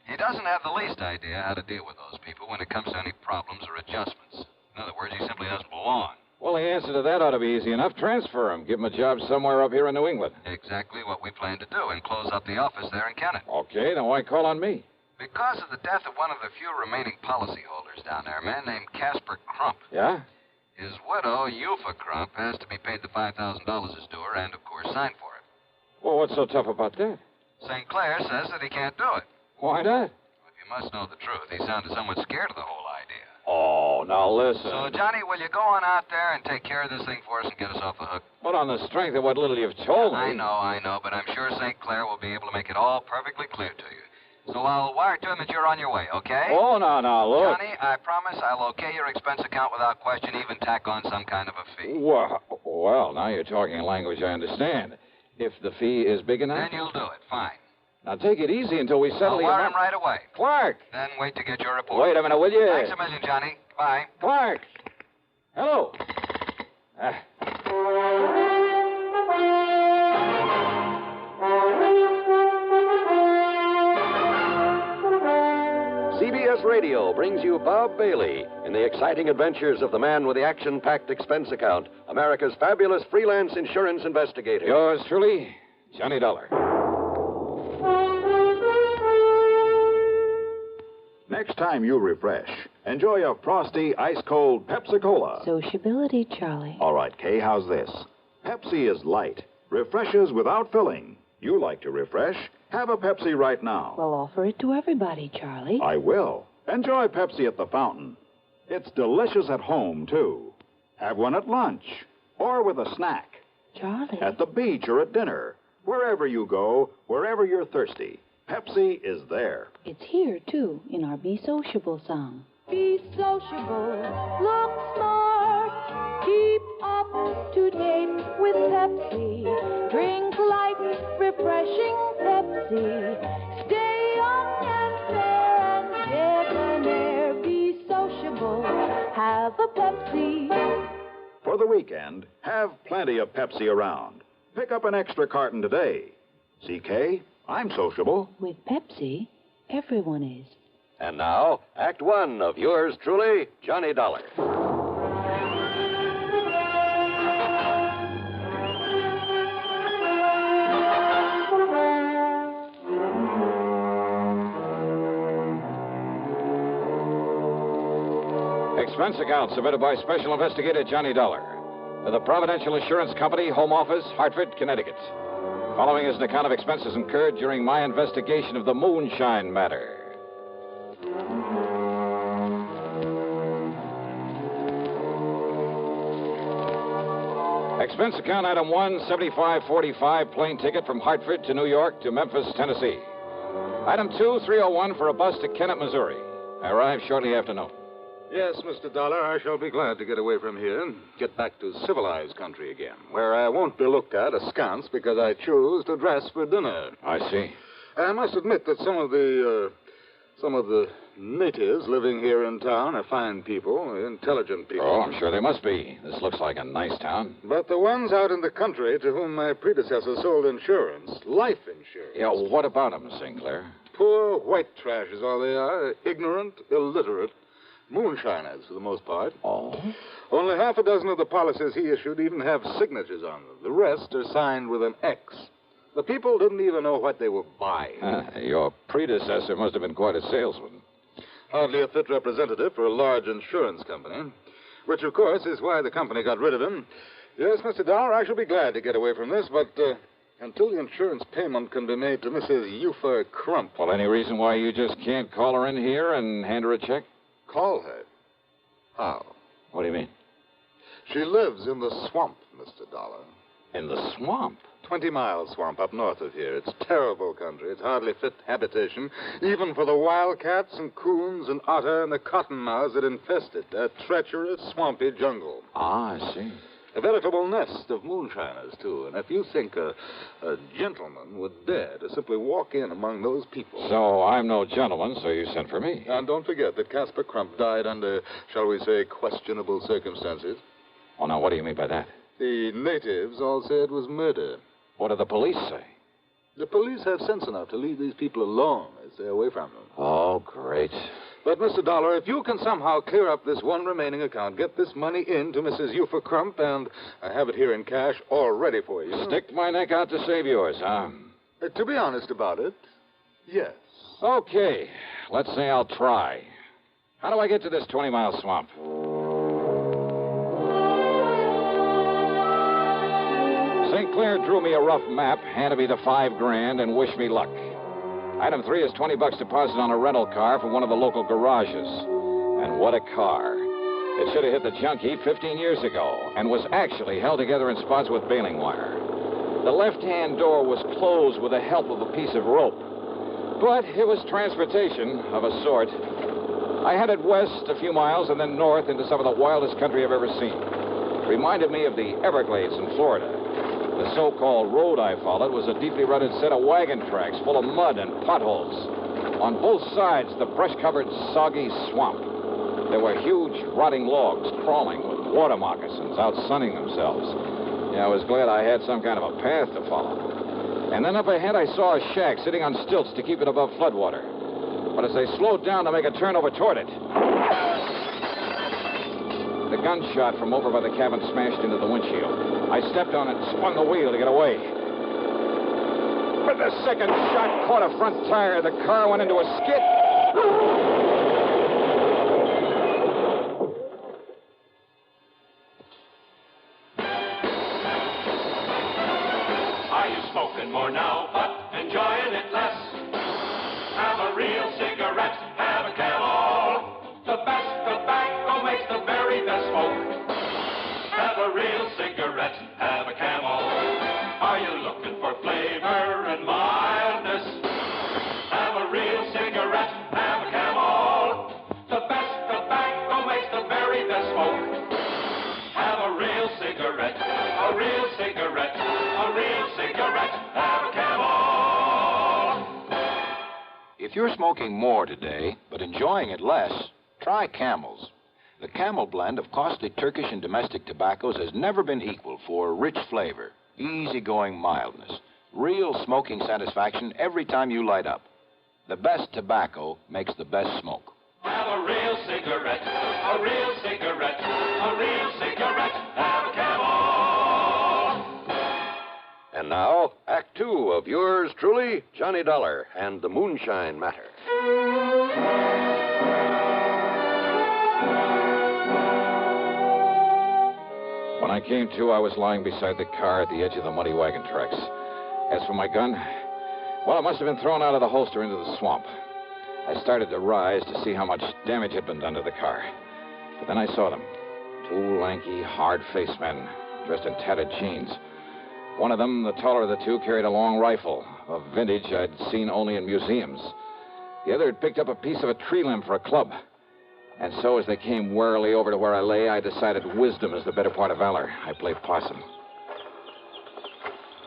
He doesn't have the least idea how to deal with those people when it comes to any problems or adjustments. In other words, he simply doesn't belong. Well, the answer to that ought to be easy enough. Transfer him. Give him a job somewhere up here in New England. Exactly what we plan to do, and close up the office there in Kennett. Okay, then why call on me? Because of the death of one of the few remaining policyholders down there, a man named Casper Crump. Yeah? His widow, Eupha Crump, has to be paid the $5,000 as due her and, of course, sign for it. Well, what's so tough about that? St. Clair says that he can't do it. Why not? If you must know the truth, he sounded somewhat scared of the whole idea. Oh, now listen. So, Johnny, will you go on out there and take care of this thing for us and get us off the hook? But on the strength of what little you've told me. I know, but I'm sure St. Clair will be able to make it all perfectly clear to you. So I'll wire to him that you're on your way, okay? Oh, now, look. Johnny, I promise I'll okay your expense account without question, even tack on some kind of a fee. Well, now you're talking a language I understand. If the fee is big enough? Then you'll do it, fine. Now take it easy until we settle I'll the wire amount. him right away. Clark! Then wait to get your report. Wait a minute, will you? Thanks a million, Johnny. Bye. Clark! Hello. CBS Radio brings you Bob Bailey in the exciting adventures of the man with the action-packed expense account, America's fabulous freelance insurance investigator. Yours truly, Johnny Dollar. Next time you refresh, enjoy a frosty, ice-cold Pepsi-Cola. Sociability, Charlie. All right, Kay, how's this? Pepsi is light, refreshes without filling. You like to refresh? Have a Pepsi right now. Well, offer it to everybody, Charlie. I will. Enjoy Pepsi at the fountain. It's delicious at home, too. Have one at lunch or with a snack. Charlie. At the beach or at dinner. Wherever you go, wherever you're thirsty, Pepsi is there. It's here, too, in our Be Sociable song. Be sociable, look smart, keep up to date with Pepsi. Drink light, refreshing Pepsi. Stay young and fair and debonair. Be sociable, have a Pepsi. For the weekend, have plenty of Pepsi around. Pick up an extra carton today. CK, I'm sociable. With Pepsi, everyone is. And now, Act One of yours truly, Johnny Dollar. Expense account submitted by Special Investigator Johnny Dollar to the Providential Insurance Company, Home Office, Hartford, Connecticut. Following is an account of expenses incurred during my investigation of the moonshine matter. Expense account item 1, $75.45, plane ticket from Hartford to New York to Memphis, Tennessee. Item 2, $301 for a bus to Kennett, Missouri. I arrived shortly after noon. Yes, Mr. Dollar, I shall be glad to get away from here and get back to civilized country again, where I won't be looked at askance because I choose to dress for dinner. I see. I must admit that some of the natives living here in town are fine people, intelligent people. Oh, I'm sure they must be. This looks like a nice town. But the ones out in the country to whom my predecessor sold insurance, life insurance. Yeah, what about them, Sinclair? Poor white trash is all they are. Ignorant, illiterate, moonshiners for the most part. Oh? Only half a dozen of the policies he issued even have signatures on them. The rest are signed with an X. The people didn't even know what they were buying. Your predecessor must have been quite a salesman. Hardly a fit representative for a large insurance company, which, of course, is why the company got rid of him. Yes, Mr. Dollar, I shall be glad to get away from this, but until the insurance payment can be made to Mrs. Eupha Crump. Well, any reason why you just can't call her in here and hand her a check? Call her? How? What do you mean? She lives in the swamp, Mr. Dollar. In the swamp? 20-mile swamp up north of here. It's terrible country. It's hardly fit habitation, even for the wildcats and coons and otter and the cottonmouths that infest it. A treacherous, swampy jungle. Ah, I see. A veritable nest of moonshiners, too. And if you think a gentleman would dare to simply walk in among those people... So I'm no gentleman, so you sent for me. And don't forget that Casper Crump died under, shall we say, questionable circumstances. Oh, now, what do you mean by that? The natives all said it was murder. What do the police say? The police have sense enough to leave these people alone. They stay away from them. Oh, great. But, Mr. Dollar, if you can somehow clear up this one remaining account, get this money in to Mrs. Euphra Crump, and I have it here in cash all ready for you. Stick my neck out to save yours, huh? To be honest about it, yes. Okay. Let's say I'll try. How do I get to this 20-mile swamp? St. Clair drew me a rough map, handed me the $5,000, and wished me luck. Item 3 is $20 deposit on a rental car from one of the local garages. And what a car. It should have hit the junk heap 15 years ago and was actually held together in spots with baling wire. The left-hand door was closed with the help of a piece of rope. But it was transportation of a sort. I headed west a few miles and then north into some of the wildest country I've ever seen. It reminded me of the Everglades in Florida. The so-called road I followed was a deeply rutted set of wagon tracks full of mud and potholes. On both sides, the brush-covered, soggy swamp. There were huge, rotting logs crawling with water moccasins out sunning themselves. Yeah, I was glad I had some kind of a path to follow. And then up ahead, I saw a shack sitting on stilts to keep it above floodwater. But as I slowed down to make a turn over toward it, the gunshot from over by the cabin smashed into the windshield. I stepped on it and spun the wheel to get away. But the second shot caught a front tire. The car went into a skid. Are you smoking more now, but enjoying it less? Have a real cigarette, have a Camel. The best tobacco makes the very best smoke. Have a real cigarette, have a Camel. Are you looking for flavor and mildness? Have a real cigarette, have a Camel. The best tobacco makes the very best smoke. Have a real cigarette, a real cigarette, a real cigarette, have a Camel. If you're smoking more today, but enjoying it less, try Camels. The Camel blend of costly Turkish and domestic tobaccos has never been equal for rich flavor, easygoing mildness, real smoking satisfaction every time you light up. The best tobacco makes the best smoke. Have a real cigarette, a real cigarette, a real cigarette, have a Camel. And now, Act 2 of yours truly, Johnny Dollar and the Moonshine Matter. When I came to, I was lying beside the car at the edge of the muddy wagon tracks. As for my gun, well, it must have been thrown out of the holster into the swamp. I started to rise to see how much damage had been done to the car. But then I saw them. Two lanky, hard-faced men dressed in tattered jeans. One of them, the taller of the two, carried a long rifle, a vintage I'd seen only in museums. The other had picked up a piece of a tree limb for a club. And so as they came warily over to where I lay, I decided wisdom is the better part of valor. I played possum.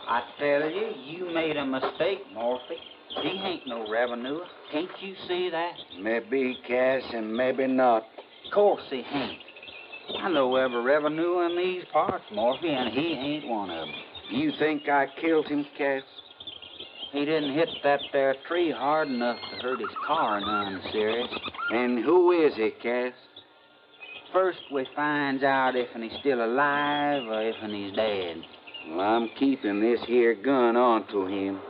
I tell you, you made a mistake, Morphy. He ain't no revenue. Can't you see that? Maybe, Cass, and maybe not. Of course he ain't. I know every revenue in these parts, Morphy, and he ain't one of them. You think I killed him, Cass? He didn't hit that there tree hard enough to hurt his car none serious. And who is he, Cass? First we finds out if he's still alive or if he's dead. Well, I'm keeping this here gun onto him.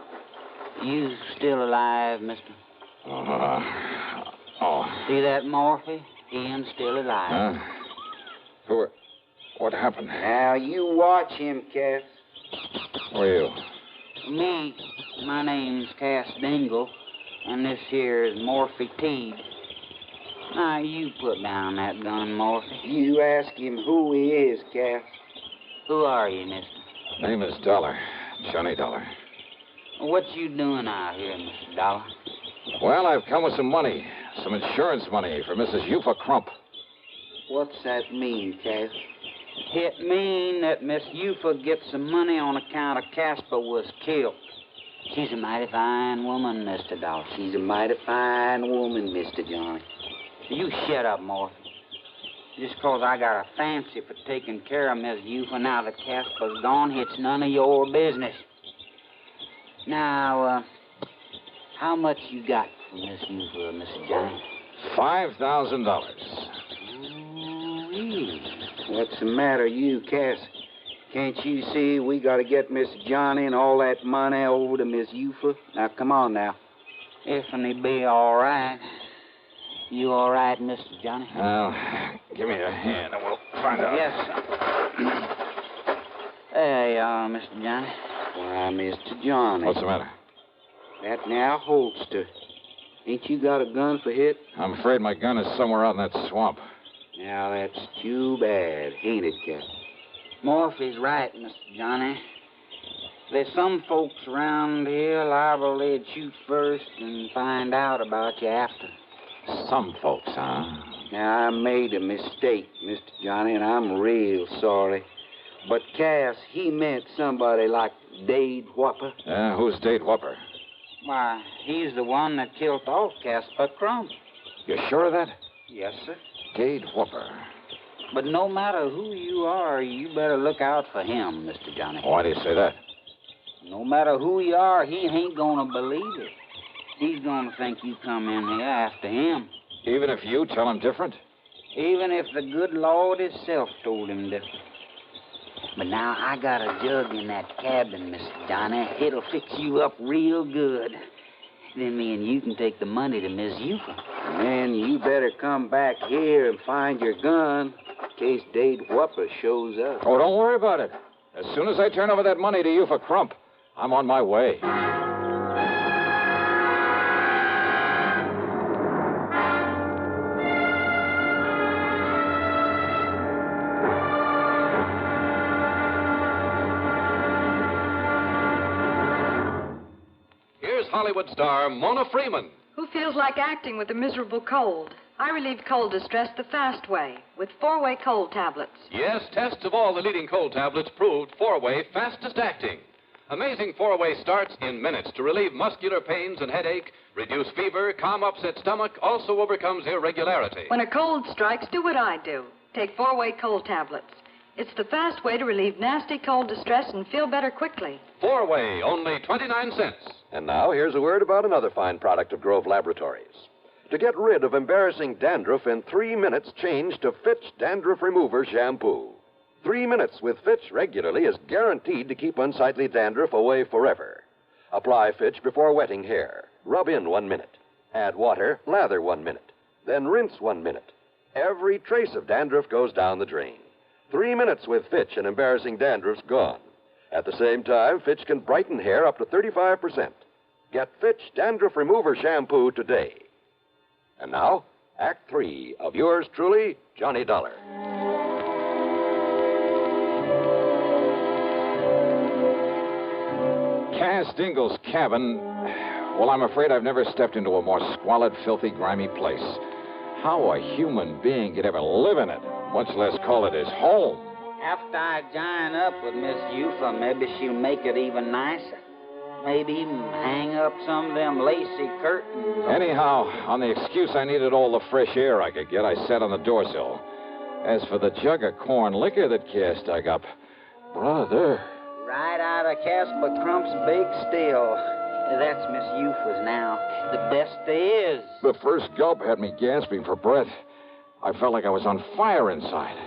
You still alive, mister? See that, Morphy? He ain't still alive. What happened? Now, you watch him, Cass. Who are you? Me, my name's Cass Dingle, and this here is Morphy Teed. Now, you put down that gun, Morphy. You ask him who he is, Cass. Who are you, mister? Name is Dollar. Johnny Dollar. What you doing out here, Mr. Dollar? Well, I've come with some money. Some insurance money for Mrs. Euphra Crump. What's that mean, Cass? It mean that Miss Eufa gets some money on account of Casper was killed. She's a mighty fine woman, Mr. Dollar. She's a mighty fine woman, Mr. Johnny. You shut up, Morphy. Just 'cause I got a fancy for taking care of Miss Eufa now that Casper's gone, it's none of your business. Now, how much you got for Miss Eufa, Mr. Johnny? $5,000. What's the matter, you, Cass? Can't you see we got to get Miss Johnny and all that money over to Miss Eufa? Now, come on now. If he be all right. You all right, Mr. Johnny? Well, give me a hand and we'll find out. Yes, sir. There you are, Mr. Johnny. Why, Mr. Johnny. What's the matter? That now holster. Ain't you got a gun for hit? I'm afraid my gun is somewhere out in that swamp. Now, that's too bad, ain't it, Cap? Morphy's right, Mr. Johnny. There's some folks around here liable they'd shoot first and find out about you after. Some folks, huh? Now, I made a mistake, Mr. Johnny, and I'm real sorry. But Cass, he meant somebody like Dade Whopper. Who's Dade Whopper? Why, he's the one that killed off Casper Crumb. You sure of that? Yes, sir. Dade Whopper. But no matter who you are, you better look out for him, Mr. Johnny. Why do you say that? No matter who you are, he ain't gonna believe it. He's gonna think you come in here after him. Even if you tell him different? Even if the good Lord himself told him different. But now I got a jug in that cabin, Mr. Johnny. It'll fix you up real good. Then me and you can take the money to Miss Eufa. And then you better come back here and find your gun in case Dade Whopper shows up. Oh, don't worry about it. As soon as I turn over that money to you for Crump, I'm on my way. Hollywood star Mona Freeman. Who feels like acting with a miserable cold? I relieve cold distress the fast way with 4-way cold tablets. Yes, tests of all the leading cold tablets proved 4-way fastest acting. Amazing 4-way starts in minutes to relieve muscular pains and headache, reduce fever, calm upset stomach, also overcomes irregularity. When a cold strikes, do what I do. Take 4-way cold tablets. It's the fast way to relieve nasty cold distress and feel better quickly. 4-way, only 29 cents. And now, here's a word about another fine product of Grove Laboratories. To get rid of embarrassing dandruff in 3 minutes, change to Fitch Dandruff Remover Shampoo. 3 minutes with Fitch regularly is guaranteed to keep unsightly dandruff away forever. Apply Fitch before wetting hair. Rub in 1 minute. Add water, lather 1 minute. Then rinse 1 minute. Every trace of dandruff goes down the drain. 3 minutes with Fitch and embarrassing dandruff's gone. At the same time, Fitch can brighten hair up to 35%. Get Fitch Dandruff Remover Shampoo today. And now, Act 3 of yours truly, Johnny Dollar. Cass Dingle's cabin. Well, I'm afraid I've never stepped into a more squalid, filthy, grimy place. How a human being could ever live in it, much less call it his home. After I join up with Miss Eufa, maybe she'll make it even nicer. Maybe even hang up some of them lacy curtains. Anyhow, on the excuse I needed all the fresh air I could get, I sat on the doorsill. As for the jug of corn liquor that Cass dug up, brother. Right out of Casper Crump's big still. That's Miss Eufa's now. The best there is. The first gulp had me gasping for breath. I felt like I was on fire inside.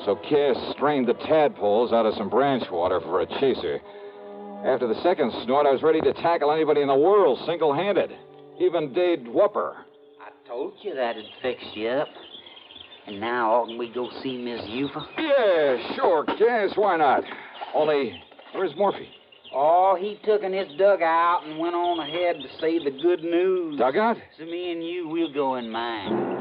So Cass strained the tadpoles out of some branch water for a chaser. After the second snort, I was ready to tackle anybody in the world single-handed. Even Dade Whopper. I told you that'd fix you up. And now, oughtn't we go see Miss Eufa? Yeah, sure, Cass. Why not? Only, where's Morphy? Oh, he took in his dugout and went on ahead to say the good news. Dugout? So me and you, we'll go in mine.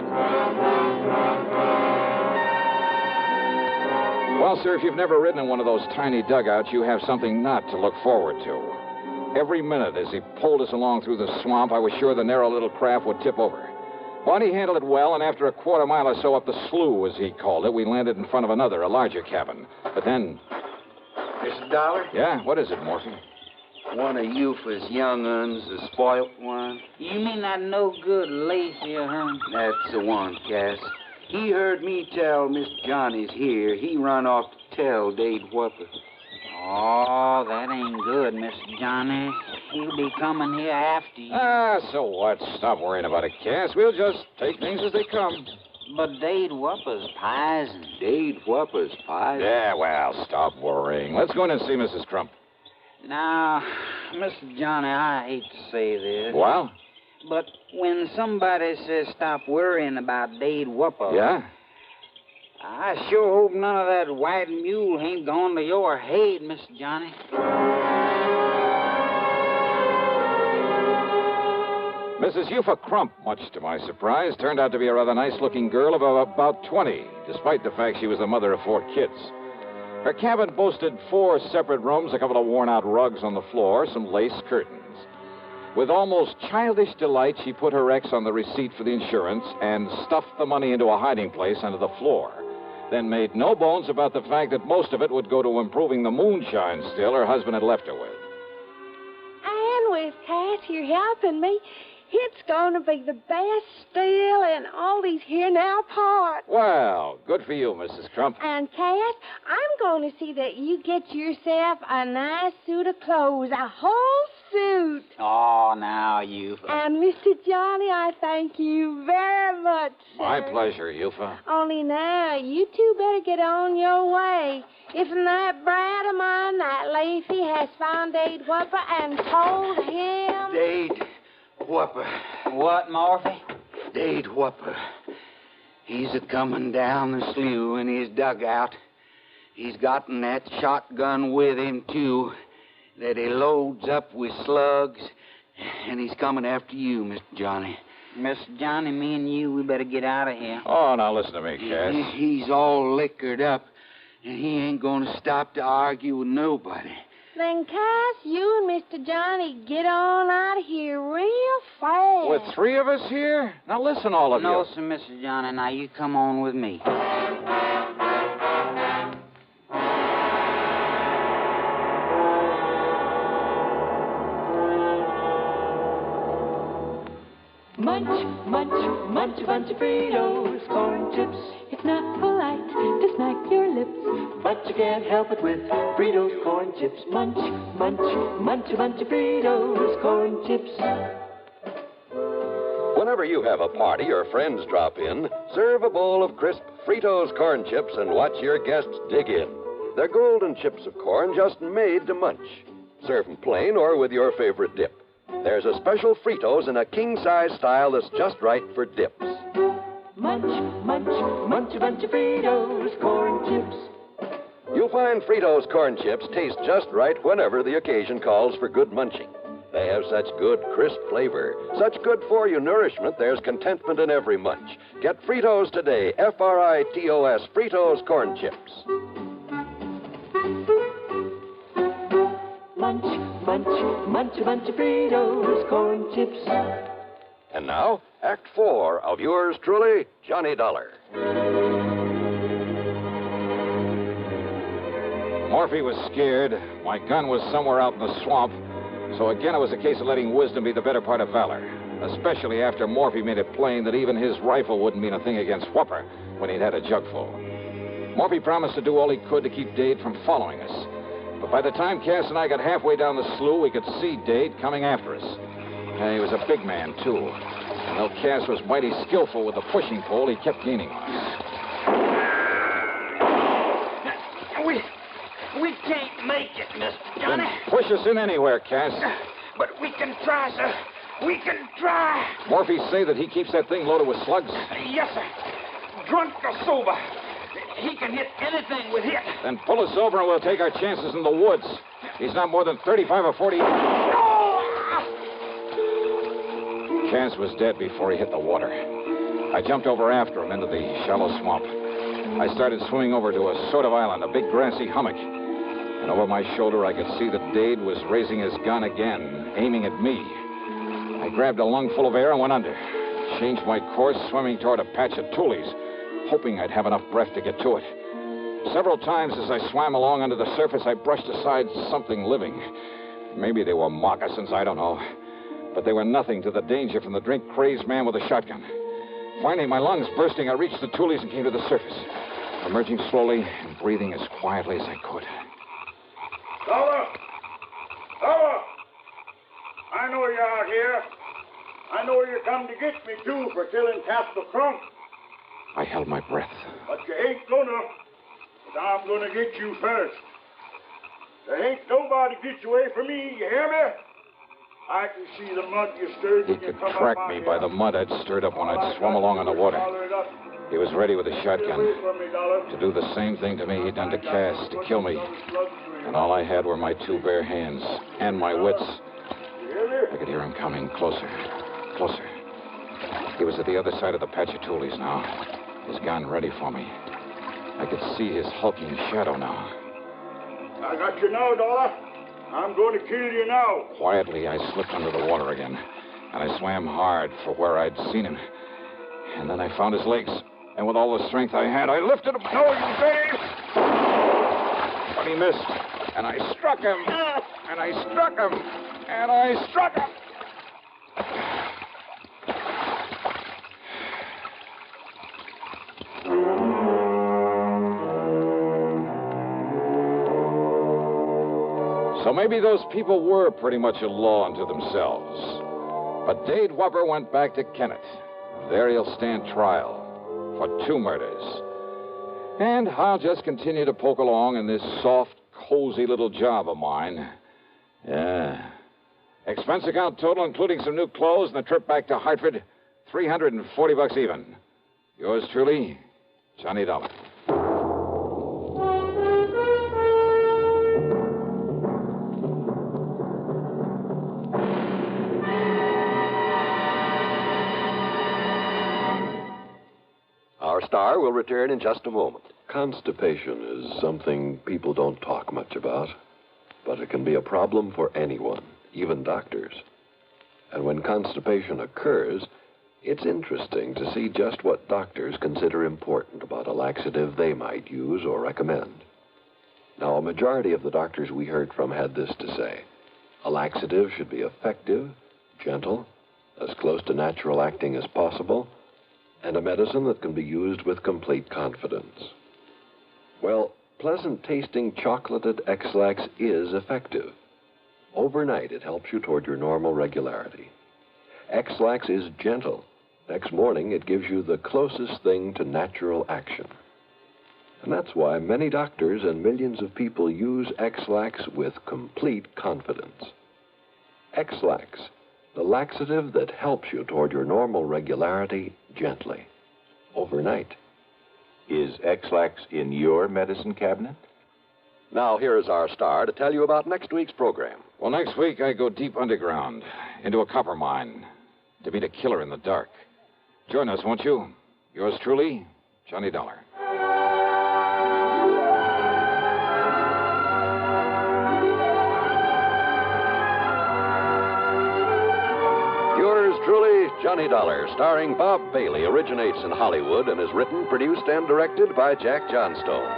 Well, sir, if you've never ridden in one of those tiny dugouts, you have something not to look forward to. Every minute as he pulled us along through the swamp, I was sure the narrow little craft would tip over. Barney handled it well, and after a quarter mile or so up the slough, as he called it, we landed in front of another, a larger cabin. But then... Mr. Dollar? Yeah, what is it, Morphy? One of Eufa's young uns, the spoilt one. You mean that no-good Lacey, huh? That's the one, Cass. He heard me tell Miss Johnny's here. He run off to tell Dade Whopper. Oh, that ain't good, Miss Johnny. He'll be coming here after you. Ah, so what? Stop worrying about it, Cass. We'll just take things as they come. But Dade Whopper's pisin'. Dade Whopper's pisin'? Yeah, well, stop worrying. Let's go in and see Mrs. Crump. Now, Mr. Johnny, I hate to say this. Well? But when somebody says stop worrying about Dade Whopper... Yeah? I sure hope none of that white mule ain't gone to your head, Mr. Johnny. Mrs. Eufa Crump, much to my surprise, turned out to be a rather nice-looking girl of about 20, despite the fact she was the mother of 4 kids. Her cabin boasted 4 separate rooms, a couple of worn-out rugs on the floor, some lace curtains. With almost childish delight, she put her ex on the receipt for the insurance and stuffed the money into a hiding place under the floor, then made no bones about the fact that most of it would go to improving the moonshine still her husband had left her with. And with Cass here helping me, it's going to be the best still in all these here now parts. Well, good for you, Mrs. Crump. And, Cass, I'm going to see that you get yourself a nice suit of clothes, a whole suit. Oh, now, you... And, Mr. Johnny, I thank you very much, sir. My pleasure, Eufa. Only now, you two better get on your way. If that brat of mine, that Lacey, has found Dade Whopper and told him... Dade Whopper. What, Morphy? Dade Whopper. He's a-coming down the slough in his dugout. He's gotten that shotgun with him, too, that he loads up with slugs, and he's coming after you, Mr. Johnny. Mr. Johnny, me and you, we better get out of here. Oh, now listen to me, Cass. He's all liquored up, and he ain't going to stop to argue with nobody. Then, Cass, you and Mr. Johnny get on out of here real fast. With 3 of us here? Now listen, all of you. No, sir, Mr. Johnny. Now you come on with me. Munch, munch, munch a bunch of Fritos, corn chips. It's not polite to smack your lips, but you can't help it with Fritos, corn chips. Munch, munch, munch a bunch of Fritos, corn chips. Whenever you have a party or friends drop in, serve a bowl of crisp Fritos corn chips and watch your guests dig in. They're golden chips of corn just made to munch. Serve them plain or with your favorite dip. There's a special Fritos in a king-size style that's just right for dips. Munch, munch, munch a bunch of Fritos, corn chips. You'll find Fritos corn chips taste just right whenever the occasion calls for good munching. They have such good, crisp flavor, such good-for-you nourishment, there's contentment in every munch. Get Fritos today, Fritos, Fritos corn chips. Munch, munch, munch a bunch of Fritos, corn chips. And now, Act 4 of yours truly, Johnny Dollar. Morphy was scared. My gun was somewhere out in the swamp. So again, it was a case of letting wisdom be the better part of valor, especially after Morphy made it plain that even his rifle wouldn't mean a thing against Whopper when he'd had a jugful. Morphy promised to do all he could to keep Dade from following us. But by the time Cass and I got halfway down the slough, we could see Dade coming after us. And he was a big man, too. And though Cass was mighty skillful with the pushing pole, he kept gaining on us. We can't make it, Mr. Johnny. Then push us in anywhere, Cass. But we can try, sir. We can try. Morphy say that he keeps that thing loaded with slugs? Yes, sir. Drunk or sober. He can hit anything with hit. Then pull us over and we'll take our chances in the woods. He's not more than 35 or 40. Cass was dead before he hit the water. I jumped over after him into the shallow swamp. I started swimming over to a sort of island, a big grassy hummock. And over my shoulder, I could see that Dade was raising his gun again, aiming at me. I grabbed a lungful of air and went under. changed my course, swimming toward a patch of tules, hoping I'd have enough breath to get to it. Several times as I swam along under the surface, I brushed aside something living. Maybe they were moccasins, I don't know. But they were nothing to the danger from the drink-crazed man with a shotgun. Finally, my lungs bursting, I reached the tules and came to the surface, emerging slowly and breathing as quietly as I could. Dollar! Dollar! I know you're out here. I know you come to get me, too, for killing Castle Crump. I held my breath. But you ain't gonna. But I'm gonna get you first. There ain't nobody get you away from me, you hear me? I can see the mud you stirred He when you could come track up me out by here. the mud I'd stirred up when I'd swum along on the water. He was ready with a shotgun to do the same thing to me he'd done to Cass, to kill me. And all I had were my two bare hands and my wits. I could hear him coming closer, closer. He was at the other side of the patch of tules now, his gun ready for me. I could see his hulking shadow now. I got you now, Dollar. I'm going to kill you now. Quietly, I slipped under the water again, and I swam hard for where I'd seen him. And then I found his legs, and with all the strength I had, I lifted him. No, you babe! But he missed, and I struck him, and I struck him, and I struck him. So maybe those people were pretty much a law unto themselves. But Dade Whopper went back to Kennett. There he'll stand trial for 2 murders. And I'll just continue to poke along in this soft, cozy little job of mine. Yeah. Expense account total, including some new clothes and a trip back to Hartford, $340 even. Yours truly, Johnny Dollar. Our star will return in just a moment. Constipation is something people don't talk much about, but it can be a problem for anyone, even doctors. And when constipation occurs, it's interesting to see just what doctors consider important about a laxative they might use or recommend. Now, a majority of the doctors we heard from had this to say. A laxative should be effective, gentle, as close to natural acting as possible, and a medicine that can be used with complete confidence. Well, pleasant-tasting chocolated X-Lax is effective. Overnight, it helps you toward your normal regularity. X-Lax is gentle. Next morning, it gives you the closest thing to natural action. And that's why many doctors and millions of people use X-Lax with complete confidence. X-Lax, the laxative that helps you toward your normal regularity gently, overnight. Is X-Lax in your medicine cabinet? Now, here is our star to tell you about next week's program. Well, next week I go deep underground, into a copper mine, to meet a killer in the dark. Join us, won't you? Yours truly, Johnny Dollar. Yours truly, Johnny Dollar, starring Bob Bailey, originates in Hollywood and is written, produced, and directed by Jack Johnstone.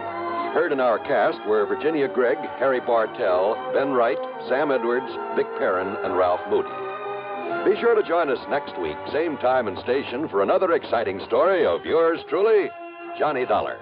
Heard in our cast were Virginia Gregg, Harry Bartell, Ben Wright, Sam Edwards, Vic Perrin, and Ralph Moody. Be sure to join us next week, same time and station, for another exciting story of yours truly, Johnny Dollar.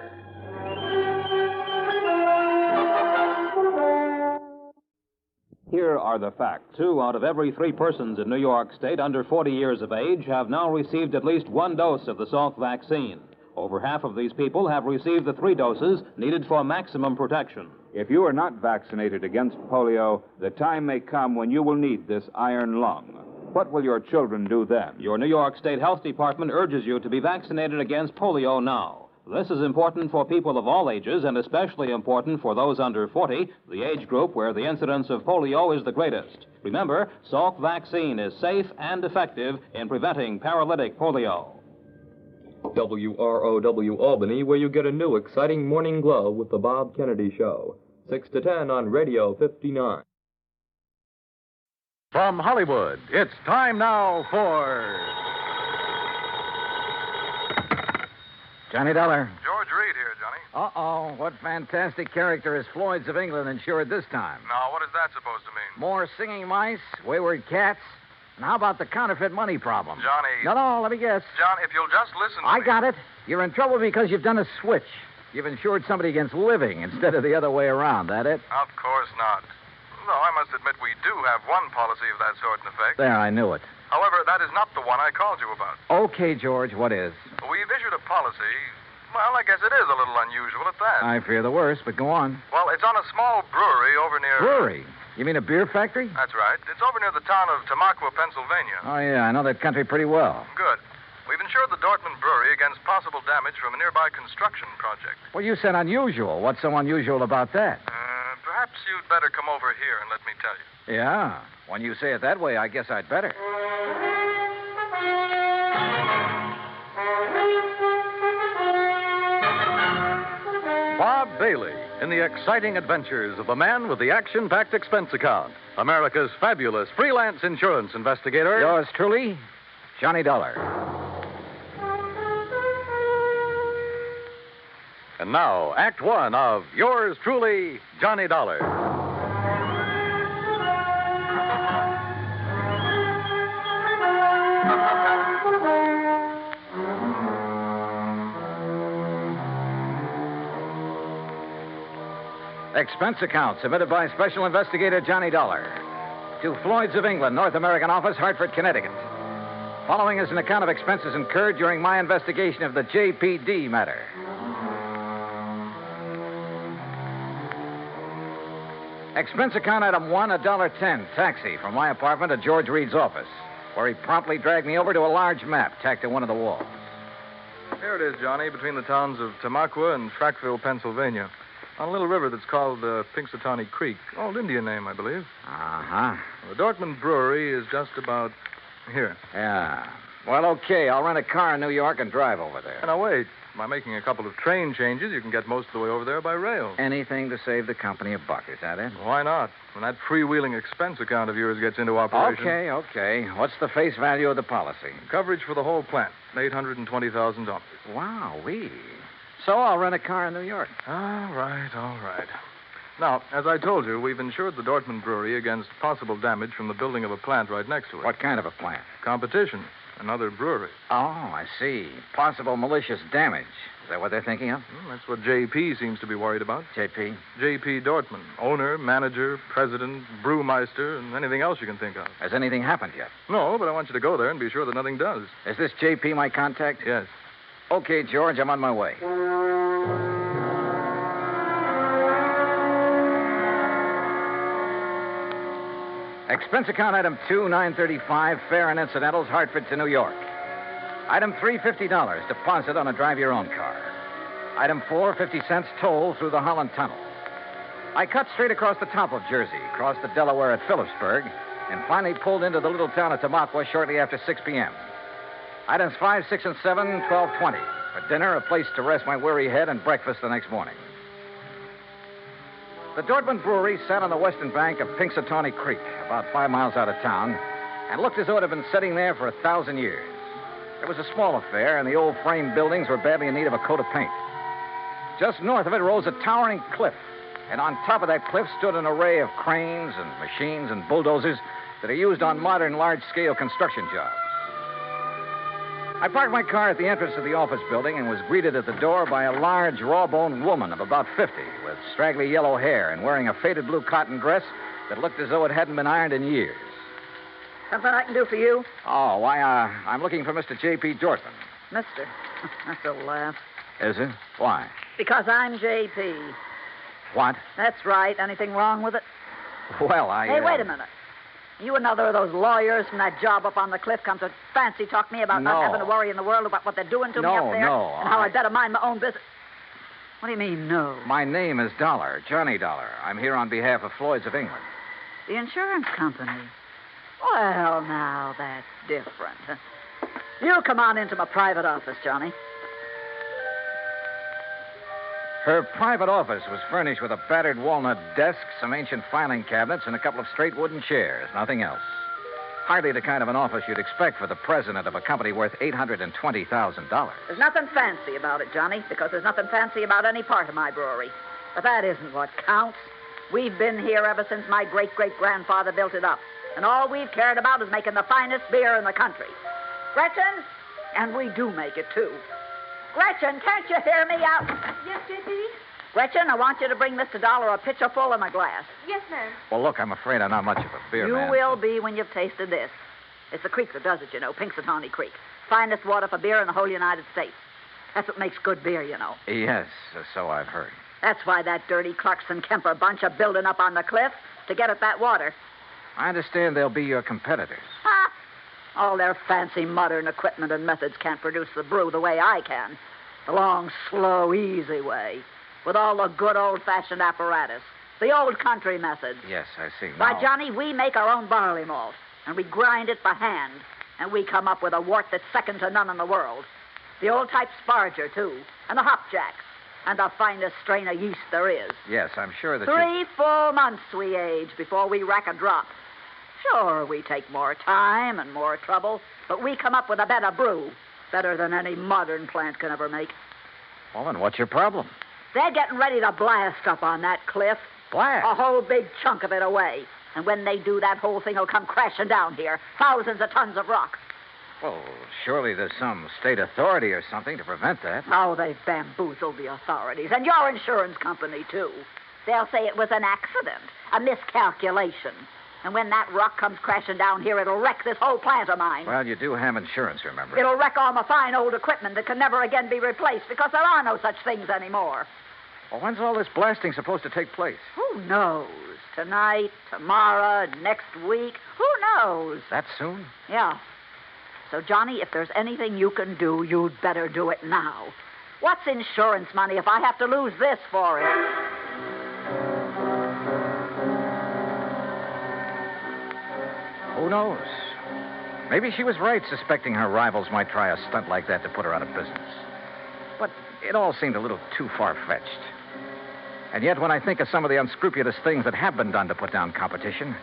Here are the facts. 2 out of every 3 persons in New York State under 40 years of age have now received at least 1 dose of the Salk vaccine. Over half of these people have received the 3 doses needed for maximum protection. If you are not vaccinated against polio, the time may come when you will need this iron lung. What will your children do then? Your New York State Health Department urges you to be vaccinated against polio now. This is important for people of all ages and especially important for those under 40, the age group where the incidence of polio is the greatest. Remember, Salk vaccine is safe and effective in preventing paralytic polio. WROW Albany, where you get a new exciting morning glow with the Bob Kennedy Show. 6 to 10 on Radio 59. From Hollywood, it's time now for Johnny Dollar. George Reed here, Johnny. Uh-oh. What fantastic character is Floyd's of England insured this time? Now, what is that supposed to mean? More singing mice, wayward cats, and how about the counterfeit money problem? Johnny. No, let me guess. John, if you'll just listen to I me. got it. You're in trouble because you've done a switch. You've insured somebody against living instead of the other way around, that it? Of course not. No, I must admit we do have one policy of that sort in effect. There, I knew it. However, that is not the one I called you about. Okay, George, what is? We've issued a policy. Well, I guess it is a little unusual at that. I fear the worst, but go on. Well, it's on a small brewery over near... Brewery? You mean a beer factory? That's right. It's over near the town of Tamaqua, Pennsylvania. Oh, yeah, I know that country pretty well. Good. We've insured the Dortmund Brewery against possible damage from a nearby construction project. Well, you said unusual. What's so unusual about that? Perhaps you'd better come over here and let me tell you. Yeah. When you say it that way, I guess I'd better. Bob Bailey in the exciting adventures of the man with the action-packed expense account. America's fabulous freelance insurance investigator. Yours truly, Johnny Dollar. And now, Act One of yours truly, Johnny Dollar. Expense account submitted by Special Investigator Johnny Dollar to Floyd's of England, North American Office, Hartford, Connecticut. Following is an account of expenses incurred during my investigation of the JPD matter. Expense account item 1, $1.10, taxi from my apartment to George Reed's office, where he promptly dragged me over to a large map tacked to one of the walls. Here it is, Johnny, between the towns of Tamaqua and Frackville, Pennsylvania. On a little river that's called Pinxatawney Creek. Old Indian name, I believe. Uh-huh. The Dortmund Brewery is just about here. Yeah. Well, okay. I'll rent a car in New York and drive over there. Now, wait. By making a couple of train changes, you can get most of the way over there by rail. Anything to save the company a buck, is that it? Why not? When that freewheeling expense account of yours gets into operation. Okay. What's the face value of the policy? Coverage for the whole plant, $820,000. Wow-wee. So I'll rent a car in New York. All right. Now, as I told you, we've insured the Dortmund Brewery against possible damage from the building of a plant right next to it. What kind of a plant? Competition. Another brewery. Oh, I see. Possible malicious damage. Is that what they're thinking of? That's what JP seems to be worried about. JP? JP Dortmund. Owner, manager, president, brewmeister, and anything else you can think of. Has anything happened yet? No, but I want you to go there and be sure that nothing does. Is this JP my contact? Yes. Okay, George, I'm on my way. Expense account item 2, $935, fare and incidentals, Hartford to New York. Item 3, $50, deposit on a drive-your-own car. Item 4, 50 cents toll through the Holland Tunnel. I cut straight across the top of Jersey, crossed the Delaware at Phillipsburg, and finally pulled into the little town of Tamaqua shortly after 6 p.m. Items 5, 6, and 7, $12.20. For dinner, a place to rest my weary head, and breakfast the next morning. The Dortmund Brewery sat on the western bank of Pinxatawney Creek, about 5 miles out of town, and looked as though it had been sitting there for 1,000 years. It was a small affair, and the old frame buildings were badly in need of a coat of paint. Just north of it rose a towering cliff, and on top of that cliff stood an array of cranes and machines and bulldozers that are used on modern large-scale construction jobs. I parked my car at the entrance of the office building and was greeted at the door by a large, raw-boned woman of about 50 with straggly yellow hair and wearing a faded blue cotton dress that looked as though it hadn't been ironed in years. Something I can do for you? Oh, why, I'm looking for Mr. J.P. Dortmund. Mister. That's a laugh. Is it? Why? Because I'm J.P. What? That's right. Anything wrong with it? Well, Hey, wait a minute. You another of those lawyers from that job up on the cliff come to fancy talk me about not having to worry in the world about what they're doing to me up there? No. And how I better mind my own business. What do you mean, no? My name is Dollar, Johnny Dollar. I'm here on behalf of Floyd's of England. The insurance company? Well, now, that's different. You come on into my private office, Johnny. Her private office was furnished with a battered walnut desk, some ancient filing cabinets, and a couple of straight wooden chairs. Nothing else. Hardly the kind of an office you'd expect for the president of a company worth $820,000. There's nothing fancy about it, Johnny, because there's nothing fancy about any part of my brewery. But that isn't what counts. We've been here ever since my great-great-grandfather built it up. And all we've cared about is making the finest beer in the country. Gretchen? And we do make it, too. Gretchen, can't you hear me out? Yes, J.P.? Gretchen, I want you to bring Mr. Dollar a pitcher full and a glass. Yes, ma'am. Well, look, I'm afraid I'm not much of a beer You man. will be when you've tasted this. It's the creek that does it, you know, Pinxitawney Creek. Finest water for beer in the whole United States. That's what makes good beer, you know. Yes, so I've heard. That's why that dirty Clarkson Kemper bunch are building up on the cliff to get at that water. I understand they'll be your competitors. Ha! All their fancy modern equipment and methods can't produce the brew the way I can. The long, slow, easy way. With all the good old-fashioned apparatus. The old country methods. Yes, I see. Why, Now- Johnny, we make our own barley malt. And we grind it by hand. And we come up with a wort that's second to none in the world. The old-type Sparger, too. And the hopjacks. And the finest strain of yeast there is. Yes, I'm sure that 3 full months we age before we rack a drop. Sure, we take more time and more trouble, but we come up with a better brew. Better than any modern plant can ever make. Well, then what's your problem? They're getting ready to blast up on that cliff. Blast? A whole big chunk of it away. And when they do, that whole thing will come crashing down here. Thousands of tons of rock. Well, surely there's some state authority or something to prevent that. Oh, they've bamboozled the authorities. And your insurance company, too. They'll say it was an accident, a miscalculation. And when that rock comes crashing down here, it'll wreck this whole plant of mine. Well, you do have insurance, remember? It'll wreck all my fine old equipment that can never again be replaced because there are no such things anymore. Well, when's all this blasting supposed to take place? Who knows? Tonight, tomorrow, next week. Who knows? That soon? Yeah. So, Johnny, if there's anything you can do, you'd better do it now. What's insurance money if I have to lose this for it? Who knows? Maybe she was right, suspecting her rivals might try a stunt like that to put her out of business. But it all seemed a little too far-fetched. And yet, when I think of some of the unscrupulous things that have been done to put down competition,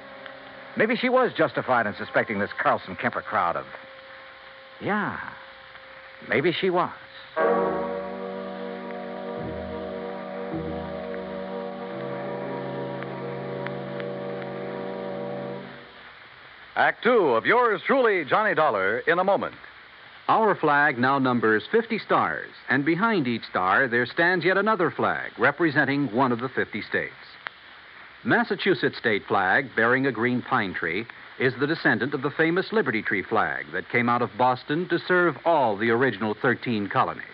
maybe she was justified in suspecting this Carlson Kemper crowd of... Yeah, maybe she was. Act 2 of yours truly, Johnny Dollar, in a moment. Our flag now numbers 50 stars, and behind each star there stands yet another flag representing one of the 50 states. Massachusetts state flag, bearing a green pine tree, is the descendant of the famous Liberty Tree flag that came out of Boston to serve all the original 13 colonies.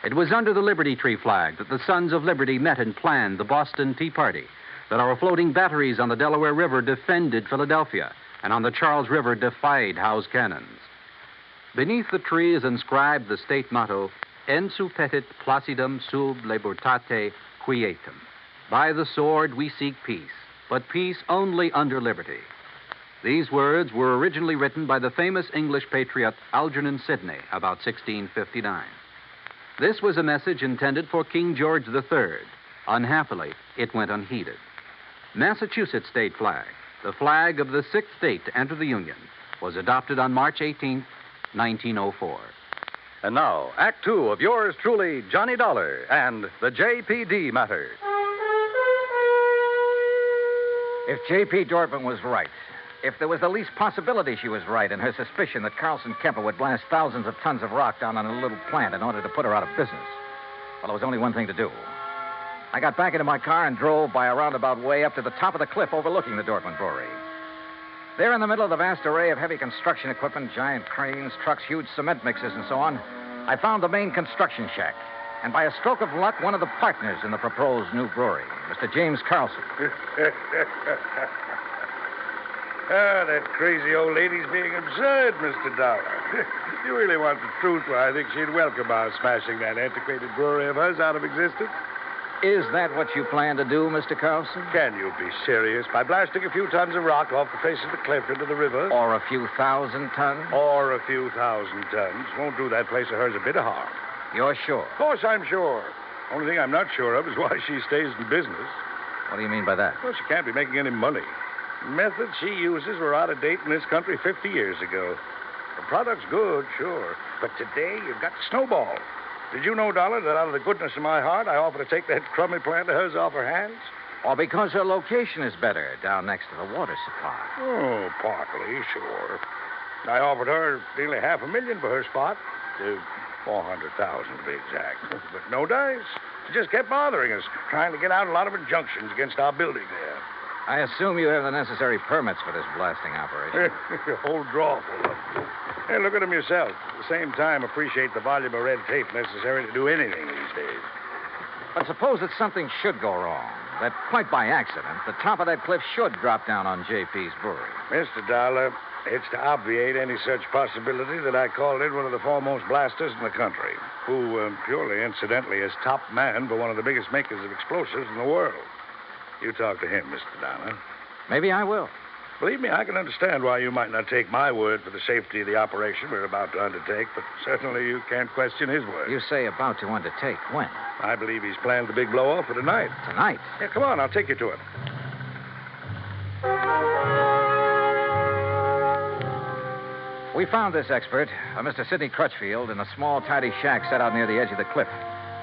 It was under the Liberty Tree flag that the Sons of Liberty met and planned the Boston Tea Party, that our floating batteries on the Delaware River defended Philadelphia, and on the Charles River defied Howe's cannons. Beneath the tree is inscribed the state motto, Ensu petit placidum sub libertate quietum. By the sword we seek peace, but peace only under liberty. These words were originally written by the famous English patriot Algernon Sidney about 1659. This was a message intended for King George III. Unhappily, it went unheeded. Massachusetts state flag, the flag of the sixth state to enter the Union, was adopted on March 18, 1904. And now, Act 2 of yours truly, Johnny Dollar, and the JPD matter. If J.P. Dortmund was right, if there was the least possibility she was right in her suspicion that Carlson Kemper would blast thousands of tons of rock down on a little plant in order to put her out of business, well, there was only one thing to do. I got back into my car and drove by a roundabout way up to the top of the cliff overlooking the Dortmund Brewery. There in the middle of the vast array of heavy construction equipment, giant cranes, trucks, huge cement mixers, and so on, I found the main construction shack. And by a stroke of luck, one of the partners in the proposed new brewery, Mr. James Carlson. That crazy old lady's being absurd, Mr. Dollar. If you really want the truth, well, I think she'd welcome our smashing that antiquated brewery of hers out of existence. Is that what you plan to do, Mr. Carlson? Can you be serious? By blasting a few tons of rock off the face of the cliff into the river? Or a few thousand tons? Or a few thousand tons. Won't do that place of hers a bit of harm. You're sure? Of course I'm sure. Only thing I'm not sure of is why she stays in business. What do you mean by that? Well, she can't be making any money. Methods she uses were out of date in this country 50 years ago. The product's good, sure, but today you've got to snowball. Did you know, Dollar, that out of the goodness of my heart, I offer to take that crummy plant of hers off her hands? Or because her location is better down next to the water supply. Oh, partly, sure. I offered her nearly $500,000 for her spot. 400,000 to be exact. But no dice. She just kept bothering us, trying to get out a lot of injunctions against our building there. I assume you have the necessary permits for this blasting operation. A whole drawer full of them. Hey, look at them yourself. At the same time, appreciate the volume of red tape necessary to do anything these days. But suppose that something should go wrong, that quite by accident, the top of that cliff should drop down on JP's brewery. Mr. Dollar, it's to obviate any such possibility that I called in one of the foremost blasters in the country, who, purely incidentally, is top man for one of the biggest makers of explosives in the world. You talk to him, Mr. Dollar. Maybe I will. Believe me, I can understand why you might not take my word for the safety of the operation we're about to undertake, but certainly you can't question his word. You say about to undertake. When? I believe he's planned the big blow-off for tonight. Tonight? Yeah, come on, I'll take you to it. We found this expert, Mr. Sidney Crutchfield, in a small, tidy shack set out near the edge of the cliff,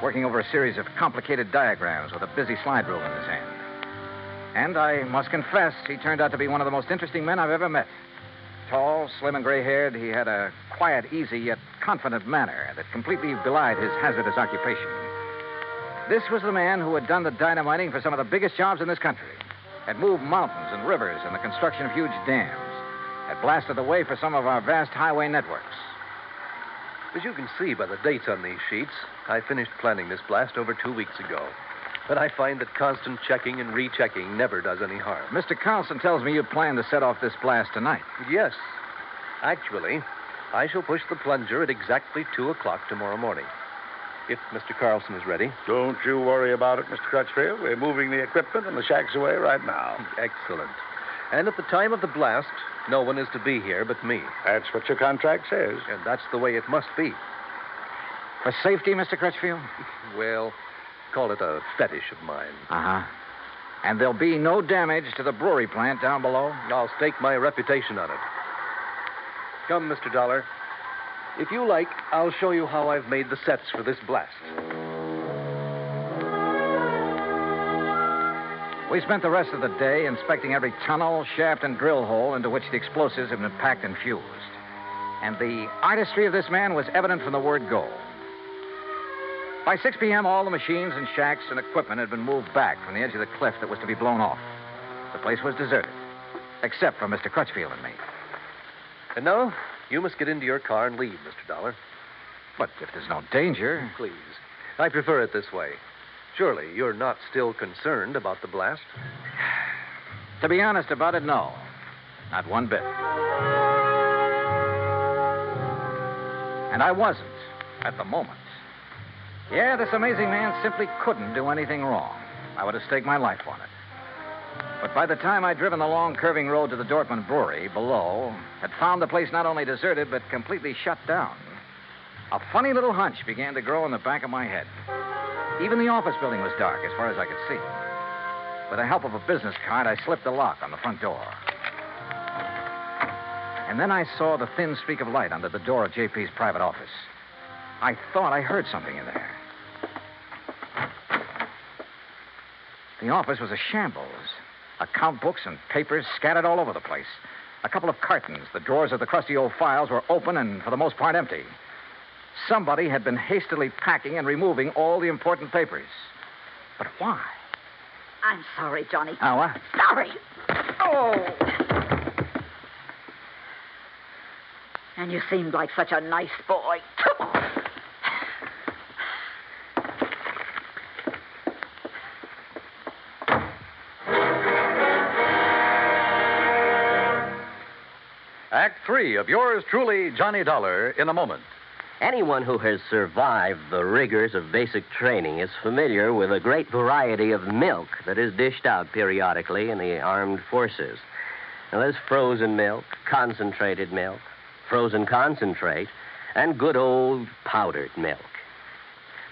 working over a series of complicated diagrams with a busy slide rule in his hand. And I must confess, he turned out to be one of the most interesting men I've ever met. Tall, slim, and gray-haired, he had a quiet, easy, yet confident manner that completely belied his hazardous occupation. This was the man who had done the dynamiting for some of the biggest jobs in this country, had moved mountains and rivers in the construction of huge dams, had blasted the way for some of our vast highway networks. As you can see by the dates on these sheets, I finished planning this blast over 2 weeks ago. But I find that constant checking and rechecking never does any harm. Mr. Carlson tells me you plan to set off this blast tonight. Yes. Actually, I shall push the plunger at exactly 2 o'clock tomorrow morning. If Mr. Carlson is ready. Don't you worry about it, Mr. Crutchfield. We're moving the equipment and the shack's away right now. Excellent. And at the time of the blast, no one is to be here but me. That's what your contract says. And that's the way it must be. For safety, Mr. Crutchfield? Well, call it a fetish of mine. Uh-huh. And there'll be no damage to the brewery plant down below? I'll stake my reputation on it. Come, Mr. Dollar. If you like, I'll show you how I've made the sets for this blast. We spent the rest of the day inspecting every tunnel, shaft, and drill hole into which the explosives had been packed and fused. And the artistry of this man was evident from the word go. By 6 p.m., all the machines and shacks and equipment had been moved back from the edge of the cliff that was to be blown off. The place was deserted, except for Mr. Crutchfield and me. And now, you must get into your car and leave, Mr. Dollar. But if there's no danger... Please. I prefer it this way. Surely you're not still concerned about the blast? To be honest about it, no. Not one bit. And I wasn't, at the moment. Yeah, this amazing man simply couldn't do anything wrong. I would have staked my life on it. But by the time I'd driven the long, curving road to the Dortmund Brewery below, had found the place not only deserted, but completely shut down, a funny little hunch began to grow in the back of my head. Even the office building was dark as far as I could see. With the help of a business card, I slipped the lock on the front door. And then I saw the thin streak of light under the door of JP's private office. I thought I heard something in there. The office was a shambles. Account books and papers scattered all over the place. A couple of cartons. The drawers of the crusty old files were open and, for the most part, empty. Somebody had been hastily packing and removing all the important papers. But why? I'm sorry, Johnny. Oh, what? Sorry. Oh! And you seemed like such a nice boy. Act 3 of yours truly, Johnny Dollar, in a moment. Anyone who has survived the rigors of basic training is familiar with a great variety of milk that is dished out periodically in the armed forces. Now, there's frozen milk, concentrated milk, frozen concentrate, and good old powdered milk.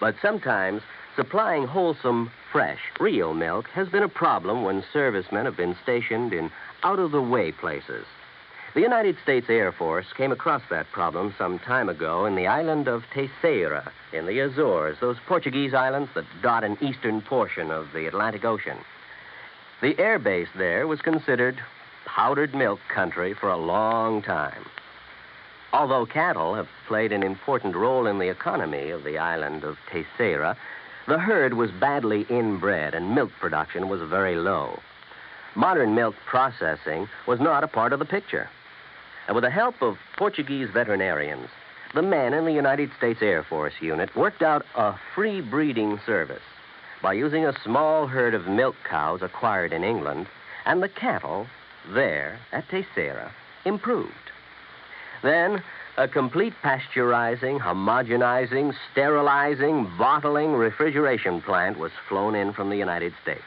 But sometimes Supplying wholesome, fresh, real milk has been a problem when servicemen have been stationed in out-of-the-way places. The United States Air Force came across that problem some time ago in the island of Terceira in the Azores, those Portuguese islands that dot an eastern portion of the Atlantic Ocean. The air base there was considered powdered milk country for a long time. Although cattle have played an important role in the economy of the island of Terceira, the herd was badly inbred and milk production was very low. Modern milk processing was not a part of the picture. And with the help of Portuguese veterinarians, the men in the United States Air Force unit worked out a free breeding service by using a small herd of milk cows acquired in England, and the cattle there at Terceira improved. Then, a complete pasteurizing, homogenizing, sterilizing, bottling refrigeration plant was flown in from the United States.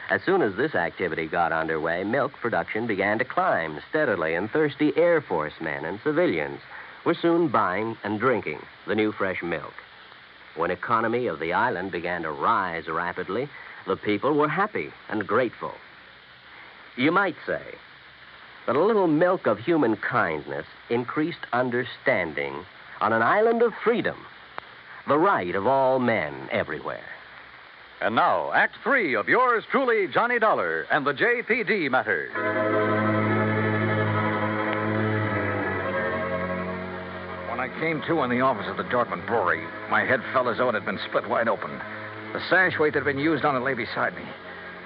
As soon as this activity got underway, milk production began to climb steadily, and thirsty Air Force men and civilians were soon buying and drinking the new fresh milk. When economy of the island began to rise rapidly, the people were happy and grateful. You might say that a little milk of human kindness increased understanding on an island of freedom, the right of all men everywhere. And now, Act 3 of yours truly, Johnny Dollar, and the JPD matter. When I came to in the office of the Dortmund Brewery, my head felt as though it had been split wide open. The sash weight that had been used on it lay beside me.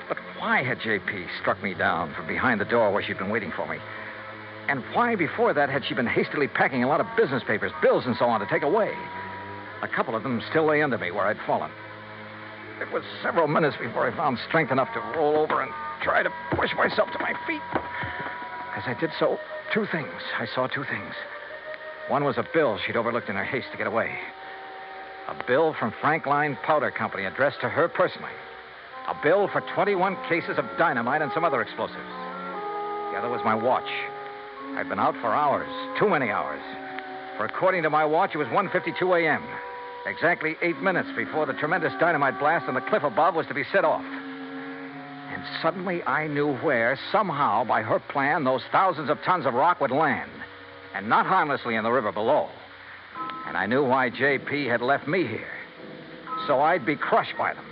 But why had J.P. struck me down from behind the door where she'd been waiting for me? And why, before that, had she been hastily packing a lot of business papers, bills, and so on to take away? A couple of them still lay under me where I'd fallen. It was several minutes before I found strength enough to roll over and try to push myself to my feet. As I did so, I saw two things. One was a bill she'd overlooked in her haste to get away. A bill from Frankline Powder Company addressed to her personally. A bill for 21 cases of dynamite and some other explosives. The other was my watch. I'd been out for hours, too many hours. For according to my watch, it was 1:52 a.m., exactly 8 minutes before the tremendous dynamite blast on the cliff above was to be set off. And suddenly I knew where, somehow, by her plan, those thousands of tons of rock would land, and not harmlessly in the river below. And I knew why J.P. had left me here. So I'd be crushed by them.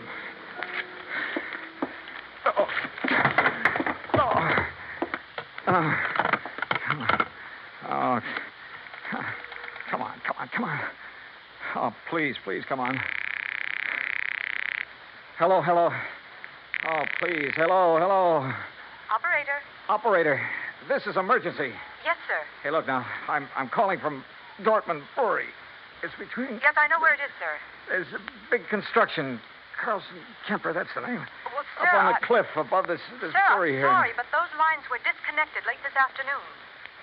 Come on. Oh, please, come on. Hello. Oh, please, hello. Operator, this is emergency. Yes, sir. Hey, look now, I'm calling from Dortmund Brewery. It's between... Yes, I know where it is, sir. There's a big construction. Carlson Kemper, that's the name. Well, sir, up on the cliff above this sir, brewery here. I'm sorry, but those lines were disconnected late this afternoon.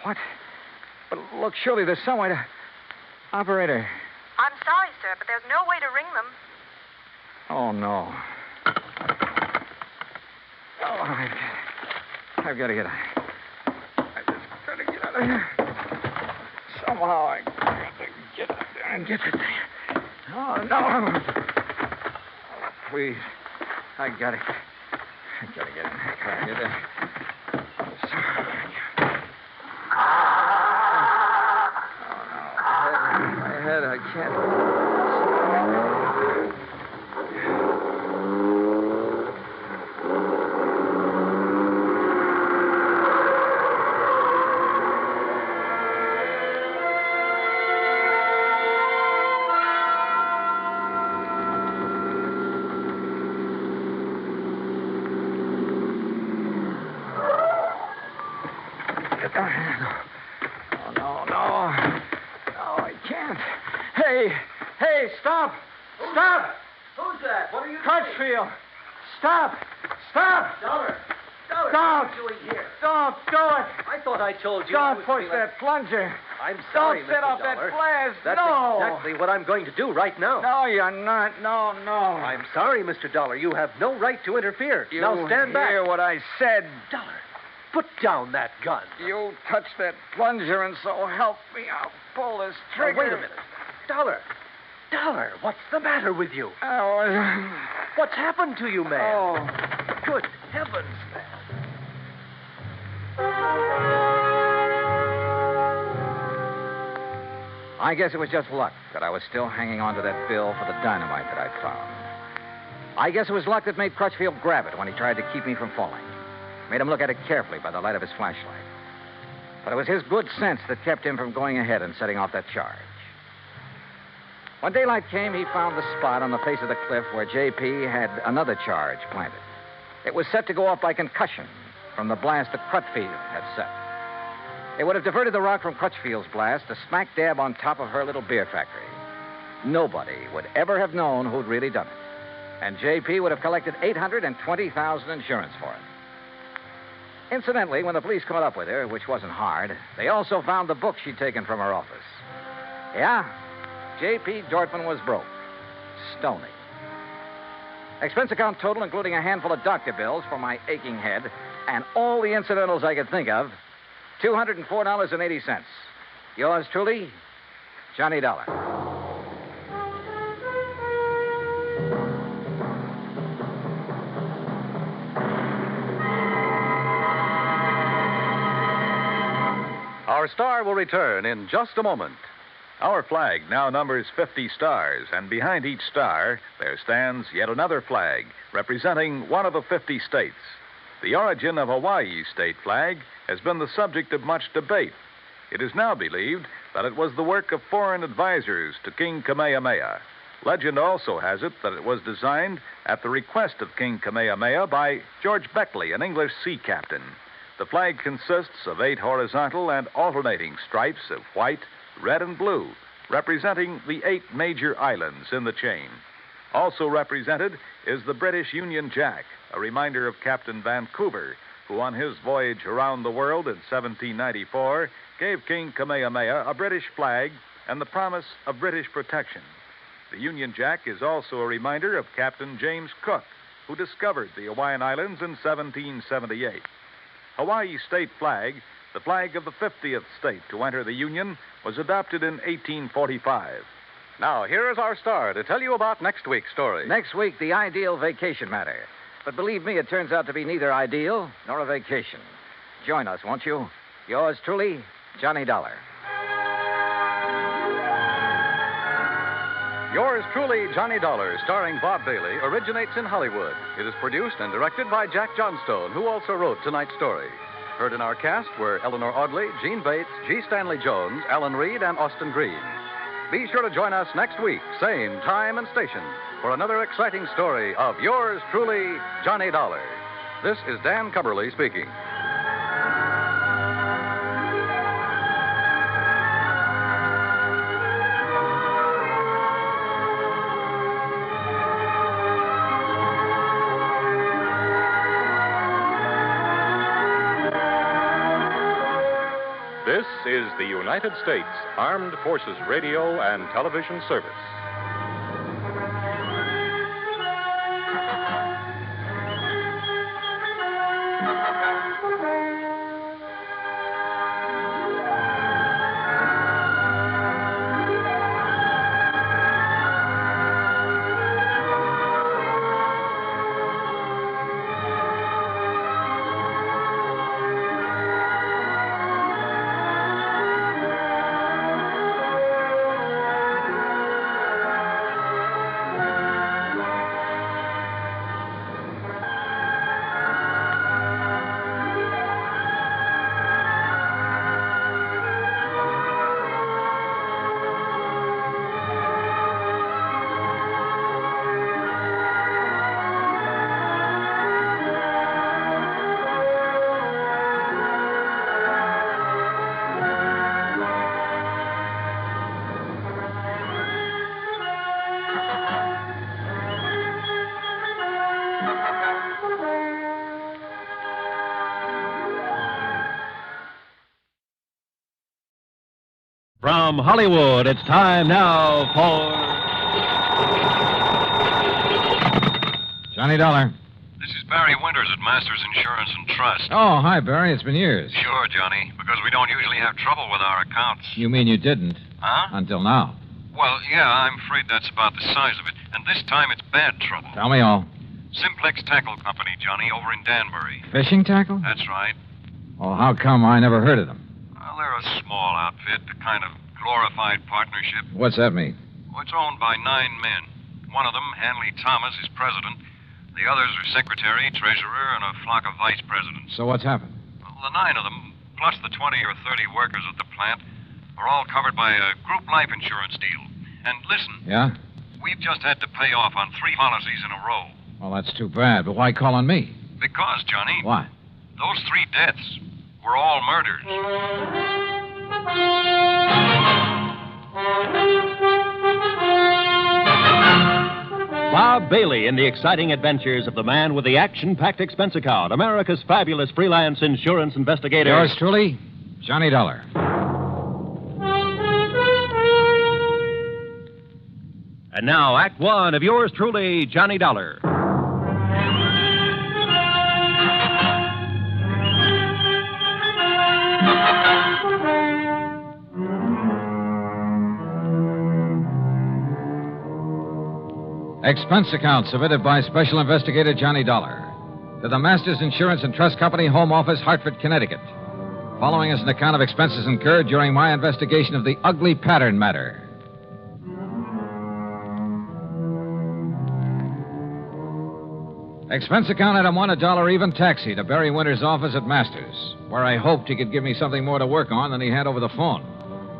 What? But look, surely there's some way to... Operator. I'm sorry, sir, but there's no way to ring them. Oh, no. Oh, I've got to get out. I just got to get out of here. Somehow I got to get out there and get it. Oh, no. Oh, please. I got to get in. I get in. My head, I can't. Hey, stop! Stop! Who's that? What are you Crutchfield! Stop! Dollar! Don't! What are you doing here? Don't do it! I thought I told you. Don't push that plunger! I'm sorry, Don't set Mr. off that Dollar. blast! That's no! exactly what I'm going to do right now. No, you're not. No. I'm sorry, Mr. Dollar. You have no right to interfere. You now stand back. hear what I said. Dollar, put down that gun. You touched that plunger, and so help me, I'll pull this trigger. Now, wait a minute. Dollar, Dollar, what's the matter with you? Oh, What's happened to you, man? Good heavens, man. I guess it was just luck that I was still hanging on to that bill for the dynamite that I'd found. I guess it was luck that made Crutchfield grab it when he tried to keep me from falling. Made him look at it carefully by the light of his flashlight. But it was his good sense that kept him from going ahead and setting off that charge. When daylight came, he found the spot on the face of the cliff where J.P. had another charge planted. It was set to go off by concussion from the blast that Crutchfield had set. It would have diverted the rock from Crutchfield's blast to smack dab on top of her little beer factory. Nobody would ever have known who'd really done it. And J.P. would have collected $820,000 insurance for it. Incidentally, when the police caught up with her, which wasn't hard, they also found the book she'd taken from her office. Yeah, J.P. Dortmund was broke. Stony. Expense account total, including a handful of doctor bills for my aching head and all the incidentals I could think of, $204.80. Yours truly, Johnny Dollar. Our star will return in just a moment. Our flag now numbers 50 stars, and behind each star there stands yet another flag representing one of the 50 states. The origin of Hawaii's state flag has been the subject of much debate. It is now believed that it was the work of foreign advisors to King Kamehameha. Legend also has it that it was designed at the request of King Kamehameha by George Beckley, an English sea captain. The flag consists of 8 horizontal and alternating stripes of white, red, and blue, representing the 8 major islands in the chain. Also represented is the British Union Jack, a reminder of Captain Vancouver, who on his voyage around the world in 1794 gave King Kamehameha a British flag and the promise of British protection. The Union Jack is also a reminder of Captain James Cook, who discovered the Hawaiian Islands in 1778. Hawaii's state flag, the flag of the 50th state to enter the Union, was adopted in 1845. Now, here is our star to tell you about next week's story. Next week, the ideal vacation matter. But believe me, it turns out to be neither ideal nor a vacation. Join us, won't you? Yours truly, Johnny Dollar. Yours truly, Johnny Dollar, starring Bob Bailey, originates in Hollywood. It is produced and directed by Jack Johnstone, who also wrote tonight's story. Heard in our cast were Eleanor Audley, Gene Bates, G. Stanley Jones, Alan Reed, and Austin Green. Be sure to join us next week, same time and station, for another exciting story of yours truly, Johnny Dollar. This is Dan Cumberly speaking. This is the United States Armed Forces Radio and Television Service. From Hollywood, it's time now for Johnny Dollar. This is Barry Winters at Masters Insurance and Trust. Oh, hi, Barry. It's been years. Sure, Johnny, because we don't usually have trouble with our accounts. You mean you didn't? Huh? Until now. Well, yeah, I'm afraid that's about the size of it. And this time it's bad trouble. Tell me all. Simplex Tackle Company, Johnny, over in Danbury. Fishing tackle? That's right. Well, how come I never heard of them? Well, they're a small outfit, a kind of glorified partnership. What's that mean? Well, it's owned by 9 men. One of them, Hanley Thomas, is president. The others are secretary, treasurer, and a flock of vice presidents. So what's happened? Well, the 9 of them, plus the 20 or 30 workers at the plant, are all covered by a group life insurance deal. And listen. Yeah? We've just had to pay off on 3 policies in a row. Well, that's too bad, but why call on me? Because, Johnny. Why? Those 3 deaths were all murders. Bob Bailey in the exciting adventures of the man with the action-packed expense account, America's fabulous freelance insurance investigator. Yours truly, Johnny Dollar. And now, Act One of yours truly, Johnny Dollar. Expense account submitted by Special Investigator Johnny Dollar to the Masters Insurance and Trust Company, Home Office, Hartford, Connecticut. Following is an account of expenses incurred during my investigation of the ugly pattern matter. Expense account item 1, $1 even taxi to Barry Winter's office at Masters, where I hoped he could give me something more to work on than he had over the phone.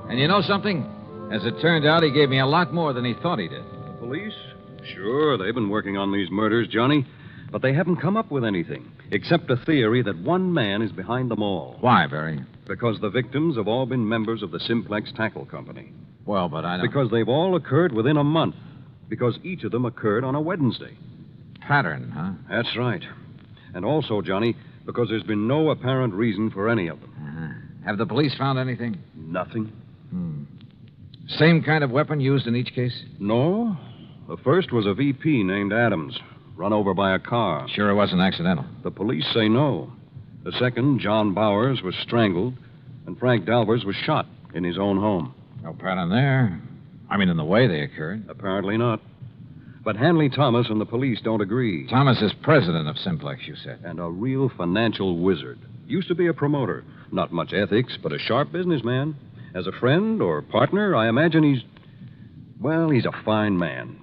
And you know something? As it turned out, he gave me a lot more than he thought he did. Police? Sure, they've been working on these murders, Johnny. But they haven't come up with anything, except a theory that one man is behind them all. Why, Barry? Because the victims have all been members of the Simplex Tackle Company. Well, but I don't... Because they've all occurred within a month. Because each of them occurred on a Wednesday. Pattern, huh? That's right. And also, Johnny, because there's been no apparent reason for any of them. Uh-huh. Have the police found anything? Nothing. Same kind of weapon used in each case? No. The first was a VP named Adams, run over by a car. Sure it wasn't accidental? The police say no. The second, John Bowers, was strangled, and Frank Dalvers was shot in his own home. No pattern there. I mean, in the way they occurred. Apparently not. But Hanley Thomas and the police don't agree. Thomas is president of Simplex, you said. And a real financial wizard. Used to be a promoter. Not much ethics, but a sharp businessman. As a friend or partner, I imagine he's a fine man.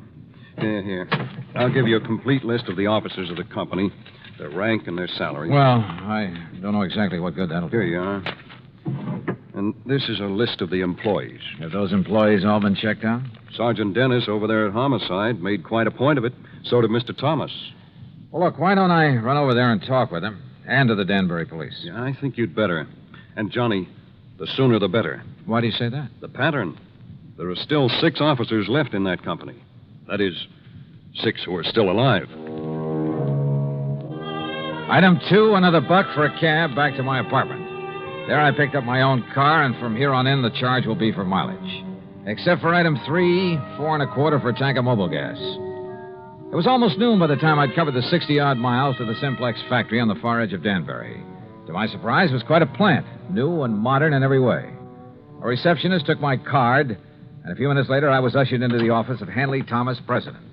Here. I'll give you a complete list of the officers of the company, their rank and their salary. Well, I don't know exactly what good that'll do. Here you are. And this is a list of the employees. Have those employees all been checked out? Sergeant Dennis over there at Homicide made quite a point of it. So did Mr. Thomas. Well, look, why don't I run over there and talk with him? And to the Danbury police. Yeah, I think you'd better. And, Johnny, the sooner the better. Why do you say that? The pattern. There are still 6 officers left in that company. That is, 6 who are still alive. Item 2, another $1 for a cab back to my apartment. There I picked up my own car, and from here on in, the charge will be for mileage. Except for item 3, $4 1/4 for a tank of mobile gas. It was almost noon by the time I'd covered the 60-odd miles to the Simplex factory on the far edge of Danbury. To my surprise, it was quite a plant, new and modern in every way. A receptionist took my card, and a few minutes later, I was ushered into the office of Hanley Thomas, president.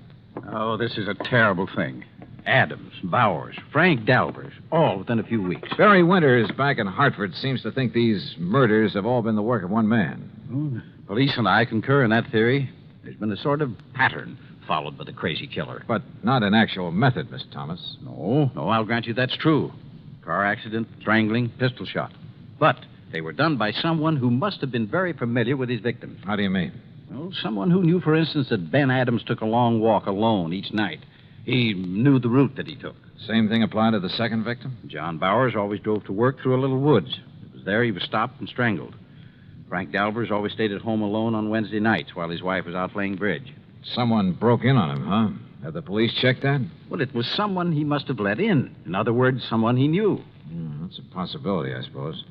Oh, this is a terrible thing. Adams, Bowers, Frank Dalvers, all within a few weeks. Barry Winters back in Hartford seems to think these murders have all been the work of one man. Well, police and I concur in that theory. There's been a sort of pattern followed by the crazy killer. But not an actual method, Mr. Thomas. No, I'll grant you that's true. Car accident, strangling, pistol shot. But they were done by someone who must have been very familiar with his victims. How do you mean? Well, someone who knew, for instance, that Ben Adams took a long walk alone each night. He knew the route that he took. Same thing applied to the second victim? John Bowers always drove to work through a little woods. It was there he was stopped and strangled. Frank Dalvers always stayed at home alone on Wednesday nights while his wife was out playing bridge. Someone broke in on him, huh? Have the police checked that? Well, it was someone he must have let in. In other words, someone he knew. That's a possibility, I suppose.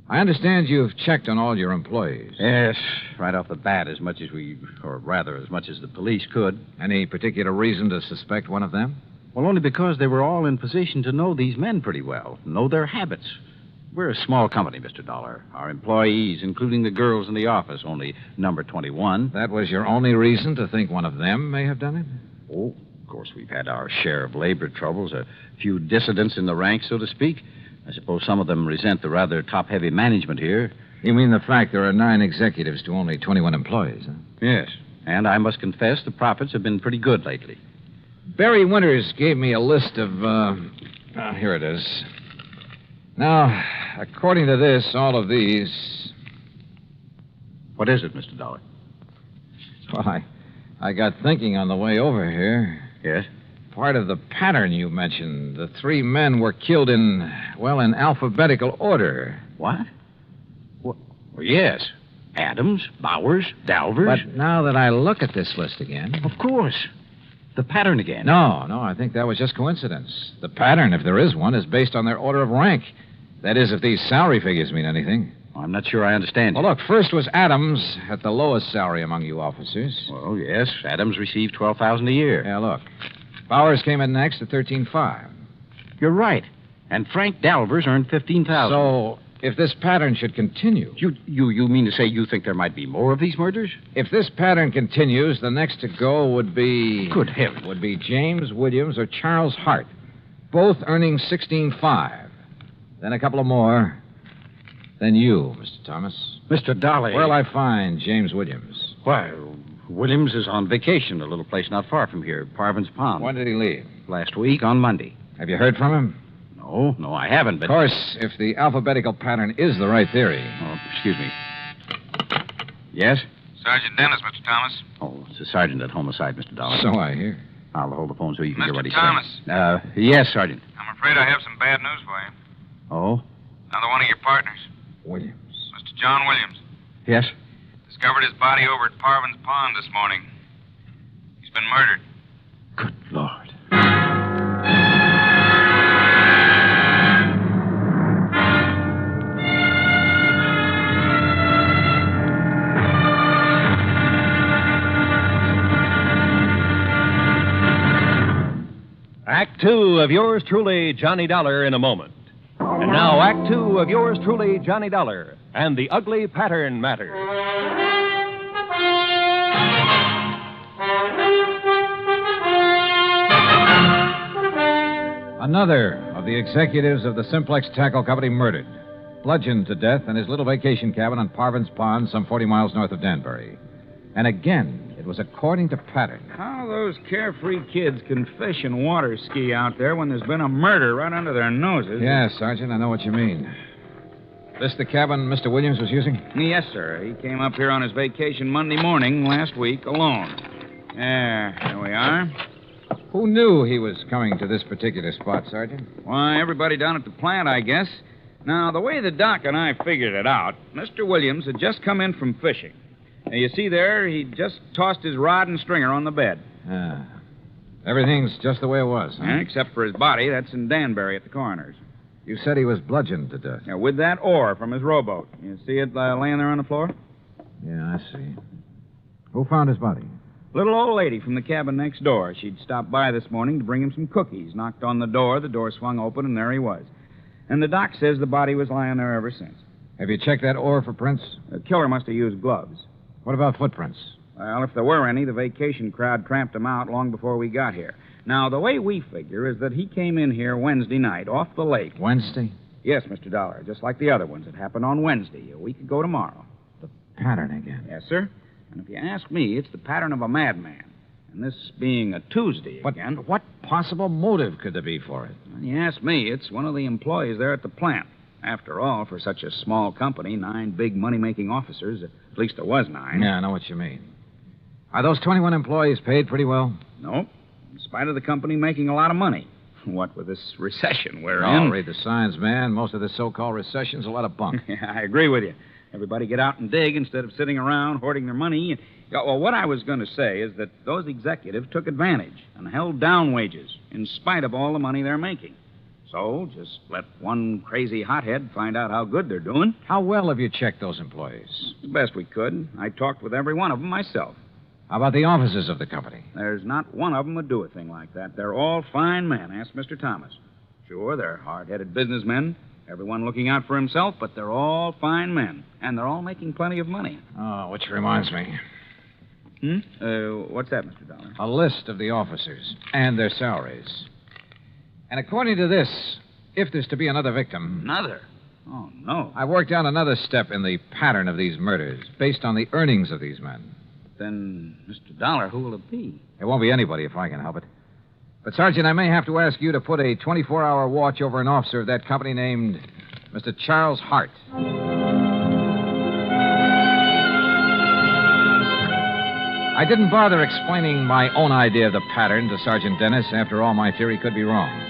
I understand you've checked on all your employees. Yes, right off the bat, as much as the police could. Any particular reason to suspect one of them? Well, only because they were all in position to know these men pretty well, know their habits. We're a small company, Mr. Dollar. Our employees, including the girls in the office, only number 21. That was your only reason to think one of them may have done it? Oh, of course, we've had our share of labor troubles, a few dissidents in the ranks, so to speak. I suppose some of them resent the rather top-heavy management here. You mean the fact there are 9 executives to only 21 employees, huh? Yes, and I must confess the profits have been pretty good lately. Barry Winters gave me a list of, here it is. Now, according to this, all of these... What is it, Mr. Dollar? Well, I got thinking on the way over here. Yes? Part of the pattern you mentioned. The 3 men were killed in alphabetical order. What? Well, yes. Adams, Bowers, Dalvers. But now that I look at this list again... Of course. The pattern again. No, I think that was just coincidence. The pattern, if there is one, is based on their order of rank. That is, if these salary figures mean anything. I'm not sure I understand you. Well, look, first was Adams at the lowest salary among you officers. Well, yes, Adams received $12,000 a year. Yeah, look. Bowers came in next at $13,500. You're right. And Frank Dalvers earned $15,000. So, if this pattern should continue... You mean to say you think there might be more of these murders? If this pattern continues, the next to go would be... Good heavens. Would be James Williams or Charles Hart, both earning $16,500. Then a couple of more. Then you, Mr. Thomas. Mr. Dolly. Where'll I find James Williams? Why, Williams is on vacation, a little place not far from here, Parvin's Pond. When did he leave? Last week, on Monday. Have you heard from him? No, I haven't, but... Of course, if the alphabetical pattern is the right theory... Oh, excuse me. Yes? Sergeant Dennis, Mr. Thomas. Oh, it's the sergeant at homicide, Mr. Dollar. So I hear. I'll hold the phone so you can hear what he's Thomas. saying. Yes, Sergeant. I'm afraid I have some bad news for you. Oh? Another one of your partners. Williams. Mr. John Williams. Yes? Discovered his body over at Parvin's Pond this morning. He's been murdered. Good Lord. Act 2 of yours truly, Johnny Dollar, in a moment. And now, Act 2 of yours truly, Johnny Dollar, and the ugly pattern matter. Another of the executives of the Simplex Tackle Company murdered, bludgeoned to death in his little vacation cabin on Parvin's Pond, some 40 miles north of Danbury. And again, it was according to pattern. How those carefree kids can fish and water ski out there when there's been a murder right under their noses. Yeah, Sergeant, I know what you mean. This the cabin Mr. Williams was using? Yes, sir. He came up here on his vacation Monday morning last week alone. There we are. Who knew he was coming to this particular spot, Sergeant? Why, everybody down at the plant, I guess. Now, the way the doc and I figured it out, Mr. Williams had just come in from fishing. Now, you see there, he just tossed his rod and stringer on the bed. Everything's just the way it was, huh? Yeah, except for his body. That's in Danbury at the coroner's. You said he was bludgeoned to death. Yeah, with that oar from his rowboat. You see it laying there on the floor? Yeah, I see. Who found his body? Little old lady from the cabin next door. She'd stopped by this morning to bring him some cookies. Knocked on the door swung open, and there he was. And the doc says the body was lying there ever since. Have you checked that oar for prints? The killer must have used gloves. What about footprints? Well, if there were any, the vacation crowd tramped them out long before we got here. Now, the way we figure is that he came in here Wednesday night, off the lake. Wednesday? Yes, Mr. Dollar, just like the other ones. It happened on Wednesday, a week ago tomorrow. The pattern again. Yes, sir. And if you ask me, it's the pattern of a madman. And this being a Tuesday again... But what possible motive could there be for it? When you ask me, it's one of the employees there at the plant. After all, for such a small company, 9 big money-making officers, at least there was 9. Yeah, I know what you mean. Are those 21 employees paid pretty well? No, in spite of the company making a lot of money. What with this recession we're in. Read the signs, man. Most of this so-called recession's a lot of bunk. Yeah, I agree with you. Everybody get out and dig instead of sitting around hoarding their money. Well, what I was going to say is that those executives took advantage and held down wages in spite of all the money they're making. So, just let one crazy hothead find out how good they're doing. How well have you checked those employees? The best we could. I talked with every one of them myself. How about the officers of the company? There's not one of them would do a thing like that. They're all fine men. Ask Mr. Thomas. Sure, they're hard-headed businessmen. Everyone looking out for himself, but they're all fine men. And they're all making plenty of money. Oh, which reminds me. What's that, Mr. Dollar? A list of the officers and their salaries. And according to this, if there's to be another victim... Another? Oh, no. I worked out another step in the pattern of these murders, based on the earnings of these men. Then, Mr. Dollar, who will it be? It won't be anybody if I can help it. But, Sergeant, I may have to ask you to put a 24-hour watch over an officer of that company named Mr. Charles Hart. I didn't bother explaining my own idea of the pattern to Sergeant Dennis. After all, my theory could be wrong.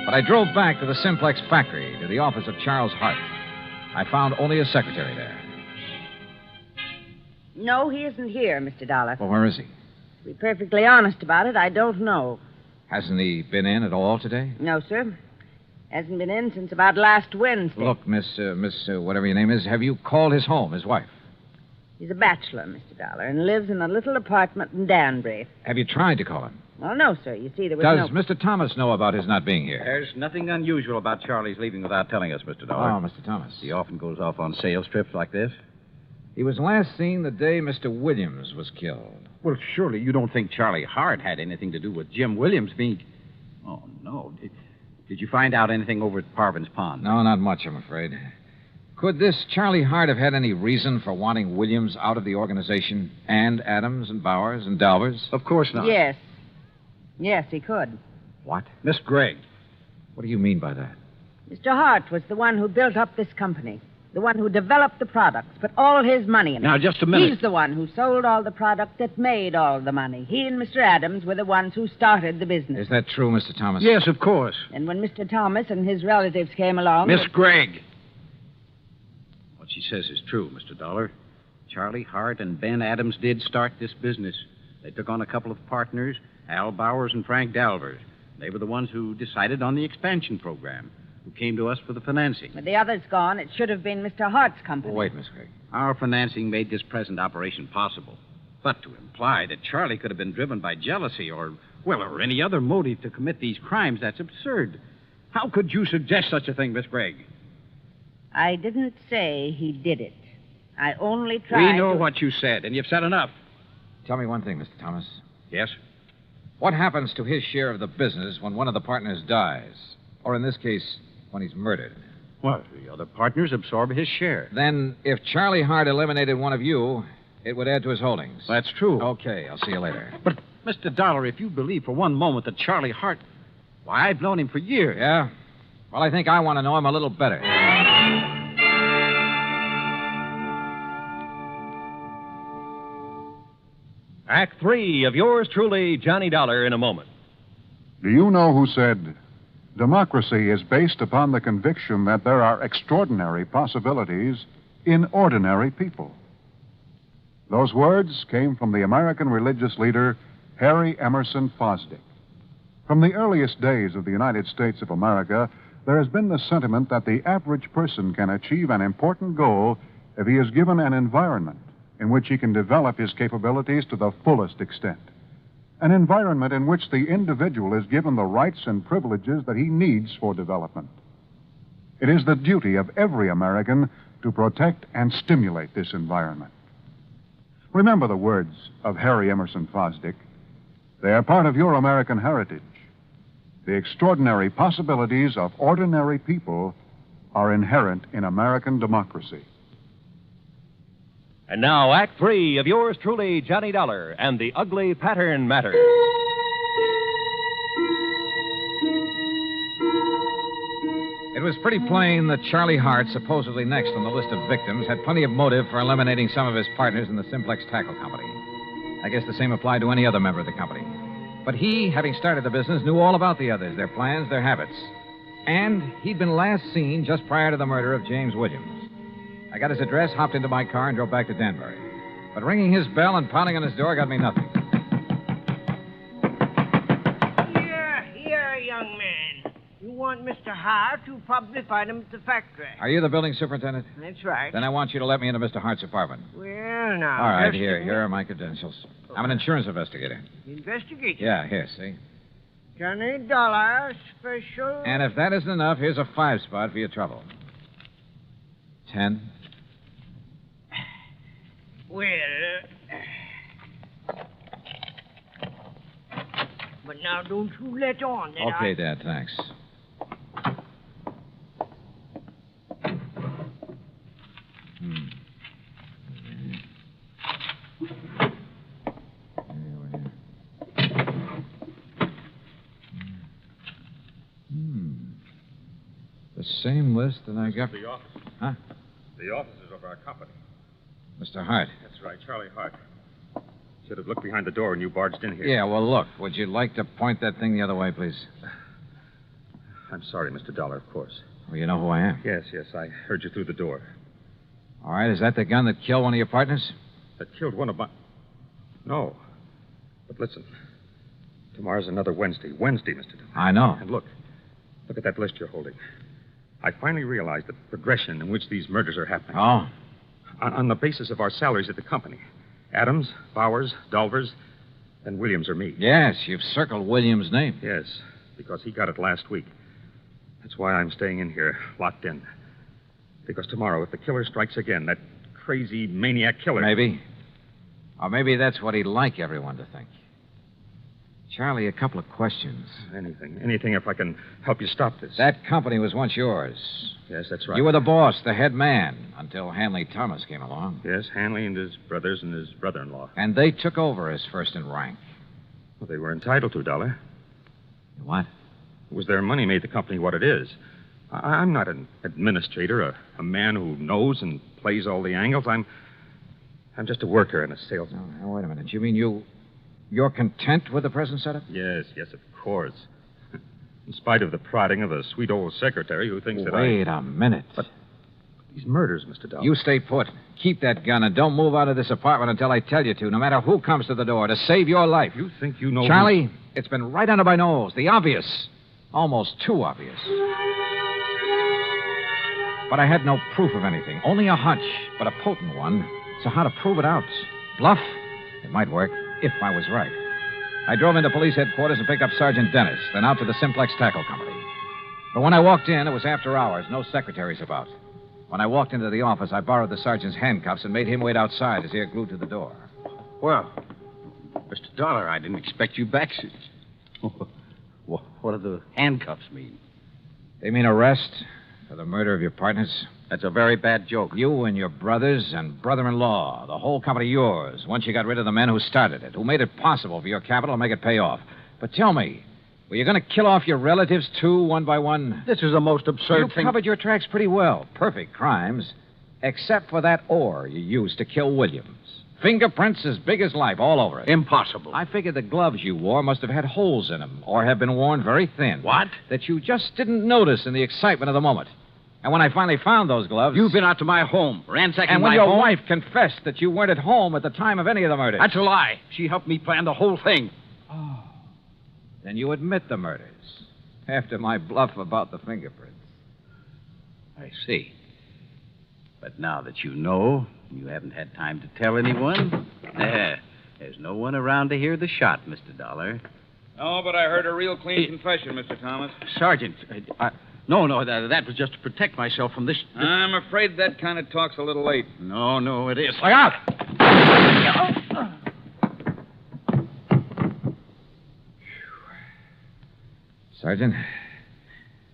But I drove back to the Simplex factory, to the office of Charles Hart. I found only a secretary there. No, he isn't here, Mr. Dollar. Well, where is he? To be perfectly honest about it, I don't know. Hasn't he been in at all today? No, sir. Hasn't been in since about last Wednesday. Look, Miss whatever your name is, have you called his home, his wife? He's a bachelor, Mr. Dollar, and lives in a little apartment in Danbury. Have you tried to call him? Well, no, sir. You see, there was Does Mr. Thomas know about his not being here? There's nothing unusual about Charlie's leaving without telling us, Mr. Dollar. Oh, Mr. Thomas. He often goes off on sales trips like this. He was last seen the day Mr. Williams was killed. Well, surely you don't think Charlie Hart had anything to do with Jim Williams being... Oh, no. Did you find out anything over at Parvin's Pond? No, not much, I'm afraid. Could this Charlie Hart have had any reason for wanting Williams out of the organization? And Adams and Bowers and Dalvers? Of course not. Yes. Yes, he could. What? Miss Gregg. What do you mean by that? Mr. Hart was the one who built up this company. The one who developed the products, put all his money in it. Now, just a minute. He's the one who sold all the product that made all the money. He and Mr. Adams were the ones who started the business. Is that true, Mr. Thomas? Yes, of course. And when Mr. Thomas and his relatives came along... Miss Gregg. What she says is true, Mr. Dollar. Charlie Hart and Ben Adams did start this business. They took on a couple of partners, Al Bowers and Frank Dalvers. They were the ones who decided on the expansion program, who came to us for the financing. With the others gone, it should have been Mr. Hart's company. Wait, Miss Gregg. Our financing made this present operation possible. But to imply that Charlie could have been driven by jealousy or any other motive to commit these crimes, that's absurd. How could you suggest such a thing, Miss Gregg? I didn't say he did it. I only tried We know what you said, and you've said enough. Tell me one thing, Mr. Thomas. Yes? What happens to his share of the business when one of the partners dies? Or in this case, when he's murdered? Well, the other partners absorb his share. Then, if Charlie Hart eliminated one of you, it would add to his holdings. That's true. Okay, I'll see you later. But, Mr. Dollar, if you believe for one moment that Charlie Hart... Why, I've known him for years. Yeah? Well, I think I want to know him a little better. Act 3 of yours truly, Johnny Dollar, in a moment. Do you know who said, democracy is based upon the conviction that there are extraordinary possibilities in ordinary people? Those words came from the American religious leader, Harry Emerson Fosdick. From the earliest days of the United States of America, there has been the sentiment that the average person can achieve an important goal if he is given an environment in which he can develop his capabilities to the fullest extent. An environment in which the individual is given the rights and privileges that he needs for development. It is the duty of every American to protect and stimulate this environment. Remember the words of Harry Emerson Fosdick. They are part of your American heritage. The extraordinary possibilities of ordinary people are inherent in American democracy. And now, Act 3 of yours truly, Johnny Dollar, and the ugly pattern matter. It was pretty plain that Charlie Hart, supposedly next on the list of victims, had plenty of motive for eliminating some of his partners in the Simplex Tackle Company. I guess the same applied to any other member of the company. But he, having started the business, knew all about the others, their plans, their habits. And he'd been last seen just prior to the murder of James Williams. I got his address, hopped into my car, and drove back to Danbury. But ringing his bell and pounding on his door got me nothing. Here, young man. You want Mr. Hart? You'll probably find him at the factory. Are you the building superintendent? That's right. Then I want you to let me into Mr. Hart's apartment. Well, now... All right, here are my credentials. I'm an insurance investigator. Investigation? Yeah, here, see? $20 special. And if that isn't enough, here's a 5 spot for your trouble. 10. Well, but now don't you let on that Okay, Dad, thanks. The same list that I got. The office. Huh? The offices of our company. Mr. Hart. That's right, Charlie Hart. Should have looked behind the door when you barged in here. Yeah, well, look. Would you like to point that thing the other way, please? I'm sorry, Mr. Dollar, of course. Well, you know who I am. Yes, I heard you through the door. All right, is that the gun that killed one of your partners? That killed one of my... No. But listen. Tomorrow's another Wednesday. Wednesday, Mr. Dollar. I know. And look at that list you're holding. I finally realized the progression in which these murders are happening. Oh? On the basis of our salaries at the company. Adams, Bowers, Dolvers, and Williams or me. Yes, you've circled Williams' name. Yes, because he got it last week. That's why I'm staying in here, locked in. Because tomorrow, if the killer strikes again, that crazy maniac killer... Maybe. Or maybe that's what he'd like everyone to think. Charlie, a couple of questions. Anything if I can help you stop this. That company was once yours. Yes, that's right. You were the boss, the head man, until Hanley Thomas came along. Yes, Hanley and his brothers and his brother-in-law. And they took over as first in rank. Well, they were entitled to, Dollar. What? It was their money made the company what it is. I'm not an administrator, a man who knows and plays all the angles. I'm just a worker and a salesman. Now, wait a minute. You mean you're content with the present setup? Yes, of course. In spite of the prodding of a sweet old secretary who thinks that Wait a minute. But these murders, Mr. Dollar. You stay put. Keep that gun and don't move out of this apartment until I tell you to, no matter who comes to the door, to save your life. You think you know... Charlie, it's been right under my nose. The obvious. Almost too obvious. But I had no proof of anything. Only a hunch, but a potent one. So how to prove it out? Bluff? It might work, if I was right. I drove into police headquarters and picked up Sergeant Dennis, then out to the Simplex Tackle Company. But when I walked in, it was after hours, no secretaries about. When I walked into the office, I borrowed the sergeant's handcuffs and made him wait outside, his ear glued to the door. Well, Mr. Dollar, I didn't expect you back. What do the handcuffs mean? They mean arrest for the murder of your partners. That's a very bad joke. You and your brothers and brother-in-law, the whole company yours, once you got rid of the men who started it, who made it possible for your capital to make it pay off. But tell me, were you going to kill off your relatives, too, one by one? This is the most absurd thing. You covered your tracks pretty well. Perfect crimes. Except for that ore you used to kill Williams. Fingerprints as big as life all over it. Impossible. I figured the gloves you wore must have had holes in them, or have been worn very thin. What? That you just didn't notice in the excitement of the moment. And when I finally found those gloves... You've been out to my home, ransacking and when my your home... wife confessed that you weren't at home at the time of any of the murders... That's a lie. She helped me plan the whole thing. Oh. Then you admit the murders. After my bluff about the fingerprints. I see. But now that you know, you haven't had time to tell anyone, there's no one around to hear the shot, Mr. Dollar. No, but I heard a real clean confession, Mr. Thomas. Sergeant, No, that was just to protect myself from this... I'm afraid that kind of talk's a little late. No, it is. Look out! Sergeant,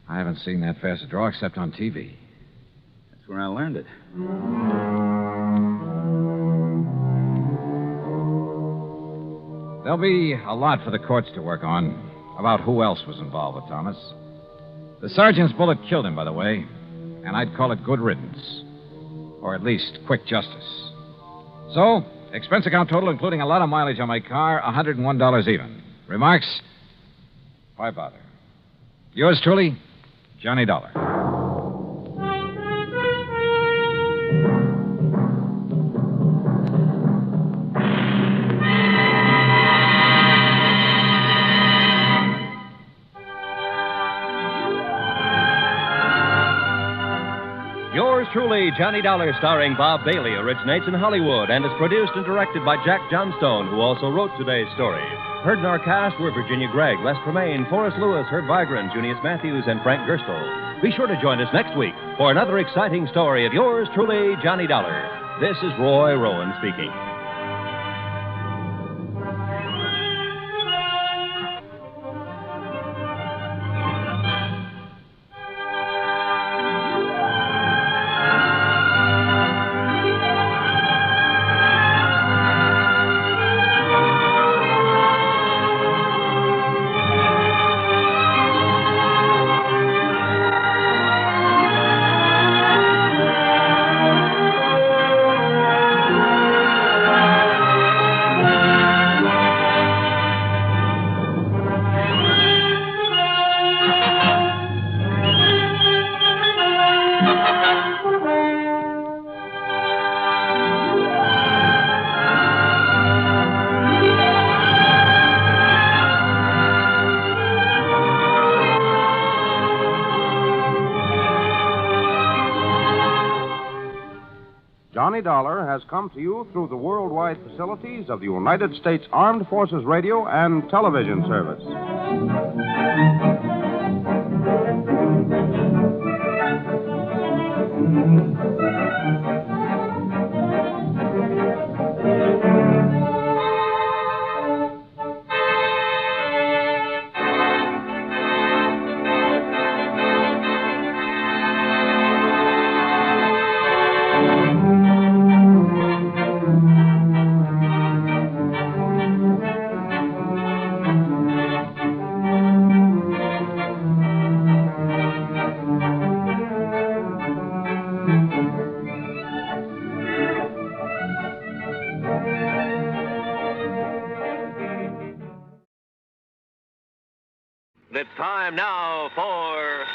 I haven't seen that fast a draw except on TV. That's where I learned it. There'll be a lot for the courts to work on about who else was involved with Thomas. The sergeant's bullet killed him, by the way, and I'd call it good riddance. Or at least quick justice. So, expense account total, including a lot of mileage on my car, $101 even. Remarks? Why bother? Yours truly, Johnny Dollar. Truly, Johnny Dollar, starring Bob Bailey, originates in Hollywood and is produced and directed by Jack Johnstone, who also wrote today's story. Heard in our cast were Virginia Gregg, Les Tremaine, Forrest Lewis, Herb Vigran, Junius Matthews, and Frank Gerstle. Be sure to join us next week for another exciting story of yours truly, Johnny Dollar. This is Roy Rowan speaking. Johnny Dollar has come to you through the worldwide facilities of the United States Armed Forces Radio and Television Service. It's time now for...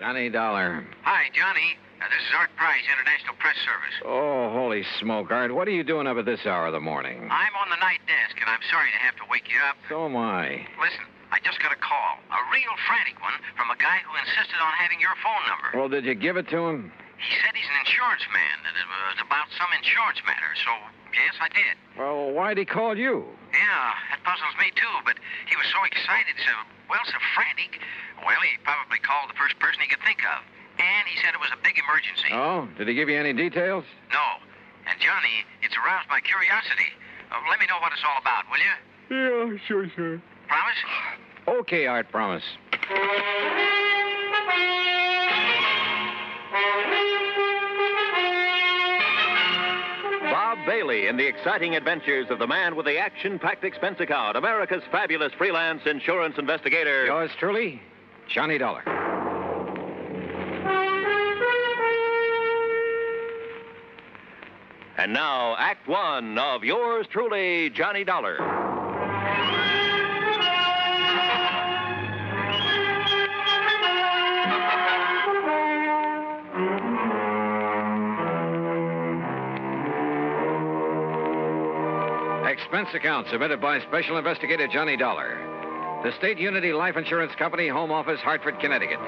Johnny Dollar. Hi, Johnny. This is Art Price, International Press Service. Oh, holy smoke, Art. What are you doing up at this hour of the morning? I'm on the night desk, and I'm sorry to have to wake you up. So am I. Listen, I just got a call. A real frantic one from a guy who insisted on having your phone number. Well, did you give it to him? He said he's an insurance man, and it was about some insurance matter, so yes, I did. Well, why'd he call you? Yeah, that puzzles me, too, but he was so excited, so frantic. Well, he probably called the first person he could think of. And he said it was a big emergency. Oh? Did he give you any details? No. And, Johnny, it's aroused my curiosity. Let me know what it's all about, will you? Yeah, sure, sir. Promise? Okay, Art, promise. Bob Bailey in the exciting adventures of the man with the action-packed expense account, America's fabulous freelance insurance investigator. Yours truly, Johnny Dollar. And now, Act One of yours truly, Johnny Dollar. Expense account submitted by Special Investigator Johnny Dollar. The State Unity Life Insurance Company, Home Office, Hartford, Connecticut.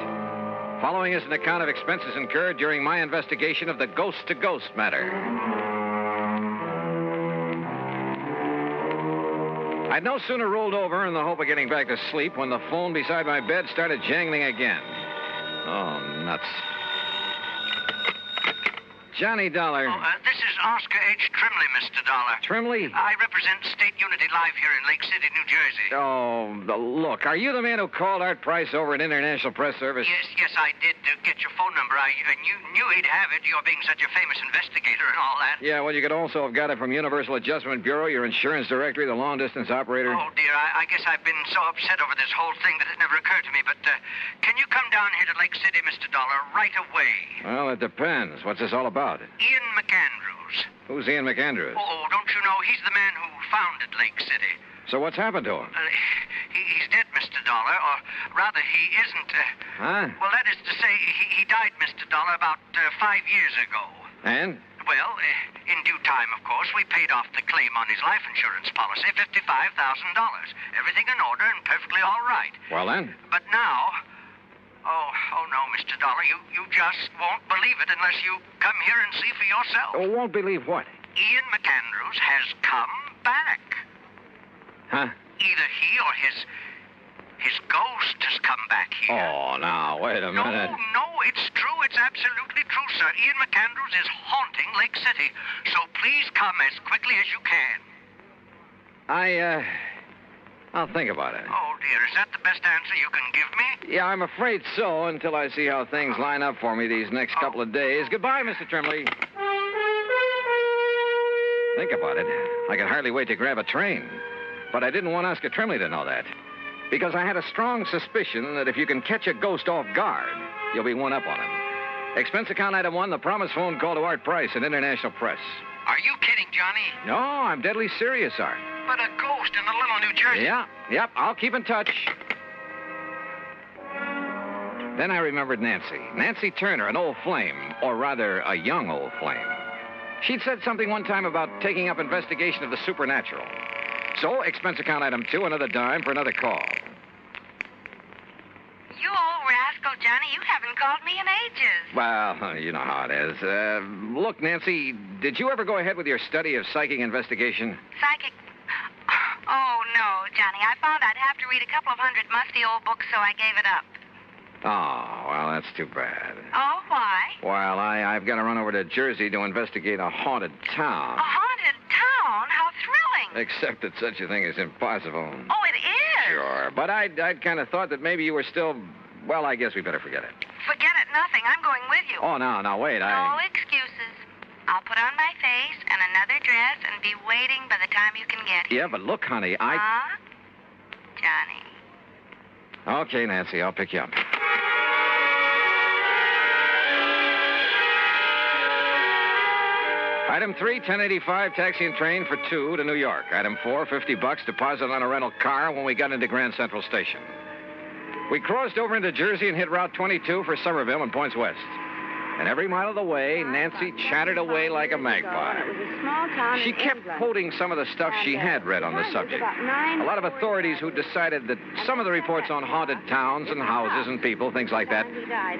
Following is an account of expenses incurred during my investigation of the ghost-to-ghost matter. I'd no sooner rolled over in the hope of getting back to sleep when the phone beside my bed started jangling again. Oh, nuts. Johnny Dollar. This is Oscar H. Trimley, Mr. Dollar. Trimley? I represent State Unity Life here in Lake City, New Jersey. Oh, look, are you the man who called Art Price over at International Press Service? Yes, I did get your phone number. I knew he'd have it, you're being such a famous investigator and all that. Yeah, well, you could also have got it from Universal Adjustment Bureau, your insurance directory, the long-distance operator. Oh, dear, I guess I've been so upset over this whole thing that it never occurred to me, but can you come down here to Lake City, Mr. Dollar, right away? Well, it depends. What's this all about? Ian McAndrews. Who's Ian McAndrews? Oh, don't you know? He's the man who founded Lake City. So what's happened to him? He's dead, Mr. Dollar, or rather, he isn't. Huh? Well, that is to say, he died, Mr. Dollar, about 5 years ago. And? Well, in due time, of course, we paid off the claim on his life insurance policy, $55,000. Everything in order and perfectly all right. Well, then? But now... Oh, no, Mr. Dollar, you just won't believe it unless you come here and see for yourself. Oh, won't believe what? Ian McAndrews has come back. Huh? Either he or his ghost has come back here. Oh, now, wait a minute. No, it's true. It's absolutely true, sir. Ian McAndrews is haunting Lake City. So please come as quickly as you can. I'll think about it. Oh, dear, is that the best answer you can give me? Yeah, I'm afraid so, until I see how things line up for me these next couple of days. Goodbye, Mr. Trimley. Think about it. I could hardly wait to grab a train. But I didn't want Oscar Trimley to know that. Because I had a strong suspicion that if you can catch a ghost off guard, you'll be one up on him. Expense account item 1, the promise phone call to Art Price in international press. Are you kidding, Johnny? No, I'm deadly serious, Art. But a ghost in a little New Jersey. Yep, I'll keep in touch. Then I remembered Nancy. Nancy Turner, an old flame, or rather, a young old flame. She'd said something one time about taking up investigation of the supernatural. So, expense account item 2, another dime for another call. You old rascal, Johnny, you haven't called me in ages. Well, you know how it is. Look, Nancy, did you ever go ahead with your study of psychic investigation? Psychic... Oh, no, Johnny. I found I'd have to read a couple of hundred musty old books, so I gave it up. Oh, well, that's too bad. Oh, why? Well, I've got to run over to Jersey to investigate a haunted town. A haunted town? How thrilling. Except that such a thing is impossible. Oh, it is? Sure, but I'd kind of thought that maybe you were still... Well, I guess we better forget it. Forget it, nothing. I'm going with you. Oh, now, wait, No excuses. I'll put on my face and another dress and be waiting by the time you can get here. Yeah, but look, honey, Huh? Johnny. Okay, Nancy, I'll pick you up. Item 3, 1085, taxi and train for 2 to New York. Item 4, $50, deposit on a rental car when we got into Grand Central Station. We crossed over into Jersey and hit Route 22 for Somerville and points west. And every mile of the way, Nancy chattered away like a magpie. She kept quoting some of the stuff she had read on the subject. A lot of authorities who decided that some of the reports on haunted towns and houses and people, things like that,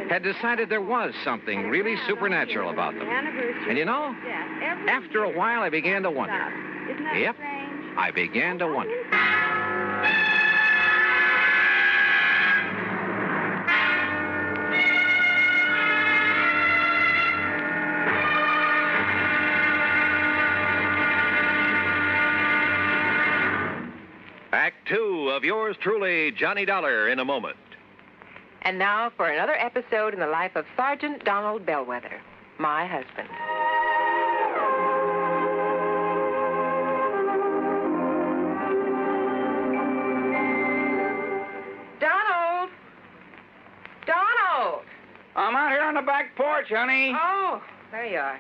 had decided there was something really supernatural about them. And you know, after a while, I began to wonder. Yep, I began to wonder. Act 2 of yours truly, Johnny Dollar, in a moment. And now for another episode in the life of Sergeant Donald Bellwether, my husband. Donald! Donald! I'm out here on the back porch, honey. Oh, there you are.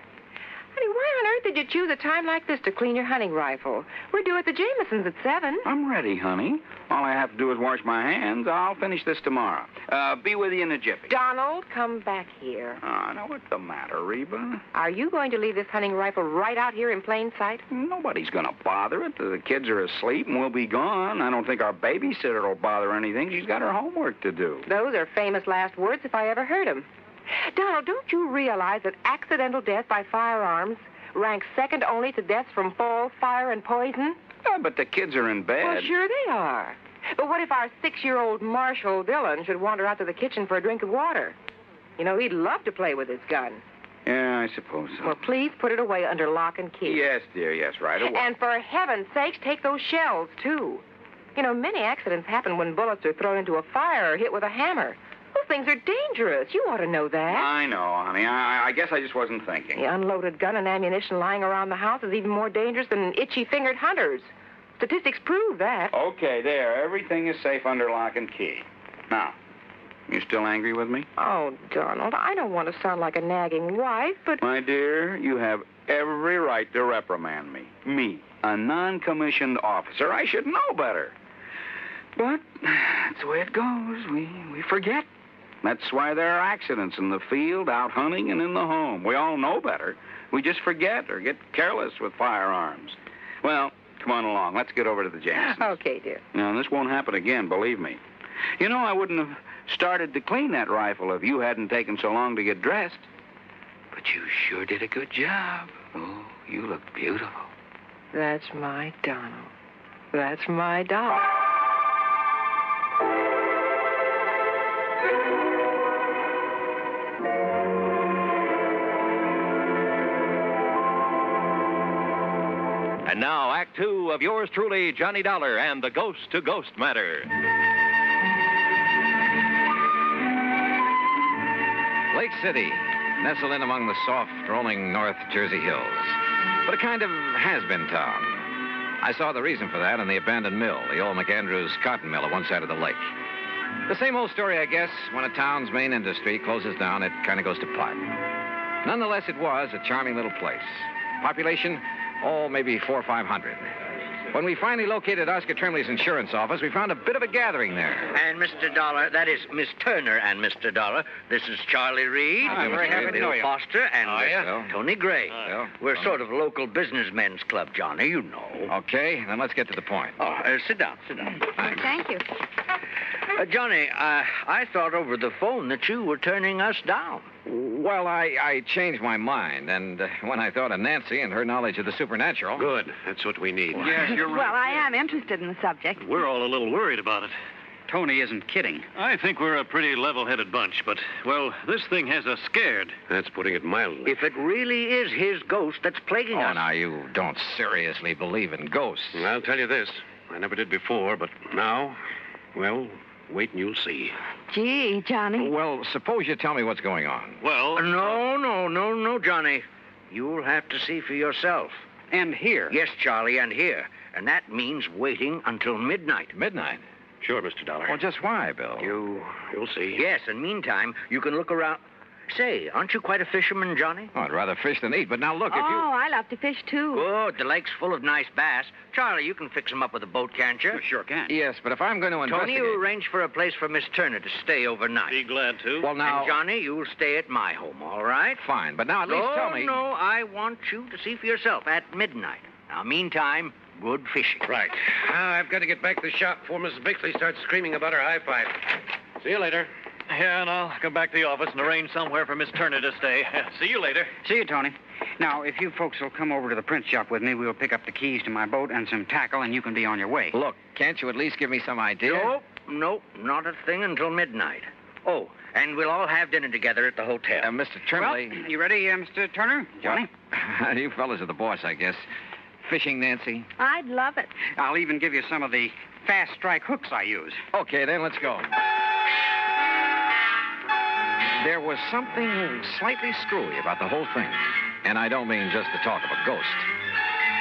Honey, why on earth did you choose a time like this to clean your hunting rifle? We're due at the Jamesons at 7. I'm ready, honey. All I have to do is wash my hands. I'll finish this tomorrow. Be with you in a jiffy. Donald, come back here. Oh, now, what's the matter, Reba? Are you going to leave this hunting rifle right out here in plain sight? Nobody's going to bother it. The kids are asleep and we'll be gone. I don't think our babysitter will bother anything. She's got her homework to do. Those are famous last words if I ever heard them. Donald, don't you realize that accidental death by firearms ranks second only to deaths from fall, fire, and poison? Yeah, but the kids are in bed. Well, sure they are. But what if our 6-year-old Marshall Dillon should wander out to the kitchen for a drink of water? You know, he'd love to play with his gun. Yeah, I suppose so. Well, please put it away under lock and key. Yes, dear, yes, right away. And for heaven's sakes, take those shells, too. You know, many accidents happen when bullets are thrown into a fire or hit with a hammer. Those things are dangerous. You ought to know that. I know, honey. I guess I just wasn't thinking. The unloaded gun and ammunition lying around the house is even more dangerous than itchy-fingered hunters. Statistics prove that. Okay, there. Everything is safe under lock and key. Now, you still angry with me? Oh, Donald, I don't want to sound like a nagging wife, but... My dear, you have every right to reprimand me. Me, a non-commissioned officer. I should know better. But that's the way it goes. We forget. That's why there are accidents in the field, out hunting, and in the home. We all know better. We just forget or get careless with firearms. Well, come on along. Let's get over to the Jamesons. Okay, dear. Now, this won't happen again, believe me. You know, I wouldn't have started to clean that rifle if you hadn't taken so long to get dressed. But you sure did a good job. Oh, you look beautiful. That's my Donald. That's my doll. And now, Act Two of yours truly, Johnny Dollar and the Ghost to Ghost Matter. Lake City, nestled in among the soft, rolling North Jersey hills. But a kind of has-been town. I saw the reason for that in the abandoned mill, the old McAndrews cotton mill at one side of the lake. The same old story, I guess. When a town's main industry closes down, it kind of goes to pot. Nonetheless, it was a charming little place. Population, maybe 400 or 500. When we finally located Oscar Trimley's insurance office, we found a bit of a gathering there. And Mr. Dollar, that is Miss Turner and Mr. Dollar. This is Charlie Reed. Hi, very happy to know you. Foster and Bill. Tony Gray. Bill. We're sort of local businessmen's club, Johnny, you know. Okay, then let's get to the point. Sit down. Thank you. Johnny, I thought over the phone that you were turning us down. Well, I changed my mind, and when I thought of Nancy and her knowledge of the supernatural... Good. That's what we need. Yes, you're right. Well, I am interested in the subject. We're all a little worried about it. Tony isn't kidding. I think we're a pretty level-headed bunch, but, well, this thing has us scared. That's putting it mildly. If it really is his ghost that's plaguing us... Oh, now, you don't seriously believe in ghosts. I'll tell you this. I never did before, but now, well, wait and you'll see. Gee, Johnny. Well, suppose you tell me what's going on. Well... No, Johnny. You'll have to see for yourself. And here. Yes, Charlie, and here. And that means waiting until midnight. Midnight? Sure, Mr. Dollar. Well, just why, Bill? You'll see. Yes, and meantime, you can look around. Say, aren't you quite a fisherman, Johnny? Oh, I'd rather fish than eat, but now look, if you... Oh, I love to fish, too. Good. The lake's full of nice bass. Charlie, you can fix them up with a boat, can't you? Sure can. Yes, but if I'm going to Tony, investigate... you arrange for a place for Miss Turner to stay overnight. Be glad to. Well, now... And Johnny, you'll stay at my home, all right? Fine, but now at least tell me... No, I want you to see for yourself at midnight. Now, meantime, good fishing. Right. Now, I've got to get back to the shop before Mrs. Bixley starts screaming about her high five. See you later. Yeah, and I'll come back to the office and arrange somewhere for Miss Turner to stay. See you later. See you, Tony. Now, if you folks will come over to the print shop with me, we'll pick up the keys to my boat and some tackle, and you can be on your way. Look, can't you at least give me some idea? Nope, not a thing until midnight. Oh, and we'll all have dinner together at the hotel. Mr. Trimley... Well, you ready, Mr. Turner? Johnny? You fellas are the boss, I guess. Fishing, Nancy? I'd love it. I'll even give you some of the fast strike hooks I use. Okay, then, let's go. There was something slightly screwy about the whole thing. And I don't mean just the talk of a ghost.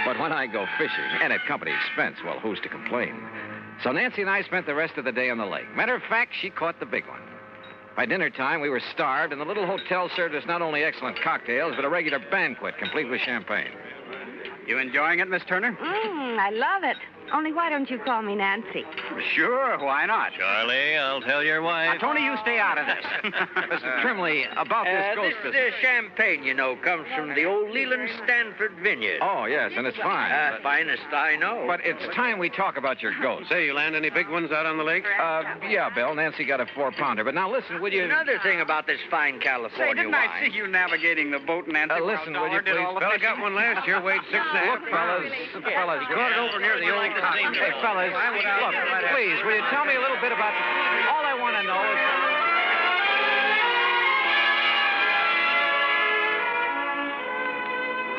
But when I go fishing, and at company expense, well, who's to complain? So Nancy and I spent the rest of the day on the lake. Matter of fact, she caught the big one. By dinner time, we were starved, and the little hotel served us not only excellent cocktails, but a regular banquet, complete with champagne. You enjoying it, Miss Turner? I love it. Only why don't you call me Nancy? Sure, why not? Charlie, I'll tell your wife. Now, Tony, you stay out of this. Mr. Trimley, about this ghost business. This champagne, you know, comes from the old Leland Stanford vineyard. Oh, yes, and it's fine. Finest I know. But it's time we talk about your ghost. Say, you land any big ones out on the lake? Yeah, Bill. Nancy got a 4-pounder. But now listen, would you... Another thing about this fine California Say, didn't I see you navigating the boat, Nancy? Listen, will you please? Fella got one last year, weighed 6.5 Look, fellas, He caught it over near the old cotton. Hey, fellas, look, please, will you tell me a little bit about... All I want to know is...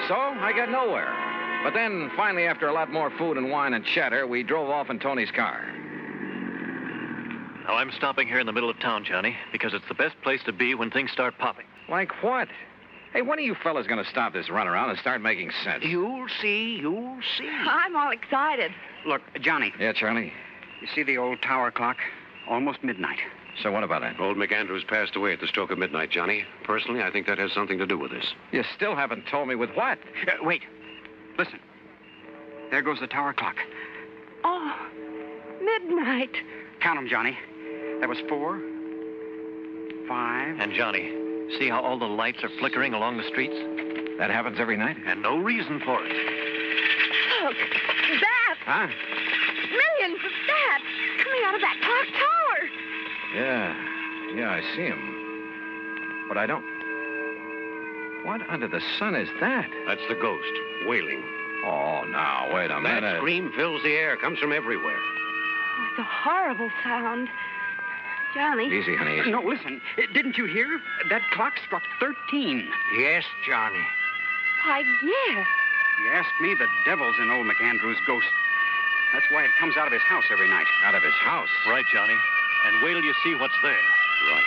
So, I got nowhere. But then, finally, after a lot more food and wine and chatter, we drove off in Tony's car. Now, I'm stopping here in the middle of town, Johnny, because it's the best place to be when things start popping. Like what? Hey, when are you fellas going to stop this runaround and start making sense? You'll see. I'm all excited. Look, Johnny. Yeah, Charlie? You see the old tower clock? Almost midnight. So what about that? Old McAndrews passed away at the stroke of midnight, Johnny. Personally, I think that has something to do with this. You still haven't told me with what? Wait. Listen. There goes the tower clock. Oh, midnight. Count them, Johnny. That was 4, 5... And, Johnny, see how all the lights are flickering along the streets? That happens every night? And no reason for it. Look, bats! Huh? Millions of bats coming out of that clock tower. Yeah, I see him. But I don't... What under the sun is that? That's the ghost, wailing. Oh, now, wait a minute. That scream fills the air, comes from everywhere. Oh, it's a horrible sound. Johnny. Easy, honey. No, listen. Didn't you hear? That clock struck 13. Yes, Johnny. Why, yes. You asked me, the devil's in old McAndrew's ghost. That's why it comes out of his house every night. Out of his house? Right, Johnny. And wait till you see what's there. Right.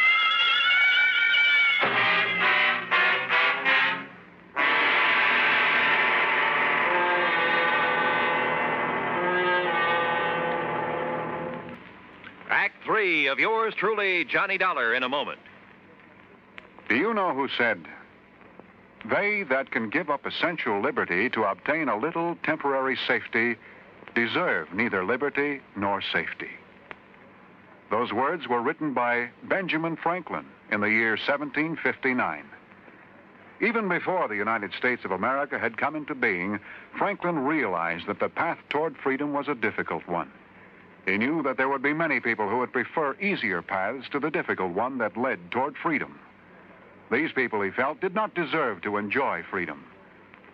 Act 3 of yours truly, Johnny Dollar, in a moment. Do you know who said, "They that can give up essential liberty to obtain a little temporary safety deserve neither liberty nor safety"? Those words were written by Benjamin Franklin in the year 1759. Even before the United States of America had come into being, Franklin realized that the path toward freedom was a difficult one. He knew that there would be many people who would prefer easier paths to the difficult one that led toward freedom. These people, he felt, did not deserve to enjoy freedom.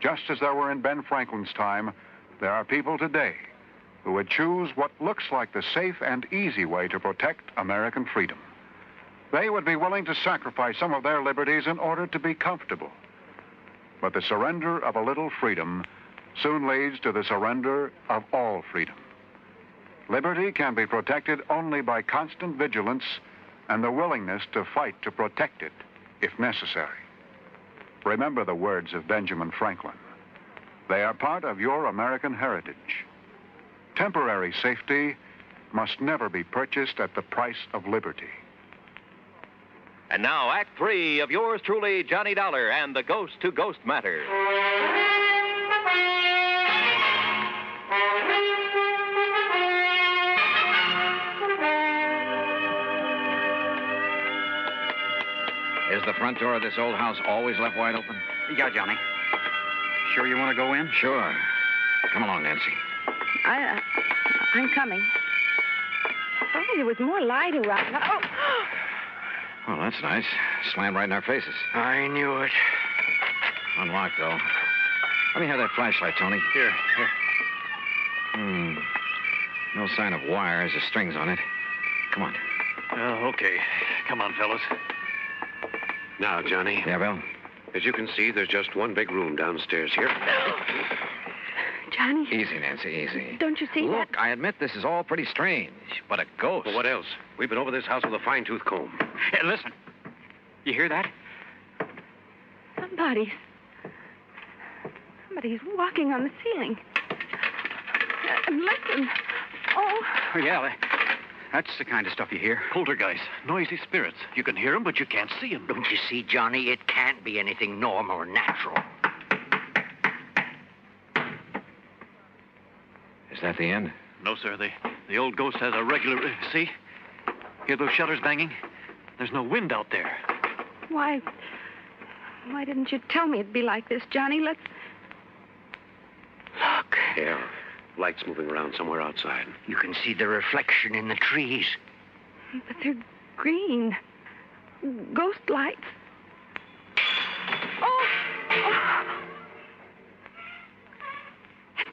Just as there were in Ben Franklin's time, there are people today who would choose what looks like the safe and easy way to protect American freedom. They would be willing to sacrifice some of their liberties in order to be comfortable. But the surrender of a little freedom soon leads to the surrender of all freedom. Liberty can be protected only by constant vigilance and the willingness to fight to protect it, if necessary. Remember the words of Benjamin Franklin. They are part of your American heritage. Temporary safety must never be purchased at the price of liberty. And now, Act 3 of yours truly, Johnny Dollar, and the Ghost to Ghost Matter. Is the front door of this old house always left wide open? Yeah, Johnny. Sure you want to go in? Sure. Come along, Nancy. I'm coming. If only there was more light around. Oh! Well, that's nice. Slammed right in our faces. I knew it. Unlocked, though. Let me have that flashlight, Tony. Here. No sign of wires or strings on it. Come on. Okay. Come on, fellas. Now, Johnny. Yeah, Bill? As you can see, there's just one big room downstairs here. Johnny. Easy, Nancy, easy. Don't you see that? Look, I admit this is all pretty strange, but a ghost. Well, what else? We've been over this house with a fine-tooth comb. Hey, listen. You hear that? Somebody's walking on the ceiling. Listen. Oh. Yeah, that's the kind of stuff you hear. Poltergeist, noisy spirits. You can hear them, but you can't see them. Don't you see, Johnny? It can't be anything normal or natural. Is that the end? No, sir. The old ghost has a regular... See? Hear those shutters banging? There's no wind out there. Why didn't you tell me it'd be like this, Johnny? Let's... Look. Yeah. Lights moving around somewhere outside. You can see the reflection in the trees. But they're green. Ghost lights. Oh!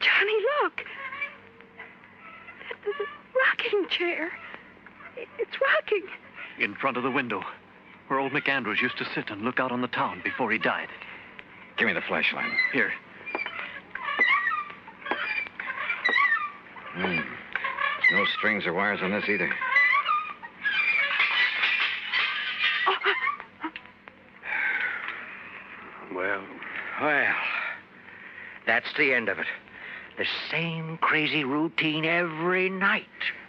Johnny, look. There's a rocking chair. It's rocking. In front of the window, where old McAndrews used to sit and look out on the town before he died. Give me the flashlight. Here. No strings or wires on this either. Well, that's the end of it. The same crazy routine every night.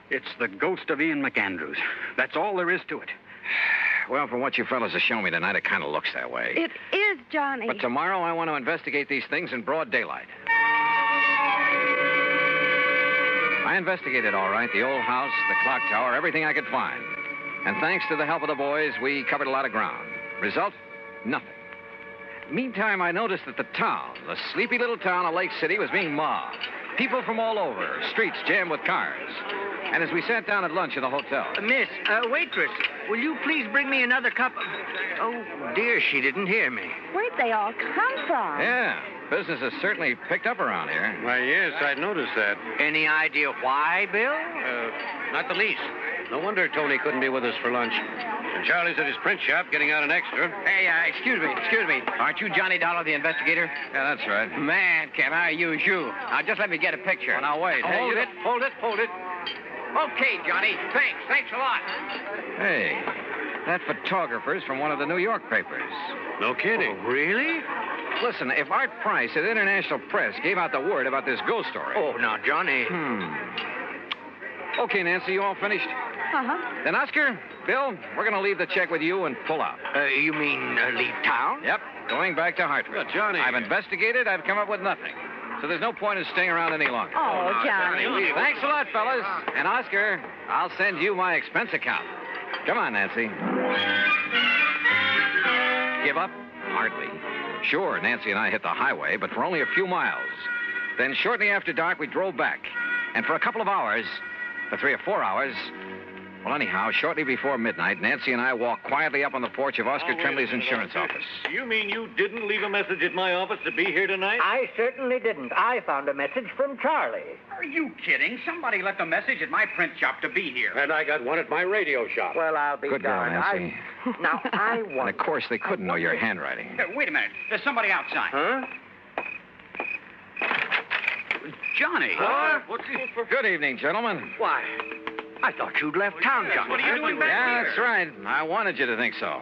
It's the ghost of Ian McAndrews. That's all there is to it. Well, from what you fellas have shown me tonight, it kind of looks that way. It is, Johnny. But tomorrow I want to investigate these things in broad daylight. I investigated all right, the old house, the clock tower, everything I could find. And thanks to the help of the boys, we covered a lot of ground. Result? Nothing. Meantime, I noticed that the sleepy little town of Lake City, was being mobbed. People from all over, streets jammed with cars. And as we sat down at lunch in the hotel... Miss, waitress, will you please bring me another cup of... Oh, dear, she didn't hear me. Where'd they all come from? Yeah, business has certainly picked up around here. Why, yes, I noticed that. Any idea why, Bill? Not the least. No wonder Tony couldn't be with us for lunch. And Charlie's at his print shop getting out an extra. Hey, excuse me. Aren't you Johnny Dollar, the investigator? Yeah, that's right. Man, can I use you? Now, just let me get a picture. Well, now, wait. Hold it. Okay, Johnny. Thanks a lot. Hey, that photographer's from one of the New York papers. No kidding. Oh, really? Listen, if Art Price at International Press gave out the word about this ghost story... Oh, now, Johnny... Okay, Nancy, you all finished? Uh-huh. Then, Oscar, Bill, we're going to leave the check with you and pull out. You mean leave town? Yep, going back to Hartford. Johnny. I've investigated. I've come up with nothing. So there's no point in staying around any longer. Oh, Johnny. Thanks a lot, fellas. And, Oscar, I'll send you my expense account. Come on, Nancy. Give up? Hardly. Sure, Nancy and I hit the highway, but for only a few miles. Then shortly after dark, we drove back. And for a couple of hours, for 3 or 4 hours... Well, anyhow, shortly before midnight, Nancy and I walked quietly up on the porch of Oscar Trembley's insurance office. You mean you didn't leave a message at my office to be here tonight? I certainly didn't. I found a message from Charlie. Are you kidding? Somebody left a message at my print shop to be here. And I got one at my radio shop. Well, I'll be Good girl, darned. Nancy. Now, I And, want... of course, they couldn't know your handwriting. Wait a minute. There's somebody outside. Huh? Johnny. What's this for? Good evening, gentlemen. Why, I thought you'd left town, Johnny. What are you doing back Yeah, here? that's right. I wanted you to think so.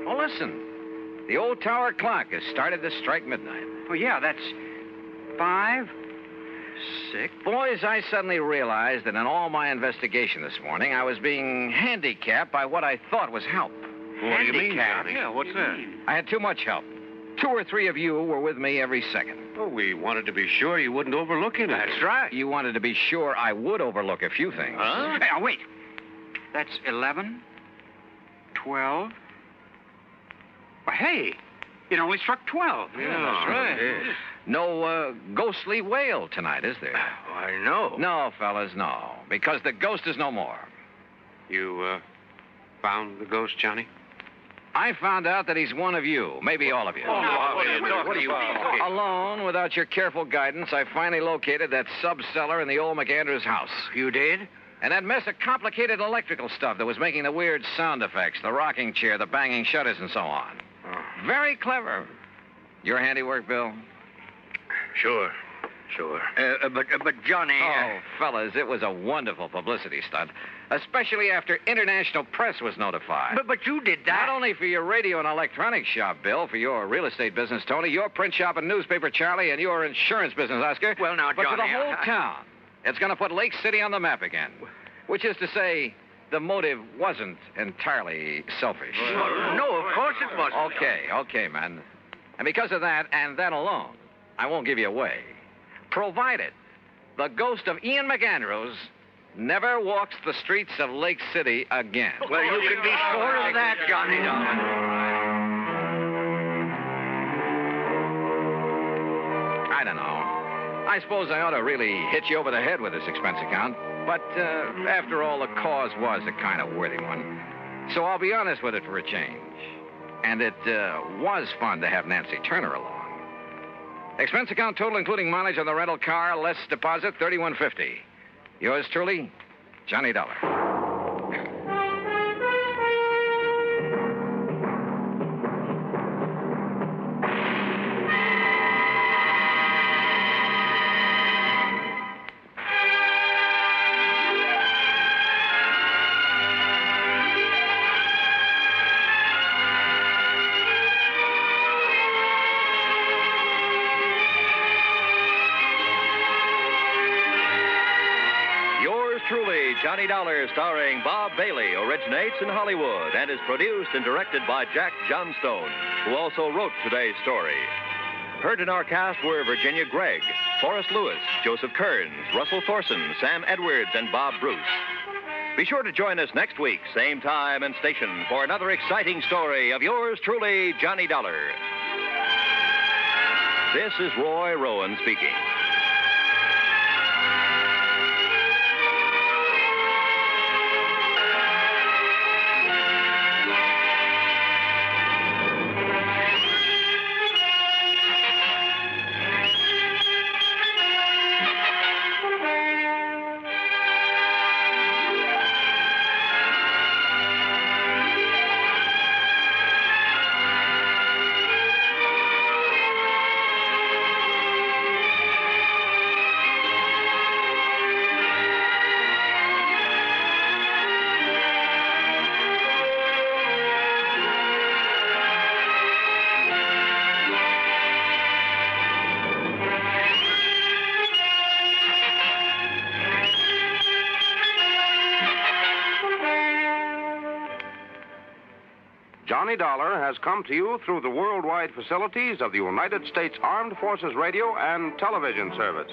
Well, listen. The old tower clock has started to strike midnight. Oh, yeah, that's 5, 6. Boys, I suddenly realized that in all my investigation this morning, I was being handicapped by what I thought was help. What do you mean, Handicap? Johnny? Yeah, what's that? I had too much help. 2 or 3 of you were with me every second. Oh, we wanted to be sure you wouldn't overlook anything. That's right. You wanted to be sure I would overlook a few things. Huh? Hey, wait. That's 11, 12. Well, hey, it only struck 12. Yeah, that's right. No ghostly wail tonight, is there? Why, no. No, fellas, no. Because the ghost is no more. You, found the ghost, Johnny? I found out that he's one of you, maybe all of you. What are you talking about? Alone, without your careful guidance, I finally located that sub-cellar in the old McAndrews house. You did? And that mess of complicated electrical stuff that was making the weird sound effects, the rocking chair, the banging shutters, and so on. Very clever. Your handiwork, Bill? Sure. But Johnny... Oh, fellas, it was a wonderful publicity stunt, especially after international press was notified. But you did that. Not only for your radio and electronics shop, Bill, for your real estate business, Tony, your print shop and newspaper, Charlie, and your insurance business, Oscar. Well, now, but for the Johnny, whole town. It's going to put Lake City on the map again. Which is to say, the motive wasn't entirely selfish. No, of course it wasn't. Okay, man. And because of that, and that alone, I won't give you away. Provided the ghost of Ian McAndrews never walks the streets of Lake City again. Well, you can be sure of that, Johnny, darling. I don't know. I suppose I ought to really hit you over the head with this expense account. But after all, the cause was a kind of worthy one. So I'll be honest with it for a change. And it was fun to have Nancy Turner along. Expense account total, including mileage on the rental car, less deposit, $31.50. Yours truly, Johnny Dollar. Truly, Johnny Dollar, starring Bob Bailey, originates in Hollywood and is produced and directed by Jack Johnstone, who also wrote today's story. Heard in our cast were Virginia Gregg, Forrest Lewis, Joseph Kearns, Russell Thorson, Sam Edwards, and Bob Bruce. Be sure to join us next week, same time and station, for another exciting story of yours truly, Johnny Dollar. This is Roy Rowan speaking. Johnny Dollar has come to you through the worldwide facilities of the United States Armed Forces Radio and Television Service.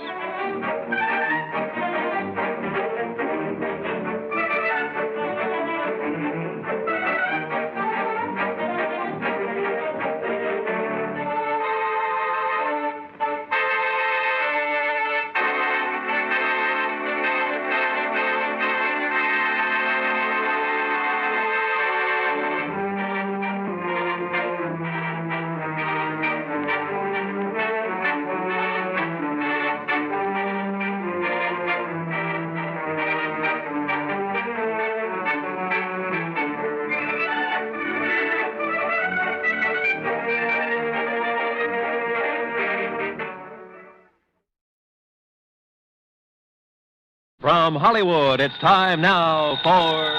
From Hollywood, it's time now for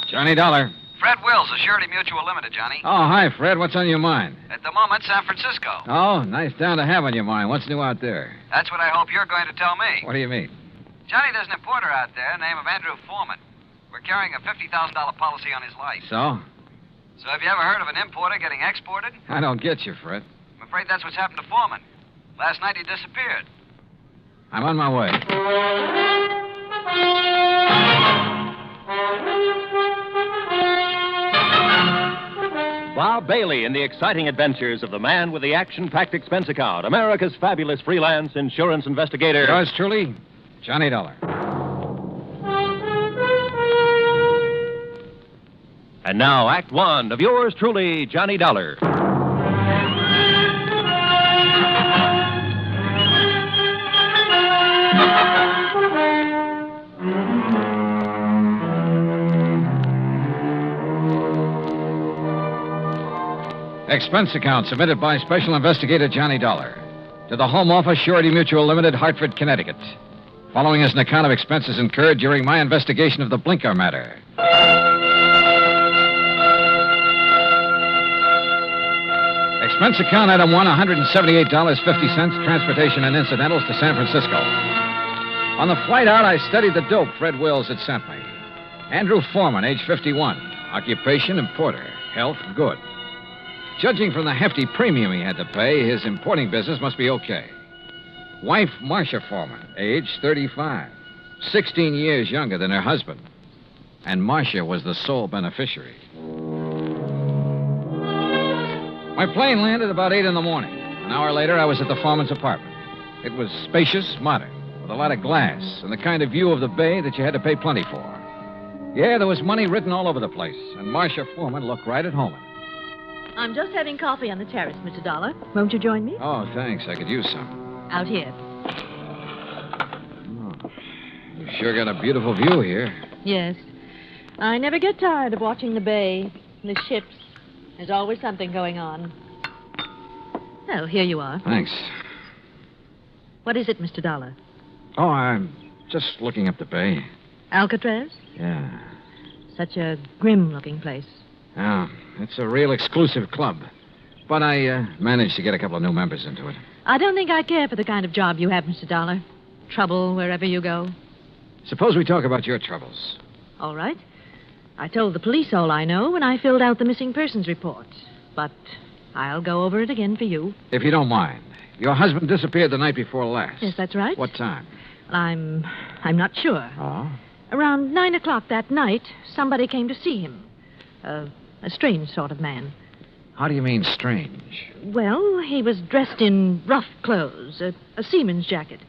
Johnny Dollar. Fred Wills of Surety Mutual Limited, Johnny. Oh, hi, Fred. What's on your mind? At the moment, San Francisco. Oh, nice town to have on your mind. What's new out there? That's what I hope you're going to tell me. What do you mean? Johnny, there's an importer out there named Andrew Foreman. We're carrying a $50,000 policy on his life. So? So have you ever heard of an importer getting exported? I don't get you, Fred. I'm afraid that's what's happened to Foreman. Last night he disappeared. I'm on my way. Bob Bailey in the exciting adventures of the man with the action-packed expense account, America's fabulous freelance insurance investigator. Yours truly, Johnny Dollar. And now, Act One of yours truly, Johnny Dollar. Expense account submitted by Special Investigator Johnny Dollar to the Home Office, Surety Mutual Limited, Hartford, Connecticut. Following is an account of expenses incurred during my investigation of the Blinker matter. Expense account item 1, $178.50, transportation and incidentals to San Francisco. On the flight out, I studied the dope Fred Wills had sent me. Andrew Foreman, age 51. Occupation, importer. Health, good. Judging from the hefty premium he had to pay, his importing business must be okay. Wife, Marcia Foreman, age 35. 16 years younger than her husband. And Marcia was the sole beneficiary. My plane landed about 8 in the morning. An hour later, I was at the Foreman's apartment. It was spacious, modern, with a lot of glass and the kind of view of the bay that you had to pay plenty for. Yeah, there was money written all over the place, and Marcia Foreman looked right at home. I'm just having coffee on the terrace, Mr. Dollar. Won't you join me? Oh, thanks. I could use some. Out here. Oh, you sure got a beautiful view here. Yes. I never get tired of watching the bay, the ships. There's always something going on. Oh, here you are. Thanks. What is it, Mr. Dollar? Oh, I'm just looking up the bay. Alcatraz? Yeah. Such a grim-looking place. Yeah, it's a real exclusive club. But I managed to get a couple of new members into it. I don't think I care for the kind of job you have, Mr. Dollar. Trouble wherever you go. Suppose we talk about your troubles. All right. I told the police all I know when I filled out the missing persons report. But I'll go over it again for you. If you don't mind. Your husband disappeared the night before last. Yes, that's right. What time? I'm not sure. Oh? Around 9 o'clock that night, somebody came to see him. A strange sort of man. How do you mean strange? Well, he was dressed in rough clothes, a seaman's jacket.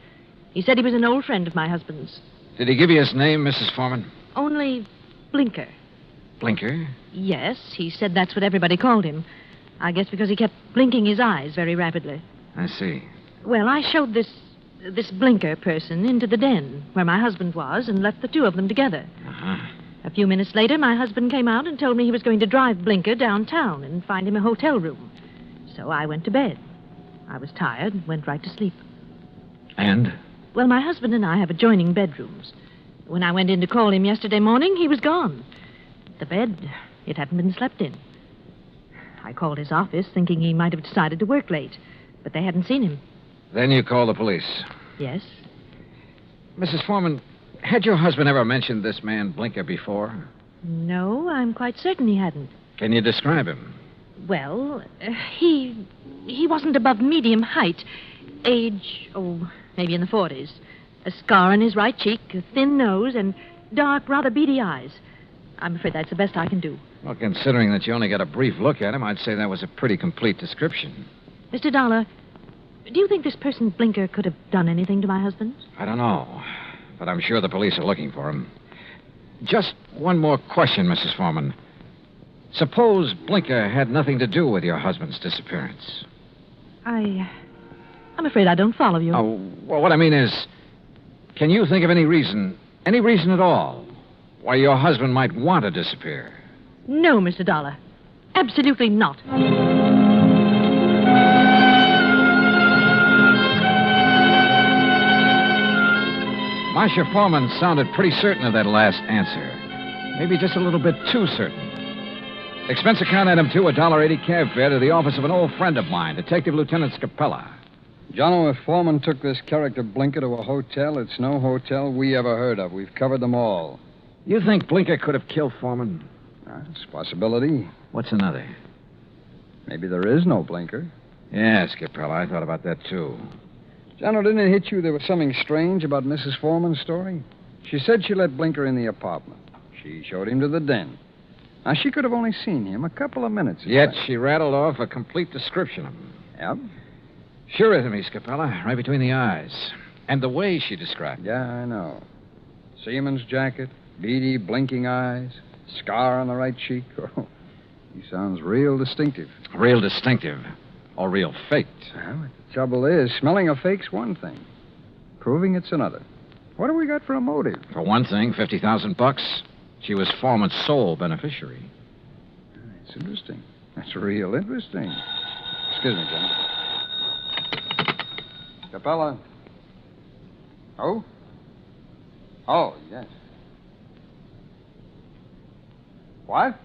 He said he was an old friend of my husband's. Did he give you his name, Mrs. Foreman? Only Blinker. Blinker? Yes, he said that's what everybody called him. I guess because he kept blinking his eyes very rapidly. I see. Well, I showed this Blinker person into the den where my husband was and left the two of them together. Uh-huh. A few minutes later, my husband came out and told me he was going to drive Blinker downtown and find him a hotel room. So I went to bed. I was tired and went right to sleep. And? Well, my husband and I have adjoining bedrooms. When I went in to call him yesterday morning, he was gone. The bed, it hadn't been slept in. I called his office thinking he might have decided to work late, but they hadn't seen him. Then you called the police. Yes? Mrs. Foreman, had your husband ever mentioned this man Blinker before? No, I'm quite certain he hadn't. Can you describe him? Well, he wasn't above medium height. Age, maybe in the 40s. A scar on his right cheek, a thin nose, and dark, rather beady eyes. I'm afraid that's the best I can do. Well, considering that you only got a brief look at him, I'd say that was a pretty complete description. Mr. Dollar, do you think this person Blinker could have done anything to my husband? I don't know, but I'm sure the police are looking for him. Just one more question, Mrs. Foreman. Suppose Blinker had nothing to do with your husband's disappearance. I'm afraid I don't follow you. Oh, well, what I mean is, can you think of any reason at all, why your husband might want to disappear? No, Mr. Dollar. Absolutely not. Marcia Foreman sounded pretty certain of that last answer. Maybe just a little bit too certain. Expense account item 2, $1.80 cab fare to the office of an old friend of mine, Detective Lieutenant Scapella. Jono, if Foreman took this character Blinker to a hotel, it's no hotel we ever heard of. We've covered them all. You think Blinker could have killed Foreman? It's a possibility. What's another? Maybe there is no Blinker. Yeah, Scapella, I thought about that, too. Jono, didn't it hit you there was something strange about Mrs. Foreman's story? She said she let Blinker in the apartment. She showed him to the den. Now, she could have only seen him a couple of minutes. Yet she rattled off a complete description of him. Yep. Sure is me, Scapella, right between the eyes. And the way she described it. Yeah, I know. Seaman's jacket, beady, blinking eyes, scar on the right cheek. Oh, he sounds real distinctive. Real distinctive. Or real faked. Well, the trouble is, smelling a fake's one thing. Proving it's another. What have we got for a motive? For one thing, $50,000. She was Foreman's sole beneficiary. That's interesting. That's real interesting. Excuse me, Johnny. Capella. Oh? Oh, yes. What?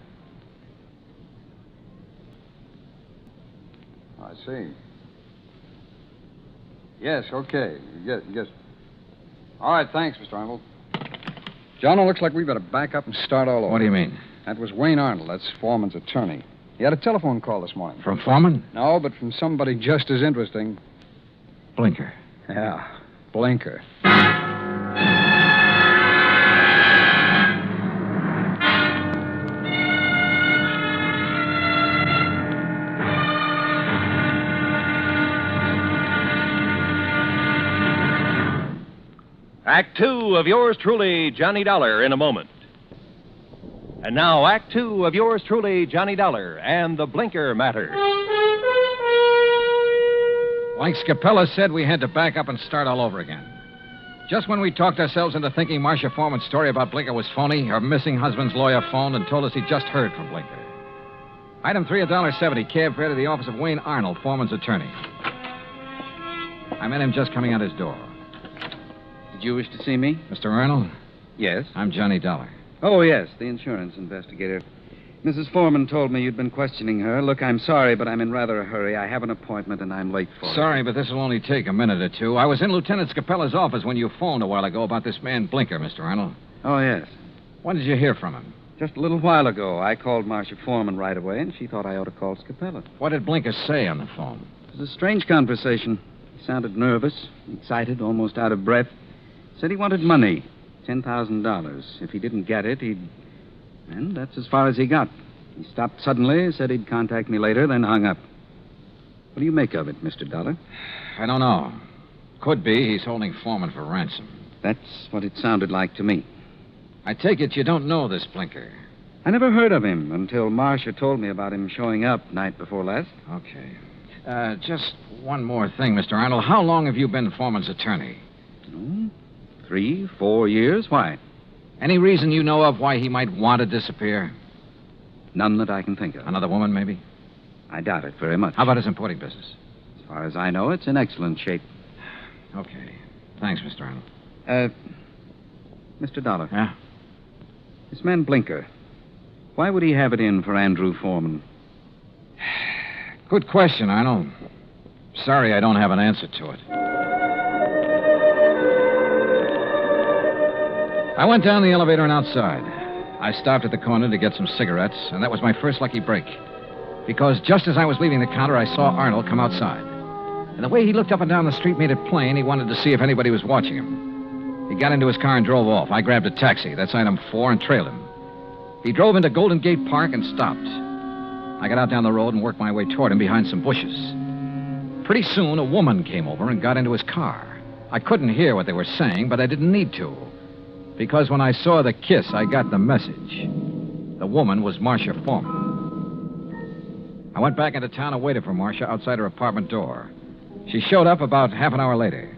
I see. Yes, okay. Yes. All right, thanks, Mr. Arnold. John, it looks like we better back up and start all over. What do you mean? That was Wayne Arnold. That's Foreman's attorney. He had a telephone call this morning. From Foreman? No, but from somebody just as interesting. Blinker. Yeah, Blinker. Act 2 of yours truly, Johnny Dollar, in a moment. And now, Act 2 of yours truly, Johnny Dollar, and the Blinker matter. Like Scapella said, we had to back up and start all over again. Just when we talked ourselves into thinking Marcia Foreman's story about Blinker was phony, her missing husband's lawyer phoned and told us he'd just heard from Blinker. Item 3, $1.70, cab fare to the office of Wayne Arnold, Foreman's attorney. I met him just coming out his door. Did you wish to see me? Mr. Arnold? Yes. I'm Johnny Dollar. Oh, yes, the insurance investigator. Mrs. Foreman told me you'd been questioning her. Look, I'm sorry, but I'm in rather a hurry. I have an appointment, and I'm late for it. Sorry, but this will only take a minute or two. I was in Lieutenant Scapella's office when you phoned a while ago about this man Blinker, Mr. Arnold. Oh, yes. When did you hear from him? Just a little while ago. I called Marcia Foreman right away, and she thought I ought to call Scapella. What did Blinker say on the phone? It was a strange conversation. He sounded nervous, excited, almost out of breath. Said he wanted money, $10,000. If he didn't get it, And that's as far as he got. He stopped suddenly, said he'd contact me later, then hung up. What do you make of it, Mr. Dollar? I don't know. Could be he's holding Foreman for ransom. That's what it sounded like to me. I take it you don't know this Blinker. I never heard of him until Marcia told me about him showing up night before last. Okay. Just one more thing, Mr. Arnold. How long have you been Foreman's attorney? 3, 4 years. Why? Any reason you know of why he might want to disappear? None that I can think of. Another woman, maybe? I doubt it very much. How about his importing business? As far as I know, it's in excellent shape. Okay. Thanks, Mr. Arnold. Mr. Dollar. Yeah? This man Blinker, why would he have it in for Andrew Foreman? Good question, Arnold. Sorry I don't have an answer to it. I went down the elevator and outside. I stopped at the corner to get some cigarettes, and that was my first lucky break. Because just as I was leaving the counter, I saw Arnold come outside. And the way he looked up and down the street made it plain he wanted to see if anybody was watching him. He got into his car and drove off. I grabbed a taxi, that's item 4, and trailed him. He drove into Golden Gate Park and stopped. I got out down the road and worked my way toward him behind some bushes. Pretty soon, a woman came over and got into his car. I couldn't hear what they were saying, but I didn't need to. Because when I saw the kiss, I got the message. The woman was Marcia Foreman. I went back into town and waited for Marcia outside her apartment door. She showed up about half an hour later.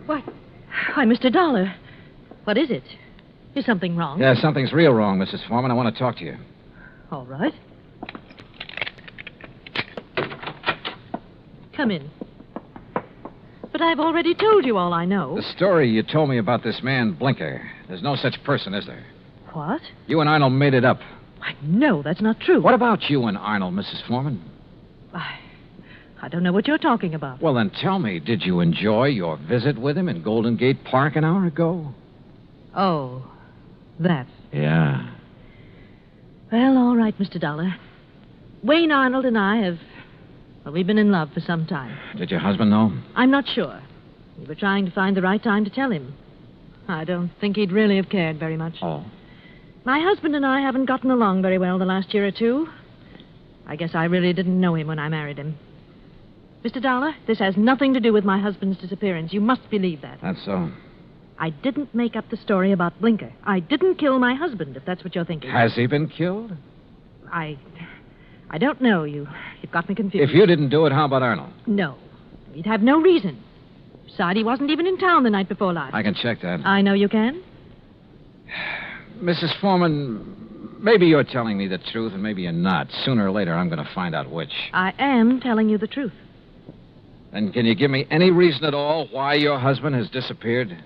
What? Why, Mr. Dollar. What is it? Is something wrong? Yeah, something's real wrong, Mrs. Foreman. I want to talk to you. All right. Come in. But I've already told you all I know. The story you told me about this man, Blinker, there's no such person, is there? What? You and Arnold made it up. No, that's not true. What about you and Arnold, Mrs. Foreman? I don't know what you're talking about. Well, then tell me, did you enjoy your visit with him in Golden Gate Park an hour ago? Oh, that. Yeah. Well, all right, Mr. Dollar. Wayne Arnold and I have... Well, we've been in love for some time. Did your husband know? I'm not sure. We were trying to find the right time to tell him. I don't think he'd really have cared very much. Oh. My husband and I haven't gotten along very well the last year or two. I guess I really didn't know him when I married him. Mr. Dollar, this has nothing to do with my husband's disappearance. You must believe that. That's so. I didn't make up the story about Blinker. I didn't kill my husband, if that's what you're thinking. Has he been killed? I don't know. You've got me confused. If you didn't do it, how about Arnold? No. He'd have no reason. Besides, he wasn't even in town the night before last. I can check that. I know you can. Mrs. Foreman, maybe you're telling me the truth and maybe you're not. Sooner or later, I'm going to find out which. I am telling you the truth. Then can you give me any reason at all why your husband has disappeared?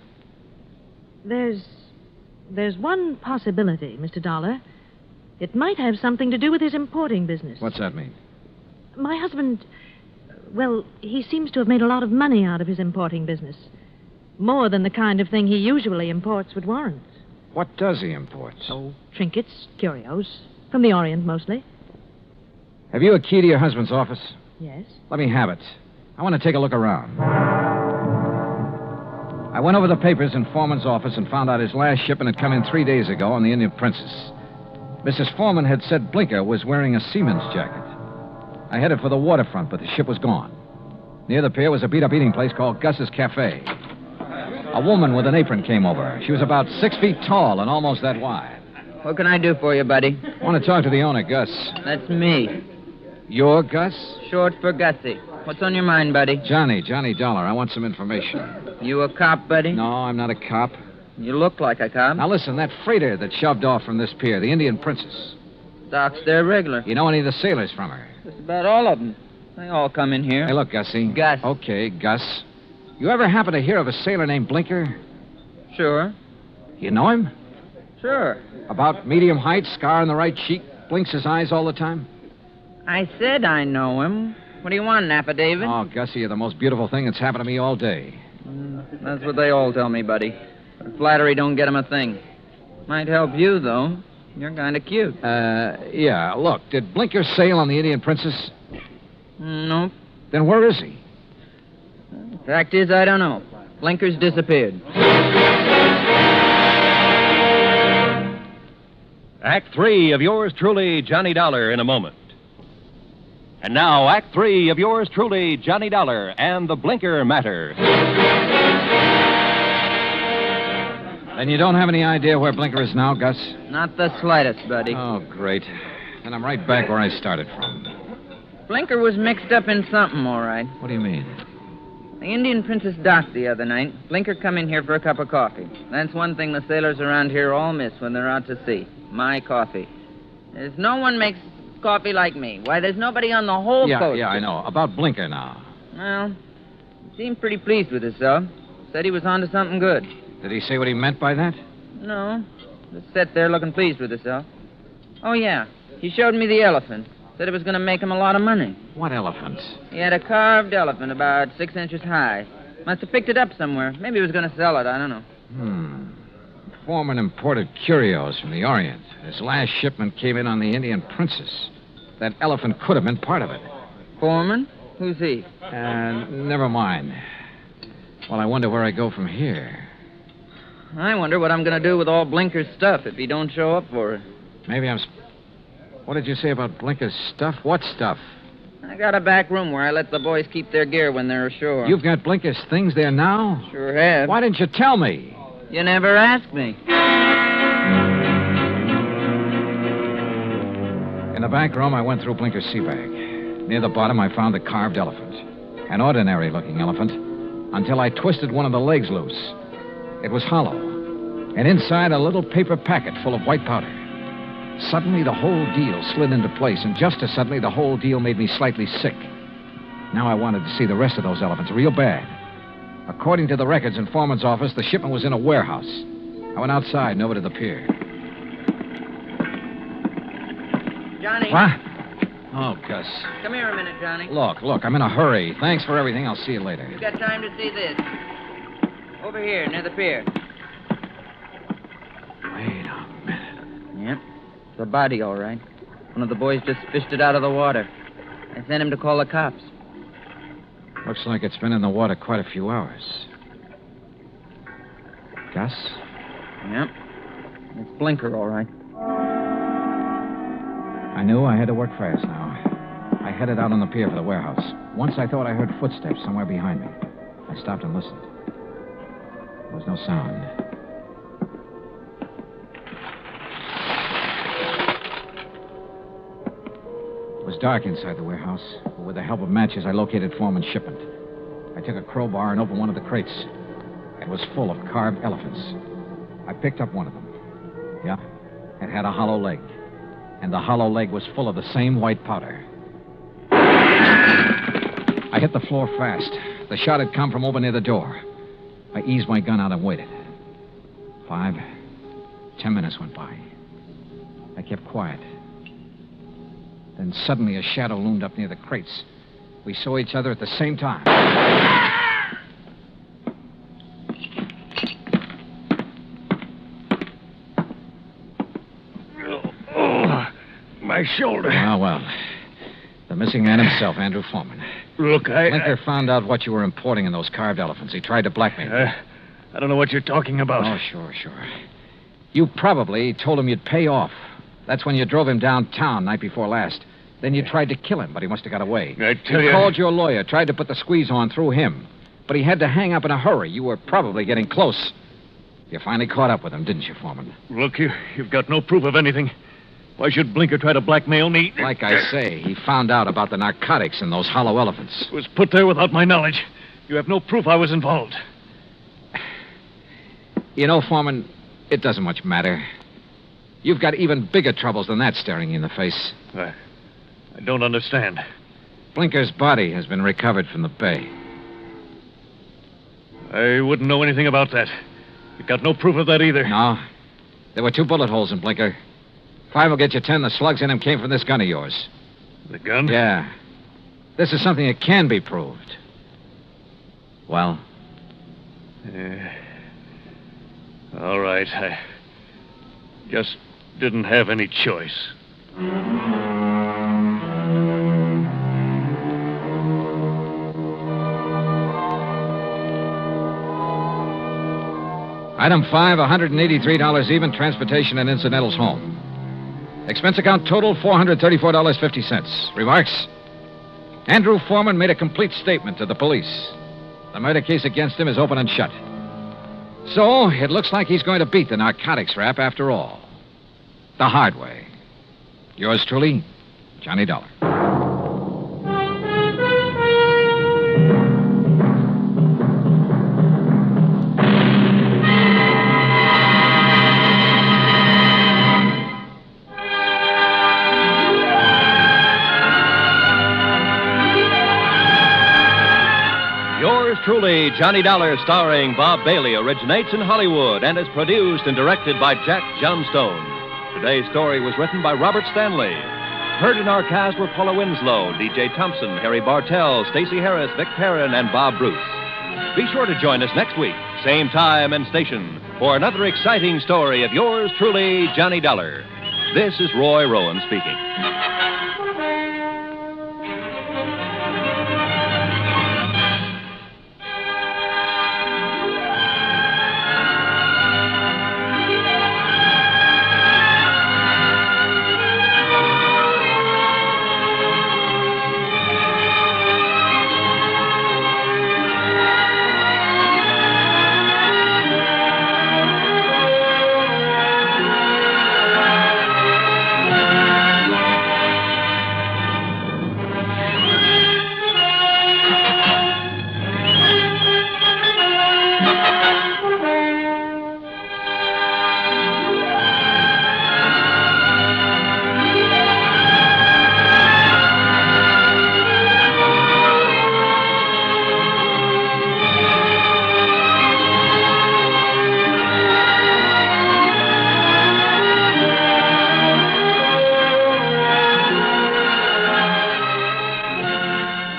There's one possibility, Mr. Dollar. It might have something to do with his importing business. What's that mean? My husband, well, he seems to have made a lot of money out of his importing business. More than the kind of thing he usually imports would warrant. What does he import? Oh, trinkets, curios. From the Orient, mostly. Have you a key to your husband's office? Yes. Let me have it. I want to take a look around. I went over the papers in Foreman's office and found out his last shipment had come in 3 days ago on the Indian Princess. Mrs. Foreman had said Blinker was wearing a seaman's jacket. I headed for the waterfront, but the ship was gone. Near the pier was a beat-up eating place called Gus's Cafe. A woman with an apron came over. She was about 6 feet tall and almost that wide. What can I do for you, buddy? I want to talk to the owner, Gus. That's me. You're Gus? Short for Gussie. What's on your mind, buddy? Johnny Dollar. I want some information. You a cop, buddy? No, I'm not a cop. You look like a cop. Now listen, that freighter that shoved off from this pier, the Indian Princess. Docks there regular. You know any of the sailors from her? Just about all of them. They all come in here. Hey, look, Gussie. Gus. Okay, Gus. You ever happen to hear of a sailor named Blinker? Sure. You know him? Sure. About medium height, scar on the right cheek, blinks his eyes all the time? I said I know him. What do you want, an affidavit? Oh, Gussie, you're the most beautiful thing that's happened to me all day. That's what they all tell me, buddy. But flattery don't get 'em a thing. Might help you, though. You're kind of cute. Yeah. Look, did Blinker sail on the Indian Princess? Nope. Then where is he? Fact is, I don't know. Blinker's disappeared. Act 3 of yours truly, Johnny Dollar, in a moment. And now, Act 3 of yours truly, Johnny Dollar, and the Blinker Matter. Then you don't have any idea where Blinker is now, Gus? Not the slightest, buddy. Oh, great. Then I'm right back where I started from. Blinker was mixed up in something, all right. What do you mean? The Indian Princess docked the other night. Blinker come in here for a cup of coffee. That's one thing the sailors around here all miss when they're out to sea. My coffee. There's no one makes coffee like me. Why, there's nobody on the whole coast. Yeah, I know. About Blinker now. Well, he seemed pretty pleased with himself. Said he was onto something good. Did he say what he meant by that? No. Just sat there looking pleased with himself. Oh, yeah. He showed me the elephant. Said it was going to make him a lot of money. What elephant? He had a carved elephant about 6 inches high. Must have picked it up somewhere. Maybe he was going to sell it. I don't know. Foreman imported curios from the Orient. His last shipment came in on the Indian Princess. That elephant could have been part of it. Foreman? Who's he? Never mind. Well, I wonder where I go from here. I wonder what I'm going to do with all Blinker's stuff if he don't show up for it. Maybe I'm... What did you say about Blinker's stuff? What stuff? I got a back room where I let the boys keep their gear when they're ashore. You've got Blinker's things there now? Sure have. Why didn't you tell me? You never asked me. In the back room, I went through Blinker's sea bag. Near the bottom, I found a carved elephant. An ordinary-looking elephant, until I twisted one of the legs loose. It was hollow, and inside a little paper packet full of white powder. Suddenly, the whole deal slid into place, and just as suddenly, the whole deal made me slightly sick. Now I wanted to see the rest of those elephants real bad. According to the records in Foreman's office, the shipment was in a warehouse. I went outside and over to the pier. Johnny. What? Oh, Gus. Come here a minute, Johnny. Look, I'm in a hurry. Thanks for everything. I'll see you later. You've got time to see this. Over here, near the pier. Wait a minute. Yep. It's a body, all right. One of the boys just fished it out of the water. I sent him to call the cops. Looks like it's been in the water quite a few hours. Gus? Yep. It's Blinker, all right. I knew I had to work fast now. I headed out on the pier for the warehouse. Once I thought I heard footsteps somewhere behind me. I stopped and listened. There was no sound. It was dark inside the warehouse, but with the help of matches, I located Foreman's shipment. I took a crowbar and opened one of the crates. It was full of carved elephants. I picked up one of them. Yeah, it had a hollow leg. And the hollow leg was full of the same white powder. I hit the floor fast. The shot had come from over near the door. I eased my gun out and waited. 5, 10 minutes went by. I kept quiet. Then suddenly a shadow loomed up near the crates. We saw each other at the same time. My shoulder. Well. The missing man himself, Andrew Foreman. Look, Blinker found out what you were importing in those carved elephants. He tried to blackmail you. I don't know what you're talking about. Oh, sure. You probably told him you'd pay off. That's when you drove him downtown night before last. Then you tried to kill him, but he must have got away. I tell you... You called your lawyer, tried to put the squeeze on through him. But he had to hang up in a hurry. You were probably getting close. You finally caught up with him, didn't you, Foreman? Look, you've got no proof of anything. Why should Blinker try to blackmail me? Like I say, he found out about the narcotics in those hollow elephants. It was put there without my knowledge. You have no proof I was involved. You know, Foreman, it doesn't much matter. You've got even bigger troubles than that staring you in the face. I don't understand. Blinker's body has been recovered from the bay. I wouldn't know anything about that. You've got no proof of that either. No. There were 2 bullet holes in Blinker. 5 will get you 10. The slugs in him came from this gun of yours. The gun? Yeah. This is something that can be proved. Well? All right. I just didn't have any choice. Item 5, $183 even, transportation and incidentals home. Expense account total $434.50. Remarks? Andrew Foreman made a complete statement to the police. The murder case against him is open and shut. So, it looks like he's going to beat the narcotics rap after all. The hard way. Yours truly, Johnny Dollar. Yours truly, Johnny Dollar, starring Bob Bailey, originates in Hollywood and is produced and directed by Jack Johnstone. Today's story was written by Robert Stanley. Heard in our cast were Paula Winslow, D.J. Thompson, Harry Bartell, Stacey Harris, Vic Perrin, and Bob Bruce. Be sure to join us next week, same time and station, for another exciting story of yours truly, Johnny Dollar. This is Roy Rowan speaking.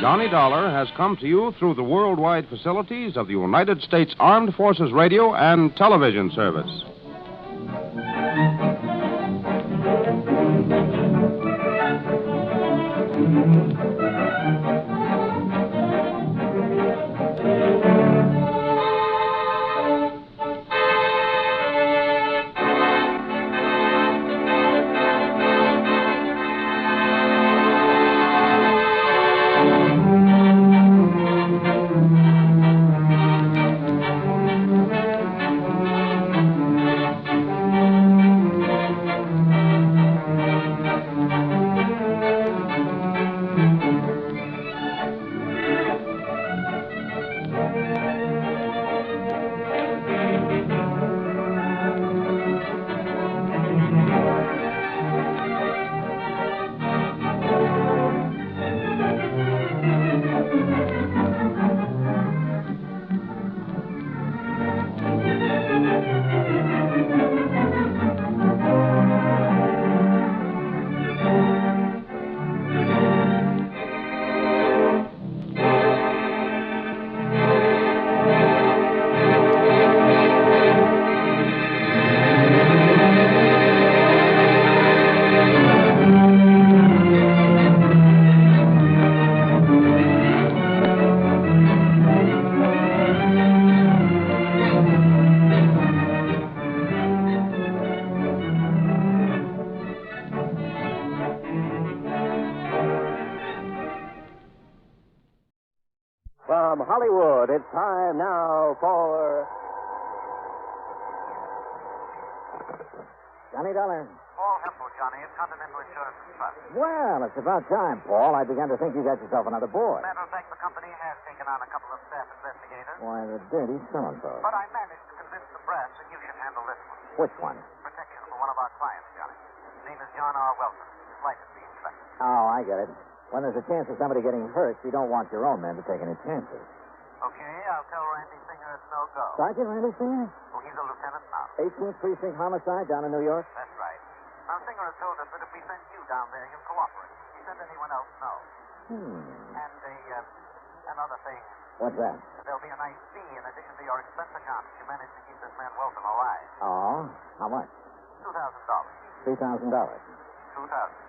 Johnny Dollar has come to you through the worldwide facilities of the United States Armed Forces Radio and Television Service. From Hollywood, it's time now for Johnny Dollar. Paul Hempel, Johnny, of Continental Insurance Trust. Well, it's about time, Paul. I began to think you got yourself another boy. Matter of fact, the company has taken on a couple of staff investigators. Why, the dirty so-and-so. But I managed to convince the brass that you should handle this one. Which one? Protection for one of our clients, Johnny. His name is John R. Wilson. His life is being threatened. Oh, I get it. When there's a chance of somebody getting hurt, you don't want your own men to take any chances. Okay, I'll tell Randy Singer it's no go. Sergeant Randy Singer? Oh, he's a lieutenant now. 18th Precinct homicide down in New York? That's right. Now, Singer has told us that if we send you down there, he'll cooperate. He said anyone else, no. And another thing. What's that? There'll be a nice fee in addition to your expense account if you manage to keep this man Wilson alive. Oh? How much? $2,000. $3,000. $2,000,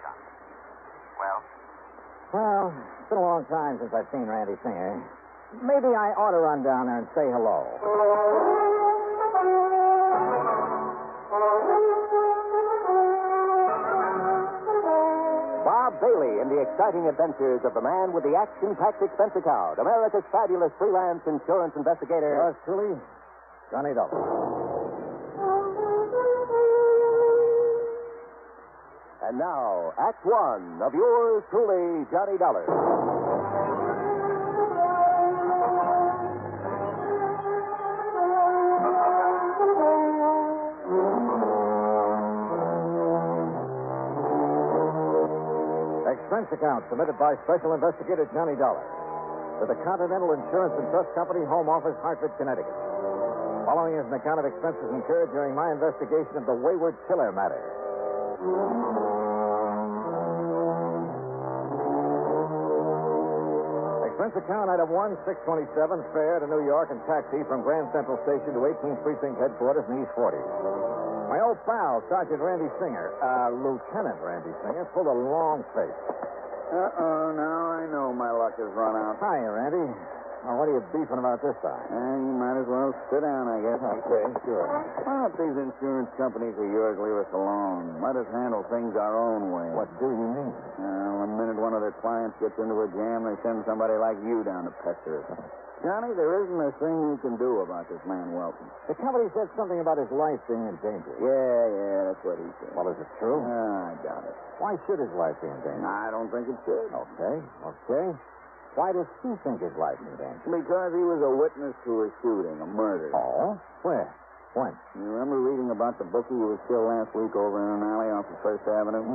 Johnny. Well? Well, it's been a long time since I've seen Randy Singer. Maybe I ought to run down there and say hello. Bailey in the exciting adventures of the man with the action-packed expense account, America's fabulous freelance insurance investigator. Yours truly, Johnny Dollar. And now, Act One of yours truly, Johnny Dollar. Expense account submitted by Special Investigator Johnny Dollar to the Continental Insurance and Trust Company, Home Office, Hartford, Connecticut. Following is an account of expenses incurred during my investigation of the Wayward Killer matter. Expense account item 1, 627, fare to New York and taxi from Grand Central Station to 18th Precinct Headquarters in East 40. My old pal, Sergeant Randy Singer, Lieutenant Randy Singer, pulled a long face. Uh-oh, now I know my luck has run out. Hiya, Randy. Now, what are you beefing about this time? You might as well sit down, I guess. Okay, sure. Why don't these insurance companies of yours leave us alone? Let us handle things our own way. What do you mean? The minute one of their clients gets into a jam, they send somebody like you down to pester us. Johnny, there isn't a thing you can do about this man Welton. The company said something about his life being in danger. Yeah, that's what he said. Well, is it true? I doubt it. Why should his life be in danger? I don't think it should. Okay. Why does he think his life's in danger? Because he was a witness to a shooting, a murder. Oh? Where? When? You remember reading about the bookie who was killed last week over in an alley off of First Avenue?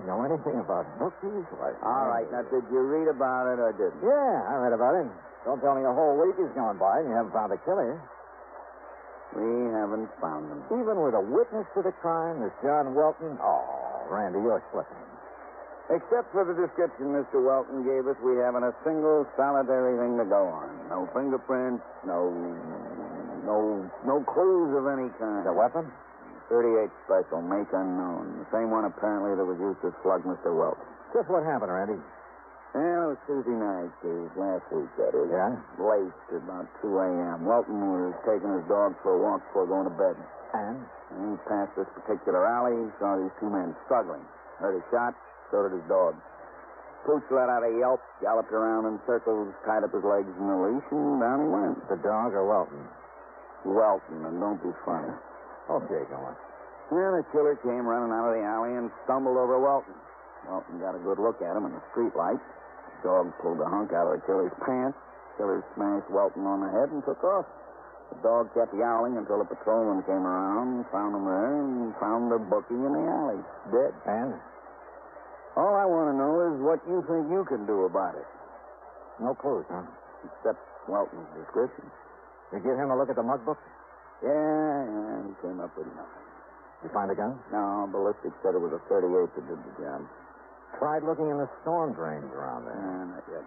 Know anything about bookies? All right, now, did you read about it or didn't? Yeah, I read about it. Don't tell me a whole week has gone by and you haven't found the killer. We haven't found him. Even with a witness to the crime, this John Welton? Oh, Randy, you're slipping. Except for the description Mr. Welton gave us, we haven't a single solitary thing to go on. No fingerprints, no clues of any kind. The weapon? 38 special, make unknown. The same one apparently that was used to slug Mr. Welton. Just what happened, Randy? Well, it was Tuesday night, last week, that is. Yeah? Late, about 2 a.m. Welton was taking his dog for a walk before going to bed. And he passed this particular alley, saw these two men struggling. Heard a shot, so did his dog. Pooch let out a yelp, galloped around in circles, tied up his legs in a leash, and down he went. The dog or Welton? Welton, and don't be funny. Okay, go on. Then the killer came running out of the alley and stumbled over Welton. Welton got a good look at him in the street light. The dog pulled the hunk out of the killer's pants. The killer smashed Welton on the head and took off. The dog kept yowling until a patrolman came around, found him there, and found the bookie in the alley, dead. And? All I want to know is what you think you can do about it. No clues, huh? Except Welton's description. You give him a look at the mug book? Yeah, he came up with nothing. You find a gun? No, ballistics said it was a 38 that did the job. Tried looking in the storm drains around there? Not yet.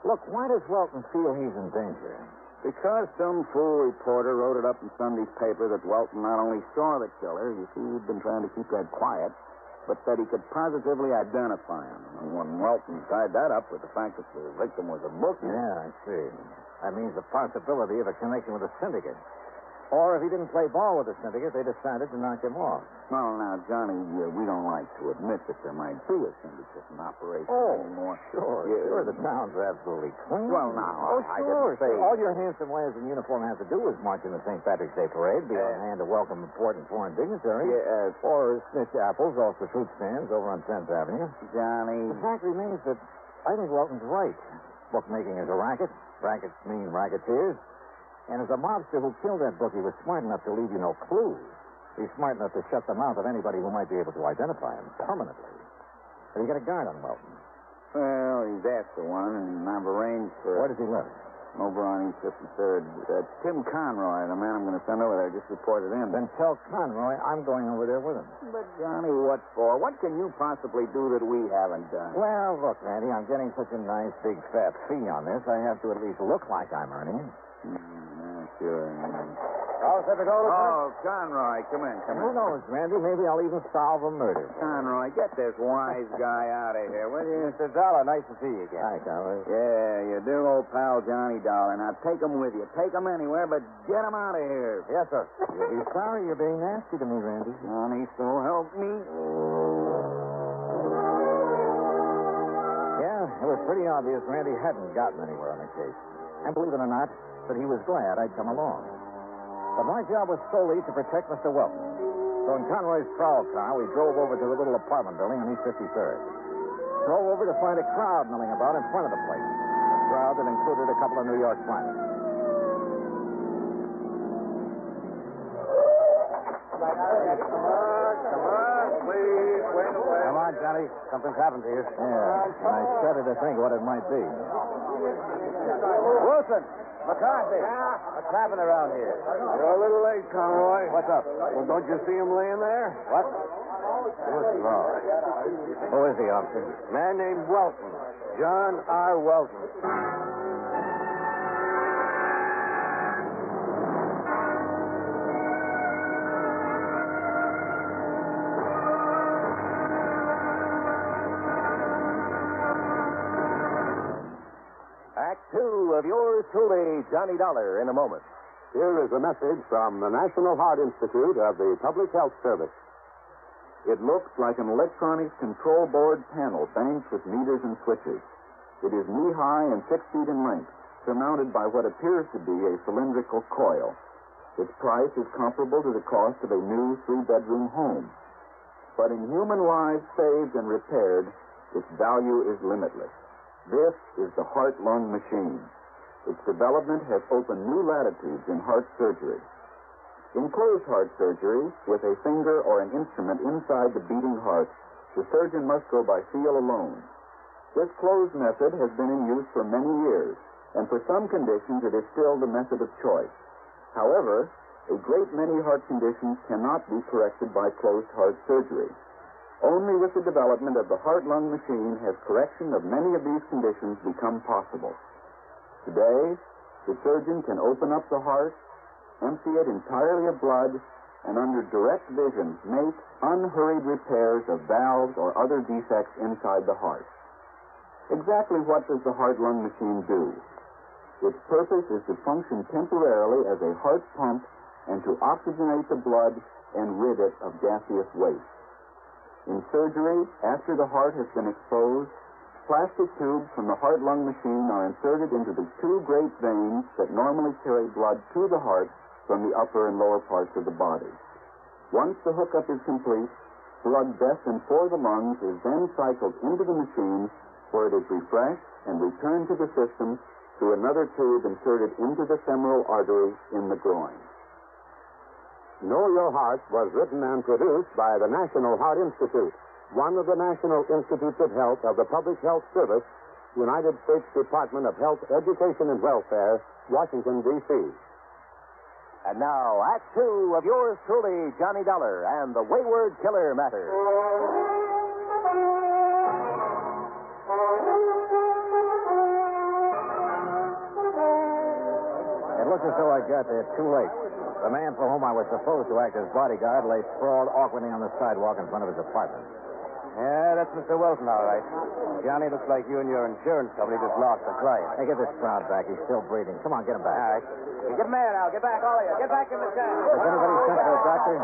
Look, why does Welton feel he's in danger? Because some fool reporter wrote it up in Sunday's paper that Welton not only saw the killer, you see, he'd been trying to keep that quiet, but that he could positively identify him. And when Welton tied that up with the fact that the victim was a bookie... Yeah, I see. That means the possibility of a connection with a syndicate. Or if he didn't play ball with the syndicate, they decided to knock him off. Well, now, Johnny, we don't like to admit that there might be a syndicate in operation anymore. Sure. The town's absolutely clean. Well, now, I sure. All your handsome wares in uniform have to do is march in the St. Patrick's Day parade, be on hand to welcome important foreign dignitaries. Or snitch apples off the fruit stands over on 10th Avenue. Johnny. The fact remains that I think Welton's right. Bookmaking is a racket. Rackets mean racketeers. And as a mobster who killed that bookie was smart enough to leave you no clues, he's smart enough to shut the mouth of anybody who might be able to identify him permanently. Have you got a guard on Welton? Well, he's asked for one, and I've arranged for... Where does he live? Over on East 53rd. Tim Conroy, the man I'm going to send over there, just reported in. Then tell Conroy I'm going over there with him. But, Johnny, what for? What can you possibly do that we haven't done? Well, look, Randy, I'm getting such a nice big fat fee on this, I have to at least look like I'm earning it. Sure. All set to go, Oh, Conroy, come in. Who knows, Randy? Maybe I'll even solve a murder. Conroy, get this wise guy out of here, will you? Mr. Dollar, nice to see you again. Hi, Conroy. Yeah, your dear old pal Johnny Dollar. Now, take him with you. Take him anywhere, but get him out of here. Yes, sir. You'll be sorry you're being nasty to me, Randy. Johnny, so help me. It was pretty obvious Randy hadn't gotten anywhere on the case. And believe it or not, that he was glad I'd come along. But my job was solely to protect Mr. Welton. So in Conroy's prowl car, we drove over to the little apartment building on East 53rd. Drove over to find a crowd milling about in front of the place. A crowd that included a couple of New York climbers. Come on, Johnny. Something's happened to you. Yeah. I started to think what it might be. Wilson! McCarthy! What's happening around here? You're a little late, Conroy. What's up? Well, don't you see him laying there? What? Good Lord. Who is he, officer? Man named Welton. John R. Welton. Act two of yours truly, Johnny Dollar, in a moment. Here is a message from the National Heart Institute of the Public Health Service. It looks like an electronics control board panel banked with meters and switches. It is knee-high and 6 feet in length, surmounted by what appears to be a cylindrical coil. Its price is comparable to the cost of a new 3-bedroom home. But in human lives saved and repaired, its value is limitless. This is the heart-lung machine. Its development has opened new latitudes in heart surgery. In closed heart surgery, with a finger or an instrument inside the beating heart, the surgeon must go by feel alone. This closed method has been in use for many years, and for some conditions it is still the method of choice. However, a great many heart conditions cannot be corrected by closed heart surgery. Only with the development of the heart-lung machine has correction of many of these conditions become possible. Today, the surgeon can open up the heart, empty it entirely of blood, and under direct vision make unhurried repairs of valves or other defects inside the heart. Exactly what does the heart-lung machine do? Its purpose is to function temporarily as a heart pump and to oxygenate the blood and rid it of gaseous waste. In surgery, after the heart has been exposed, plastic tubes from the heart-lung machine are inserted into the two great veins that normally carry blood to the heart from the upper and lower parts of the body. Once the hookup is complete, blood destined for the lungs is then cycled into the machine where it is refreshed and returned to the system through another tube inserted into the femoral artery in the groin. Know Your Heart was written and produced by the National Heart Institute, one of the National Institutes of Health of the Public Health Service, United States Department of Health, Education, and Welfare, Washington, D.C. And now, Act two of yours truly, Johnny Dollar, and the Wayward Killer Matter. It looks as though I got there too late. The man for whom I was supposed to act as bodyguard lay sprawled awkwardly on the sidewalk in front of his apartment. Yeah, that's Mr. Wilson, all right. Johnny, looks like you and your insurance company just lost a client. Hey, get this crowd back. He's still breathing. Come on, get him back. All right. Hey, get him there now. Get back, all of you. Get back in the car. Has anybody sent for a doctor?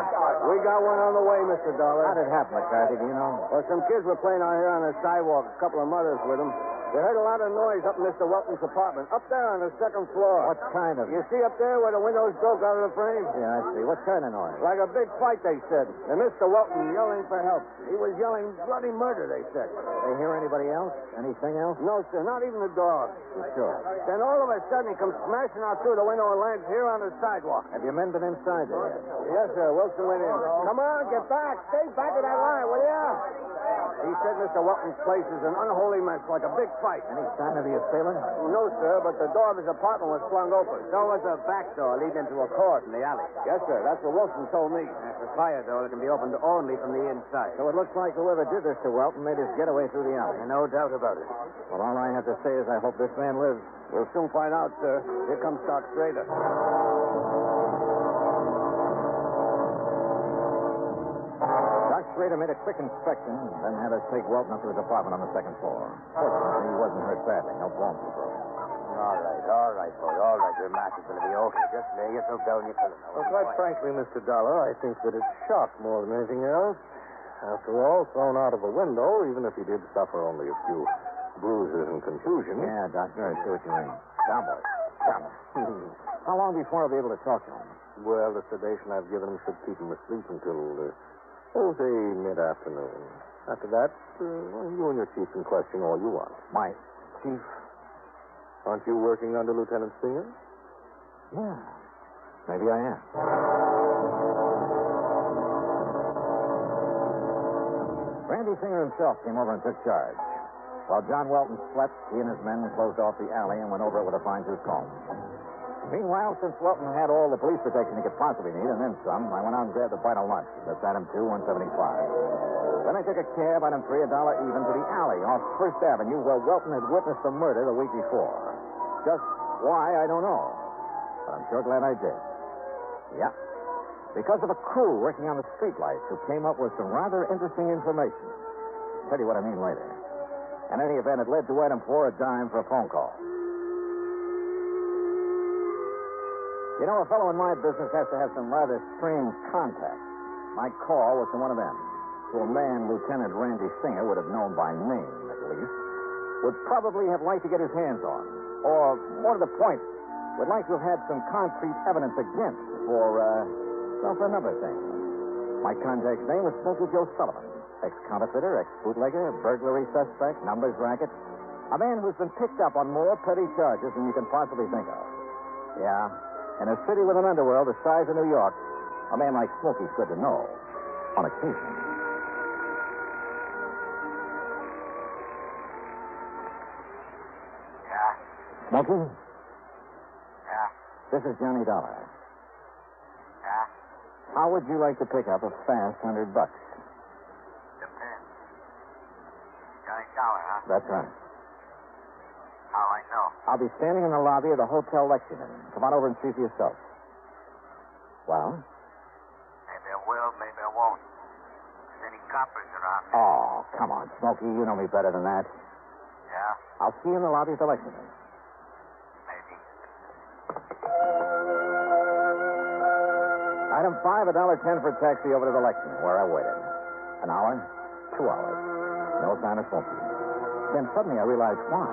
We got one on the way, Mr. Dollar. How did it happen, McCarthy? Do you know? Well, some kids were playing out here on the sidewalk. A couple of mothers with them. They heard a lot of noise up in Mr. Welton's apartment. Up there on the second floor. What kind of... You see up there where the windows broke out of the frame? Yeah, I see. What kind of noise? Like a big fight, they said. And Mr. Welton yelling for help. He was yelling bloody murder, they said. They hear anybody else? Anything else? No, sir. Not even the dog. You sure? Then all of a sudden, he comes smashing out through the window and lands here on the sidewalk. Have your men been inside there yet? Yes, sir. Wilson went in. Come on, get back. Stay back of that line, will ya? He said Mr. Welton's place is an unholy mess, like a big fight. Any sign of the assailant? No, sir, but the door of his apartment was flung open. So was the back door leading into a court in the alley. Yes, sir. That's what Wilson told me. That's a fire door that can be opened only from the inside. So it looks like whoever did this to Welton made his getaway through the alley. No doubt about it. Well, all I have to say is I hope this man lives. We'll soon find out, sir. Here comes Doc Strader. Schrader made a quick inspection, then had us take Welton up to his apartment on the second floor. Fortunately, he wasn't hurt badly. No bones were broken. All right, boy. All right. Your master's going to be okay. Just lay yourself down in your pillow. Well, quite frankly, Mr. Dollar, I think that it's shock more than anything else. After all, thrown out of a window, even if he did suffer only a few bruises and contusion. Yeah, Doctor, I see what you mean. Down, boy. Down. How long before I'll be able to talk to him? Well, the sedation I've given him should keep him asleep until, say, mid-afternoon. After that, you and your chief can question all you want. My chief? Aren't you working under Lieutenant Singer? Yeah. Maybe I am. Randy Singer himself came over and took charge. While John Welton slept, he and his men closed off the alley and went over it with a fine-tooth comb. Meanwhile, since Welton had all the police protection he could possibly need, and then some, I went out and grabbed a bite of lunch. That's item 2, $1.75. Then I took a cab, item 3, $1 even, to the alley off First Avenue where Welton had witnessed the murder the week before. Just why, I don't know. But I'm sure glad I did. Yeah. Because of a crew working on the streetlights who came up with some rather interesting information. I'll tell you what I mean later. In any event, it led to item 4, a dime for a phone call. You know, a fellow in my business has to have some rather strange contacts. My call was to one of them, to a man Lieutenant Randy Singer would have known by name, at least, would probably have liked to get his hands on, or, more to the point, would like to have had some concrete evidence against for a number of things. My contact's name was Smokey Joe Sullivan, ex-counterfeiter, ex-bootlegger, burglary suspect, numbers racket, a man who's been picked up on more petty charges than you can possibly think of. Yeah. In a city with an underworld the size of New York, a man like Smokey's good to know. On occasion. Yeah? Smokey? Yeah? This is Johnny Dollar. Yeah? How would you like to pick up a fast $100? Depends. Johnny Dollar, huh? That's right. How'll I know? I'll be standing in the lobby of the Hotel Lexington. Come on over and see for yourself. Well? Maybe I will, maybe I won't. There's any coppers around here. Oh, come on, Smokey. You know me better than that. Yeah? I'll see you in the lobby of the Lexington. Maybe. Item 5, $1.10 for a taxi over to the Lexington, where I waited. An hour, 2 hours. No sign of Smokey. Then suddenly I realized why.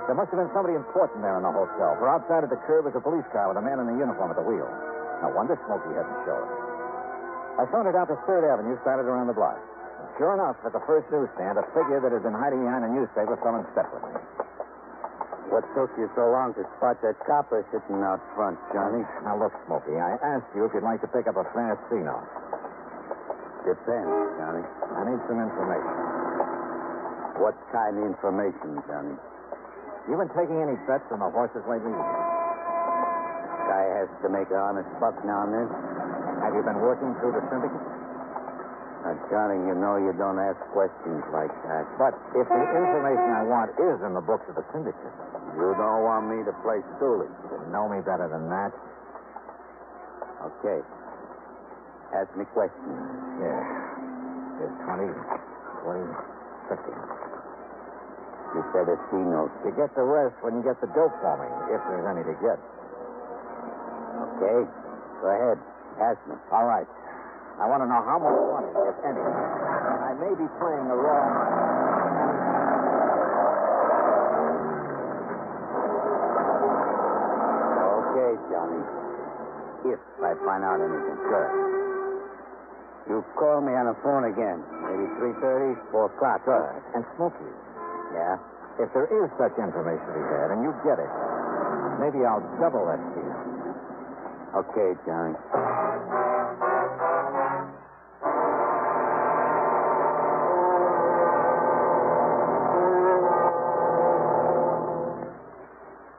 There must have been somebody important there in the hotel, for outside at the curb was a police car with a man in a uniform at the wheel. No wonder Smokey hadn't showed. I sauntered out to 3rd Avenue, started around the block. And sure enough, at the first newsstand, a figure that had been hiding behind a newspaper fell in step with me. What took you so long to spot that copper sitting out front, Johnny? Now, look, Smokey, I asked you if you'd like to pick up a fast C-note. Depends, Johnny. I need some information. What kind of information, Johnny? You been taking any bets on the horses lately? Guy has to make an honest buck now and then. Have you been working through the syndicate? Now, Johnny, you know you don't ask questions like that. But if the information I want is in the books of the syndicate... You don't want me to play stoolie. You know me better than that. Okay. Ask me questions. Yeah. Here's 20, 40, 50. You said a C-note. You get the rest when you get the dope for me, if there's any to get. Okay. Go ahead. Ask me. All right. I want to know how much money, if any. I may be playing a role. Okay, Johnny. If I find out anything. Good. You call me on the phone again. Maybe 3:30, 4 o'clock. Good. And Smokey. Yeah? If there is such information to be had, and you get it, maybe I'll double that to you. Okay, Johnny.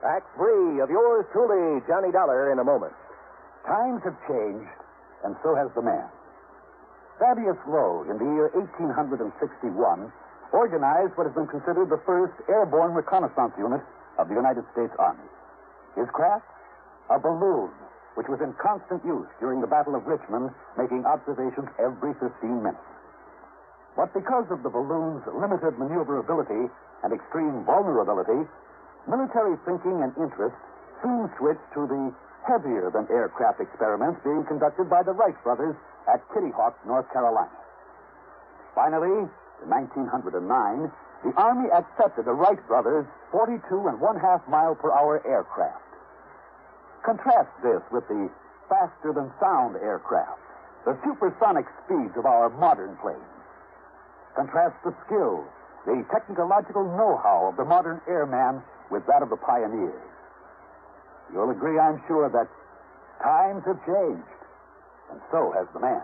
Act 3 of yours truly, Johnny Dollar, in a moment. Times have changed, and so has the man. Thaddeus Lowe, in the year 1861, organized what has been considered the first airborne reconnaissance unit of the United States Army. His craft? A balloon, which was in constant use during the Battle of Richmond, making observations every 15 minutes. But because of the balloon's limited maneuverability and extreme vulnerability, military thinking and interest soon switched to the heavier-than-aircraft experiments being conducted by the Wright brothers at Kitty Hawk, North Carolina. Finally, in 1909, the Army accepted the Wright brothers' 42 and 1/2 mile per hour aircraft. Contrast this with the faster than sound aircraft, the supersonic speeds of our modern planes. Contrast the skill, the technological know-how of the modern airman with that of the pioneers. You'll agree, I'm sure, that times have changed, and so has the man.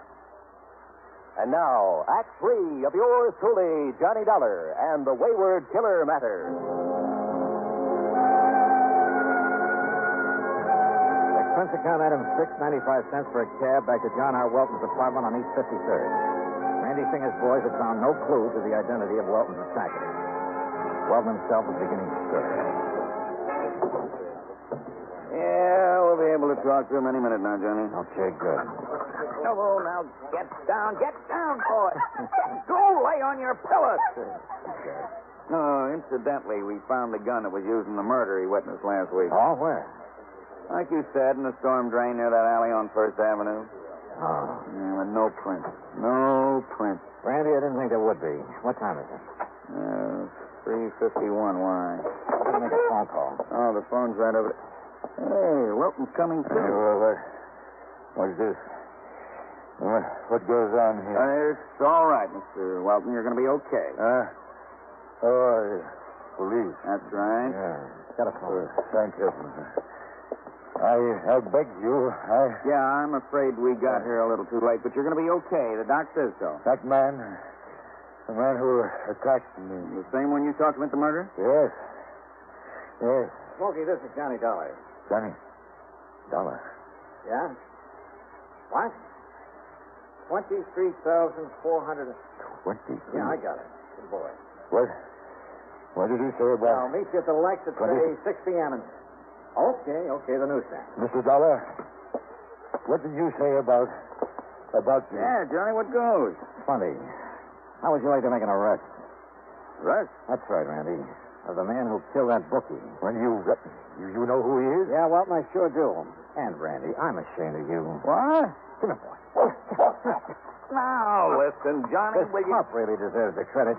And now, Act 3 of yours truly, Johnny Dollar and the Wayward Killer Matter. Expense account item 6.95 for a cab back to John R. Welton's apartment on East 53rd. Randy Singer's boys had found no clue to the identity of Welton's attacker. Welton himself was beginning to stir. Yeah, we'll be able to talk to him any minute now, Johnny. Okay, good. Oh, now get down, boy. Go lay on your pillows. Oh, incidentally, we found the gun that was used in the murder he witnessed last week. Oh, where? Like you said, in the storm drain near that alley on First Avenue. Oh. Yeah, but no print. No print. Randy, I didn't think there would be. What time is it? 3:51. Why? I'm going to make a phone call. Oh, the phone's right over there. Hey, Wilton's coming too. What's this? What goes on here? It's all right, Mr. Welton. You're going to be okay. Police. That's right. Yeah. Got a phone. Thank heaven. I beg you. Yeah, I'm afraid we got here a little too late, but you're going to be okay. The doc says so. That man, the man who attacked me. The same one you talked to at the murder? Yes. Yes. Smokey, this is Johnny Dollar. Johnny Dollar. Yeah? What? 23,400. 20. Yeah, I got it. Good boy. What did he say about... I'll meet you at the Lex at, 20? say, 6 p.m. Okay, the newsstand. Mr. Dollar, what did you say about me? Yeah, Johnny, what goes? Funny. How would you like to make an arrest? Arrest? That's right, Randy. Of the man who killed that bookie. When you know who he is? Yeah, Welton, I sure do. And, Randy, I'm ashamed of you. What? Come here, boy. Now, listen, Johnny, This pup really deserves the credit.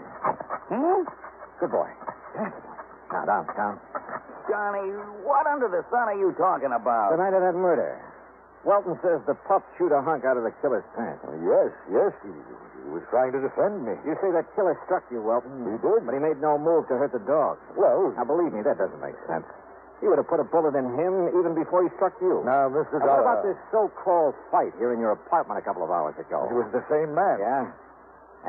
Good boy. Down. Johnny, what under the sun are you talking about? The night of that murder. Welton says the pup chewed a hunk out of the killer's pants. Yes. He was trying to defend me. You say that killer struck you, Welton. He did. But he made no move to hurt the dog. Well... Now, believe me, that doesn't make sense. He would have put a bullet in him even before he struck you. Now, Mr. Now, Dollar... what about this so-called fight here in your apartment a couple of hours ago? It was the same man. Yeah?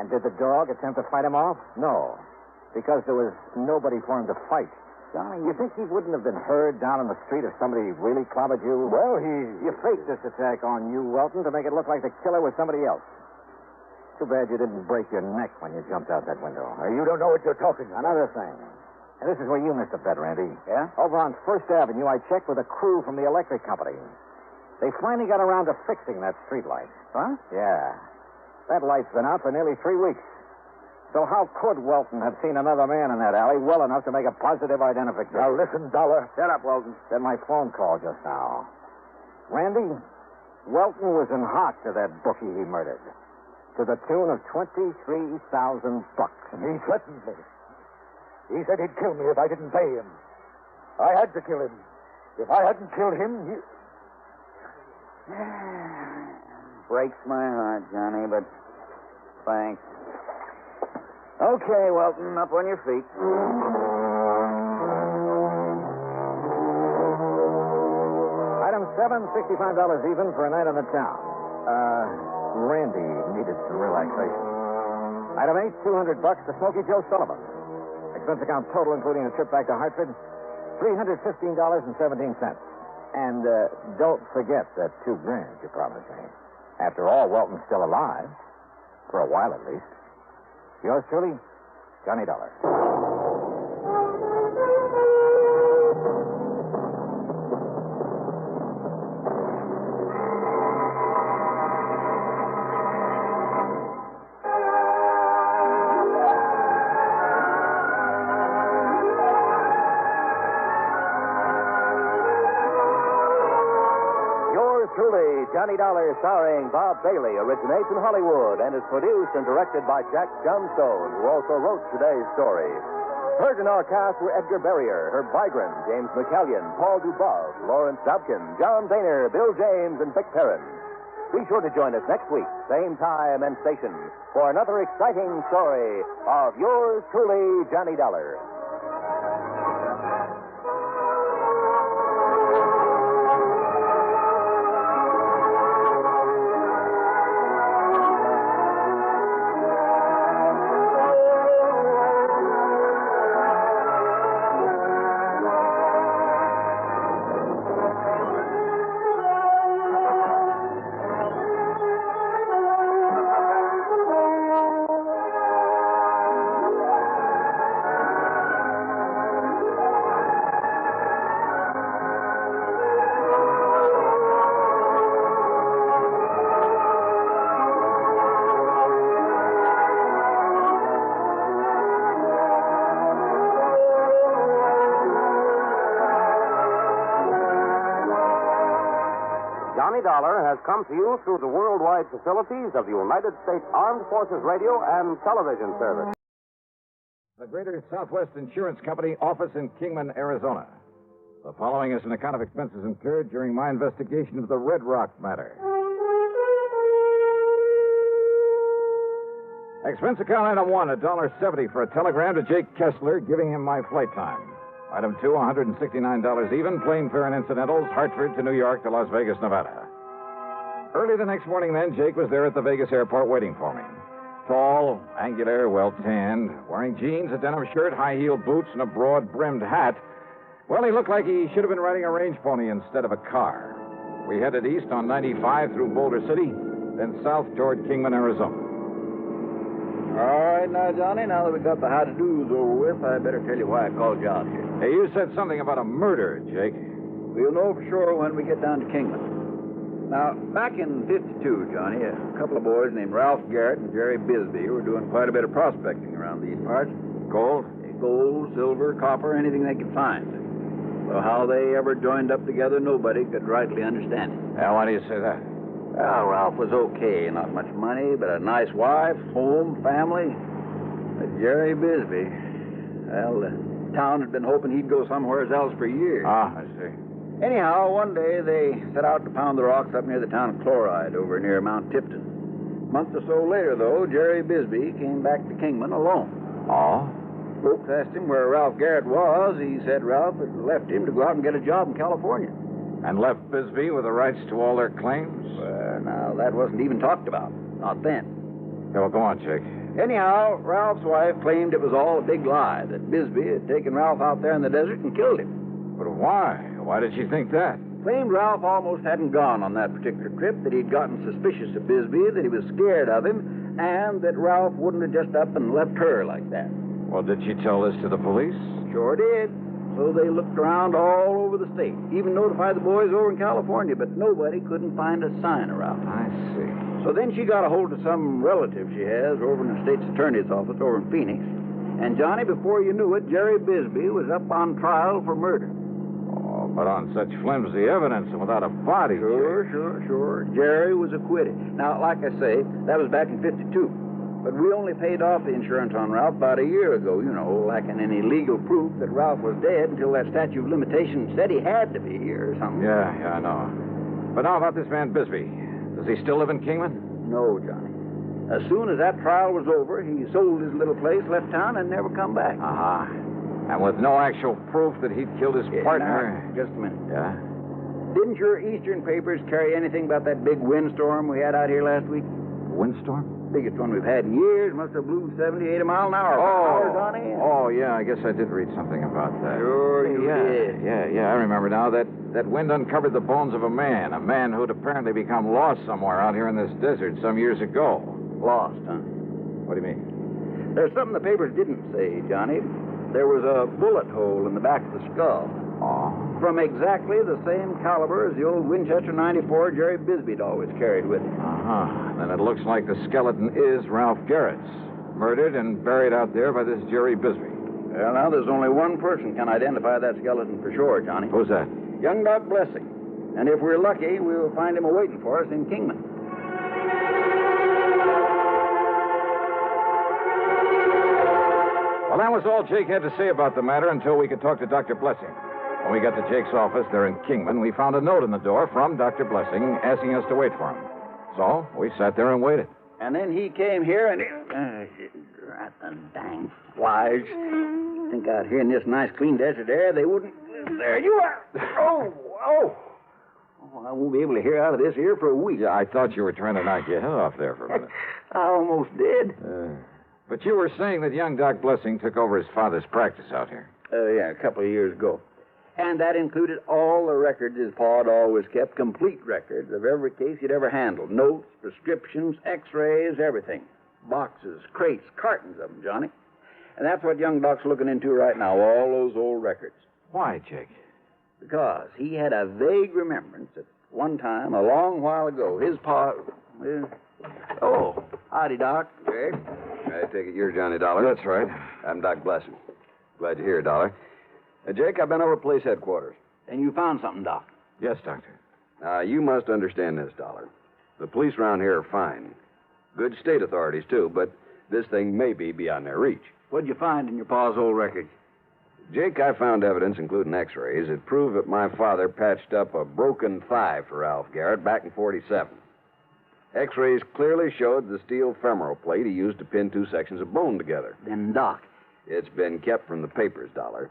And did the dog attempt to fight him off? No. Because there was nobody for him to fight. Johnny, you think he wouldn't have been heard down in the street if somebody really clobbered you? Well, You faked this attack on you, Welton, to make it look like the killer was somebody else. Too bad you didn't break your neck when you jumped out that window. You don't know what you're talking about. Another thing. And this is where you missed a bet, Randy. Yeah? Over on First Avenue, I checked with a crew from the electric company. They finally got around to fixing that street light. Huh? Yeah. That light's been out for nearly 3 weeks. So how could Welton have seen another man in that alley well enough to make a positive identification? Now, listen, Dollar. Shut up, Welton. Said my phone call just now. Randy, Welton was in hot to that bookie he murdered. To the tune of $23,000. He threatened me. He said he'd kill me if I didn't pay him. I had to kill him. If I hadn't killed him, he... Breaks my heart, Johnny, but thanks. Okay, Welton, up on your feet. Item 7, $65 even for a night on the town. Randy needed some relaxation. Item 8, $200 to Smokey Joe Sullivan. Expense account total, including a trip back to Hartford, $315.17. And don't forget that $2,000 you promised me. After all, Welton's still alive. For a while, at least. Yours truly, Johnny Dollar. truly, Johnny Dollar, starring Bob Bailey, originates in Hollywood and is produced and directed by Jack Johnstone, who also wrote today's story. Heard in our cast were Edgar Barrier, Herb Vigran, James McCallion, Paul Dubov, Lawrence Dobkin, John Daner, Bill James, and Vic Perrin. Be sure to join us next week, same time and station, for another exciting story of yours truly, Johnny Dollar. Johnny Dollar has come to you through the worldwide facilities of the United States Armed Forces Radio and Television Service. The Greater Southwest Insurance Company office in Kingman, Arizona. The following is an account of expenses incurred during my investigation of the Red Rock matter. Expense account item 1, $1.70 for a telegram to Jake Kessler giving him my flight time. Item 2, $169 even, plane fare and incidentals, Hartford to New York to Las Vegas, Nevada. Early the next morning, then, Jake was there at the Vegas airport waiting for me. Tall, angular, well-tanned, wearing jeans, a denim shirt, high-heeled boots, and a broad-brimmed hat. Well, he looked like he should have been riding a range pony instead of a car. We headed east on 95 through Boulder City, then south toward Kingman, Arizona. All right, now, Johnny, now that we got the how-to-dos over with, I better tell you why I called you out here. Hey, you said something about a murder, Jake. We'll know for sure when we get down to Kingman. Now, back in 52, Johnny, a couple of boys named Ralph Garrett and Jerry Bisbee were doing quite a bit of prospecting around these parts. Gold? Gold, silver, copper, anything they could find. Well, how they ever joined up together, nobody could rightly understand it. Yeah, why do you say that? Well, Ralph was okay. Not much money, but a nice wife, home, family. But Jerry Bisbee, well, the town had been hoping he'd go somewhere else for years. Ah, I see. Anyhow, one day they set out to pound the rocks up near the town of Chloride over near Mount Tipton. A month or so later, though, Jerry Bisbee came back to Kingman alone. Oh? Folks asked him where Ralph Garrett was. He said Ralph had left him to go out and get a job in California. And left Bisbee with the rights to all their claims? Well, now, that wasn't even talked about. Not then. Yeah, well, go on, Jake. Anyhow, Ralph's wife claimed it was all a big lie, that Bisbee had taken Ralph out there in the desert and killed him. But why? Why did she think that? Claimed Ralph almost hadn't gone on that particular trip, that he'd gotten suspicious of Bisbee, that he was scared of him, and that Ralph wouldn't have just up and left her like that. Well, did she tell this to the police? Sure did. So they looked around all over the state, even notified the boys over in California, but nobody couldn't find a sign of Ralph. I see. So then she got a hold of some relative she has over in the state's attorney's office over in Phoenix. And, Johnny, before you knew it, Jerry Bisbee was up on trial for murder. Oh, but on such flimsy evidence and without a body. Sure. Jerry was acquitted. Now, like I say, that was back in 52. But we only paid off the insurance on Ralph about a year ago, you know, lacking any legal proof that Ralph was dead until that statute of limitations said he had to be here or something. Yeah, I know. But now about this man Bisbee. Does he still live in Kingman? No, Johnny. As soon as that trial was over, he sold his little place, left town, and never come back. Uh-huh. And with no actual proof that he'd killed his partner. Now, just a minute. Yeah? Didn't your Eastern papers carry anything about that big windstorm we had out here last week? Windstorm? Biggest one we've had in years. Must have blew 70, 80 mile an hour. Johnny. Oh, yeah, I guess I did read something about that. Sure you did. Yeah, I remember now. That wind uncovered the bones of a man who'd apparently become lost somewhere out here in this desert some years ago. Lost, huh? What do you mean? There's something the papers didn't say, Johnny. There was a bullet hole in the back of the skull. Oh? From exactly the same caliber as the old Winchester 94 Jerry Bisbee'd always carried with him. Uh-huh. Then it looks like the skeleton is Ralph Garrett's. Murdered and buried out there by this Jerry Bisbee. Well, now, there's only one person can identify that skeleton for sure, Johnny. Who's that? Young Doc Blessing. And if we're lucky, we'll find him awaiting for us in Kingman. Well, that was all Jake had to say about the matter until we could talk to Dr. Blessing. When we got to Jake's office there in Kingman, we found a note in the door from Dr. Blessing asking us to wait for him. So we sat there and waited. And then he came here and... Rat the dang flies. Think out here in this nice, clean desert air, they wouldn't... There you are. Oh, I won't be able to hear out of this here for a week. Yeah, I thought you were trying to knock your head off there for a minute. I almost did. But you were saying that young Doc Blessing took over his father's practice out here. Yeah, a couple of years ago. And that included all the records his pa had always kept, complete records of every case he'd ever handled. Notes, prescriptions, x-rays, everything. Boxes, crates, cartons of them, Johnny. And that's what young Doc's looking into right now, all those old records. Why, Jake? Because he had a vague remembrance that one time, a long while ago, his pa... Oh, howdy, Doc. Jake, I take it you're Johnny Dollar. That's right. I'm Doc Blessing. Glad you're here, Dollar. Jake, I've been over at police headquarters. And you found something, Doc? Yes, Doctor. Now, you must understand this, Dollar. The police around here are fine. Good state authorities, too, but this thing may be beyond their reach. What'd you find in your pa's old records? Jake, I found evidence, including x-rays, that proved that my father patched up a broken thigh for Ralph Garrett back in 47. X-rays clearly showed the steel femoral plate he used to pin two sections of bone together. Then, Doc... It's been kept from the papers, Dollar.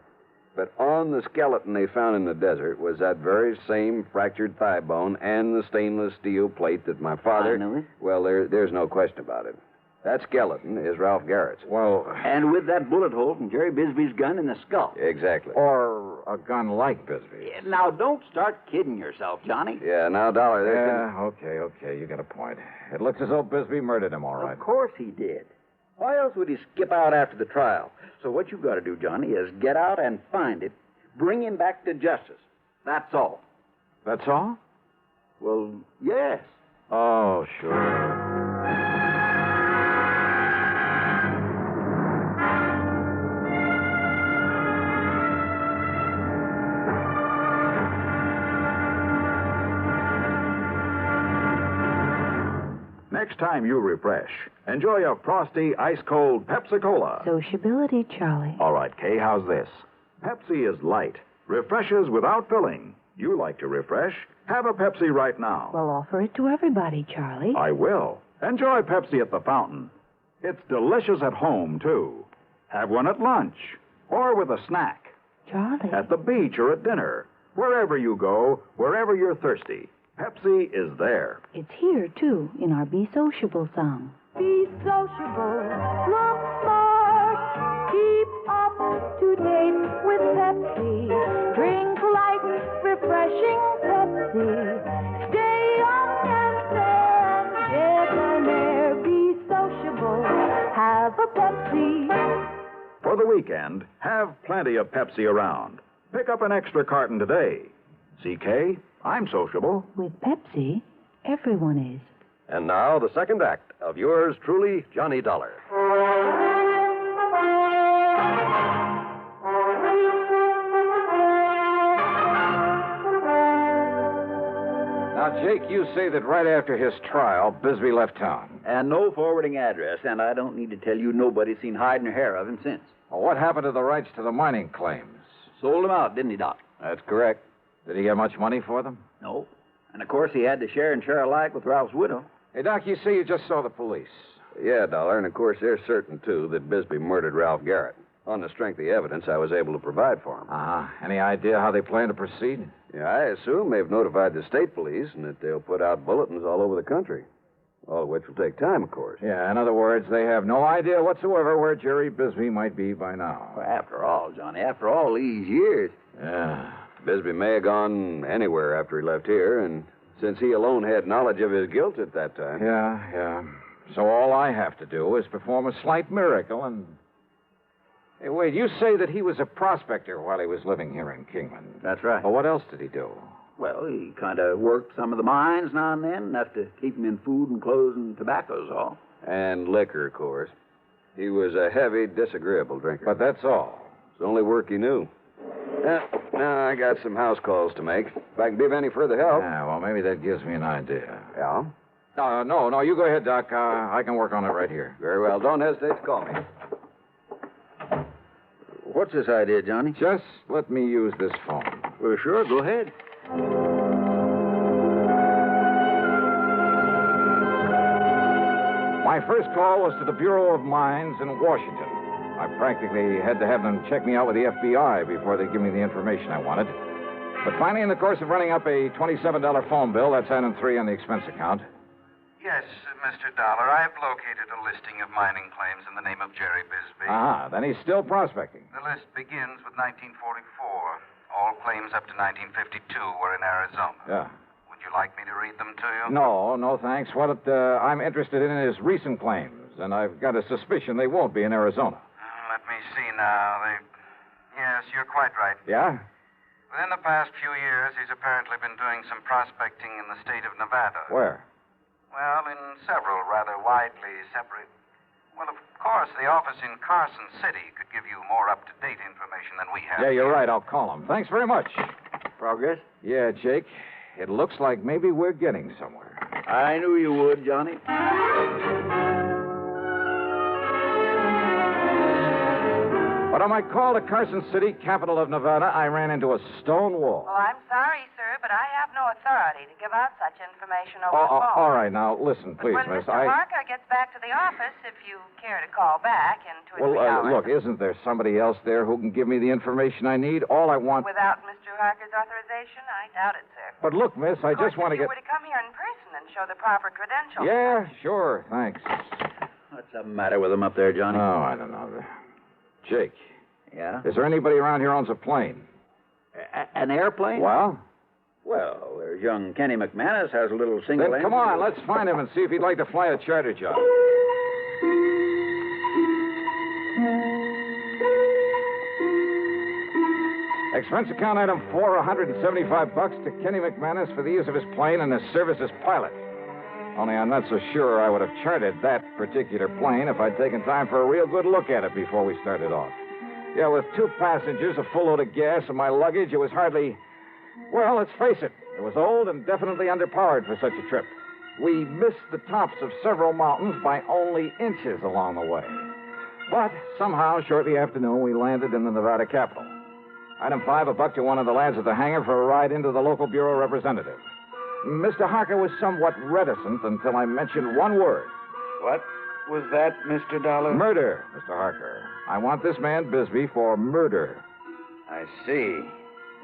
But on the skeleton they found in the desert was that very same fractured thigh bone and the stainless steel plate that my father... I knew it. Well, there's no question about it. That skeleton is Ralph Garrett's. Well... And with that bullet hole from Jerry Bisbee's gun in the skull. Exactly. Or a gun like Bisbee. Yeah, now, don't start kidding yourself, Johnny. Yeah, now, Dollar, there's... Yeah, okay. You got a point. It looks as though Bisbee murdered him, all right. Of course he did. Why else would he skip out after the trial? So what you've got to do, Johnny, is get out and find it. Bring him back to justice. That's all. That's all? Well, yes. Oh, sure. Next time you refresh, enjoy a frosty, ice-cold Pepsi-Cola. Sociability, Charlie. All right, Kay, how's this? Pepsi is light, refreshes without filling. You like to refresh? Have a Pepsi right now. Well, offer it to everybody, Charlie. I will. Enjoy Pepsi at the fountain. It's delicious at home, too. Have one at lunch or with a snack. Charlie. At the beach or at dinner. Wherever you go, wherever you're thirsty, Pepsi is there. It's here, too, in our Be Sociable song. Be sociable, look smart, keep up to date with Pepsi. Drink light, refreshing Pepsi. Stay young and fair, debonair, be sociable, have a Pepsi. For the weekend, have plenty of Pepsi around. Pick up an extra carton today. CK, I'm sociable. With Pepsi, everyone is. And now, the second act of yours truly, Johnny Dollar. Now, Jake, you say that right after his trial, Bisbee left town. And no forwarding address, and I don't need to tell you nobody's seen hide nor hair of him since. Well, what happened to the rights to the mining claims? Sold them out, didn't he, Doc? That's correct. Did he get much money for them? No. And, of course, he had to share and share alike with Ralph's widow. Hey, Doc, you say you just saw the police. Yeah, Dollar, and of course they're certain, too, that Bisbee murdered Ralph Garrett. On the strength of the evidence I was able to provide for him. Uh-huh. Any idea how they plan to proceed? Yeah, I assume they've notified the state police and that they'll put out bulletins all over the country. All of which will take time, of course. Yeah, in other words, they have no idea whatsoever where Jerry Bisbee might be by now. Well, after all, Johnny, after all these years. Yeah. Bisbee may have gone anywhere after he left here, and since he alone had knowledge of his guilt at that time. Yeah. So all I have to do is perform a slight miracle and... Hey, wait, you say that he was a prospector while he was living here in Kingman. That's right. Well, what else did he do? Well, he kind of worked some of the mines now and then, enough to keep him in food and clothes and tobacco's all. And liquor, of course. He was a heavy, disagreeable drinker. But that's all. It's the only work he knew. Now I got some house calls to make. If I can be of any further help. Yeah, well, maybe that gives me an idea. Yeah? No, you go ahead, Doc. I can work on it right here. Very well. Don't hesitate to call me. What's this idea, Johnny? Just let me use this phone. Well, sure, go ahead. My first call was to the Bureau of Mines in Washington. I practically had to have them check me out with the FBI before they give me the information I wanted. But finally, in the course of running up a $27 phone bill, that's item 3 on the expense account. Yes, Mr. Dollar, I've located a listing of mining claims in the name of Jerry Bisbee. Then he's still prospecting. The list begins with 1944. All claims up to 1952 were in Arizona. Yeah. Would you like me to read them to you? No, thanks. What I'm interested in is recent claims, and I've got a suspicion they won't be in Arizona. Let me see now. Yes, you're quite right. Yeah? Within the past few years, he's apparently been doing some prospecting in the state of Nevada. Where? Well, in several rather widely separate... Well, of course, the office in Carson City could give you more up-to-date information than we have. Yeah, you're right. I'll call him. Thanks very much. Progress? Yeah, Jake. It looks like maybe we're getting somewhere. I knew you would, Johnny. But on my call to Carson City, capital of Nevada, I ran into a stone wall. Well, I'm sorry, sir, but I have no authority to give out such information over the phone. All right, now, listen, please, when miss. Mr. Harker gets back to the office, if you care to call back in 2 or 3 hours. Look, isn't there somebody else there who can give me the information I need? All I want... Without Mr. Harker's authorization? I doubt it, sir. But look, miss, I just want to If you get... were to come here in person and show the proper credentials. Yeah, sure, thanks. What's the matter with him up there, Johnny? Oh, I don't know. Jake. Yeah? Is there anybody around here who owns a plane? An airplane? Well? Well, there's young Kenny McManus has a little single... Then come on, let's find him and see if he'd like to fly a charter job. Expense account item 4, $175 to Kenny McManus for the use of his plane and his service as pilot. Only I'm not so sure I would have chartered that particular plane if I'd taken time for a real good look at it before we started off. Yeah, with 2 passengers, a full load of gas, and my luggage, it was hardly... Well, let's face it. It was old and definitely underpowered for such a trip. We missed the tops of several mountains by only inches along the way. But somehow, shortly after noon, we landed in the Nevada capital. Item 5, $1 to one of the lads at the hangar for a ride into the local bureau representative. Mr. Harker was somewhat reticent until I mentioned one word. What was that, Mr. Dollar? Murder, Mr. Harker. I want this man Bisbee for murder. I see.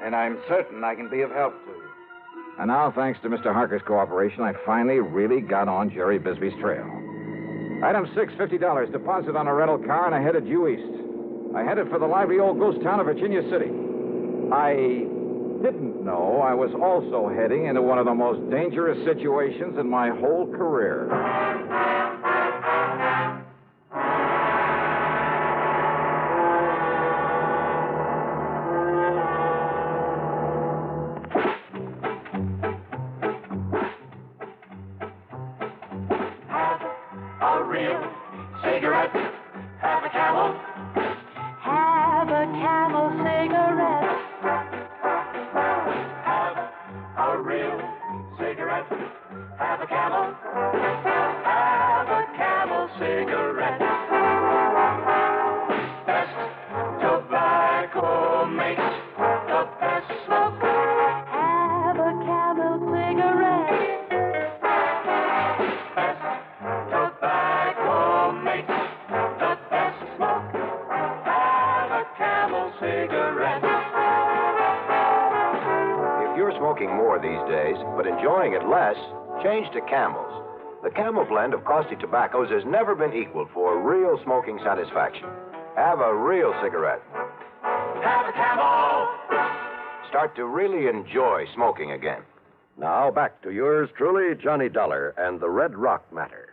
And I'm certain I can be of help to you. And now, thanks to Mr. Harker's cooperation, I finally really got on Jerry Bisbee's trail. Item 6, $50, deposit on a rental car, and I headed due east. I headed for the lively old ghost town of Virginia City. I didn't know I was also heading into one of the most dangerous situations in my whole career. A real cigarette. Have a Camel. Have a Camel cigarette. Have a real cigarette. Have a Camel. Have a Camel cigarette. Best tobacco makes the best smoke. Have a Camel cigarette. Best tobacco makes the best smoke. Have a Camel cigarette. If you're smoking more these days, but enjoying it less, change to Camels. The Camel blend of costly tobaccos has never been equaled for real smoking satisfaction. Have a real cigarette. Have a Camel. Start to really enjoy smoking again. Now back to yours truly, Johnny Dollar and the Red Rock Matter.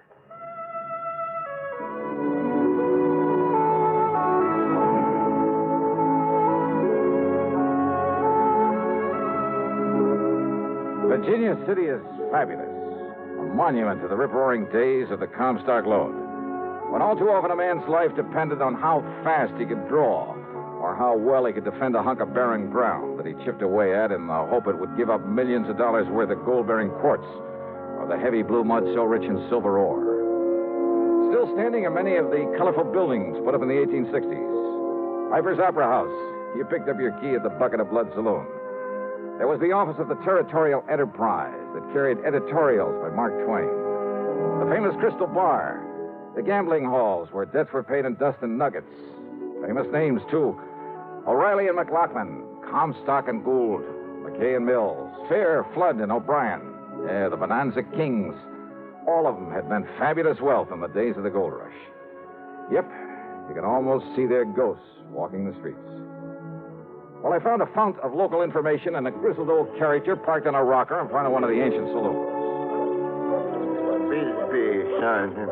Virginia City is fabulous. A monument to the rip-roaring days of the Comstock Lode. When all too often a man's life depended on how fast he could draw, or how well he could defend a hunk of barren ground that he chipped away at in the hope it would give up millions of dollars worth of gold-bearing quartz or the heavy blue mud so rich in silver ore. Still standing are many of the colorful buildings put up in the 1860s. Piper's Opera House. You picked up your key at the Bucket of Blood Saloon. There was the office of the Territorial Enterprise that carried editorials by Mark Twain. The famous Crystal Bar. The gambling halls where debts were paid in dust and nuggets. Famous names, too. O'Reilly and McLaughlin, Comstock and Gould, McKay and Mills, Fair, Flood, and O'Brien. Yeah, the Bonanza Kings. All of them had meant fabulous wealth in the days of the gold rush. Yep, you can almost see their ghosts walking the streets. Well, I found a fount of local information and a grizzled old character parked on a rocker in front of one of the ancient saloons. Bisbee, son.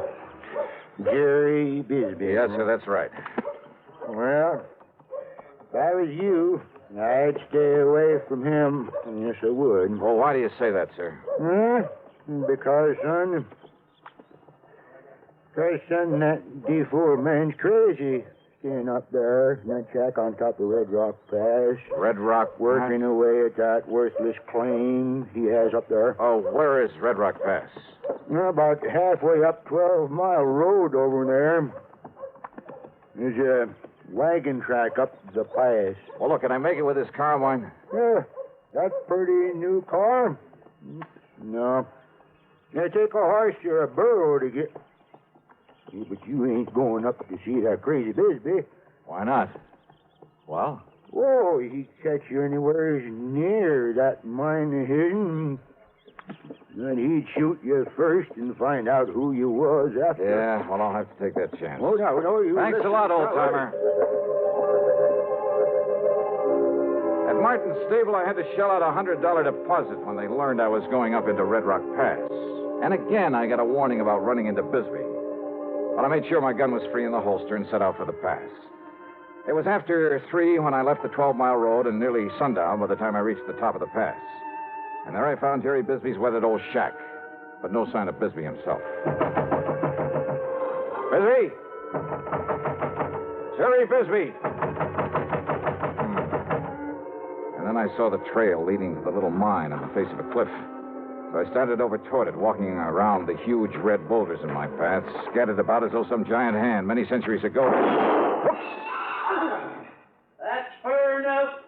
Jerry Bisbee. Yes, sir, that's right. Well, if I was you, I'd stay away from him. Yes, I would. Well, why do you say that, sir? Because, son, that D4 man's crazy. Staying up there in that shack on top of Red Rock Pass. Red Rock? Working away at that worthless claim he has up there. Oh, where is Red Rock Pass? About halfway up 12-mile road over there. There's a wagon track up the pass. Well, look, can I make it with this car of mine? Yeah, that's pretty new car. No. Now, take a horse or a burro to get... Yeah, but you ain't going up to see that crazy Bisbee. Why not? Well? Whoa, he'd catch you anywhere near that mine of his. Then he'd shoot you first and find out who you was after. Yeah, well, I'll have to take that chance. Oh, no, you... Thanks a lot, old-timer. At Martin's stable, I had to shell out a $100 deposit when they learned I was going up into Red Rock Pass. And again, I got a warning about running into Bisbee. But I made sure my gun was free in the holster and set out for the pass. It was after 3 when I left the 12-mile road and nearly sundown by the time I reached the top of the pass. And there I found Jerry Bisbee's weathered old shack, but no sign of Bisbee himself. Bisbee! Jerry Bisbee! And then I saw the trail leading to the little mine on the face of a cliff. So I started over toward it, walking around the huge red boulders in my path, scattered about as though some giant hand many centuries ago. Whoops! That's fair enough.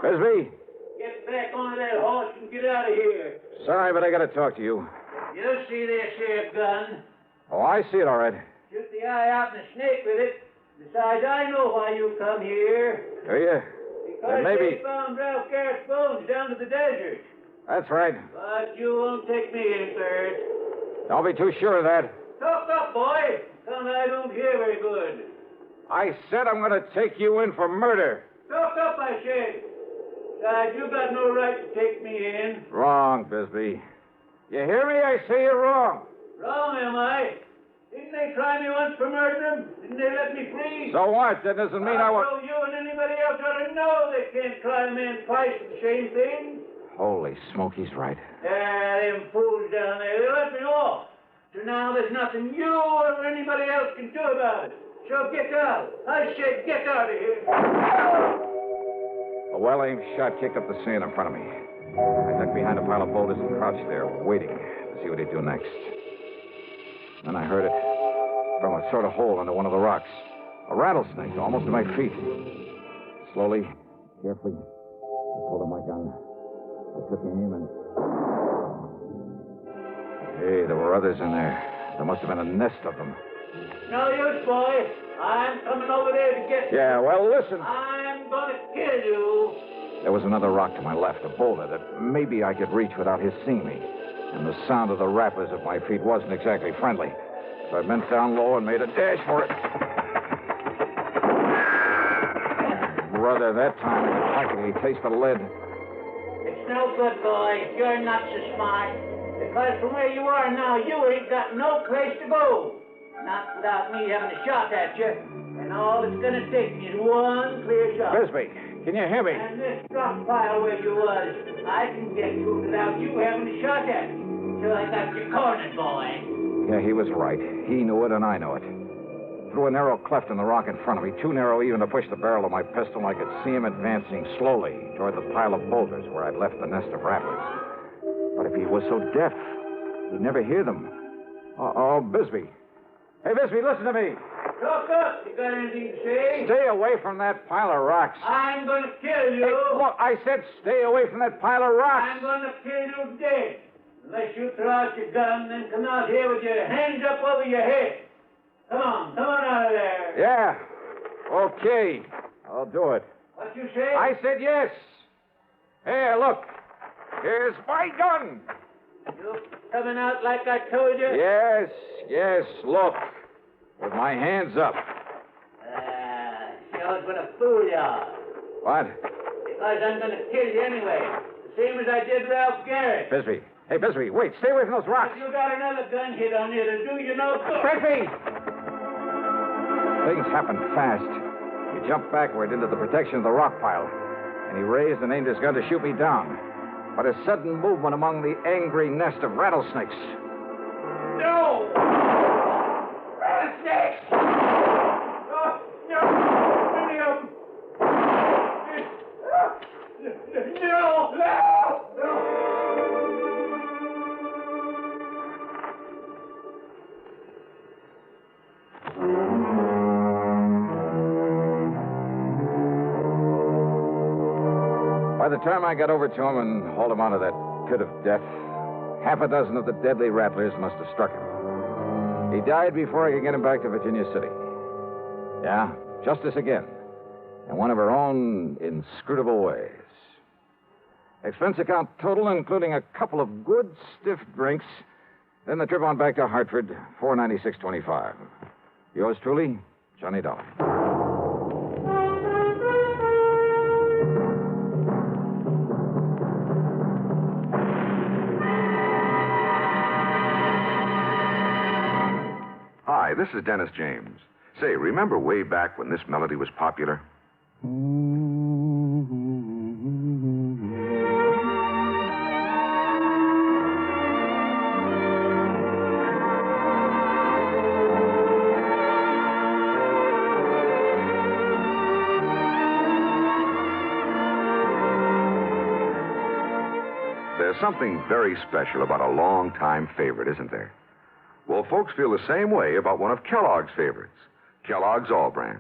Bisbee! Get back on that horse and get out of here. Sorry, but I gotta talk to you. You see this here gun? Oh, I see it all right. Shoot the eye out and a snake with it. Besides, I know why you come here. Do you? Because maybe... they found Ralph Garrett's bones down to the desert. That's right. But you won't take me in third. Don't be too sure of that. Talk up, boy. Son, I don't hear very good. I said I'm going to take you in for murder. Talk up, I said. Besides, you got no right to take me in. Wrong, Bisbee. You hear me? I say you're wrong. Wrong, am I? Didn't they try me once for murdering? Didn't they let me free? So what? That doesn't mean I want... So you and anybody else ought to know they can't try a man twice for the same thing. Holy smoke, he's right. Them fools down there, they let me off. So now there's nothing you or anybody else can do about it. So get out. I said get out of here. A well-aimed shot kicked up the sand in front of me. I ducked behind a pile of boulders and crouched there, waiting to see what he'd do next. Then I heard it from a sort of hole under one of the rocks. A rattlesnake, almost to my feet. Slowly, carefully, I pulled out my gun. I took aim and... Hey, there were others in there. There must have been a nest of them. No use, boy. I'm coming over there to get you. Yeah, well, listen. I'm going to kill you. There was another rock to my left, a boulder that maybe I could reach without his seeing me. And the sound of the rappers at my feet wasn't exactly friendly. So I bent down low and made a dash for it. Brother, that time I could practically taste the lead. It's no good, boy. You're not so smart. Because from where you are now, you ain't got no place to go. Not without me having a shot at you. And all it's going to take is one clear shot. Bisbee, can you hear me? And this drop pile where you was, I can get to without you having a shot at me. So I got you cornered, boy. Yeah, he was right. He knew it and I know it. through a narrow cleft in the rock in front of me, too narrow even to push the barrel of my pistol. I could see him advancing slowly toward the pile of boulders where I'd left the nest of rattlers. But if he was so deaf, he'd never hear them. Oh, Bisbee. Hey, Bisbee, listen to me. Talk up. You got anything to say? Stay away from that pile of rocks. I'm going to kill you. Hey, look, I said stay away from that pile of rocks. I'm going to kill you dead. Unless you throw out your gun and come out here with your hands up over your head. Come on out of there. Yeah. Okay. I'll do it. What you say? I said yes. Here, look. Here's my gun. You coming out like I told you? Yes, look. With my hands up. I was going to fool you. What? Because I'm going to kill you anyway. The same as I did Ralph Garrett. Bisbee. Hey, Bisbee, wait. Stay away from those rocks. If you got another gun hit on you, it'll do you no good. Bisbee! Things happened fast. He jumped backward into the protection of the rock pile, and he raised and aimed his gun to shoot me down. But a sudden movement among the angry nest of rattlesnakes. No! Rattlesnakes! No! Many of them! No! By the time I got over to him and hauled him out of that pit of death, half a dozen of the deadly rattlers must have struck him. He died before I could get him back to Virginia City. Yeah, justice again. In one of her own inscrutable ways. Expense account total, including a couple of good stiff drinks. Then the trip on back to Hartford, $496.25. Yours truly, Johnny Dollar. Hi, this is Dennis James. Say, remember way back when this melody was popular? There's something very special about a long-time favorite, isn't there? Well, folks feel the same way about one of Kellogg's favorites, Kellogg's All Brand.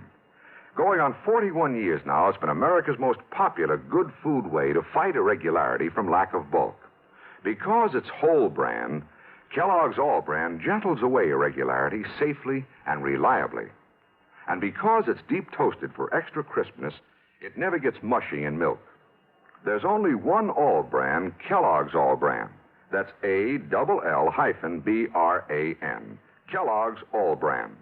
Going on 41 years now, it's been America's most popular good food way to fight irregularity from lack of bulk. Because it's whole brand, Kellogg's All Brand gentles away irregularity safely and reliably. And because it's deep toasted for extra crispness, it never gets mushy in milk. There's only one All Brand, Kellogg's All Brand. That's ALL-BRAN. Kellogg's All Brand.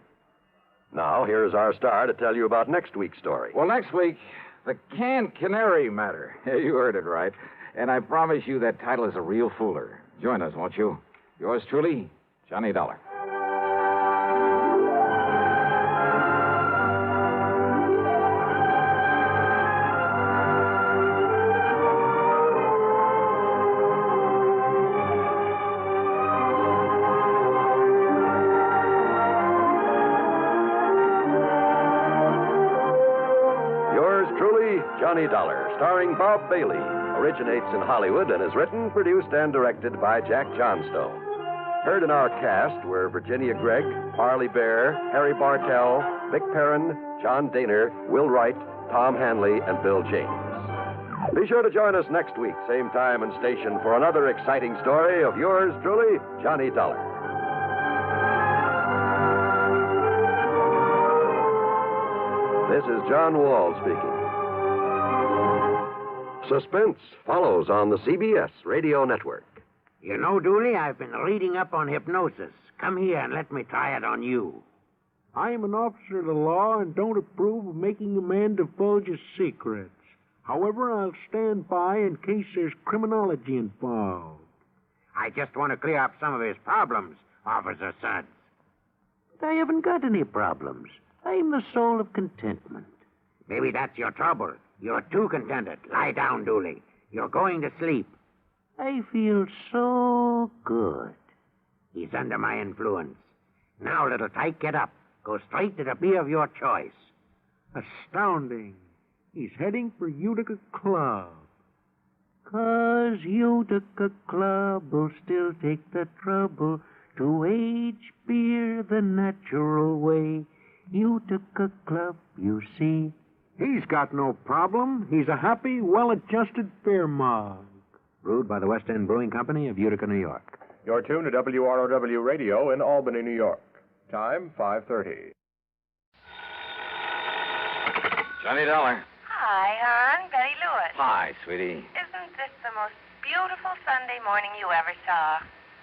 Now, here's our star to tell you about next week's story. Well, next week, the canned canary matter. You heard it right. And I promise you that title is a real fooler. Join us, won't you? Yours truly, Johnny Dollar. Johnny Dollar, starring Bob Bailey, originates in Hollywood and is written, produced, and directed by Jack Johnstone. Heard in our cast were Virginia Gregg, Parley Bear, Harry Bartell, Vic Perrin, John Daner, Will Wright, Tom Hanley, and Bill James. Be sure to join us next week, same time and station, for another exciting story of yours truly, Johnny Dollar. This is John Wall speaking. Suspense follows on the CBS Radio Network. You know, Dooley, I've been reading up on hypnosis. Come here and let me try it on you. I am an officer of the law and don't approve of making a man divulge his secrets. However, I'll stand by in case there's criminology involved. I just want to clear up some of his problems, Officer Suggs. But I haven't got any problems. I'm the soul of contentment. Maybe that's your trouble. You're too contented. Lie down, Dooley. You're going to sleep. I feel so good. He's under my influence. Now, little tyke, get up. Go straight to the beer of your choice. Astounding. He's heading for Utica Club. 'Cause Utica Club will still take the trouble to age beer the natural way. Utica Club, you see. He's got no problem. He's a happy, well-adjusted beer mug. Brewed by the West End Brewing Company of Utica, New York. You're tuned to WROW Radio in Albany, New York. Time, 5:30. Johnny Dollar. Hi, hon. Betty Lewis. Hi, sweetie. Isn't this the most beautiful Sunday morning you ever saw?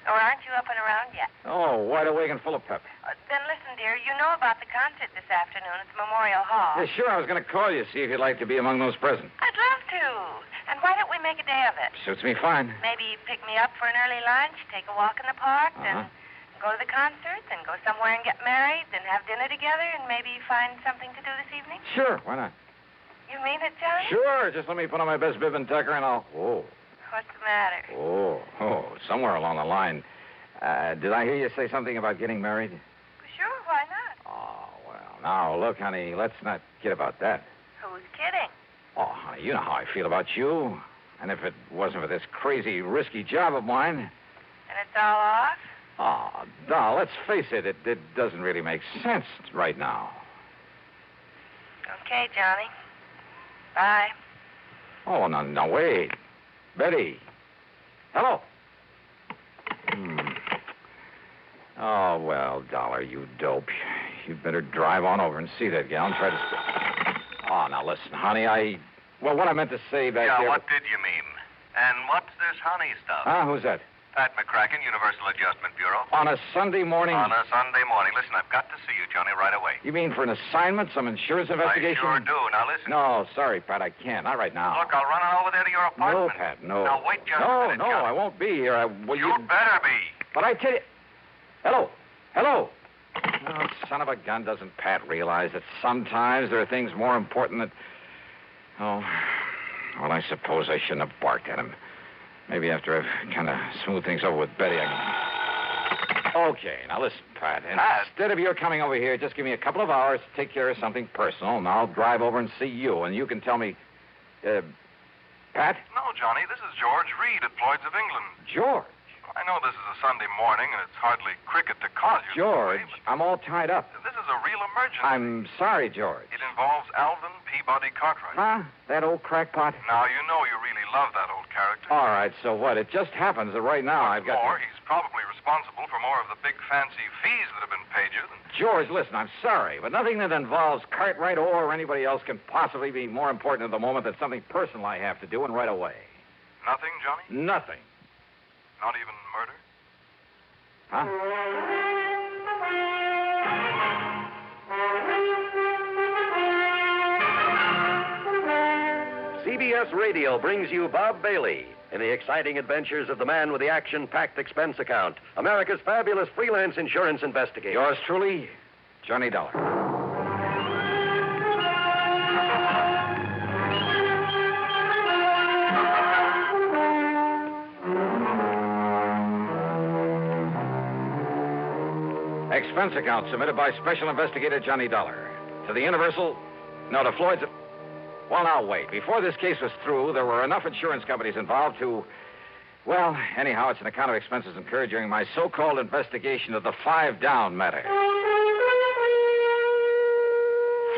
Or aren't you up and around yet? Oh, wide awake and full of pep. Then listen, dear. You know about the concert this afternoon at the Memorial Hall. Yeah, sure. I was going to call you, see if you'd like to be among those present. I'd love to. And why don't we make a day of it? Suits me fine. Maybe pick me up for an early lunch, take a walk in the park, then go to the concert, then go somewhere and get married, then have dinner together, and maybe find something to do this evening? Sure, why not? You mean it, Johnny? Sure. Just let me put on my best bib and tucker, and I'll... Oh. What's the matter? Oh, somewhere along the line. Did I hear you say something about getting married? Sure, why not? Oh, well, now, look, honey, let's not kid about that. Who's kidding? Oh, honey, you know how I feel about you. And if it wasn't for this crazy, risky job of mine... And it's all off? Oh, doll, let's face it, it doesn't really make sense right now. Okay, Johnny. Bye. Oh, no, wait. Betty. Hello. Oh, well, Dollar, you dope. You'd better drive on over and see that gal and try to... Oh, now, listen, honey, Well, what I meant to say back there... Yeah, what did you mean? And what's this honey stuff? Who's that? Pat McCracken, Universal Adjustment Bureau. On a Sunday morning? On a Sunday morning. Listen, I've got to see you, Johnny, right away. You mean for an assignment, some insurance investigation? I sure do. Now, listen. No, sorry, Pat, I can't. Not right now. Look, I'll run on over there to your apartment. No, Pat, no. Now, wait just a minute, No, Johnny. I won't be here. You'd better be. But I tell you... Hello. Oh, son of a gun, doesn't Pat realize that sometimes there are things more important than... Oh, well, I suppose I shouldn't have barked at him. Maybe after I've kind of smoothed things over with Betty, I can... Okay, now listen, Pat. Instead of your coming over here, just give me a couple of hours to take care of something personal, and I'll drive over and see you, and you can tell me... Pat? No, Johnny, this is George Reed at Floyd's of England. George? I know this is a Sunday morning, and it's hardly cricket to call you. George, I'm all tied up. This is a real emergency. I'm sorry, George. It involves Alvin Peabody Cartwright. Huh? That old crackpot? Now, you know you really love that old character. All right, so what? It just happens that right now I've got... He's probably responsible for more of the big fancy fees that have been paid you than... George, listen, I'm sorry, but nothing that involves Cartwright or anybody else can possibly be more important at the moment than something personal I have to do, and right away. Nothing, Johnny? Nothing. Not even murder? Huh? CBS Radio brings you Bob Bailey in the exciting adventures of the man with the action-packed expense account, America's fabulous freelance insurance investigator. Yours truly, Johnny Dollar. Expense account submitted by Special Investigator Johnny Dollar. To the Universal... No, to Floyd's... Well, now, wait. Before this case was through, there were enough insurance companies involved to... Well, anyhow, it's an account of expenses incurred during my so-called investigation of the 5 Down matter.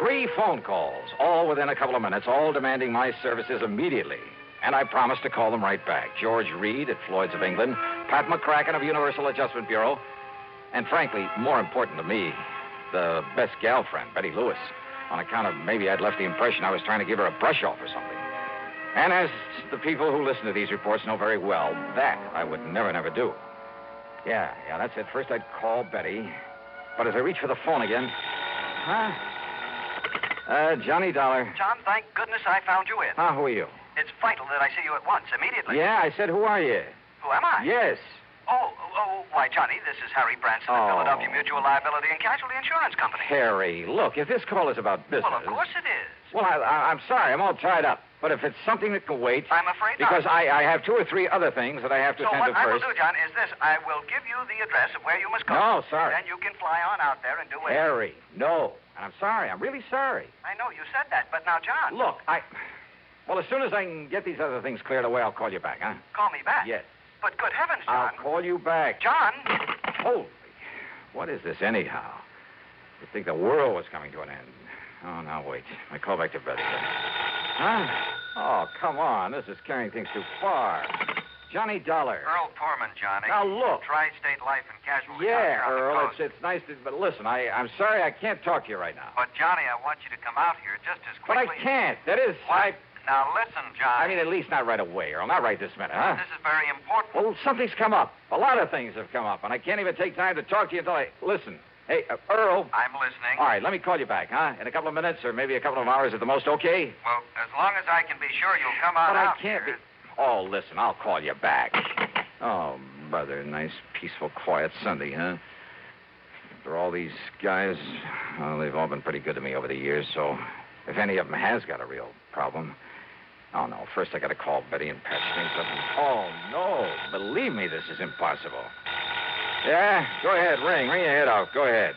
3 phone calls, all within a couple of minutes, all demanding my services immediately. And I promised to call them right back. George Reed at Floyd's of England, Pat McCracken of Universal Adjustment Bureau, and frankly, more important to me, the best gal friend, Betty Lewis, on account of maybe I'd left the impression I was trying to give her a brush off or something. And as the people who listen to these reports know very well, that I would never do. Yeah, that's it. First I'd call Betty, but as I reach for the phone again... Johnny Dollar. John, thank goodness I found you in. Who are you? It's vital that I see you at once, immediately. Yeah, I said, who are you? Who am I? Yes. Why, Johnny, this is Harry Branson of Philadelphia Mutual Liability and Casualty Insurance Company. Harry, look, if this call is about business... Well, of course it is. Well, I'm sorry. I'm all tied up. But if it's something that can wait... I'm afraid because not. I have 2 or 3 other things that I have to So attend to what I will first. do, John, is this. I will give you the address of where you must go. No, sorry. Then you can fly on out there and do it. Harry, no. And I'm sorry. I'm really sorry. I know you said that, but now, John... Look, Well, as soon as I can get these other things cleared away, I'll call you back, huh? Call me back? Yes. But good heavens, John. I'll call you back. John! Holy. What is this, anyhow? You'd think the world was coming to an end. Oh, now, wait. I call back to bed again. Huh? Oh, come on. This is carrying things too far. Johnny Dollar. Earl Poorman, Johnny. Now, look. Tri-State Life and Casualty. Yeah, down here on the Earl, coast. it's nice to... But listen, I'm sorry I can't talk to you right now. But, Johnny, I want you to come out here just as But quickly... I can't. That is... Now, listen, Johnny. I mean, at least not right away, Earl. Not right this minute, huh? This is very important. Well, something's come up. A lot of things have come up, and I can't even take time to talk to you until I... Listen. Hey, Earl. I'm listening. All right, let me call you back, huh? In a couple of minutes or maybe a couple of hours at the most, okay? Well, as long as I can be sure you'll come on But out I can't here. Oh, listen, I'll call you back. Oh, brother, nice, peaceful, quiet Sunday, huh? After all these guys, well, they've all been pretty good to me over the years, so if any of them has got a real problem... Oh, no, first I got to call Betty and patch things up. Oh, no, believe me, this is impossible. Yeah, go ahead, ring your head off, go ahead.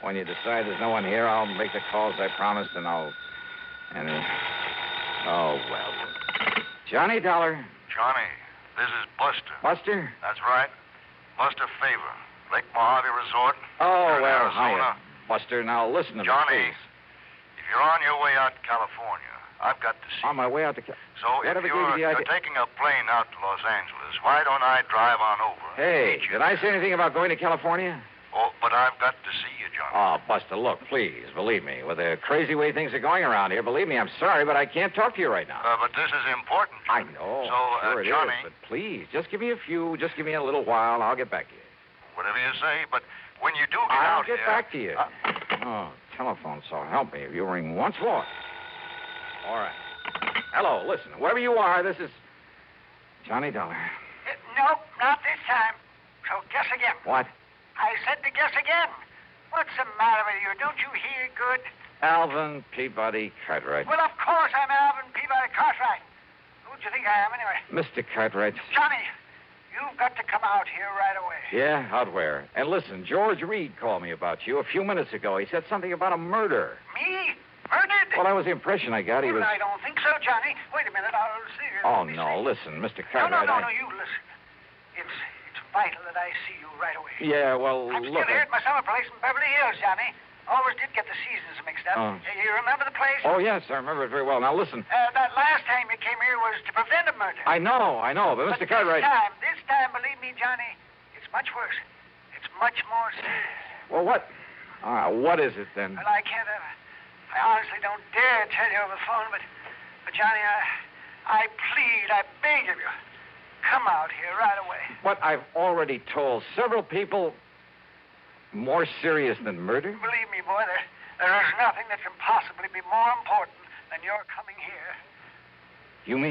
When you decide there's no one here, I'll make the calls I promised, and oh, well. Johnny Dollar. Johnny, this is Buster. Buster? That's right. Buster Favor. Lake Mojave Resort. Oh, Here in well, Arizona. hiya. Buster, now listen to Johnny, me, please. if you're on your way out to California, I've got to see On my way out to... So if Whatever gave you the you're idea... taking a plane out to Los Angeles, why don't I drive on over? Hey, did I say anything about going to California? Oh, but I've got to see you, Johnny. Oh, Buster, look, please, believe me. With the crazy way things are going around here, believe me, I'm sorry, but I can't talk to you right now. But this is important. I know. So, sure it Johnny... is, but please, just give me a little while, and I'll get back to you. Whatever you say, but when you do get I'll out get here... back to you. Oh, telephone, so help me if you ring once more. All right. Hello, listen, whoever you are, this is Johnny Dollar. Nope, not this time. So guess again. What? I said to guess again. What's the matter with you? Don't you hear good? Alvin Peabody Cartwright. Well, of course I'm Alvin Peabody Cartwright. Who do you think I am, anyway? Mr. Cartwright. Johnny, you've got to come out here right away. Yeah, out where? And listen, George Reed called me about you a few minutes ago. He said something about a murder. Me? Murdered? Well, that was the impression I got. He was... I don't think so, Johnny. Wait a minute, I'll see. Oh, no, listen, Mr. Cartwright. No, you listen. It's vital that I see you right away. Yeah, well, I'm look... still here at my summer place in Beverly Hills, Johnny. Always did get the seasons mixed up. Oh. You remember the place? Oh, yes, I remember it very well. Now, listen. That last time you came here was to prevent a murder. I know, but Mr. Cartwright... This time, believe me, Johnny, it's much worse. It's much more serious. Well, what? What is it, then? Well, I can't... I honestly don't dare tell you over the phone, but Johnny, I plead, I beg of you, come out here right away. What I've already told several people, more serious than murder? Believe me, boy, there is nothing that can possibly be more important than your coming here. You mean